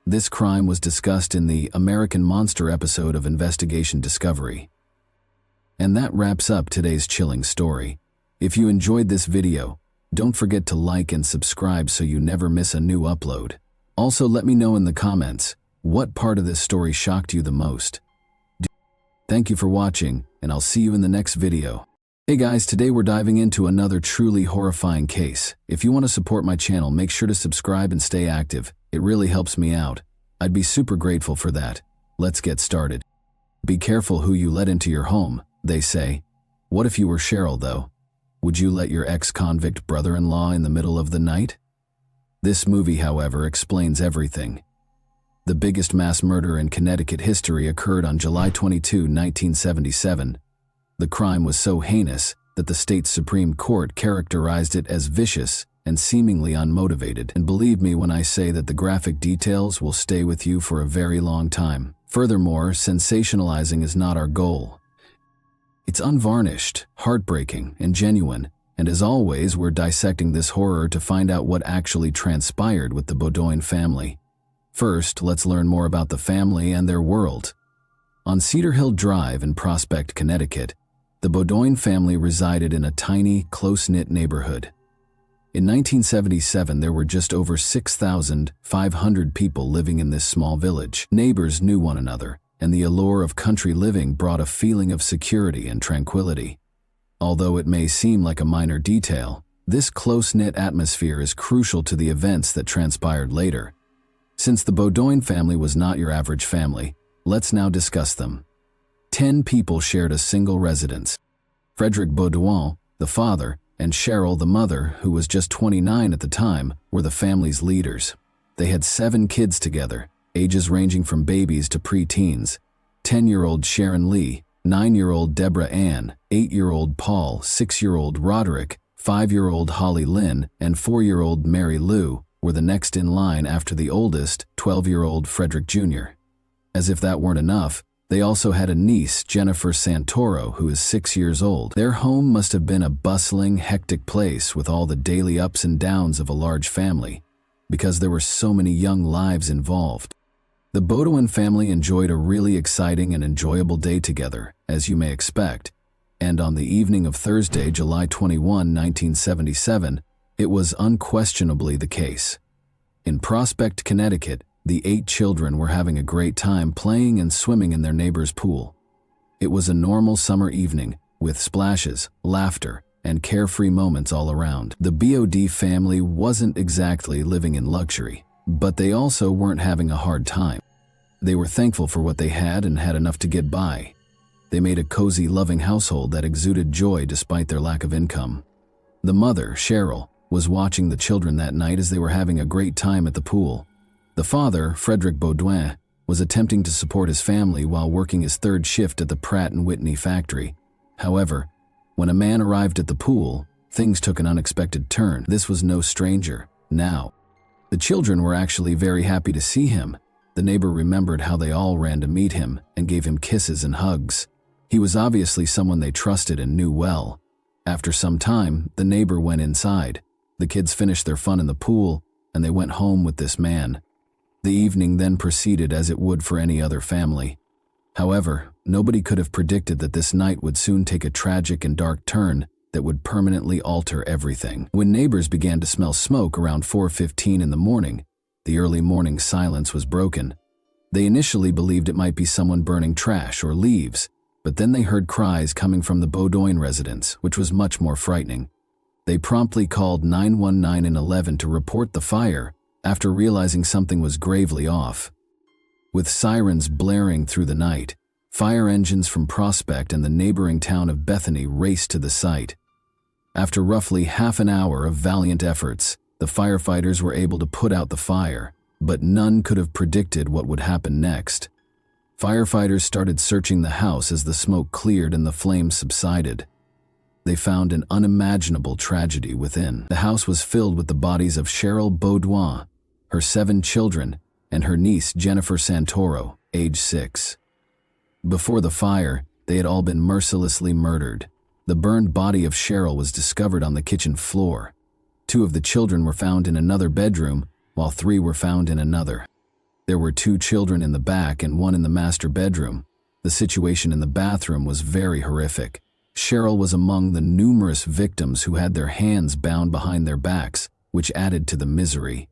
This crime was discussed in the American Monster episode of Investigation Discovery. And that wraps up today's chilling story. If you enjoyed this video, don't forget to like and subscribe so you never miss a new upload. Also, let me know in the comments, what part of this story shocked you the most? Thank you for watching, and I'll see you in the next video. Hey guys, today we're diving into another truly horrifying case. If you want to support my channel, make sure to subscribe and stay active. It really helps me out. I'd be super grateful for that. Let's get started. Be careful who you let into your home, they say. What if you were Cheryl, though? Would you let your ex-convict brother-in-law in the middle of the night? This movie, however, explains everything. The biggest mass murder in Connecticut history occurred on July 22, 1977. The crime was so heinous that the state's Supreme Court characterized it as vicious and seemingly unmotivated. And believe me when I say that the graphic details will stay with you for a very long time. Furthermore, sensationalizing is not our goal. It's unvarnished, heartbreaking, and genuine. And as always, we're dissecting this horror to find out what actually transpired with the Beaudoin family. First, let's learn more about the family and their world. On Cedar Hill Drive in Prospect, Connecticut, the Beaudoin family resided in a tiny, close-knit neighborhood. In 1977, there were just over 6,500 people living in this small village. Neighbors knew one another, and the allure of country living brought a feeling of security and tranquility. Although it may seem like a minor detail, this close-knit atmosphere is crucial to the events that transpired later. Since the Beaudoin family was not your average family, let's now discuss them. 10 people shared a single residence. Frederick Beaudoin, the father, and Cheryl, the mother, who was just 29 at the time, were the family's leaders. They had 7 kids together, ages ranging from babies to pre-teens. 10-year-old Sharon Lee, 9-year-old Deborah Ann, 8-year-old Paul, 6-year-old Roderick, 5-year-old Holly Lynn, and 4-year-old Mary Lou were the next in line after the oldest, 12-year-old Frederick Jr. As if that weren't enough, they also had a niece, Jennifer Santoro, who is 6 years old. Their home must have been a bustling, hectic place with all the daily ups and downs of a large family, because there were so many young lives involved. The Beaudoin family enjoyed a really exciting and enjoyable day together, as you may expect, and on the evening of Thursday, July 21, 1977, it was unquestionably the case. In Prospect, Connecticut, the 8 children were having a great time playing and swimming in their neighbor's pool. It was a normal summer evening, with splashes, laughter, and carefree moments all around. The BOD family wasn't exactly living in luxury, but they also weren't having a hard time. They were thankful for what they had and had enough to get by. They made a cozy, loving household that exuded joy despite their lack of income. The mother, Cheryl, was watching the children that night as they were having a great time at the pool. The father, Frederick Beaudoin, was attempting to support his family while working his 3rd shift at the Pratt & Whitney factory. However, when a man arrived at the pool, things took an unexpected turn. This was no stranger. Now, the children were actually very happy to see him. The neighbor remembered how they all ran to meet him and gave him kisses and hugs. He was obviously someone they trusted and knew well. After some time, the neighbor went inside. The kids finished their fun in the pool, and they went home with this man. The evening then proceeded as it would for any other family. However, nobody could have predicted that this night would soon take a tragic and dark turn that would permanently alter everything. When neighbors began to smell smoke around 4:15 in the morning, the early morning silence was broken. They initially believed it might be someone burning trash or leaves, but then they heard cries coming from the Baudoin residence, which was much more frightening. They promptly called 911 and 11 to report the fire after realizing something was gravely off. With sirens blaring through the night, fire engines from Prospect and the neighboring town of Bethany raced to the site. After roughly half an hour of valiant efforts, the firefighters were able to put out the fire, but none could have predicted what would happen next. Firefighters started searching the house as the smoke cleared and the flames subsided. They found an unimaginable tragedy within. The house was filled with the bodies of Cheryl Baudoin, her 7 children, and her niece Jennifer Santoro, age 6. Before the fire, they had all been mercilessly murdered. The burned body of Cheryl was discovered on the kitchen floor. 2 of the children were found in another bedroom, while 3 were found in another. There were 2 children in the back and 1 in the master bedroom. The situation in the bathroom was very horrific. Cheryl was among the numerous victims who had their hands bound behind their backs, which added to the misery.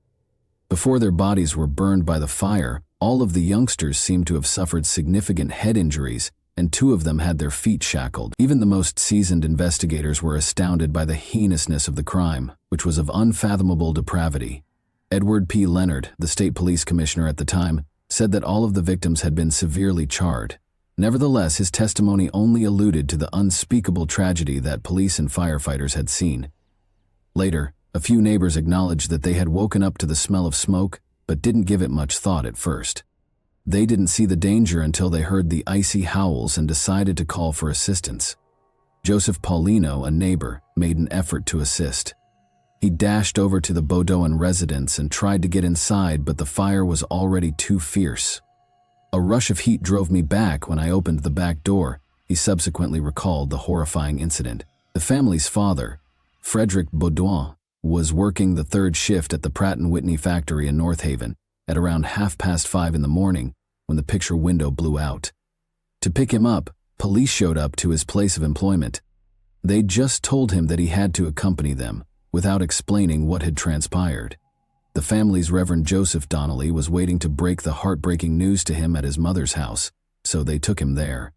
Before their bodies were burned by the fire, all of the youngsters seemed to have suffered significant head injuries, and 2 of them had their feet shackled. Even the most seasoned investigators were astounded by the heinousness of the crime, which was of unfathomable depravity. Edward P. Leonard, the state police commissioner at the time, said that all of the victims had been severely charred. Nevertheless, his testimony only alluded to the unspeakable tragedy that police and firefighters had seen. Later, a few neighbors acknowledged that they had woken up to the smell of smoke, but didn't give it much thought at first. They didn't see the danger until they heard the icy howls and decided to call for assistance. Joseph Paulino, a neighbor, made an effort to assist. He dashed over to the Baudoin residence and tried to get inside, but the fire was already too fierce. A rush of heat drove me back when I opened the back door. He subsequently recalled the horrifying incident. The family's father, Frederick Baudoin, was working the 3rd shift at the Pratt & Whitney factory in North Haven at around 5:30 in the morning when the picture window blew out. To pick him up, police showed up to his place of employment. They just told him that he had to accompany them, without explaining what had transpired. The family's Reverend Joseph Donnelly was waiting to break the heartbreaking news to him at his mother's house, so they took him there.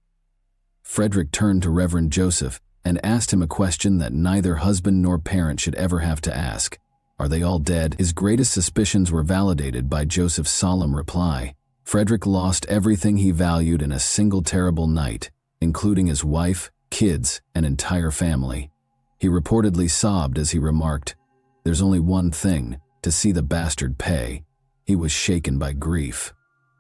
Frederick turned to Reverend Joseph and asked him a question that neither husband nor parent should ever have to ask. Are they all dead? His greatest suspicions were validated by Joseph's solemn reply. Frederick lost everything he valued in a single terrible night, including his wife, kids, and entire family. He reportedly sobbed as he remarked, "There's only one thing, to see the bastard pay." He was shaken by grief.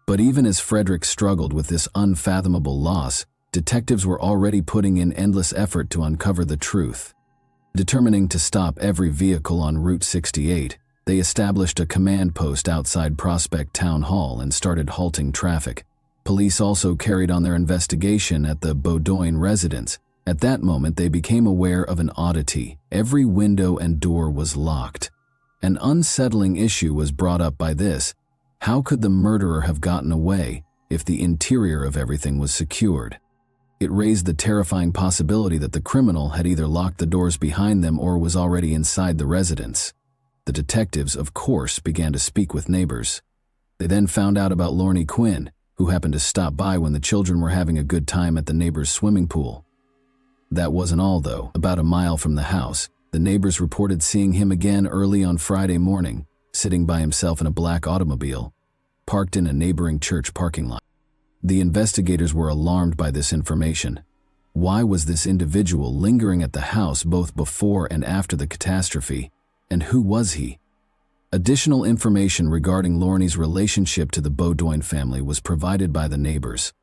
But even as Frederick struggled with this unfathomable loss, detectives were already putting in endless effort to uncover the truth. Determining to stop every vehicle on Route 68, they established a command post outside Prospect Town Hall and started halting traffic. Police also carried on their investigation at the Baudoin residence. At that moment, they became aware of an oddity. Every window and door was locked. An unsettling issue was brought up by this. How could the murderer have gotten away if the interior of everything was secured? It raised the terrifying possibility that the criminal had either locked the doors behind them or was already inside the residence. The detectives, of course, began to speak with neighbors. They then found out about Lorne Quinn, who happened to stop by when the children were having a good time at the neighbor's swimming pool. That wasn't all, though. About a mile from the house, the neighbors reported seeing him again early on Friday morning, sitting by himself in a black automobile, parked in a neighboring church parking lot. The investigators were alarmed by this information. Why was this individual lingering at the house both before and after the catastrophe, and who was he? Additional information regarding Lorne's relationship to the Baudoin family was provided by the neighbors.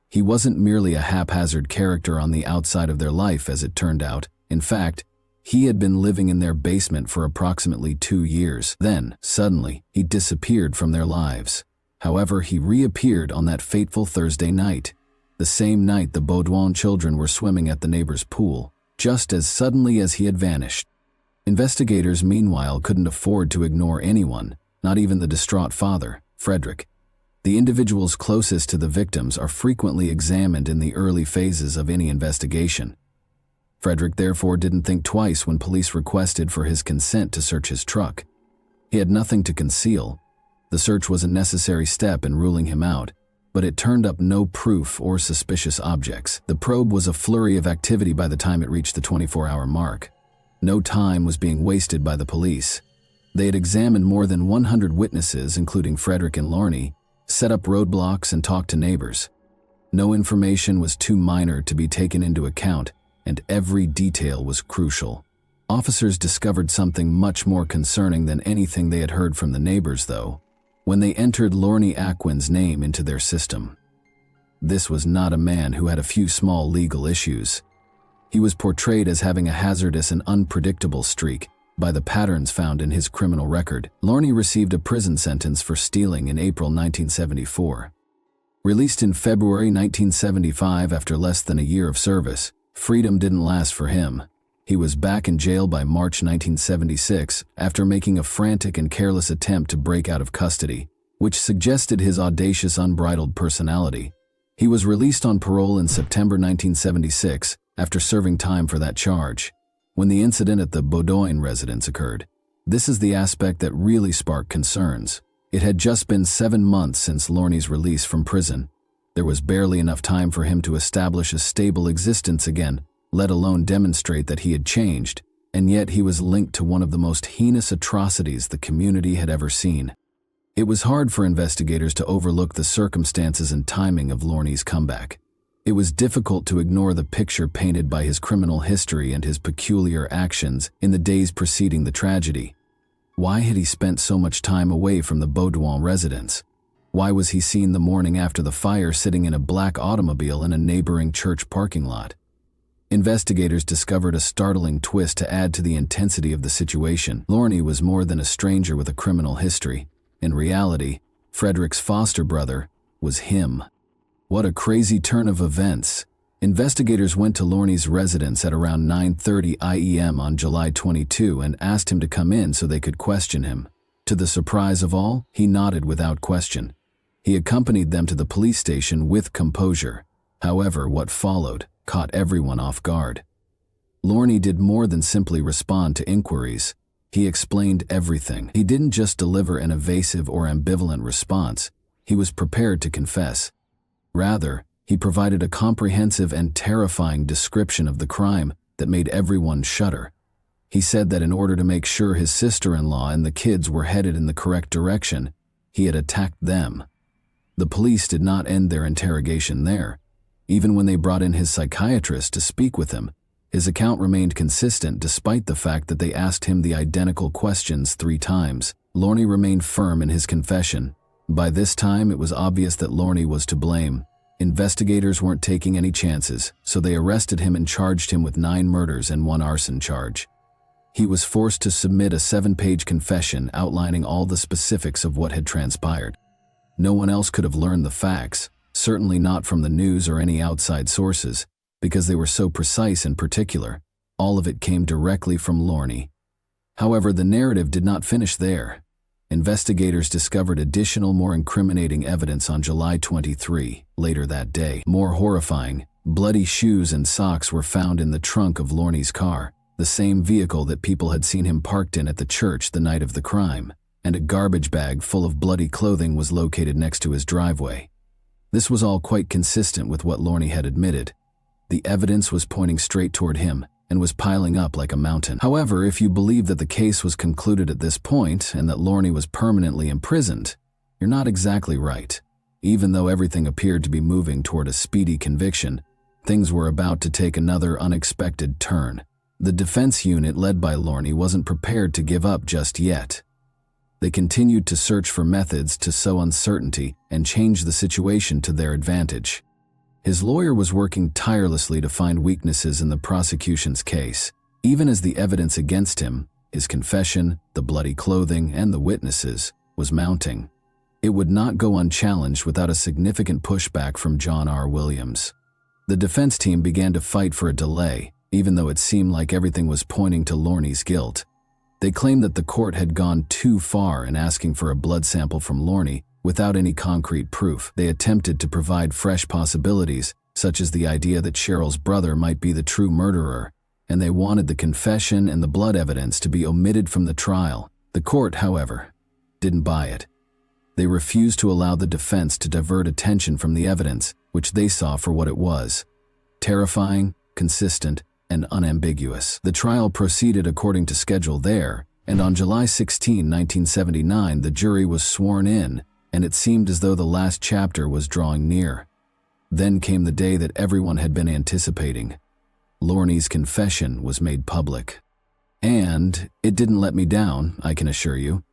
He wasn't merely a haphazard character on the outside of their life, as it turned out. In fact, he had been living in their basement for approximately 2 years. Then, suddenly, he disappeared from their lives. However, he reappeared on that fateful Thursday night, the same night the Baudoin children were swimming at the neighbor's pool, just as suddenly as he had vanished. Investigators, meanwhile, couldn't afford to ignore anyone, not even the distraught father. Frederick. The individuals closest to the victims are frequently examined in the early phases of any investigation. Frederick therefore didn't think twice when police requested for his consent to search his truck. He had nothing to conceal. The search was a necessary step in ruling him out, but it turned up no proof or suspicious objects. The probe was a flurry of activity by the time it reached the 24-hour mark. No time was being wasted by the police. They had examined more than 100 witnesses, including Frederick and Lorne, set up roadblocks and talked to neighbors. No information was too minor to be taken into account, and every detail was crucial. Officers discovered something much more concerning than anything they had heard from the neighbors, though, when they entered Lorne Acquin's name into their system. This was not a man who had a few small legal issues. He was portrayed as having a hazardous and unpredictable streak by the patterns found in his criminal record. Lorne received a prison sentence for stealing in April 1974. Released in February 1975 after less than a year of service, freedom didn't last for him. He was back in jail by March 1976 after making a frantic and careless attempt to break out of custody, which suggested his audacious, unbridled personality. He was released on parole in September 1976 after serving time for that charge. When the incident at the Baudoin residence occurred, this is the aspect that really sparked concerns. It had just been 7 months since Lorne's release from prison. There was barely enough time for him to establish a stable existence again, let alone demonstrate that he had changed, and yet he was linked to one of the most heinous atrocities the community had ever seen. It was hard for investigators to overlook the circumstances and timing of Lorne's comeback. It was difficult to ignore the picture painted by his criminal history and his peculiar actions in the days preceding the tragedy. Why had he spent so much time away from the Baudoin residence? Why was he seen the morning after the fire sitting in a black automobile in a neighboring church parking lot? Investigators discovered a startling twist to add to the intensity of the situation. Lorne was more than a stranger with a criminal history. In reality, Frederick's foster brother was him. What a crazy turn of events. Investigators went to Lorne's residence at around 9:30 a.m. on July 22 and asked him to come in so they could question him. To the surprise of all, he nodded without question. He accompanied them to the police station with composure. However, what followed caught everyone off guard. Lorne did more than simply respond to inquiries. He explained everything. He didn't just deliver an evasive or ambivalent response. He was prepared to confess. Rather, he provided a comprehensive and terrifying description of the crime that made everyone shudder. He said that in order to make sure his sister-in-law and the kids were headed in the correct direction, he had attacked them. The police did not end their interrogation there. Even when they brought in his psychiatrist to speak with him, his account remained consistent despite the fact that they asked him the identical questions 3 times. Lorne remained firm in his confession. By this time, it was obvious that Lorne was to blame. Investigators weren't taking any chances, so they arrested him and charged him with 9 murders and 1 arson charge. He was forced to submit a 7-page confession outlining all the specifics of what had transpired. No one else could have learned the facts, certainly not from the news or any outside sources, because they were so precise and particular. All of it came directly from Lorne. However, the narrative did not finish there. Investigators discovered additional, more incriminating evidence on July 23, later that day. More horrifying, bloody shoes and socks were found in the trunk of Lorne's car, the same vehicle that people had seen him parked in at the church the night of the crime, and a garbage bag full of bloody clothing was located next to his driveway. This was all quite consistent with what Lorne had admitted. The evidence was pointing straight toward him and was piling up like a mountain. However, if you believe that the case was concluded at this point and that Lorne was permanently imprisoned, you're not exactly right. Even though everything appeared to be moving toward a speedy conviction, things were about to take another unexpected turn. The defense unit led by Lorne wasn't prepared to give up just yet. They continued to search for methods to sow uncertainty and change the situation to their advantage. His lawyer was working tirelessly to find weaknesses in the prosecution's case. Even as the evidence against him, his confession, the bloody clothing, and the witnesses, was mounting. It would not go unchallenged without a significant pushback from John R. Williams. The defense team began to fight for a delay, even though it seemed like everything was pointing to Lorne's guilt. They claimed that the court had gone too far in asking for a blood sample from Lorne Without any concrete proof, they attempted to provide fresh possibilities, such as the idea that Cheryl's brother might be the true murderer, and they wanted the confession and the blood evidence to be omitted from the trial. The court, however, didn't buy it. They refused to allow the defense to divert attention from the evidence, which they saw for what it was: terrifying, consistent, and unambiguous. The trial proceeded according to schedule there, and on July 16, 1979, the jury was sworn in, and it seemed as though the last chapter was drawing near. Then came the day that everyone had been anticipating. Lorne's confession was made public. And it didn't let me down, I can assure you.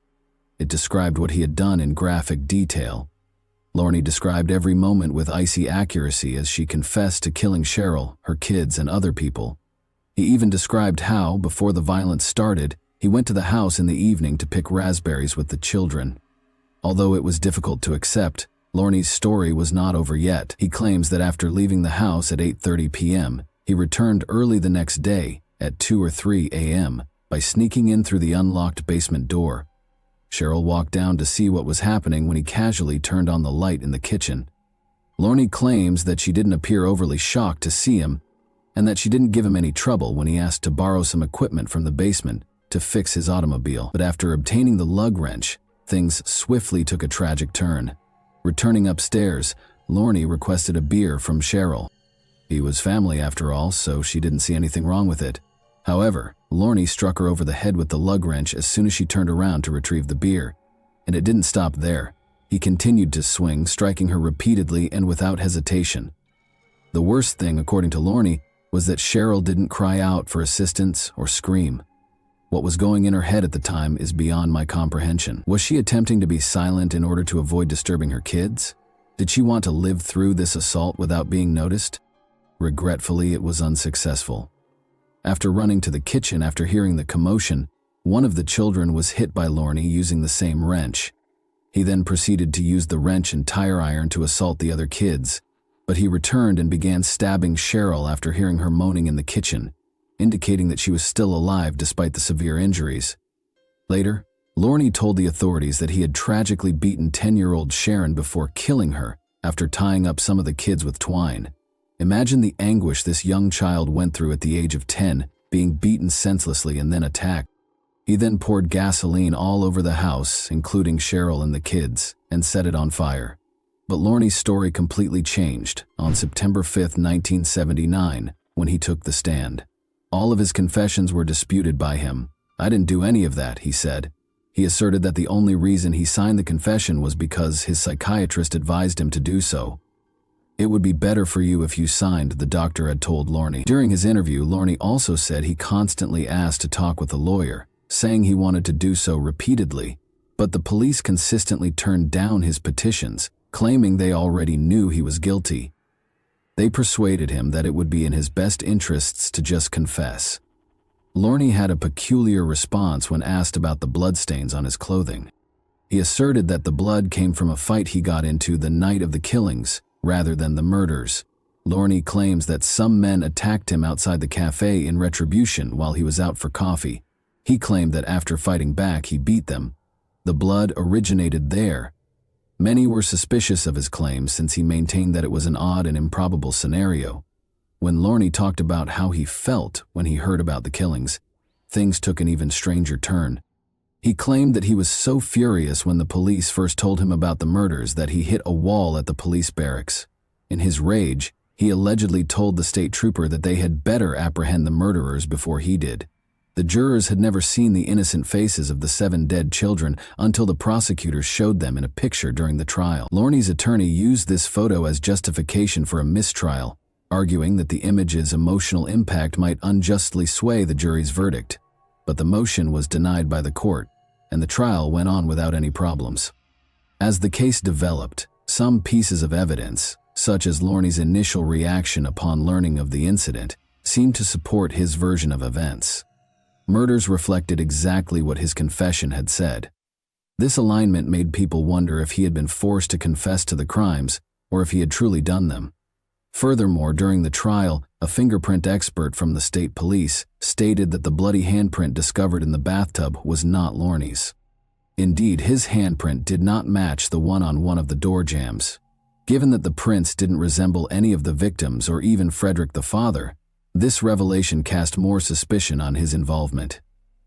It described what he had done in graphic detail. Lorne described every moment with icy accuracy as she confessed to killing Cheryl, her kids, and other people. He even described how, before the violence started, he went to the house in the evening to pick raspberries with the children. Although it was difficult to accept, Lorne's story was not over yet. He claims that after leaving the house at 8:30 p.m., he returned early the next day at 2 or 3 a.m. by sneaking in through the unlocked basement door. Cheryl walked down to see what was happening when he casually turned on the light in the kitchen. Lorne claims that she didn't appear overly shocked to see him, and that she didn't give him any trouble when he asked to borrow some equipment from the basement to fix his automobile. But after obtaining the lug wrench, things swiftly took a tragic turn. Returning upstairs, Lorne requested a beer from Cheryl. He was family after all, so she didn't see anything wrong with it. However, Lorne struck her over the head with the lug wrench as soon as she turned around to retrieve the beer. And it didn't stop there. He continued to swing, striking her repeatedly and without hesitation. The worst thing, according to Lorne, was that Cheryl didn't cry out for assistance or scream. What was going in her head at the time is beyond my comprehension. Was she attempting to be silent in order to avoid disturbing her kids? Did she want to live through this assault without being noticed? Regretfully, it was unsuccessful. After running to the kitchen after hearing the commotion, one of the children was hit by Lorne using the same wrench. He then proceeded to use the wrench and tire iron to assault the other kids, but he returned and began stabbing Cheryl after hearing her moaning in the kitchen, indicating that she was still alive despite the severe injuries. Later, Lorne told the authorities that he had tragically beaten 10-year-old Sharon before killing her after tying up some of the kids with twine. Imagine the anguish this young child went through at the age of 10, being beaten senselessly and then attacked. He then poured gasoline all over the house, including Cheryl and the kids, and set it on fire. But Lorne's story completely changed on September 5, 1979, when he took the stand. All of his confessions were disputed by him. "I didn't do any of that," he said. He asserted that the only reason he signed the confession was because his psychiatrist advised him to do so. "It would be better for you if you signed," the doctor had told Lorne. During his interview, Lorne also said he constantly asked to talk with a lawyer, saying he wanted to do so repeatedly, but the police consistently turned down his petitions, claiming they already knew he was guilty. They persuaded him that it would be in his best interests to just confess. Lorne had a peculiar response when asked about the bloodstains on his clothing. He asserted that the blood came from a fight he got into the night of the killings, rather than the murders. Lorne claims that some men attacked him outside the cafe in retribution while he was out for coffee. He claimed that after fighting back, he beat them. The blood originated there. Many were suspicious of his claims since he maintained that it was an odd and improbable scenario. When Lorne talked about how he felt when he heard about the killings, things took an even stranger turn. He claimed that he was so furious when the police first told him about the murders that he hit a wall at the police barracks. In his rage, he allegedly told the state trooper that they had better apprehend the murderers before he did. The jurors had never seen the innocent faces of the 7 dead children until the prosecutors showed them in a picture during the trial. Lorne's attorney used this photo as justification for a mistrial, arguing that the image's emotional impact might unjustly sway the jury's verdict. But the motion was denied by the court, and the trial went on without any problems. As the case developed, some pieces of evidence, such as Lorne's initial reaction upon learning of the incident, seemed to support his version of events. Murders reflected exactly what his confession had said. This alignment made people wonder if he had been forced to confess to the crimes or if he had truly done them. Furthermore, during the trial, a fingerprint expert from the state police stated that the bloody handprint discovered in the bathtub was not Lorne's. Indeed, his handprint did not match the one on one of the door jambs. Given that the prints didn't resemble any of the victims or even Frederick the father, this revelation cast more suspicion on his involvement.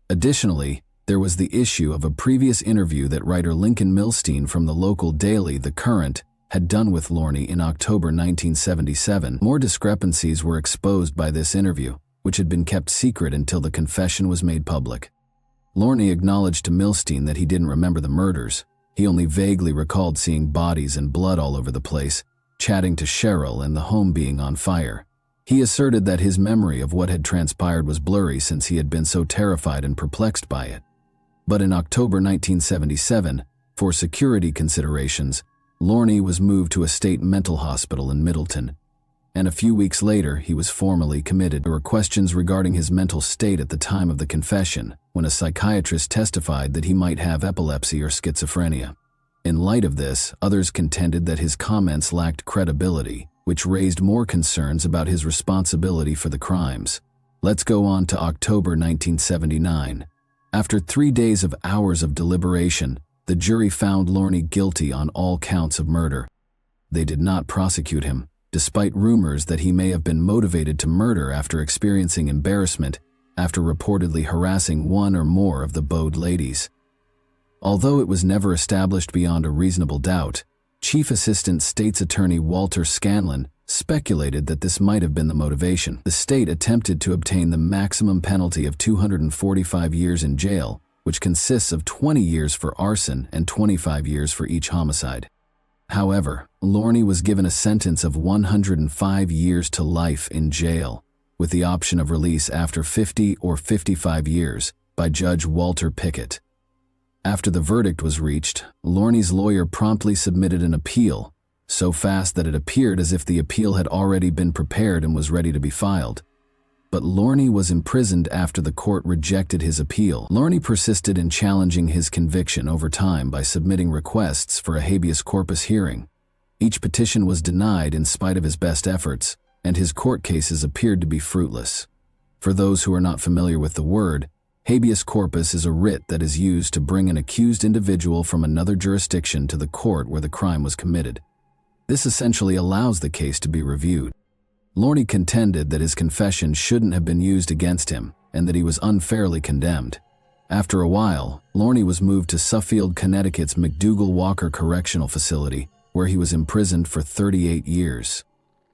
Additionally, there was the issue of a previous interview that writer Lincoln Milstein from the local daily The Current had done with Lorne in October 1977. More discrepancies were exposed by this interview, which had been kept secret until the confession was made public. Lorne acknowledged to Milstein that he didn't remember the murders. He only vaguely recalled seeing bodies and blood all over the place, chatting to Cheryl, and the home being on fire. He asserted that his memory of what had transpired was blurry since he had been so terrified and perplexed by it. But in October 1977, for security considerations, Lorne was moved to a state mental hospital in Middleton, and a few weeks later he was formally committed. There were questions regarding his mental state at the time of the confession, when a psychiatrist testified that he might have epilepsy or schizophrenia. In light of this, others contended that his comments lacked credibility, which raised more concerns about his responsibility for the crimes. Let's go on to October 1979. After 3 days of hours of deliberation, the jury found Lorne guilty on all counts of murder. They did not prosecute him, despite rumors that he may have been motivated to murder after experiencing embarrassment after reportedly harassing one or more of the Bode ladies. Although it was never established beyond a reasonable doubt, Chief Assistant State's Attorney Walter Scanlon speculated that this might have been the motivation. The state attempted to obtain the maximum penalty of 245 years in jail, which consists of 20 years for arson and 25 years for each homicide. However, Lorne was given a sentence of 105 years to life in jail, with the option of release after 50 or 55 years by Judge Walter Pickett. After the verdict was reached, Lorne's lawyer promptly submitted an appeal, so fast that it appeared as if the appeal had already been prepared and was ready to be filed. But Lorne was imprisoned after the court rejected his appeal. Lorne persisted in challenging his conviction over time by submitting requests for a habeas corpus hearing. Each petition was denied in spite of his best efforts, and his court cases appeared to be fruitless. For those who are not familiar with the word, habeas corpus is a writ that is used to bring an accused individual from another jurisdiction to the court where the crime was committed. This essentially allows the case to be reviewed. Lorne contended that his confession shouldn't have been used against him and that he was unfairly condemned. After a while, Lorne was moved to Suffield, Connecticut's McDougall Walker Correctional Facility, where he was imprisoned for 38 years.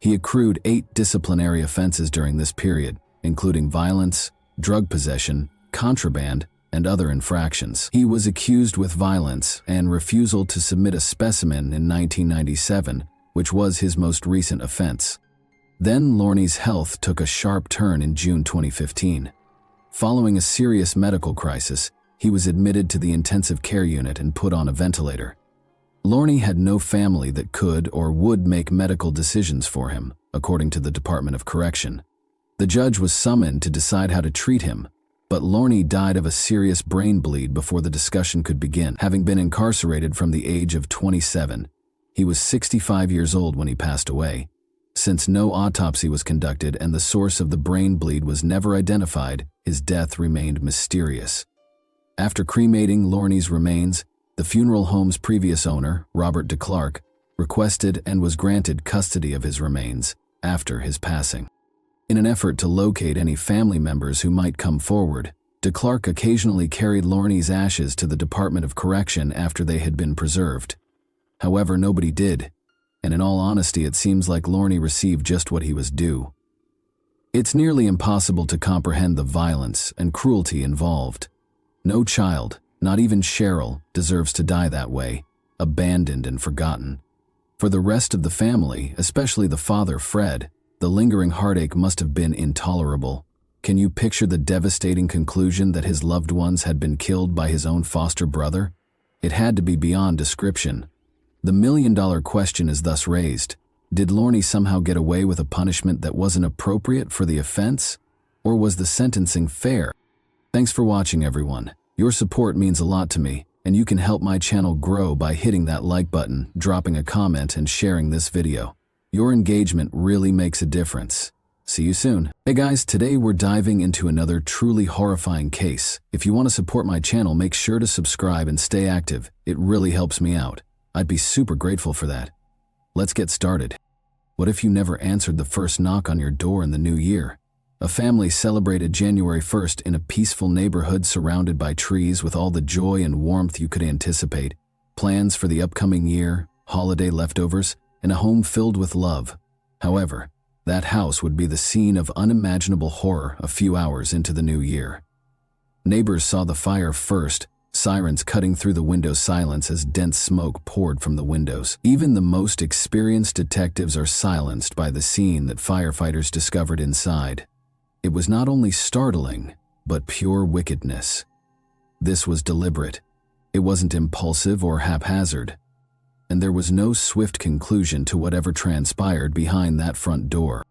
He accrued 8 disciplinary offenses during this period, including violence, drug possession, contraband, and other infractions. He was accused with violence and refusal to submit a specimen in 1997, which was his most recent offense. Then Lorne's health took a sharp turn in June 2015. Following a serious medical crisis, he was admitted to the intensive care unit and put on a ventilator. Lorne had no family that could or would make medical decisions for him, according to the Department of Correction. The judge was summoned to decide how to treat him, but Lorne died of a serious brain bleed before the discussion could begin. Having been incarcerated from the age of 27, he was 65 years old when he passed away. Since no autopsy was conducted and the source of the brain bleed was never identified, his death remained mysterious. After cremating Lorne's remains, the funeral home's previous owner, Robert DeClark, requested and was granted custody of his remains after his passing. In an effort to locate any family members who might come forward, DeClark occasionally carried Lorne's ashes to the Department of Correction after they had been preserved. However, nobody did, and in all honesty, it seems like Lorne received just what he was due. It's nearly impossible to comprehend the violence and cruelty involved. No child, not even Cheryl, deserves to die that way, abandoned and forgotten. For the rest of the family, especially the father, Fred, the lingering heartache must have been intolerable. Can you picture the devastating conclusion that his loved ones had been killed by his own foster brother? It had to be beyond description. The million-dollar question is thus raised. Did Lorne somehow get away with a punishment that wasn't appropriate for the offense? Or was the sentencing fair? Thanks for watching, everyone. Your support means a lot to me, and you can help my channel grow by hitting that like button, dropping a comment, and sharing this video. Your engagement really makes a difference. See you soon. Hey guys, today we're diving into another truly horrifying case. If you want to support my channel, make sure to subscribe and stay active. It really helps me out. I'd be super grateful for that. Let's get started. What if you never answered the first knock on your door in the new year? A family celebrated January 1st in a peaceful neighborhood surrounded by trees with all the joy and warmth you could anticipate. Plans for the upcoming year, holiday leftovers, and a home filled with love. However, that house would be the scene of unimaginable horror a few hours into the new year. Neighbors saw the fire first, sirens cutting through the window silence as dense smoke poured from the windows. Even the most experienced detectives are silenced by the scene that firefighters discovered inside. It was not only startling, but pure wickedness. This was deliberate. It wasn't impulsive or haphazard. And there was no swift conclusion to whatever transpired behind that front door.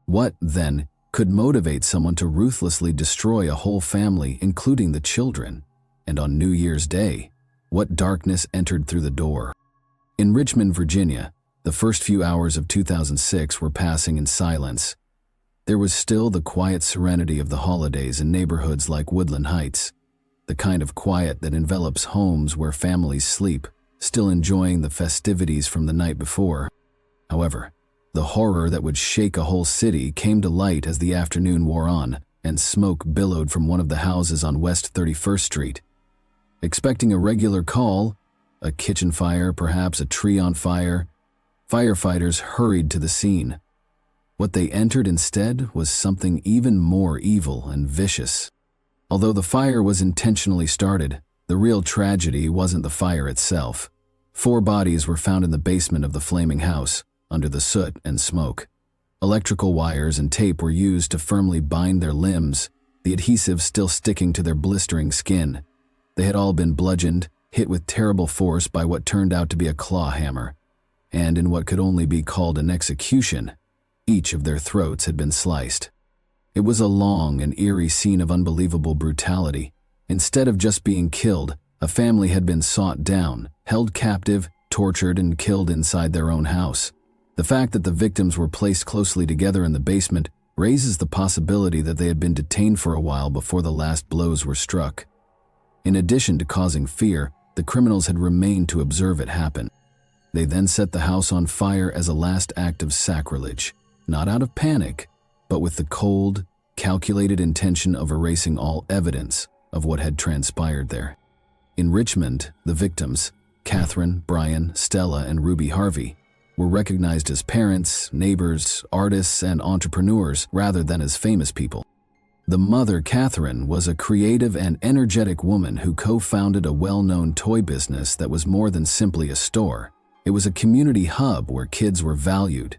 What, then, could motivate someone to ruthlessly destroy a whole family, including the children? And on New Year's Day, what darkness entered through the door? In Richmond, Virginia, the first few hours of 2006 were passing in silence. There was still the quiet serenity of the holidays in neighborhoods like Woodland Heights, the kind of quiet that envelops homes where families sleep, still enjoying the festivities from the night before. However, the horror that would shake a whole city came to light as the afternoon wore on and smoke billowed from one of the houses on West 31st Street. Expecting a regular call, a kitchen fire, perhaps a tree on fire, firefighters hurried to the scene. What they entered instead was something even more evil and vicious. Although the fire was intentionally started, the real tragedy wasn't the fire itself. 4 bodies were found in the basement of the flaming house, under the soot and smoke. Electrical wires and tape were used to firmly bind their limbs, the adhesive still sticking to their blistering skin. They had all been bludgeoned, hit with terrible force by what turned out to be a claw hammer, and in what could only be called an execution, each of their throats had been sliced. It was a long and eerie scene of unbelievable brutality. Instead of just being killed, a family had been sought down, held captive, tortured, and killed inside their own house. The fact that the victims were placed closely together in the basement raises the possibility that they had been detained for a while before the last blows were struck. In addition to causing fear, the criminals had remained to observe it happen. They then set the house on fire as a last act of sacrilege, not out of panic, but with the cold, calculated intention of erasing all evidence of what had transpired there. In Richmond, the victims, Catherine, Brian, Stella, and Ruby Harvey, were recognized as parents, neighbors, artists, and entrepreneurs rather than as famous people. The mother, Catherine, was a creative and energetic woman who co-founded a well-known toy business that was more than simply a store. It was a community hub where kids were valued.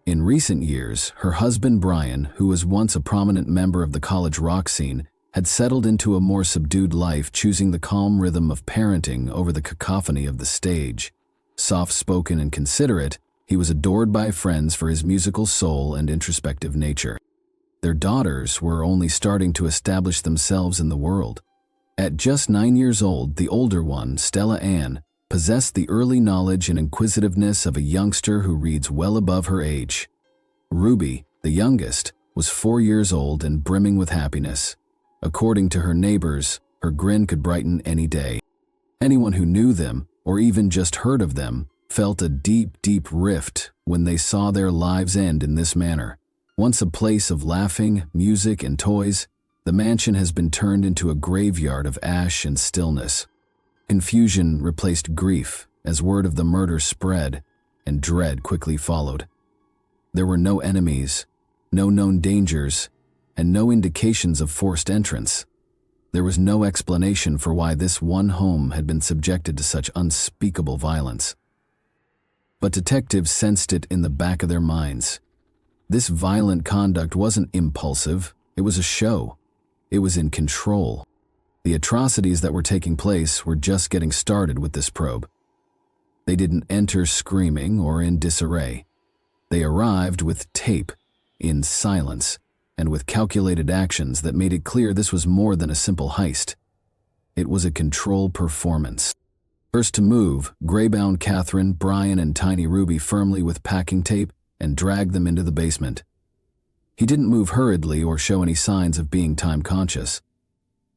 In recent years, her husband, Brian, who was once a prominent member of the college rock scene, had settled into a more subdued life, choosing the calm rhythm of parenting over the cacophony of the stage. Soft-spoken and considerate, he was adored by friends for his musical soul and introspective nature. Their daughters were only starting to establish themselves in the world. At just 9 years old, the older one, Stella Ann, possessed the early knowledge and inquisitiveness of a youngster who reads well above her age. Ruby, the youngest, was 4 years old and brimming with happiness. According to her neighbors, her grin could brighten any day. Anyone who knew them, or even just heard of them, felt a deep, deep rift when they saw their lives end in this manner. Once a place of laughing, music, and toys, the mansion has been turned into a graveyard of ash and stillness. Confusion replaced grief as word of the murder spread, and dread quickly followed. There were no enemies, no known dangers, and no indications of forced entrance. There was no explanation for why this one home had been subjected to such unspeakable violence. But detectives sensed it in the back of their minds. This violent conduct wasn't impulsive, it was a show. It was in control. The atrocities that were taking place were just getting started with this probe. They didn't enter screaming or in disarray. They arrived with tape, in silence, and with calculated actions that made it clear this was more than a simple heist. It was a controlled performance. First to move, gray-bound Catherine, Brian, and tiny Ruby firmly with packing tape and dragged them into the basement. He didn't move hurriedly or show any signs of being time-conscious.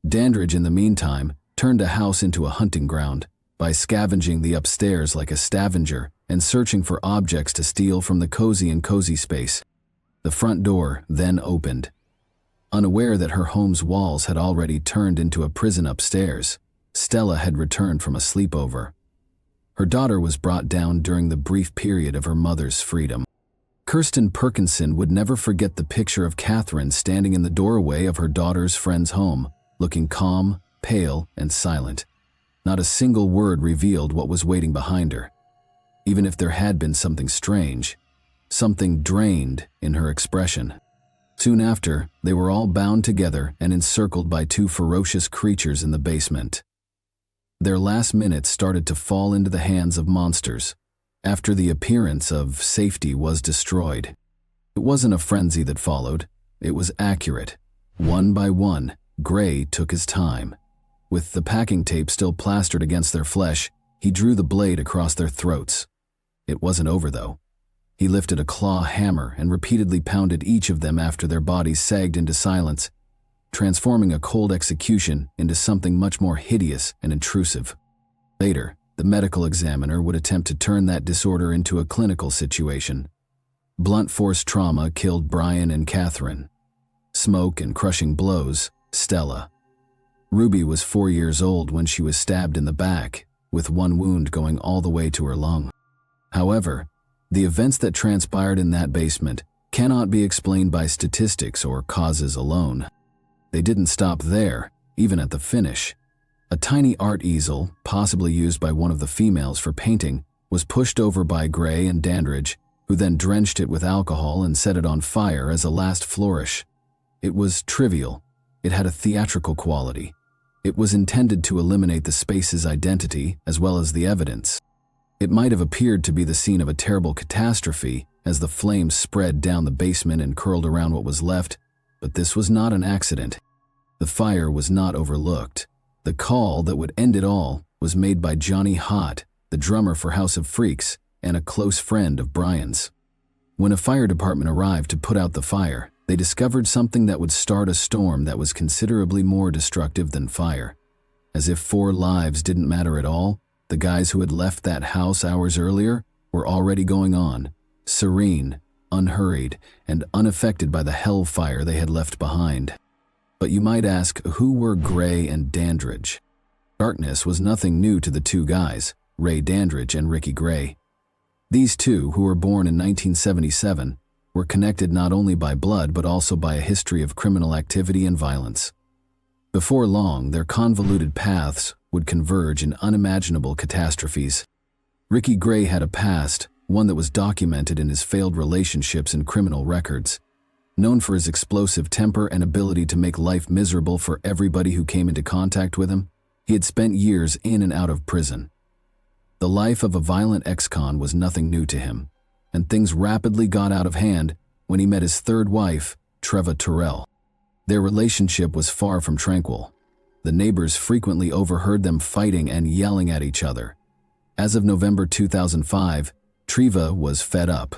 Dandridge, in the meantime, turned the house into a hunting ground by scavenging the upstairs like a scavenger and searching for objects to steal from the cozy space. The front door then opened. Unaware that her home's walls had already turned into a prison upstairs, Stella had returned from a sleepover. Her daughter was brought down during the brief period of her mother's freedom. Kirsten Perkinson would never forget the picture of Catherine standing in the doorway of her daughter's friend's home, looking calm, pale, and silent. Not a single word revealed what was waiting behind her. Even if there had been something strange, something drained in her expression. Soon after, they were all bound together and encircled by two ferocious creatures in the basement. Their last minutes started to fall into the hands of monsters, after the appearance of safety was destroyed. It wasn't a frenzy that followed, it was accurate. One by one, Gray took his time. With the packing tape still plastered against their flesh, he drew the blade across their throats. It wasn't over, though. He lifted a claw hammer and repeatedly pounded each of them after their bodies sagged into silence, transforming a cold execution into something much more hideous and intrusive. Later, the medical examiner would attempt to turn that disorder into a clinical situation. Blunt force trauma killed Brian and Catherine. Smoke and crushing blows, Stella. Ruby was 4 years old when she was stabbed in the back, with one wound going all the way to her lung. However, the events that transpired in that basement cannot be explained by statistics or causes alone. They didn't stop there, even at the finish. A tiny art easel, possibly used by one of the females for painting, was pushed over by Gray and Dandridge, who then drenched it with alcohol and set it on fire as a last flourish. It was trivial. It had a theatrical quality. It was intended to eliminate the space's identity as well as the evidence. It might have appeared to be the scene of a terrible catastrophe as the flames spread down the basement and curled around what was left, but this was not an accident. The fire was not overlooked. The call that would end it all was made by Johnny Hott, the drummer for House of Freaks and a close friend of Brian's. When a fire department arrived to put out the fire, they discovered something that would start a storm that was considerably more destructive than fire. As if 4 lives didn't matter at all, the guys who had left that house hours earlier were already going on, serene, unhurried, and unaffected by the hellfire they had left behind. But you might ask, who were Gray and Dandridge? Darkness was nothing new to the two guys, Ray Dandridge and Ricky Gray. These two, who were born in 1977, were connected not only by blood but also by a history of criminal activity and violence. Before long, their convoluted paths would converge in unimaginable catastrophes. Ricky Gray had a past, one that was documented in his failed relationships and criminal records. Known for his explosive temper and ability to make life miserable for everybody who came into contact with him, he had spent years in and out of prison. The life of a violent ex-con was nothing new to him, and things rapidly got out of hand when he met his third wife, Treva Terrell. Their relationship was far from tranquil. The neighbors frequently overheard them fighting and yelling at each other. As of November 2005, Treva was fed up.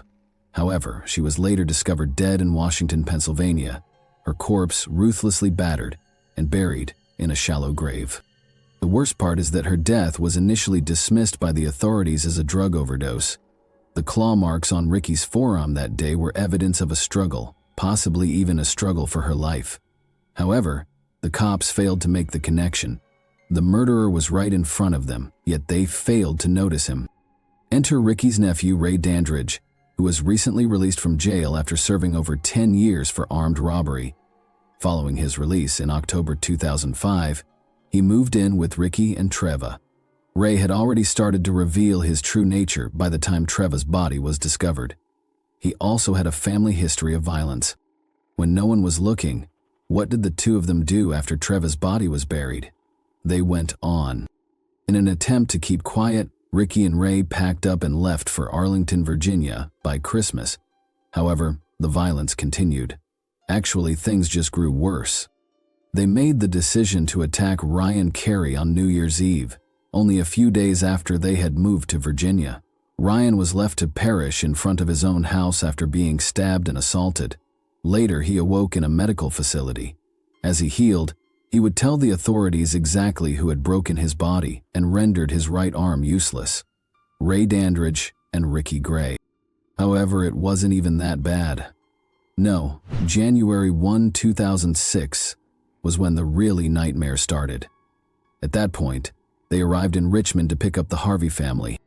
However, she was later discovered dead in Washington, Pennsylvania, her corpse ruthlessly battered and buried in a shallow grave. The worst part is that her death was initially dismissed by the authorities as a drug overdose. The claw marks on Ricky's forearm that day were evidence of a struggle, possibly even a struggle for her life. However, the cops failed to make the connection. The murderer was right in front of them, yet they failed to notice him. Enter Ricky's nephew, Ray Dandridge, who was recently released from jail after serving over 10 years for armed robbery. Following his release in October 2005, he moved in with Ricky and Treva. Ray had already started to reveal his true nature by the time Treva's body was discovered. He also had a family history of violence. When no one was looking, what did the two of them do after Treva's body was buried? They went on. In an attempt to keep quiet, Ricky and Ray packed up and left for Arlington, Virginia by Christmas. However, the violence continued. Actually, things just grew worse. They made the decision to attack Ryan Carey on New Year's Eve, only a few days after they had moved to Virginia. Ryan was left to perish in front of his own house after being stabbed and assaulted. Later, he awoke in a medical facility. As he healed, he would tell the authorities exactly who had broken his body and rendered his right arm useless: Ray Dandridge and Ricky Gray. However, it wasn't even that bad. No, January 1, 2006 was when the really nightmare started. At that point, they arrived in Richmond to pick up the Harvey family.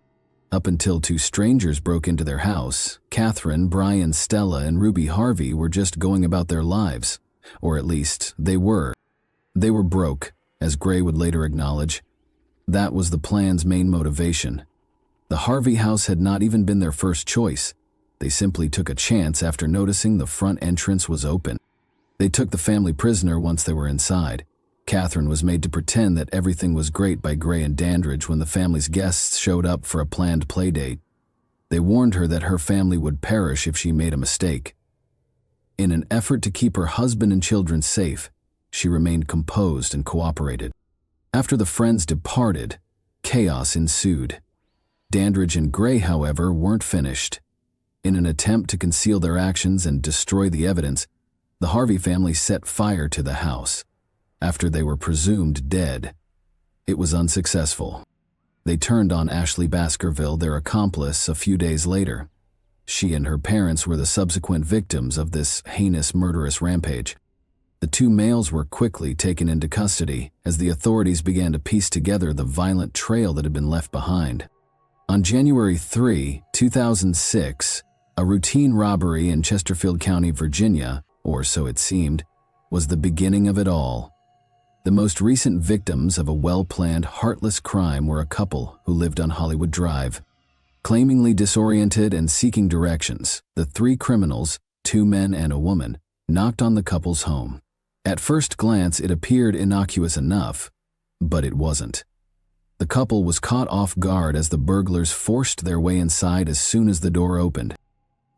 Up until two strangers broke into their house, Catherine, Brian, Stella, and Ruby Harvey were just going about their lives. Or at least, they were. They were broke, as Gray would later acknowledge. That was the plan's main motivation. The Harvey house had not even been their first choice. They simply took a chance after noticing the front entrance was open. They took the family prisoner once they were inside. Catherine was made to pretend that everything was great by Gray and Dandridge when the family's guests showed up for a planned playdate. They warned her that her family would perish if she made a mistake. In an effort to keep her husband and children safe, she remained composed and cooperated. After the friends departed, chaos ensued. Dandridge and Gray, however, weren't finished. In an attempt to conceal their actions and destroy the evidence, the Harvey family set fire to the house. After they were presumed dead, it was unsuccessful. They turned on Ashley Baskerville, their accomplice, a few days later. She and her parents were the subsequent victims of this heinous, murderous rampage. The two males were quickly taken into custody as the authorities began to piece together the violent trail that had been left behind. On January 3, 2006, a routine robbery in Chesterfield County, Virginia, or so it seemed, was the beginning of it all. The most recent victims of a well-planned, heartless crime were a couple who lived on Hollywood Drive. Claimingly disoriented and seeking directions, the three criminals, two men and a woman, knocked on the couple's home. At first glance, it appeared innocuous enough, but it wasn't. The couple was caught off guard as the burglars forced their way inside as soon as the door opened.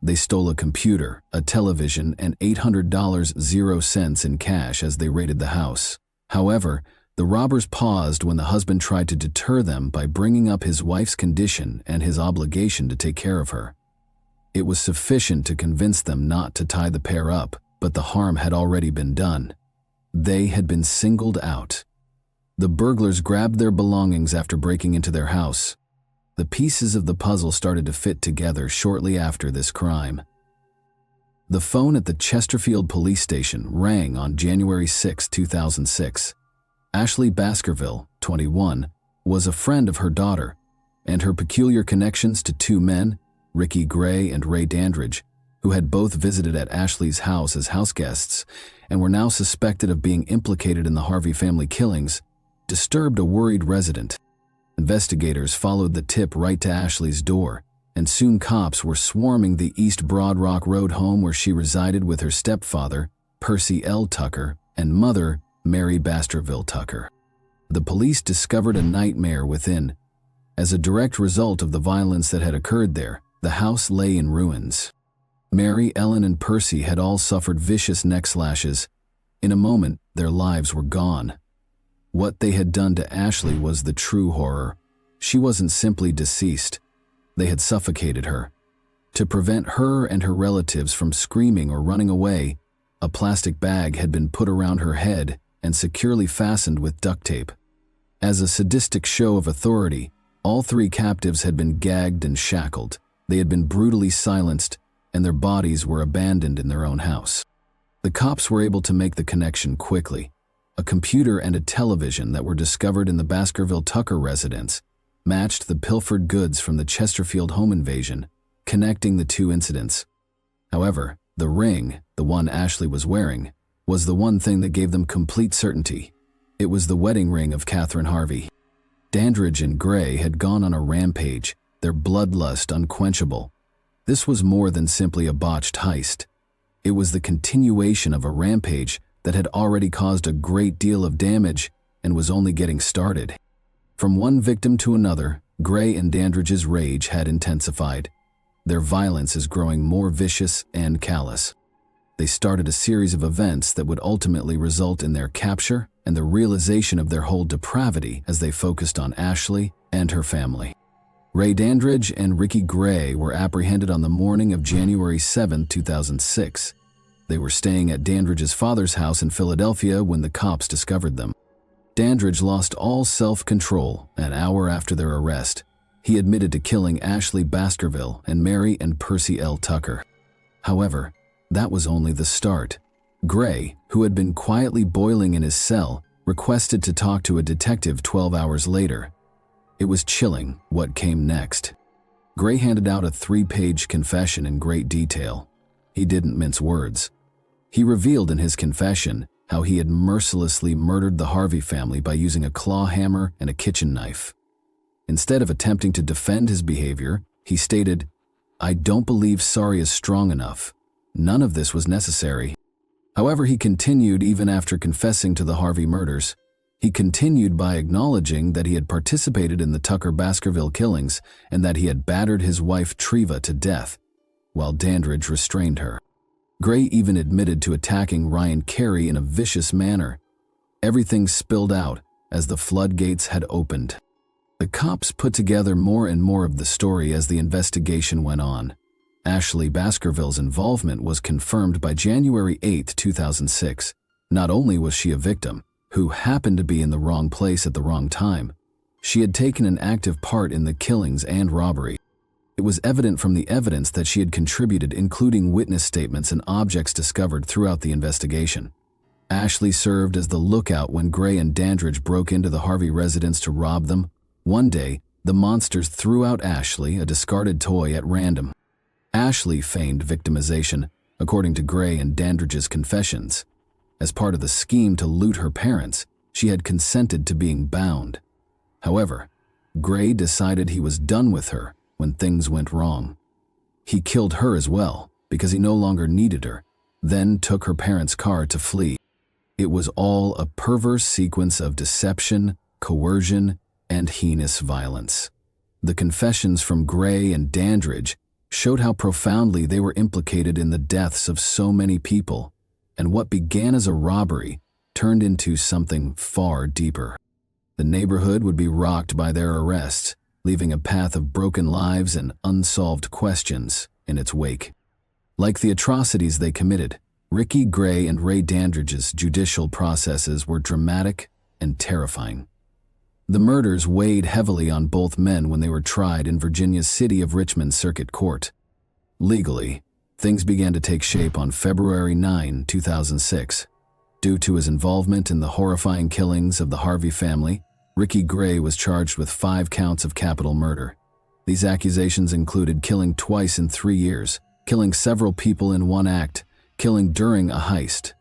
They stole a computer, a television, and $800.00 in cash as they raided the house. However, the robbers paused when the husband tried to deter them by bringing up his wife's condition and his obligation to take care of her. It was sufficient to convince them not to tie the pair up, but the harm had already been done. They had been singled out. The burglars grabbed their belongings after breaking into their house. The pieces of the puzzle started to fit together shortly after this crime. The phone at the Chesterfield police station rang on January 6, 2006. Ashley Baskerville, 21, was a friend of her daughter, and her peculiar connections to two men, Ricky Gray and Ray Dandridge, who had both visited at Ashley's house as houseguests and were now suspected of being implicated in the Harvey family killings, disturbed a worried resident. Investigators followed the tip right to Ashley's door, and soon cops were swarming the East Broad Rock Road home where she resided with her stepfather, Percy L. Tucker, and mother, Mary Baskerville Tucker. The police discovered a nightmare within. As a direct result of the violence that had occurred there, the house lay in ruins. Mary, Ellen, and Percy had all suffered vicious neck slashes. In a moment, their lives were gone. What they had done to Ashley was the true horror. She wasn't simply deceased. They had suffocated her. To prevent her and her relatives from screaming or running away, a plastic bag had been put around her head and securely fastened with duct tape. As a sadistic show of authority, all three captives had been gagged and shackled. They had been brutally silenced, and their bodies were abandoned in their own house. The cops were able to make the connection quickly. A computer and a television that were discovered in the Baskerville Tucker residence matched the pilfered goods from the Chesterfield home invasion, connecting the two incidents. However, the ring, the one Ashley was wearing, was the one thing that gave them complete certainty. It was the wedding ring of Catherine Harvey. Dandridge and Gray had gone on a rampage, their bloodlust unquenchable. This was more than simply a botched heist. It was the continuation of a rampage that had already caused a great deal of damage and was only getting started. From one victim to another, Gray and Dandridge's rage had intensified. Their violence is growing more vicious and callous. They started a series of events that would ultimately result in their capture and the realization of their whole depravity as they focused on Ashley and her family. Ray Dandridge and Ricky Gray were apprehended on the morning of January 7, 2006. They were staying at Dandridge's father's house in Philadelphia when the cops discovered them. Dandridge lost all self-control an hour after their arrest. He admitted to killing Ashley Baskerville and Mary and Percy L. Tucker. However, that was only the start. Gray, who had been quietly boiling in his cell, requested to talk to a detective 12 hours later. It was chilling what came next. Gray handed out a 3-page confession in great detail. He didn't mince words. He revealed in his confession how he had mercilessly murdered the Harvey family by using a claw hammer and a kitchen knife. Instead of attempting to defend his behavior, he stated, "I don't believe sorry is strong enough. None of this was necessary." However, he continued even after confessing to the Harvey murders. He continued by acknowledging that he had participated in the Tucker Baskerville killings and that he had battered his wife Treva to death, while Dandridge restrained her. Gray even admitted to attacking Ryan Carey in a vicious manner. Everything spilled out as the floodgates had opened. The cops put together more and more of the story as the investigation went on. Ashley Baskerville's involvement was confirmed by January 8, 2006. Not only was she a victim, who happened to be in the wrong place at the wrong time, she had taken an active part in the killings and robbery. It was evident from the evidence that she had contributed, including witness statements and objects discovered throughout the investigation. Ashley served as the lookout when Gray and Dandridge broke into the Harvey residence to rob them. One day, the monsters threw out Ashley, a discarded toy, at random. Ashley feigned victimization, according to Gray and Dandridge's confessions. As part of the scheme to loot her parents, she had consented to being bound. However, Gray decided he was done with her when things went wrong. He killed her as well because he no longer needed her, then took her parents' car to flee. It was all a perverse sequence of deception, coercion, and heinous violence. The confessions from Gray and Dandridge showed how profoundly they were implicated in the deaths of so many people, and what began as a robbery turned into something far deeper. The neighborhood would be rocked by their arrests, leaving a path of broken lives and unsolved questions in its wake. Like the atrocities they committed, Ricky Gray and Ray Dandridge's judicial processes were dramatic and terrifying. The murders weighed heavily on both men when they were tried in Virginia's City of Richmond Circuit Court. Legally, things began to take shape on February 9, 2006. Due to his involvement in the horrifying killings of the Harvey family, Ricky Gray was charged with 5 counts of capital murder. These accusations included killing twice in 3 years, killing several people in one act, killing during a heist,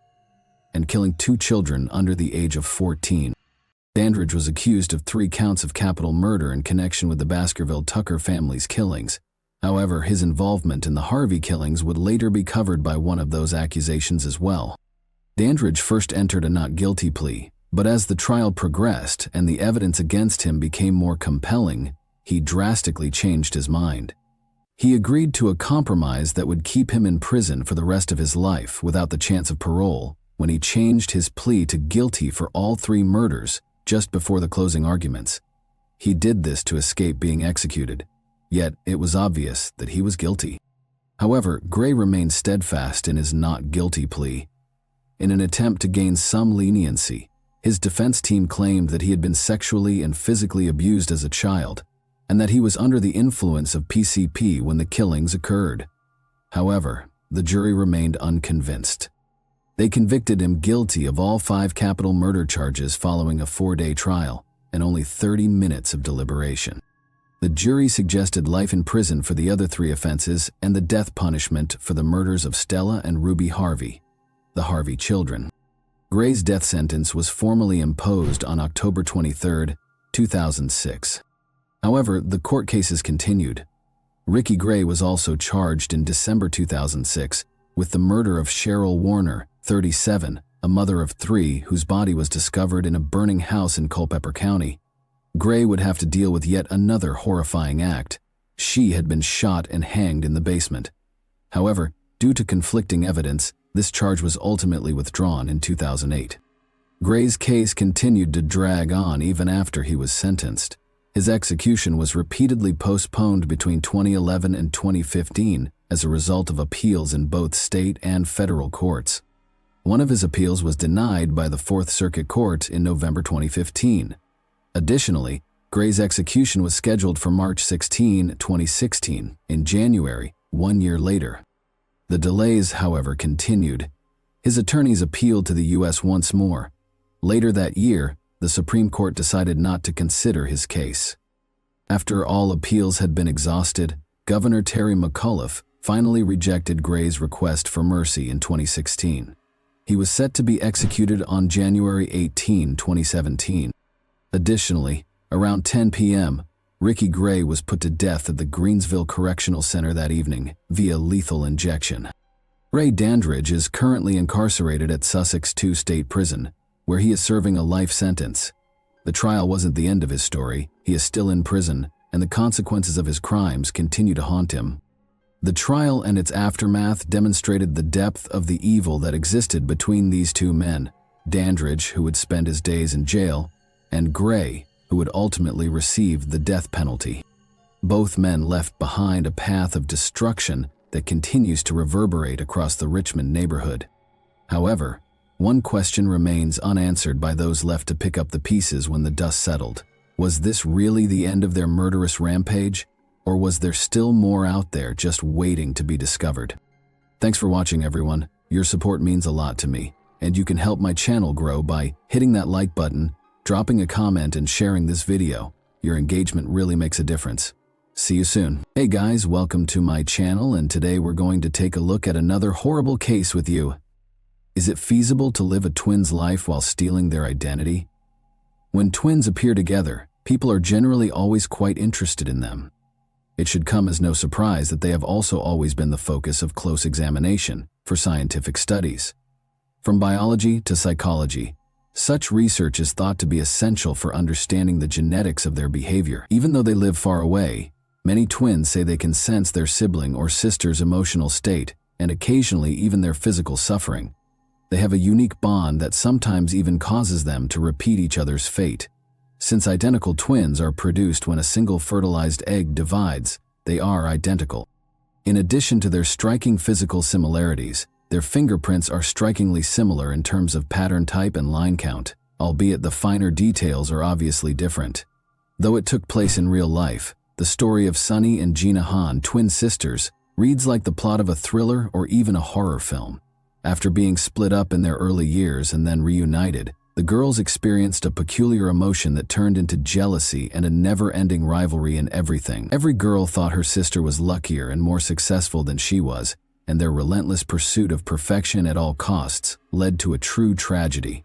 and killing 2 children under the age of 14. Dandridge was accused of 3 counts of capital murder in connection with the Baskerville Tucker family's killings. However, his involvement in the Harvey killings would later be covered by one of those accusations as well. Dandridge first entered a not guilty plea, but as the trial progressed and the evidence against him became more compelling, he drastically changed his mind. He agreed to a compromise that would keep him in prison for the rest of his life without the chance of parole when he changed his plea to guilty for all 3 murders just before the closing arguments. He did this to escape being executed, yet it was obvious that he was guilty. However, Gray remained steadfast in his not guilty plea. In an attempt to gain some leniency, his defense team claimed that he had been sexually and physically abused as a child, and that he was under the influence of PCP when the killings occurred. However, the jury remained unconvinced. They convicted him guilty of all 5 capital murder charges following a 4-day trial and only 30 minutes of deliberation. The jury suggested life in prison for the other 3 offenses and the death punishment for the murders of Stella and Ruby Harvey, the Harvey children. Gray's death sentence was formally imposed on October 23, 2006. However, the court cases continued. Ricky Gray was also charged in December 2006 with the murder of Cheryl Warner, 37, a mother of 3 whose body was discovered in a burning house in Culpeper County. Gray would have to deal with yet another horrifying act. She had been shot and hanged in the basement. However, due to conflicting evidence, this charge was ultimately withdrawn in 2008. Gray's case continued to drag on even after he was sentenced. His execution was repeatedly postponed between 2011 and 2015 as a result of appeals in both state and federal courts. One of his appeals was denied by the Fourth Circuit Court in November 2015. Additionally, Gray's execution was scheduled for March 16, 2016, in January, 1 year later. The delays, however, continued. His attorneys appealed to the U.S. once more. Later that year, the Supreme Court decided not to consider his case. After all appeals had been exhausted, Governor Terry McAuliffe finally rejected Gray's request for mercy in 2016. He was set to be executed on January 18, 2017. Additionally, around 10 p.m., Ricky Gray was put to death at the Greensville Correctional Center that evening via lethal injection. Ray Dandridge is currently incarcerated at Sussex 2 State Prison, where he is serving a life sentence. The trial wasn't the end of his story. He is still in prison, and the consequences of his crimes continue to haunt him. The trial and its aftermath demonstrated the depth of the evil that existed between these two men, Dandridge, who would spend his days in jail, and Gray, who would ultimately receive the death penalty. Both men left behind a path of destruction that continues to reverberate across the Richmond neighborhood. However, one question remains unanswered by those left to pick up the pieces when the dust settled. Was this really the end of their murderous rampage? Or was there still more out there just waiting to be discovered? Thanks for watching, everyone. Your support means a lot to me, and you can help my channel grow by hitting that like button, dropping a comment, and sharing this video. Your engagement really makes a difference. See you soon. Hey guys, welcome to my channel, and today we're going to take a look at another horrible case with you. Is it feasible to live a twin's life while stealing their identity? When twins appear together, people are generally always quite interested in them. It should come as no surprise that they have also always been the focus of close examination for scientific studies. From biology to psychology, such research is thought to be essential for understanding the genetics of their behavior. Even though they live far away, many twins say they can sense their sibling or sister's emotional state, and occasionally even their physical suffering. They have a unique bond that sometimes even causes them to repeat each other's fate. Since identical twins are produced when a single fertilized egg divides, they are identical. In addition to their striking physical similarities, their fingerprints are strikingly similar in terms of pattern type and line count, albeit the finer details are obviously different. Though it took place in real life, the story of Sunny and Gina Hahn, twin sisters, reads like the plot of a thriller or even a horror film. After being split up in their early years and then reunited, the girls experienced a peculiar emotion that turned into jealousy and a never-ending rivalry in everything. Every girl thought her sister was luckier and more successful than she was, and their relentless pursuit of perfection at all costs led to a true tragedy.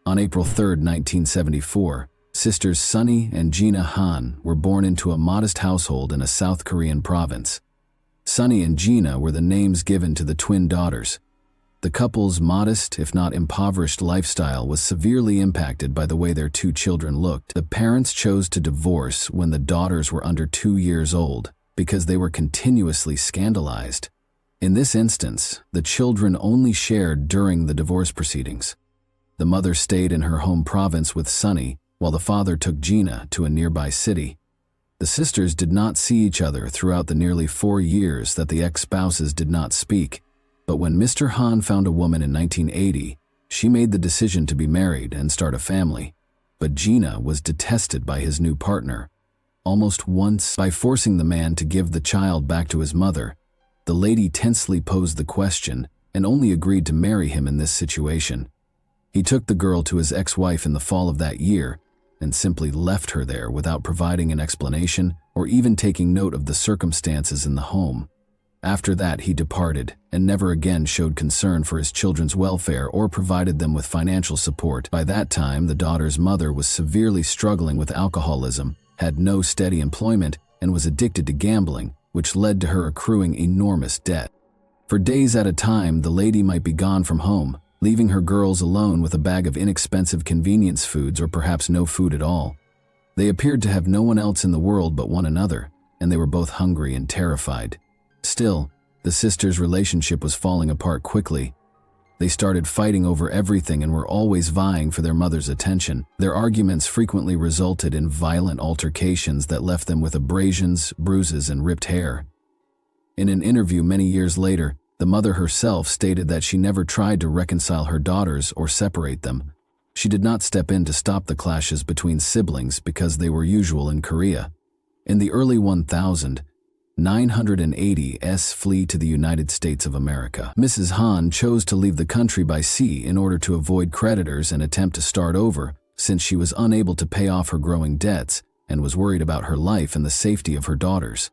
On April 3, 1974, sisters Sunny and Gina Hahn were born into a modest household in a South Korean province. Sunny and Gina were the names given to the twin daughters. The couple's modest, if not impoverished lifestyle was severely impacted by the way their two children looked. The parents chose to divorce when the daughters were under 2 years old because they were continuously scandalized. In this instance, the children only shared during the divorce proceedings. The mother stayed in her home province with Sunny, while the father took Gina to a nearby city. The sisters did not see each other throughout the nearly 4 years that the ex-spouses did not speak. But when Mr. Hahn found a woman in 1980, she made the decision to be married and start a family. But Gina was detested by his new partner. Almost once, by forcing the man to give the child back to his mother, the lady tensely posed the question and only agreed to marry him in this situation. He took the girl to his ex-wife in the fall of that year and simply left her there without providing an explanation or even taking note of the circumstances in the home. After that, he departed and never again showed concern for his children's welfare or provided them with financial support. By that time, the daughter's mother was severely struggling with alcoholism, had no steady employment, and was addicted to gambling, which led to her accruing enormous debt. For days at a time, the lady might be gone from home, leaving her girls alone with a bag of inexpensive convenience foods or perhaps no food at all. They appeared to have no one else in the world but one another, and they were both hungry and terrified. Still, the sisters' relationship was falling apart quickly. They started fighting over everything and were always vying for their mother's attention. Their arguments frequently resulted in violent altercations that left them with abrasions, bruises, and ripped hair. In an interview many years later, the mother herself stated that she never tried to reconcile her daughters or separate them. She did not step in to stop the clashes between siblings because they were usual in Korea. In the early 980s flee to the United States of America. Mrs. Han chose to leave the country by sea in order to avoid creditors and attempt to start over, since she was unable to pay off her growing debts and was worried about her life and the safety of her daughters.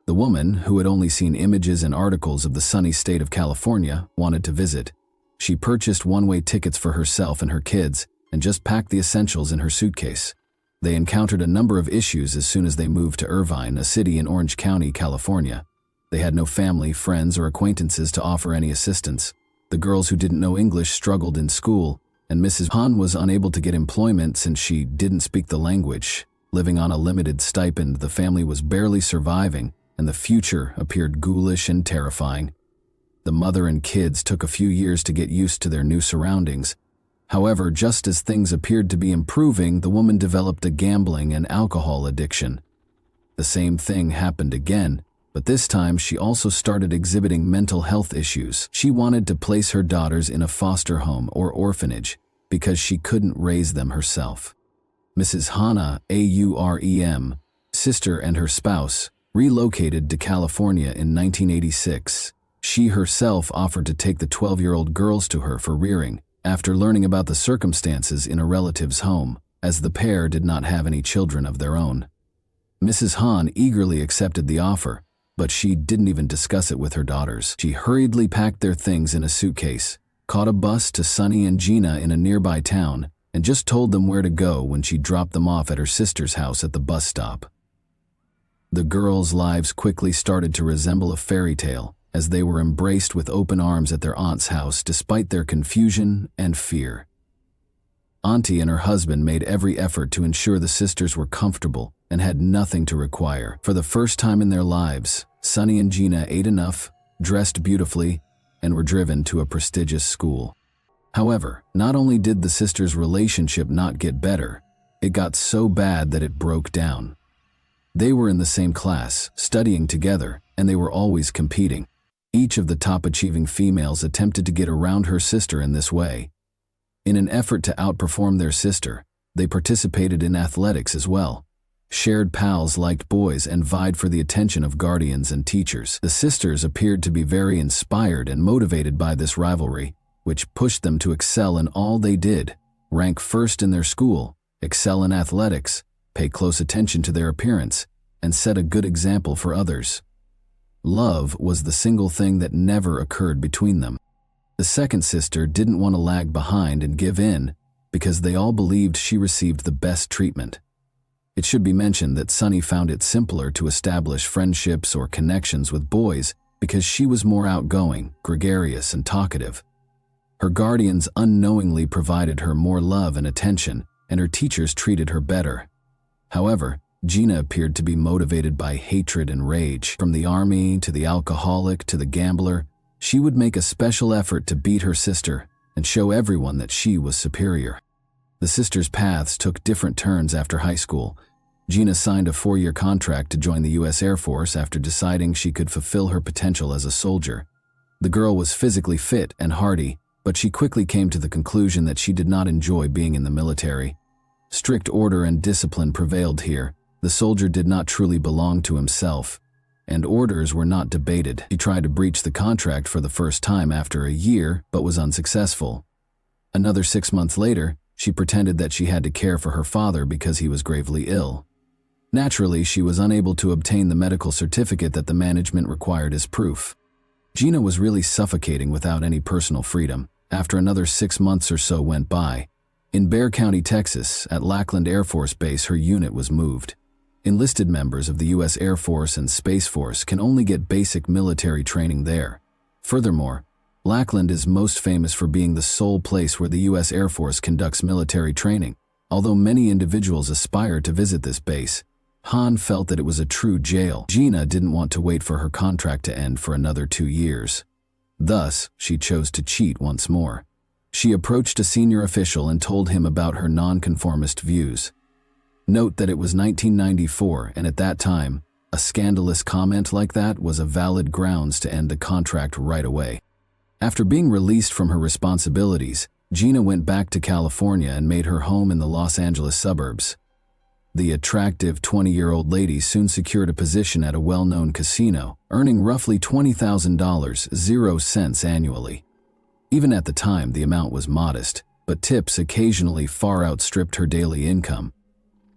The woman, who had only seen images and articles of the sunny state of California, wanted to visit. She purchased one-way tickets for herself and her kids and just packed the essentials in her suitcase. They encountered a number of issues as soon as they moved to Irvine, a city in Orange County, California. They had no family, friends, or acquaintances to offer any assistance. The girls who didn't know English struggled in school, and Mrs. Han was unable to get employment since she didn't speak the language. Living on a limited stipend, the family was barely surviving, and the future appeared ghoulish and terrifying. The mother and kids took a few years to get used to their new surroundings. However, just as things appeared to be improving, the woman developed a gambling and alcohol addiction. The same thing happened again, but this time she also started exhibiting mental health issues. She wanted to place her daughters in a foster home or orphanage because she couldn't raise them herself. Mrs. Hannah, Aurem, sister and her spouse, relocated to California in 1986. She herself offered to take the 12-year-old girls to her for rearing, after learning about the circumstances in a relative's home, as the pair did not have any children of their own. Mrs. Han eagerly accepted the offer, but she didn't even discuss it with her daughters. She hurriedly packed their things in a suitcase, caught a bus to Sunny and Gina in a nearby town, and just told them where to go when she dropped them off at her sister's house at the bus stop. The girls' lives quickly started to resemble a fairy tale, as they were embraced with open arms at their aunt's house despite their confusion and fear. Auntie and her husband made every effort to ensure the sisters were comfortable and had nothing to require. For the first time in their lives, Sunny and Gina ate enough, dressed beautifully, and were driven to a prestigious school. However, not only did the sisters' relationship not get better, it got so bad that it broke down. They were in the same class, studying together, and they were always competing. Each of the top-achieving females attempted to get around her sister in this way. In an effort to outperform their sister, they participated in athletics as well. Shared pals liked boys and vied for the attention of guardians and teachers. The sisters appeared to be very inspired and motivated by this rivalry, which pushed them to excel in all they did, rank first in their school, excel in athletics, pay close attention to their appearance, and set a good example for others. Love was the single thing that never occurred between them. The second sister didn't want to lag behind and give in because they all believed she received the best treatment. It should be mentioned that Sunny found it simpler to establish friendships or connections with boys because she was more outgoing, gregarious, and talkative. Her guardians unknowingly provided her more love and attention, and her teachers treated her better. However, Gina appeared to be motivated by hatred and rage. From the army to the alcoholic to the gambler, she would make a special effort to beat her sister and show everyone that she was superior. The sisters' paths took different turns after high school. Gina signed a 4-year contract to join the U.S. Air Force after deciding she could fulfill her potential as a soldier. The girl was physically fit and hardy, but she quickly came to the conclusion that she did not enjoy being in the military. Strict order and discipline prevailed here. The soldier did not truly belong to himself, and orders were not debated. She tried to breach the contract for the first time after a year, but was unsuccessful. Another 6 months later, she pretended that she had to care for her father because he was gravely ill. Naturally, she was unable to obtain the medical certificate that the management required as proof. Gina was really suffocating without any personal freedom. After another 6 months or so went by, in Bexar County, Texas, at Lackland Air Force Base, her unit was moved. Enlisted members of the U.S. Air Force and Space Force can only get basic military training there. Furthermore, Lackland is most famous for being the sole place where the U.S. Air Force conducts military training. Although many individuals aspire to visit this base, Han felt that it was a true jail. Gina didn't want to wait for her contract to end for another 2 years. Thus, she chose to cheat once more. She approached a senior official and told him about her nonconformist views. Note that it was 1994, and at that time, A scandalous comment like that was a valid grounds to end the contract right away. After being released from her responsibilities, Gina went back to California and made her home in the Los Angeles suburbs. The attractive 20-year-old lady soon secured a position at a well-known casino, earning roughly $20,000, 0 cents annually. Even at the time, the amount was modest, but tips occasionally far outstripped her daily income.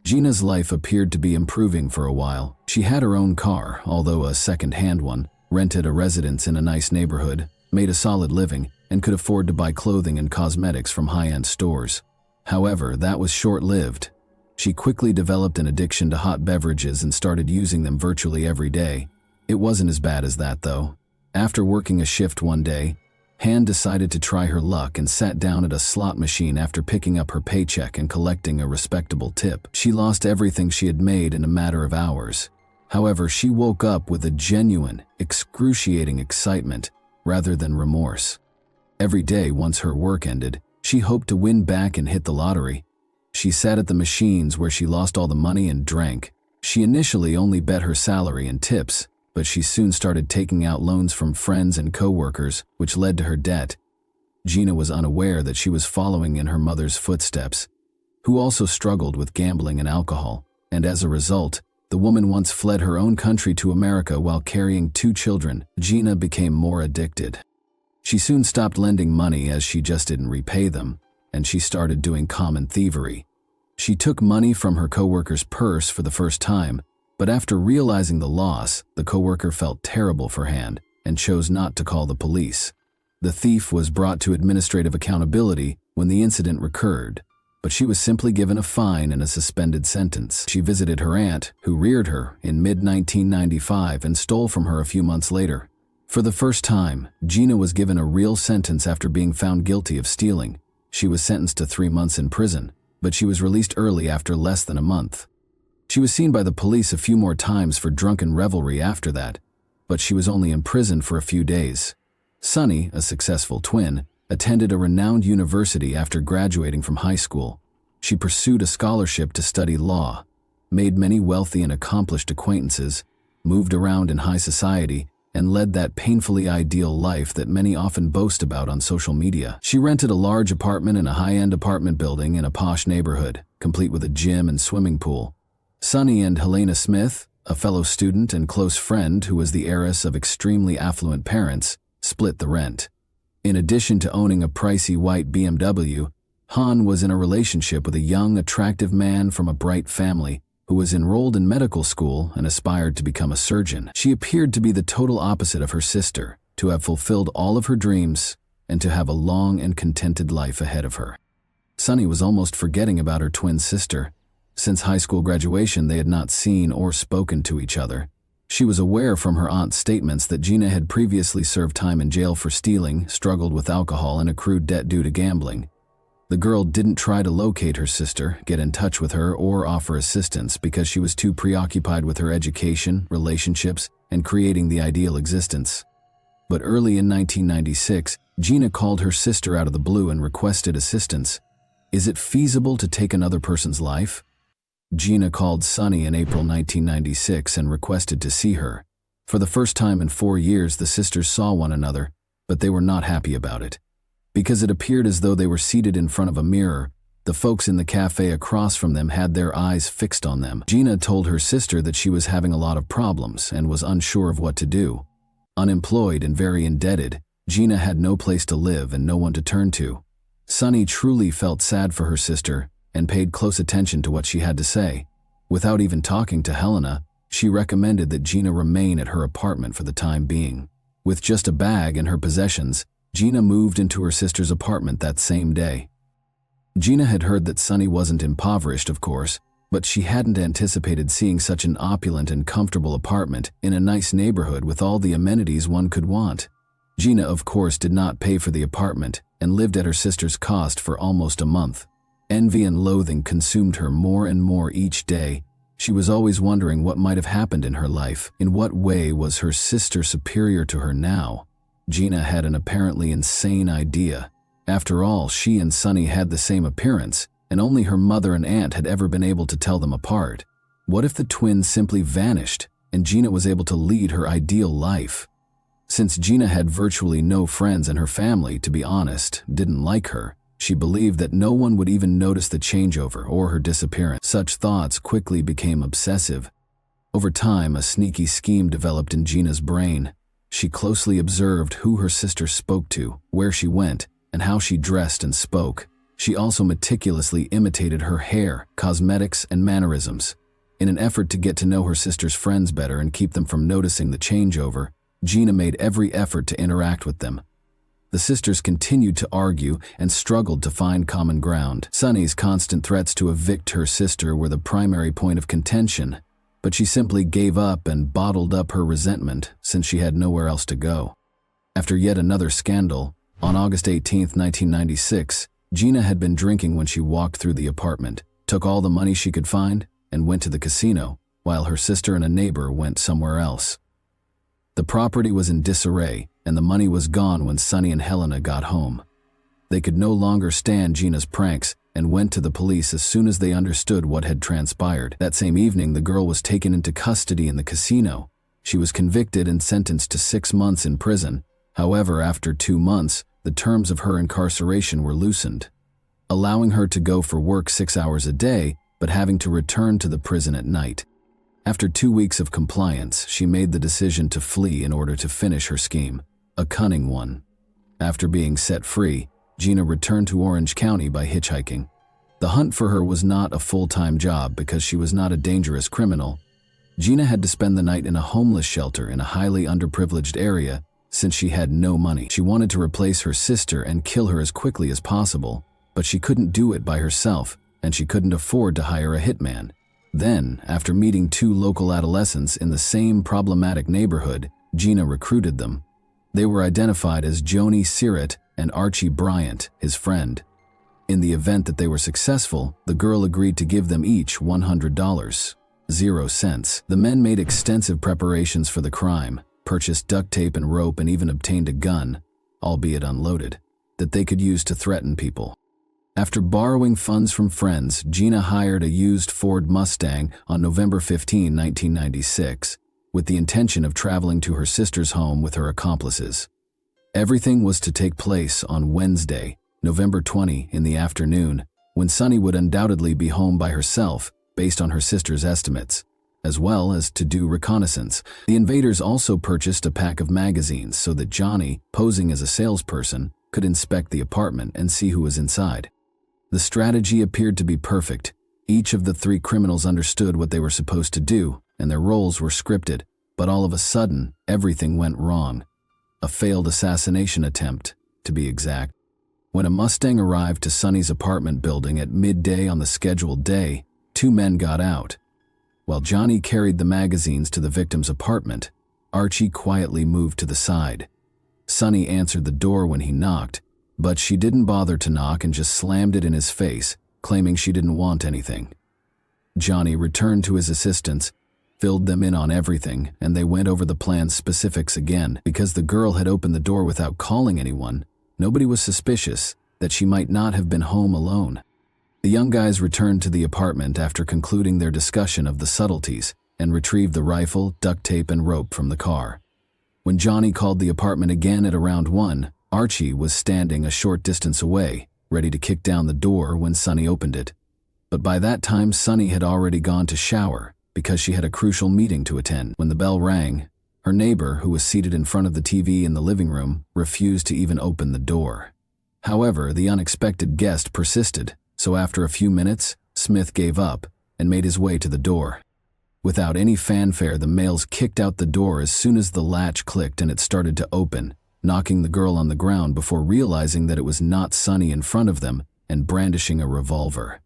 Gina's life appeared to be improving for a while. She had her own car, although a second-hand one, rented a residence in a nice neighborhood, made a solid living, and could afford to buy clothing and cosmetics from high-end stores. However, that was short-lived. She quickly developed an addiction to hot beverages and started using them virtually every day. It wasn't as bad as that, though. After working a shift one day, Han decided to try her luck and sat down at a slot machine after picking up her paycheck and collecting a respectable tip. She lost everything she had made in a matter of hours. However, she woke up with a genuine, excruciating excitement rather than remorse. Every day, once her work ended, she hoped to win back and hit the lottery. She sat at the machines where she lost all the money and drank. She initially only bet her salary and tips, but she soon started taking out loans from friends and co-workers, which led to her debt. Gina was unaware that she was following in her mother's footsteps, who also struggled with gambling and alcohol, and as a result, the woman once fled her own country to America while carrying 2 children. Gina became more addicted. She soon stopped lending money as she just didn't repay them, and she started doing common thievery. She took money from her coworker's purse for the first time, but after realizing the loss, the coworker felt terrible for Han and chose not to call the police. The thief was brought to administrative accountability when the incident recurred, but she was simply given a fine and a suspended sentence. She visited her aunt, who reared her, in mid-1995 and stole from her a few months later. For the first time, Gina was given a real sentence after being found guilty of stealing. She was sentenced to 3 months in prison, but she was released early after less than a month. She was seen by the police a few more times for drunken revelry after that, but she was only in prison for a few days. Sunny, a successful twin, attended a renowned university after graduating from high school. She pursued a scholarship to study law, made many wealthy and accomplished acquaintances, moved around in high society, and led that painfully ideal life that many often boast about on social media. She rented a large apartment in a high-end apartment building in a posh neighborhood, complete with a gym and swimming pool. Sunny and Helena Smith, a fellow student and close friend who was the heiress of extremely affluent parents, split the rent. In addition to owning a pricey white BMW, Han was in a relationship with a young, attractive man from a bright family who was enrolled in medical school and aspired to become a surgeon. She appeared to be the total opposite of her sister, to have fulfilled all of her dreams and to have a long and contented life ahead of her. Sunny was almost forgetting about her twin sister. Since high school graduation, they had not seen or spoken to each other. She was aware from her aunt's statements that Gina had previously served time in jail for stealing, struggled with alcohol, and accrued debt due to gambling. The girl didn't try to locate her sister, get in touch with her, or offer assistance because she was too preoccupied with her education, relationships, and creating the ideal existence. But early in 1996, Gina called her sister out of the blue and requested assistance. Is it feasible to take another person's life? Gina called Sunny in April 1996 and requested to see her. For the first time in 4 years, the sisters saw one another, but they were not happy about it. Because it appeared as though they were seated in front of a mirror, the folks in the cafe across from them had their eyes fixed on them. Gina told her sister that she was having a lot of problems and was unsure of what to do. Unemployed and very indebted, Gina had no place to live and no one to turn to. Sunny truly felt sad for her sister and paid close attention to what she had to say. Without even talking to Helena, she recommended that Gina remain at her apartment for the time being. With just a bag and her possessions, Gina moved into her sister's apartment that same day. Gina had heard that Sunny wasn't impoverished, of course, but she hadn't anticipated seeing such an opulent and comfortable apartment in a nice neighborhood with all the amenities one could want. Gina, of course, did not pay for the apartment and lived at her sister's cost for almost a month. Envy and loathing consumed her more and more each day. She was always wondering what might have happened in her life. In what way was her sister superior to her now? Gina had an apparently insane idea. After all, she and Sunny had the same appearance, and only her mother and aunt had ever been able to tell them apart. What if the twins simply vanished, and Gina was able to lead her ideal life. Since Gina had virtually no friends and her family, to be honest, didn't like her, she believed that no one would even notice the changeover or her disappearance. Such thoughts quickly became obsessive. Over time, a sneaky scheme developed in Gina's brain. She closely observed who her sister spoke to, where she went, and how she dressed and spoke. She also meticulously imitated her hair, cosmetics, and mannerisms. In an effort to get to know her sister's friends better and keep them from noticing the changeover, Gina made every effort to interact with them. The sisters continued to argue and struggled to find common ground. Sunny's constant threats to evict her sister were the primary point of contention, but she simply gave up and bottled up her resentment since she had nowhere else to go. After yet another scandal, on August 18, 1996, Gina had been drinking when she walked through the apartment, took all the money she could find, and went to the casino, while her sister and a neighbor went somewhere else. The property was in disarray, and the money was gone when Sunny and Helena got home. They could no longer stand Gina's pranks and went to the police as soon as they understood what had transpired. That same evening, the girl was taken into custody in the casino. She was convicted and sentenced to 6 months in prison. However, after 2 months, the terms of her incarceration were loosened, allowing her to go for work 6 hours a day, but having to return to the prison at night. After 2 weeks of compliance, she made the decision to flee in order to finish her scheme, a cunning one. After being set free, Gina returned to Orange County by hitchhiking. The hunt for her was not a full-time job because she was not a dangerous criminal. Gina had to spend the night in a homeless shelter in a highly underprivileged area since she had no money. She wanted to replace her sister and kill her as quickly as possible, but she couldn't do it by herself, and she couldn't afford to hire a hitman. Then, after meeting 2 local adolescents in the same problematic neighborhood, Gina recruited them. They were identified as Joni Sirrett and Archie Bryant, his friend. In the event that they were successful, the girl agreed to give them each $100, 0 cents. The men made extensive preparations for the crime, purchased duct tape and rope, and even obtained a gun, albeit unloaded, that they could use to threaten people. After borrowing funds from friends, Gina hired a used Ford Mustang on November 15, 1996, with the intention of traveling to her sister's home with her accomplices. Everything was to take place on Wednesday, November 20, in the afternoon, when Sunny would undoubtedly be home by herself, based on her sister's estimates, as well as to do reconnaissance. The invaders also purchased a pack of magazines so that Johnny, posing as a salesperson, could inspect the apartment and see who was inside. The strategy appeared to be perfect. Each of the 3 criminals understood what they were supposed to do, and their roles were scripted, but all of a sudden, everything went wrong. A failed assassination attempt, to be exact. When a Mustang arrived to Sunny's apartment building at midday on the scheduled day, 2 men got out. While Johnny carried the magazines to the victim's apartment, Archie quietly moved to the side. Sunny answered the door when he knocked, but she didn't bother to knock and just slammed it in his face, claiming she didn't want anything. Johnny returned to his assistants, filled them in on everything, and they went over the plan's specifics again. Because the girl had opened the door without calling anyone, nobody was suspicious that she might not have been home alone. The young guys returned to the apartment after concluding their discussion of the subtleties and retrieved the rifle, duct tape, and rope from the car. When Johnny called the apartment again at around 1, Archie was standing a short distance away, ready to kick down the door when Sunny opened it. But by that time, Sunny had already gone to shower because she had a crucial meeting to attend. When the bell rang, her neighbor, who was seated in front of the TV in the living room, refused to even open the door. However, the unexpected guest persisted, so after a few minutes, Smith gave up and made his way to the door. Without any fanfare, the males kicked out the door as soon as the latch clicked and it started to open, knocking the girl on the ground before realizing that it was not Sunny in front of them and brandishing a revolver.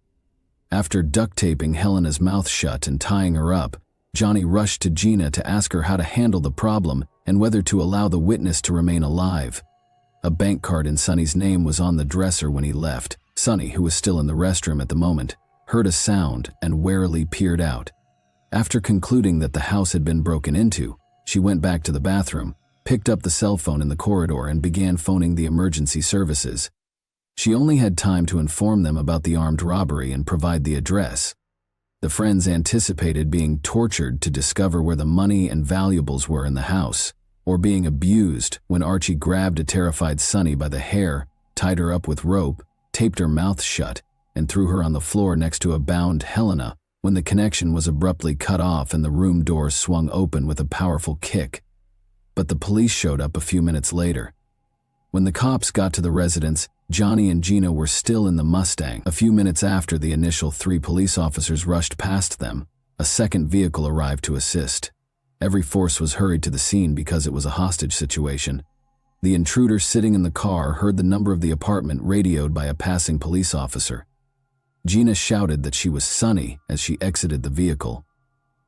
After duct taping Helena's mouth shut and tying her up, Johnny rushed to Gina to ask her how to handle the problem and whether to allow the witness to remain alive. A bank card in Sunny's name was on the dresser when he left. Sunny, who was still in the restroom at the moment, heard a sound and warily peered out. After concluding that the house had been broken into, she went back to the bathroom, picked up the cell phone in the corridor, and began phoning the emergency services. She only had time to inform them about the armed robbery and provide the address. The friends anticipated being tortured to discover where the money and valuables were in the house, or being abused when Archie grabbed a terrified Sunny by the hair, tied her up with rope, taped her mouth shut, and threw her on the floor next to a bound Helena when the connection was abruptly cut off and the room door swung open with a powerful kick. But the police showed up a few minutes later. When the cops got to the residence, Johnny and Gina were still in the Mustang. A few minutes after the initial 3 police officers rushed past them, a second vehicle arrived to assist. Every force was hurried to the scene because it was a hostage situation. The intruder sitting in the car heard the number of the apartment radioed by a passing police officer. Gina shouted that she was Sunny as she exited the vehicle.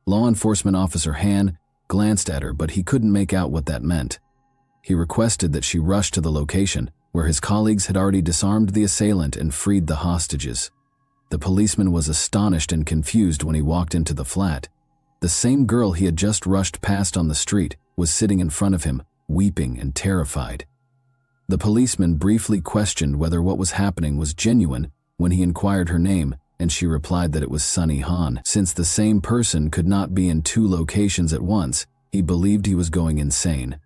Law enforcement officer Han glanced at her, but he couldn't make out what that meant. He requested that she rush to the location, where his colleagues had already disarmed the assailant and freed the hostages. The policeman was astonished and confused when he walked into the flat. The same girl he had just rushed past on the street was sitting in front of him, weeping and terrified. The policeman briefly questioned whether what was happening was genuine when he inquired her name, and she replied that it was Sunny Han. Since the same person could not be in 2 locations at once, he believed he was going insane.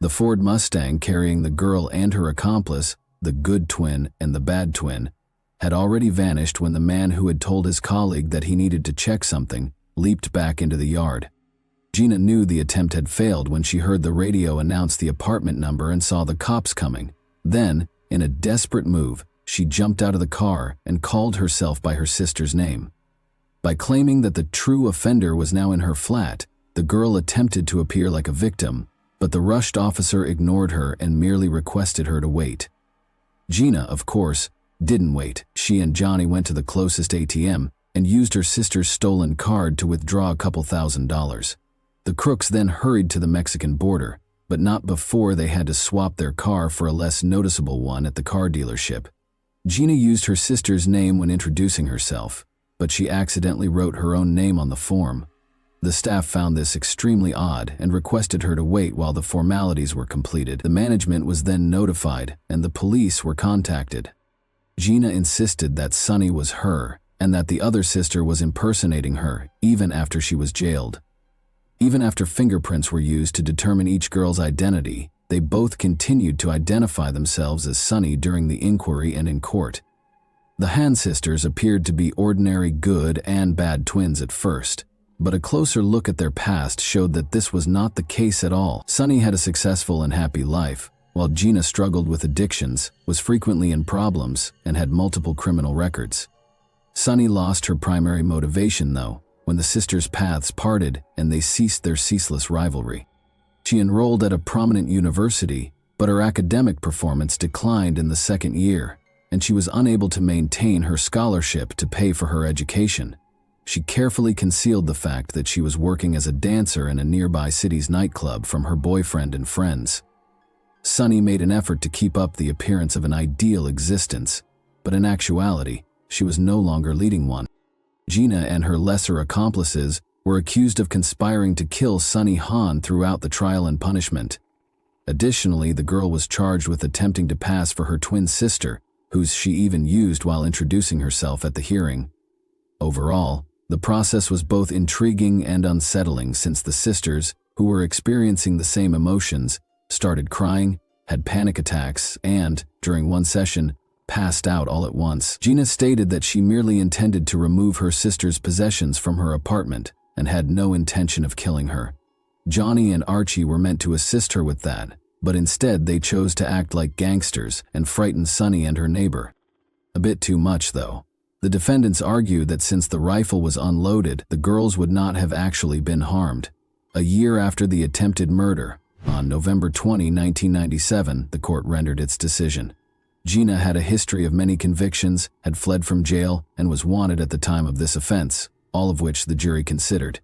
The Ford Mustang carrying the girl and her accomplice, the good twin and the bad twin, had already vanished when the man who had told his colleague that he needed to check something leaped back into the yard. Gina knew the attempt had failed when she heard the radio announce the apartment number and saw the cops coming. Then, in a desperate move, she jumped out of the car and called herself by her sister's name. By claiming that the true offender was now in her flat, the girl attempted to appear like a victim, but the rushed officer ignored her and merely requested her to wait. Gina, of course, didn't wait. She and Johnny went to the closest ATM and used her sister's stolen card to withdraw a couple $1,000s. The crooks then hurried to the Mexican border, but not before they had to swap their car for a less noticeable one at the car dealership. Gina used her sister's name when introducing herself, but she accidentally wrote her own name on the form. The staff found this extremely odd and requested her to wait while the formalities were completed. The management was then notified, and the police were contacted. Gina insisted that Sunny was her, and that the other sister was impersonating her, even after she was jailed. Even after fingerprints were used to determine each girl's identity, they both continued to identify themselves as Sunny during the inquiry and in court. The Han sisters appeared to be ordinary good and bad twins at first, but a closer look at their past showed that this was not the case at all. Sunny had a successful and happy life, while Gina struggled with addictions, was frequently in problems, and had multiple criminal records. Sunny lost her primary motivation, though, when the sisters' paths parted and they ceased their ceaseless rivalry. She enrolled at a prominent university, but her academic performance declined in the second year, and she was unable to maintain her scholarship to pay for her education. She carefully concealed the fact that she was working as a dancer in a nearby city's nightclub from her boyfriend and friends. Sunny made an effort to keep up the appearance of an ideal existence, but in actuality, she was no longer leading one. Gina and her lesser accomplices were accused of conspiring to kill Sunny Han throughout the trial and punishment. Additionally, the girl was charged with attempting to pass for her twin sister, whose she even used while introducing herself at the hearing. Overall, the process was both intriguing and unsettling since the sisters, who were experiencing the same emotions, started crying, had panic attacks, and, during one session, passed out all at once. Gina stated that she merely intended to remove her sister's possessions from her apartment and had no intention of killing her. Johnny and Archie were meant to assist her with that, but instead they chose to act like gangsters and frighten Sunny and her neighbor. A bit too much, though. The defendants argued that since the rifle was unloaded, the girls would not have actually been harmed. A year after the attempted murder, on November 20, 1997, the court rendered its decision. Gina had a history of many convictions, had fled from jail, and was wanted at the time of this offense, all of which the jury considered.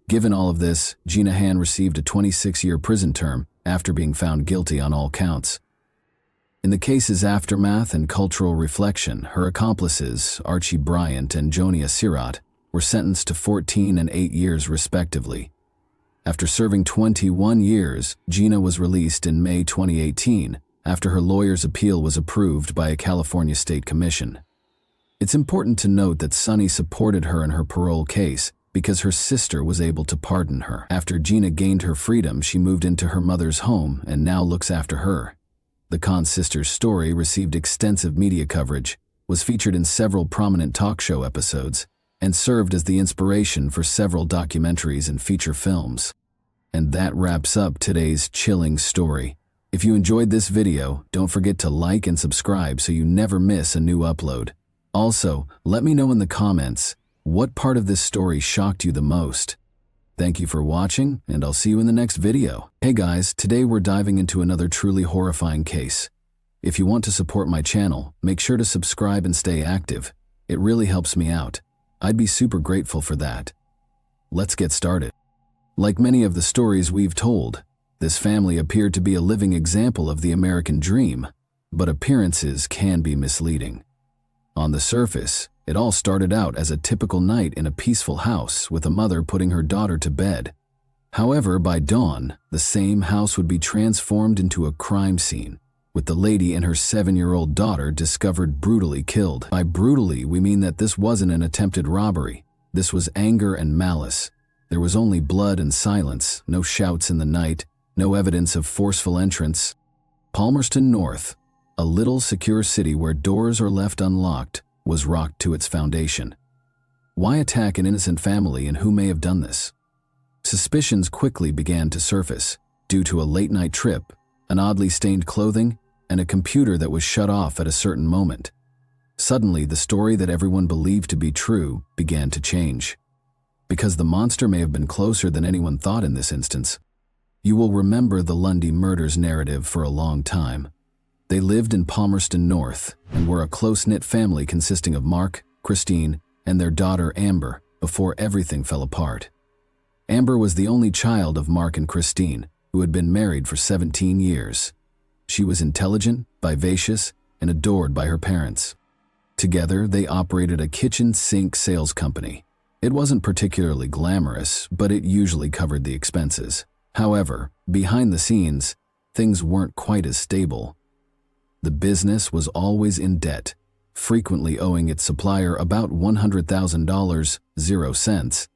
Given all of this, Gina Han received a 26-year prison term after being found guilty on all counts. In the case's aftermath and cultural reflection, her accomplices, Archie Bryant and Jonia Sirat, were sentenced to 14 and 8 years respectively. After serving 21 years, Gina was released in May 2018 after her lawyer's appeal was approved by a California state commission. It's important to note that Sunny supported her in her parole case because her sister was able to pardon her. After Gina gained her freedom, she moved into her mother's home and now looks after her. The Khan sisters' story received extensive media coverage, was featured in several prominent talk show episodes, and served as the inspiration for several documentaries and feature films. And that wraps up today's chilling story. If you enjoyed this video, don't forget to like and subscribe so you never miss a new upload. Also, let me know in the comments, what part of this story shocked you the most? Thank you for watching, and I'll see you in the next video. Hey guys, today we're diving into another truly horrifying case. If you want to support my channel, make sure to subscribe and stay active. It really helps me out. I'd be super grateful for that. Let's get started. Like many of the stories we've told, this family appeared to be a living example of the American dream, but appearances can be misleading. On the surface, it all started out as a typical night in a peaceful house with a mother putting her daughter to bed. However, by dawn, the same house would be transformed into a crime scene, with the lady and her 7-year-old daughter discovered brutally killed. By brutally, we mean that this wasn't an attempted robbery. This was anger and malice. There was only blood and silence, no shouts in the night, no evidence of forceful entrance. Palmerston North, a little secure city where doors are left unlocked, was rocked to its foundation. Why attack an innocent family, and who may have done this? Suspicions quickly began to surface due to a late-night trip, an oddly stained clothing, and a computer that was shut off at a certain moment. Suddenly, the story that everyone believed to be true began to change. Because the monster may have been closer than anyone thought in this instance. You will remember the Lundy murders narrative for a long time. They lived in Palmerston North and were a close-knit family consisting of Mark, Christine, and their daughter Amber before everything fell apart. Amber was the only child of Mark and Christine, who had been married for 17 years. She was intelligent, vivacious, and adored by her parents. Together, they operated a kitchen sink sales company. It wasn't particularly glamorous, but it usually covered the expenses. However, behind the scenes, things weren't quite as stable. The business was always in debt, frequently owing its supplier about $100,000, 0 cents.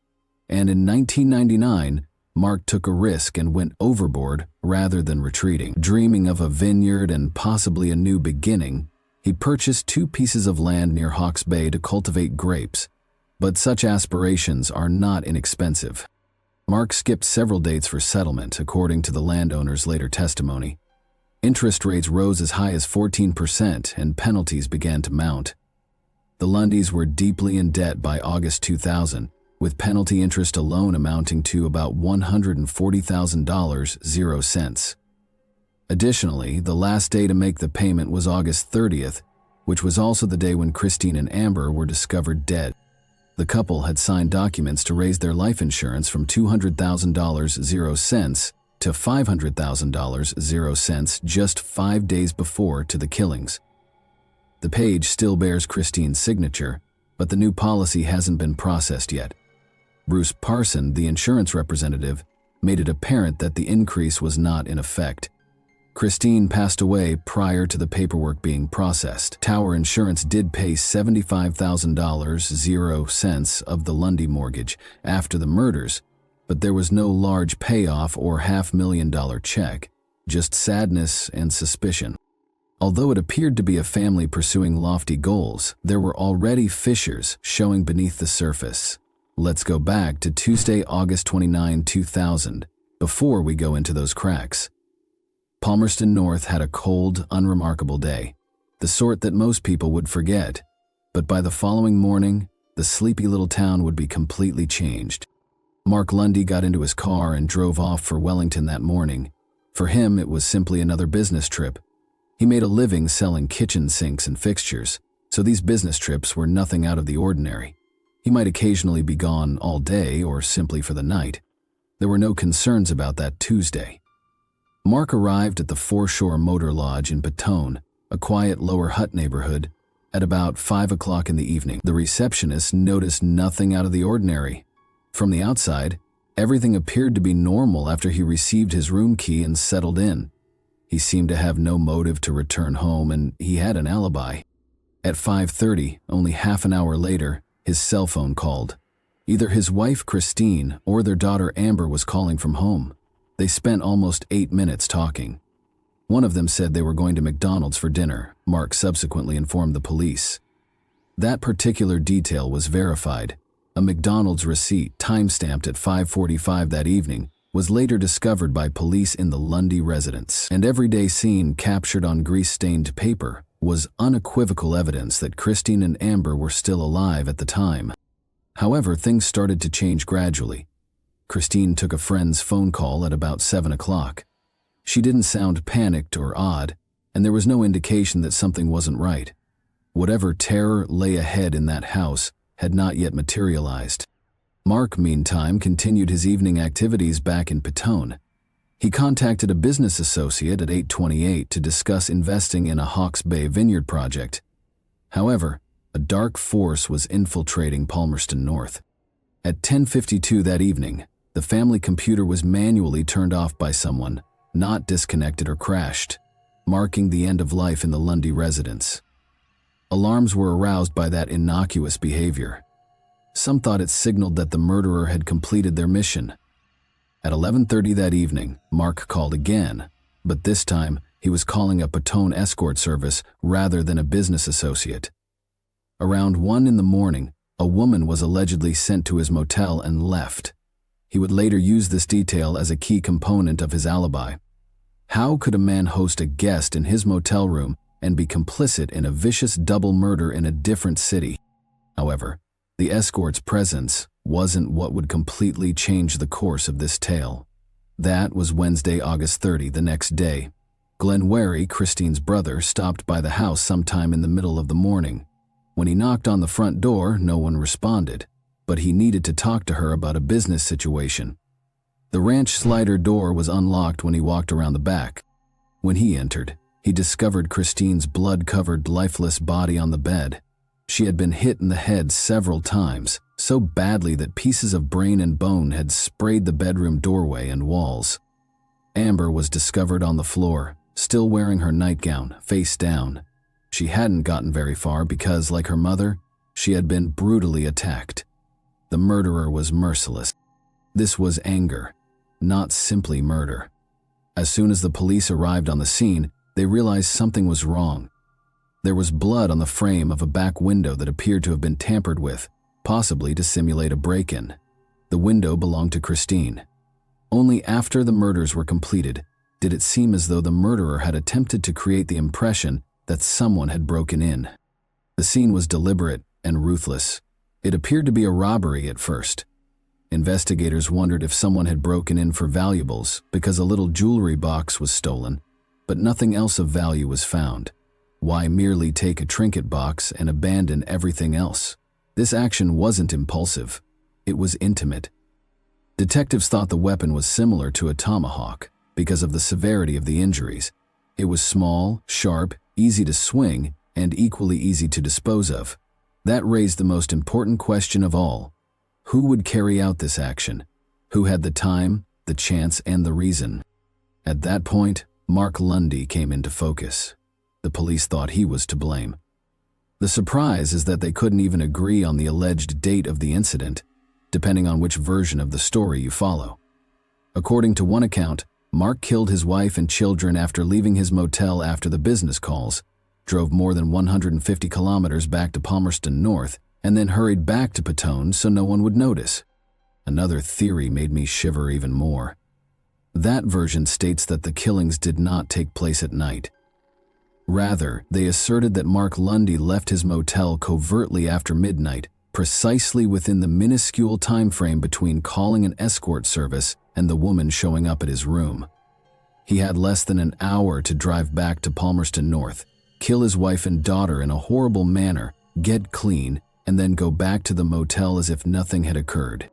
And in 1999, Mark took a risk and went overboard rather than retreating. Dreaming of a vineyard and possibly a new beginning, he purchased 2 pieces of land near Hawke's Bay to cultivate grapes. But such aspirations are not inexpensive. Mark skipped several dates for settlement, according to the landowner's later testimony. Interest rates rose as high as 14% and penalties began to mount. The Lundys were deeply in debt by August 2000, with penalty interest alone amounting to about $140,000, 0 cents. Additionally, the last day to make the payment was August 30th, which was also the day when Christine and Amber were discovered dead. The couple had signed documents to raise their life insurance from $200,000, 0 cents to $500,000, 0 cents just 5 days before to the killings. The page still bears Christine's signature, but the new policy hasn't been processed yet. Bruce Parson, the insurance representative, made it apparent that the increase was not in effect. Christine passed away prior to the paperwork being processed. Tower Insurance did pay $75,000, 0 cents of the Lundy mortgage after the murders, but there was no large payoff or $500,000 check, just sadness and suspicion. Although it appeared to be a family pursuing lofty goals, there were already fissures showing beneath the surface. Let's go back to Tuesday, August 29, 2000, before we go into those cracks. Palmerston North had a cold, unremarkable day, the sort that most people would forget, but by the following morning, the sleepy little town would be completely changed. Mark Lundy got into his car and drove off for Wellington that morning. For him, it was simply another business trip. He made a living selling kitchen sinks and fixtures, so these business trips were nothing out of the ordinary. He might occasionally be gone all day or simply for the night. There were no concerns about that Tuesday. Mark arrived at the Foreshore Motor Lodge in Batone, a quiet Lower Hutt neighborhood, at about 5 o'clock in the evening. The receptionist noticed nothing out of the ordinary. From the outside, everything appeared to be normal after he received his room key and settled in. He seemed to have no motive to return home, and he had an alibi. At 5:30, only half an hour later, his cell phone called. Either his wife Christine or their daughter Amber was calling from home. They spent almost 8 minutes talking. One of them said they were going to McDonald's for dinner, Mark subsequently informed the police. That particular detail was verified. A McDonald's receipt, timestamped at 5:45 that evening, was later discovered by police in the Lundy residence. An everyday scene captured on grease-stained paper was unequivocal evidence that Christine and Amber were still alive at the time. However, things started to change gradually. Christine took a friend's phone call at about 7 o'clock. She didn't sound panicked or odd, and there was no indication that something wasn't right. Whatever terror lay ahead in that house had not yet materialized. Mark, meantime, continued his evening activities back in Petone. He contacted a business associate at 8:28 to discuss investing in a Hawke's Bay vineyard project. However, a dark force was infiltrating Palmerston North. At 10:52 that evening, the family computer was manually turned off by someone, not disconnected or crashed, marking the end of life in the Lundy residence. Alarms were aroused by that innocuous behavior. Some thought it signaled that the murderer had completed their mission. At 11:30 that evening, Mark called again, but this time he was calling a Petone escort service rather than a business associate. Around 1 in the morning, a woman was allegedly sent to his motel and left. He would later use this detail as a key component of his alibi. How could a man host a guest in his motel room and be complicit in a vicious double murder in a different city? However, the escort's presence wasn't what would completely change the course of this tale. That was Wednesday, August 30, the next day. Glenn Wary, Christine's brother, stopped by the house sometime in the middle of the morning. When he knocked on the front door, no one responded, but he needed to talk to her about a business situation. The ranch slider door was unlocked when he walked around the back. When he entered, he discovered Christine's blood-covered, lifeless body on the bed. She had been hit in the head several times, so badly that pieces of brain and bone had sprayed the bedroom doorway and walls. Amber was discovered on the floor, still wearing her nightgown, face down. She hadn't gotten very far because, like her mother, she had been brutally attacked. The murderer was merciless. This was anger, not simply murder. As soon as the police arrived on the scene, they realized something was wrong. There was blood on the frame of a back window that appeared to have been tampered with, possibly to simulate a break-in. The window belonged to Christine. Only after the murders were completed did it seem as though the murderer had attempted to create the impression that someone had broken in. The scene was deliberate and ruthless. It appeared to be a robbery at first. Investigators wondered if someone had broken in for valuables because a little jewelry box was stolen, but nothing else of value was found. Why merely take a trinket box and abandon everything else? This action wasn't impulsive. It was intimate. Detectives thought the weapon was similar to a tomahawk because of the severity of the injuries. It was small, sharp, easy to swing, and equally easy to dispose of. That raised the most important question of all. Who would carry out this action? Who had the time, the chance, and the reason? At that point, Mark Lundy came into focus. The police thought he was to blame. The surprise is that they couldn't even agree on the alleged date of the incident, depending on which version of the story you follow. According to one account, Mark killed his wife and children after leaving his motel after the business calls, drove more than 150 kilometers back to Palmerston North, and then hurried back to Petone so no one would notice. Another theory made me shiver even more. That version states that the killings did not take place at night. Rather, they asserted that Mark Lundy left his motel covertly after midnight, precisely within the minuscule time frame between calling an escort service and the woman showing up at his room. He had less than an hour to drive back to Palmerston North, kill his wife and daughter in a horrible manner, get clean, and then go back to the motel as if nothing had occurred.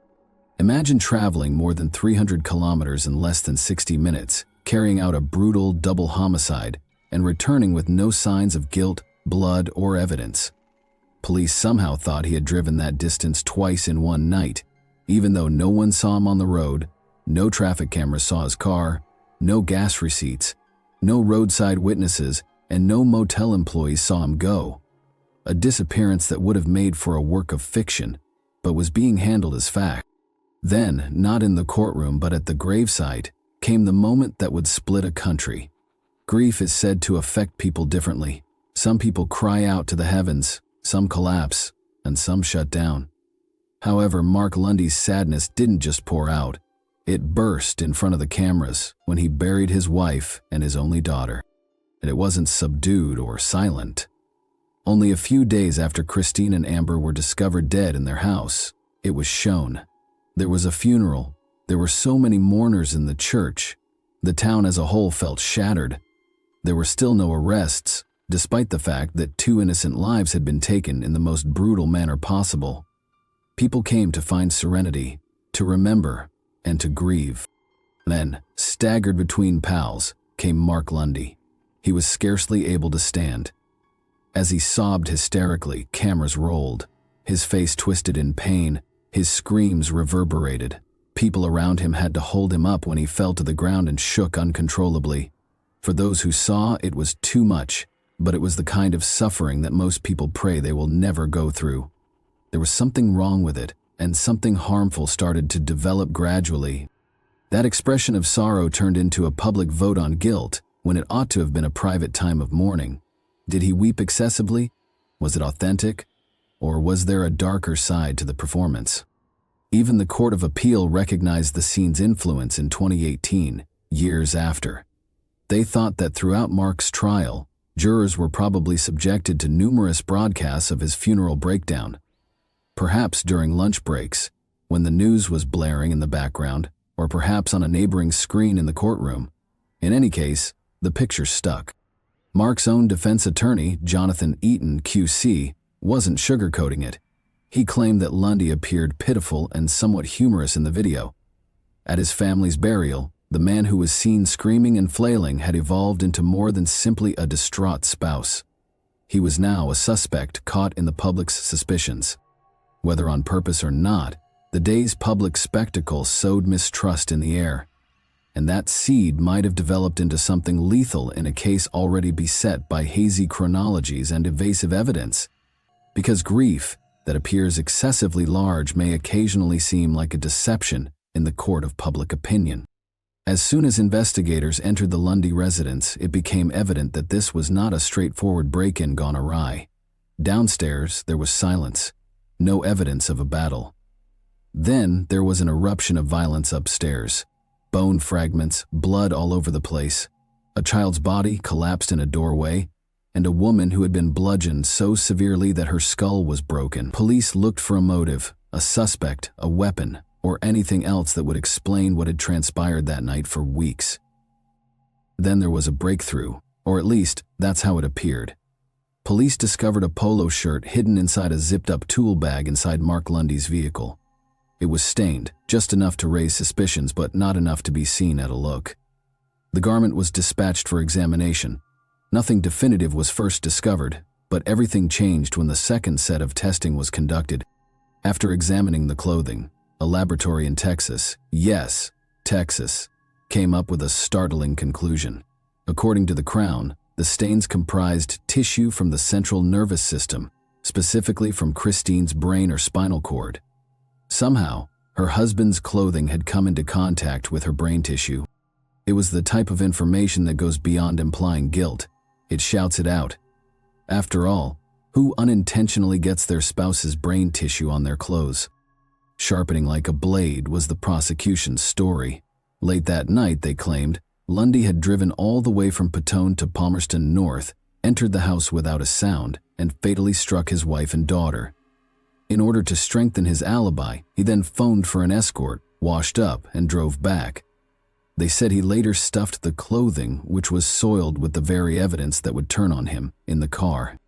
Imagine traveling more than 300 kilometers in less than 60 minutes, carrying out a brutal double homicide, and returning with no signs of guilt, blood, or evidence. Police somehow thought he had driven that distance twice in one night, even though no one saw him on the road, no traffic cameras saw his car, no gas receipts, no roadside witnesses, and no motel employees saw him go. a disappearance that would have made for a work of fiction, but was being handled as fact. Then, not in the courtroom but at the gravesite, came the moment that would split a country. Grief is said to affect people differently. Some people cry out to the heavens, some collapse, and some shut down. However, Mark Lundy's sadness didn't just pour out. It burst in front of the cameras when he buried his wife and his only daughter. And it wasn't subdued or silent. Only a few days after Christine and Amber were discovered dead in their house, it was shown. There was a funeral. There were so many mourners in the church. The town as a whole felt shattered. There were still no arrests, despite the fact that 2 innocent lives had been taken in the most brutal manner possible. People came to find serenity, to remember, and to grieve. Then, staggered between pals, came Mark Lundy. He was scarcely able to stand. As he sobbed hysterically, cameras rolled. His face twisted in pain. His screams reverberated. People around him had to hold him up when he fell to the ground and shook uncontrollably. For those who saw, it was too much, but it was the kind of suffering that most people pray they will never go through. There was something wrong with it, and something harmful started to develop gradually. That expression of sorrow turned into a public vote on guilt when it ought to have been a private time of mourning. Did he weep excessively? Was it authentic? Or was there a darker side to the performance? Even the Court of Appeal recognized the scene's influence in 2018, years after. They thought that throughout Mark's trial, jurors were probably subjected to numerous broadcasts of his funeral breakdown. Perhaps during lunch breaks, when the news was blaring in the background, or perhaps on a neighboring screen in the courtroom. In any case, the picture stuck. Mark's own defense attorney, Jonathan Eaton, QC, wasn't sugarcoating it. He claimed that Lundy appeared pitiful and somewhat humorous in the video. At his family's burial, the man who was seen screaming and flailing had evolved into more than simply a distraught spouse. He was now a suspect caught in the public's suspicions. Whether on purpose or not, the day's public spectacle sowed mistrust in the air. And that seed might have developed into something lethal in a case already beset by hazy chronologies and evasive evidence. Because grief that appears excessively large may occasionally seem like a deception in the court of public opinion. As soon as investigators entered the Lundy residence, it became evident that this was not a straightforward break-in gone awry. Downstairs, there was silence, no evidence of a battle. Then there was an eruption of violence upstairs. Bone fragments, blood all over the place. A child's body collapsed in a doorway, and a woman who had been bludgeoned so severely that her skull was broken. Police looked for a motive, a suspect, a weapon, or anything else that would explain what had transpired that night for weeks. Then there was a breakthrough, or at least that's how it appeared. Police discovered a polo shirt hidden inside a zipped-up tool bag inside Mark Lundy's vehicle. It was stained, just enough to raise suspicions but not enough to be seen at a look. The garment was dispatched for examination. Nothing definitive was first discovered, but everything changed when the second set of testing was conducted. After examining the clothing, a laboratory in Texas, yes, Texas, came up with a startling conclusion. According to the Crown, the stains comprised tissue from the central nervous system, specifically from Christine's brain or spinal cord. Somehow, her husband's clothing had come into contact with her brain tissue. It was the type of information that goes beyond implying guilt. It shouts it out. After all, who unintentionally gets their spouse's brain tissue on their clothes? Sharpening like a blade was the prosecution's story. Late that night, they claimed, Lundy had driven all the way from Petone to Palmerston North, entered the house without a sound, and fatally struck his wife and daughter. In order to strengthen his alibi, he then phoned for an escort, washed up, and drove back. They said he later stuffed the clothing, which was soiled with the very evidence that would turn on him, in the car.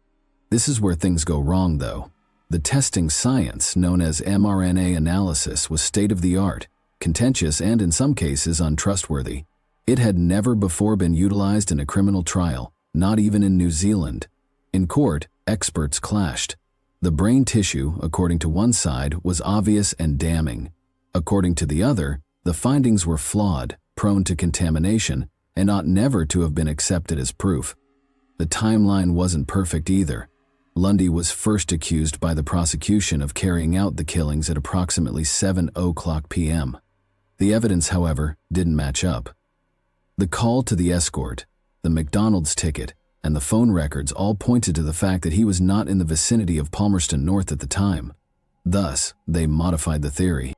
This is where things go wrong, though. The testing science, known as mRNA analysis, was state-of-the-art, contentious, and in some cases untrustworthy. It had never before been utilized in a criminal trial, not even in New Zealand. In court, experts clashed. The brain tissue, according to one side, was obvious and damning. According to the other, the findings were flawed, prone to contamination, and ought never to have been accepted as proof. The timeline wasn't perfect either. Lundy was first accused by the prosecution of carrying out the killings at approximately 7:00 p.m. The evidence, however, didn't match up. The call to the escort, the McDonald's ticket, and the phone records all pointed to the fact that he was not in the vicinity of Palmerston North at the time. Thus, they modified the theory.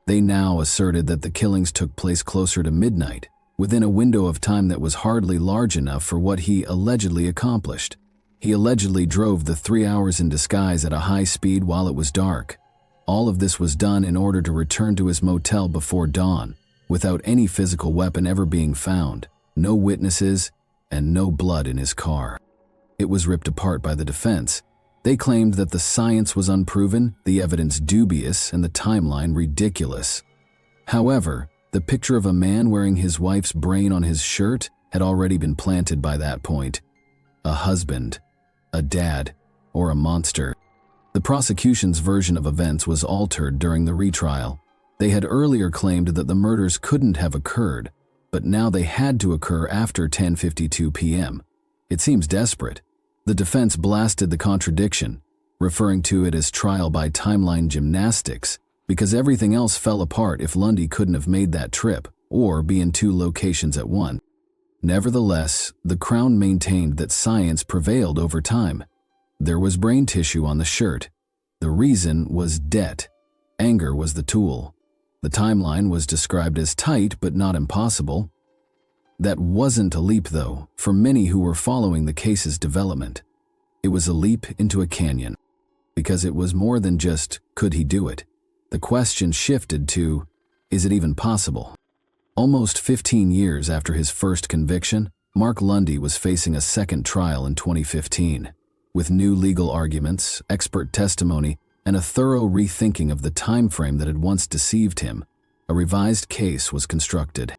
They now asserted that the killings took place closer to midnight, within a window of time that was hardly large enough for what he allegedly accomplished. He allegedly drove the 3 hours in disguise at a high speed while it was dark. All of this was done in order to return to his motel before dawn, without any physical weapon ever being found, no witnesses, and no blood in his car. It was ripped apart by the defense. They claimed that the science was unproven, the evidence dubious, and the timeline ridiculous. However, the picture of a man wearing his wife's brain on his shirt had already been planted by that point. A husband, a dad, or a monster. The prosecution's version of events was altered during the retrial. They had earlier claimed that the murders couldn't have occurred, but now they had to occur after 10:52 p.m. It seems desperate. The defense blasted the contradiction, referring to it as trial by timeline gymnastics, because everything else fell apart if Lundy couldn't have made that trip or be in 2 locations at once. Nevertheless, the Crown maintained that science prevailed over time. There was brain tissue on the shirt. The reason was debt. Anger was the tool. The timeline was described as tight but not impossible. That wasn't a leap, though, for many who were following the case's development. It was a leap into a canyon. Because it was more than just, could he do it? The question shifted to, is it even possible? Almost 15 years after his first conviction, Mark Lundy was facing a second trial in 2015. With new legal arguments, expert testimony, and a thorough rethinking of the time frame that had once deceived him, a revised case was constructed.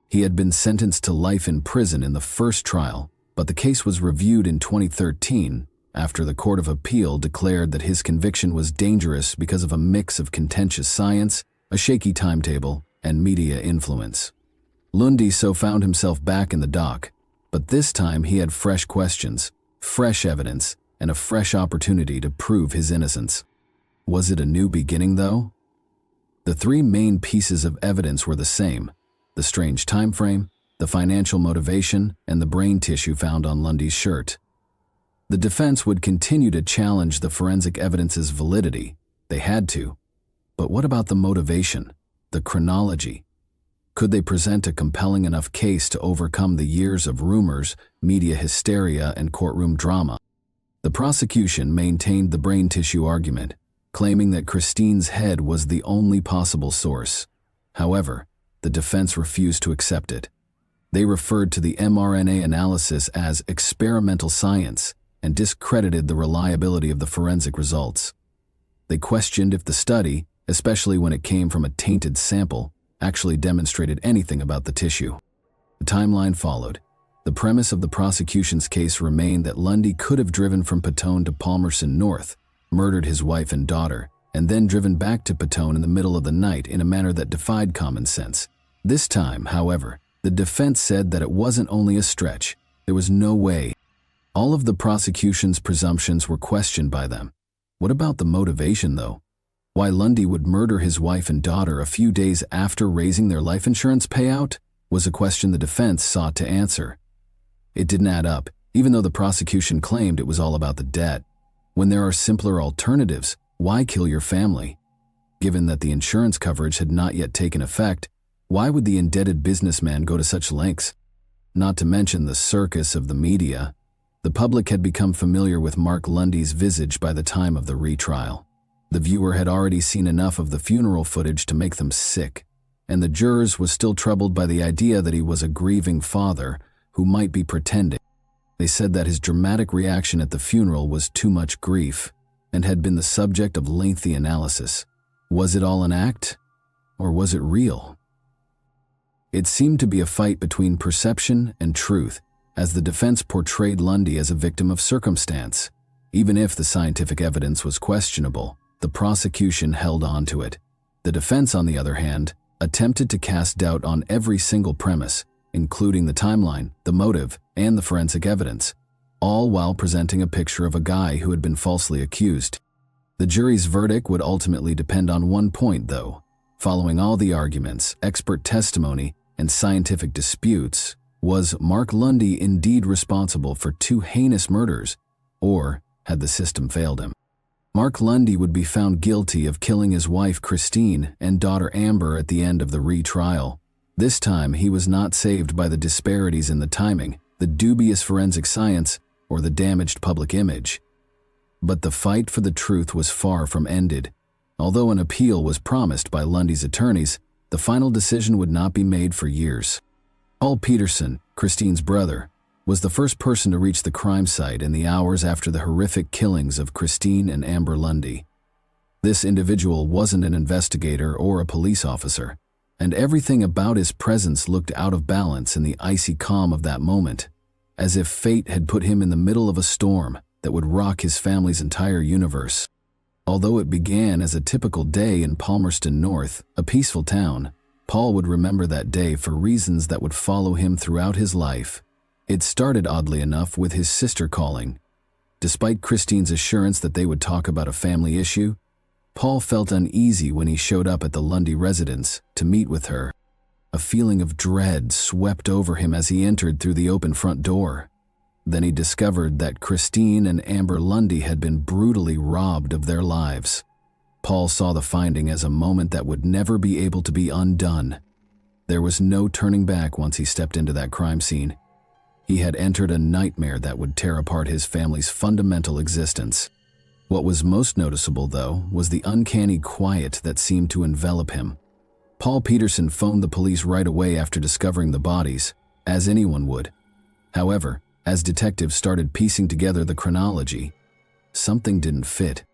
He had been sentenced to life in prison in the first trial, but the case was reviewed in 2013 after the Court of Appeal declared that his conviction was dangerous because of a mix of contentious science, a shaky timetable, and media influence. Lundy so found himself back in the dock, but this time he had fresh questions, fresh evidence, and a fresh opportunity to prove his innocence. Was it a new beginning, though? The 3 main pieces of evidence were the same: the strange time frame, the financial motivation, and the brain tissue found on Lundy's shirt. The defense would continue to challenge the forensic evidence's validity. They had to. But what about the motivation? The chronology? Could they present a compelling enough case to overcome the years of rumors, media hysteria, and courtroom drama? The prosecution maintained the brain tissue argument, claiming that Christine's head was the only possible source. However, the defense refused to accept it. They referred to the mRNA analysis as experimental science and discredited the reliability of the forensic results. They questioned if the study, especially when it came from a tainted sample, actually demonstrated anything about the tissue. The timeline followed. The premise of the prosecution's case remained that Lundy could have driven from Petone to Palmerston North, murdered his wife and daughter, and then driven back to Petone in the middle of the night in a manner that defied common sense. This time, however, the defense said that it wasn't only a stretch. There was no way. All of the prosecution's presumptions were questioned by them. What about the motivation, though? Why Lundy would murder his wife and daughter a few days after raising their life insurance payout was a question the defense sought to answer. It didn't add up, even though the prosecution claimed it was all about the debt. When there are simpler alternatives, why kill your family? Given that the insurance coverage had not yet taken effect, why would the indebted businessman go to such lengths? Not to mention the circus of the media. The public had become familiar with Mark Lundy's visage by the time of the retrial. The viewer had already seen enough of the funeral footage to make them sick, and the jurors was still troubled by the idea that he was a grieving father who might be pretending. They said that his dramatic reaction at the funeral was too much grief and had been the subject of lengthy analysis. Was it all an act, or was it real? It seemed to be a fight between perception and truth, as the defense portrayed Lundy as a victim of circumstance. Even if the scientific evidence was questionable, the prosecution held on to it. The defense, on the other hand, attempted to cast doubt on every single premise, including the timeline, the motive, and the forensic evidence. all while presenting a picture of a guy who had been falsely accused. The jury's verdict would ultimately depend on one point, though. Following all the arguments, expert testimony, and scientific disputes, was Mark Lundy indeed responsible for 2 heinous murders, or had the system failed him? Mark Lundy would be found guilty of killing his wife Christine and daughter Amber at the end of the retrial. This time, he was not saved by the disparities in the timing, the dubious forensic science, or the damaged public image. But the fight for the truth was far from ended. Although an appeal was promised by Lundy's attorneys, the final decision would not be made for years. Paul Peterson, Christine's brother, was the first person to reach the crime site in the hours after the horrific killings of Christine and Amber Lundy. This individual wasn't an investigator or a police officer, and everything about his presence looked out of balance in the icy calm of that moment, as if fate had put him in the middle of a storm that would rock his family's entire universe. Although it began as a typical day in Palmerston North, a peaceful town, Paul would remember that day for reasons that would follow him throughout his life. It started, oddly enough, with his sister calling. Despite Christine's assurance that they would talk about a family issue, Paul felt uneasy when he showed up at the Lundy residence to meet with her. A feeling of dread swept over him as he entered through the open front door. Then he discovered that Christine and Amber Lundy had been brutally robbed of their lives. Paul saw the finding as a moment that would never be able to be undone. There was no turning back once he stepped into that crime scene. He had entered a nightmare that would tear apart his family's fundamental existence. What was most noticeable, though, was the uncanny quiet that seemed to envelop him. Paul Peterson phoned the police right away after discovering the bodies, as anyone would. However, as detectives started piecing together the chronology, something didn't fit.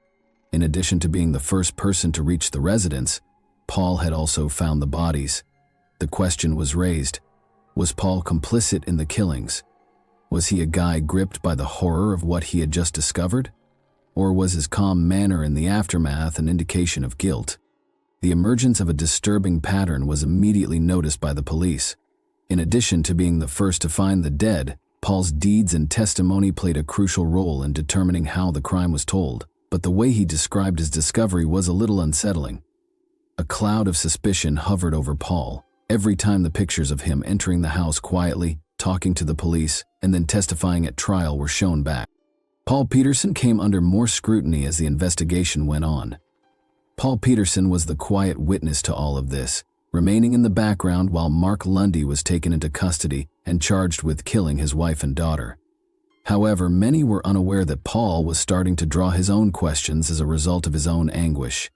In addition to being the first person to reach the residence, Paul had also found the bodies. The question was raised: was Paul complicit in the killings? Was he a guy gripped by the horror of what he had just discovered? Or was his calm manner in the aftermath an indication of guilt? The emergence of a disturbing pattern was immediately noticed by the police. In addition to being the first to find the dead, Paul's deeds and testimony played a crucial role in determining how the crime was told, but the way he described his discovery was a little unsettling. A cloud of suspicion hovered over Paul every time the pictures of him entering the house quietly, talking to the police, and then testifying at trial were shown back. Paul Peterson came under more scrutiny as the investigation went on. Paul Peterson was the quiet witness to all of this, remaining in the background while Mark Lundy was taken into custody and charged with killing his wife and daughter. However, many were unaware that Paul was starting to draw his own questions as a result of his own anguish.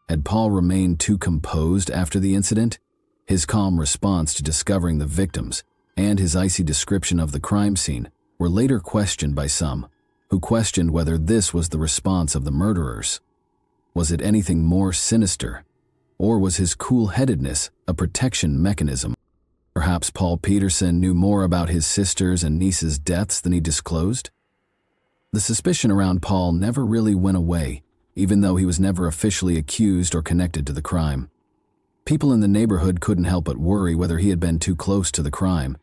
Had Paul remained too composed after the incident? His calm response to discovering the victims and his icy description of the crime scene were later questioned by some, who questioned whether this was the response of the murderers. Was it anything more sinister? Or was his cool-headedness a protection mechanism? Perhaps Paul Peterson knew more about his sister's and niece's deaths than he disclosed? The suspicion around Paul never really went away, even though he was never officially accused or connected to the crime. People in the neighborhood couldn't help but worry whether he had been too close to the crime,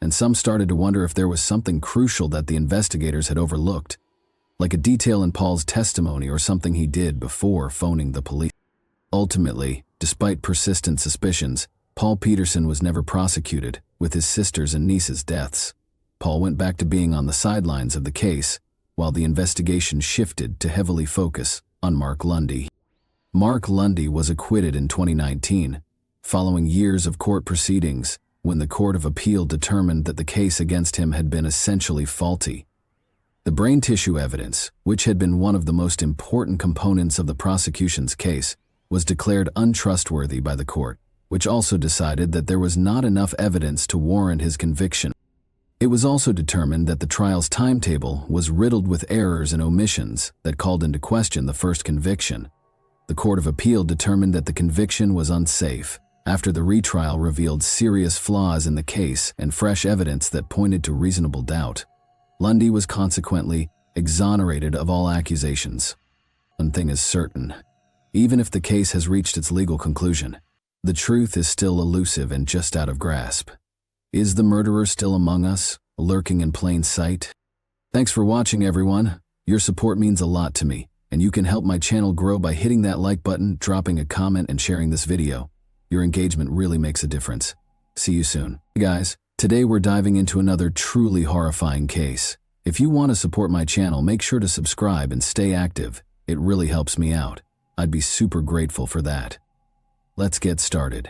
and some started to wonder if there was something crucial that the investigators had overlooked, like a detail in Paul's testimony or something he did before phoning the police. Ultimately, despite persistent suspicions, Paul Peterson was never prosecuted with his sister's and niece's deaths. Paul went back to being on the sidelines of the case, while the investigation shifted to heavily focus on Mark Lundy. Mark Lundy was acquitted in 2019, following years of court proceedings, when the Court of Appeal determined that the case against him had been essentially faulty. The brain tissue evidence, which had been one of the most important components of the prosecution's case, was declared untrustworthy by the court, which also decided that there was not enough evidence to warrant his conviction. It was also determined that the trial's timetable was riddled with errors and omissions that called into question the first conviction. The Court of Appeal determined that the conviction was unsafe after the retrial revealed serious flaws in the case and fresh evidence that pointed to reasonable doubt. Lundy was consequently exonerated of all accusations. One thing is certain: even if the case has reached its legal conclusion, the truth is still elusive and just out of grasp. Is the murderer still among us, lurking in plain sight? Thanks for watching, everyone. Your support means a lot to me, and you can help my channel grow by hitting that like button, dropping a comment, and sharing this video. Your engagement really makes a difference. See you soon. Hey guys, today we're diving into another truly horrifying case. If you want to support my channel, make sure to subscribe and stay active. It really helps me out. I'd be super grateful for that. Let's get started.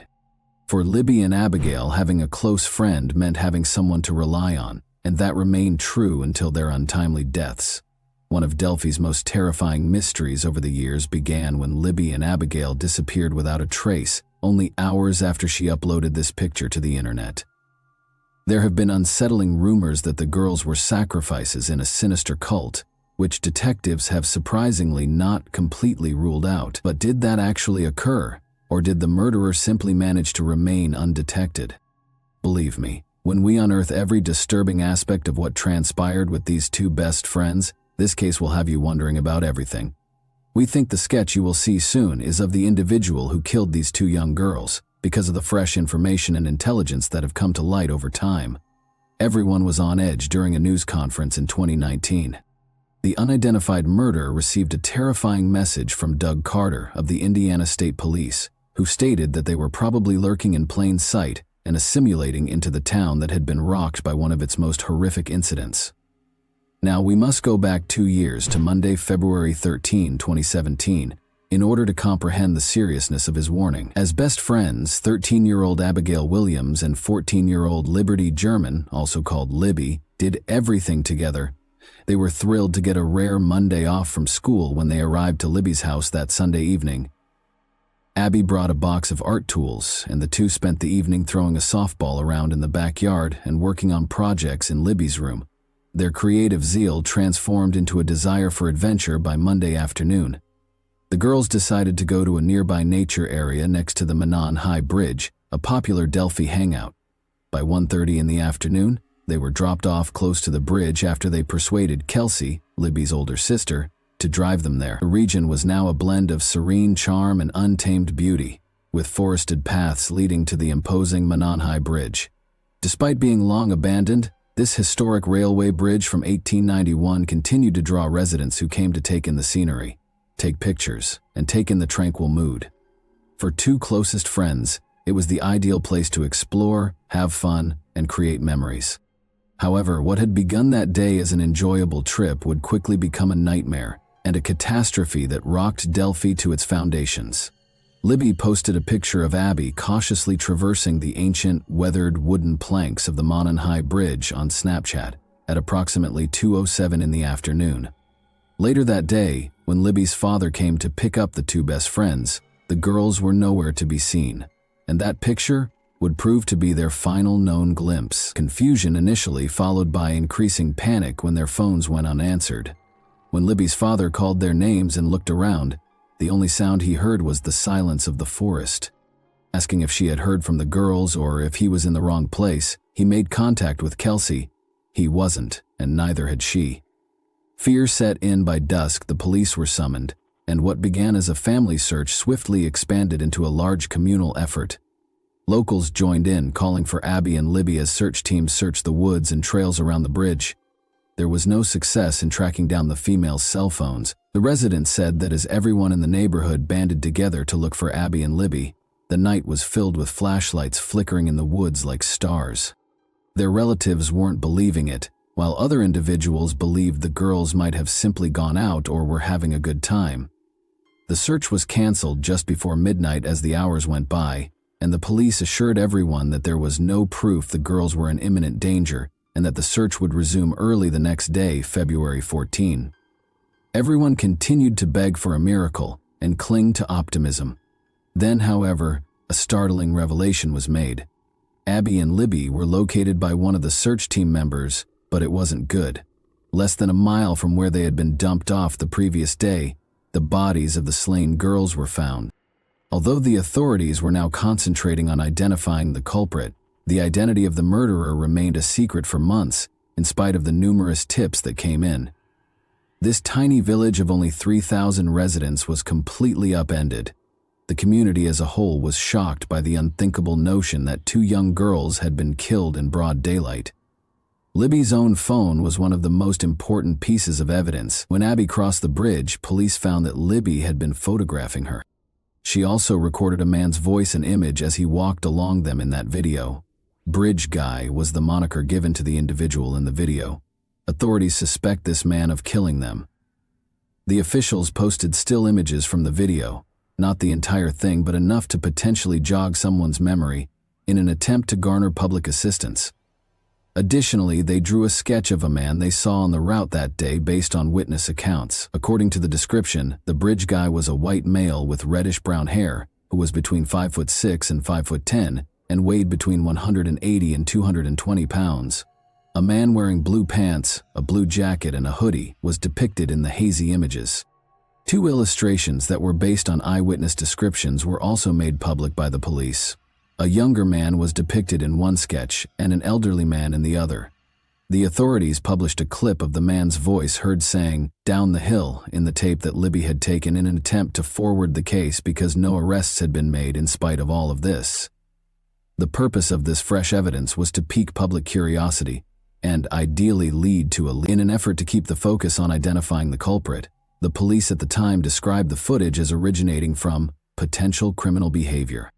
For Libby and Abigail, having a close friend meant having someone to rely on, and that remained true until their untimely deaths. One of Delphi's most terrifying mysteries over the years began when Libby and Abigail disappeared without a trace, only hours after she uploaded this picture to the internet. There have been unsettling rumors that the girls were sacrifices in a sinister cult, which detectives have surprisingly not completely ruled out. But did that actually occur, or did the murderer simply manage to remain undetected? Believe me, when we unearth every disturbing aspect of what transpired with these two best friends, this case will have you wondering about everything. We think the sketch you will see soon is of the individual who killed these two young girls, because of the fresh information and intelligence that have come to light over time. Everyone was on edge during a news conference in 2019. The unidentified murderer received a terrifying message from Doug Carter of the Indiana State Police, who stated that they were probably lurking in plain sight and assimilating into the town that had been rocked by one of its most horrific incidents. Now, we must go back 2 years to Monday, February 13, 2017, in order to comprehend the seriousness of his warning. As best friends, 13-year-old Abigail Williams and 14-year-old Liberty German, also called Libby, did everything together. They were thrilled to get a rare Monday off from school when they arrived to Libby's house that Sunday evening. Abby brought a box of art tools, and the two spent the evening throwing a softball around in the backyard and working on projects in Libby's room. Their creative zeal transformed into a desire for adventure by Monday afternoon. The girls decided to go to a nearby nature area next to the Manon High Bridge, a popular Delphi hangout. By 1:30 in the afternoon, they were dropped off close to the bridge after they persuaded Kelsey, Libby's older sister, to drive them there. The region was now a blend of serene charm and untamed beauty, with forested paths leading to the imposing Manon High Bridge. Despite being long abandoned, this historic railway bridge from 1891 continued to draw residents who came to take in the scenery, take pictures, and take in the tranquil mood. For two closest friends, it was the ideal place to explore, have fun, and create memories. However, what had begun that day as an enjoyable trip would quickly become a nightmare and a catastrophe that rocked Delphi to its foundations. Libby posted a picture of Abby cautiously traversing the ancient, weathered wooden planks of the Manon High Bridge on Snapchat at approximately 2:07 in the afternoon. Later that day, when Libby's father came to pick up the two best friends, the girls were nowhere to be seen, and that picture would prove to be their final known glimpse. Confusion initially, followed by increasing panic when their phones went unanswered. When Libby's father called their names and looked around, the only sound he heard was the silence of the forest. Asking if she had heard from the girls or if he was in the wrong place, he made contact with Kelsey. He wasn't, and neither had she. Fear set in. By dusk, the police were summoned, and what began as a family search swiftly expanded into a large communal effort. Locals joined in, calling for Abby and Libby as search teams searched the woods and trails around the bridge. There was no success in tracking down the females' cell phones. The residents said that as everyone in the neighborhood banded together to look for Abby and Libby, the night was filled with flashlights flickering in the woods like stars. Their relatives weren't believing it, while other individuals believed the girls might have simply gone out or were having a good time. The search was canceled just before midnight as the hours went by, and the police assured everyone that there was no proof the girls were in imminent danger and that the search would resume early the next day, February 14. Everyone continued to beg for a miracle and cling to optimism. Then, however, a startling revelation was made. Abby and Libby were located by one of the search team members, but it wasn't good. Less than a mile from where they had been dumped off the previous day, the bodies of the slain girls were found. Although the authorities were now concentrating on identifying the culprit, the identity of the murderer remained a secret for months, in spite of the numerous tips that came in. This tiny village of only 3,000 residents was completely upended. The community as a whole was shocked by the unthinkable notion that two young girls had been killed in broad daylight. Libby's own phone was one of the most important pieces of evidence. When Abby crossed the bridge, police found that Libby had been photographing her. She also recorded a man's voice and image as he walked along them in that video. Bridge Guy was the moniker given to the individual in the video. Authorities suspect this man of killing them. The officials posted still images from the video, not the entire thing but enough to potentially jog someone's memory, in an attempt to garner public assistance. Additionally, they drew a sketch of a man they saw on the route that day based on witness accounts. According to the description, the bridge guy was a white male with reddish-brown hair who was between 5'6" and 5'10" and weighed between 180 and 220 pounds. A man wearing blue pants, a blue jacket, and a hoodie was depicted in the hazy images. Two illustrations that were based on eyewitness descriptions were also made public by the police. A younger man was depicted in one sketch and an elderly man in the other. The authorities published a clip of the man's voice heard saying, "Down the hill," in the tape that Libby had taken in an attempt to forward the case because no arrests had been made in spite of all of this. The purpose of this fresh evidence was to pique public curiosity and ideally lead to in an effort to keep the focus on identifying the culprit. The police at the time described the footage as originating from potential criminal behavior.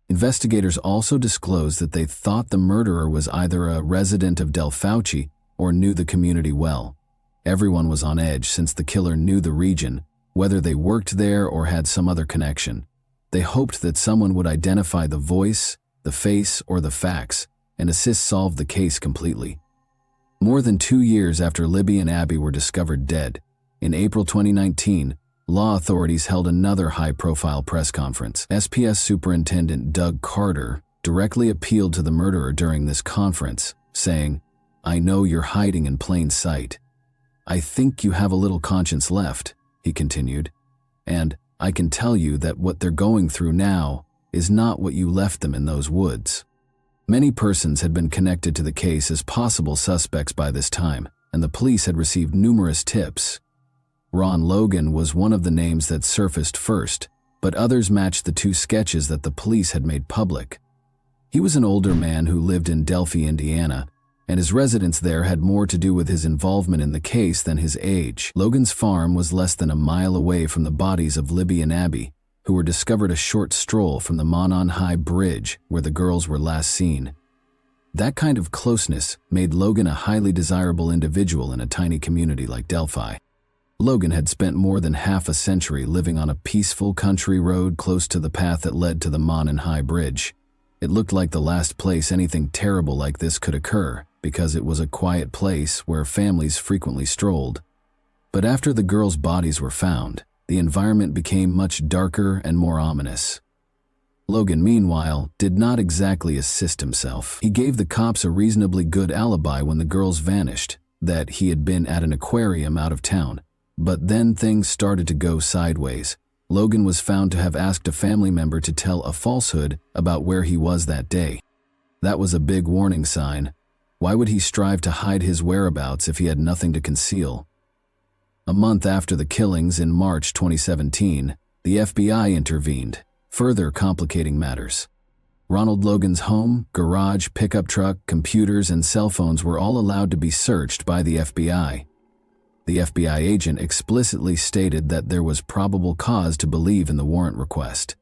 Investigators also disclosed that they thought the murderer was either a resident of Del Fauci or knew the community well. Everyone was on edge since the killer knew the region, whether they worked there or had some other connection. They hoped that someone would identify the voice, the face, or the facts and assist solve the case completely. More than 2 years after Libby and Abby were discovered dead, in April 2019, law authorities held another high-profile press conference. SPS Superintendent Doug Carter directly appealed to the murderer during this conference, saying, "I know you're hiding in plain sight. I think you have a little conscience left," he continued, "and I can tell you that what they're going through now is not what you left them in those woods." Many persons had been connected to the case as possible suspects by this time, and the police had received numerous tips. Ron Logan was one of the names that surfaced first, but others matched the two sketches that the police had made public. He was an older man who lived in Delphi, Indiana, and his residence there had more to do with his involvement in the case than his age. Logan's farm was less than a mile away from the bodies of Libby and Abby, who were discovered a short stroll from the Monon High Bridge where the girls were last seen. That kind of closeness made Logan a highly desirable individual in a tiny community like Delphi. Logan had spent more than half a century living on a peaceful country road close to the path that led to the Monon High Bridge. It looked like the last place anything terrible like this could occur, because it was a quiet place where families frequently strolled. But after the girls' bodies were found, the environment became much darker and more ominous. Logan, meanwhile, did not exactly assist himself. He gave the cops a reasonably good alibi when the girls vanished, that he had been at an aquarium out of town. But then things started to go sideways. Logan was found to have asked a family member to tell a falsehood about where he was that day. That was a big warning sign. Why would he strive to hide his whereabouts if he had nothing to conceal? A month after the killings in March 2017, the FBI intervened, further complicating matters. Ronald Logan's home, garage, pickup truck, computers, and cell phones were all allowed to be searched by the FBI. The FBI agent explicitly stated that there was probable cause to believe in the warrant request.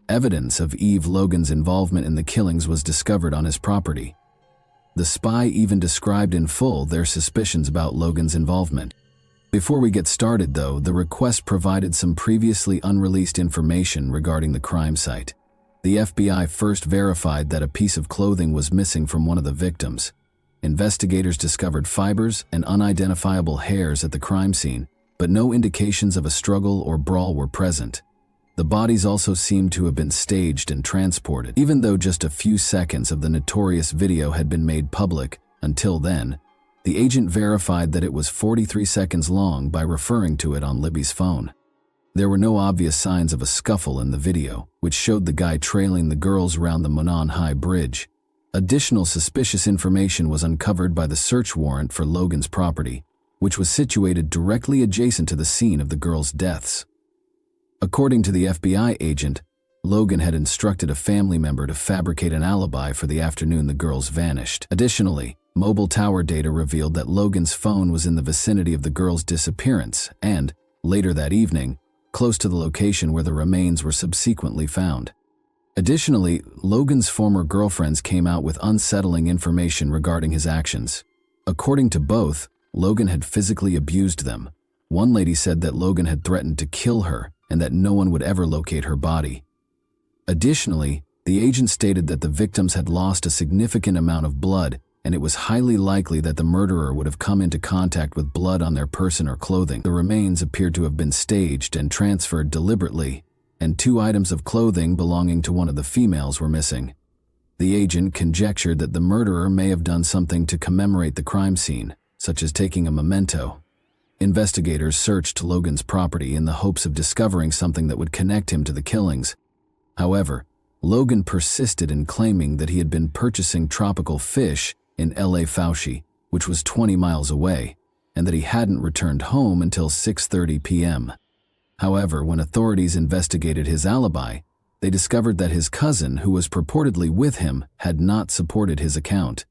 Evidence of Eve Logan's involvement in the killings was discovered on his property. The spy even described in full their suspicions about Logan's involvement. Before we get started, though, the request provided some previously unreleased information regarding the crime site. The FBI first verified that a piece of clothing was missing from one of the victims. Investigators discovered fibers and unidentifiable hairs at the crime scene, but no indications of a struggle or brawl were present. The bodies also seemed to have been staged and transported, even though just a few seconds of the notorious video had been made public. Until then, the agent verified that it was 43 seconds long by referring to it on Libby's phone. There were no obvious signs of a scuffle in the video, which showed the guy trailing the girls around the Monon High Bridge. Additional suspicious information was uncovered by the search warrant for Logan's property, which was situated directly adjacent to the scene of the girls' deaths. According to the FBI agent, Logan had instructed a family member to fabricate an alibi for the afternoon the girls vanished. Additionally, mobile tower data revealed that Logan's phone was in the vicinity of the girls' disappearance and, later that evening, close to the location where the remains were subsequently found. Additionally, Logan's former girlfriends came out with unsettling information regarding his actions. According to both, Logan had physically abused them. One lady said that Logan had threatened to kill her and that no one would ever locate her body. Additionally, the agent stated that the victims had lost a significant amount of blood, and it was highly likely that the murderer would have come into contact with blood on their person or clothing. The remains appeared to have been staged and transferred deliberately, and 2 items of clothing belonging to one of the females were missing. The agent conjectured that the murderer may have done something to commemorate the crime scene, such as taking a memento. Investigators searched Logan's property in the hopes of discovering something that would connect him to the killings. However, Logan persisted in claiming that he had been purchasing tropical fish in LA Fauci, which was 20 miles away, and that he hadn't returned home until 6:30 p.m. However, when authorities investigated his alibi, they discovered that his cousin, who was purportedly with him, had not supported his account.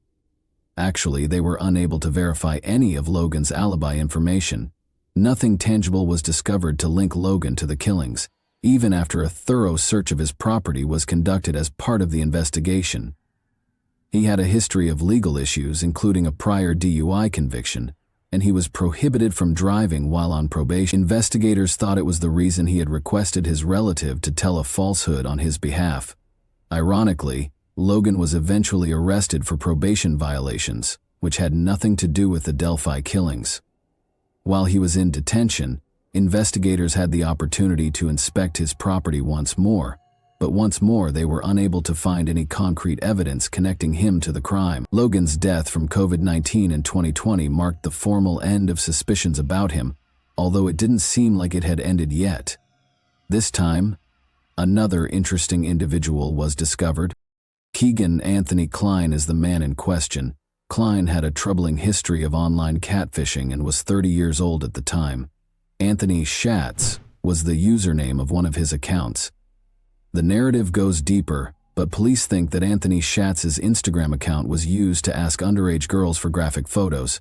Actually, they were unable to verify any of Logan's alibi information. Nothing tangible was discovered to link Logan to the killings, even after a thorough search of his property was conducted as part of the investigation. He had a history of legal issues, including a prior DUI conviction, and he was prohibited from driving while on probation. Investigators thought it was the reason he had requested his relative to tell a falsehood on his behalf. Ironically, Logan was eventually arrested for probation violations, which had nothing to do with the Delphi killings. While he was in detention, investigators had the opportunity to inspect his property once more, but once more they were unable to find any concrete evidence connecting him to the crime. Logan's death from COVID-19 in 2020 marked the formal end of suspicions about him, although it didn't seem like it had ended yet. This time, another interesting individual was discovered. Keegan Anthony Klein is the man in question. Klein had a troubling history of online catfishing and was 30 years old at the time. Anthony Schatz was the username of one of his accounts. The narrative goes deeper, but police think that Anthony Schatz's Instagram account was used to ask underage girls for graphic photos.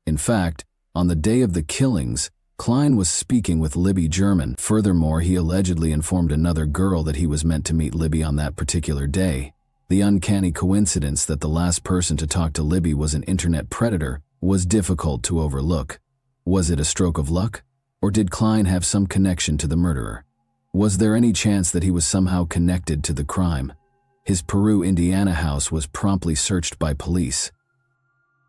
In fact, on the day of the killings, Klein was speaking with Libby German. Furthermore, he allegedly informed another girl that he was meant to meet Libby on that particular day. The uncanny coincidence that the last person to talk to Libby was an internet predator was difficult to overlook. Was it a stroke of luck? Or did Klein have some connection to the murderer? Was there any chance that he was somehow connected to the crime? His Peru, Indiana house was promptly searched by police.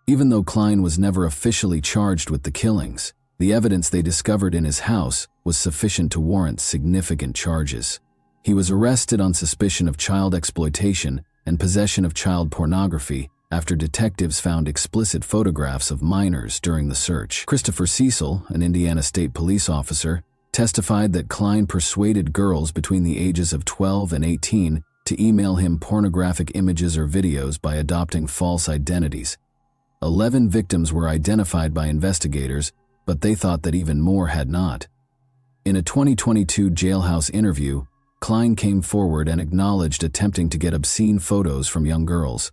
Even though Klein was never officially charged with the killings, the evidence they discovered in his house was sufficient to warrant significant charges. He was arrested on suspicion of child exploitation and possession of child pornography after detectives found explicit photographs of minors during the search. Christopher Cecil, an Indiana State Police officer, testified that Klein persuaded girls between the ages of 12 and 18 to email him pornographic images or videos by adopting false identities. 11 victims were identified by investigators, but they thought that even more had not. In a 2022 jailhouse interview, Klein came forward and acknowledged attempting to get obscene photos from young girls.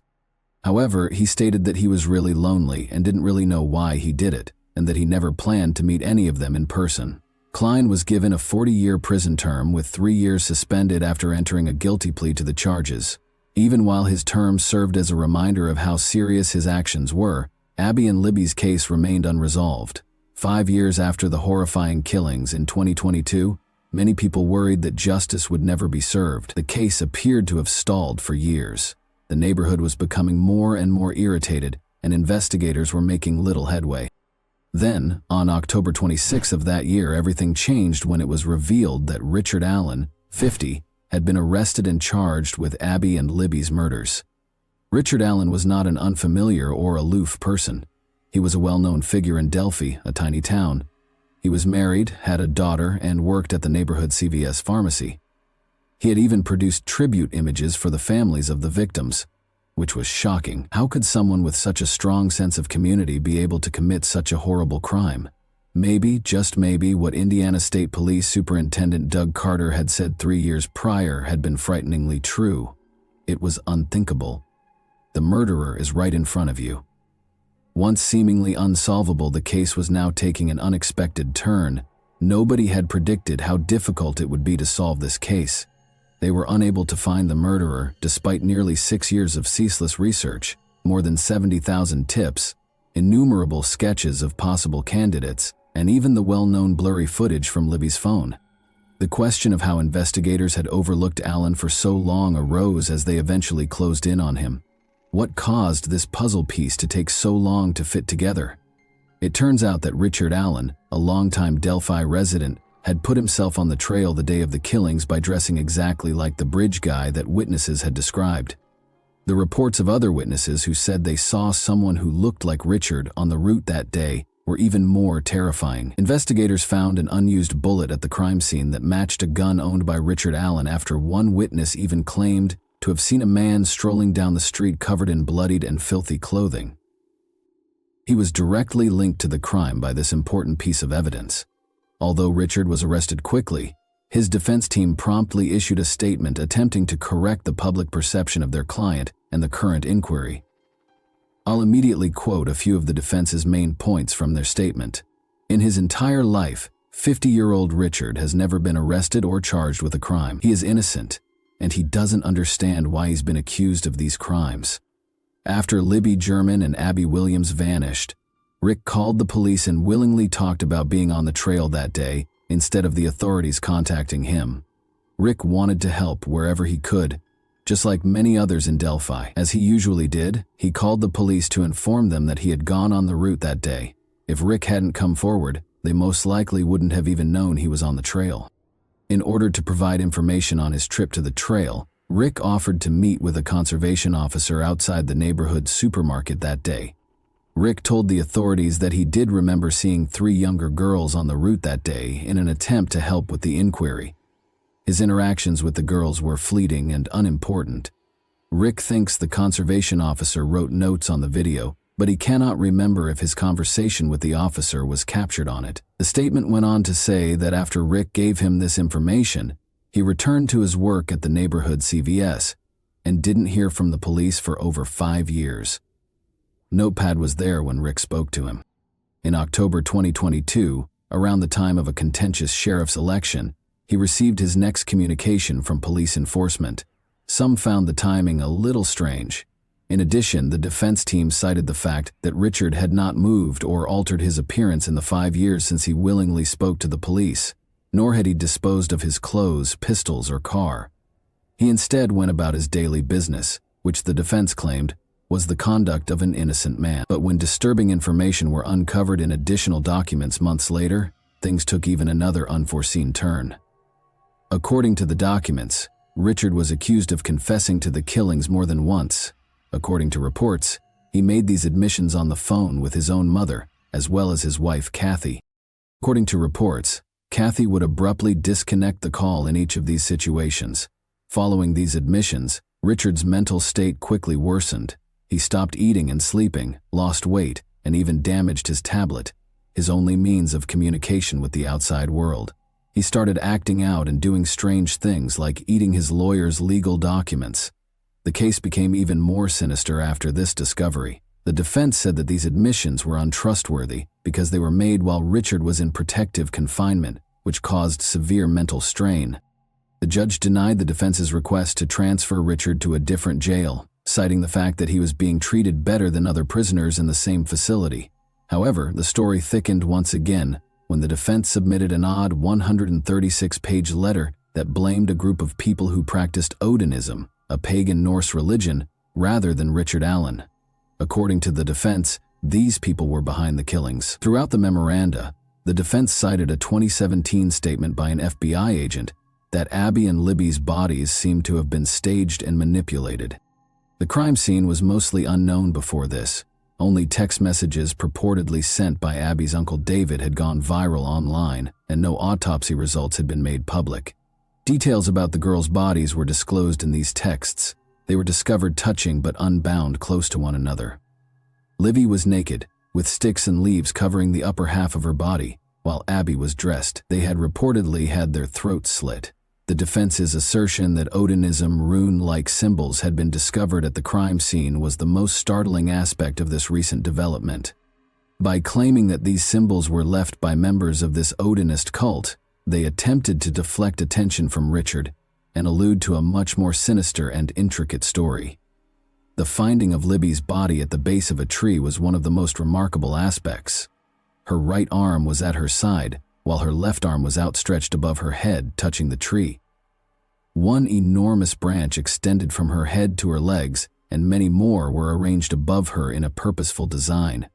However, he stated that he was really lonely and didn't really know why he did it, and that he never planned to meet any of them in person. Klein was given a 40-year prison term with 3 years suspended after entering a guilty plea to the charges. Even while his term served as a reminder of how serious his actions were, Abby and Libby's case remained unresolved. 5 years after the horrifying killings in 2022, many people worried that justice would never be served. The case appeared to have stalled for years. The neighborhood was becoming more and more irritated, and investigators were making little headway. Then, on October 26 of that year, everything changed when it was revealed that Richard Allen, 50, had been arrested and charged with Abby and Libby's murders. Richard Allen was not an unfamiliar or aloof person. He was a well-known figure in Delphi, a tiny town. He was married, had a daughter, and worked at the neighborhood CVS pharmacy. He had even produced tribute images for the families of the victims, which was shocking. How could someone with such a strong sense of community be able to commit such a horrible crime? Maybe, just maybe, what Indiana State Police Superintendent Doug Carter had said 3 years prior had been frighteningly true. It was unthinkable. The murderer is right in front of you. Once seemingly unsolvable, the case was now taking an unexpected turn. Nobody had predicted how difficult it would be to solve this case. They were unable to find the murderer, despite nearly 6 years of ceaseless research, more than 70,000 tips, innumerable sketches of possible candidates, and even the well-known blurry footage from Libby's phone. The question of how investigators had overlooked Allen for so long arose as they eventually closed in on him. What caused this puzzle piece to take so long to fit together? It turns out that Richard Allen, a longtime Delphi resident, had put himself on the trail the day of the killings by dressing exactly like the bridge guy that witnesses had described. The reports of other witnesses who said they saw someone who looked like Richard on the route that day were even more terrifying. Investigators found an unused bullet at the crime scene that matched a gun owned by Richard Allen after one witness even claimed to have seen a man strolling down the street covered in bloodied and filthy clothing. He was directly linked to the crime by this important piece of evidence. Although Richard was arrested quickly, his defense team promptly issued a statement attempting to correct the public perception of their client and the current inquiry. I'll immediately quote a few of the defense's main points from their statement. In his entire life, 50-year-old Richard has never been arrested or charged with a crime. He is innocent, and he doesn't understand why he's been accused of these crimes. After Libby German and Abby Williams vanished, Rick called the police and willingly talked about being on the trail that day instead of the authorities contacting him. Rick wanted to help wherever he could, just like many others in Delphi. As he usually did, he called the police to inform them that he had gone on the route that day. If Rick hadn't come forward, they most likely wouldn't have even known he was on the trail. In order to provide information on his trip to the trail, Rick offered to meet with a conservation officer outside the neighborhood supermarket that day. Rick told the authorities that he did remember seeing 3 younger girls on the route that day in an attempt to help with the inquiry. His interactions with the girls were fleeting and unimportant. Rick thinks the conservation officer wrote notes on the video, but he cannot remember if his conversation with the officer was captured on it. The statement went on to say that after Rick gave him this information, he returned to his work at the neighborhood CVS and didn't hear from the police for over 5 years. Notepad was there when Rick spoke to him. In October 2022, around the time of a contentious sheriff's election, he received his next communication from police enforcement. Some found the timing a little strange. In addition, the defense team cited the fact that Richard had not moved or altered his appearance in the 5 years since he willingly spoke to the police, nor had he disposed of his clothes, pistols, or car. He instead went about his daily business, which the defense claimed was the conduct of an innocent man. But when disturbing information were uncovered in additional documents months later, things took even another unforeseen turn. According to the documents, Richard was accused of confessing to the killings more than once. According to reports, he made these admissions on the phone with his own mother, as well as his wife, Kathy. According to reports, Kathy would abruptly disconnect the call in each of these situations. Following these admissions, Richard's mental state quickly worsened. He stopped eating and sleeping, lost weight, and even damaged his tablet, his only means of communication with the outside world. He started acting out and doing strange things like eating his lawyer's legal documents. The case became even more sinister after this discovery. The defense said that these admissions were untrustworthy because they were made while Richard was in protective confinement, which caused severe mental strain. The judge denied the defense's request to transfer Richard to a different jail, citing the fact that he was being treated better than other prisoners in the same facility. However, the story thickened once again when the defense submitted an odd 136-page letter that blamed a group of people who practiced Odinism, a pagan Norse religion, rather than Richard Allen. According to the defense, these people were behind the killings. Throughout the memoranda, the defense cited a 2017 statement by an FBI agent that Abby and Libby's bodies seemed to have been staged and manipulated. The crime scene was mostly unknown before this. Only text messages purportedly sent by Abby's uncle David had gone viral online, and no autopsy results had been made public. Details about the girls' bodies were disclosed in these texts. They were discovered touching but unbound close to one another. Livy was naked, with sticks and leaves covering the upper half of her body, while Abby was dressed. They had reportedly had their throats slit. The defense's assertion that Odinism rune-like symbols had been discovered at the crime scene was the most startling aspect of this recent development. By claiming that these symbols were left by members of this Odinist cult, they attempted to deflect attention from Richard and allude to a much more sinister and intricate story. The finding of Libby's body at the base of a tree was one of the most remarkable aspects. Her right arm was at her side, while her left arm was outstretched above her head, touching the tree. One enormous branch extended from her head to her legs, and many more were arranged above her in a purposeful design.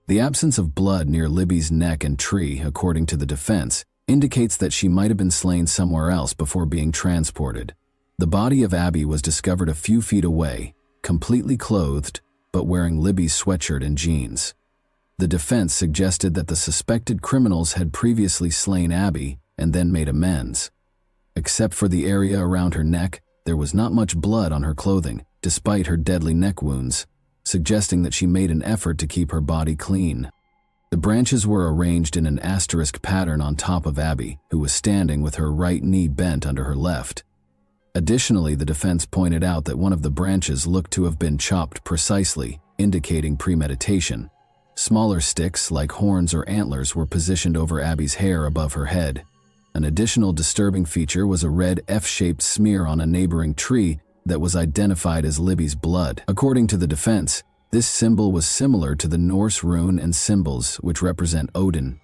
The absence of blood near Libby's neck and tree, according to the defense, indicates that she might have been slain somewhere else before being transported. The body of Abby was discovered a few feet away, completely clothed, but wearing Libby's sweatshirt and jeans. The defense suggested that the suspected criminals had previously slain Abby and then made amends. Except for the area around her neck, there was not much blood on her clothing, despite her deadly neck wounds, suggesting that she made an effort to keep her body clean. The branches were arranged in an asterisk pattern on top of Abby, who was standing with her right knee bent under her left. Additionally, the defense pointed out that one of the branches looked to have been chopped precisely, indicating premeditation. Smaller sticks, like horns or antlers, were positioned over Abby's hair above her head. An additional disturbing feature was a red F-shaped smear on a neighboring tree that was identified as Libby's blood. According to the defense, this symbol was similar to the Norse rune and symbols which represent Odin.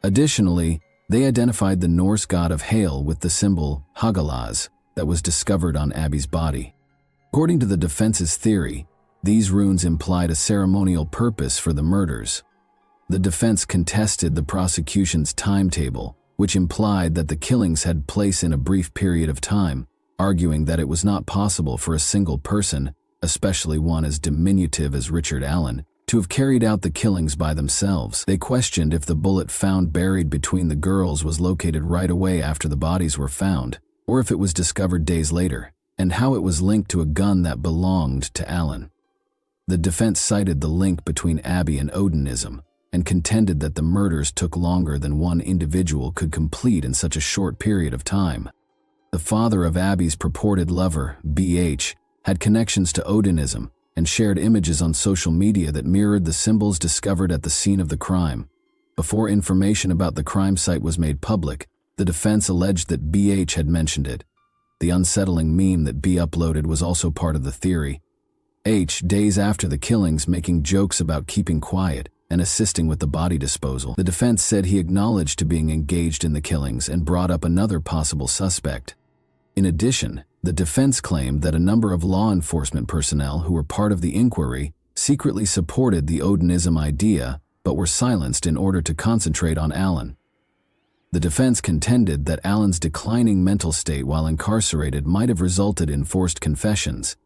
Additionally, they identified the Norse god of hail with the symbol Hagalaz that was discovered on Abby's body. According to the defense's theory, these runes implied a ceremonial purpose for the murders. The defense contested the prosecution's timetable, which implied that the killings had place in a brief period of time, arguing that it was not possible for a single person, especially one as diminutive as Richard Allen, to have carried out the killings by themselves. They questioned if the bullet found buried between the girls was located right away after the bodies were found, or if it was discovered days later, and how it was linked to a gun that belonged to Allen. The defense cited the link between Abby and Odinism, and contended that the murders took longer than one individual could complete in such a short period of time. The father of Abby's purported lover, B.H., had connections to Odinism and shared images on social media that mirrored the symbols discovered at the scene of the crime. Before information about the crime site was made public, the defense alleged that B.H. had mentioned it. The unsettling meme that B uploaded was also part of the theory. H, days after the killings, making jokes about keeping quiet and assisting with the body disposal. The defense said he acknowledged to being engaged in the killings and brought up another possible suspect. In addition, the defense claimed that a number of law enforcement personnel who were part of the inquiry secretly supported the Odinism idea but were silenced in order to concentrate on Allen. The defense contended that Allen's declining mental state while incarcerated might have resulted in forced confessions.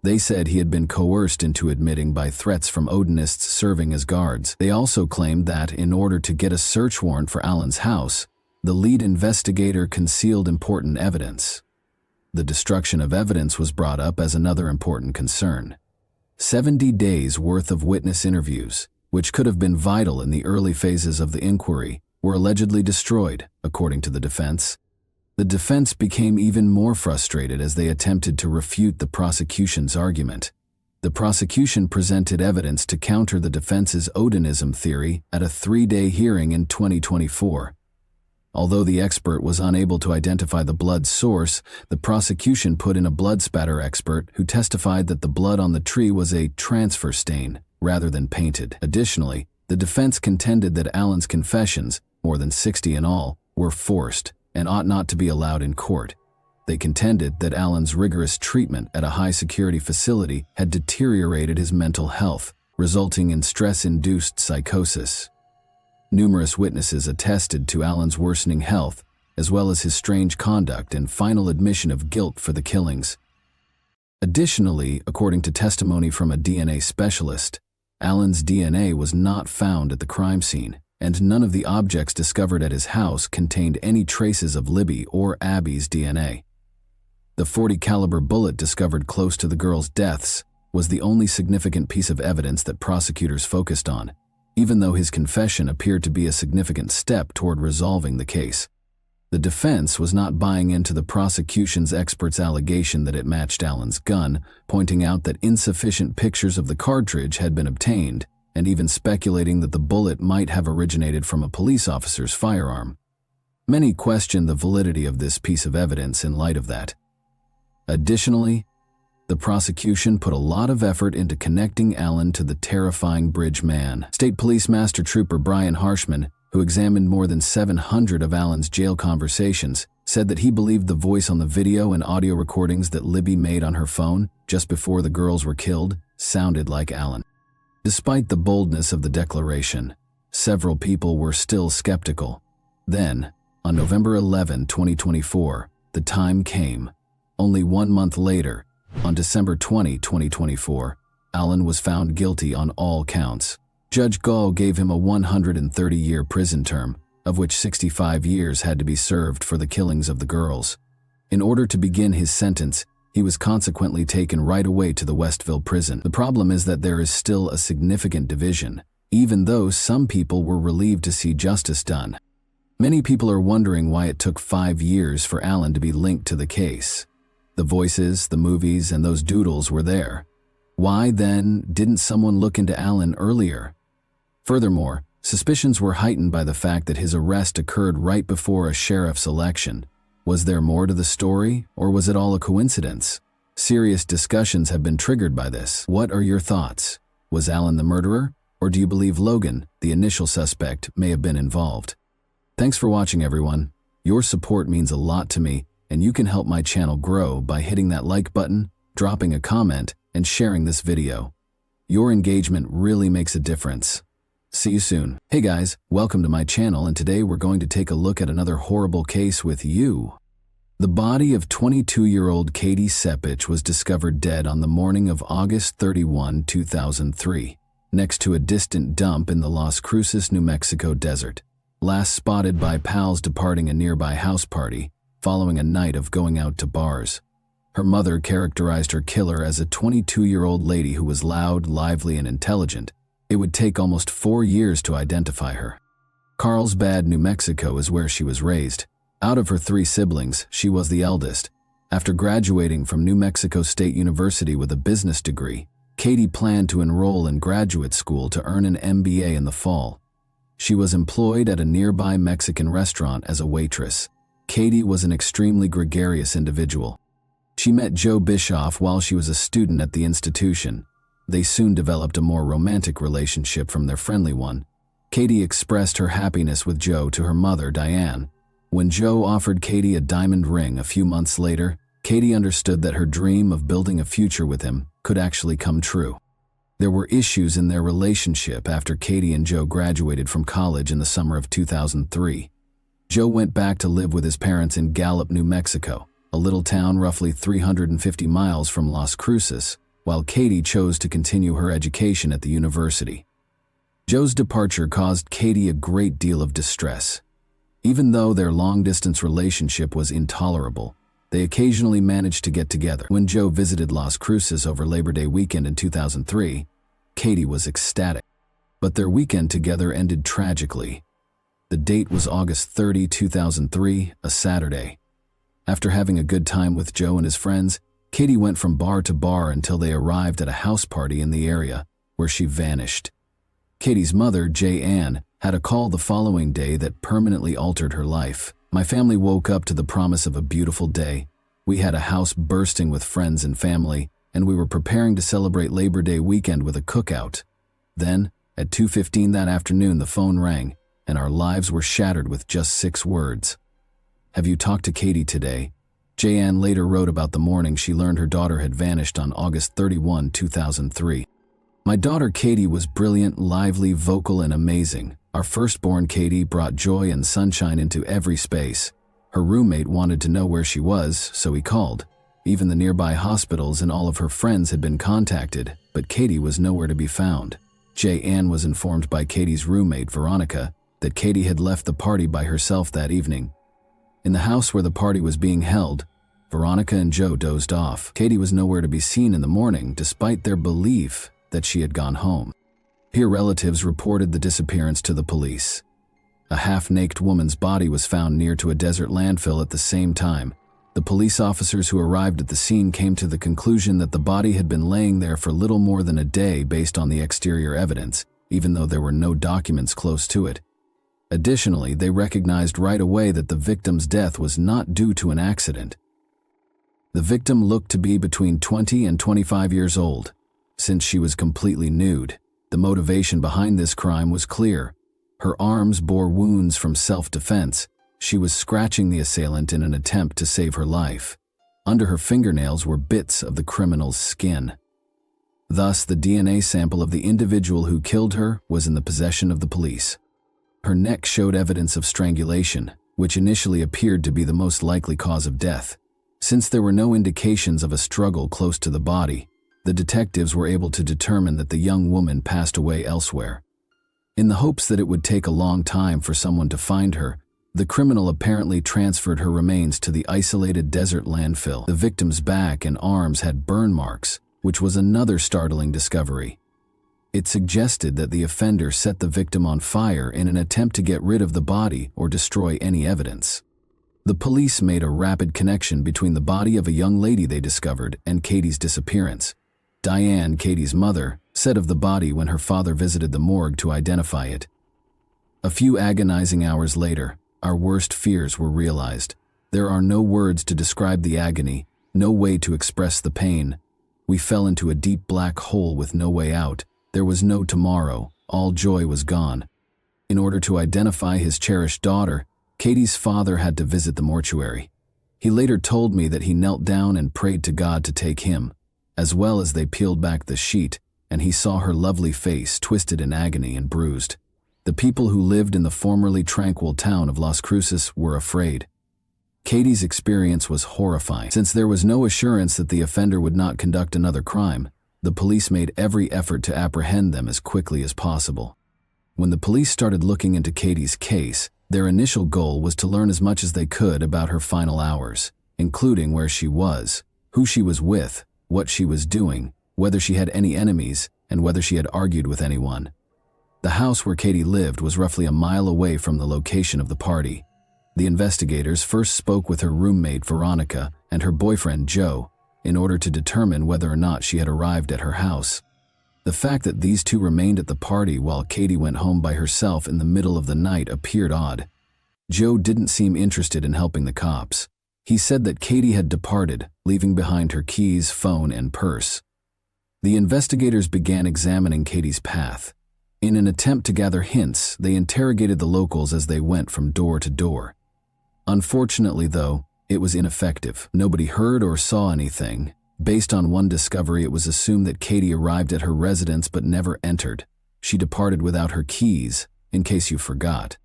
They said he had been coerced into admitting by threats from Odinists serving as guards. They also claimed that, in order to get a search warrant for Allen's house, the lead investigator concealed important evidence. The destruction of evidence was brought up as another important concern. 70 days' worth of witness interviews, which could have been vital in the early phases of the inquiry, were allegedly destroyed, according to the defense. The defense became even more frustrated as they attempted to refute the prosecution's argument. The prosecution presented evidence to counter the defense's Odinism theory at a 3-day hearing in 2024. Although the expert was unable to identify the blood source, the prosecution put in a blood spatter expert who testified that the blood on the tree was a transfer stain rather than painted. Additionally, the defense contended that Allen's confessions, more than 60 in all, were forced and ought not to be allowed in court. They contended that Allen's rigorous treatment at a high-security facility had deteriorated his mental health, resulting in stress-induced psychosis. Numerous witnesses attested to Allen's worsening health, as well as his strange conduct and final admission of guilt for the killings. Additionally, according to testimony from a DNA specialist, Allen's DNA was not found at the crime scene, and none of the objects discovered at his house contained any traces of Libby or Abby's DNA. The .40 caliber bullet discovered close to the girls' deaths was the only significant piece of evidence that prosecutors focused on. even though his confession appeared to be a significant step toward resolving the case. The defense was not buying into the prosecution's expert's allegation that it matched Allen's gun, pointing out that insufficient pictures of the cartridge had been obtained, and even speculating that the bullet might have originated from a police officer's firearm. Many questioned the validity of this piece of evidence in light of that. Additionally, the prosecution put a lot of effort into connecting Allen to the terrifying bridge man. State Police Master Trooper Brian Harshman, who examined more than 700 of Allen's jail conversations, said that he believed the voice on the video and audio recordings that Libby made on her phone just before the girls were killed sounded like Allen. Despite the boldness of the declaration, several people were still skeptical. Then, on November 11, 2024, the time came. Only 1 month later, on December 20, 2024, Allen was found guilty on all counts. Judge Gall gave him a 130-year prison term, of which 65 years had to be served for the killings of the girls. In order to begin his sentence, he was consequently taken right away to the Westville prison. The problem is that there is still a significant division, even though some people were relieved to see justice done. Many people are wondering why it took 5 years for Allen to be linked to the case. The voices, the movies, and those doodles were there. Why, then, didn't someone look into Allen earlier? Furthermore, suspicions were heightened by the fact that his arrest occurred right before a sheriff's election. Was there more to the story, or was it all a coincidence? Serious discussions have been triggered by this. What are your thoughts? Was Allen the murderer, or do you believe Logan, the initial suspect, may have been involved? Thanks for watching, everyone. Your support means a lot to me, and you can help my channel grow by hitting that like button, dropping a comment, and sharing this video. Your engagement really makes a difference. See you soon. Hey guys, welcome to my channel, and today we're going to take a look at another horrible case with you. The body of 22-year-old Katie Sepich was discovered dead on the morning of August 31, 2003, next to a distant dump in the Las Cruces, New Mexico desert, last spotted by pals departing a nearby house party following a night of going out to bars. Her mother characterized her killer as a 22-year-old lady who was loud, lively, and intelligent. It would take almost 4 years to identify her. Carlsbad, New Mexico is where she was raised. Out of her 3 siblings, she was the eldest. After graduating from New Mexico State University with a business degree, Katie planned to enroll in graduate school to earn an MBA in the fall. She was employed at a nearby Mexican restaurant as a waitress. Katie was an extremely gregarious individual. She met Joe Bischoff while she was a student at the institution. They soon developed a more romantic relationship from their friendly one. Katie expressed her happiness with Joe to her mother, Diane. When Joe offered Katie a diamond ring a few months later, Katie understood that her dream of building a future with him could actually come true. There were issues in their relationship after Katie and Joe graduated from college in the summer of 2003. Joe went back to live with his parents in Gallup, New Mexico, a little town roughly 350 miles from Las Cruces, while Katie chose to continue her education at the university. Joe's departure caused Katie a great deal of distress. Even though their long-distance relationship was intolerable, they occasionally managed to get together. When Joe visited Las Cruces over Labor Day weekend in 2003, Katie was ecstatic. But their weekend together ended tragically. The date was August 30, 2003, a Saturday. After having a good time with Joe and his friends, Katie went from bar to bar until they arrived at a house party in the area, where she vanished. Katie's mother, Jay Ann, had a call the following day that permanently altered her life. My family woke up to the promise of a beautiful day. We had a house bursting with friends and family, and we were preparing to celebrate Labor Day weekend with a cookout. Then, at 2:15 that afternoon, the phone rang, and our lives were shattered with just 6 words. Have you talked to Katie today? Jayanne later wrote about the morning she learned her daughter had vanished on August 31, 2003. My daughter Katie was brilliant, lively, vocal, and amazing. Our firstborn Katie brought joy and sunshine into every space. Her roommate wanted to know where she was, so he called. Even the nearby hospitals and all of her friends had been contacted, but Katie was nowhere to be found. Jayanne was informed by Katie's roommate, Veronica, that Katie had left the party by herself that evening. In the house where the party was being held, Veronica and Joe dozed off. Katie was nowhere to be seen in the morning, despite their belief that she had gone home. Here, relatives reported the disappearance to the police. A half-naked woman's body was found near to a desert landfill at the same time. The police officers who arrived at the scene came to the conclusion that the body had been laying there for little more than a day based on the exterior evidence, even though there were no documents close to it. Additionally, they recognized right away that the victim's death was not due to an accident. The victim looked to be between 20 and 25 years old. Since she was completely nude, the motivation behind this crime was clear. Her arms bore wounds from self-defense. She was scratching the assailant in an attempt to save her life. Under her fingernails were bits of the criminal's skin. Thus, the DNA sample of the individual who killed her was in the possession of the police. Her neck showed evidence of strangulation, which initially appeared to be the most likely cause of death. Since there were no indications of a struggle close to the body, the detectives were able to determine that the young woman passed away elsewhere. In the hopes that it would take a long time for someone to find her, the criminal apparently transferred her remains to the isolated desert landfill. The victim's back and arms had burn marks, which was another startling discovery. It suggested that the offender set the victim on fire in an attempt to get rid of the body or destroy any evidence. The police made a rapid connection between the body of a young lady they discovered and Katie's disappearance. Diane, Katie's mother, said of the body when her father visited the morgue to identify it. A few agonizing hours later, our worst fears were realized. There are no words to describe the agony, no way to express the pain. We fell into a deep black hole with no way out. There was no tomorrow. All joy was gone. In order to identify his cherished daughter, Katie's father had to visit the mortuary. He later told me that he knelt down and prayed to God to take him, as well as they peeled back the sheet, and he saw her lovely face twisted in agony and bruised. The people who lived in the formerly tranquil town of Las Cruces were afraid. Katie's experience was horrifying. Since there was no assurance that the offender would not conduct another crime, the police made every effort to apprehend them as quickly as possible. When the police started looking into Katie's case, their initial goal was to learn as much as they could about her final hours, including where she was, who she was with, what she was doing, whether she had any enemies, and whether she had argued with anyone. The house where Katie lived was roughly a mile away from the location of the party. The investigators first spoke with her roommate Veronica and her boyfriend Joe in order to determine whether or not she had arrived at her house. The fact that these two remained at the party while Katie went home by herself in the middle of the night appeared odd. Joe didn't seem interested in helping the cops. He said that Katie had departed, leaving behind her keys, phone, and purse. The investigators began examining Katie's path. In an attempt to gather hints, they interrogated the locals as they went from door to door. Unfortunately, though, it was ineffective. Nobody heard or saw anything. Based on one discovery, it was assumed that Katie arrived at her residence but never entered. She departed without her keys, in case you forgot.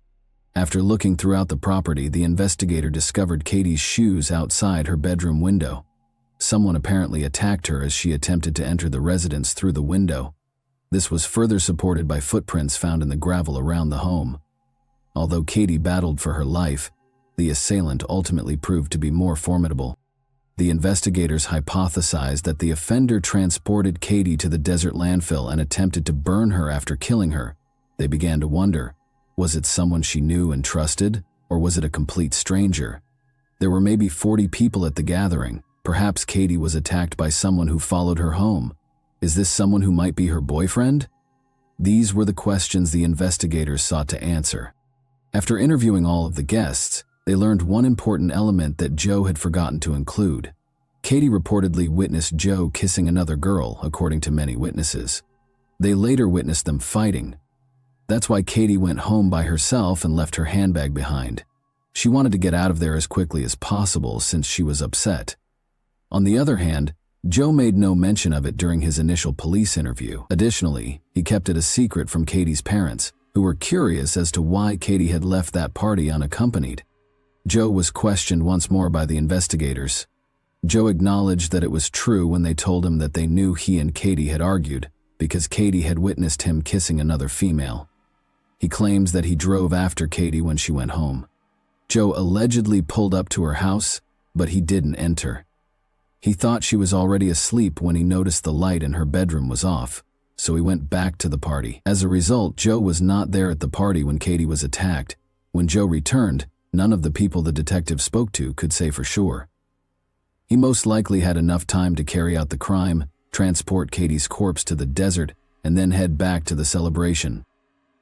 After looking throughout the property, the investigator discovered Katie's shoes outside her bedroom window. Someone apparently attacked her as she attempted to enter the residence through the window. This was further supported by footprints found in the gravel around the home. Although Katie battled for her life, the assailant ultimately proved to be more formidable. The investigators hypothesized that the offender transported Katie to the desert landfill and attempted to burn her after killing her. They began to wonder, was it someone she knew and trusted, or was it a complete stranger? There were maybe 40 people at the gathering. Perhaps Katie was attacked by someone who followed her home. Is this someone who might be her boyfriend? These were the questions the investigators sought to answer. After interviewing all of the guests, they learned one important element that Joe had forgotten to include. Katie reportedly witnessed Joe kissing another girl, according to many witnesses. They later witnessed them fighting. That's why Katie went home by herself and left her handbag behind. She wanted to get out of there as quickly as possible since she was upset. On the other hand, Joe made no mention of it during his initial police interview. Additionally, he kept it a secret from Katie's parents, who were curious as to why Katie had left that party unaccompanied. Joe was questioned once more by the investigators. Joe acknowledged that it was true when they told him that they knew he and Katie had argued, because Katie had witnessed him kissing another female. He claims that he drove after Katie when she went home. Joe allegedly pulled up to her house, but he didn't enter. He thought she was already asleep when he noticed the light in her bedroom was off. so he went back to the party. As a result, Joe was not there at the party when Katie was attacked. When Joe returned, none of the people the detective spoke to could say for sure. He most likely had enough time to carry out the crime, transport Katie's corpse to the desert, and then head back to the celebration.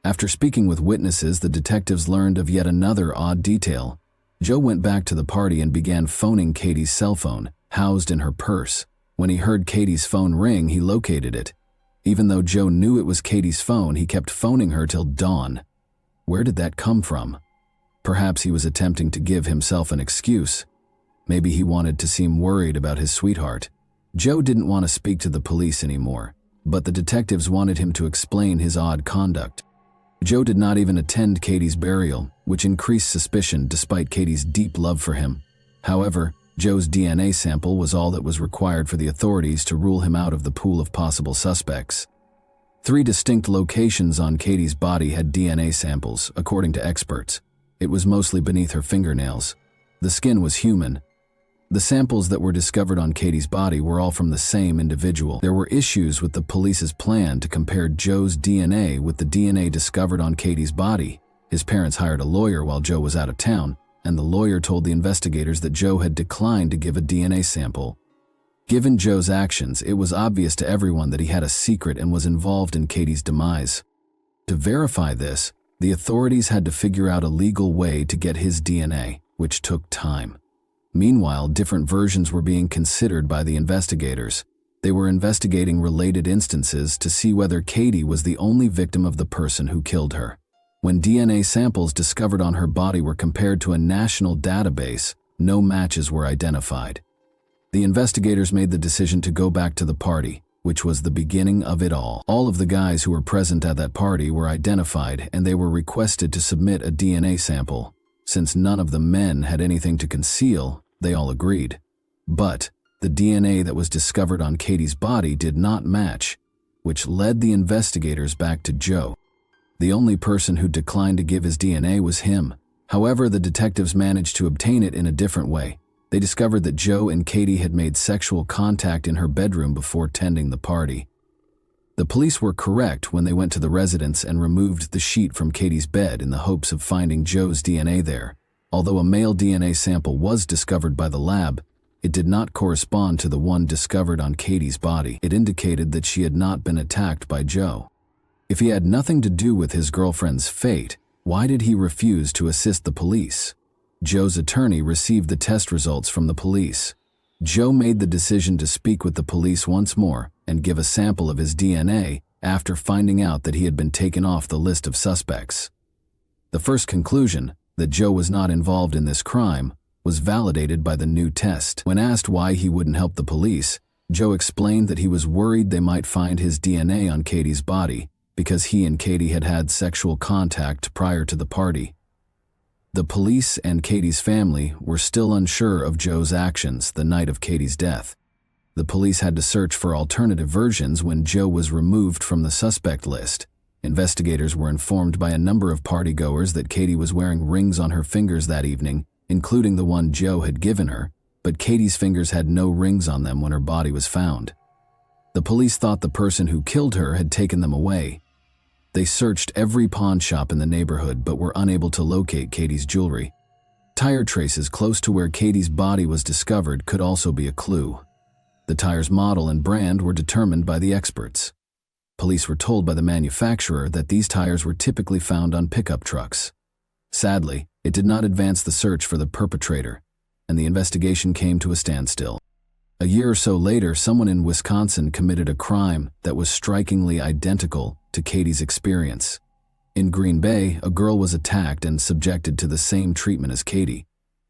After speaking with witnesses, the detectives learned of yet another odd detail. Joe went back to the party and began phoning Katie's cell phone, housed in her purse. When he heard Katie's phone ring, he located it. Even though Joe knew it was Katie's phone, he kept phoning her till dawn. Where did that come from? Perhaps he was attempting to give himself an excuse. Maybe he wanted to seem worried about his sweetheart. Joe didn't want to speak to the police anymore, but the detectives wanted him to explain his odd conduct. Joe did not even attend Katie's burial, which increased suspicion despite Katie's deep love for him. However, Joe's DNA sample was all that was required for the authorities to rule him out of the pool of possible suspects. 3 distinct locations on Katie's body had DNA samples, according to experts. It was mostly beneath her fingernails. The skin was human. The samples that were discovered on Katie's body were all from the same individual. There were issues with the police's plan to compare Joe's DNA with the DNA discovered on Katie's body. His parents hired a lawyer while Joe was out of town, and the lawyer told the investigators that Joe had declined to give a DNA sample. Given Joe's actions, it was obvious to everyone that he had a secret and was involved in Katie's demise. To verify this, the authorities had to figure out a legal way to get his DNA, which took time. Meanwhile, different versions were being considered by the investigators. They were investigating related instances to see whether Katie was the only victim of the person who killed her. When DNA samples discovered on her body were compared to a national database, no matches were identified. The investigators made the decision to go back to the party, which was the beginning of it all. All of the guys who were present at that party were identified, and they were requested to submit a DNA sample. Since none of the men had anything to conceal, they all agreed. But the DNA that was discovered on Katie's body did not match, which led the investigators back to Joe. The only person who declined to give his DNA was him. However, the detectives managed to obtain it in a different way. They discovered that Joe and Katie had made sexual contact in her bedroom before tending the party. The police were correct when they went to the residence and removed the sheet from Katie's bed in the hopes of finding Joe's DNA there. Although a male DNA sample was discovered by the lab, it did not correspond to the one discovered on Katie's body. It indicated that she had not been attacked by Joe. If he had nothing to do with his girlfriend's fate, why did he refuse to assist the police? Joe's attorney received the test results from the police. Joe made the decision to speak with the police once more and give a sample of his DNA after finding out that he had been taken off the list of suspects. The first conclusion, that Joe was not involved in this crime, was validated by the new test. When asked why he wouldn't help the police, Joe explained that he was worried they might find his DNA on Katie's body because he and Katie had had sexual contact prior to the party. The police and Katie's family were still unsure of Joe's actions the night of Katie's death. The police had to search for alternative versions when Joe was removed from the suspect list. Investigators were informed by a number of partygoers that Katie was wearing rings on her fingers that evening, including the one Joe had given her, but Katie's fingers had no rings on them when her body was found. The police thought the person who killed her had taken them away. They searched every pawn shop in the neighborhood but were unable to locate Katie's jewelry. Tire traces close to where Katie's body was discovered could also be a clue. The tire's model and brand were determined by the experts. Police were told by the manufacturer that these tires were typically found on pickup trucks. Sadly, it did not advance the search for the perpetrator, and the investigation came to a standstill. A year or so later, someone in Wisconsin committed a crime that was strikingly identical to Katie's experience. In Green Bay, a girl was attacked and subjected to the same treatment as Katie.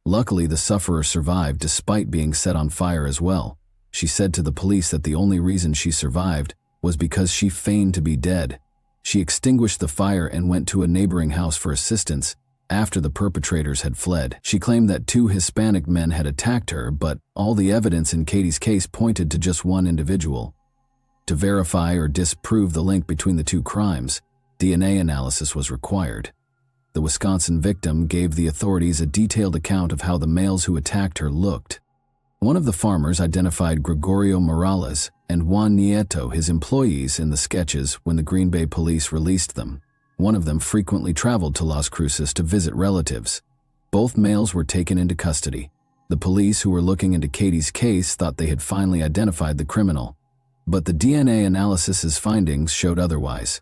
Luckily, the sufferer survived despite being set on fire as well. She said to the police that the only reason she survived was because she feigned to be dead. She extinguished the fire and went to a neighboring house for assistance after the perpetrators had fled. She claimed that 2 Hispanic men had attacked her, but all the evidence in Katie's case pointed to just one individual. To verify or disprove the link between the 2 crimes, DNA analysis was required. The Wisconsin victim gave the authorities a detailed account of how the males who attacked her looked. One of the farmers identified Gregorio Morales and Juan Nieto, his employees in the sketches when the Green Bay police released them. One of them frequently traveled to Las Cruces to visit relatives. Both males were taken into custody. The police who were looking into Katie's case thought they had finally identified the criminal, but the DNA analysis's findings showed otherwise.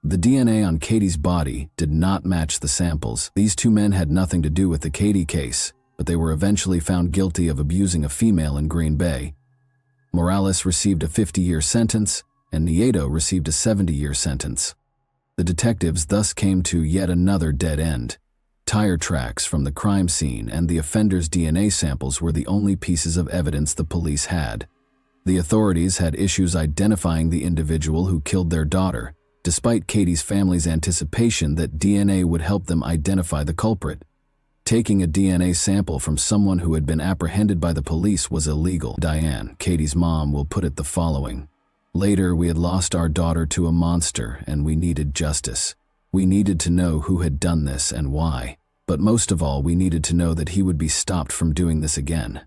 The DNA on Katie's body did not match the samples. These two men had nothing to do with the Katie case, but they were eventually found guilty of abusing a female in Green Bay. Morales received a 50-year sentence, and Nieto received a 70-year sentence. The detectives thus came to yet another dead end. Tire tracks from the crime scene and the offender's DNA samples were the only pieces of evidence the police had. The authorities had issues identifying the individual who killed their daughter, despite Katie's family's anticipation that DNA would help them identify the culprit. Taking a DNA sample from someone who had been apprehended by the police was illegal. Diane, Katie's mom, will put it the following: "Later, we had lost our daughter to a monster and we needed justice. We needed to know who had done this and why. But most of all, we needed to know that he would be stopped from doing this again."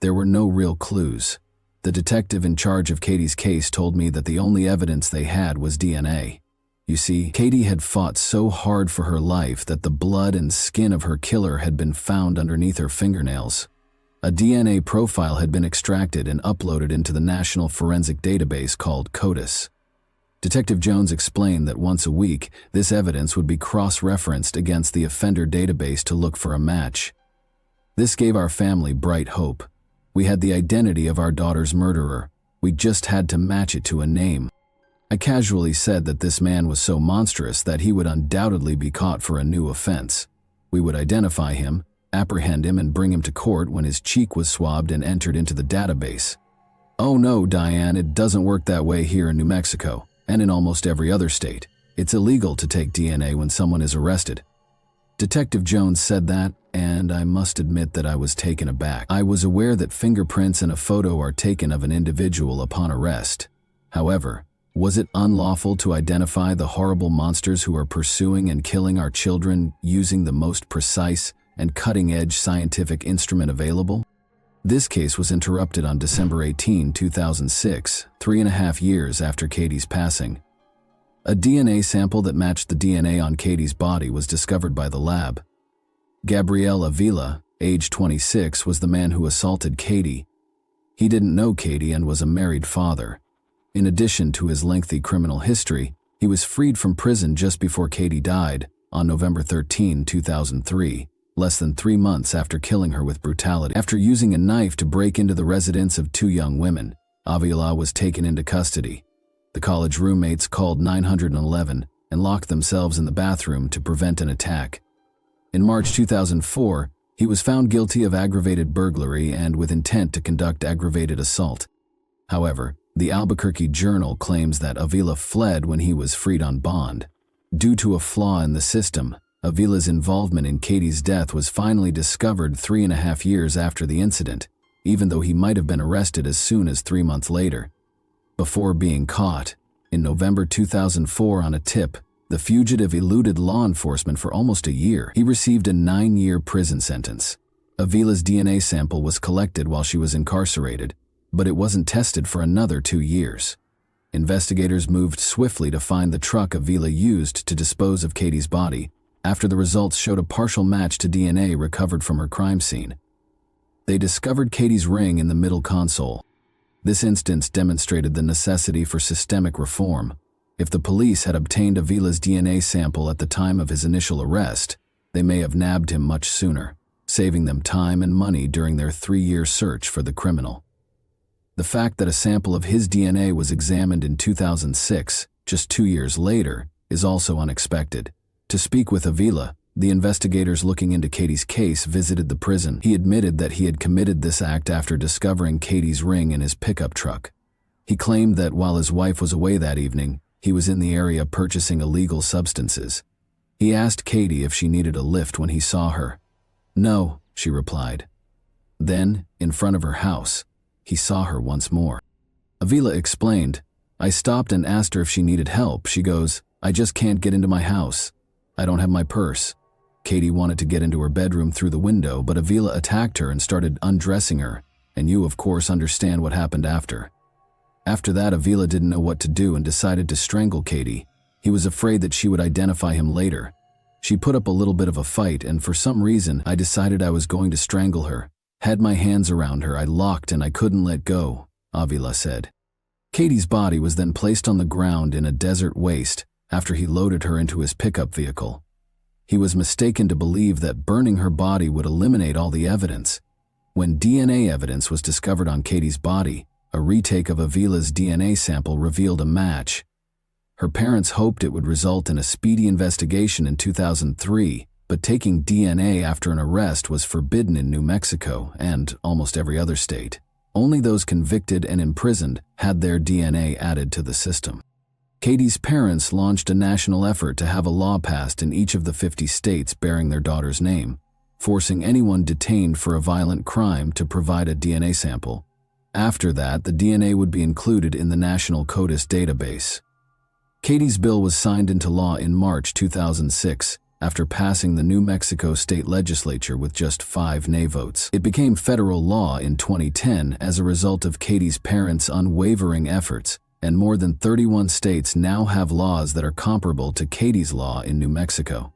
There were no real clues. The detective in charge of Katie's case told me that the only evidence they had was DNA. You see, Katie had fought so hard for her life that the blood and skin of her killer had been found underneath her fingernails. A DNA profile had been extracted and uploaded into the National Forensic Database called CODIS. Detective Jones explained that once a week, this evidence would be cross-referenced against the offender database to look for a match. This gave our family bright hope. We had the identity of our daughter's murderer. We just had to match it to a name. I casually said that this man was so monstrous that he would undoubtedly be caught for a new offense. We would identify him, apprehend him, and bring him to court when his cheek was swabbed and entered into the database. "Oh no, Diane, it doesn't work that way here in New Mexico, and in almost every other state. It's illegal to take DNA when someone is arrested." Detective Jones said that, and I must admit that I was taken aback. I was aware that fingerprints and a photo are taken of an individual upon arrest. However, was it unlawful to identify the horrible monsters who are pursuing and killing our children using the most precise and cutting-edge scientific instrument available? This case was interrupted on December 18, 2006, 3.5 years after Katie's passing. A DNA sample that matched the DNA on Katie's body was discovered by the lab. Gabriel Avila, age 26, was the man who assaulted Katie. He didn't know Katie and was a married father. In addition to his lengthy criminal history, he was freed from prison just before Katie died, on November 13, 2003, less than 3 months after killing her with brutality. After using a knife to break into the residence of 2 young women, Avila was taken into custody. The college roommates called 911 and locked themselves in the bathroom to prevent an attack. In March 2004, he was found guilty of aggravated burglary and with intent to conduct aggravated assault. However, the Albuquerque Journal claims that Avila fled when he was freed on bond. Due to a flaw in the system, Avila's involvement in Katie's death was finally discovered 3.5 years after the incident, even though he might have been arrested as soon as 3 months later. Before being caught, in November 2004 on a tip, the fugitive eluded law enforcement for almost a year. He received a 9-year prison sentence. Avila's DNA sample was collected while she was incarcerated, but it wasn't tested for another 2 years. Investigators moved swiftly to find the truck Avila used to dispose of Katie's body, after the results showed a partial match to DNA recovered from her crime scene. They discovered Katie's ring in the middle console. This instance demonstrated the necessity for systemic reform. If the police had obtained Avila's DNA sample at the time of his initial arrest, they may have nabbed him much sooner, saving them time and money during their 3-year search for the criminal. The fact that a sample of his DNA was examined in 2006, just 2 years later, is also unexpected. To speak with Avila, the investigators looking into Katie's case visited the prison. He admitted that he had committed this act after discovering Katie's ring in his pickup truck. He claimed that while his wife was away that evening, he was in the area purchasing illegal substances. He asked Katie if she needed a lift when he saw her. "No," she replied. Then, in front of her house, he saw her once more. Avila explained, "I stopped and asked her if she needed help. She goes, 'I just can't get into my house. I don't have my purse.' Katie wanted to get into her bedroom through the window, but Avila attacked her and started undressing her, and you of course understand what happened after." After that, Avila didn't know what to do and decided to strangle Katie. He was afraid that she would identify him later. She put up a little bit of a fight, and for some reason, I decided I was going to strangle her. Had my hands around her, I locked and I couldn't let go, Avila said. Katie's body was then placed on the ground in a desert waste after he loaded her into his pickup vehicle. He was mistaken to believe that burning her body would eliminate all the evidence. When DNA evidence was discovered on Katie's body, a retake of Avila's DNA sample revealed a match. Her parents hoped it would result in a speedy investigation in 2003, but taking DNA after an arrest was forbidden in New Mexico and almost every other state. Only those convicted and imprisoned had their DNA added to the system. Katie's parents launched a national effort to have a law passed in each of the 50 states bearing their daughter's name, forcing anyone detained for a violent crime to provide a DNA sample. After that, the DNA would be included in the National CODIS database. Katie's bill was signed into law in March 2006 after passing the New Mexico state legislature with just 5 nay votes. It became federal law in 2010 as a result of Katie's parents' unwavering efforts, and more than 31 states now have laws that are comparable to Katie's law in New Mexico.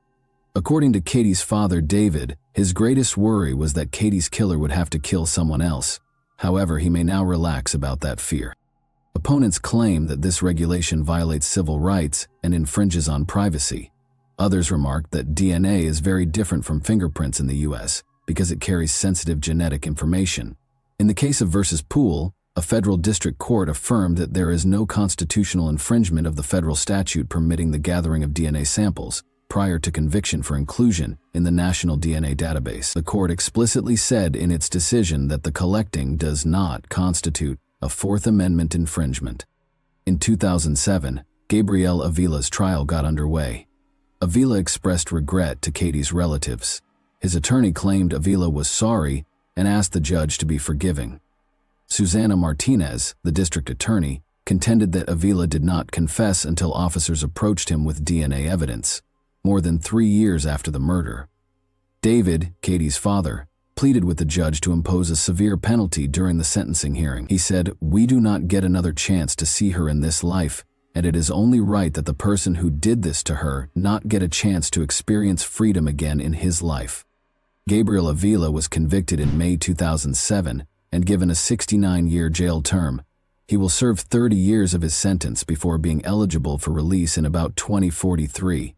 According to Katie's father, David, his greatest worry was that Katie's killer would have to kill someone else. However, he may now relax about that fear. Opponents claim that this regulation violates civil rights and infringes on privacy. Others remark that DNA is very different from fingerprints in the U.S. because it carries sensitive genetic information. In the case of versus Poole, a federal district court affirmed that there is no constitutional infringement of the federal statute permitting the gathering of DNA samples prior to conviction for inclusion in the National DNA Database. The court explicitly said in its decision that the collecting does not constitute a Fourth Amendment infringement. In 2007, Gabriel Avila's trial got underway. Avila expressed regret to Katie's relatives. His attorney claimed Avila was sorry and asked the judge to be forgiving. Susana Martinez, the district attorney, contended that Avila did not confess until officers approached him with DNA evidence, more than 3 years after the murder. David, Katie's father, pleaded with the judge to impose a severe penalty during the sentencing hearing. He said, "We do not get another chance to see her in this life, and it is only right that the person who did this to her not get a chance to experience freedom again in his life." Gabriel Avila was convicted in May 2007 and given a 69-year jail term. He will serve 30 years of his sentence before being eligible for release in about 2043.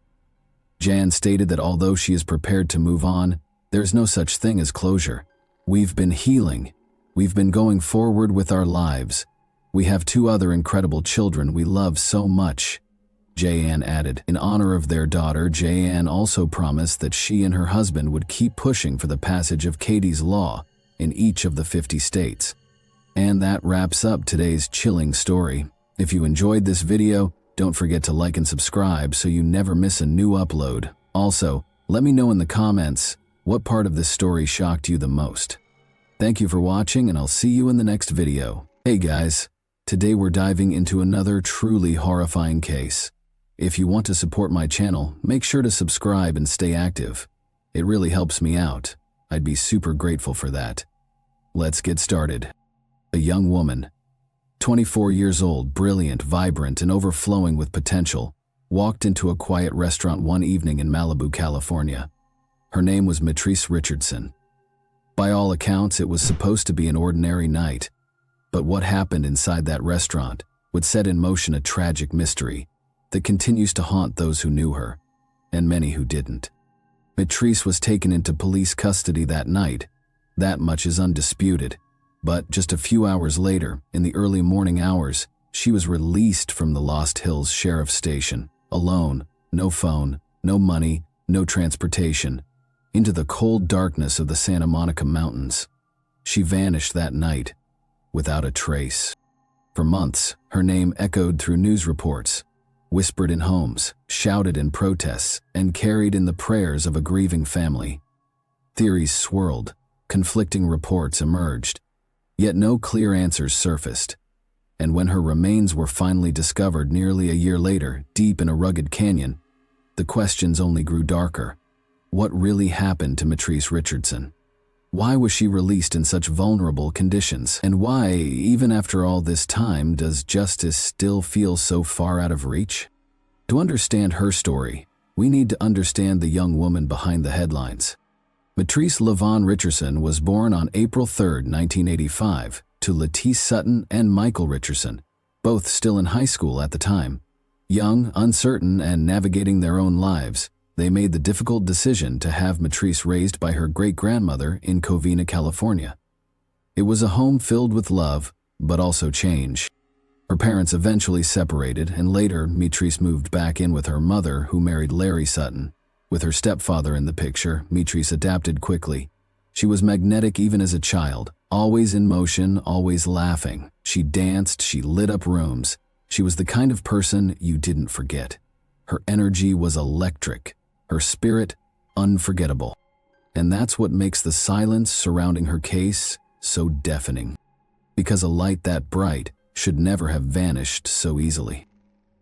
Jan stated that although she is prepared to move on, there's no such thing as closure. "We've been healing. We've been going forward with our lives. We have 2 other incredible children we love so much," Jan added. In honor of their daughter, Jan also promised that she and her husband would keep pushing for the passage of Katie's law in each of the 50 states. And that wraps up today's chilling story. If you enjoyed this video, don't forget to like and subscribe so you never miss a new upload. Also, let me know in the comments what part of this story shocked you the most. Thank you for watching, and I'll see you in the next video. Hey guys, today we're diving into another truly horrifying case. If you want to support my channel, make sure to subscribe and stay active. It really helps me out. I'd be super grateful for that. Let's get started. A young woman, 24 years old, brilliant, vibrant, and overflowing with potential, walked into a quiet restaurant one evening in Malibu, California. Her name was Matrice Richardson. By all accounts, it was supposed to be an ordinary night, but what happened inside that restaurant would set in motion a tragic mystery that continues to haunt those who knew her, and many who didn't. Matrice was taken into police custody that night. That much is undisputed. But just a few hours later, in the early morning hours, she was released from the Lost Hills Sheriff's Station, alone, no phone, no money, no transportation, into the cold darkness of the Santa Monica Mountains. She vanished that night, without a trace. For months, her name echoed through news reports, whispered in homes, shouted in protests, and carried in the prayers of a grieving family. Theories swirled, conflicting reports emerged, yet no clear answers surfaced. And when her remains were finally discovered nearly a year later, deep in a rugged canyon, the questions only grew darker. What really happened to Matrice Richardson? Why was she released in such vulnerable conditions? And why, even after all this time, does justice still feel so far out of reach? To understand her story, we need to understand the young woman behind the headlines. Matrice LaVaughn Richardson was born on April 3, 1985, to Lettice Sutton and Michael Richardson, both still in high school at the time. Young, uncertain, and navigating their own lives, they made the difficult decision to have Matrice raised by her great-grandmother in Covina, California. It was a home filled with love, but also change. Her parents eventually separated, and later Matrice moved back in with her mother, who married Larry Sutton. With her stepfather in the picture, Matrice adapted quickly. She was magnetic even as a child, always in motion, always laughing. She danced, she lit up rooms. She was the kind of person you didn't forget. Her energy was electric. Her spirit, unforgettable. And that's what makes the silence surrounding her case so deafening. Because a light that bright should never have vanished so easily.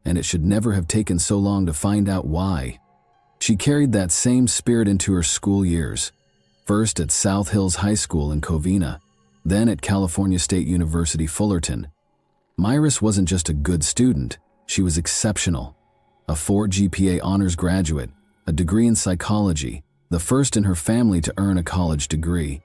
And it should never have taken so long to find out why. She carried that same spirit into her school years. First at South Hills High School in Covina, then at California State University Fullerton. Myris wasn't just a good student, she was exceptional. A 4 GPA honors graduate, a degree in psychology, the first in her family to earn a college degree.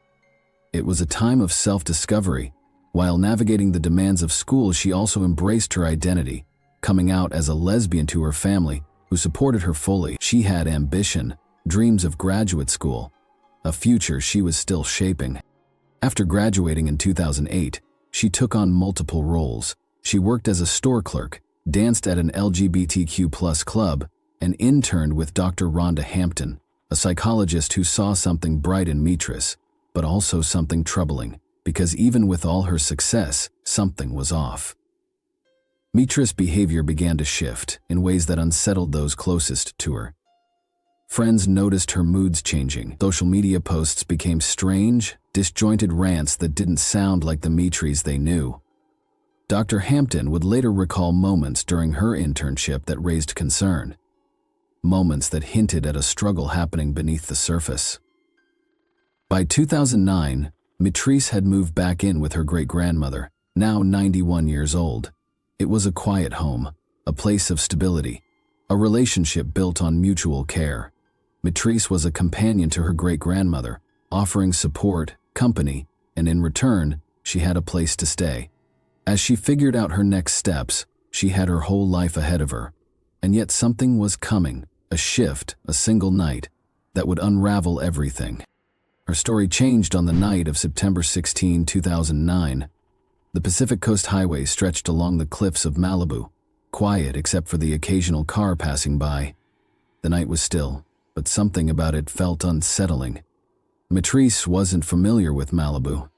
It was a time of self-discovery. While navigating the demands of school, she also embraced her identity, coming out as a lesbian to her family, who supported her fully. She had ambition, dreams of graduate school, a future she was still shaping. After graduating in 2008, she took on multiple roles. She worked as a store clerk, danced at an LGBTQ+ club, and interned with Dr. Rhonda Hampton, a psychologist who saw something bright in Matrice, but also something troubling, because even with all her success, something was off. Matrice's behavior began to shift in ways that unsettled those closest to her. Friends noticed her moods changing. Social media posts became strange, disjointed rants that didn't sound like the Matrice they knew. Dr. Hampton would later recall moments during her internship that raised concern. Moments that hinted at a struggle happening beneath the surface. By 2009, Matrice had moved back in with her great-grandmother, now 91 years old. It was a quiet home, a place of stability, a relationship built on mutual care. Matrice was a companion to her great-grandmother, offering support, company, and in return, she had a place to stay. As she figured out her next steps, she had her whole life ahead of her. And yet something was coming, a shift, a single night, that would unravel everything. Her story changed on the night of September 16, 2009. The Pacific Coast Highway stretched along the cliffs of Malibu, quiet except for the occasional car passing by. The night was still, but something about it felt unsettling. Matrice wasn't familiar with Malibu.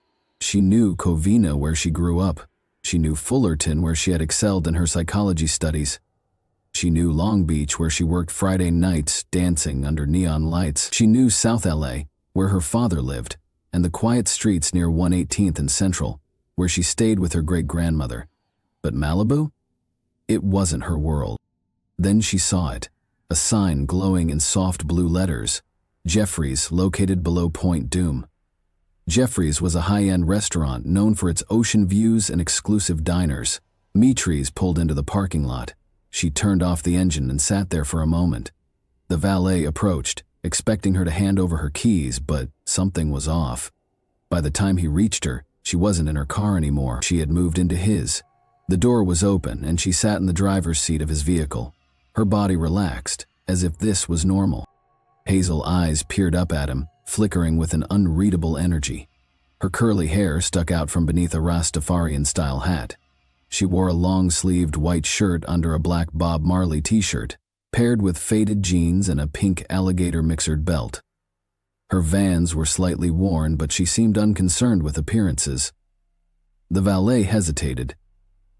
She knew Covina, where she grew up. She knew Fullerton, where she had excelled in her psychology studies. She knew Long Beach, where she worked Friday nights dancing under neon lights. She knew South LA, where her father lived, and the quiet streets near 118th and Central, where she stayed with her great-grandmother. But Malibu? It wasn't her world. Then she saw it, a sign glowing in soft blue letters, Jeffrey's, located below Point Dume. Jeffrey's was a high-end restaurant known for its ocean views and exclusive diners. Matrice pulled into the parking lot. She turned off the engine and sat there for a moment. The valet approached, expecting her to hand over her keys, but something was off. By the time he reached her, she wasn't in her car anymore. She had moved into his. The door was open, and she sat in the driver's seat of his vehicle. Her body relaxed, as if this was normal. Hazel eyes peered up at him, flickering with an unreadable energy. Her curly hair stuck out from beneath a Rastafarian-style hat. She wore a long-sleeved white shirt under a black Bob Marley t-shirt, paired with faded jeans and a pink alligator mixered belt. Her Vans were slightly worn, but she seemed unconcerned with appearances. The valet hesitated.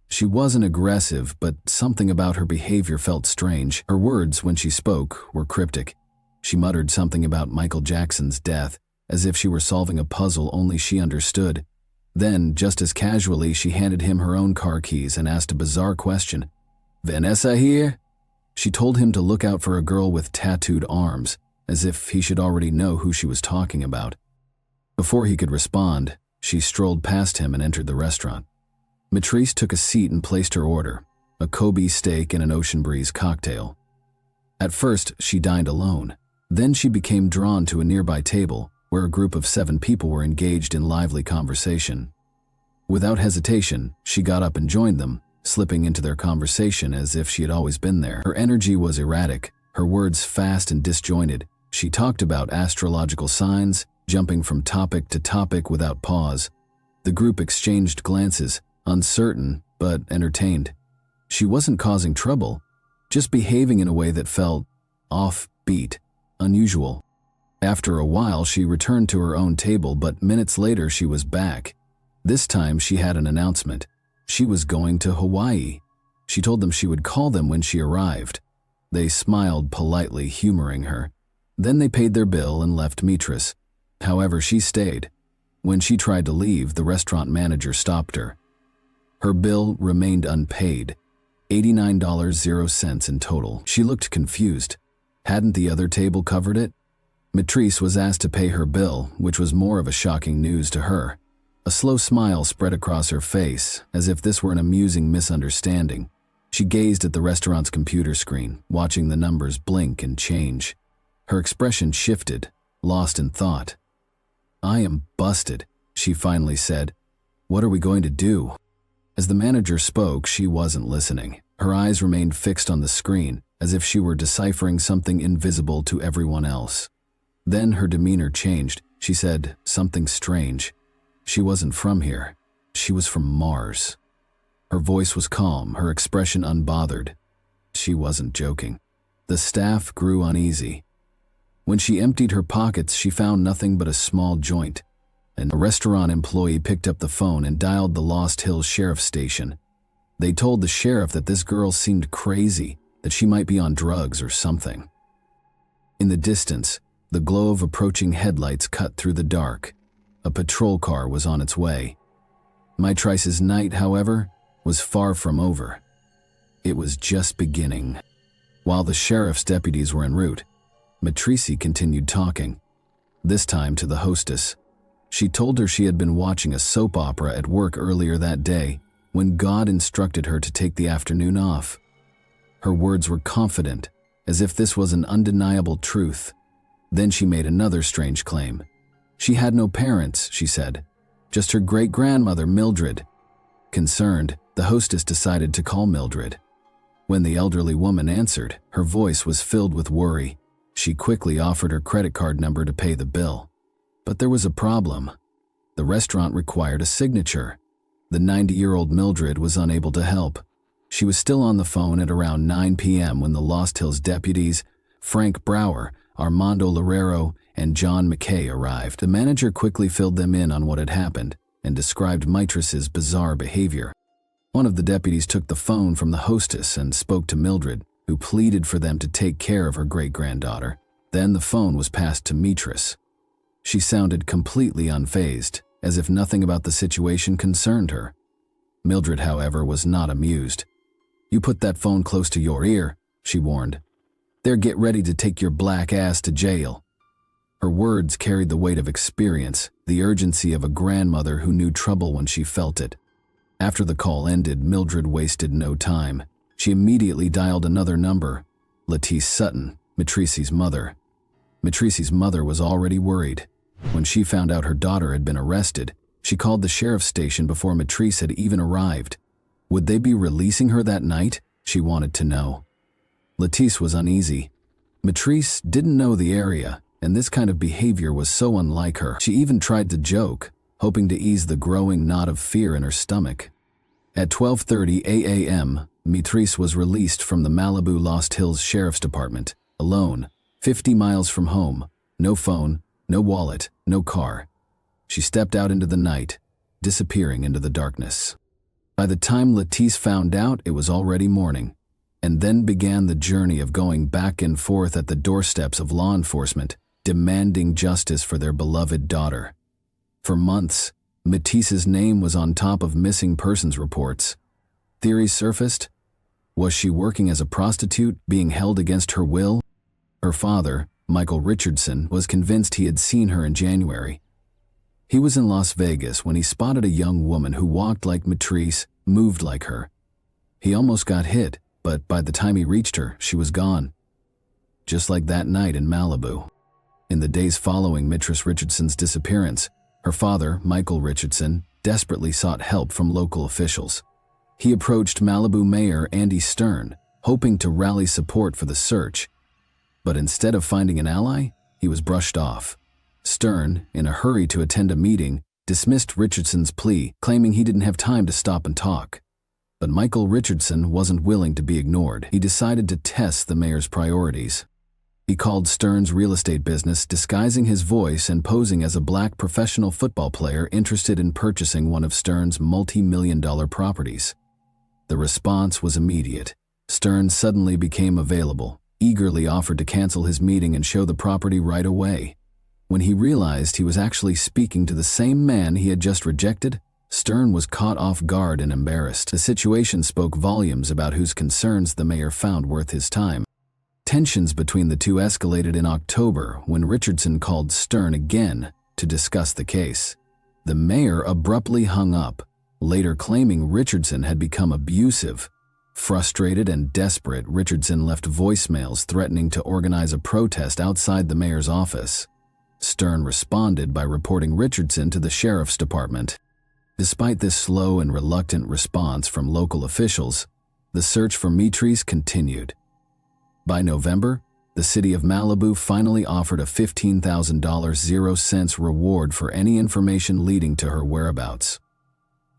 She wasn't aggressive, but something about her behavior felt strange. Her words, when she spoke, were cryptic. She muttered something about Michael Jackson's death, as if she were solving a puzzle only she understood. Then, just as casually, she handed him her own car keys and asked a bizarre question. "Vanessa here?" She told him to look out for a girl with tattooed arms, as if he should already know who she was talking about. Before he could respond, she strolled past him and entered the restaurant. Matrice took a seat and placed her order, a Kobe steak and an Ocean Breeze cocktail. At first, she dined alone. Then she became drawn to a nearby table where a group of 7 people were engaged in lively conversation. Without hesitation, she got up and joined them, slipping into their conversation as if she had always been there. Her energy was erratic, her words fast and disjointed. She talked about astrological signs, jumping from topic to topic without pause. The group exchanged glances, uncertain but entertained. She wasn't causing trouble, just behaving in a way that felt offbeat, unusual. After a while, she returned to her own table, but minutes later she was back. This time she had an announcement. She was going to Hawaii. She told them she would call them when she arrived. They smiled politely, humoring her. Then they paid their bill and left Mitris. However, she stayed. When she tried to leave, the restaurant manager stopped her. Her bill remained unpaid, $89.00 in total. She looked confused. Hadn't the other table covered it? Matrice was asked to pay her bill, which was more of a shocking news to her. A slow smile spread across her face, as if this were an amusing misunderstanding. She gazed at the restaurant's computer screen, watching the numbers blink and change. Her expression shifted, lost in thought. "I am busted," she finally said. "What are we going to do?" As the manager spoke, she wasn't listening. Her eyes remained fixed on the screen, as if she were deciphering something invisible to everyone else. Then her demeanor changed. She said something strange. She wasn't from here. She was from Mars. Her voice was calm, her expression unbothered. She wasn't joking. The staff grew uneasy. When she emptied her pockets, she found nothing but a small joint. And a restaurant employee picked up the phone and dialed the Lost Hills Sheriff's Station. They told the sheriff that this girl seemed crazy, that she might be on drugs or something. In the distance, the glow of approaching headlights cut through the dark. A patrol car was on its way. Mitrice's night, however, was far from over. It was just beginning. While the sheriff's deputies were en route, Matrice continued talking, this time to the hostess. She told her she had been watching a soap opera at work earlier that day when God instructed her to take the afternoon off. Her words were confident, as if this was an undeniable truth. Then she made another strange claim. She had no parents, she said, just her great-grandmother, Mildred. Concerned, the hostess decided to call Mildred. When the elderly woman answered, her voice was filled with worry. She quickly offered her credit card number to pay the bill. But there was a problem. The restaurant required a signature. The 90-year-old Mildred was unable to help. She was still on the phone at around 9 p.m. when the Lost Hills deputies, Frank Brower, Armando Loureiro, and John McKay arrived. The manager quickly filled them in on what had happened and described Mitrice's bizarre behavior. One of the deputies took the phone from the hostess and spoke to Mildred, who pleaded for them to take care of her great-granddaughter. Then the phone was passed to Mitrice. She sounded completely unfazed, as if nothing about the situation concerned her. Mildred, however, was not amused. "You put that phone close to your ear," she warned. "They'll get ready to take your black ass to jail." Her words carried the weight of experience, the urgency of a grandmother who knew trouble when she felt it. After the call ended, Mildred wasted no time. She immediately dialed another number, Lettice Sutton, Matrice's mother. Matrice's mother was already worried. When she found out her daughter had been arrested, she called the sheriff's station before Matrice had even arrived. Would they be releasing her that night? She wanted to know. Lettice was uneasy. Matrice didn't know the area, and this kind of behavior was so unlike her. She even tried to joke, hoping to ease the growing knot of fear in her stomach. At 12:30 a.m., Matrice was released from the Malibu Lost Hills Sheriff's Department, alone, 50 miles from home, no phone, no wallet, no car. She stepped out into the night, disappearing into the darkness. By the time Lettice found out, it was already morning, and then began the journey of going back and forth at the doorsteps of law enforcement, demanding justice for their beloved daughter. For months, Matisse's name was on top of missing persons reports. Theories surfaced. Was she working as a prostitute, being held against her will? Her father, Michael Richardson, was convinced he had seen her in January. He was in Las Vegas when he spotted a young woman who walked like Matrice, moved like her. He almost got hit, but by the time he reached her, she was gone. Just like that night in Malibu. In the days following Mitrice Richardson's disappearance, her father, Michael Richardson, desperately sought help from local officials. He approached Malibu Mayor Andy Stern, hoping to rally support for the search. But instead of finding an ally, he was brushed off. Stern, in a hurry to attend a meeting, dismissed Richardson's plea, claiming he didn't have time to stop and talk. But Michael Richardson wasn't willing to be ignored. He decided to test the mayor's priorities. He called Stern's real estate business, disguising his voice and posing as a black professional football player interested in purchasing one of Stern's multi-million-dollar properties. The response was immediate. Stern suddenly became available, eagerly offered to cancel his meeting and show the property right away. When he realized he was actually speaking to the same man he had just rejected, Stern was caught off guard and embarrassed. The situation spoke volumes about whose concerns the mayor found worth his time. Tensions between the two escalated in October when Richardson called Stern again to discuss the case. The mayor abruptly hung up, later claiming Richardson had become abusive. Frustrated and desperate, Richardson left voicemails threatening to organize a protest outside the mayor's office. Stern responded by reporting Richardson to the sheriff's department. Despite this slow and reluctant response from local officials, the search for Mitrice continued. By November, the city of Malibu finally offered a $15,000 0 reward for any information leading to her whereabouts.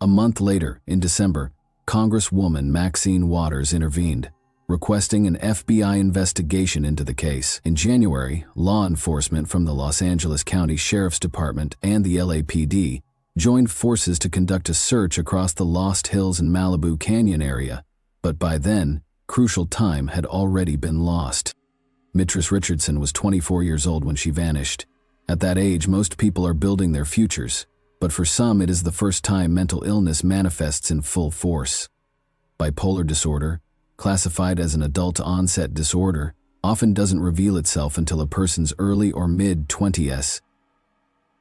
A month later, in December, Congresswoman Maxine Waters intervened, requesting an FBI investigation into the case. In January, law enforcement from the Los Angeles County Sheriff's Department and the LAPD joined forces to conduct a search across the Lost Hills and Malibu Canyon area, but by then, crucial time had already been lost. Mitrice Richardson was 24 years old when she vanished. At that age, most people are building their futures, but for some it is the first time mental illness manifests in full force. Bipolar disorder, classified as an adult-onset disorder, often doesn't reveal itself until a person's early or mid-20s.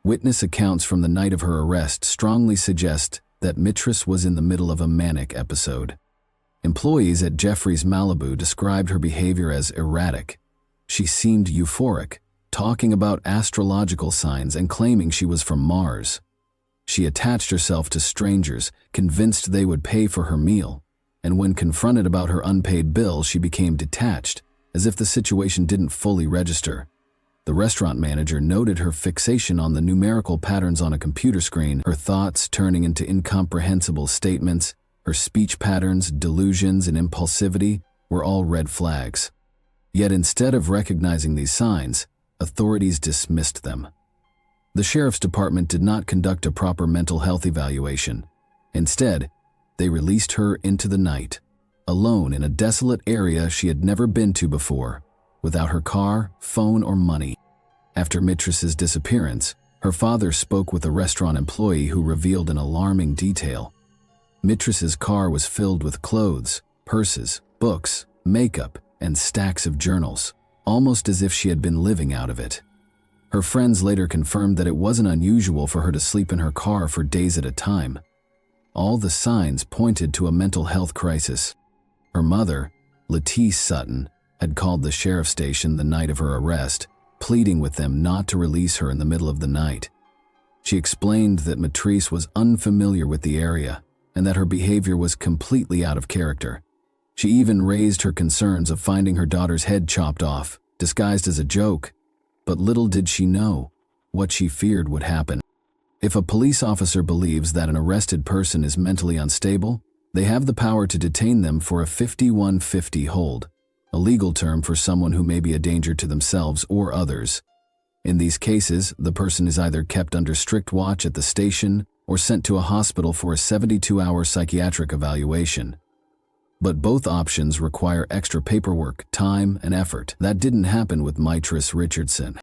Witness accounts from the night of her arrest strongly suggest that Mitrice was in the middle of a manic episode. Employees at Jeffrey's Malibu described her behavior as erratic. She seemed euphoric, talking about astrological signs and claiming she was from Mars. She attached herself to strangers, convinced they would pay for her meal, and when confronted about her unpaid bill, she became detached, as if the situation didn't fully register. The restaurant manager noted her fixation on the numerical patterns on a computer screen, her thoughts turning into incomprehensible statements, her speech patterns, delusions, and impulsivity were all red flags. Yet instead of recognizing these signs, authorities dismissed them. The sheriff's department did not conduct a proper mental health evaluation. Instead, they released her into the night, alone in a desolate area she had never been to before, without her car, phone, or money. After Mitrice's disappearance, her father spoke with a restaurant employee who revealed an alarming detail. Mitrice's car was filled with clothes, purses, books, makeup, and stacks of journals, almost as if she had been living out of it. Her friends later confirmed that it wasn't unusual for her to sleep in her car for days at a time. All the signs pointed to a mental health crisis. Her mother, Lettice Sutton, had called the sheriff's station the night of her arrest, pleading with them not to release her in the middle of the night. She explained that Mitrice was unfamiliar with the area and that her behavior was completely out of character. She even raised her concerns of finding her daughter's head chopped off, disguised as a joke. But little did she know what she feared would happen. If a police officer believes that an arrested person is mentally unstable, they have the power to detain them for a 5150 hold, a legal term for someone who may be a danger to themselves or others. In these cases, the person is either kept under strict watch at the station or sent to a hospital for a 72-hour psychiatric evaluation. But both options require extra paperwork, time, and effort. That didn't happen with Mitrice Richardson.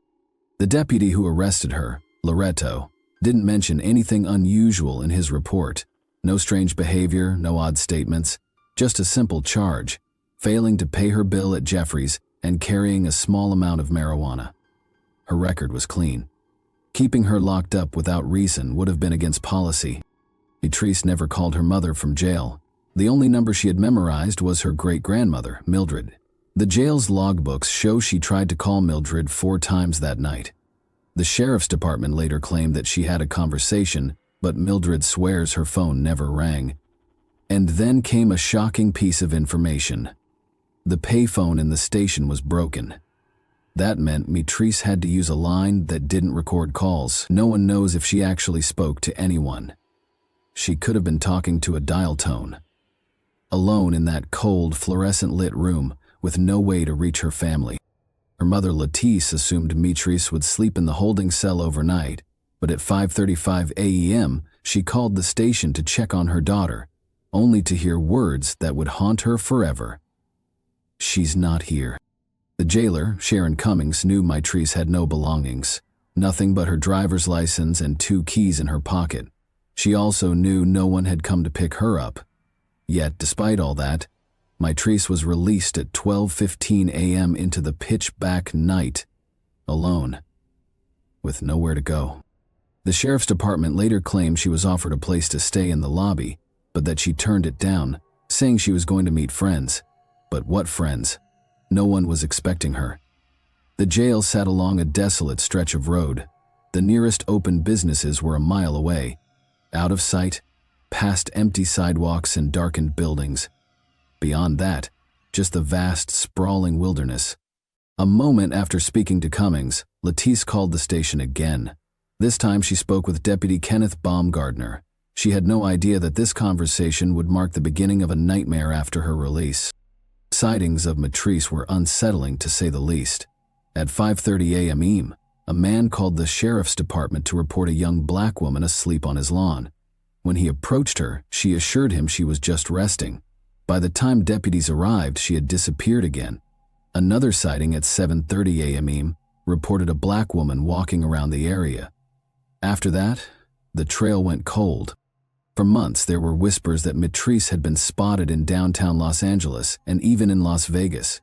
The deputy who arrested her, Loretto, didn't mention anything unusual in his report. No strange behavior, no odd statements, just a simple charge, failing to pay her bill at Jeffrey's and carrying a small amount of marijuana. Her record was clean. Keeping her locked up without reason would have been against policy. Mitrice never called her mother from jail. The only number she had memorized was her great-grandmother, Mildred. The jail's logbooks show she tried to call Mildred 4 times that night. The sheriff's department later claimed that she had a conversation, but Mildred swears her phone never rang. And then came a shocking piece of information. The payphone in the station was broken. That meant Mitrice had to use a line that didn't record calls. No one knows if she actually spoke to anyone. She could have been talking to a dial tone. Alone in that cold, fluorescent-lit room, with no way to reach her family. Her mother, Lettice, assumed Mitrice would sleep in the holding cell overnight, but at 5:35 a.m., she called the station to check on her daughter, only to hear words that would haunt her forever. "She's not here." The jailer, Sharon Cummings, knew Mitrice had no belongings, nothing but her driver's license and 2 keys in her pocket. She also knew no one had come to pick her up. Yet, despite all that, Mitrice was released at 12:15 a.m. into the pitch-black night, alone, with nowhere to go. The sheriff's department later claimed she was offered a place to stay in the lobby, but that she turned it down, saying she was going to meet friends. But what friends? No one was expecting her. The jail sat along a desolate stretch of road. The nearest open businesses were a mile away, out of sight, past empty sidewalks and darkened buildings. Beyond that, just the vast, sprawling wilderness. A moment after speaking to Cummings, Lettice called the station again. This time she spoke with Deputy Kenneth Baumgardner. She had no idea that this conversation would mark the beginning of a nightmare after her release. Sightings of Mitrice were unsettling, to say the least. At 5:30 a.m., a man called the sheriff's department to report a young black woman asleep on his lawn. When he approached her, she assured him she was just resting. By the time deputies arrived, she had disappeared again. Another sighting at 7:30 a.m. reported a black woman walking around the area. After that, the trail went cold. For months, there were whispers that Mitrice had been spotted in downtown Los Angeles and even in Las Vegas.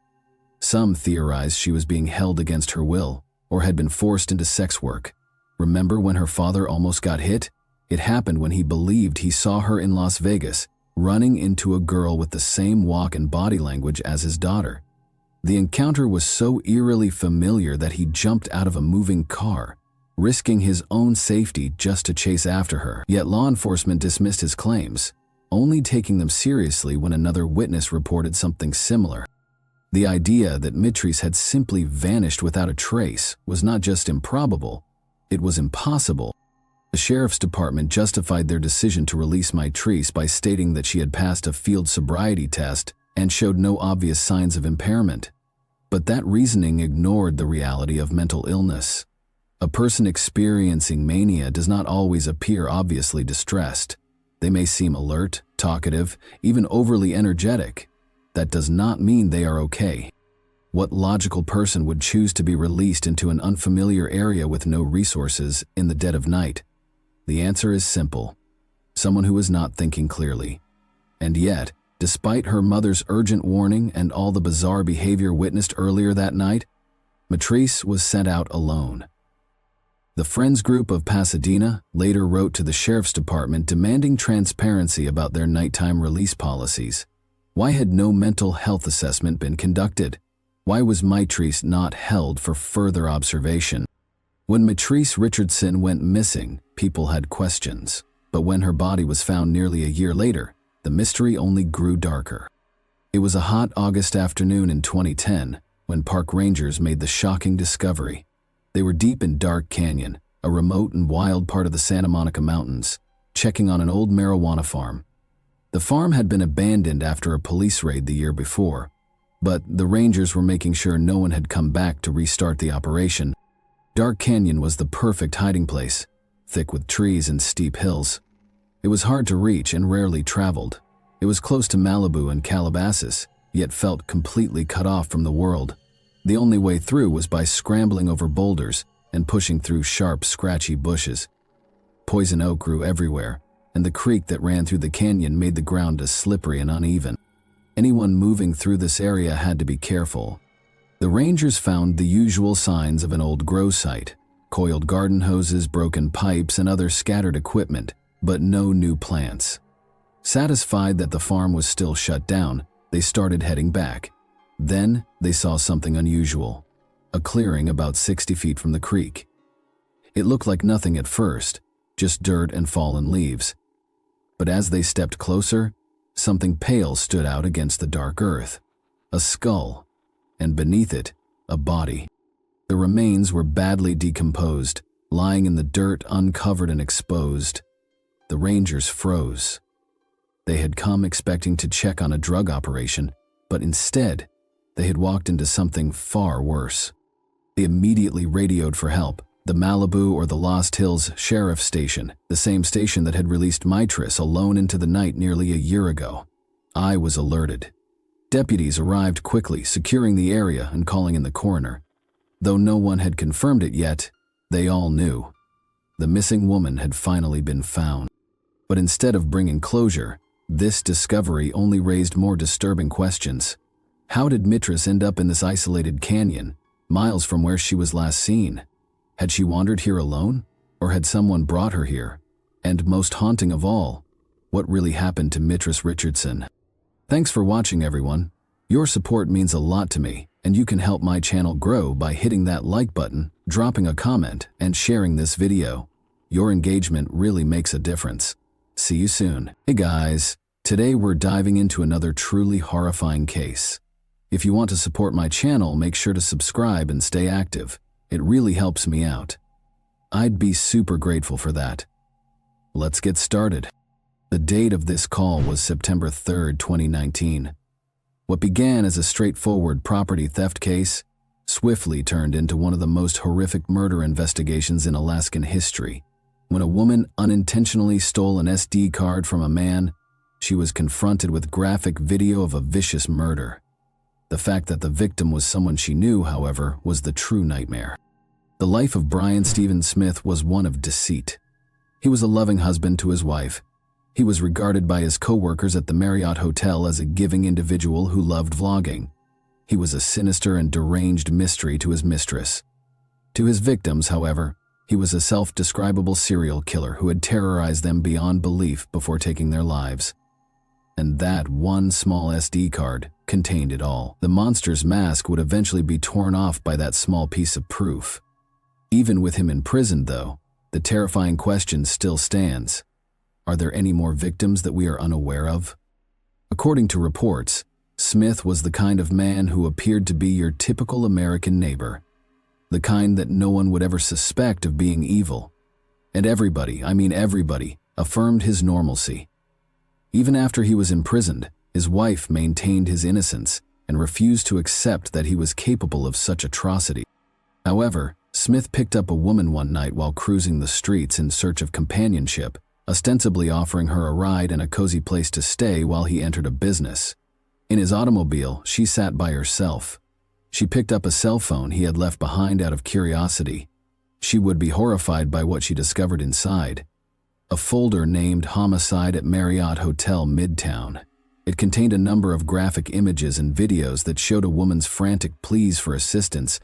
Some theorized she was being held against her will or had been forced into sex work. Remember when her father almost got hit? It happened when he believed he saw her in Las Vegas, running into a girl with the same walk and body language as his daughter. The encounter was so eerily familiar that he jumped out of a moving car, risking his own safety just to chase after her. Yet law enforcement dismissed his claims, only taking them seriously when another witness reported something similar. The idea that Mitrice had simply vanished without a trace was not just improbable, it was impossible. The sheriff's department justified their decision to release Mitrice by stating that she had passed a field sobriety test and showed no obvious signs of impairment. But that reasoning ignored the reality of mental illness. A person experiencing mania does not always appear obviously distressed. They may seem alert, talkative, even overly energetic. That does not mean they are okay. What logical person would choose to be released into an unfamiliar area with no resources in the dead of night? The answer is simple: someone who is not thinking clearly. And yet, despite her mother's urgent warning and all the bizarre behavior witnessed earlier that night, Mitrice was sent out alone. The Friends Group of Pasadena later wrote to the sheriff's department demanding transparency about their nighttime release policies. Why had no mental health assessment been conducted? Why was Mitrice not held for further observation? When Mitrice Richardson went missing, people had questions. But when her body was found nearly a year later, the mystery only grew darker. It was a hot August afternoon in 2010 when park rangers made the shocking discovery. They were deep in Dark Canyon, a remote and wild part of the Santa Monica Mountains, checking on an old marijuana farm. The farm had been abandoned after a police raid the year before, but the rangers were making sure no one had come back to restart the operation. Dark Canyon was the perfect hiding place, thick with trees and steep hills. It was hard to reach and rarely traveled. It was close to Malibu and Calabasas, yet felt completely cut off from the world. The only way through was by scrambling over boulders and pushing through sharp, scratchy bushes. Poison oak grew everywhere, and the creek that ran through the canyon made the ground as slippery and uneven. Anyone moving through this area had to be careful. The rangers found the usual signs of an old grow site: coiled garden hoses, broken pipes, and other scattered equipment, but no new plants. Satisfied that the farm was still shut down, they started heading back. Then they saw something unusual, a clearing about 60 feet from the creek. It looked like nothing at first, just dirt and fallen leaves. But as they stepped closer, something pale stood out against the dark earth. A skull, and beneath it, a body. The remains were badly decomposed, lying in the dirt, uncovered and exposed. The rangers froze. They had come expecting to check on a drug operation, but instead, they had walked into something far worse. They immediately radioed for help. The Malibu or the Lost Hills Sheriff Station, the same station that had released Mitris alone into the night nearly a year ago. I was alerted. Deputies arrived quickly, securing the area and calling in the coroner. Though no one had confirmed it yet, they all knew. The missing woman had finally been found. But instead of bringing closure, this discovery only raised more disturbing questions. How did Mitris end up in this isolated canyon, miles from where she was last seen? Had she wandered here alone, or had someone brought her here? And most haunting of all, what really happened to Mitris Richardson? Thanks for watching, everyone. Your support means a lot to me, and you can help my channel grow by hitting that like button, dropping a comment, and sharing this video. Your engagement really makes a difference. See you soon. Hey guys, today we're diving into another truly horrifying case. If you want to support my channel, make sure to subscribe and stay active. It really helps me out. I'd be super grateful for that. Let's get started. The date of this call was September 3rd, 2019. What began as a straightforward property theft case swiftly turned into one of the most horrific murder investigations in Alaskan history. When a woman unintentionally stole an SD card from a man, she was confronted with graphic video of a vicious murder. The fact that the victim was someone she knew, however, was the true nightmare. The life of Brian Stephen Smith was one of deceit. He was a loving husband to his wife. He was regarded by his co-workers at the Marriott Hotel as a giving individual who loved vlogging. He was a sinister and deranged mystery to his mistress. To his victims, however, he was a self-describable serial killer who had terrorized them beyond belief before taking their lives. And that one small SD card contained it all. The monster's mask would eventually be torn off by that small piece of proof. Even with him imprisoned, though, the terrifying question still stands. Are there any more victims that we are unaware of? According to reports, Smith was the kind of man who appeared to be your typical American neighbor. The kind that no one would ever suspect of being evil. And everybody, I mean everybody, affirmed his normalcy. Even after he was imprisoned, his wife maintained his innocence and refused to accept that he was capable of such atrocity. However, Smith picked up a woman one night while cruising the streets in search of companionship, ostensibly offering her a ride and a cozy place to stay while he entered a business. In his automobile, she sat by herself. She picked up a cell phone he had left behind out of curiosity. She would be horrified by what she discovered inside. A folder named Homicide at Marriott Hotel Midtown. It contained a number of graphic images and videos that showed a woman's frantic pleas for assistance.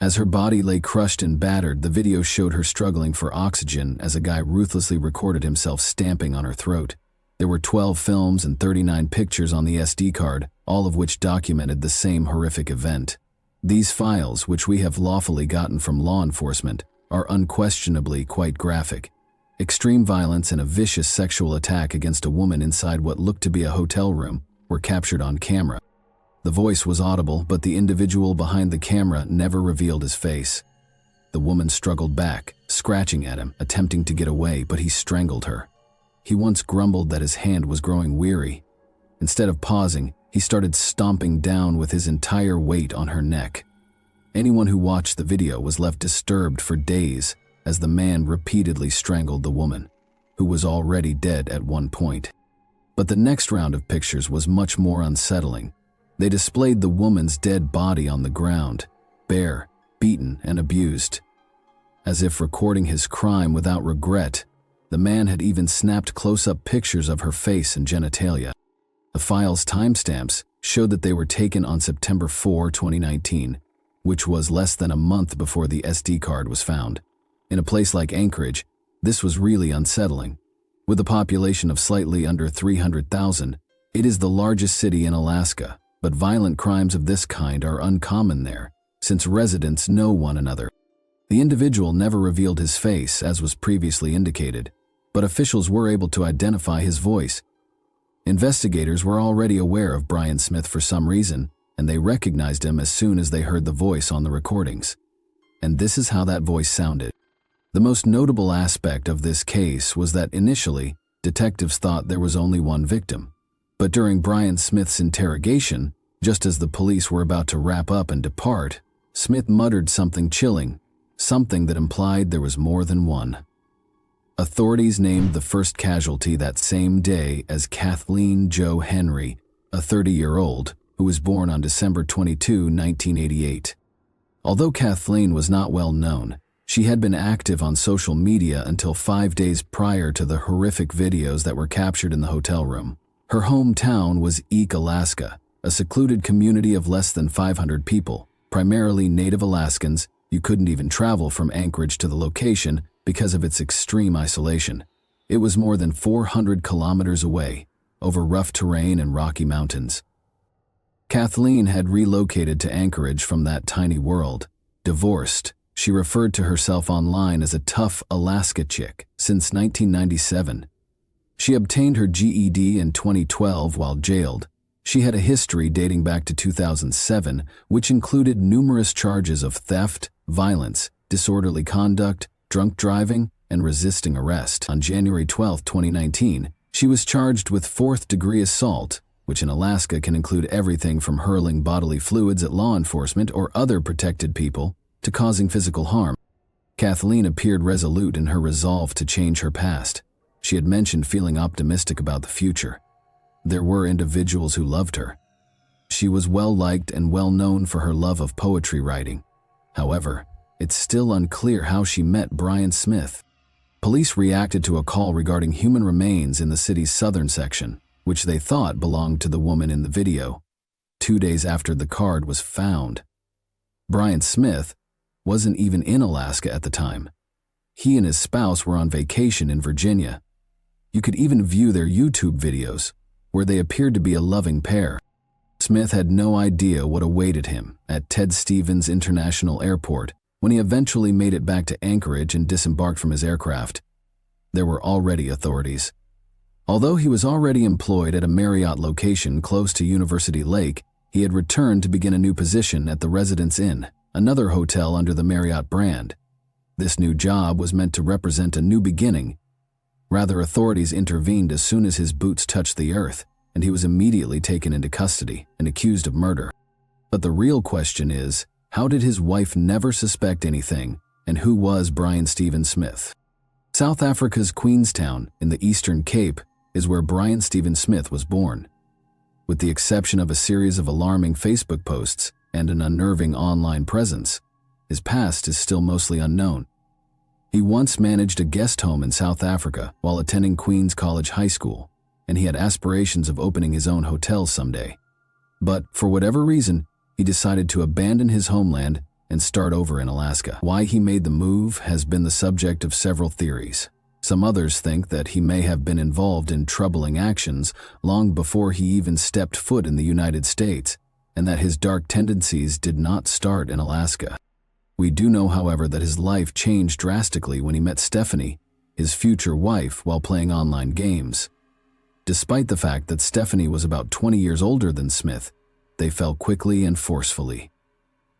As her body lay crushed and battered, the video showed her struggling for oxygen as a guy ruthlessly recorded himself stamping on her throat. There were 12 films and 39 pictures on the SD card, all of which documented the same horrific event. These files, which we have lawfully gotten from law enforcement, are unquestionably quite graphic. Extreme violence and a vicious sexual attack against a woman inside what looked to be a hotel room were captured on camera. The voice was audible, but the individual behind the camera never revealed his face. The woman struggled back, scratching at him, attempting to get away, but he strangled her. He once grumbled that his hand was growing weary. Instead of pausing, he started stomping down with his entire weight on her neck. Anyone who watched the video was left disturbed for days as the man repeatedly strangled the woman, who was already dead at one point. But the next round of pictures was much more unsettling. They displayed the woman's dead body on the ground, bare, beaten, and abused. As if recording his crime without regret, the man had even snapped close-up pictures of her face and genitalia. The file's timestamps showed that they were taken on September 4, 2019, which was less than a month before the SD card was found. In a place like Anchorage, this was really unsettling. With a population of slightly under 300,000, it is the largest city in Alaska, but violent crimes of this kind are uncommon there, since residents know one another. The individual never revealed his face, as was previously indicated, but officials were able to identify his voice. Investigators were already aware of Brian Smith for some reason, and they recognized him as soon as they heard the voice on the recordings. And this is how that voice sounded. The most notable aspect of this case was that initially, detectives thought there was only one victim. But during Brian Smith's interrogation, just as the police were about to wrap up and depart, Smith muttered something chilling, something that implied there was more than one. Authorities named the first casualty that same day as Kathleen Jo Henry, a 30-year-old, who was born on December 22, 1988. Although Kathleen was not well known, she had been active on social media until 5 days prior to the horrific videos that were captured in the hotel room. Her hometown was Eek, Alaska, a secluded community of less than 500 people, primarily Native Alaskans. You couldn't even travel from Anchorage to the location because of its extreme isolation. It was more than 400 kilometers away, over rough terrain and rocky mountains. Kathleen had relocated to Anchorage from that tiny world. Divorced, she referred to herself online as a tough Alaska chick since 1997. She obtained her GED in 2012 while jailed. She had a history dating back to 2007, which included numerous charges of theft, violence, disorderly conduct, drunk driving, and resisting arrest. On January 12, 2019, she was charged with fourth-degree assault, which in Alaska can include everything from hurling bodily fluids at law enforcement or other protected people to causing physical harm. Kathleen appeared resolute in her resolve to change her past. She had mentioned feeling optimistic about the future. There were individuals who loved her. She was well-liked and well-known for her love of poetry writing. However, it's still unclear how she met Brian Smith. Police reacted to a call regarding human remains in the city's southern section, which they thought belonged to the woman in the video. 2 days after the card was found, Brian Smith wasn't even in Alaska at the time. He and his spouse were on vacation in Virginia. You could even view their YouTube videos, where they appeared to be a loving pair. Smith had no idea what awaited him at Ted Stevens International Airport when he eventually made it back to Anchorage and disembarked from his aircraft. There were already authorities. Although he was already employed at a Marriott location close to University Lake, he had returned to begin a new position at the Residence Inn, another hotel under the Marriott brand. This new job was meant to represent a new beginning. Rather, authorities intervened as soon as his boots touched the earth, and he was immediately taken into custody and accused of murder. But the real question is, how did his wife never suspect anything, and who was Brian Stephen Smith? South Africa's Queenstown, in the Eastern Cape, is where Brian Stephen Smith was born. With the exception of a series of alarming Facebook posts and an unnerving online presence, his past is still mostly unknown. He once managed a guest home in South Africa while attending Queen's College High School, and he had aspirations of opening his own hotel someday. But for whatever reason, he decided to abandon his homeland and start over in Alaska. Why he made the move has been the subject of several theories. Some others think that he may have been involved in troubling actions long before he even stepped foot in the United States, and that his dark tendencies did not start in Alaska. We do know, however, that his life changed drastically when he met Stephanie, his future wife, while playing online games. Despite the fact that Stephanie was about 20 years older than Smith, they fell quickly and forcefully.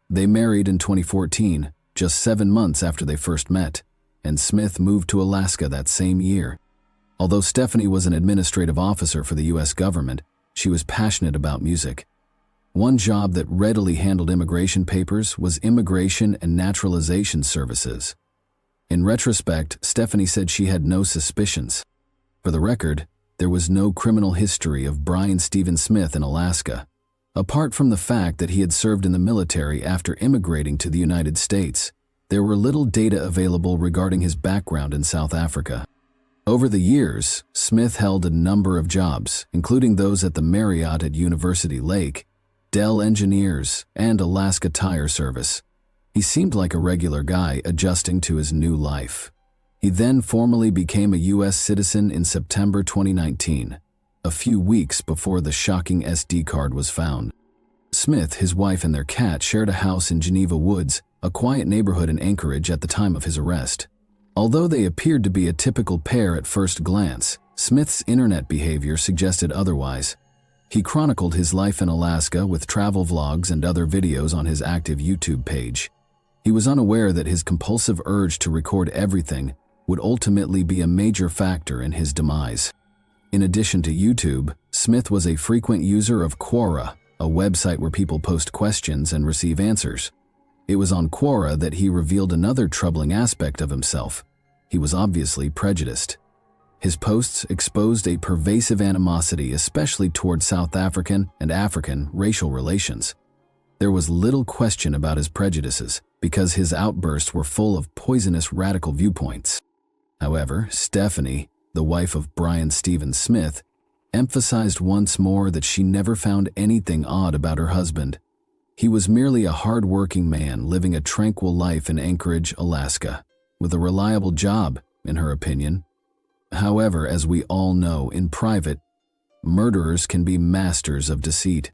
They married in 2014, just 7 months after they first met, and Smith moved to Alaska that same year. Although Stephanie was an administrative officer for the U.S. government, she was passionate about music. One job that readily handled immigration papers was immigration and naturalization services. In retrospect, Stephanie said she had no suspicions. For the record, there was no criminal history of Brian Stephen Smith in Alaska, apart from the fact that he had served in the military after immigrating to the United States. There were little data available regarding his background in South Africa. Over the years, Smith held a number of jobs, including those at the Marriott at University Lake. Dell Engineers, and Alaska Tire Service. He seemed like a regular guy adjusting to his new life. He then formally became a U.S. citizen in September 2019, a few weeks before the shocking SD card was found. Smith, his wife, and their cat shared a house in Geneva Woods, a quiet neighborhood in Anchorage at the time of his arrest. Although they appeared to be a typical pair at first glance, Smith's internet behavior suggested otherwise. He chronicled his life in Alaska with travel vlogs and other videos on his active YouTube page. He was unaware that his compulsive urge to record everything would ultimately be a major factor in his demise. In addition to YouTube, Smith was a frequent user of Quora, a website where people post questions and receive answers. It was on Quora that he revealed another troubling aspect of himself. He was obviously prejudiced. His posts exposed a pervasive animosity, especially toward South African and African racial relations. There was little question about his prejudices, because his outbursts were full of poisonous radical viewpoints. However, Stephanie, the wife of Brian Stephen Smith, emphasized once more that she never found anything odd about her husband. He was merely a hard-working man living a tranquil life in Anchorage, Alaska, with a reliable job, in her opinion. However, as we all know, in private, murderers can be masters of deceit.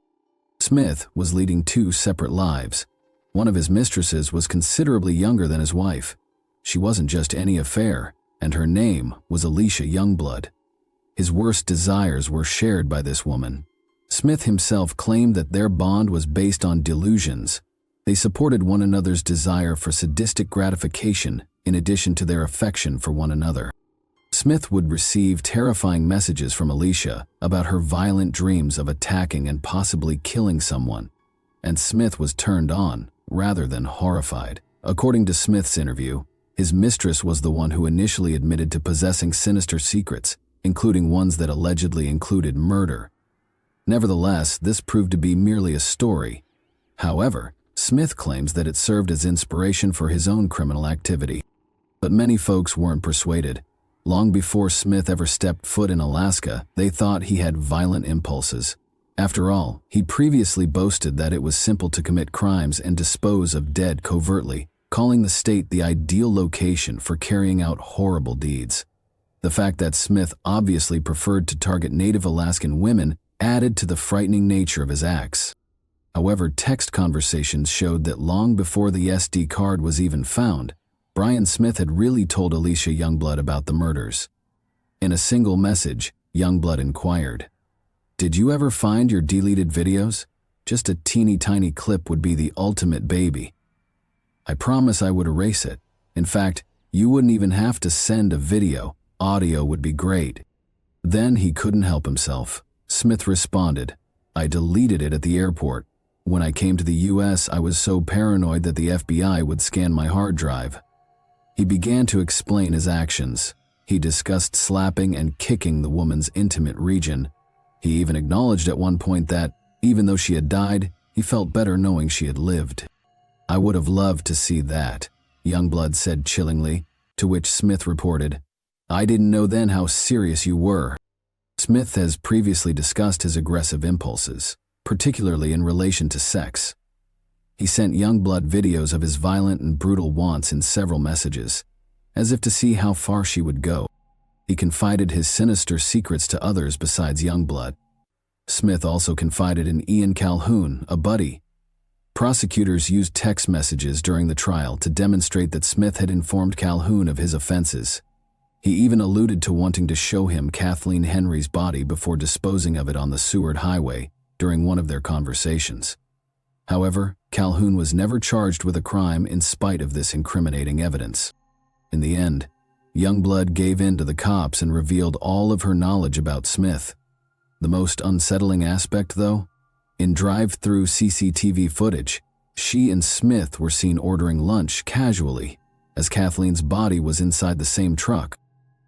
Smith was leading two separate lives. One of his mistresses was considerably younger than his wife. She wasn't just any affair, and her name was Alicia Youngblood. His worst desires were shared by this woman. Smith himself claimed that their bond was based on delusions. They supported one another's desire for sadistic gratification in addition to their affection for one another. Smith would receive terrifying messages from Alicia about her violent dreams of attacking and possibly killing someone, and Smith was turned on rather than horrified. According to Smith's interview, his mistress was the one who initially admitted to possessing sinister secrets, including ones that allegedly included murder. Nevertheless, this proved to be merely a story. However, Smith claims that it served as inspiration for his own criminal activity. But many folks weren't persuaded. Long before Smith ever stepped foot in Alaska, they thought he had violent impulses. After all, he previously boasted that it was simple to commit crimes and dispose of dead covertly, calling the state the ideal location for carrying out horrible deeds. The fact that Smith obviously preferred to target Native Alaskan women added to the frightening nature of his acts. However, text conversations showed that long before the SD card was even found, Brian Smith had really told Alicia Youngblood about the murders. In a single message, Youngblood inquired, "Did you ever find your deleted videos? Just a teeny tiny clip would be the ultimate baby. I promise I would erase it. In fact, you wouldn't even have to send a video. Audio would be great." Then he couldn't help himself. Smith responded, "I deleted it at the airport. When I came to the US, I was so paranoid that the FBI would scan my hard drive." He began to explain his actions. He discussed slapping and kicking the woman's intimate region. He even acknowledged at one point that, even though she had died, he felt better knowing she had lived. "I would have loved to see that," Youngblood said chillingly, to which Smith reported, "I didn't know then how serious you were." Smith has previously discussed his aggressive impulses, particularly in relation to sex. He sent Youngblood videos of his violent and brutal wants in several messages, as if to see how far she would go. He confided his sinister secrets to others besides Youngblood. Smith also confided in Ian Calhoun, a buddy. Prosecutors used text messages during the trial to demonstrate that Smith had informed Calhoun of his offenses. He even alluded to wanting to show him Kathleen Henry's body before disposing of it on the Seward Highway during one of their conversations. However, Calhoun was never charged with a crime in spite of this incriminating evidence. In the end, Youngblood gave in to the cops and revealed all of her knowledge about Smith. The most unsettling aspect, though? In drive-through CCTV footage, she and Smith were seen ordering lunch casually, as Kathleen's body was inside the same truck,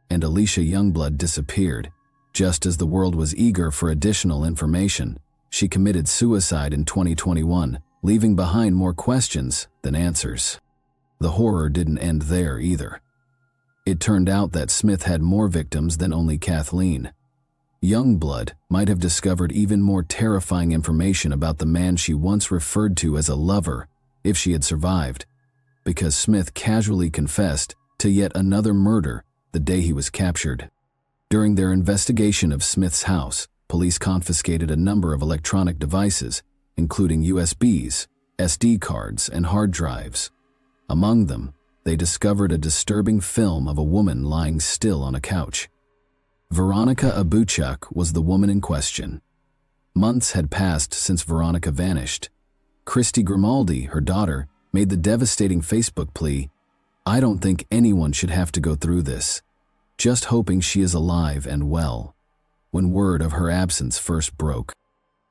and Alicia Youngblood disappeared. Just as the world was eager for additional information, she committed suicide in 2021, leaving behind more questions than answers. The horror didn't end there either. It turned out that Smith had more victims than only Kathleen. Youngblood might have discovered even more terrifying information about the man she once referred to as a lover if she had survived, because Smith casually confessed to yet another murder the day he was captured. During their investigation of Smith's house, police confiscated a number of electronic devices, including USBs, SD cards, and hard drives. Among them, they discovered a disturbing film of a woman lying still on a couch. Veronica Abuchuk was the woman in question. Months had passed since Veronica vanished. Christy Grimaldi, her daughter, made the devastating Facebook plea, "I don't think anyone should have to go through this. Just hoping she is alive and well," when word of her absence first broke.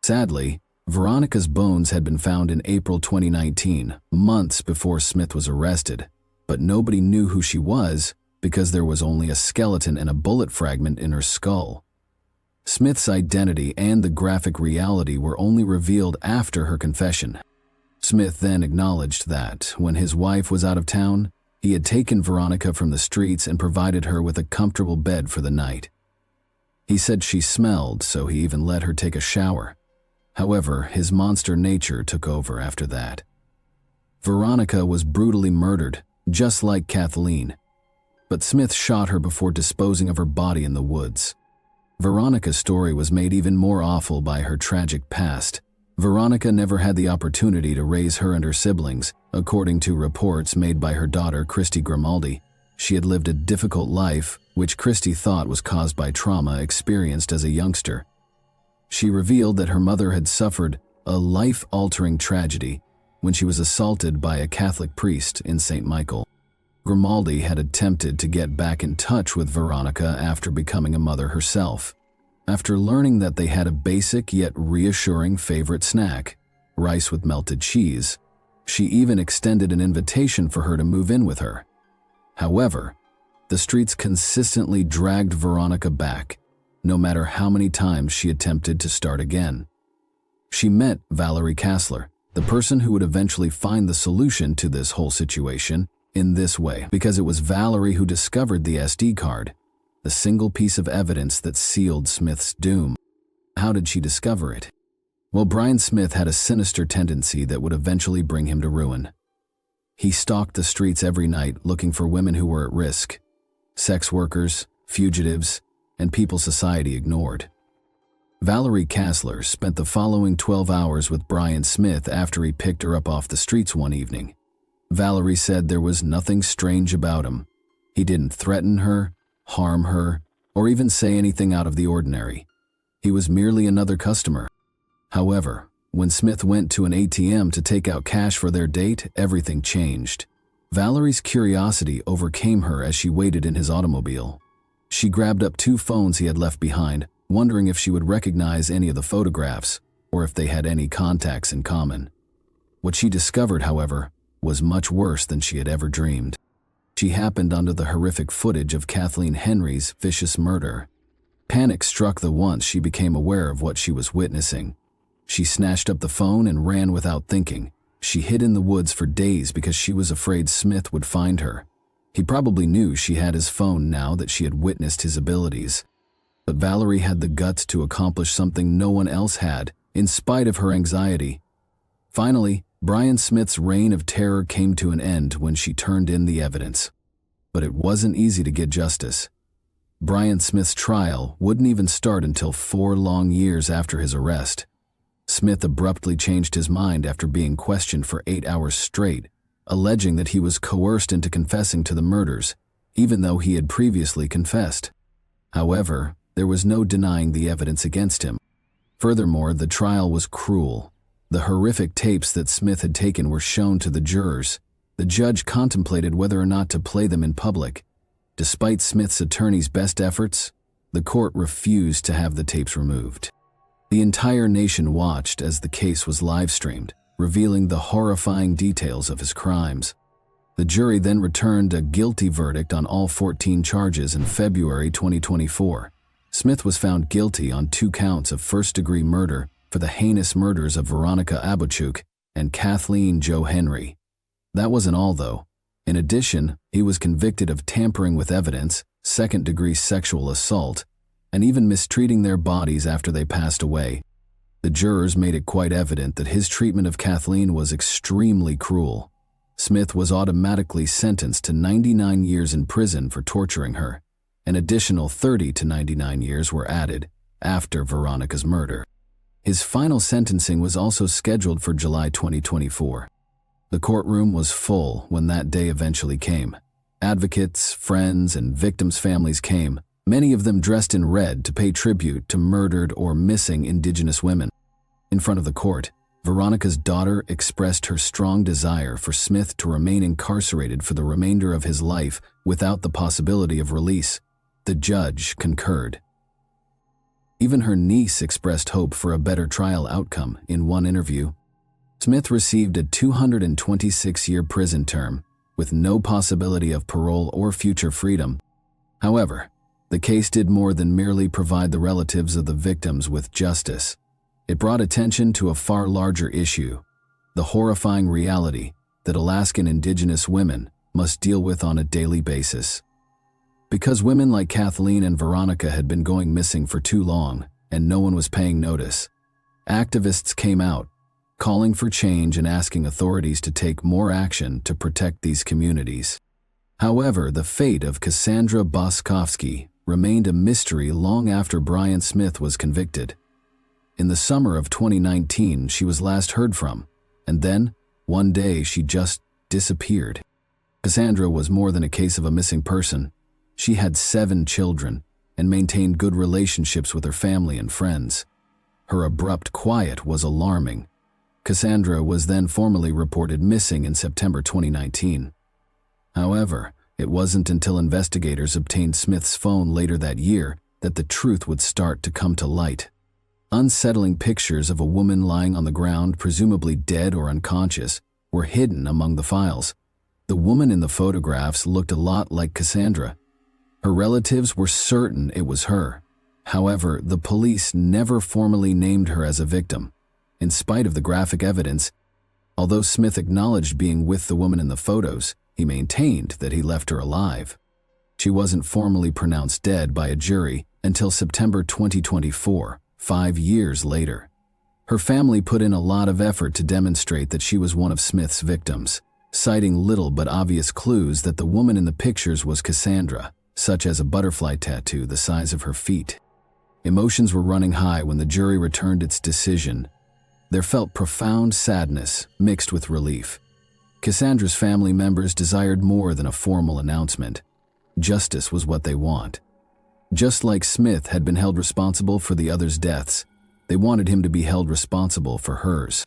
Sadly, Veronica's bones had been found in April 2019, months before Smith was arrested, but nobody knew who she was because there was only a skeleton and a bullet fragment in her skull. Smith's identity and the graphic reality were only revealed after her confession. Smith then acknowledged that, when his wife was out of town, he had taken Veronica from the streets and provided her with a comfortable bed for the night. He said she smelled, so he even let her take a shower. However, his monster nature took over after that. Veronica was brutally murdered, just like Kathleen, but Smith shot her before disposing of her body in the woods. Veronica's story was made even more awful by her tragic past. Veronica never had the opportunity to raise her and her siblings, according to reports made by her daughter Christy Grimaldi. She had lived a difficult life, which Christy thought was caused by trauma experienced as a youngster. She revealed that her mother had suffered a life-altering tragedy when she was assaulted by a Catholic priest in St. Michael. Grimaldi had attempted to get back in touch with Veronica after becoming a mother herself. After learning that they had a basic yet reassuring favorite snack, rice with melted cheese, she even extended an invitation for her to move in with her. However, the streets consistently dragged Veronica back, no matter how many times she attempted to start again. She met Valerie Kassler, the person who would eventually find the solution to this whole situation, in this way, because it was Valerie who discovered the SD card, the single piece of evidence that sealed Smith's doom. How did she discover it? Well, Brian Smith had a sinister tendency that would eventually bring him to ruin. He stalked the streets every night looking for women who were at risk, sex workers, fugitives, and people society ignored. Valerie Kassler spent the following 12 hours with Brian Smith after he picked her up off the streets one evening. Valerie said there was nothing strange about him. He didn't threaten her, harm her, or even say anything out of the ordinary. He was merely another customer. However, when Smith went to an ATM to take out cash for their date, everything changed. Valerie's curiosity overcame her as she waited in his automobile. She grabbed up 2 phones he had left behind, wondering if she would recognize any of the photographs or if they had any contacts in common. What she discovered, however, was much worse than she had ever dreamed. She happened onto the horrific footage of Kathleen Henry's vicious murder. Panic struck the once she became aware of what she was witnessing. She snatched up the phone and ran without thinking. She hid in the woods for days because she was afraid Smith would find her. He probably knew she had his phone now that she had witnessed his abilities. But Valerie had the guts to accomplish something no one else had, in spite of her anxiety. Finally, Brian Smith's reign of terror came to an end when she turned in the evidence. But it wasn't easy to get justice. Brian Smith's trial wouldn't even start until 4 long years after his arrest. Smith abruptly changed his mind after being questioned for 8 hours straight, alleging that he was coerced into confessing to the murders, even though he had previously confessed. However, there was no denying the evidence against him. Furthermore, the trial was cruel. The horrific tapes that Smith had taken were shown to the jurors. The judge contemplated whether or not to play them in public. Despite Smith's attorney's best efforts, the court refused to have the tapes removed. The entire nation watched as the case was live-streamed, revealing the horrifying details of his crimes. The jury then returned a guilty verdict on all 14 charges in February 2024. Smith was found guilty on 2 counts of first-degree murder for the heinous murders of Veronica Abuchuk and Kathleen Jo Henry. That wasn't all, though. In addition, he was convicted of tampering with evidence, second-degree sexual assault, and even mistreating their bodies after they passed away. The jurors made it quite evident that his treatment of Kathleen was extremely cruel. Smith was automatically sentenced to 99 years in prison for torturing her. An additional 30 to 99 years were added after Veronica's murder. His final sentencing was also scheduled for July 2024. The courtroom was full when that day eventually came. Advocates, friends, and victims' families came, many of them dressed in red to pay tribute to murdered or missing Indigenous women. In front of the court, Veronica's daughter expressed her strong desire for Smith to remain incarcerated for the remainder of his life without the possibility of release. The judge concurred. Even her niece expressed hope for a better trial outcome in one interview. Smith received a 226-year prison term with no possibility of parole or future freedom. However, the case did more than merely provide the relatives of the victims with justice. It brought attention to a far larger issue, the horrifying reality that Alaskan Indigenous women must deal with on a daily basis. Because women like Kathleen and Veronica had been going missing for too long and no one was paying notice, activists came out, calling for change and asking authorities to take more action to protect these communities. However, the fate of Cassandra Boskovsky remained a mystery long after Brian Smith was convicted. In the summer of 2019, she was last heard from, and then, one day, she just disappeared. Cassandra was more than a case of a missing person. She had 7 children and maintained good relationships with her family and friends. Her abrupt quiet was alarming. Cassandra was then formally reported missing in September 2019. However, it wasn't until investigators obtained Smith's phone later that year that the truth would start to come to light. Unsettling pictures of a woman lying on the ground, presumably dead or unconscious, were hidden among the files. The woman in the photographs looked a lot like Cassandra. Her relatives were certain it was her. However, the police never formally named her as a victim. In spite of the graphic evidence, although Smith acknowledged being with the woman in the photos, he maintained that he left her alive. She wasn't formally pronounced dead by a jury until September 2024, 5 years later. Her family put in a lot of effort to demonstrate that she was one of Smith's victims, citing little but obvious clues that the woman in the pictures was Cassandra, such as a butterfly tattoo the size of her feet. Emotions were running high when the jury returned its decision. There felt profound sadness mixed with relief. Cassandra's family members desired more than a formal announcement. Justice was what they want. Just like Smith had been held responsible for the others' deaths, they wanted him to be held responsible for hers.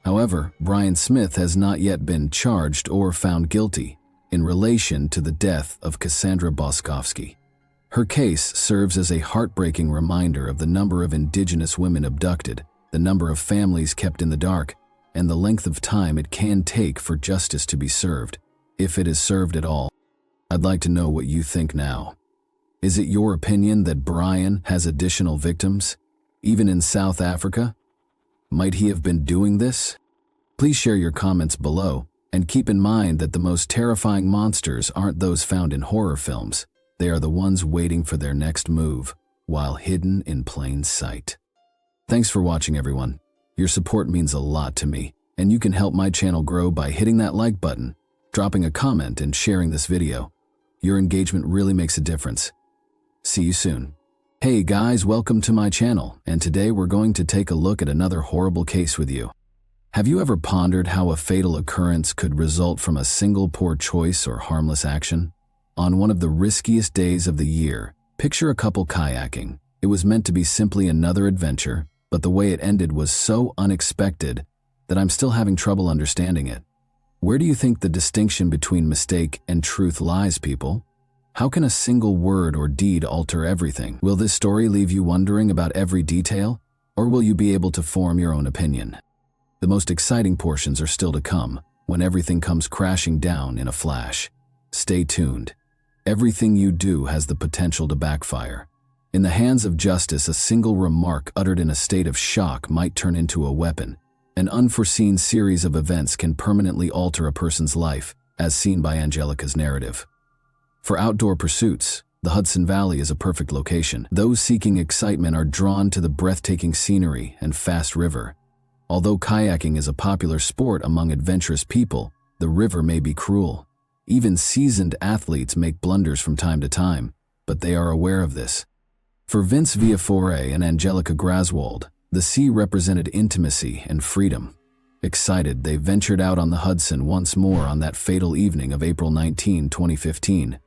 However, Brian Smith has not yet been charged or found guilty in relation to the death of Cassandra Boskovsky. Her case serves as a heartbreaking reminder of the number of Indigenous women abducted, the number of families kept in the dark, and the length of time it can take for justice to be served, if it is served at all. I'd like to know what you think now. Is it your opinion that Brian has additional victims, even in South Africa? Might he have been doing this? Please share your comments below, and keep in mind that the most terrifying monsters aren't those found in horror films. They are the ones waiting for their next move, while hidden in plain sight. Thanks for watching, everyone. Your support means a lot to me, and you can help my channel grow by hitting that like button, dropping a comment, and sharing this video. Your engagement really makes a difference. See you soon. Hey guys, welcome to my channel, and today we're going to take a look at another horrible case with you. Have you ever pondered how a fatal occurrence could result from a single poor choice or harmless action? On one of the riskiest days of the year, picture a couple kayaking. It was meant to be simply another adventure, but the way it ended was so unexpected that I'm still having trouble understanding it. Where do you think the distinction between mistake and truth lies, people? How can a single word or deed alter everything? Will this story leave you wondering about every detail, or will you be able to form your own opinion? The most exciting portions are still to come, when everything comes crashing down in a flash. Stay tuned. Everything you do has the potential to backfire. In the hands of justice, a single remark uttered in a state of shock might turn into a weapon. An unforeseen series of events can permanently alter a person's life, as seen by Angelica's narrative. For outdoor pursuits, The Hudson Valley is a perfect location. Those seeking excitement are drawn to the breathtaking scenery and fast river. Although kayaking is a popular sport among adventurous people, the river may be cruel. Even seasoned athletes make blunders from time to time, but they are aware of this. For Vince Viafore and Angelica Graswald, the sea represented intimacy and freedom. Excited, they ventured out on the Hudson once more on that fatal evening of April 19, 2015.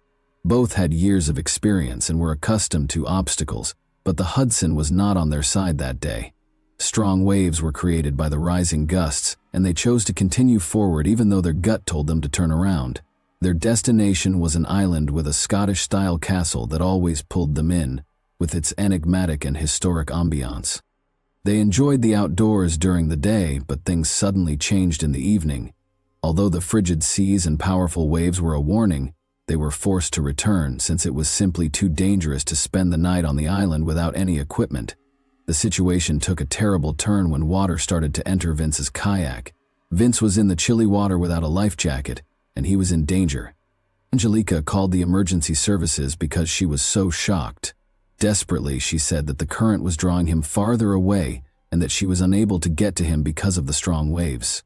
Both had years of experience and were accustomed to obstacles, but the Hudson was not on their side that day. Strong waves were created by the rising gusts, and they chose to continue forward even though their gut told them to turn around. Their destination was an island with a Scottish-style castle that always pulled them in, with its enigmatic and historic ambiance. They enjoyed the outdoors during the day, but things suddenly changed in the evening. Although the frigid seas and powerful waves were a warning, they were forced to return since it was simply too dangerous to spend the night on the island without any equipment. The situation took a terrible turn when water started to enter Vince's kayak. Vince was in the chilly water without a life jacket, and he was in danger. Angelica called the emergency services because she was so shocked. Desperately, she said that the current was drawing him farther away and that she was unable to get to him because of the strong waves.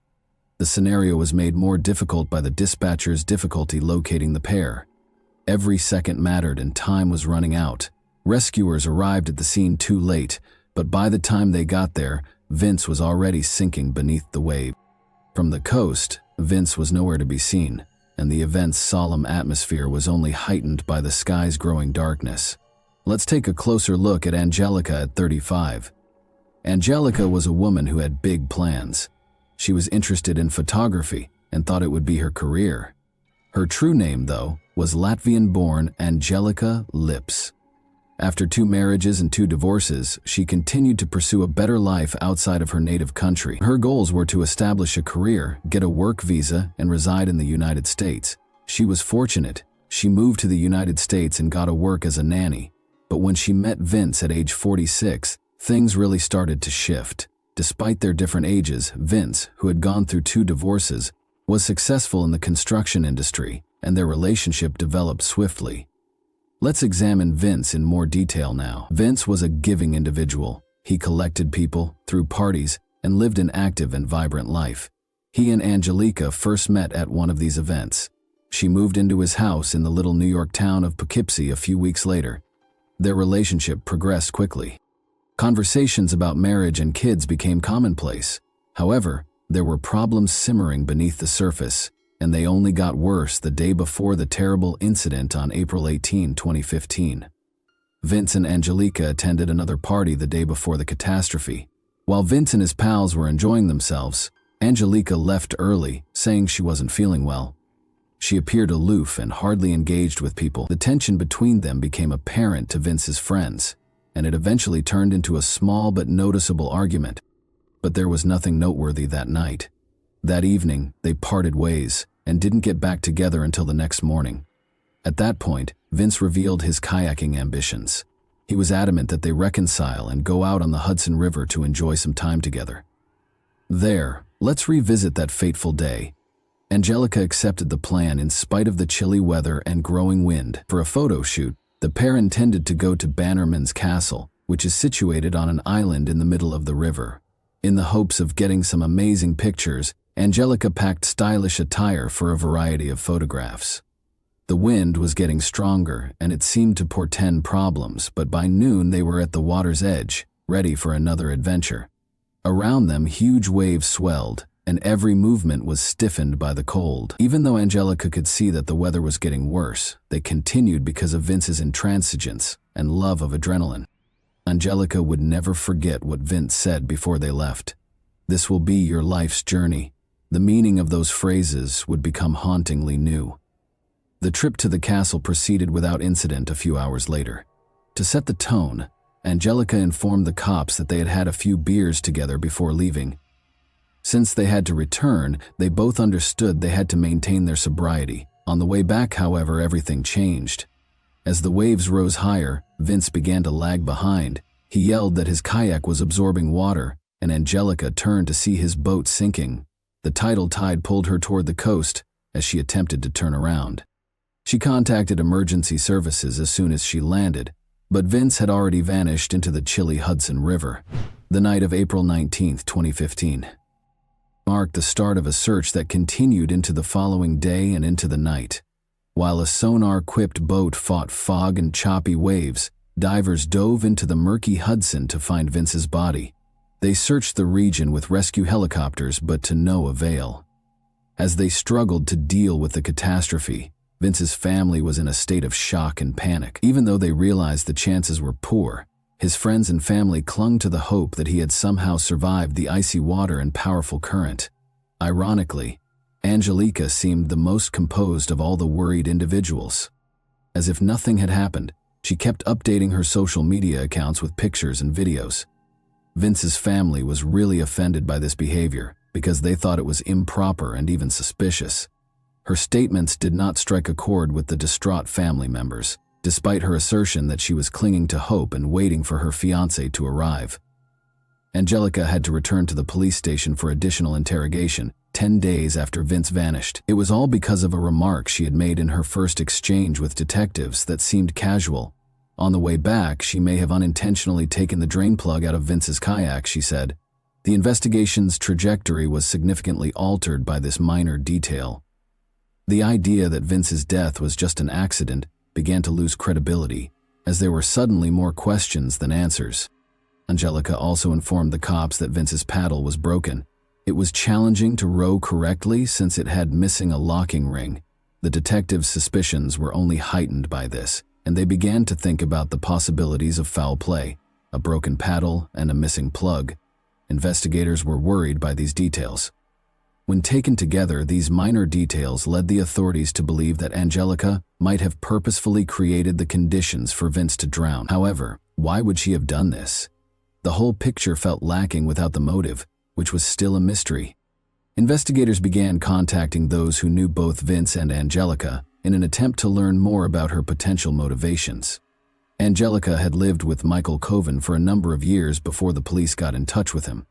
The scenario was made more difficult by the dispatcher's difficulty locating the pair. Every second mattered and time was running out. Rescuers arrived at the scene too late, but by the time they got there, Vince was already sinking beneath the wave. From the coast, Vince was nowhere to be seen, and the event's solemn atmosphere was only heightened by the sky's growing darkness. Let's take a closer look at Angelica at 35. Angelica was a woman who had big plans. She was interested in photography and thought it would be her career. Her true name, though, was Latvian-born Angelica Lips. After 2 marriages and 2 divorces, she continued to pursue a better life outside of her native country. Her goals were to establish a career, get a work visa, and reside in the United States. She was fortunate. She moved to the United States and got a work as a nanny. But when she met Vince at age 46, things really started to shift. Despite their different ages, Vince, who had gone through 2 divorces, was successful in the construction industry, and their relationship developed swiftly. Let's examine Vince in more detail now. Vince was a giving individual. He collected people, threw parties, and lived an active and vibrant life. He and Angelica first met at one of these events. She moved into his house in the little New York town of Poughkeepsie a few weeks later. Their relationship progressed quickly. Conversations about marriage and kids became commonplace. However, there were problems simmering beneath the surface, and they only got worse the day before the terrible incident on April 18, 2015. Vince and Angelica attended another party the day before the catastrophe. While Vince and his pals were enjoying themselves, Angelica left early, saying she wasn't feeling well. She appeared aloof and hardly engaged with people. The tension between them became apparent to Vince's friends, and it eventually turned into a small but noticeable argument. But there was nothing noteworthy that night. That evening, they parted ways and didn't get back together until the next morning. At that point, Vince revealed his kayaking ambitions. He was adamant that they reconcile and go out on the Hudson River to enjoy some time together. There, let's revisit that fateful day. Angelica accepted the plan in spite of the chilly weather and growing wind. For a photo shoot, the pair intended to go to Bannerman's Castle, which is situated on an island in the middle of the river. In the hopes of getting some amazing pictures, Angelica packed stylish attire for a variety of photographs. The wind was getting stronger, and it seemed to portend problems, but by noon they were at the water's edge, ready for another adventure. Around them, huge waves swelled, and every movement was stiffened by the cold. Even though Angelica could see that the weather was getting worse, they continued because of Vince's intransigence and love of adrenaline. Angelica would never forget what Vince said before they left. "This will be your life's journey." The meaning of those phrases would become hauntingly new. The trip to the castle proceeded without incident a few hours later. To set the tone, Angelica informed the cops that they had had a few beers together before leaving. Since they had to return, they both understood they had to maintain their sobriety. On the way back, however, everything changed. As the waves rose higher, Vince began to lag behind. He yelled that his kayak was absorbing water, and Angelica turned to see his boat sinking. The tidal tide pulled her toward the coast as she attempted to turn around. She contacted emergency services as soon as she landed, but Vince had already vanished into the chilly Hudson River. The night of April 19, 2015, marked the start of a search that continued into the following day and into the night. While a sonar-equipped boat fought fog and choppy waves, divers dove into the murky Hudson to find Vince's body. They searched the region with rescue helicopters, but to no avail. As they struggled to deal with the catastrophe, Vince's family was in a state of shock and panic. Even though they realized the chances were poor, his friends and family clung to the hope that he had somehow survived the icy water and powerful current. Ironically, Angelica seemed the most composed of all the worried individuals. As if nothing had happened, she kept updating her social media accounts with pictures and videos. Vince's family was really offended by this behavior because they thought it was improper and even suspicious. Her statements did not strike a chord with the distraught family members, despite her assertion that she was clinging to hope and waiting for her fiancé to arrive. Angelica had to return to the police station for additional interrogation 10 days after Vince vanished. It was all because of a remark she had made in her first exchange with detectives that seemed casual. On the way back, she may have unintentionally taken the drain plug out of Vince's kayak, she said. The investigation's trajectory was significantly altered by this minor detail. The idea that Vince's death was just an accident began to lose credibility, as there were suddenly more questions than answers. Angelica also informed the cops that Vince's paddle was broken. It was challenging to row correctly since it had missing a locking ring. The detectives' suspicions were only heightened by this, and they began to think about the possibilities of foul play, a broken paddle, and a missing plug. Investigators were worried by these details. When taken together, these minor details led the authorities to believe that Angelica might have purposefully created the conditions for Vince to drown. However, why would she have done this? The whole picture felt lacking without the motive, which was still a mystery. Investigators began contacting those who knew both Vince and Angelica in an attempt to learn more about her potential motivations. Angelica had lived with Michael Coven for a number of years before the police got in touch with him.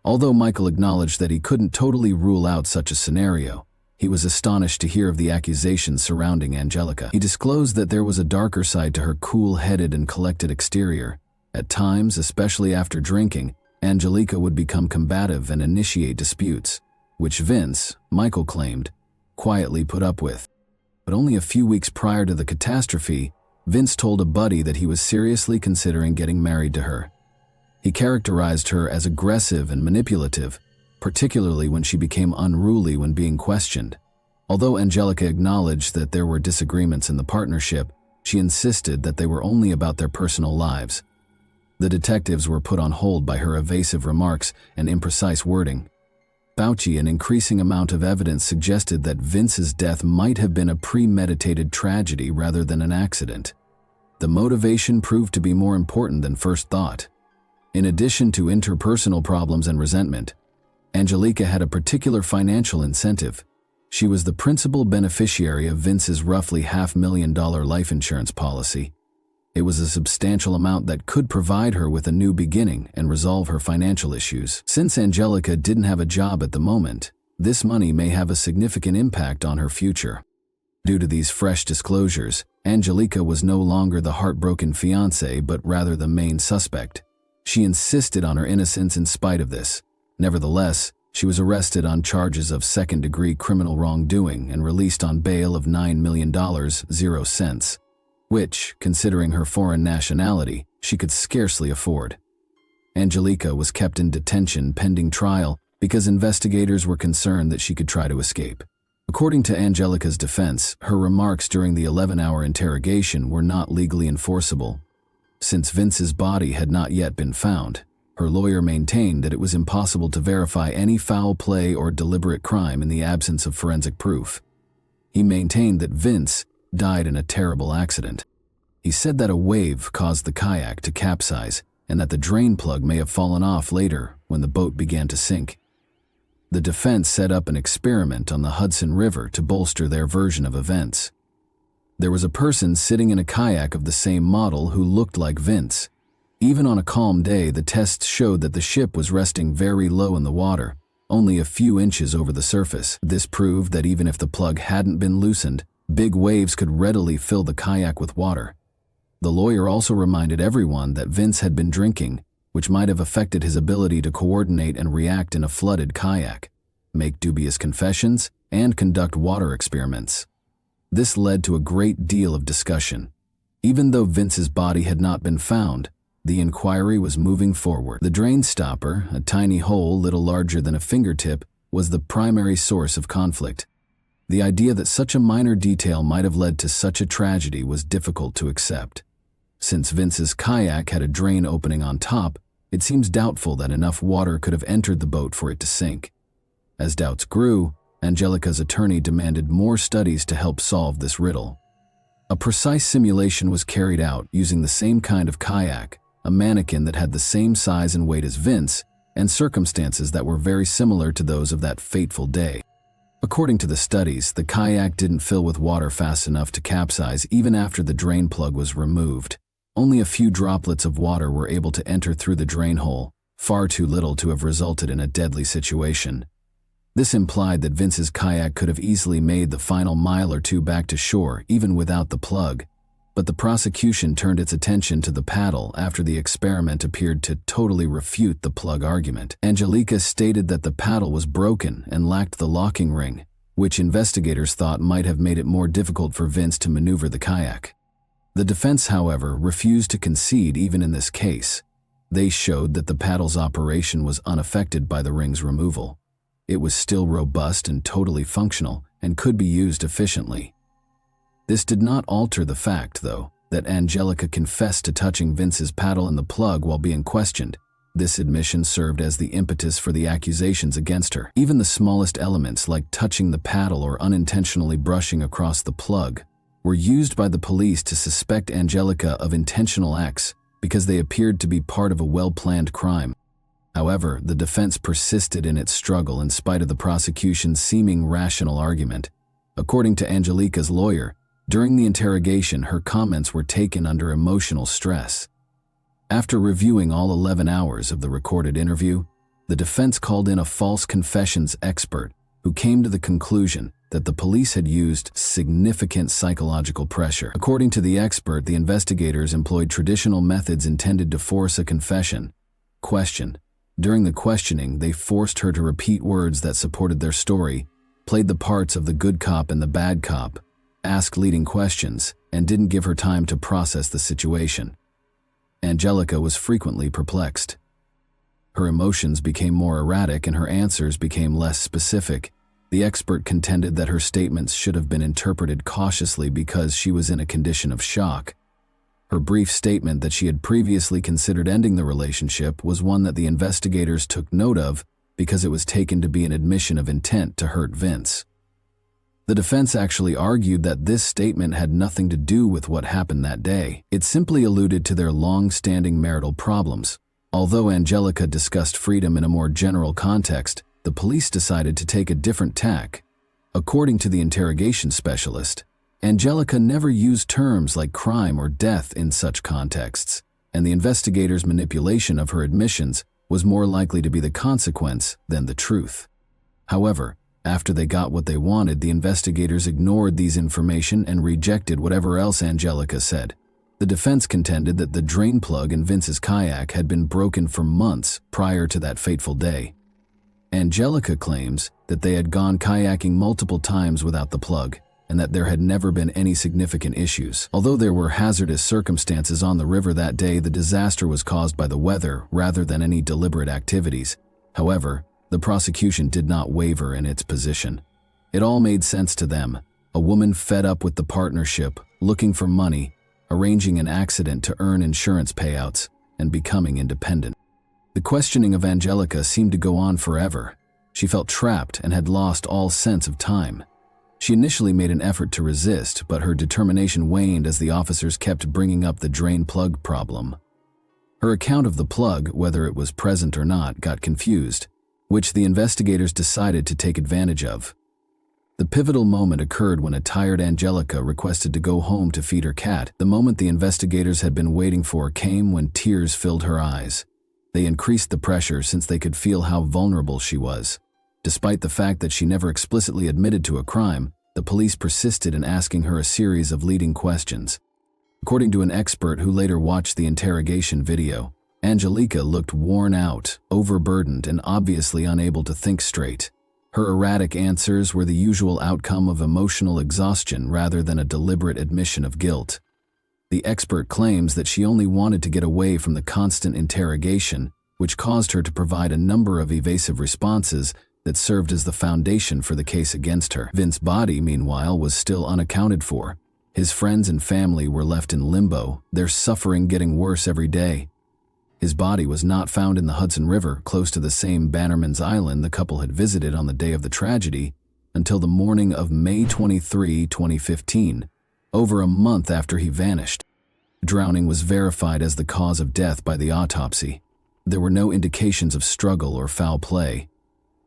Although Michael acknowledged that he couldn't totally rule out such a scenario, he was astonished to hear of the accusations surrounding Angelica. He disclosed that there was a darker side to her cool-headed and collected exterior. At times, especially after drinking, Angelica would become combative and initiate disputes, which Vince, Michael claimed, quietly put up with. But only a few weeks prior to the catastrophe, Vince told a buddy that he was seriously considering getting married to her. He characterized her as aggressive and manipulative, particularly when she became unruly when being questioned. Although Angelica acknowledged that there were disagreements in the partnership, she insisted that they were only about their personal lives. The detectives were put on hold by her evasive remarks and imprecise wording. An increasing amount of evidence suggested that Vince's death might have been a premeditated tragedy rather than an accident. The motivation proved to be more important than first thought. In addition to interpersonal problems and resentment, Angelica had a particular financial incentive. She was the principal beneficiary of Vince's roughly $500,000 life insurance policy. It was a substantial amount that could provide her with a new beginning and resolve her financial issues. Since Angelica didn't have a job at the moment, this money may have a significant impact on her future. Due to these fresh disclosures, Angelica was no longer the heartbroken fiancé but rather the main suspect. She insisted on her innocence in spite of this. Nevertheless, she was arrested on charges of second-degree criminal wrongdoing and released on bail of $9 million, 0 cents, which, considering her foreign nationality, she could scarcely afford. Angelica was kept in detention pending trial because investigators were concerned that she could try to escape. According to Angelica's defense, her remarks during the 11-hour interrogation were not legally enforceable. Since Vince's body had not yet been found, her lawyer maintained that it was impossible to verify any foul play or deliberate crime in the absence of forensic proof. He maintained that Vince died in a terrible accident. He said that a wave caused the kayak to capsize and that the drain plug may have fallen off later when the boat began to sink. The defense set up an experiment on the Hudson River to bolster their version of events. There was a person sitting in a kayak of the same model who looked like Vince. Even on a calm day, the tests showed that the ship was resting very low in the water, only a few inches over the surface. This proved that even if the plug hadn't been loosened, Big waves could readily fill the kayak with water. The lawyer also reminded everyone that Vince had been drinking, which might have affected his ability to coordinate and react in a flooded kayak, make dubious confessions, and conduct water experiments. This led to a great deal of discussion. Even though Vince's body had not been found, the inquiry was moving forward. The drain stopper, a tiny hole little larger than a fingertip, was the primary source of conflict. The idea that such a minor detail might have led to such a tragedy was difficult to accept. Since Vince's kayak had a drain opening on top, it seems doubtful that enough water could have entered the boat for it to sink. As doubts grew, Angelica's attorney demanded more studies to help solve this riddle. A precise simulation was carried out using the same kind of kayak, a mannequin that had the same size and weight as Vince, and circumstances that were very similar to those of that fateful day. According to the studies, the kayak didn't fill with water fast enough to capsize even after the drain plug was removed. Only a few droplets of water were able to enter through the drain hole, far too little to have resulted in a deadly situation. This implied that Vince's kayak could have easily made the final mile or two back to shore even without the plug, but the prosecution turned its attention to the paddle after the experiment appeared to totally refute the plug argument. Angelica stated that the paddle was broken and lacked the locking ring, which investigators thought might have made it more difficult for Vince to maneuver the kayak. The defense, however, refused to concede even in this case. They showed that the paddle's operation was unaffected by the ring's removal. It was still robust and totally functional and could be used efficiently. This did not alter the fact, though, that Angelica confessed to touching Vince's paddle and the plug while being questioned. This admission served as the impetus for the accusations against her. Even the smallest elements, like touching the paddle or unintentionally brushing across the plug, were used by the police to suspect Angelica of intentional acts because they appeared to be part of a well-planned crime. However, the defense persisted in its struggle in spite of the prosecution's seeming rational argument. According to Angelica's lawyer, during the interrogation, her comments were taken under emotional stress. After reviewing all 11 hours of the recorded interview, the defense called in a false confessions expert who came to the conclusion that the police had used significant psychological pressure. According to the expert, the investigators employed traditional methods intended to force a confession. Question. During the questioning, they forced her to repeat words that supported their story, played the parts of the good cop and the bad cop, asked leading questions, and didn't give her time to process the situation. Angelica was frequently perplexed. Her emotions became more erratic and her answers became less specific. The expert contended that her statements should have been interpreted cautiously because she was in a condition of shock. Her brief statement that she had previously considered ending the relationship was one that the investigators took note of because it was taken to be an admission of intent to hurt Vince. The defense actually argued that this statement had nothing to do with what happened that day. It simply alluded to their long-standing marital problems. Although Angelica discussed freedom in a more general context, the police decided to take a different tack. According to the interrogation specialist, Angelica never used terms like crime or death in such contexts, and the investigators' manipulation of her admissions was more likely to be the consequence than the truth. However, after they got what they wanted, the investigators ignored these information and rejected whatever else Angelica said. The defense contended that the drain plug in Vince's kayak had been broken for months prior to that fateful day. Angelica claims that they had gone kayaking multiple times without the plug, and that there had never been any significant issues. Although there were hazardous circumstances on the river that day, the disaster was caused by the weather rather than any deliberate activities. However, the prosecution did not waver in its position. It all made sense to them. A woman fed up with the partnership, looking for money, arranging an accident to earn insurance payouts, and becoming independent. The questioning of Angelica seemed to go on forever. She felt trapped and had lost all sense of time. She initially made an effort to resist, but her determination waned as the officers kept bringing up the drain plug problem. Her account of the plug, whether it was present or not, got confused, which the investigators decided to take advantage of. The pivotal moment occurred when a tired Angelica requested to go home to feed her cat. The moment the investigators had been waiting for came when tears filled her eyes. They increased the pressure since they could feel how vulnerable she was. Despite the fact that she never explicitly admitted to a crime, the police persisted in asking her a series of leading questions. According to an expert who later watched the interrogation video, Angelica looked worn out, overburdened, and obviously unable to think straight. Her erratic answers were the usual outcome of emotional exhaustion rather than a deliberate admission of guilt. The expert claims that she only wanted to get away from the constant interrogation, which caused her to provide a number of evasive responses that served as the foundation for the case against her. Vince's body, meanwhile, was still unaccounted for. His friends and family were left in limbo, their suffering getting worse every day. His body was not found in the Hudson River, close to the same Bannerman's Island the couple had visited on the day of the tragedy, until the morning of May 23, 2015, over a month after he vanished. Drowning was verified as the cause of death by the autopsy. There were no indications of struggle or foul play.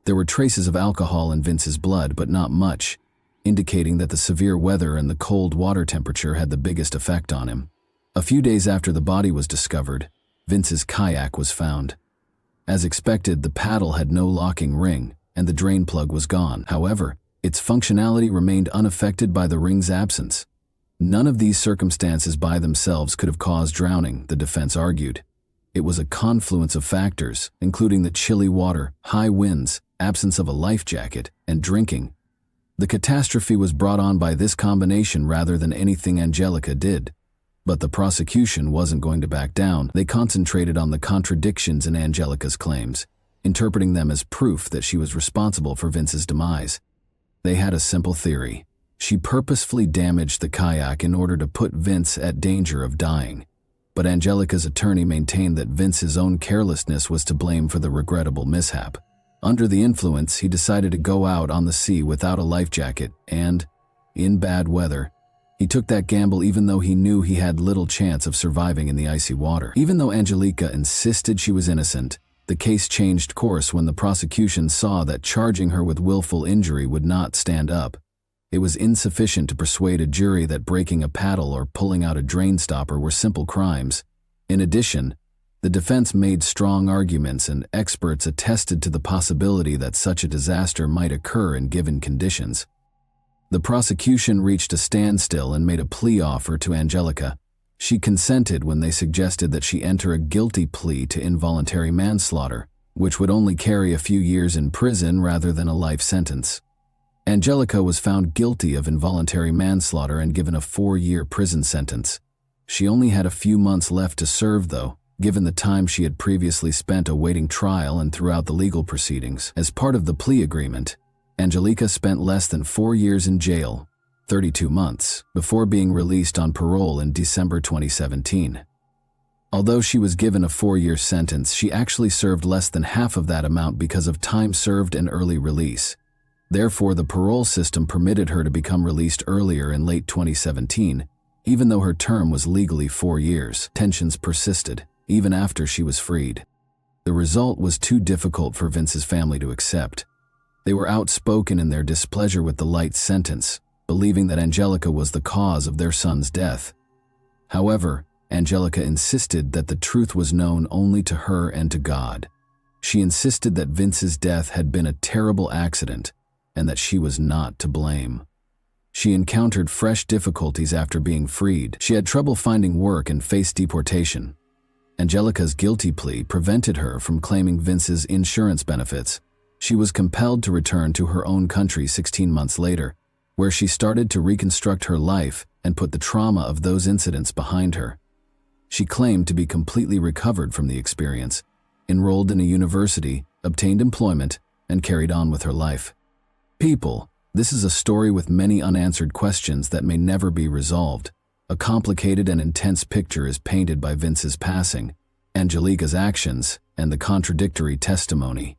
There were traces of alcohol in Vince's blood, but not much, indicating that the severe weather and the cold water temperature had the biggest effect on him. A few days after the body was discovered, Vince's kayak was found. As expected, the paddle had no locking ring, and the drain plug was gone. However, its functionality remained unaffected by the ring's absence. None of these circumstances by themselves could have caused drowning, the defense argued. It was a confluence of factors, including the chilly water, high winds, absence of a life jacket, and drinking. The catastrophe was brought on by this combination rather than anything Angelica did. But the prosecution wasn't going to back down. They concentrated on the contradictions in Angelica's claims, interpreting them as proof that she was responsible for Vince's demise. They had a simple theory. She purposefully damaged the kayak in order to put Vince at danger of dying. But Angelica's attorney maintained that Vince's own carelessness was to blame for the regrettable mishap. Under the influence, he decided to go out on the sea without a life jacket and, in bad weather, he took that gamble even though he knew he had little chance of surviving in the icy water. Even though Angelica insisted she was innocent, the case changed course when the prosecution saw that charging her with willful injury would not stand up. It was insufficient to persuade a jury that breaking a paddle or pulling out a drain stopper were simple crimes. In addition, the defense made strong arguments and experts attested to the possibility that such a disaster might occur in given conditions. The prosecution reached a standstill and made a plea offer to Angelica. She consented when they suggested that she enter a guilty plea to involuntary manslaughter, which would only carry a few years in prison rather than a life sentence. Angelica was found guilty of involuntary manslaughter and given a 4-year prison sentence. She only had a few months left to serve, though, given the time she had previously spent awaiting trial and throughout the legal proceedings. As part of the plea agreement, Angelica spent less than 4 years in jail, 32 months, before being released on parole in December 2017. Although she was given a 4-year sentence, she actually served less than half of that amount because of time served and early release. Therefore, the parole system permitted her to become released earlier in late 2017, even though her term was legally 4 years. Tensions persisted, even after she was freed. The result was too difficult for Vince's family to accept. They were outspoken in their displeasure with the light sentence, believing that Angelica was the cause of their son's death. However, Angelica insisted that the truth was known only to her and to God. She insisted that Vince's death had been a terrible accident and that she was not to blame. She encountered fresh difficulties after being freed. She had trouble finding work and faced deportation. Angelica's guilty plea prevented her from claiming Vince's insurance benefits. She was compelled to return to her own country 16 months later, where she started to reconstruct her life and put the trauma of those incidents behind her. She claimed to be completely recovered from the experience, enrolled in a university, obtained employment, and carried on with her life. People, this is a story with many unanswered questions that may never be resolved. A complicated and intense picture is painted by Vince's passing, Angelica's actions, and the contradictory testimony.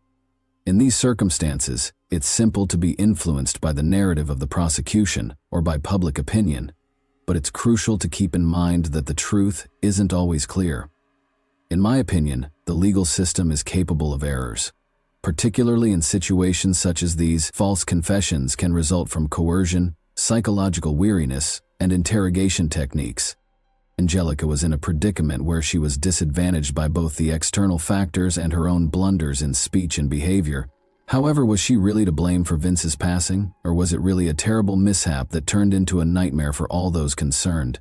In these circumstances, it's simple to be influenced by the narrative of the prosecution or by public opinion, but it's crucial to keep in mind that the truth isn't always clear. In my opinion, the legal system is capable of errors. Particularly in situations such as these, false confessions can result from coercion, psychological weariness, and interrogation techniques. Angelica was in a predicament where she was disadvantaged by both the external factors and her own blunders in speech and behavior, However, was she really to blame for Vince's passing, or was it really a terrible mishap that turned into a nightmare for all those concerned?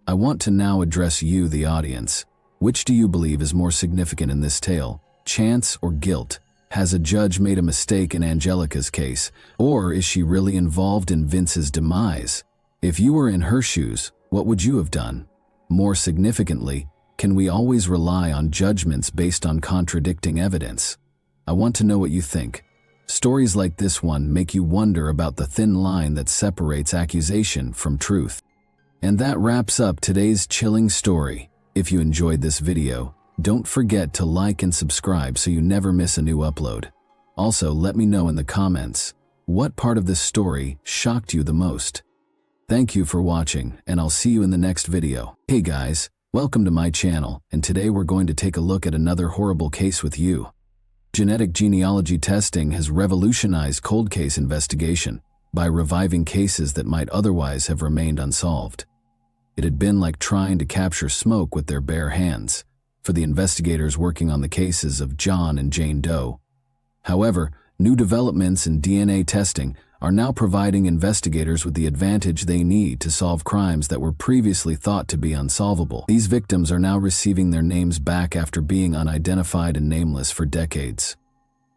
I want to now address you, the audience. Which do you believe is more significant in this tale, chance or guilt? Has a judge made a mistake in Angelica's case, or is she really involved in Vince's demise? If you were in her shoes, what would you have done? More significantly, can we always rely on judgments based on contradicting evidence? I want to know what you think. Stories like this one make you wonder about the thin line that separates accusation from truth. And that wraps up today's chilling story. If you enjoyed this video, don't forget to like and subscribe so you never miss a new upload. Also, let me know in the comments, what part of this story shocked you the most? Thank you for watching, and I'll see you in the next video. Hey guys, welcome to my channel, and today we're going to take a look at another horrible case with you. Genetic genealogy testing has revolutionized cold case investigation by reviving cases that might otherwise have remained unsolved. It had been like trying to capture smoke with their bare hands for the investigators working on the cases of John and Jane Doe. However, new developments in DNA testing are now providing investigators with the advantage they need to solve crimes that were previously thought to be unsolvable. These victims are now receiving their names back after being unidentified and nameless for decades.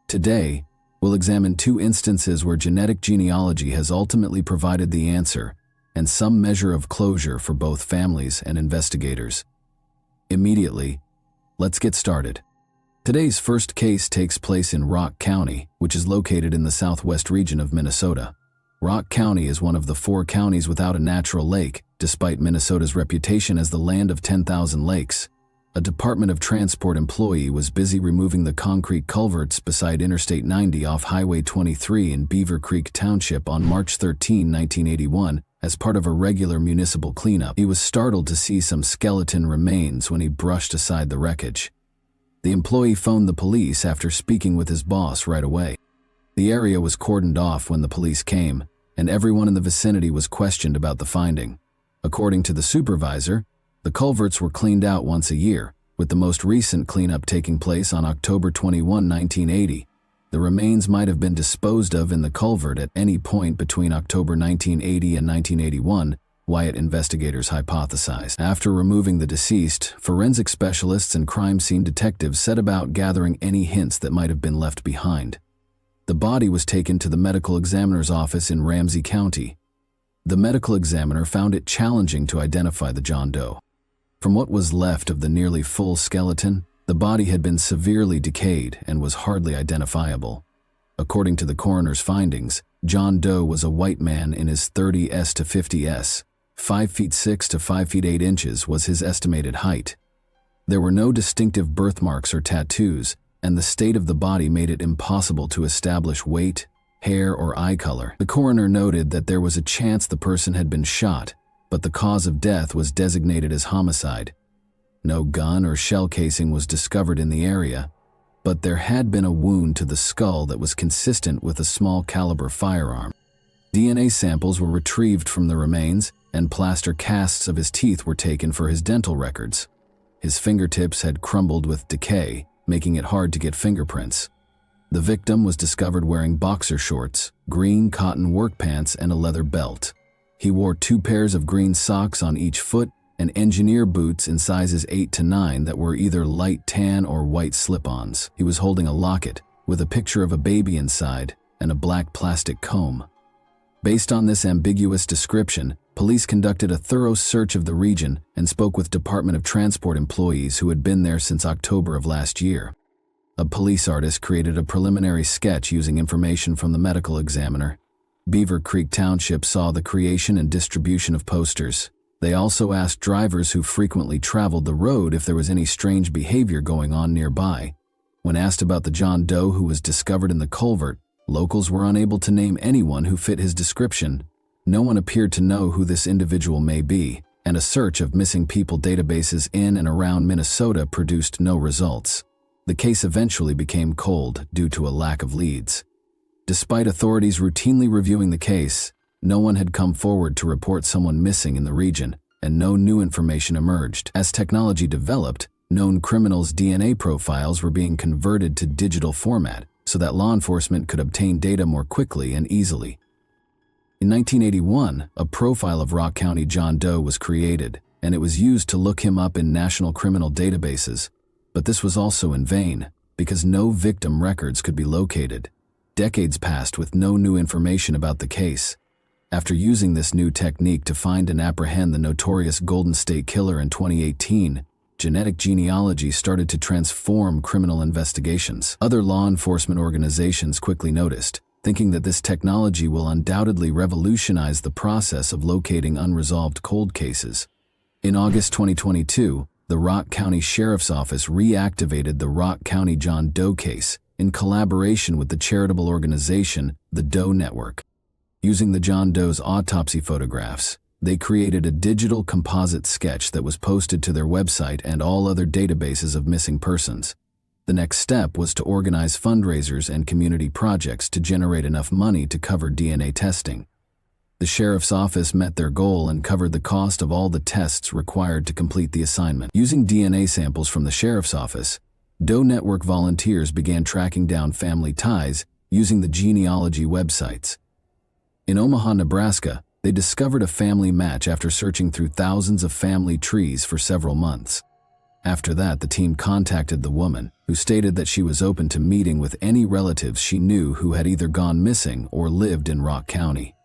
Today, we'll examine two instances where genetic genealogy has ultimately provided the answer and some measure of closure for both families and investigators. Immediately, let's get started. Today's first case takes place in Rock County, which is located in the southwest region of Minnesota. Rock County is one of the 4 counties without a natural lake, despite Minnesota's reputation as the land of 10,000 lakes. A Department of Transport employee was busy removing the concrete culverts beside Interstate 90 off Highway 23 in Beaver Creek Township on March 13, 1981, as part of a regular municipal cleanup. He was startled to see some skeleton remains when he brushed aside the wreckage. The employee phoned the police after speaking with his boss right away. The area was cordoned off when the police came, and everyone in the vicinity was questioned about the finding. According to the supervisor, the culverts were cleaned out once a year, with the most recent cleanup taking place on October 21, 1980. The remains might have been disposed of in the culvert at any point between October 1980 and 1981, Wyatt investigators hypothesized. After removing the deceased, forensic specialists and crime scene detectives set about gathering any hints that might have been left behind. The body was taken to the medical examiner's office in Ramsey County. The medical examiner found it challenging to identify the John Doe. From what was left of the nearly full skeleton, the body had been severely decayed and was hardly identifiable. According to the coroner's findings, John Doe was a white man in his 30s to 50s. 5 feet 6 to 5 feet 8 inches was his estimated height. There were no distinctive birthmarks or tattoos, and the state of the body made it impossible to establish weight, hair, or eye color. The coroner noted that there was a chance the person had been shot, but the cause of death was designated as homicide. No gun or shell casing was discovered in the area, but there had been a wound to the skull that was consistent with a small caliber firearm. DNA samples were retrieved from the remains, and plaster casts of his teeth were taken for his dental records. His fingertips had crumbled with decay, making it hard to get fingerprints. The victim was discovered wearing boxer shorts, green cotton work pants, and a leather belt. He wore 2 pairs of green socks on each foot and engineer boots in sizes 8 to 9 that were either light tan or white slip-ons. He was holding a locket with a picture of a baby inside and a black plastic comb. Based on this ambiguous description, police conducted a thorough search of the region and spoke with Department of Transport employees who had been there since October of last year. A police artist created a preliminary sketch using information from the medical examiner. Beaver Creek Township saw the creation and distribution of posters. They also asked drivers who frequently traveled the road if there was any strange behavior going on nearby. When asked about the John Doe who was discovered in the culvert, locals were unable to name anyone who fit his description. No one appeared to know who this individual may be, and a search of missing people databases in and around Minnesota produced no results. The case eventually became cold due to a lack of leads. Despite authorities routinely reviewing the case, no one had come forward to report someone missing in the region, and no new information emerged. As technology developed, known criminals' DNA profiles were being converted to digital format, so that law enforcement could obtain data more quickly and easily. In 1981, a profile of Rock County John Doe was created, and it was used to look him up in national criminal databases. But this was also in vain, because no victim records could be located. Decades passed with no new information about the case. After using this new technique to find and apprehend the notorious Golden State Killer in 2018, genetic genealogy started to transform criminal investigations. Other law enforcement organizations quickly noticed, thinking that this technology will undoubtedly revolutionize the process of locating unresolved cold cases. In August 2022, the Rock County Sheriff's Office reactivated the Rock County John Doe case in collaboration with the charitable organization, the Doe Network. Using the John Doe's autopsy photographs, they created a digital composite sketch that was posted to their website and all other databases of missing persons. The next step was to organize fundraisers and community projects to generate enough money to cover DNA testing. The sheriff's office met their goal and covered the cost of all the tests required to complete the assignment. Using DNA samples from the sheriff's office, Doe Network volunteers began tracking down family ties using the genealogy websites. In Omaha, Nebraska, they discovered a family match after searching through thousands of family trees for several months. After that, the team contacted the woman, who stated that she was open to meeting with any relatives she knew who had either gone missing or lived in Rock County.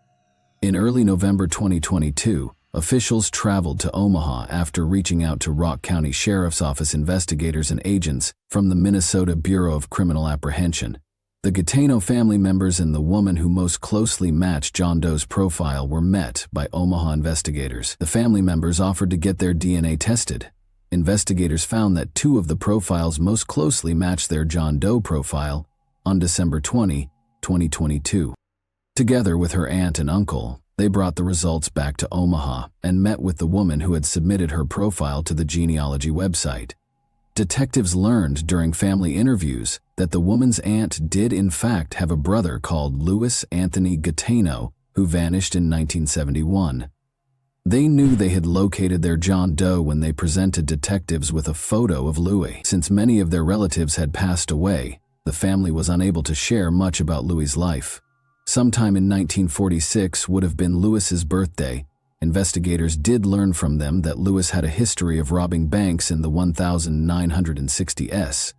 In early November 2022, officials traveled to Omaha after reaching out to Rock County Sheriff's Office investigators and agents from the Minnesota Bureau of Criminal Apprehension. The Gateno family members and the woman who most closely matched John Doe's profile were met by Omaha investigators. The family members offered to get their DNA tested. Investigators found that two of the profiles most closely matched their John Doe profile on December 20, 2022. Together with her aunt and uncle, they brought the results back to Omaha and met with the woman who had submitted her profile to the genealogy website. Detectives learned during family interviews that the woman's aunt did in fact have a brother called Louis Anthony Gateno who vanished in 1971. They knew they had located their John Doe when they presented detectives with a photo of Louis. Since many of their relatives had passed away, the family was unable to share much about Louis's life. Sometime in 1946 would have been Louis's birthday. Investigators did learn from them that Louis had a history of robbing banks in the 1960s.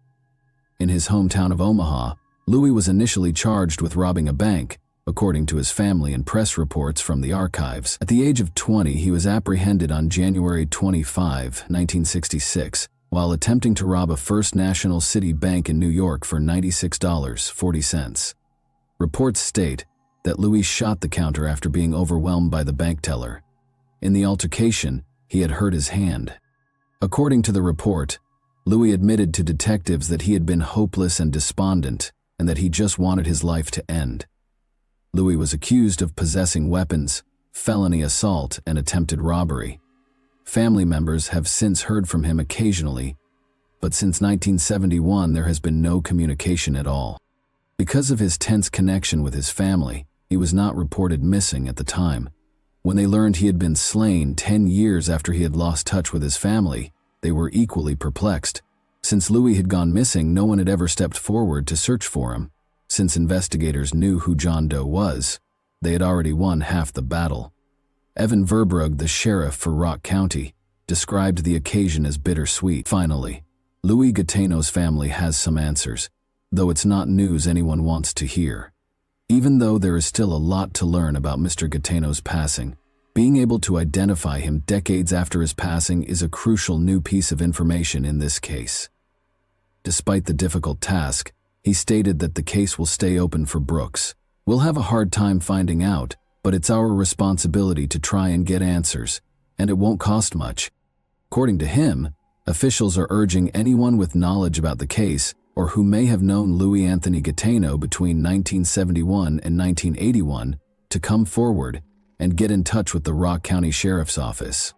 In his hometown of Omaha, Louis was initially charged with robbing a bank, according to his family and press reports from the archives. At the age of 20, he was apprehended on January 25, 1966, while attempting to rob a First National City bank in New York for $96.40. Reports state that Louis shot the counter after being overwhelmed by the bank teller. In the altercation, he had hurt his hand. According to the report, Louis admitted to detectives that he had been hopeless and despondent and that he just wanted his life to end. Louis was accused of possessing weapons, felony assault, and attempted robbery. Family members have since heard from him occasionally, but since 1971 there has been no communication at all. Because of his tense connection with his family, he was not reported missing at the time. When they learned he had been slain 10 years after he had lost touch with his family, they were equally perplexed. Since Louis had gone missing, no one had ever stepped forward to search for him. Since investigators knew who John Doe was, they had already won half the battle. Evan Verbrugge, the sheriff for Rock County, described the occasion as bittersweet. Finally, Louis Gateno's family has some answers, though it's not news anyone wants to hear. Even though there is still a lot to learn about Mr. Gateno's passing, being able to identify him decades after his passing is a crucial new piece of information in this case. Despite the difficult task, he stated that the case will stay open for Brooks. We'll have a hard time finding out, but it's our responsibility to try and get answers, and it won't cost much. According to him, officials are urging anyone with knowledge about the case or who may have known Louis Anthony Gateno between 1971 and 1981 to come forward and get in touch with the Rock County Sheriff's Office.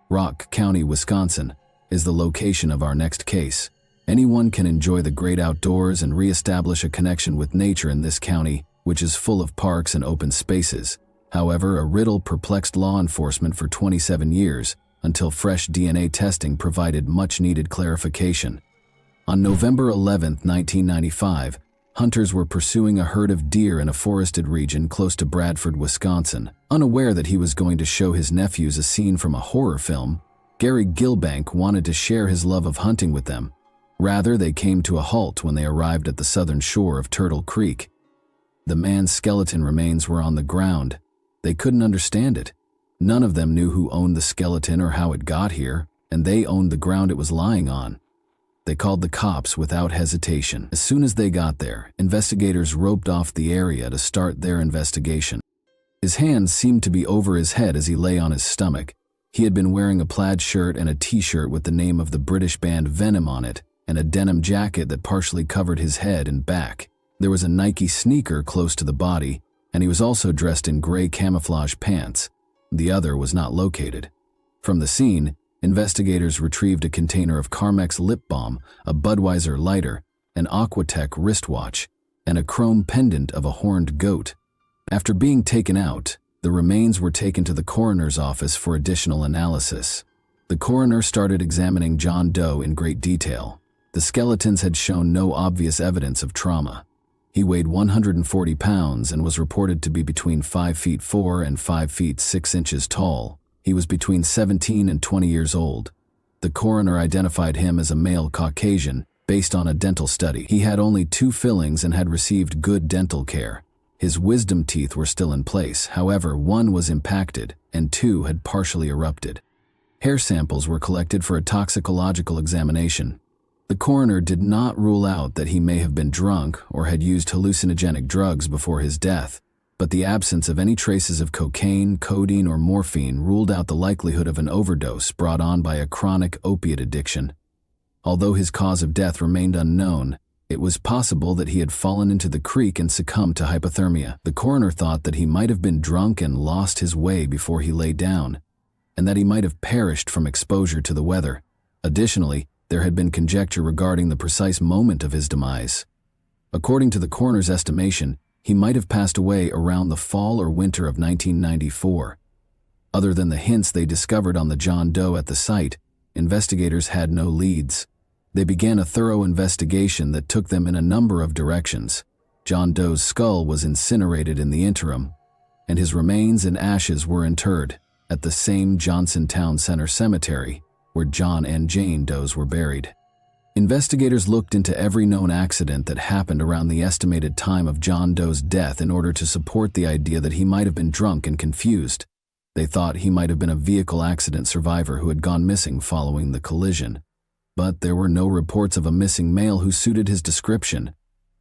Rock County, Wisconsin, is the location of our next case. Anyone can enjoy the great outdoors and reestablish a connection with nature in this county, which is full of parks and open spaces. However, a riddle perplexed law enforcement for 27 years until fresh DNA testing provided much-needed clarification. On November 11, 1995, Hunters were pursuing a herd of deer in a forested region close to Bradford, Wisconsin. Unaware that he was going to show his nephews a scene from a horror film, Gary Gilbank wanted to share his love of hunting with them. Rather, they came to a halt when they arrived at the southern shore of Turtle Creek. The man's skeleton remains were on the ground. They couldn't understand it. None of them knew who owned the skeleton or how it got here, and they owned the ground it was lying on. They called the cops without hesitation. As soon as they got there, investigators roped off the area to start their investigation. His hands seemed to be over his head as he lay on his stomach. He had been wearing a plaid shirt and a t-shirt with the name of the British band Venom on it, and a denim jacket that partially covered his head and back. There was a Nike sneaker close to the body, and he was also dressed in gray camouflage pants. The other was not located. From the scene, investigators retrieved a container of Carmex lip balm, a Budweiser lighter, an Aquatech wristwatch, and a chrome pendant of a horned goat. After being taken out, the remains were taken to the coroner's office for additional analysis. The coroner started examining John Doe in great detail. The skeletons had shown no obvious evidence of trauma. He weighed 140 pounds and was reported to be between 5 feet 4 and 5 feet 6 inches tall. He was between 17 and 20 years old. The coroner identified him as a male Caucasian based on a dental study. He had only 2 fillings and had received good dental care. His wisdom teeth were still in place, however, 1 was impacted and 2 had partially erupted. Hair samples were collected for a toxicological examination. The coroner did not rule out that he may have been drunk or had used hallucinogenic drugs before his death, but the absence of any traces of cocaine, codeine, or morphine ruled out the likelihood of an overdose brought on by a chronic opiate addiction. Although his cause of death remained unknown, it was possible that he had fallen into the creek and succumbed to hypothermia. The coroner thought that he might have been drunk and lost his way before he lay down, and that he might have perished from exposure to the weather. Additionally, there had been conjecture regarding the precise moment of his demise. According to the coroner's estimation, he might have passed away around the fall or winter of 1994. Other than the hints they discovered on the John Doe at the site, investigators had no leads. They began a thorough investigation that took them in a number of directions. John Doe's skull was incinerated in the interim, and his remains and ashes were interred at the same Johnson Town Center Cemetery where John and Jane Does were buried. Investigators looked into every known accident that happened around the estimated time of John Doe's death in order to support the idea that he might have been drunk and confused. They thought he might have been a vehicle accident survivor who had gone missing following the collision. But there were no reports of a missing male who suited his description.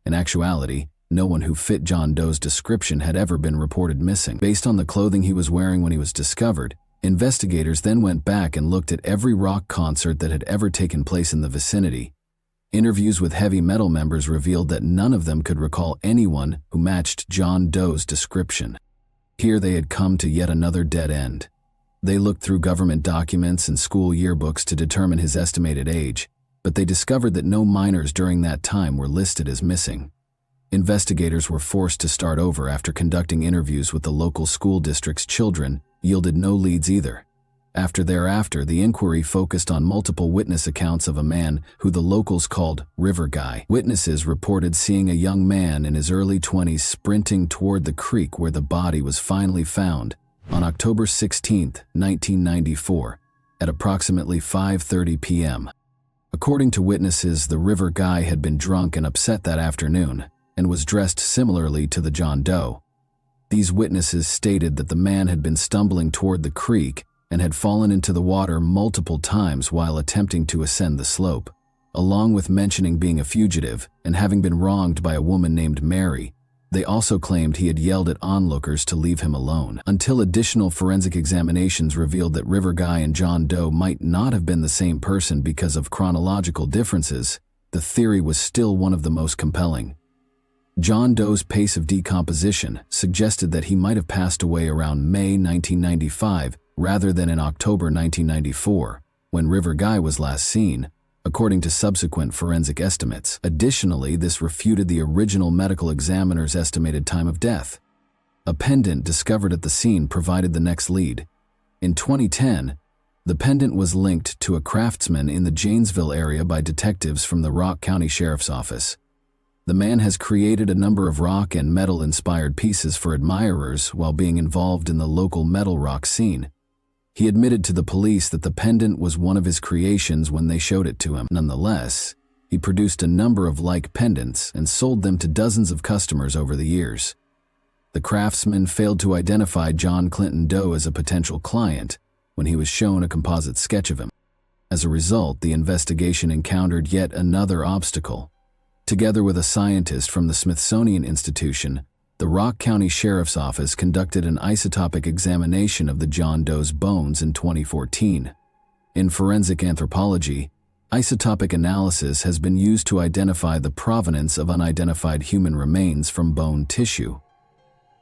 In actuality, no one who fit John Doe's description had ever been reported missing. Based on the clothing he was wearing when he was discovered, investigators then went back and looked at every rock concert that had ever taken place in the vicinity. Interviews with heavy metal members revealed that none of them could recall anyone who matched John Doe's description. Here they had come to yet another dead end. They looked through government documents and school yearbooks to determine his estimated age, but they discovered that no minors during that time were listed as missing. Investigators were forced to start over after conducting interviews with the local school district's children yielded no leads either. Thereafter, the inquiry focused on multiple witness accounts of a man who the locals called River Guy. Witnesses reported seeing a young man in his early 20s sprinting toward the creek where the body was finally found on October 16, 1994, at approximately 5:30 p.m. According to witnesses, the River Guy had been drunk and upset that afternoon and was dressed similarly to the John Doe. These witnesses stated that the man had been stumbling toward the creek and had fallen into the water multiple times while attempting to ascend the slope. Along with mentioning being a fugitive and having been wronged by a woman named Mary, they also claimed he had yelled at onlookers to leave him alone. Until additional forensic examinations revealed that River Guy and John Doe might not have been the same person because of chronological differences, the theory was still one of the most compelling. John Doe's pace of decomposition suggested that he might have passed away around May 1995 rather than in October 1994, when River Guy was last seen, according to subsequent forensic estimates. Additionally, this refuted the original medical examiner's estimated time of death. A pendant discovered at the scene provided the next lead. In 2010, the pendant was linked to a craftsman in the Janesville area by detectives from the Rock County Sheriff's Office. The man has created a number of rock and metal-inspired pieces for admirers while being involved in the local metal rock scene. He admitted to the police that the pendant was one of his creations when they showed it to him. Nonetheless, he produced a number of like pendants and sold them to dozens of customers over the years. The craftsman failed to identify John Clinton Doe as a potential client when he was shown a composite sketch of him. As a result, the investigation encountered yet another obstacle. Together with a scientist from the Smithsonian Institution, the Rock County Sheriff's Office conducted an isotopic examination of the John Doe's bones in 2014. In forensic anthropology, isotopic analysis has been used to identify the provenance of unidentified human remains from bone tissue.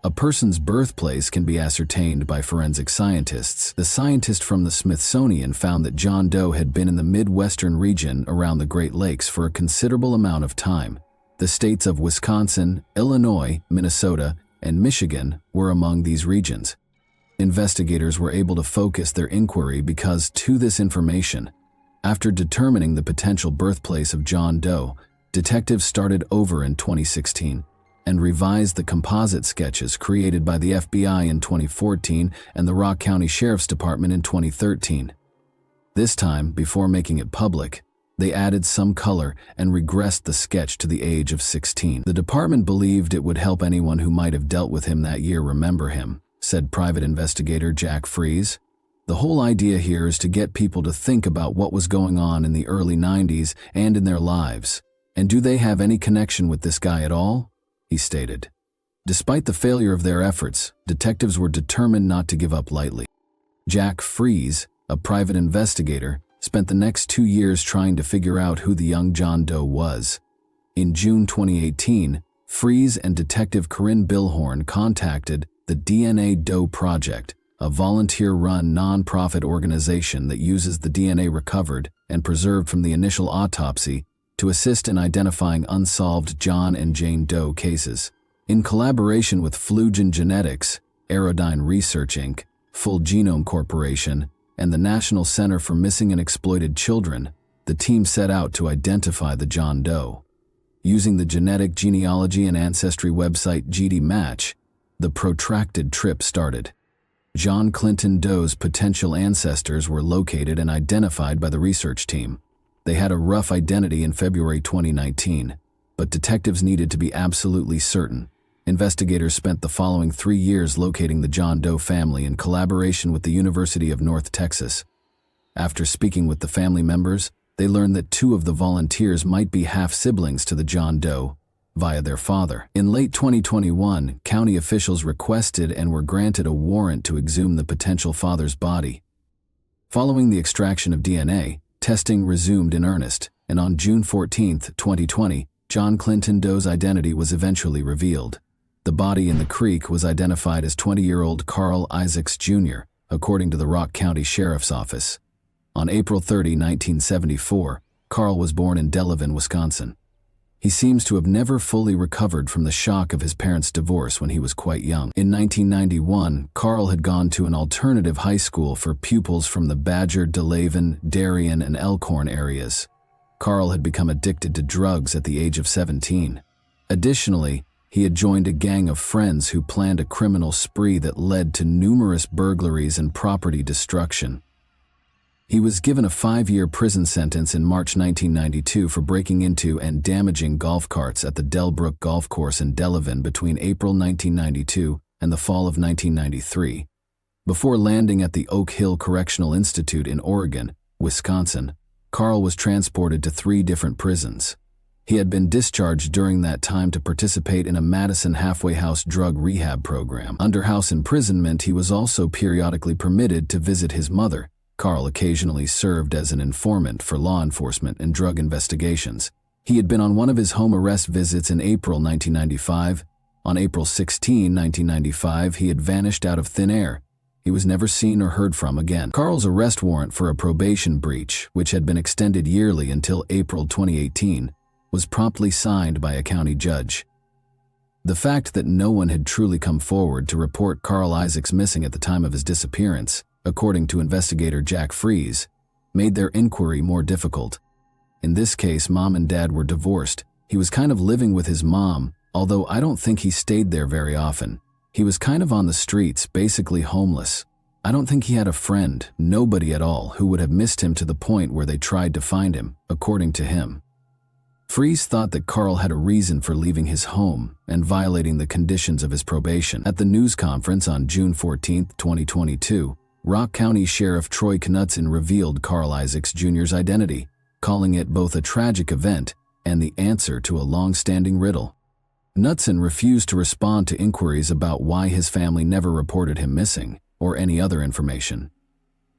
A person's birthplace can be ascertained by forensic scientists. The scientist from the Smithsonian found that John Doe had been in the Midwestern region around the Great Lakes for a considerable amount of time. The states of Wisconsin, Illinois, Minnesota, and Michigan were among these regions. Investigators were able to focus their inquiry because to this information. After determining the potential birthplace of John Doe, detectives started over in 2016 and revised the composite sketches created by the FBI in 2014 and the Rock County Sheriff's Department in 2013. This time, before making it public, they added some color and regressed the sketch to the age of 16. The department believed it would help anyone who might have dealt with him that year remember him, said private investigator Jack Fries. The whole idea here is to get people to think about what was going on in the early 90s and in their lives. And do they have any connection with this guy at all? He stated. Despite the failure of their efforts, detectives were determined not to give up lightly. Jack Fries, a private investigator, spent the next 2 years trying to figure out who the young John Doe was. In June 2018, Fries and Detective Corinne Billhorn contacted the DNA Doe Project, a volunteer-run non-profit organization that uses the DNA recovered and preserved from the initial autopsy to assist in identifying unsolved John and Jane Doe cases. In collaboration with Flugen Genetics, Aerodyne Research Inc., Full Genome Corporation, and the National Center for Missing and Exploited Children, the team set out to identify the John Doe. Using the genetic genealogy and ancestry website GDMatch, the protracted trip started. John Clinton Doe's potential ancestors were located and identified by the research team. They had a rough identity in February 2019, but detectives needed to be absolutely certain. Investigators spent the following 3 years locating the John Doe family in collaboration with the University of North Texas. After speaking with the family members, they learned that 2 of the volunteers might be half-siblings to the John Doe via their father. In late 2021, county officials requested and were granted a warrant to exhume the potential father's body. Following the extraction of DNA, testing resumed in earnest, and on June 14, 2020, John Clinton Doe's identity was eventually revealed. The body in the creek was identified as 20-year-old Carl Isaacs Jr., according to the Rock County Sheriff's Office. On April 30, 1974, Carl was born in Delavan, Wisconsin. He seems to have never fully recovered from the shock of his parents' divorce when he was quite young. In 1991, Carl had gone to an alternative high school for pupils from the Badger, Delavan, Darien, and Elkhorn areas. Carl had become addicted to drugs at the age of 17. Additionally, he had joined a gang of friends who planned a criminal spree that led to numerous burglaries and property destruction. He was given a 5-year prison sentence in March 1992 for breaking into and damaging golf carts at the Delbrook Golf Course in Delavan between April 1992 and the fall of 1993. Before landing at the Oak Hill Correctional Institute in Oregon, Wisconsin, Carl was transported to 3 different prisons. He had been discharged during that time to participate in a Madison halfway house drug rehab program. Under house imprisonment, he was also periodically permitted to visit his mother. Carl occasionally served as an informant for law enforcement and drug investigations. He had been on one of his home arrest visits in April 1995. On April 16, 1995, he had vanished out of thin air. He was never seen or heard from again. Carl's arrest warrant for a probation breach, which had been extended yearly until April 2018, was promptly signed by a county judge. The fact that no one had truly come forward to report Carl Isaacs missing at the time of his disappearance, according to investigator Jack Fries, made their inquiry more difficult. In this case, Mom and Dad were divorced. He was kind of living with his mom, although I don't think he stayed there very often. He was kind of on the streets, basically homeless. I don't think he had a friend, nobody at all, who would have missed him to the point where they tried to find him, according to him. Freese thought that Carl had a reason for leaving his home and violating the conditions of his probation. At the news conference on June 14, 2022, Rock County Sheriff Troy Knudsen revealed Carl Isaacs Jr.'s identity, calling it both a tragic event and the answer to a long-standing riddle. Knudsen refused to respond to inquiries about why his family never reported him missing or any other information.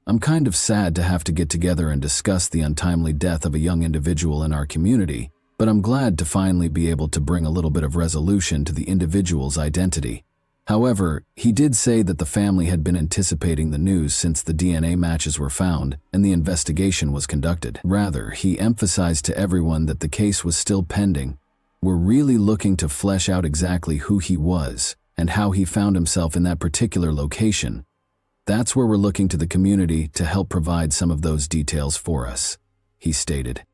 I'm kind of sad to have to get together and discuss the untimely death of a young individual in our community, but I'm glad to finally be able to bring a little bit of resolution to the individual's identity. However, he did say that the family had been anticipating the news since the DNA matches were found and the investigation was conducted. Rather, he emphasized to everyone that the case was still pending. We're really looking to flesh out exactly who he was and how he found himself in that particular location. That's where we're looking to the community to help provide some of those details for us, he stated.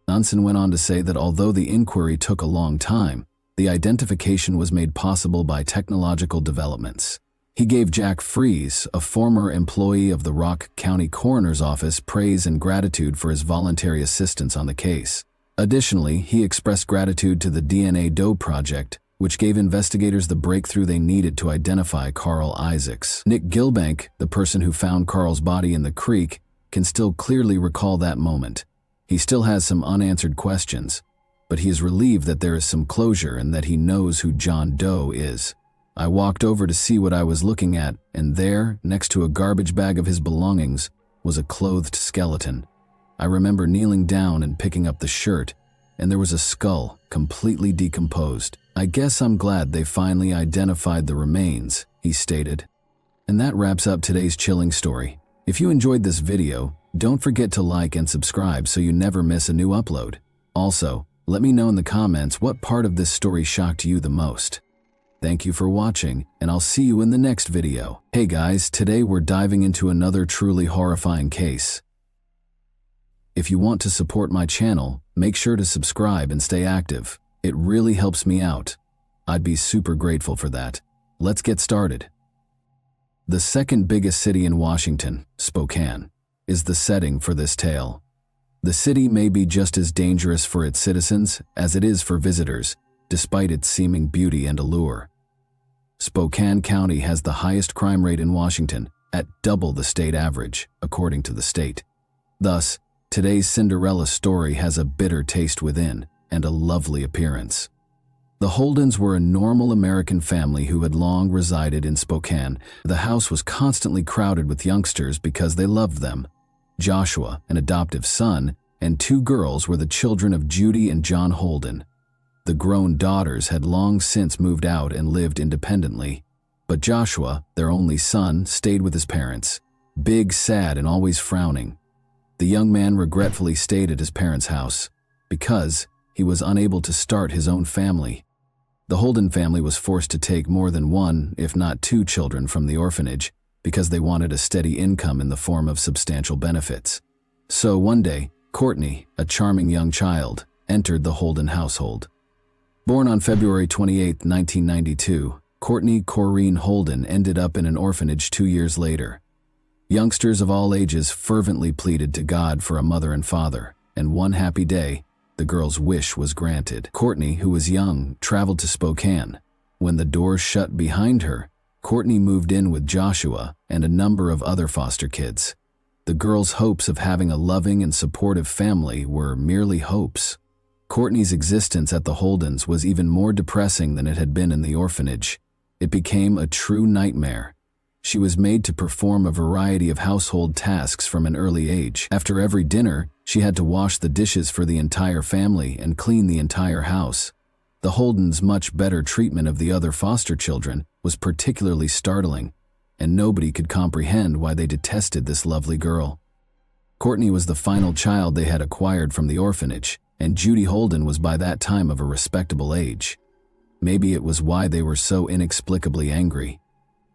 Knudsen went on to say that although the inquiry took a long time, the identification was made possible by technological developments. He gave Jack Freese, a former employee of the Rock County Coroner's Office, praise and gratitude for his voluntary assistance on the case. Additionally, he expressed gratitude to the DNA Doe Project, which gave investigators the breakthrough they needed to identify Carl Isaacs. Nick Gilbank, the person who found Carl's body in the creek, can still clearly recall that moment. He still has some unanswered questions, but he is relieved that there is some closure and that he knows who John Doe is. I walked over to see what I was looking at, and there, next to a garbage bag of his belongings, was a clothed skeleton. I remember kneeling down and picking up the shirt, and there was a skull, completely decomposed. I guess I'm glad they finally identified the remains, he stated. And that wraps up today's chilling story. If you enjoyed this video, don't forget to like and subscribe so you never miss a new upload. Also, let me know in the comments what part of this story shocked you the most. Thank you for watching, and I'll see you in the next video. Hey guys, today we're diving into another truly horrifying case. If you want to support my channel, make sure to subscribe and stay active. It really helps me out. I'd be super grateful for that. Let's get started. The second biggest city in Washington, Spokane, is the setting for this tale. The city may be just as dangerous for its citizens as it is for visitors, despite its seeming beauty and allure. Spokane County has the highest crime rate in Washington, at double the state average, according to the state. Thus, today's Cinderella story has a bitter taste within and a lovely appearance. The Holdens were a normal American family who had long resided in Spokane. The house was constantly crowded with youngsters because they loved them. Joshua, an adoptive son, and two girls were the children of Judy and John Holden. The grown daughters had long since moved out and lived independently, but Joshua, their only son, stayed with his parents, big, sad, and always frowning. The young man regretfully stayed at his parents' house because he was unable to start his own family. The Holden family was forced to take more than one, if not two, children from the orphanage because they wanted a steady income in the form of substantial benefits. So one day, Courtney, a charming young child, entered the Holden household. Born on February 28, 1992, Courtney Corrine Holden ended up in an orphanage 2 years later. Youngsters of all ages fervently pleaded to God for a mother and father, and one happy day, the girl's wish was granted. Courtney, who was young, traveled to Spokane. When the doors shut behind her, Courtney moved in with Joshua and a number of other foster kids. The girl's hopes of having a loving and supportive family were merely hopes. Courtney's existence at the Holdens was even more depressing than it had been in the orphanage. It became a true nightmare. She was made to perform a variety of household tasks from an early age. After every dinner, she had to wash the dishes for the entire family and clean the entire house. The Holdens' much better treatment of the other foster children was particularly startling, and nobody could comprehend why they detested this lovely girl. Courtney was the final child they had acquired from the orphanage, and Judy Holden was by that time of a respectable age. Maybe it was why they were so inexplicably angry.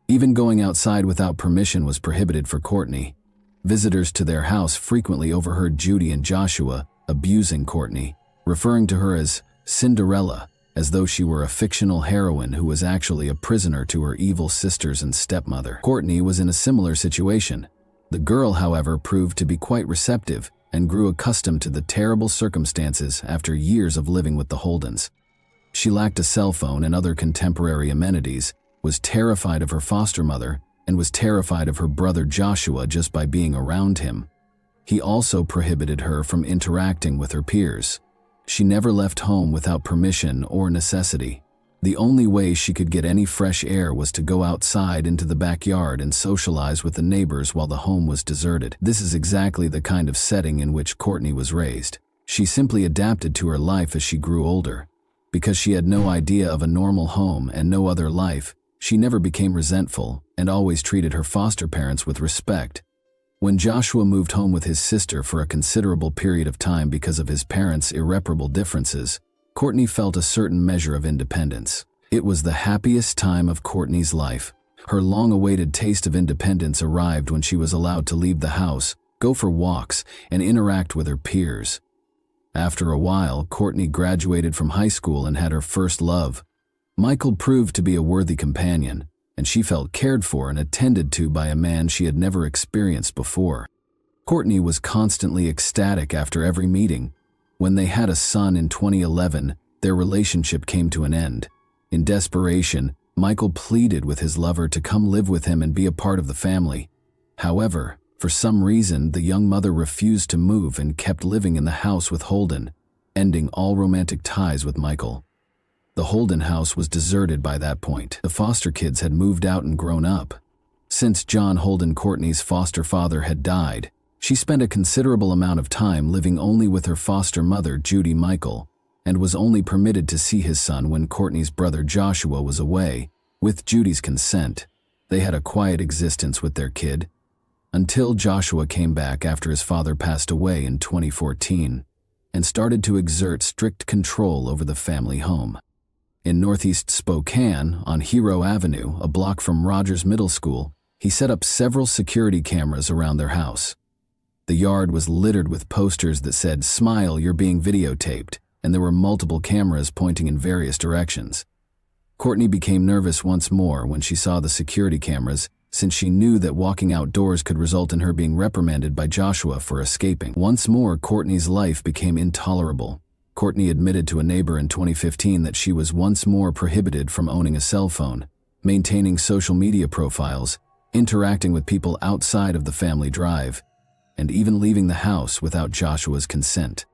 Even going outside without permission was prohibited for Courtney. Visitors to their house frequently overheard Judy and Joshua abusing Courtney, referring to her as Cinderella, as though she were a fictional heroine who was actually a prisoner to her evil sisters and stepmother. Courtney was in a similar situation. The girl, however, proved to be quite receptive and grew accustomed to the terrible circumstances after years of living with the Holdens. She lacked a cell phone and other contemporary amenities, was terrified of her foster mother, and was terrified of her brother Joshua just by being around him. He also prohibited her from interacting with her peers. She never left home without permission or necessity. The only way she could get any fresh air was to go outside into the backyard and socialize with the neighbors while the home was deserted. This is exactly the kind of setting in which Courtney was raised. She simply adapted to her life as she grew older. Because she had no idea of a normal home and no other life, she never became resentful and always treated her foster parents with respect. When Joshua moved home with his sister for a considerable period of time because of his parents' irreparable differences, Courtney felt a certain measure of independence. It was the happiest time of Courtney's life. Her long-awaited taste of independence arrived when she was allowed to leave the house, go for walks, and interact with her peers. After a while, Courtney graduated from high school and had her first love. Michael proved to be a worthy companion, and she felt cared for and attended to by a man she had never experienced before. Courtney was constantly ecstatic after every meeting. When they had a son in 2011, their relationship came to an end. In desperation, Michael pleaded with his lover to come live with him and be a part of the family. However, for some reason, the young mother refused to move and kept living in the house with Holden, ending all romantic ties with Michael. The Holden house was deserted by that point. The foster kids had moved out and grown up. Since John Holden, Courtney's foster father, had died, she spent a considerable amount of time living only with her foster mother, Judy Michael, and was only permitted to see his son when Courtney's brother Joshua was away. With Judy's consent, they had a quiet existence with their kid, until Joshua came back after his father passed away in 2014, and started to exert strict control over the family home. In northeast Spokane, on Hero Avenue, a block from Rogers Middle School, he set up several security cameras around their house. The yard was littered with posters that said, "Smile, you're being videotaped," and there were multiple cameras pointing in various directions. Courtney became nervous once more when she saw the security cameras, since she knew that walking outdoors could result in her being reprimanded by Joshua for escaping. Once more, Courtney's life became intolerable. Courtney admitted to a neighbor in 2015 that she was once more prohibited from owning a cell phone, maintaining social media profiles, interacting with people outside of the family drive, and even leaving the house without Joshua's consent.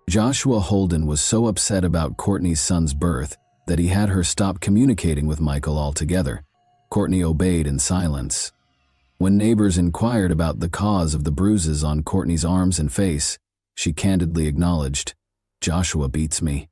Joshua Holden was so upset about Courtney's son's birth that he had her stop communicating with Michael altogether. Courtney obeyed in silence. When neighbors inquired about the cause of the bruises on Courtney's arms and face, she candidly acknowledged, "Joshua beats me."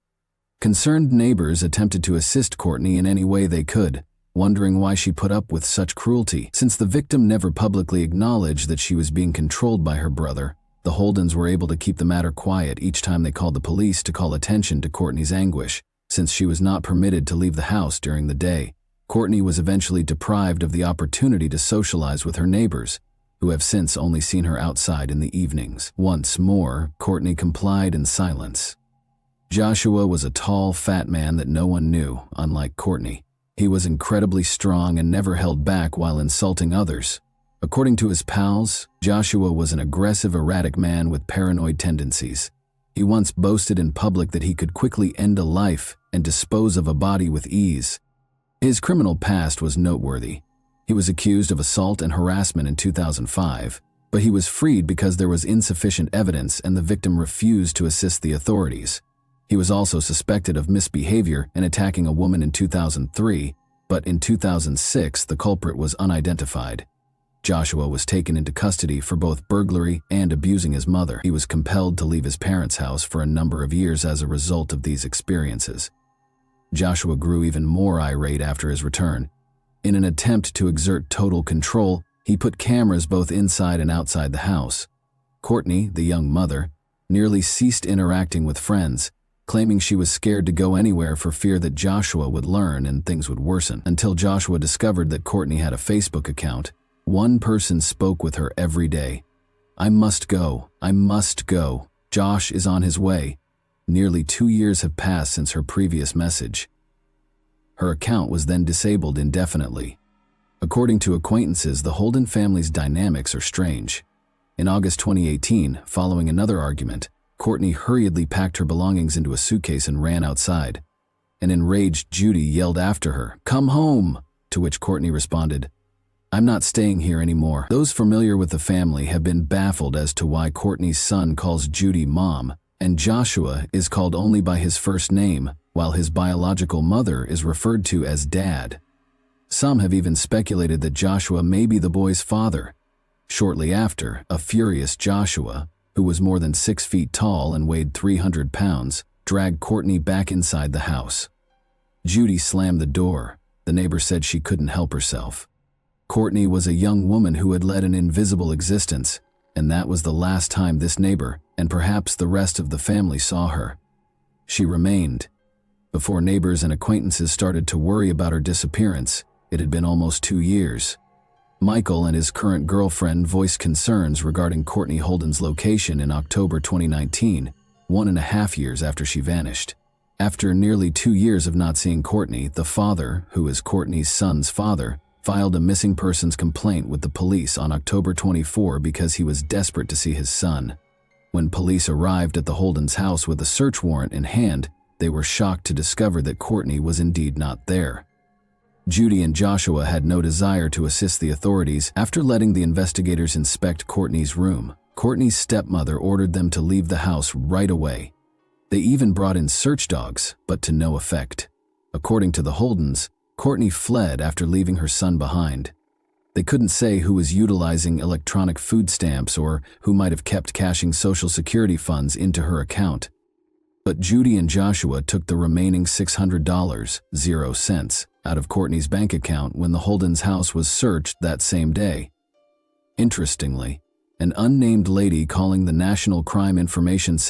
Concerned neighbors attempted to assist Courtney in any way they could, wondering why she put up with such cruelty. Since the victim never publicly acknowledged that she was being controlled by her brother, the Holdens were able to keep the matter quiet each time they called the police to call attention to Courtney's anguish, since she was not permitted to leave the house during the day. Courtney was eventually deprived of the opportunity to socialize with her neighbors, who have since only seen her outside in the evenings. Once more, Courtney complied in silence. Joshua was a tall, fat man that no one knew, unlike Courtney. He was incredibly strong and never held back while insulting others. According to his pals, Joshua was an aggressive, erratic man with paranoid tendencies. He once boasted in public that he could quickly end a life and dispose of a body with ease. His criminal past was noteworthy. He was accused of assault and harassment in 2005, but he was freed because there was insufficient evidence and the victim refused to assist the authorities. He was also suspected of misbehavior and attacking a woman in 2003, but in 2006 the culprit was unidentified. Joshua was taken into custody for both burglary and abusing his mother. He was compelled to leave his parents' house for a number of years as a result of these experiences. Joshua grew even more irate after his return. In an attempt to exert total control, he put cameras both inside and outside the house. Courtney, the young mother, nearly ceased interacting with friends, claiming she was scared to go anywhere for fear that Joshua would learn and things would worsen. Until Joshua discovered that Courtney had a Facebook account, one person spoke with her every day. "I must go. I must go. Josh is on his way." Nearly 2 years have passed since her previous message. Her account was then disabled indefinitely. According to acquaintances, the Holden family's dynamics are strange. In August 2018, following another argument, Courtney hurriedly packed her belongings into a suitcase and ran outside. An enraged Judy yelled after her, "Come home!" To which Courtney responded, "I'm not staying here anymore." Those familiar with the family have been baffled as to why Courtney's son calls Judy Mom, and Joshua is called only by his first name, while his biological mother is referred to as Dad. Some have even speculated that Joshua may be the boy's father. Shortly after, a furious Joshua, who was more than 6 feet tall and weighed 300 pounds, dragged Courtney back inside the house. Judy slammed the door. The neighbor said she couldn't help herself. Courtney was a young woman who had led an invisible existence, and that was the last time this neighbor, and perhaps the rest of the family, saw her. She remained. Before neighbors and acquaintances started to worry about her disappearance, it had been almost 2 years. Michael and his current girlfriend voiced concerns regarding Courtney Holden's location in October 2019, 1.5 years after she vanished. After nearly 2 years of not seeing Courtney, the father, who is Courtney's son's father, filed a missing persons complaint with the police on October 24 because he was desperate to see his son. When police arrived at the Holden's house with a search warrant in hand, they were shocked to discover that Courtney was indeed not there. Judy and Joshua had no desire to assist the authorities. After letting the investigators inspect Courtney's room, Courtney's stepmother ordered them to leave the house right away. They even brought in search dogs, but to no effect. According to the Holdens, Courtney fled after leaving her son behind. They couldn't say who was utilizing electronic food stamps or who might have kept cashing Social Security funds into her account. But Judy and Joshua took the remaining $600, 0 cents, out of Courtney's bank account when the Holden's house was searched that same day. Interestingly, an unnamed lady calling the National Crime Information Center